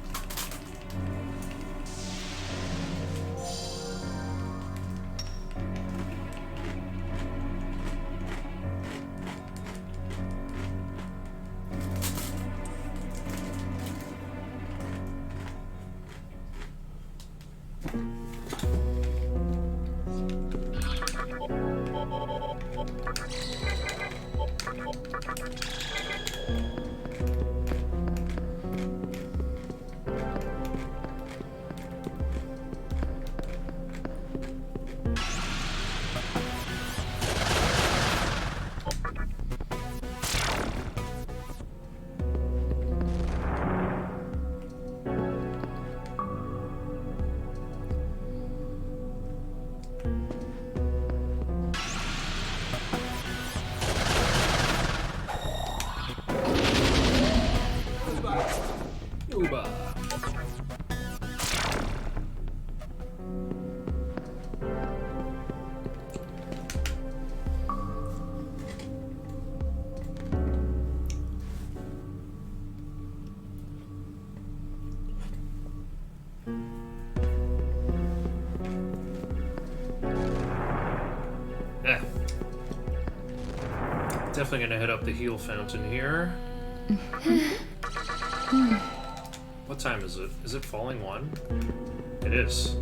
Yeah. Definitely gonna hit up the heal fountain here. What time is it? Is it falling 1? It is.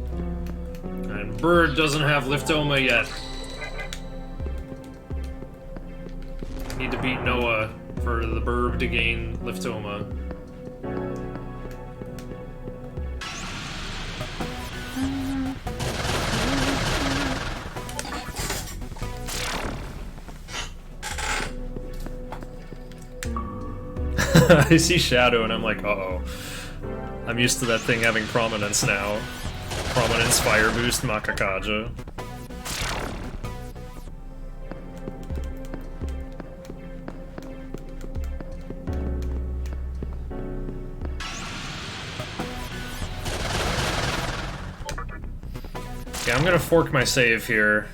And Bird doesn't have Liftoma yet. Need to beat Noah for the Burb to gain Liftoma. I see Shadow and I'm like, uh-oh. I'm used to that thing having prominence now. Prominence fire boost Makakaja. Yeah, I'm gonna fork my save here.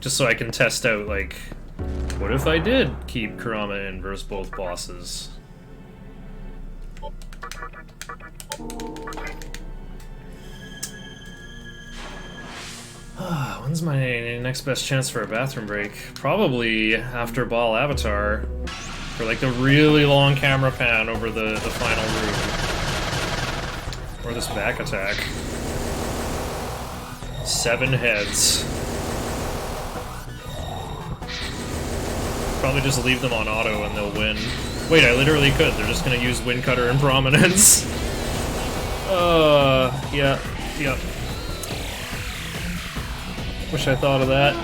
Just so I can test out, like, what if I did keep Kurama in versus both bosses? When's my next best chance for a bathroom break? Probably after Ball Avatar. For like the really long camera pan over the final room. Or this back attack. 7 heads. Probably just leave them on auto and they'll win. Wait, I literally could. They're just gonna use Wind Cutter and Prominence. Yeah. Wish I thought of that.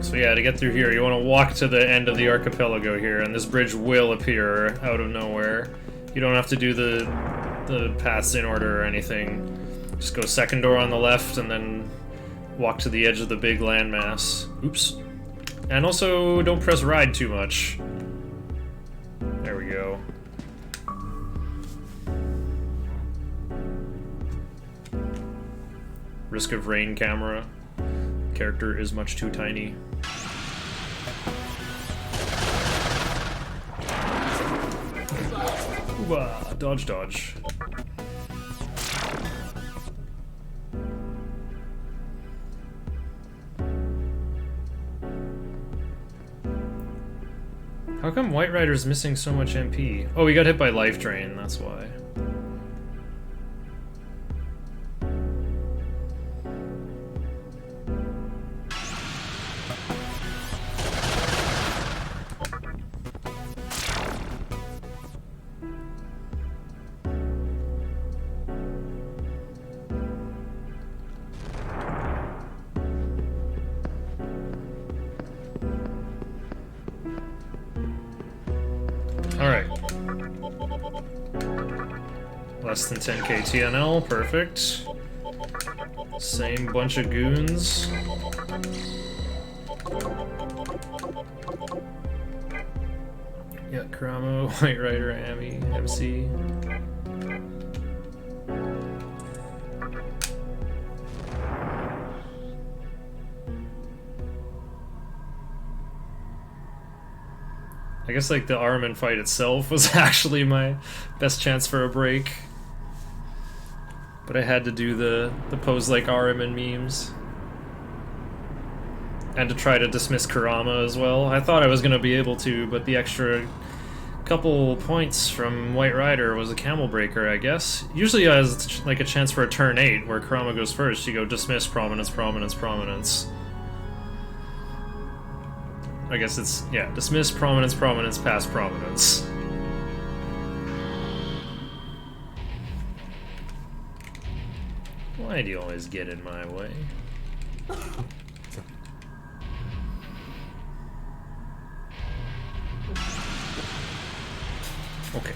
So yeah, to get through here, you want to walk to the end of the archipelago here, and this bridge will appear out of nowhere. You don't have to do the paths in order or anything. Just go second door on the left, and then walk to the edge of the big landmass. Oops. And also, don't press ride too much. There we go. Risk of rain camera. Character is much too tiny. Hooba! Dodge, dodge. How come White Rider's missing so much MP? Oh, he got hit by Life Drain, that's why. Alright. Less than 10k TNL, perfect. Same bunch of goons. Yeah, Kuramo, White Rider, Ami, MC. I guess like the Armin fight itself was actually my best chance for a break. But I had to do the pose like Armin memes. And to try to dismiss Kurama as well. I thought I was gonna be able to, but the extra couple points from White Rider was a camel breaker, I guess. Usually has like a chance for a turn 8 where Kurama goes first, you go dismiss, prominence, prominence, prominence. I guess it's, yeah, dismiss, prominence, prominence, pass prominence. Why do you always get in my way? Okay.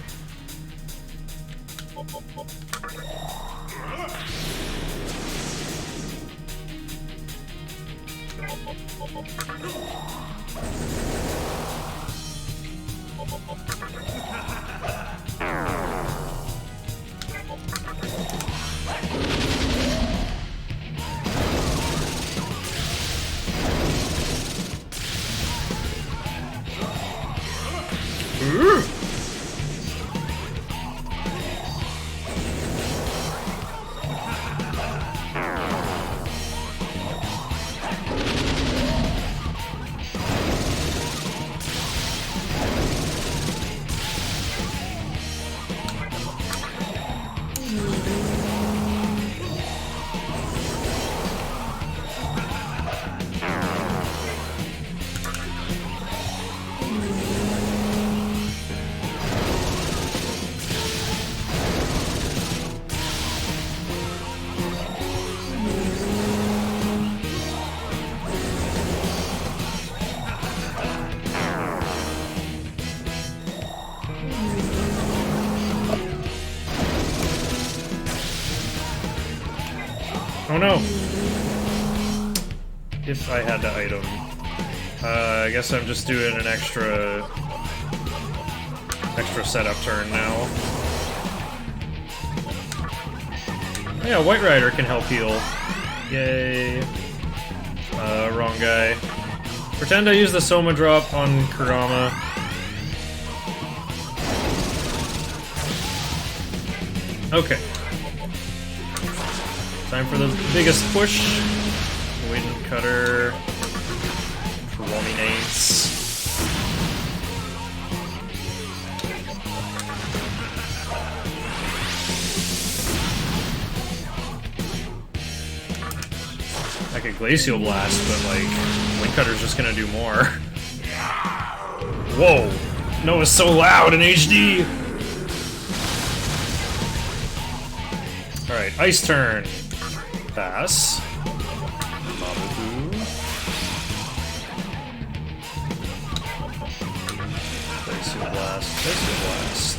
Oh no! If I had the item. I guess I'm just doing an extra setup turn now. Oh yeah, White Rider can help heal. Yay. Wrong guy. Pretend I use the Soma drop on Kurama. Okay. Time for the biggest push. Wind Cutter. Prominates. I could Glacial Blast, but like, Wind Cutter's just gonna do more. Whoa! Noah's so loud in HD! Alright, Ice Turn. Pass. Mabubu. Glacial Blast. Glacial Blast.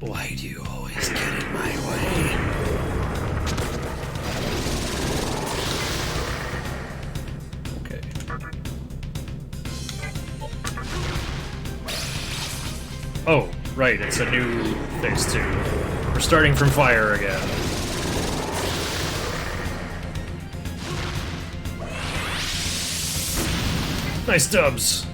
Why do you always get in my way? Okay. Oh, right, it's a new phase 2. We're starting from fire again. Nice dubs.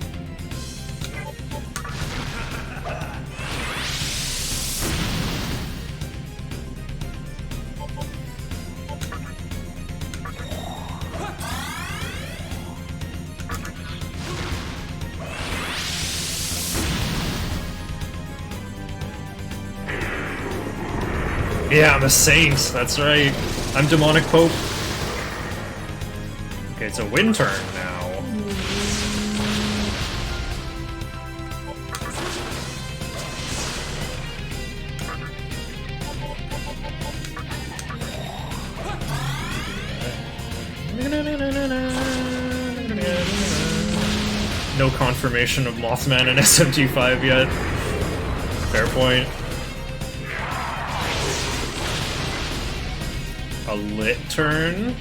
Yeah, I'm a saint, that's right. I'm Demonic Pope. Okay, it's a wind turn now. No confirmation of Mothman in SMT5 yet. Fair point. A lit turn.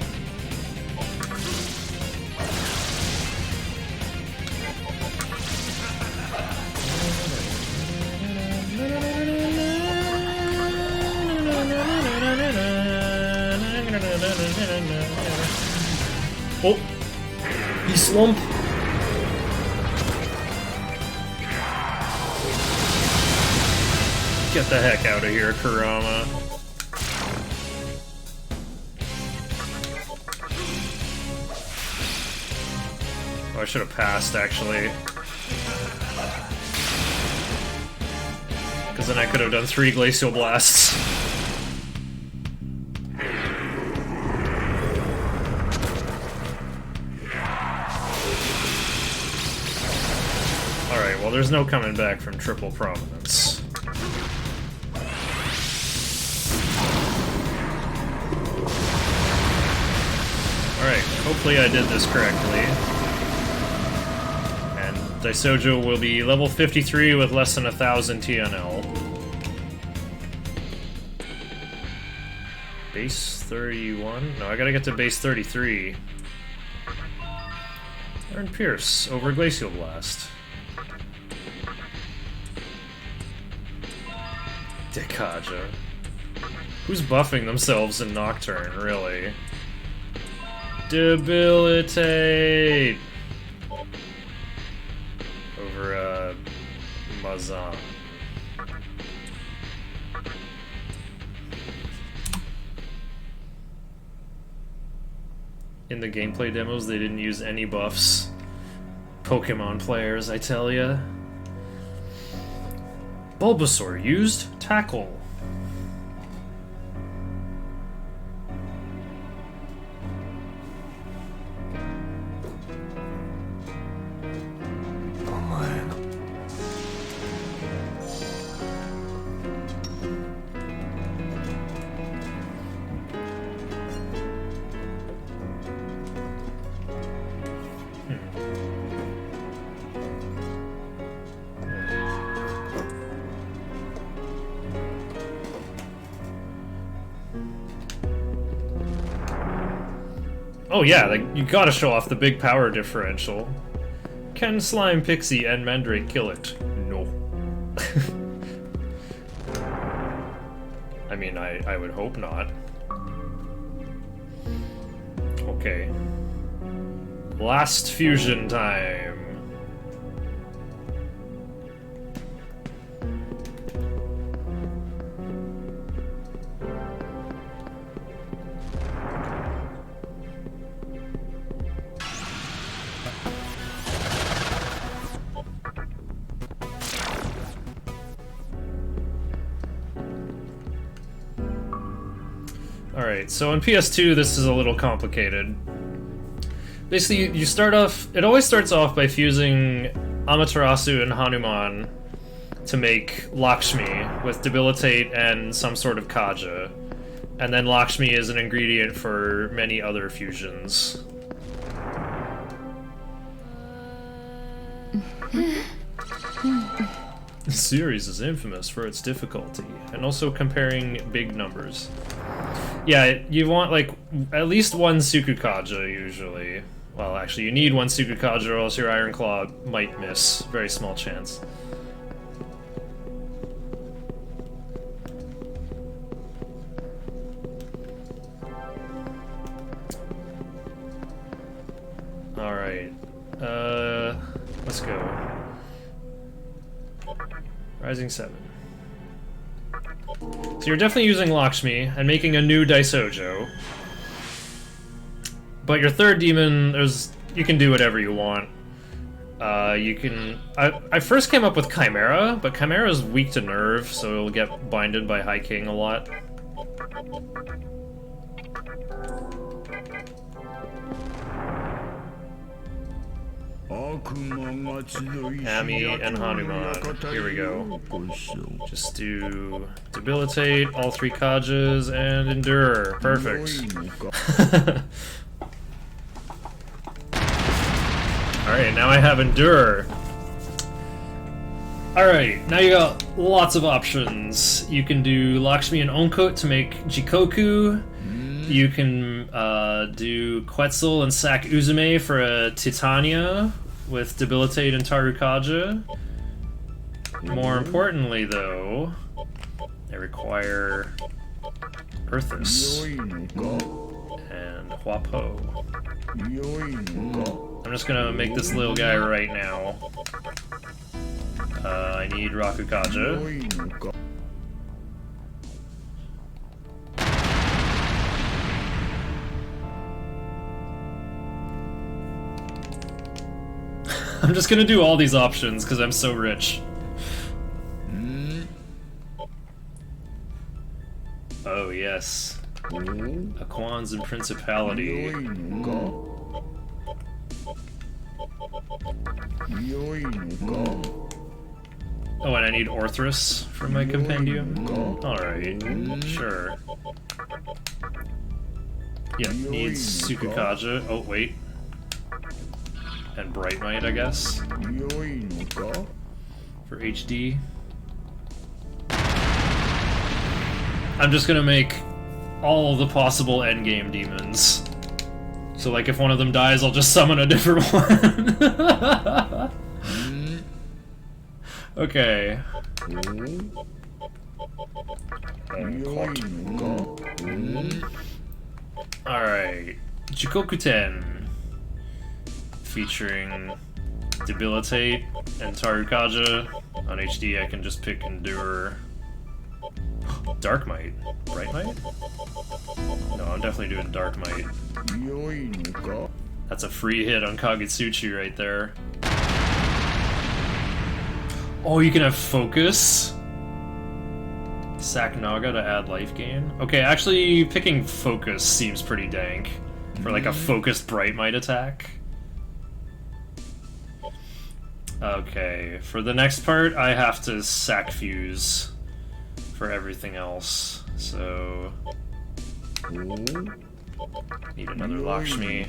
Oh, he slump. Get the heck out of here, Kurama. Oh, I should have passed, actually. Because then I could have done 3 Glacial Blasts. Alright, well there's no coming back from Triple Prominence. Alright, hopefully I did this correctly. And Daisojo will be level 53 with less than 1,000 TNL. Base 31? No, I gotta get to base 33. Earn Pierce over Glacial Blast. Dekaja. Who's buffing themselves in Nocturne, really? Debilitate! Over, Mazan. In the gameplay demos, they didn't use any buffs. Pokemon players, I tell ya. Bulbasaur used Tackle. Oh yeah, like, you gotta show off the big power differential. Can Slime, Pixie, and Mandrake kill it? No. I mean, I would hope not. Okay. Last fusion time. Alright, so in PS2 this is a little complicated. Basically, you start off... It always starts off by fusing Amaterasu and Hanuman to make Lakshmi with Debilitate and some sort of Kaja. And then Lakshmi is an ingredient for many other fusions. The series is infamous for its difficulty, and also comparing big numbers. Yeah, you want, like, at least one Sukukaja, usually. Well, actually, you need one Sukukaja, or else your Iron Claw might miss. Very small chance. Rising 7. So you're definitely using Lakshmi and making a new Daisojo. But your third demon, you can do whatever you want. I first came up with Chimera, but Chimera is weak to nerve, so it'll get binded by High King a lot. Ami and Hanuman. Here we go. Just do debilitate, all 3 Kajas, and endure. Perfect. Alright, now I have endure. Alright, now you got lots of options. You can do Lakshmi and Onkot to make Jikoku. You can do Quetzal and sack Uzume for a Titania with Debilitate and Tarukaja. More importantly, though, they require Earthus and Huapo. I'm just gonna make this little guy right now. I need Rakukaja. I'm just gonna do all these options because I'm so rich. Oh yes. Aquans and Principality. Oh, and I need Orthrus from my compendium? Alright, sure. Yeah, needs Sukukaja. Oh, wait. And Bright Might, I guess. For HD. I'm just gonna make all of the possible endgame demons. So, like, if one of them dies, I'll just summon a different one. Okay. Alright. Jikokuten. Featuring Debilitate and Tarukaja. On HD, I can just pick Endure. Dark Might. Bright Might? No, I'm definitely doing Dark Might. That's a free hit on Kagutsuchi right there. Oh, you can have Focus? Sack Naga to add life gain? Okay, actually, picking Focus seems pretty dank. For like a focused Bright Might attack. Okay, for the next part, I have to sack Fuse for everything else, so... Need another Lakshmi.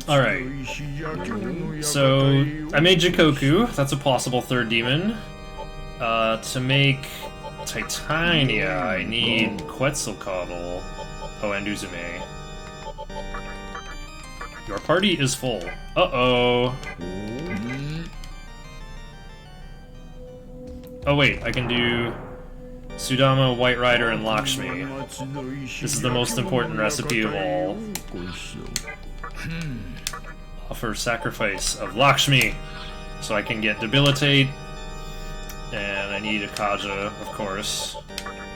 Alright, so I made Jikoku, that's a possible third demon. To make Titania, I need Quetzalcoatl. Oh, and Uzume. Your party is full. Uh-oh. Oh wait, I can do Sudama, White Rider, and Lakshmi. This is the most important recipe of all. Offer sacrifice of Lakshmi, so I can get Debilitate, and I need a Kaja, of course.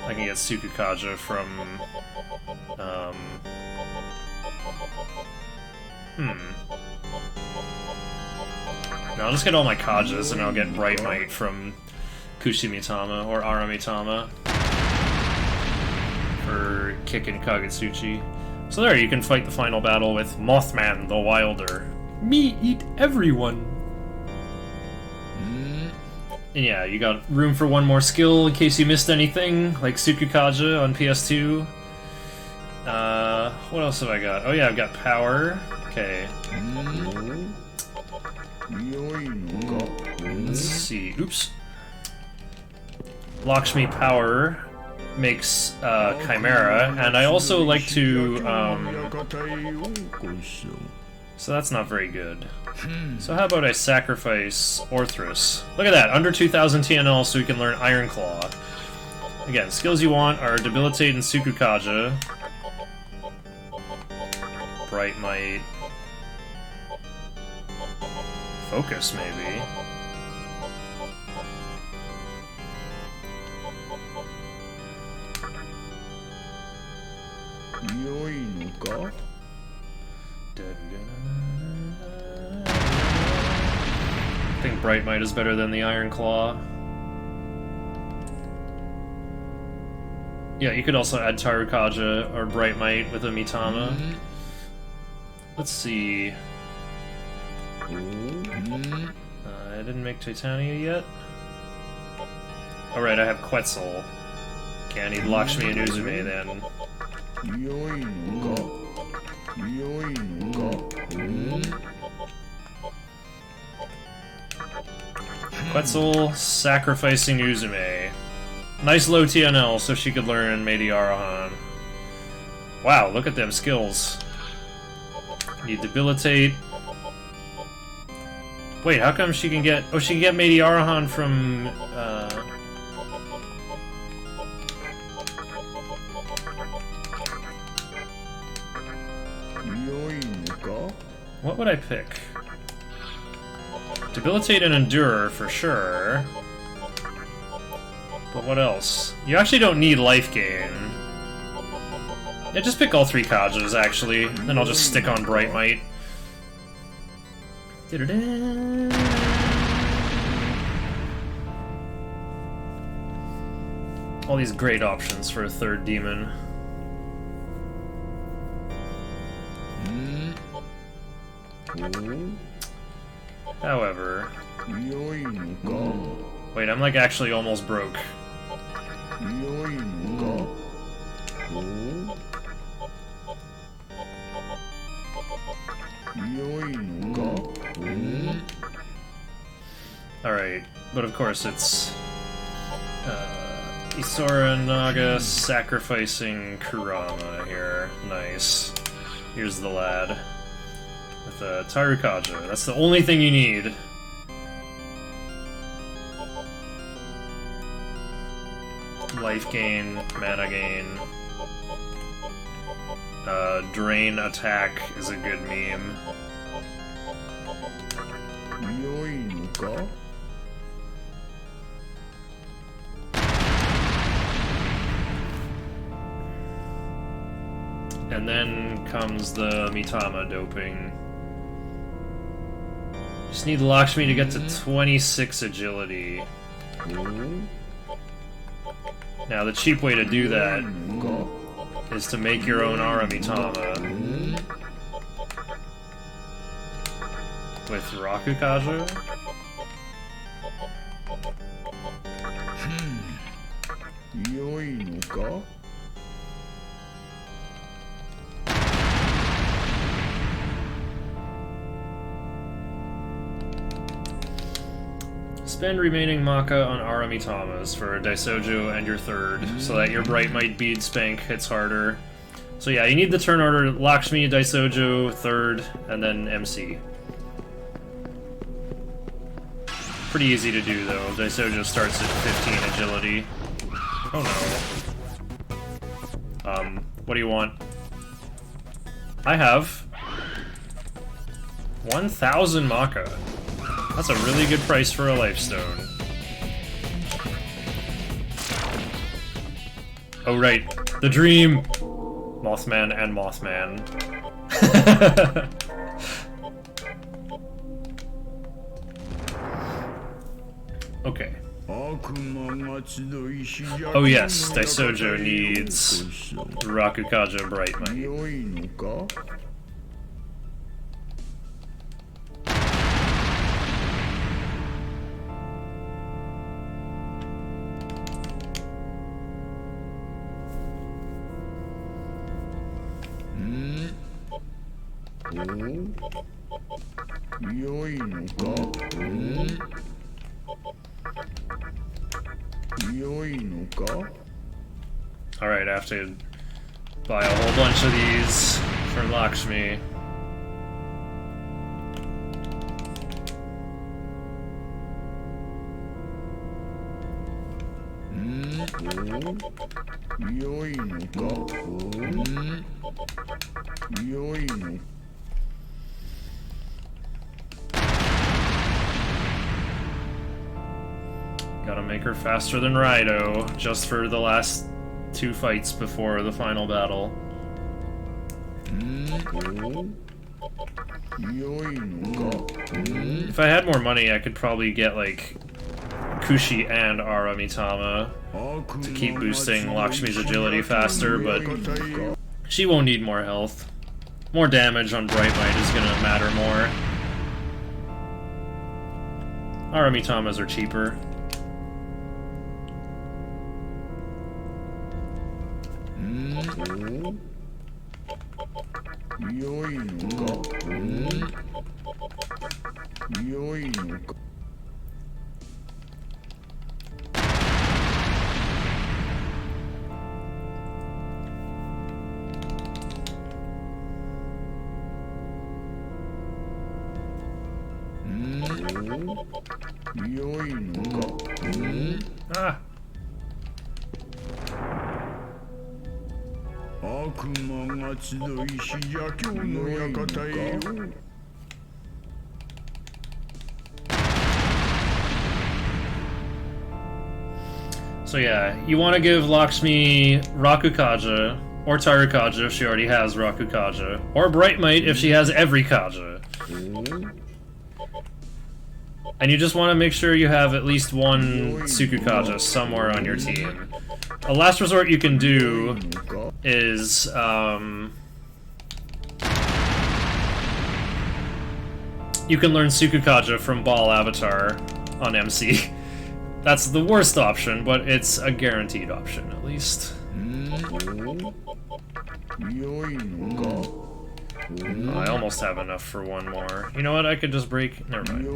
I can get Sukukaja from... No, I'll just get all my Kajas, and I'll get Bright Might from Kushimitama, or Aramitama, for kicking Kagutsuchi. So there, you can fight the final battle with Mothman the Wilder. Me eat everyone! And yeah, you got room for one more skill in case you missed anything, like Sukukaja on PS2. What else have I got? Oh yeah, I've got Power. Okay. Let's see. Oops. Lakshmi Power makes Chimera, and I also like to so that's not very good. So how about I sacrifice Orthrus? Look at that, under 2000 TNL so we can learn Iron Claw. Again, skills you want are Debilitate and Sukukaja. Bright Might. Focus, maybe. I think Bright Might is better than the Iron Claw. Yeah, you could also add Tarukaja or Bright Might with a Mitama. Let's see. I didn't make Titania yet. Alright, I have Quetzal. Okay, I need Lakshmi and Uzume then. Quetzal sacrificing Uzume. Nice low TNL so she could learn Meidi Arahan. Wow, look at them skills. Need Debilitate. Wait, how come she can get... Oh, she can get Meidi Arahan from... What would I pick? Debilitate and Endure, for sure. But what else? You actually don't need life gain. Yeah, just pick all 3 Kajas, actually. Then I'll just stick on Bright Might. All these great options for a 3rd demon. However... Wait, I'm like actually almost broke. Alright, but of course it's... Isora Naga sacrificing Kurama here. Nice. Here's the lad. With Tarukaja. That's the only thing you need. Life gain, mana gain. Drain attack is a good meme. And then comes the Mitama doping. Just need Lakshmi to get to 26 agility. Now the cheap way to do that is to make your own Aramitama with Rakukaja. Spend remaining Maka on Aramitamas for Daisojo and your 3rd, so that your Bright Might Bead Spank hits harder. So yeah, you need the turn order Lakshmi, Daisojo, 3rd, and then MC. Pretty easy to do though. Daisojo starts at 15 agility. Oh no. What do you want? I have 1,000 Maka. That's a really good price for a Lifestone. Oh right, the dream! Mothman and Mothman. Okay. Oh yes, Daisojo needs Rakukaja Bright Might. Alright, I have to buy a whole bunch of these for Lakshmi. 良いのか良いの Gotta make her faster than Raido, just for the last 2 fights before the final battle. If I had more money, I could probably get, like, Kushi and Aramitama to keep boosting Lakshmi's agility faster, but she won't need more health. More damage on Bright Might is gonna matter more. Aramitamas are cheaper. Ah. 悪魔が集いし邪教の館へよ So yeah, you want to give Lakshmi Rakukaja, or Tarukaja if she already has Rakukaja, or Bright Might if she has every Kaja. And you just want to make sure you have at least one Tsukukaja somewhere on your team. A last resort you can do is, you can learn Tsukukaja from Ball Avatar on MC. That's the worst option, but it's a guaranteed option, at least. I almost have enough for one more. You know what, I could just break... Never mind.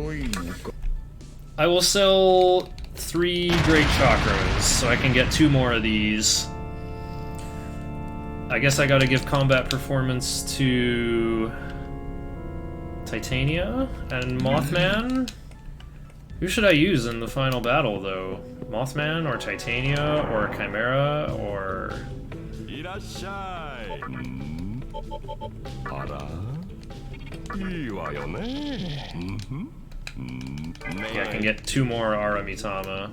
I will sell 3 Great Chakras, so I can get 2 more of these. I guess I gotta give combat performance to... Titania and Mothman? Who should I use in the final battle, though? Mothman, or Titania, or Chimera, or... Yeah, I can get 2 more Aramitama.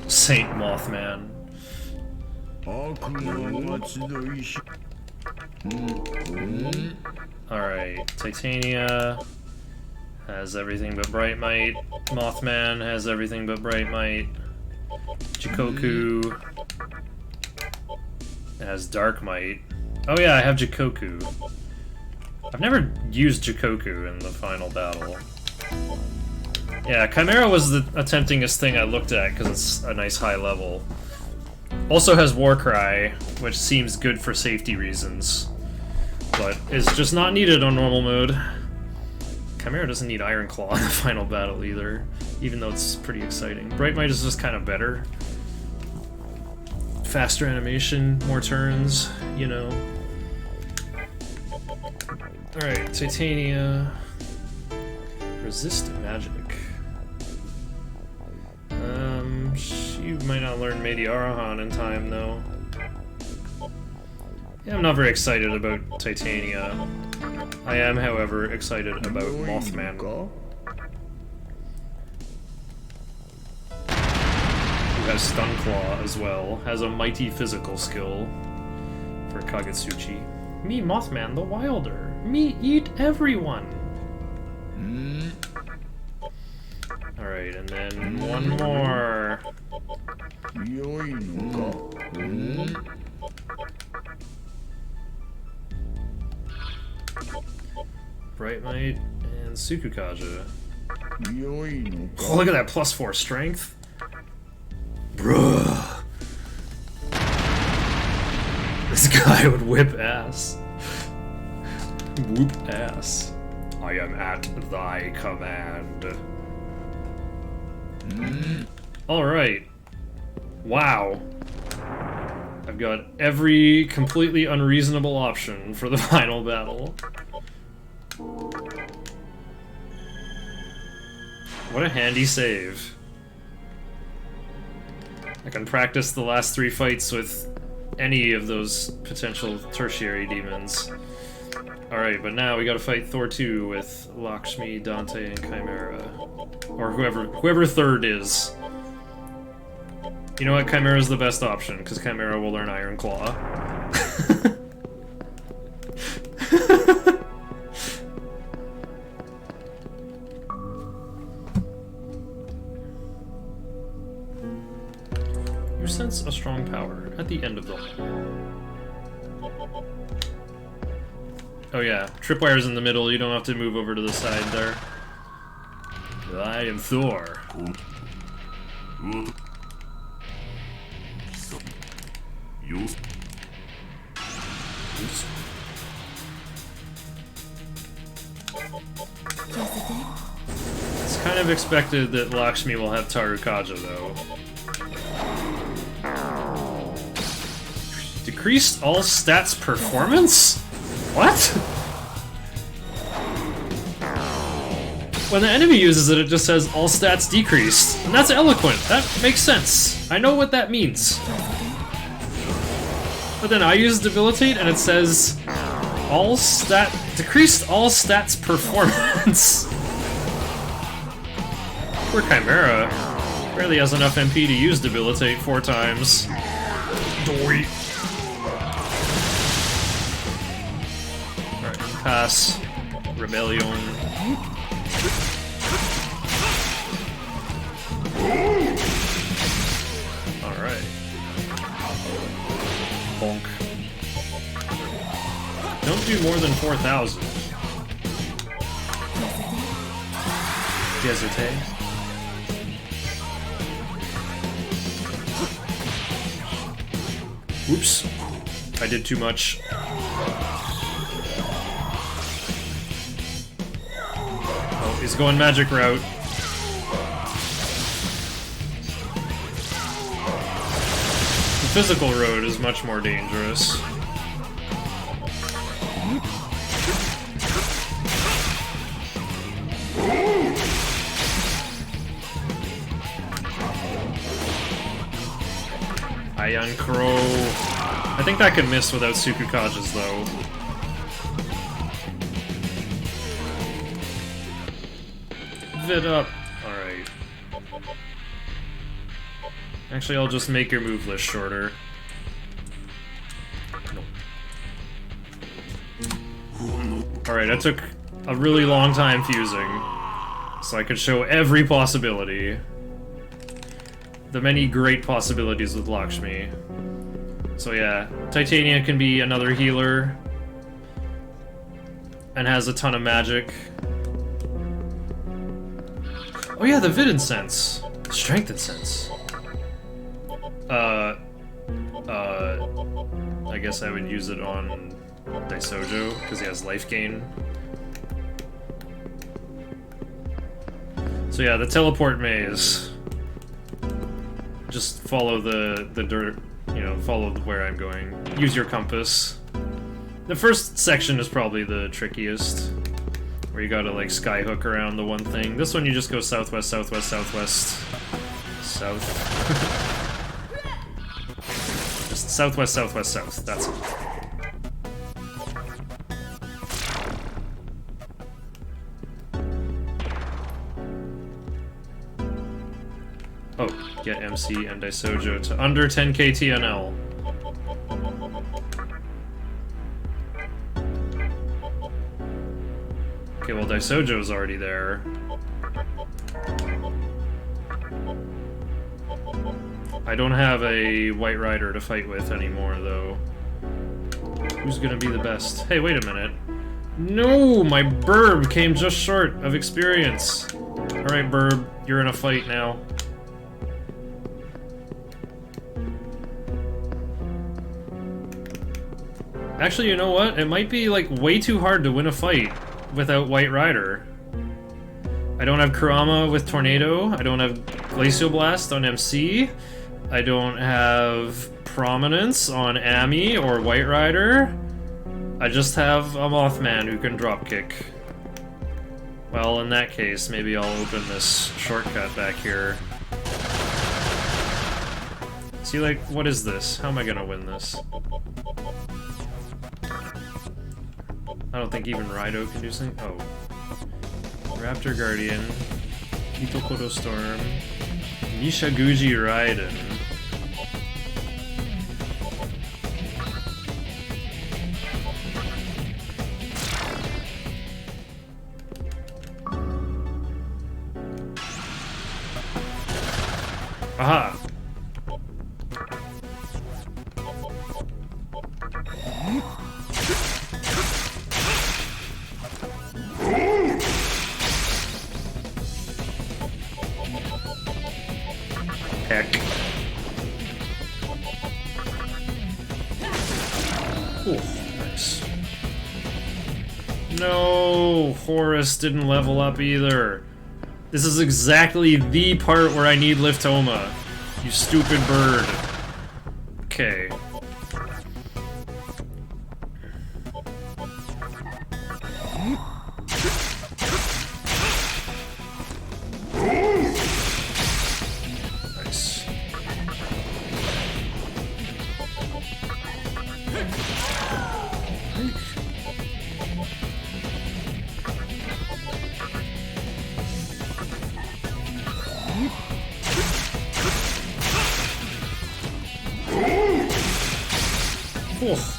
Saint Mothman. Alright, Titania has everything but Bright Might. Mothman has everything but Bright Might. Jikoku has Dark Might. Oh yeah, I have Jikoku. I've never used Jikoku in the final battle. Yeah, Chimera was the temptingest thing I looked at because it's a nice high level. Also has Warcry, which seems good for safety reasons, but is just not needed on normal mode. Chimera doesn't need Iron Claw in the final battle either, even though it's pretty exciting. Bright Might is just kind of better. Faster animation, more turns, you know. Alright, Titania. Resist magic. She might not learn Medi Arahan in time, though. Yeah, I'm not very excited about Titania. I am, however, excited about Mothman. Who has Stun Claw as well, has a mighty physical skill for Kagetsuchi. Me, Mothman the Wilder. Me, eat everyone. Alright, and then one more. Bright Might and Tsukukaja. Oh, look at that +4 strength. Bruh. This guy would whip ass. Whoop ass. I am at thy command. Alright. Wow. I've got every completely unreasonable option for the final battle. What a handy save. I can practice the last 3 fights with any of those potential tertiary demons. Alright, but now we gotta fight Thor 2 with Lakshmi, Dante, and Chimera. Or whoever third is. You know what? Chimera's the best option, because Chimera will learn Iron Claw. You sense a strong power at the end of the hall. Oh yeah, tripwire's in the middle, you don't have to move over to the side there. I am Thor. It's kind of expected that Lakshmi will have Tarukaja though. Decreased all stats performance? What? When the enemy uses it, it just says all stats decreased. And that's eloquent. That makes sense. I know what that means. But then I use debilitate and it says decreased all stats performance. Poor Chimera. Barely has enough MP to use debilitate 4 times. Doy. Alright, pass. Rebellion. Alright. Bonk. Don't do more than 4,000. Hesitate. Oops. I did too much. Oh, he's going magic route. The physical road is much more dangerous. Iron Crow. I think that could miss without Sukukajas though. Vid up. Alright. Actually, I'll just make your move list shorter. Nope. Alright, that took a really long time fusing, so I could show every possibility. The many great possibilities with Lakshmi. So yeah, Titania can be another healer, and has a ton of magic. Oh yeah, the Vidin Sense. Strength and Sense. I guess I would use it on Daisojo, because he has life gain. So yeah, the teleport maze. Just follow the dirt, you know, follow where I'm going. Use your compass. The first section is probably the trickiest, where you gotta like skyhook around the one thing. This one you just go southwest, southwest, southwest, south. Just southwest, southwest, south. That's it. Oh, get MC and Daisojo to under 10k TNL. Okay, well Daisojo's already there. I don't have a White Rider to fight with anymore, though. Who's gonna be the best? Hey, wait a minute. No, my Burb came just short of experience. Alright, Burb, you're in a fight now. Actually, you know what? It might be, like, way too hard to win a fight without White Rider. I don't have Kurama with Tornado. I don't have Glacial Blast on MC. I don't have prominence on Ami or White Rider. I just have a Mothman who can dropkick. Well, in that case, maybe I'll open this shortcut back here. See, like, what is this? How am I gonna win this? I don't think even Raido can do something. Oh. Raptor Guardian. Kitokoro Storm. Nishaguji Raiden. Aha! Heck. Ooh, nice. No, Horus didn't level up either. This is exactly the part where I need Liftoma. You stupid bird. Okay. Nice. Oof.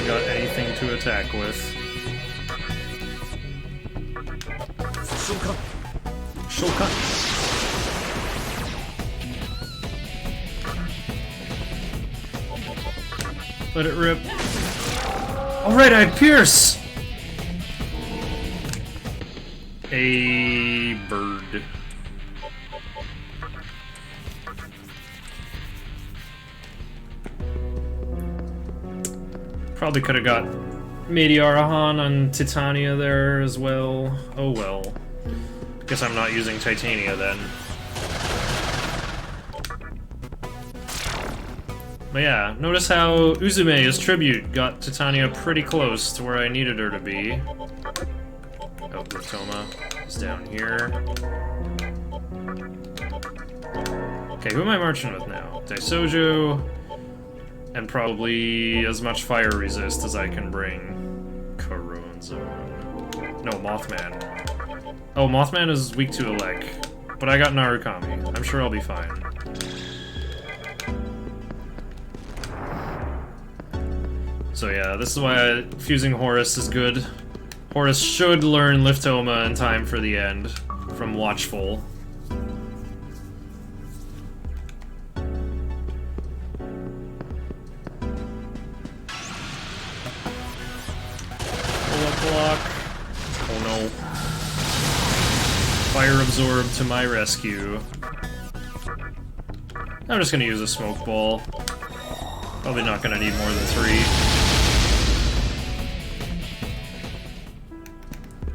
Got anything to attack with. Shulka. Let it rip. Alright, I pierce! A bird. Probably could have got Meteorahan on Titania there as well. Oh well. Guess I'm not using Titania then. But yeah, notice how Uzume's tribute got Titania pretty close to where I needed her to be. Oh, Liftoma is down here. Okay, who am I marching with now? Daisojo, and probably as much fire resist as I can bring. Corone Zone. No, Mothman. Oh, Mothman is weak to Elec, but I got Narukami. I'm sure I'll be fine. So yeah, this is why fusing Horus is good. Horus should learn Liftoma in time for the end from Watchful. Block. Oh no. Fire Absorb to my rescue. I'm just gonna use a Smoke Ball. Probably not gonna need more than 3.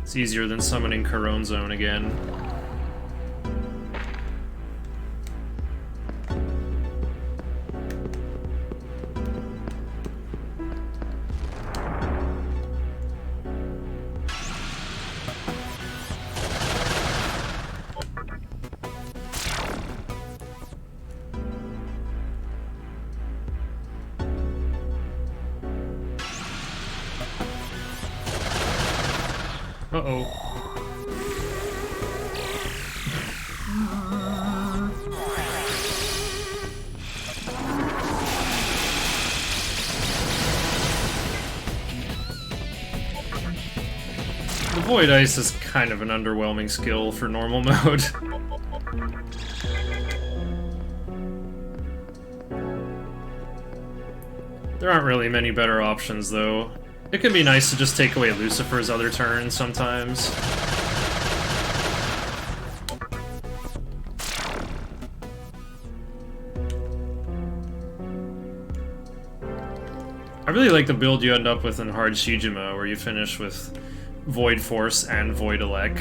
It's easier than summoning Corone Zone again. Uh-oh. The Void Ice is kind of an underwhelming skill for normal mode. There aren't really many better options, though. It can be nice to just take away Lucifer's other turns sometimes. I really like the build you end up with in Hard Shijima, where you finish with Void Force and Void Elec.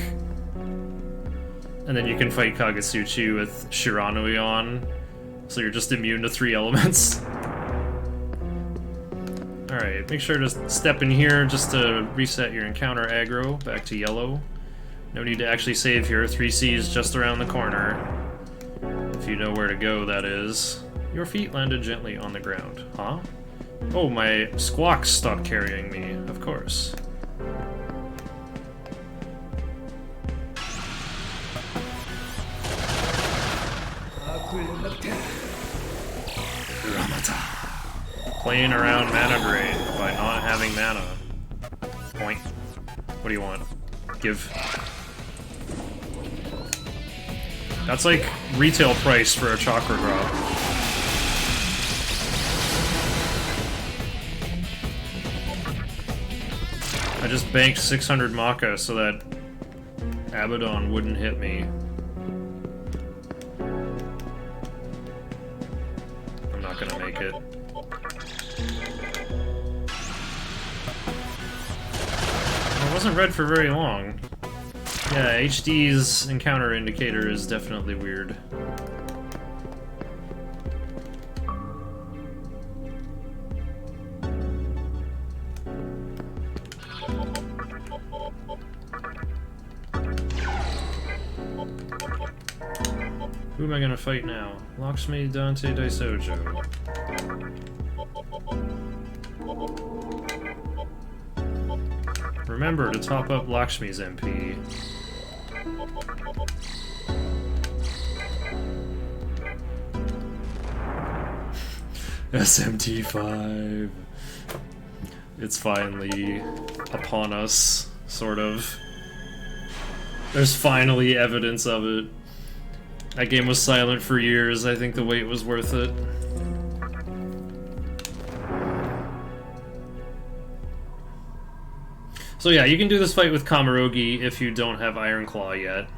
And then you can fight Kagetsuchi with Shiranui on, so you're just immune to 3 elements. Alright, make sure to step in here just to reset your encounter aggro back to yellow. No need to actually save here, 3C's just around the corner. If you know where to go, that is. Your feet landed gently on the ground. Huh? Oh, my squawks stopped carrying me, of course. Playing around mana drain by not having mana. Point. What do you want? Give. That's like retail price for a chakra drop. I just banked 600 Maka so that Abaddon wouldn't hit me. I'm not gonna make it. I wasn't red for very long. Yeah, HD's encounter indicator is definitely weird. Who am I gonna fight now? Lakshmi, Dante, Daisojo. Remember to top up Lakshmi's MP. SMT5. It's finally upon us, sort of. There's finally evidence of it. That game was silent for years. I think the wait was worth it. So yeah, you can do this fight with Kamarogi if you don't have Iron Claw yet.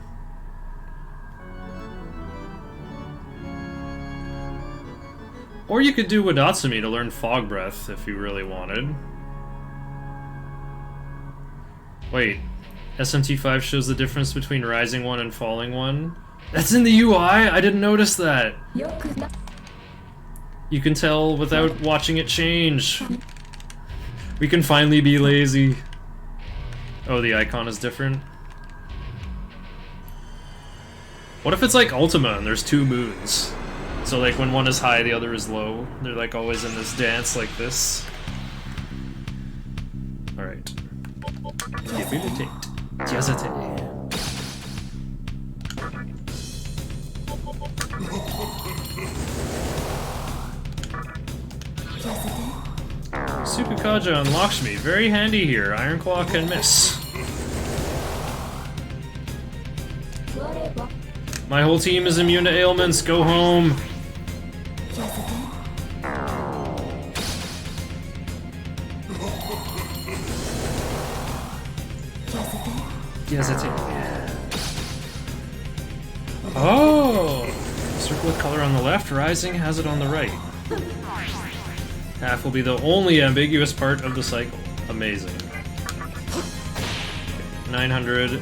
Or you could do Wadatsumi to learn Fog Breath if you really wanted. Wait, SMT5 shows the difference between Rising 1 and Falling 1? That's in the UI? I didn't notice that! You can tell without watching it change. We can finally be lazy. Oh, the icon is different? What if it's like Ultima and there's 2 moons? So like when one is high, the other is low. They're like always in this dance like this. Alright. Debilitate. Jazate. Sukukaja and Lakshmi, very handy here. Iron Claw can miss. My whole team is immune to ailments, go home! Oh! Circle of color on the left, Rising has it on the right. Half will be the only ambiguous part of the cycle. Amazing. 900.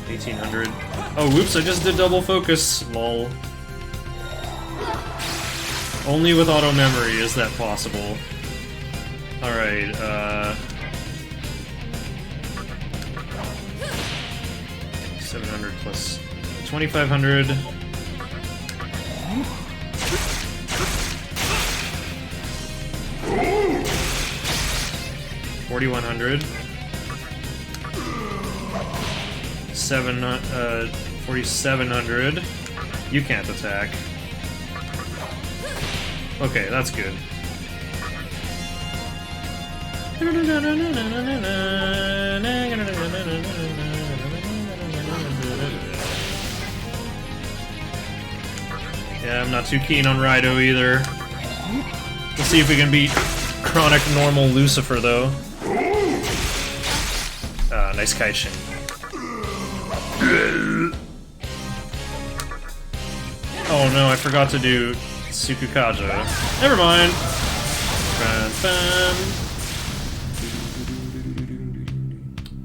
$1,800. Oh, whoops, I just did double focus. Lol. Only with auto memory is that possible. Alright, 700 plus 2,500. $4,100. 4,700. You can't attack. Okay, that's good. Yeah, I'm not too keen on Raido either. Let's see if we can beat Chronic Normal Lucifer, though. Ah, nice Kaishin. Oh no, I forgot to do Tsukukaja. Never mind.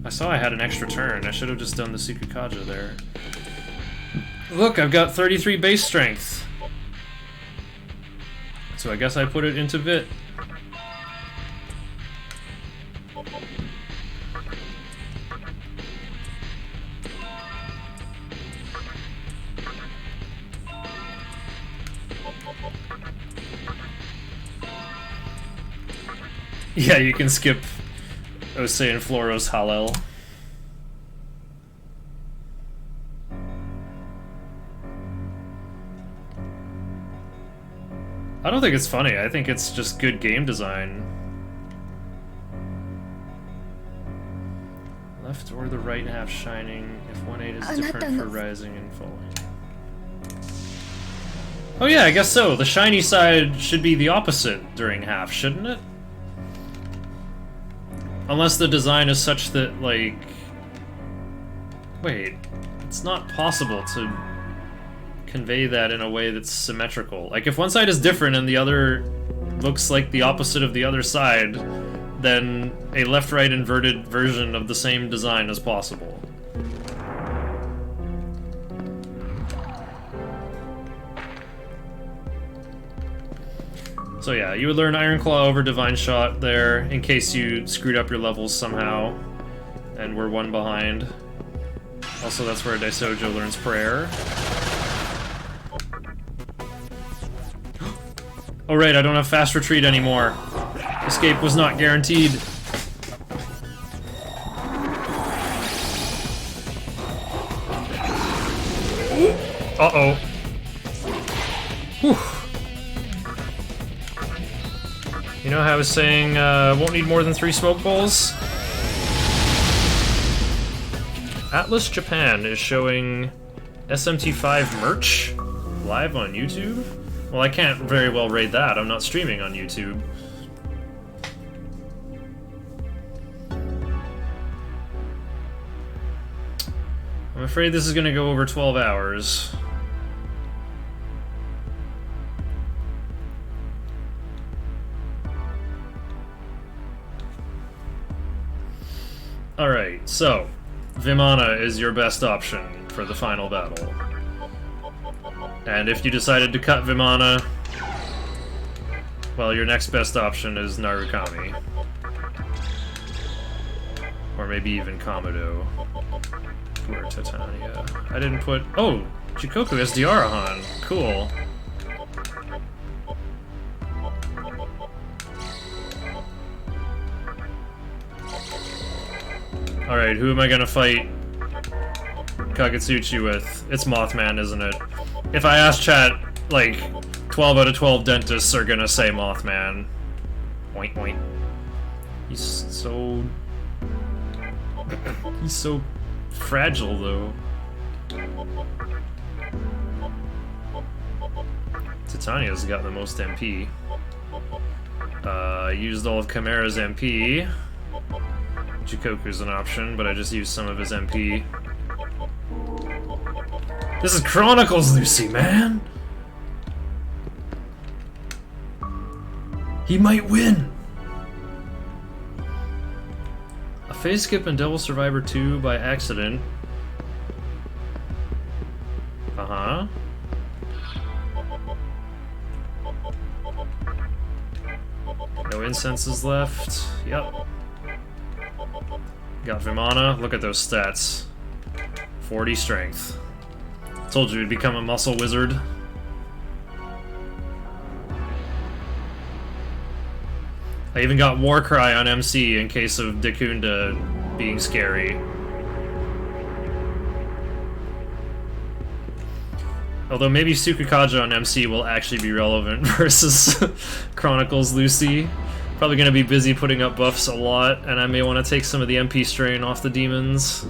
I saw I had an extra turn. I should have just done the Tsukukaja there. Look, I've got 33 base strength. So I guess I put it into Vit. Yeah, you can skip Ose and Floros Hallel. I don't think it's funny, I think it's just good game design. Left or the right half shining, if 1/8 is different for rising and falling. Oh yeah, I guess so. The shiny side should be the opposite during half, shouldn't it? Unless the design is such that, like... Wait, it's not possible to convey that in a way that's symmetrical. Like, if one side is different and the other looks like the opposite of the other side, then a left-right inverted version of the same design is possible. So yeah, you would learn Iron Claw over Divine Shot there, in case you screwed up your levels somehow, and were one behind. Also, that's where Daisojo learns Prayer. Oh right, I don't have Fast Retreat anymore. Escape was not guaranteed. Uh-oh. Whew. You know how I was saying, won't need more than 3 smoke bowls? Atlas Japan is showing SMT5 merch live on YouTube? Well, I can't very well raid that. I'm not streaming on YouTube. I'm afraid this is gonna go over 12 hours. Alright, so Vimana is your best option for the final battle. And if you decided to cut Vimana, well, your next best option is Narukami. Or maybe even Komodo. Or Titania. I didn't put... Oh! Chikoku has Diarahan. Cool. Alright, who am I gonna fight Kagutsuchi with? It's Mothman, isn't it? If I ask chat, like, 12 out of 12 dentists are gonna say Mothman. Oink oink. He's so... He's so fragile, though. Titania's got the most MP. Used all of Chimera's MP. Chikoku's an option, but I just used some of his MP. This is Chronicles, Lucy, man! He might win! A phase skip in Devil Survivor 2 by accident. Uh-huh. No incenses left. Yep. Got Vimana. Look at those stats. 40 strength. Told you he'd become a muscle wizard. I even got Warcry on MC in case of Dekunda being scary. Although maybe Tsukikaja on MC will actually be relevant versus Chronicles Lucy. Probably gonna be busy putting up buffs a lot, and I may want to take some of the MP strain off the demons.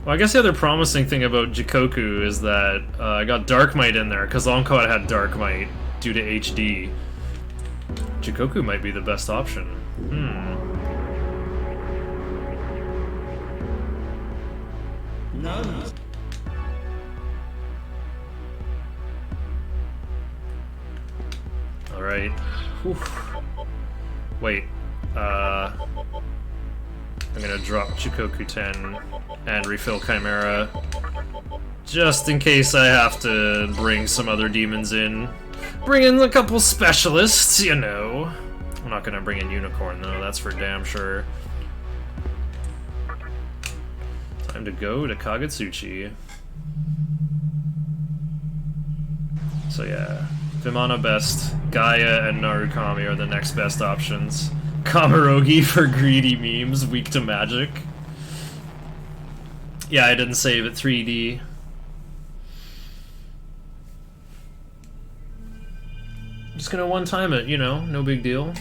Well, I guess the other promising thing about Jikoku is that I got Dark Might in there, because Longcod had Dark Might due to HD. Jikoku might be the best option. Alright. Wait. I'm gonna drop Jikoku 10 and refill Chimera. Just in case I have to bring some other demons in. Bring in a couple specialists, you know. I'm not gonna bring in Unicorn though, that's for damn sure. Time to go to Kagutsuchi. So yeah, Vimana best, Gaia and Narukami are the next best options. Kamarogi for greedy memes, weak to magic. Yeah, I didn't save it 3D. Just gonna one-time it, you know, no big deal.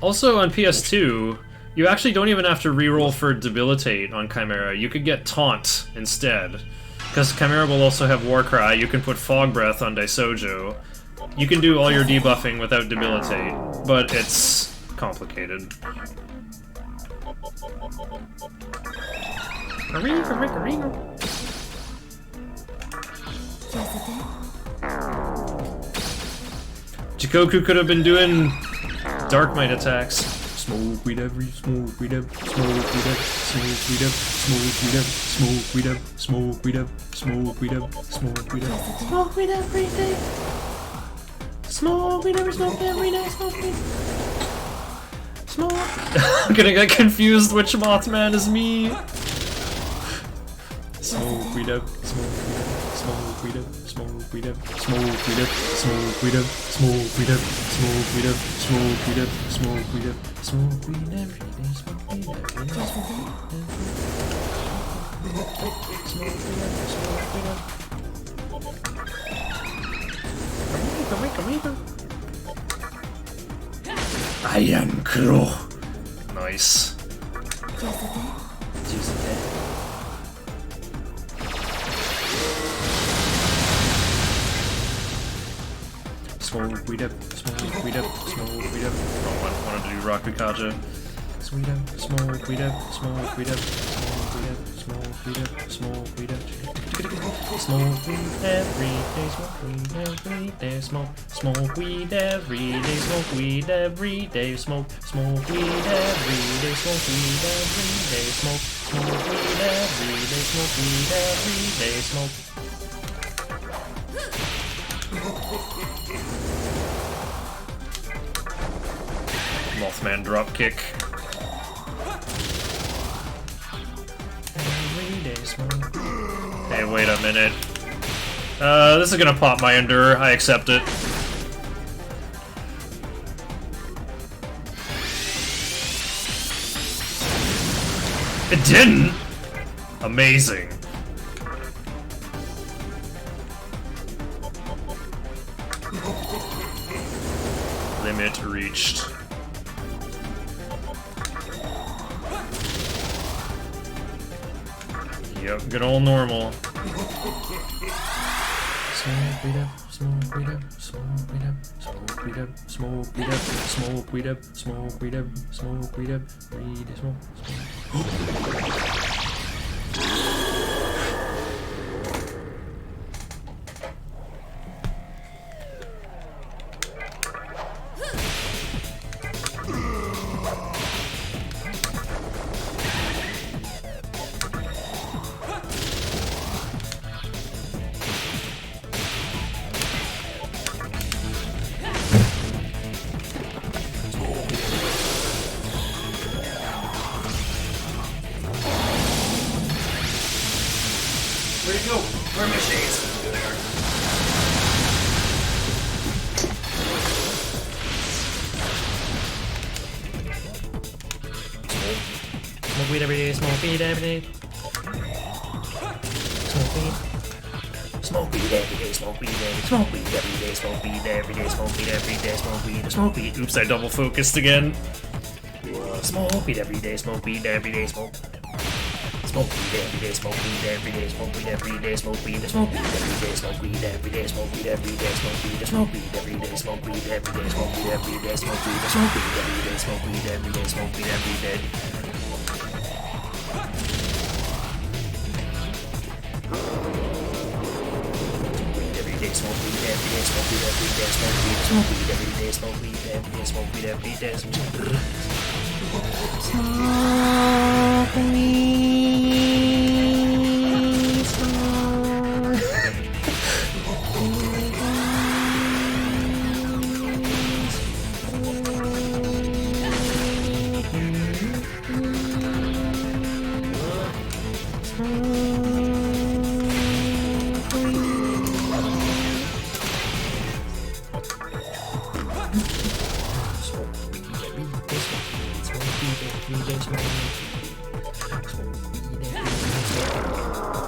Also on PS2, you actually don't even have to reroll for Debilitate on Chimera. You could get Taunt instead. Because Chimera will also have Warcry, you can put Fog Breath on Daisojo. You can do all your debuffing without Debilitate, but it's complicated. Jikoku could have been doing Dark Might attacks. Smoke weed every, smoke weed up, smoke weed up, smoke weed up, smoke weed up, smoke weed up, smoke weed up, smoke weed up, smoke weed up, smoke weed every day. Smoke weed every, smoke every day, smoke weed. Smoke. I'm gonna get confused which Mothman is me. Smoke weed up, smoke weed up, smoke weed up, smoke weed up, smoke weed up, smoke weed up, smoke weed up, smoke weed up, smoke weed up, smoke weed every day, smoke weed every day, smoke weed I am Kuro. Nice. Smoke weed up, smoke weed up, smoke weed up. Oh, I wanted to do Rakukaja. Sweet up, smoke weed up, smoke weed up, smoke weed up, smoke weed up, smoke weed up. Smoke weed every day, smoke weed every day, smoke weed every day, smoke weed every day, smoke weed every day, smoke weed every day, smoke weed every day, smoke weed every day, smoke. Mothman dropkick. Hey, wait a minute. This is gonna pop my Endure. I accept it. It didn't! Amazing. Limit reached. Yep, good old normal. Smoke weed up, smoke weed up, smoke weed up, smoke weed up, smoke weed up, smoke weed up, smoke weed up, smoke weed up, weed smoke, smoke. Smoke weed every day, smoke weed every day. Smoke weed. Smoke weed every day, smoke weed every day, smoke weed every day, smoke weed every day, smoke weed every day, smoke weed, smoke weed. Oops, I double focused again. Smoke weed every day, smoke weed every day, smoke. Smoke weed every day, smoke weed every day, smoke weed every day, smoke weed, smoke weed every day, smoke weed every day, smoke weed every day, smoke weed, smoke weed every day, smoke weed every day, smoke weed every day, smoke weed, smoke weed every day, smoke weed every day, smoke weed every day. Smoke weed every day, smoke weed every day, smoke weed, smoke weed every day, smoke weed every day, smoke weed every day, smoke weed.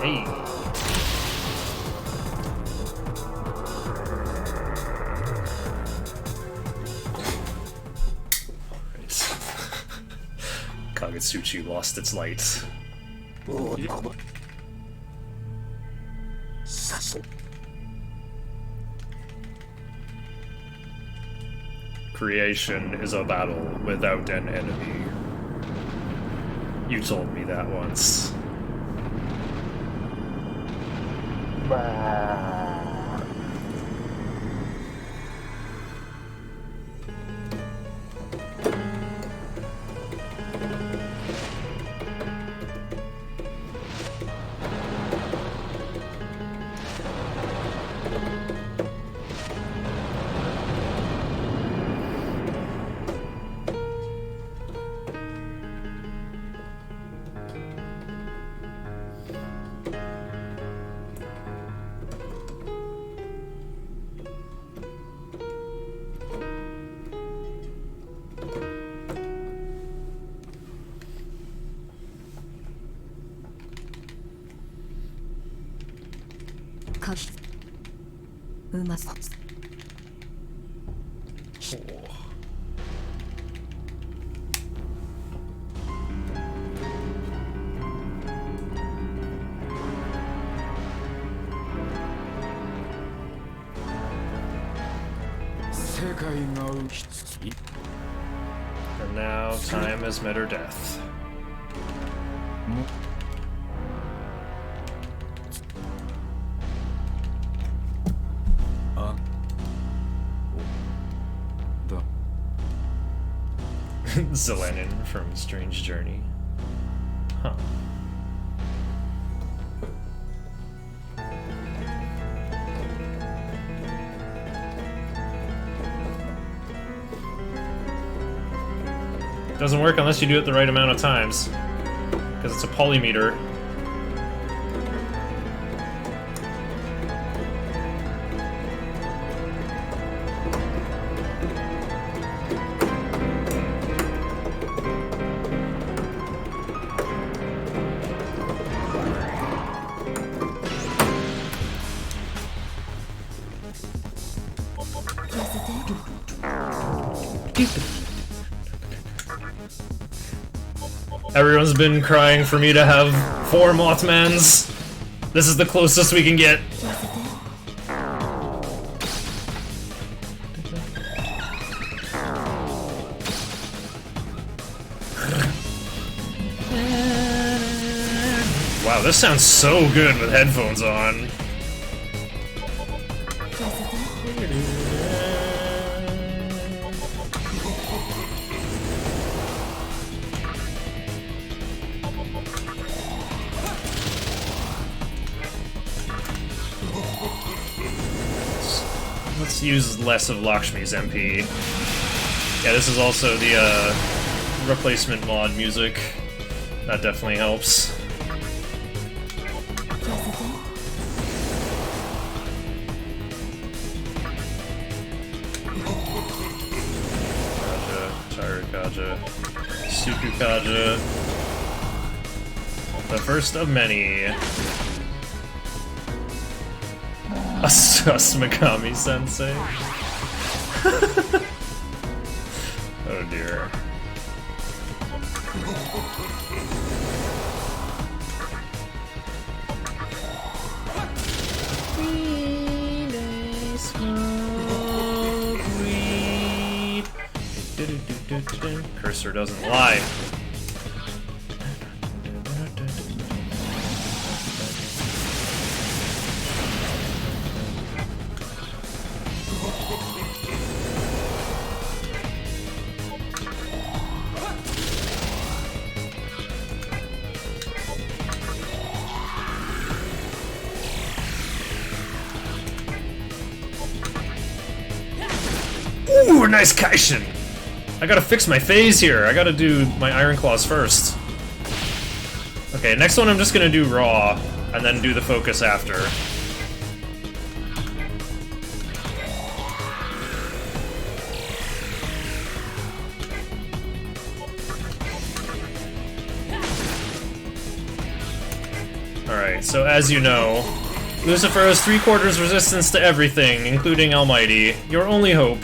Hey. Kagetsuchi lost its light. Creation is a battle without an enemy. You told me that once. And now, time has met her death. Zelenin from Strange Journey. Huh. Doesn't work unless you do it the right amount of times, because it's a polymeter. Everyone's been crying for me to have 4 Mothmans. This is the closest we can get. Wow, this sounds so good with headphones on. Let's use less of Lakshmi's MP. Yeah, this is also the replacement mod music. That definitely helps. Kaja, Chirakaja, Sukukaja. The first of many. Sus Megami Sensei. Oh dear. Cursor doesn't lie. Ooh, nice Kaishin! I gotta fix my phase here. I gotta do my Iron Claws first. Okay, next one I'm just gonna do raw, and then do the focus after. Alright, so as you know, Lucifer has 3/4 resistance to everything, including Almighty. Your only hope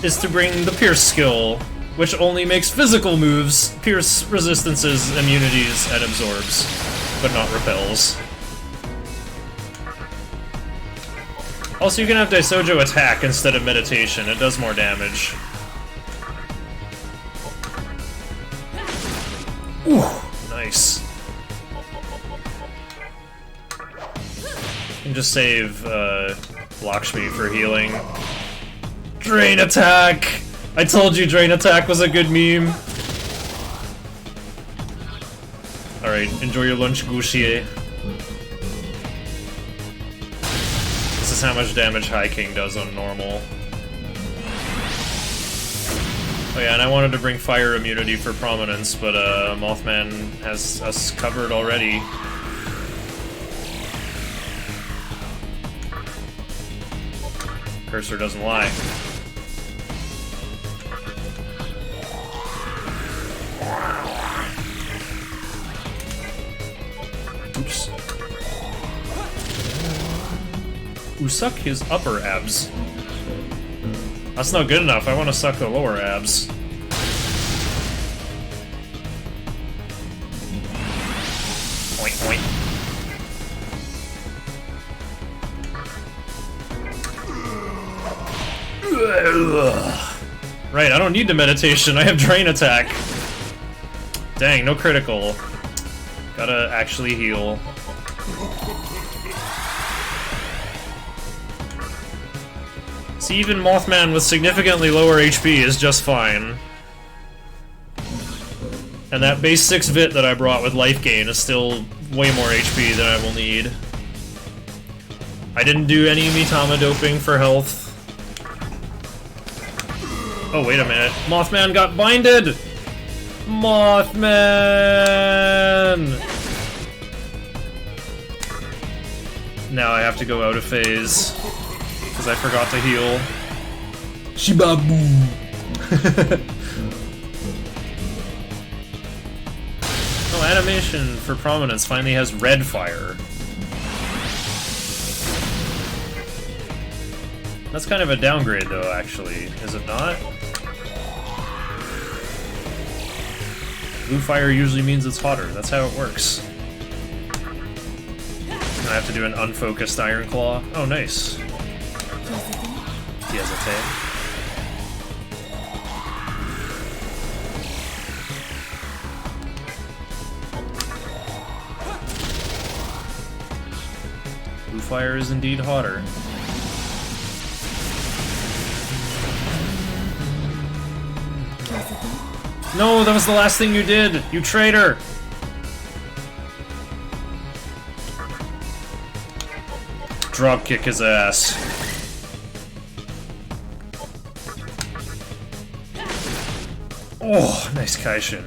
is to bring the Pierce skill, which only makes physical moves, pierce resistances, immunities, and absorbs, but not repels. Also, you can have Daisojo attack instead of meditation. It does more damage. Ooh, nice. And just save Lakshmi for healing. Drain attack! I told you drain attack was a good meme. Alright, enjoy your lunch, Gushie. This is how much damage High King does on normal. Oh yeah, and I wanted to bring fire immunity for prominence, but Mothman has us covered already. Cursor doesn't lie. Oops. Ooh, suck his upper abs. That's not good enough. I want to suck the lower abs. Oink, oink. Right, I don't need the meditation. I have drain attack. Dang, no critical. Gotta actually heal. See, even Mothman with significantly lower HP is just fine. And that base 6 Vit that I brought with life gain is still way more HP than I will need. I didn't do any Mitama doping for health. Oh, wait a minute. Mothman got binded! Mothman! Now I have to go out of phase. Because I forgot to heal. Shibabu! Oh, animation for prominence finally has red fire. That's kind of a downgrade, though, actually. Is it not? Blue fire usually means it's hotter. That's how it works. I have to do an unfocused Iron Claw. Oh, nice. Diazate. Blue fire is indeed hotter. No, that was the last thing you did! You traitor! Drop kick his ass. Oh, nice Kaishin.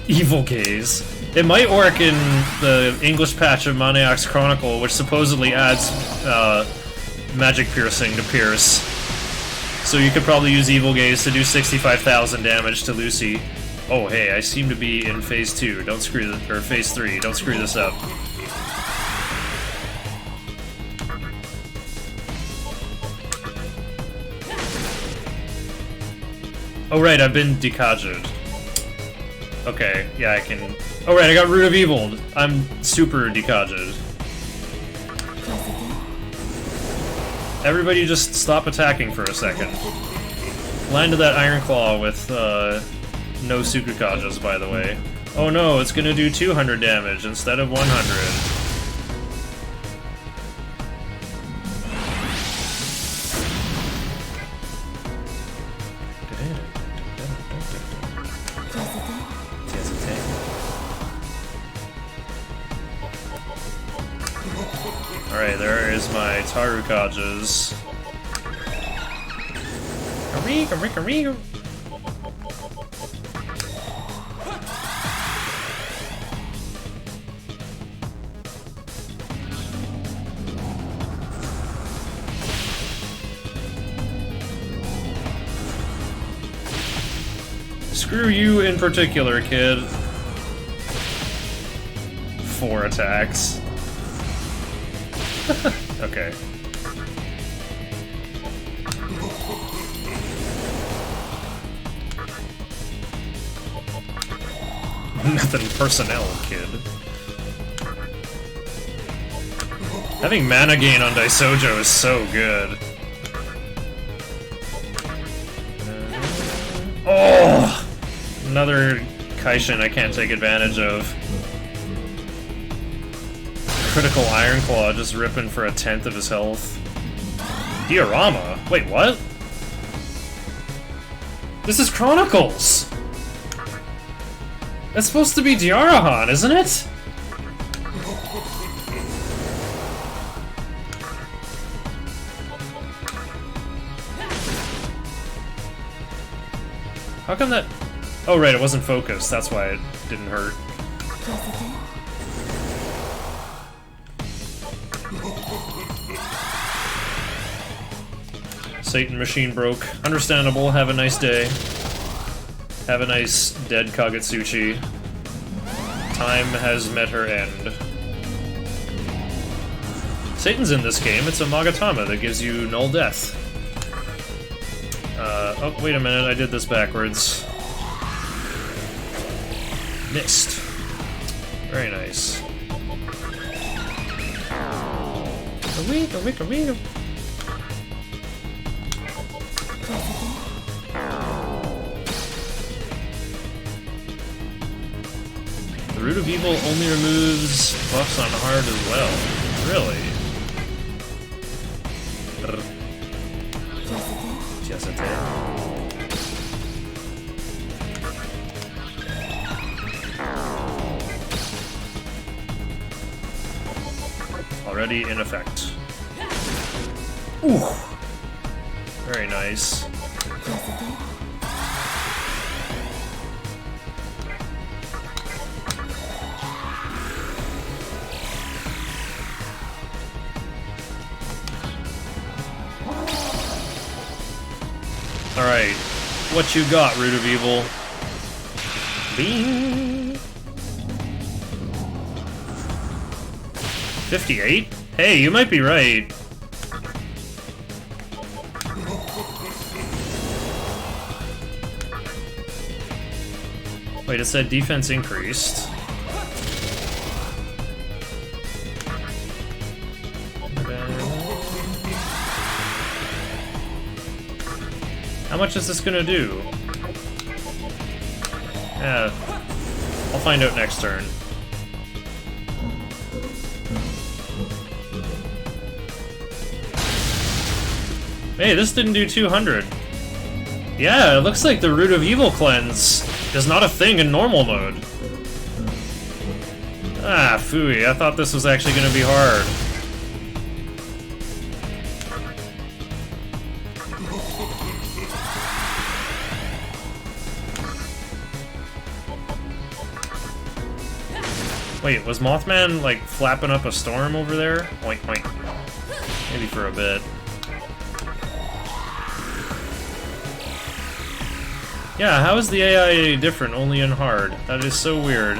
Evil Gaze. It might work in the English patch of Maniac's Chronicle, which supposedly adds magic piercing to Pierce. So you could probably use Evil Gaze to do 65,000 damage to Lucy. Oh, hey, I seem to be in phase 2. Don't screw this, or phase 3. Don't screw this up. Oh right, I've been Dekajed. Okay, yeah, I can... Oh right, I got Root of Evil. I'm super Dekajed. Everybody just stop attacking for a second. Land to that Iron Claw with, no Sukukajas, by the way. Oh no, it's gonna do 200 damage instead of 100. Alright, there is my Tarukajas. Screw you in particular, kid. 4 attacks. Okay. Nothing personnel, kid. Having mana gain on Daisojo is so good. Oh! Another Kaishin I can't take advantage of. Critical Iron Claw just ripping for 1/10 of his health. Diorama? Wait, what? This is Chronicles! That's supposed to be Diarahan, isn't it? How come that... Oh right, it wasn't focused, that's why it didn't hurt. Satan machine broke. Understandable, have a nice day. Have a nice dead Kagetsuchi. Time has met her end. Satan's in this game, it's a Magatama that gives you null death. Oh, wait a minute, I did this backwards. Missed. Very nice. The Root of Evil only removes buffs on hard as well. Really? Already in effect. Ooh! Very nice. Alright, what you got, Root of Evil? Bing! 58? Hey, you might be right. Wait, it said defense increased. How much is this gonna do? Yeah, I'll find out next turn. Hey, this didn't do 200. Yeah, it looks like the Root of Evil cleanse is not a thing in normal mode. Ah, phooey, I thought this was actually gonna be hard. Wait, was Mothman, like, flapping up a storm over there? Oink, oink. Maybe for a bit. Yeah, how is the AI different only in hard? That is so weird.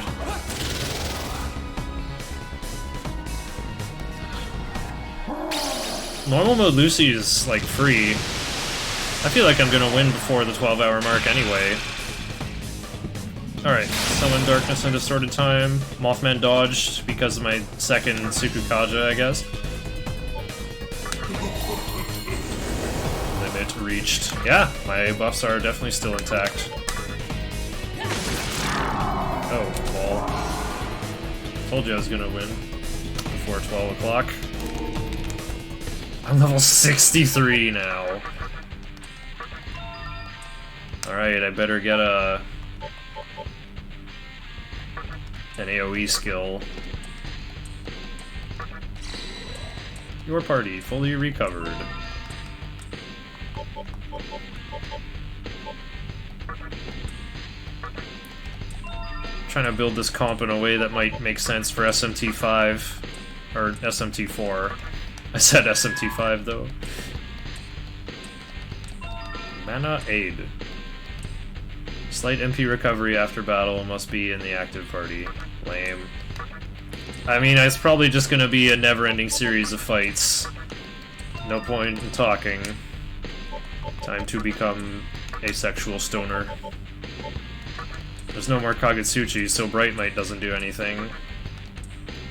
Normal mode Lucy is, like, free. I feel like I'm gonna win before the 12-hour mark anyway. Alright, Summon Darkness and Distorted Time. Mothman dodged because of my second Tsukukaja, I guess. Limit reached. Yeah, my buffs are definitely still intact. Oh, ball. Told you I was gonna win before 12 o'clock. I'm level 63 now. Alright, I better get an AoE skill. Your party fully recovered. Trying to build this comp in a way that might make sense for SMT5 or SMT4. I said SMT5 though. Mana Aid. Slight MP recovery after battle must be in the active party. Lame. I mean, it's probably just gonna be a never-ending series of fights. No point in talking. Time to become a sexual stoner. There's no more Kagutsuchi, so Bright Might doesn't do anything.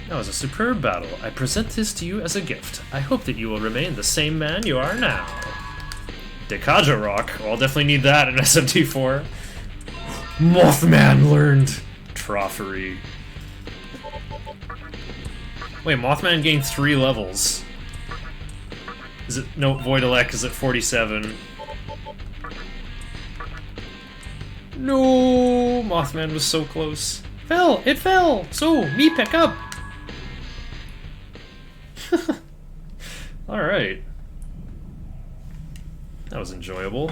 That was a superb battle. I present this to you as a gift. I hope that you will remain the same man you are now. Dekaja Rock. Well, I'll definitely need that in SMT4. Mothman learned Trophery. Wait, Mothman gained 3 levels. Is it... No, Void Elect is at 47. No! Mothman was so close. Fell! It fell! So, me pick up! Alright. That was enjoyable.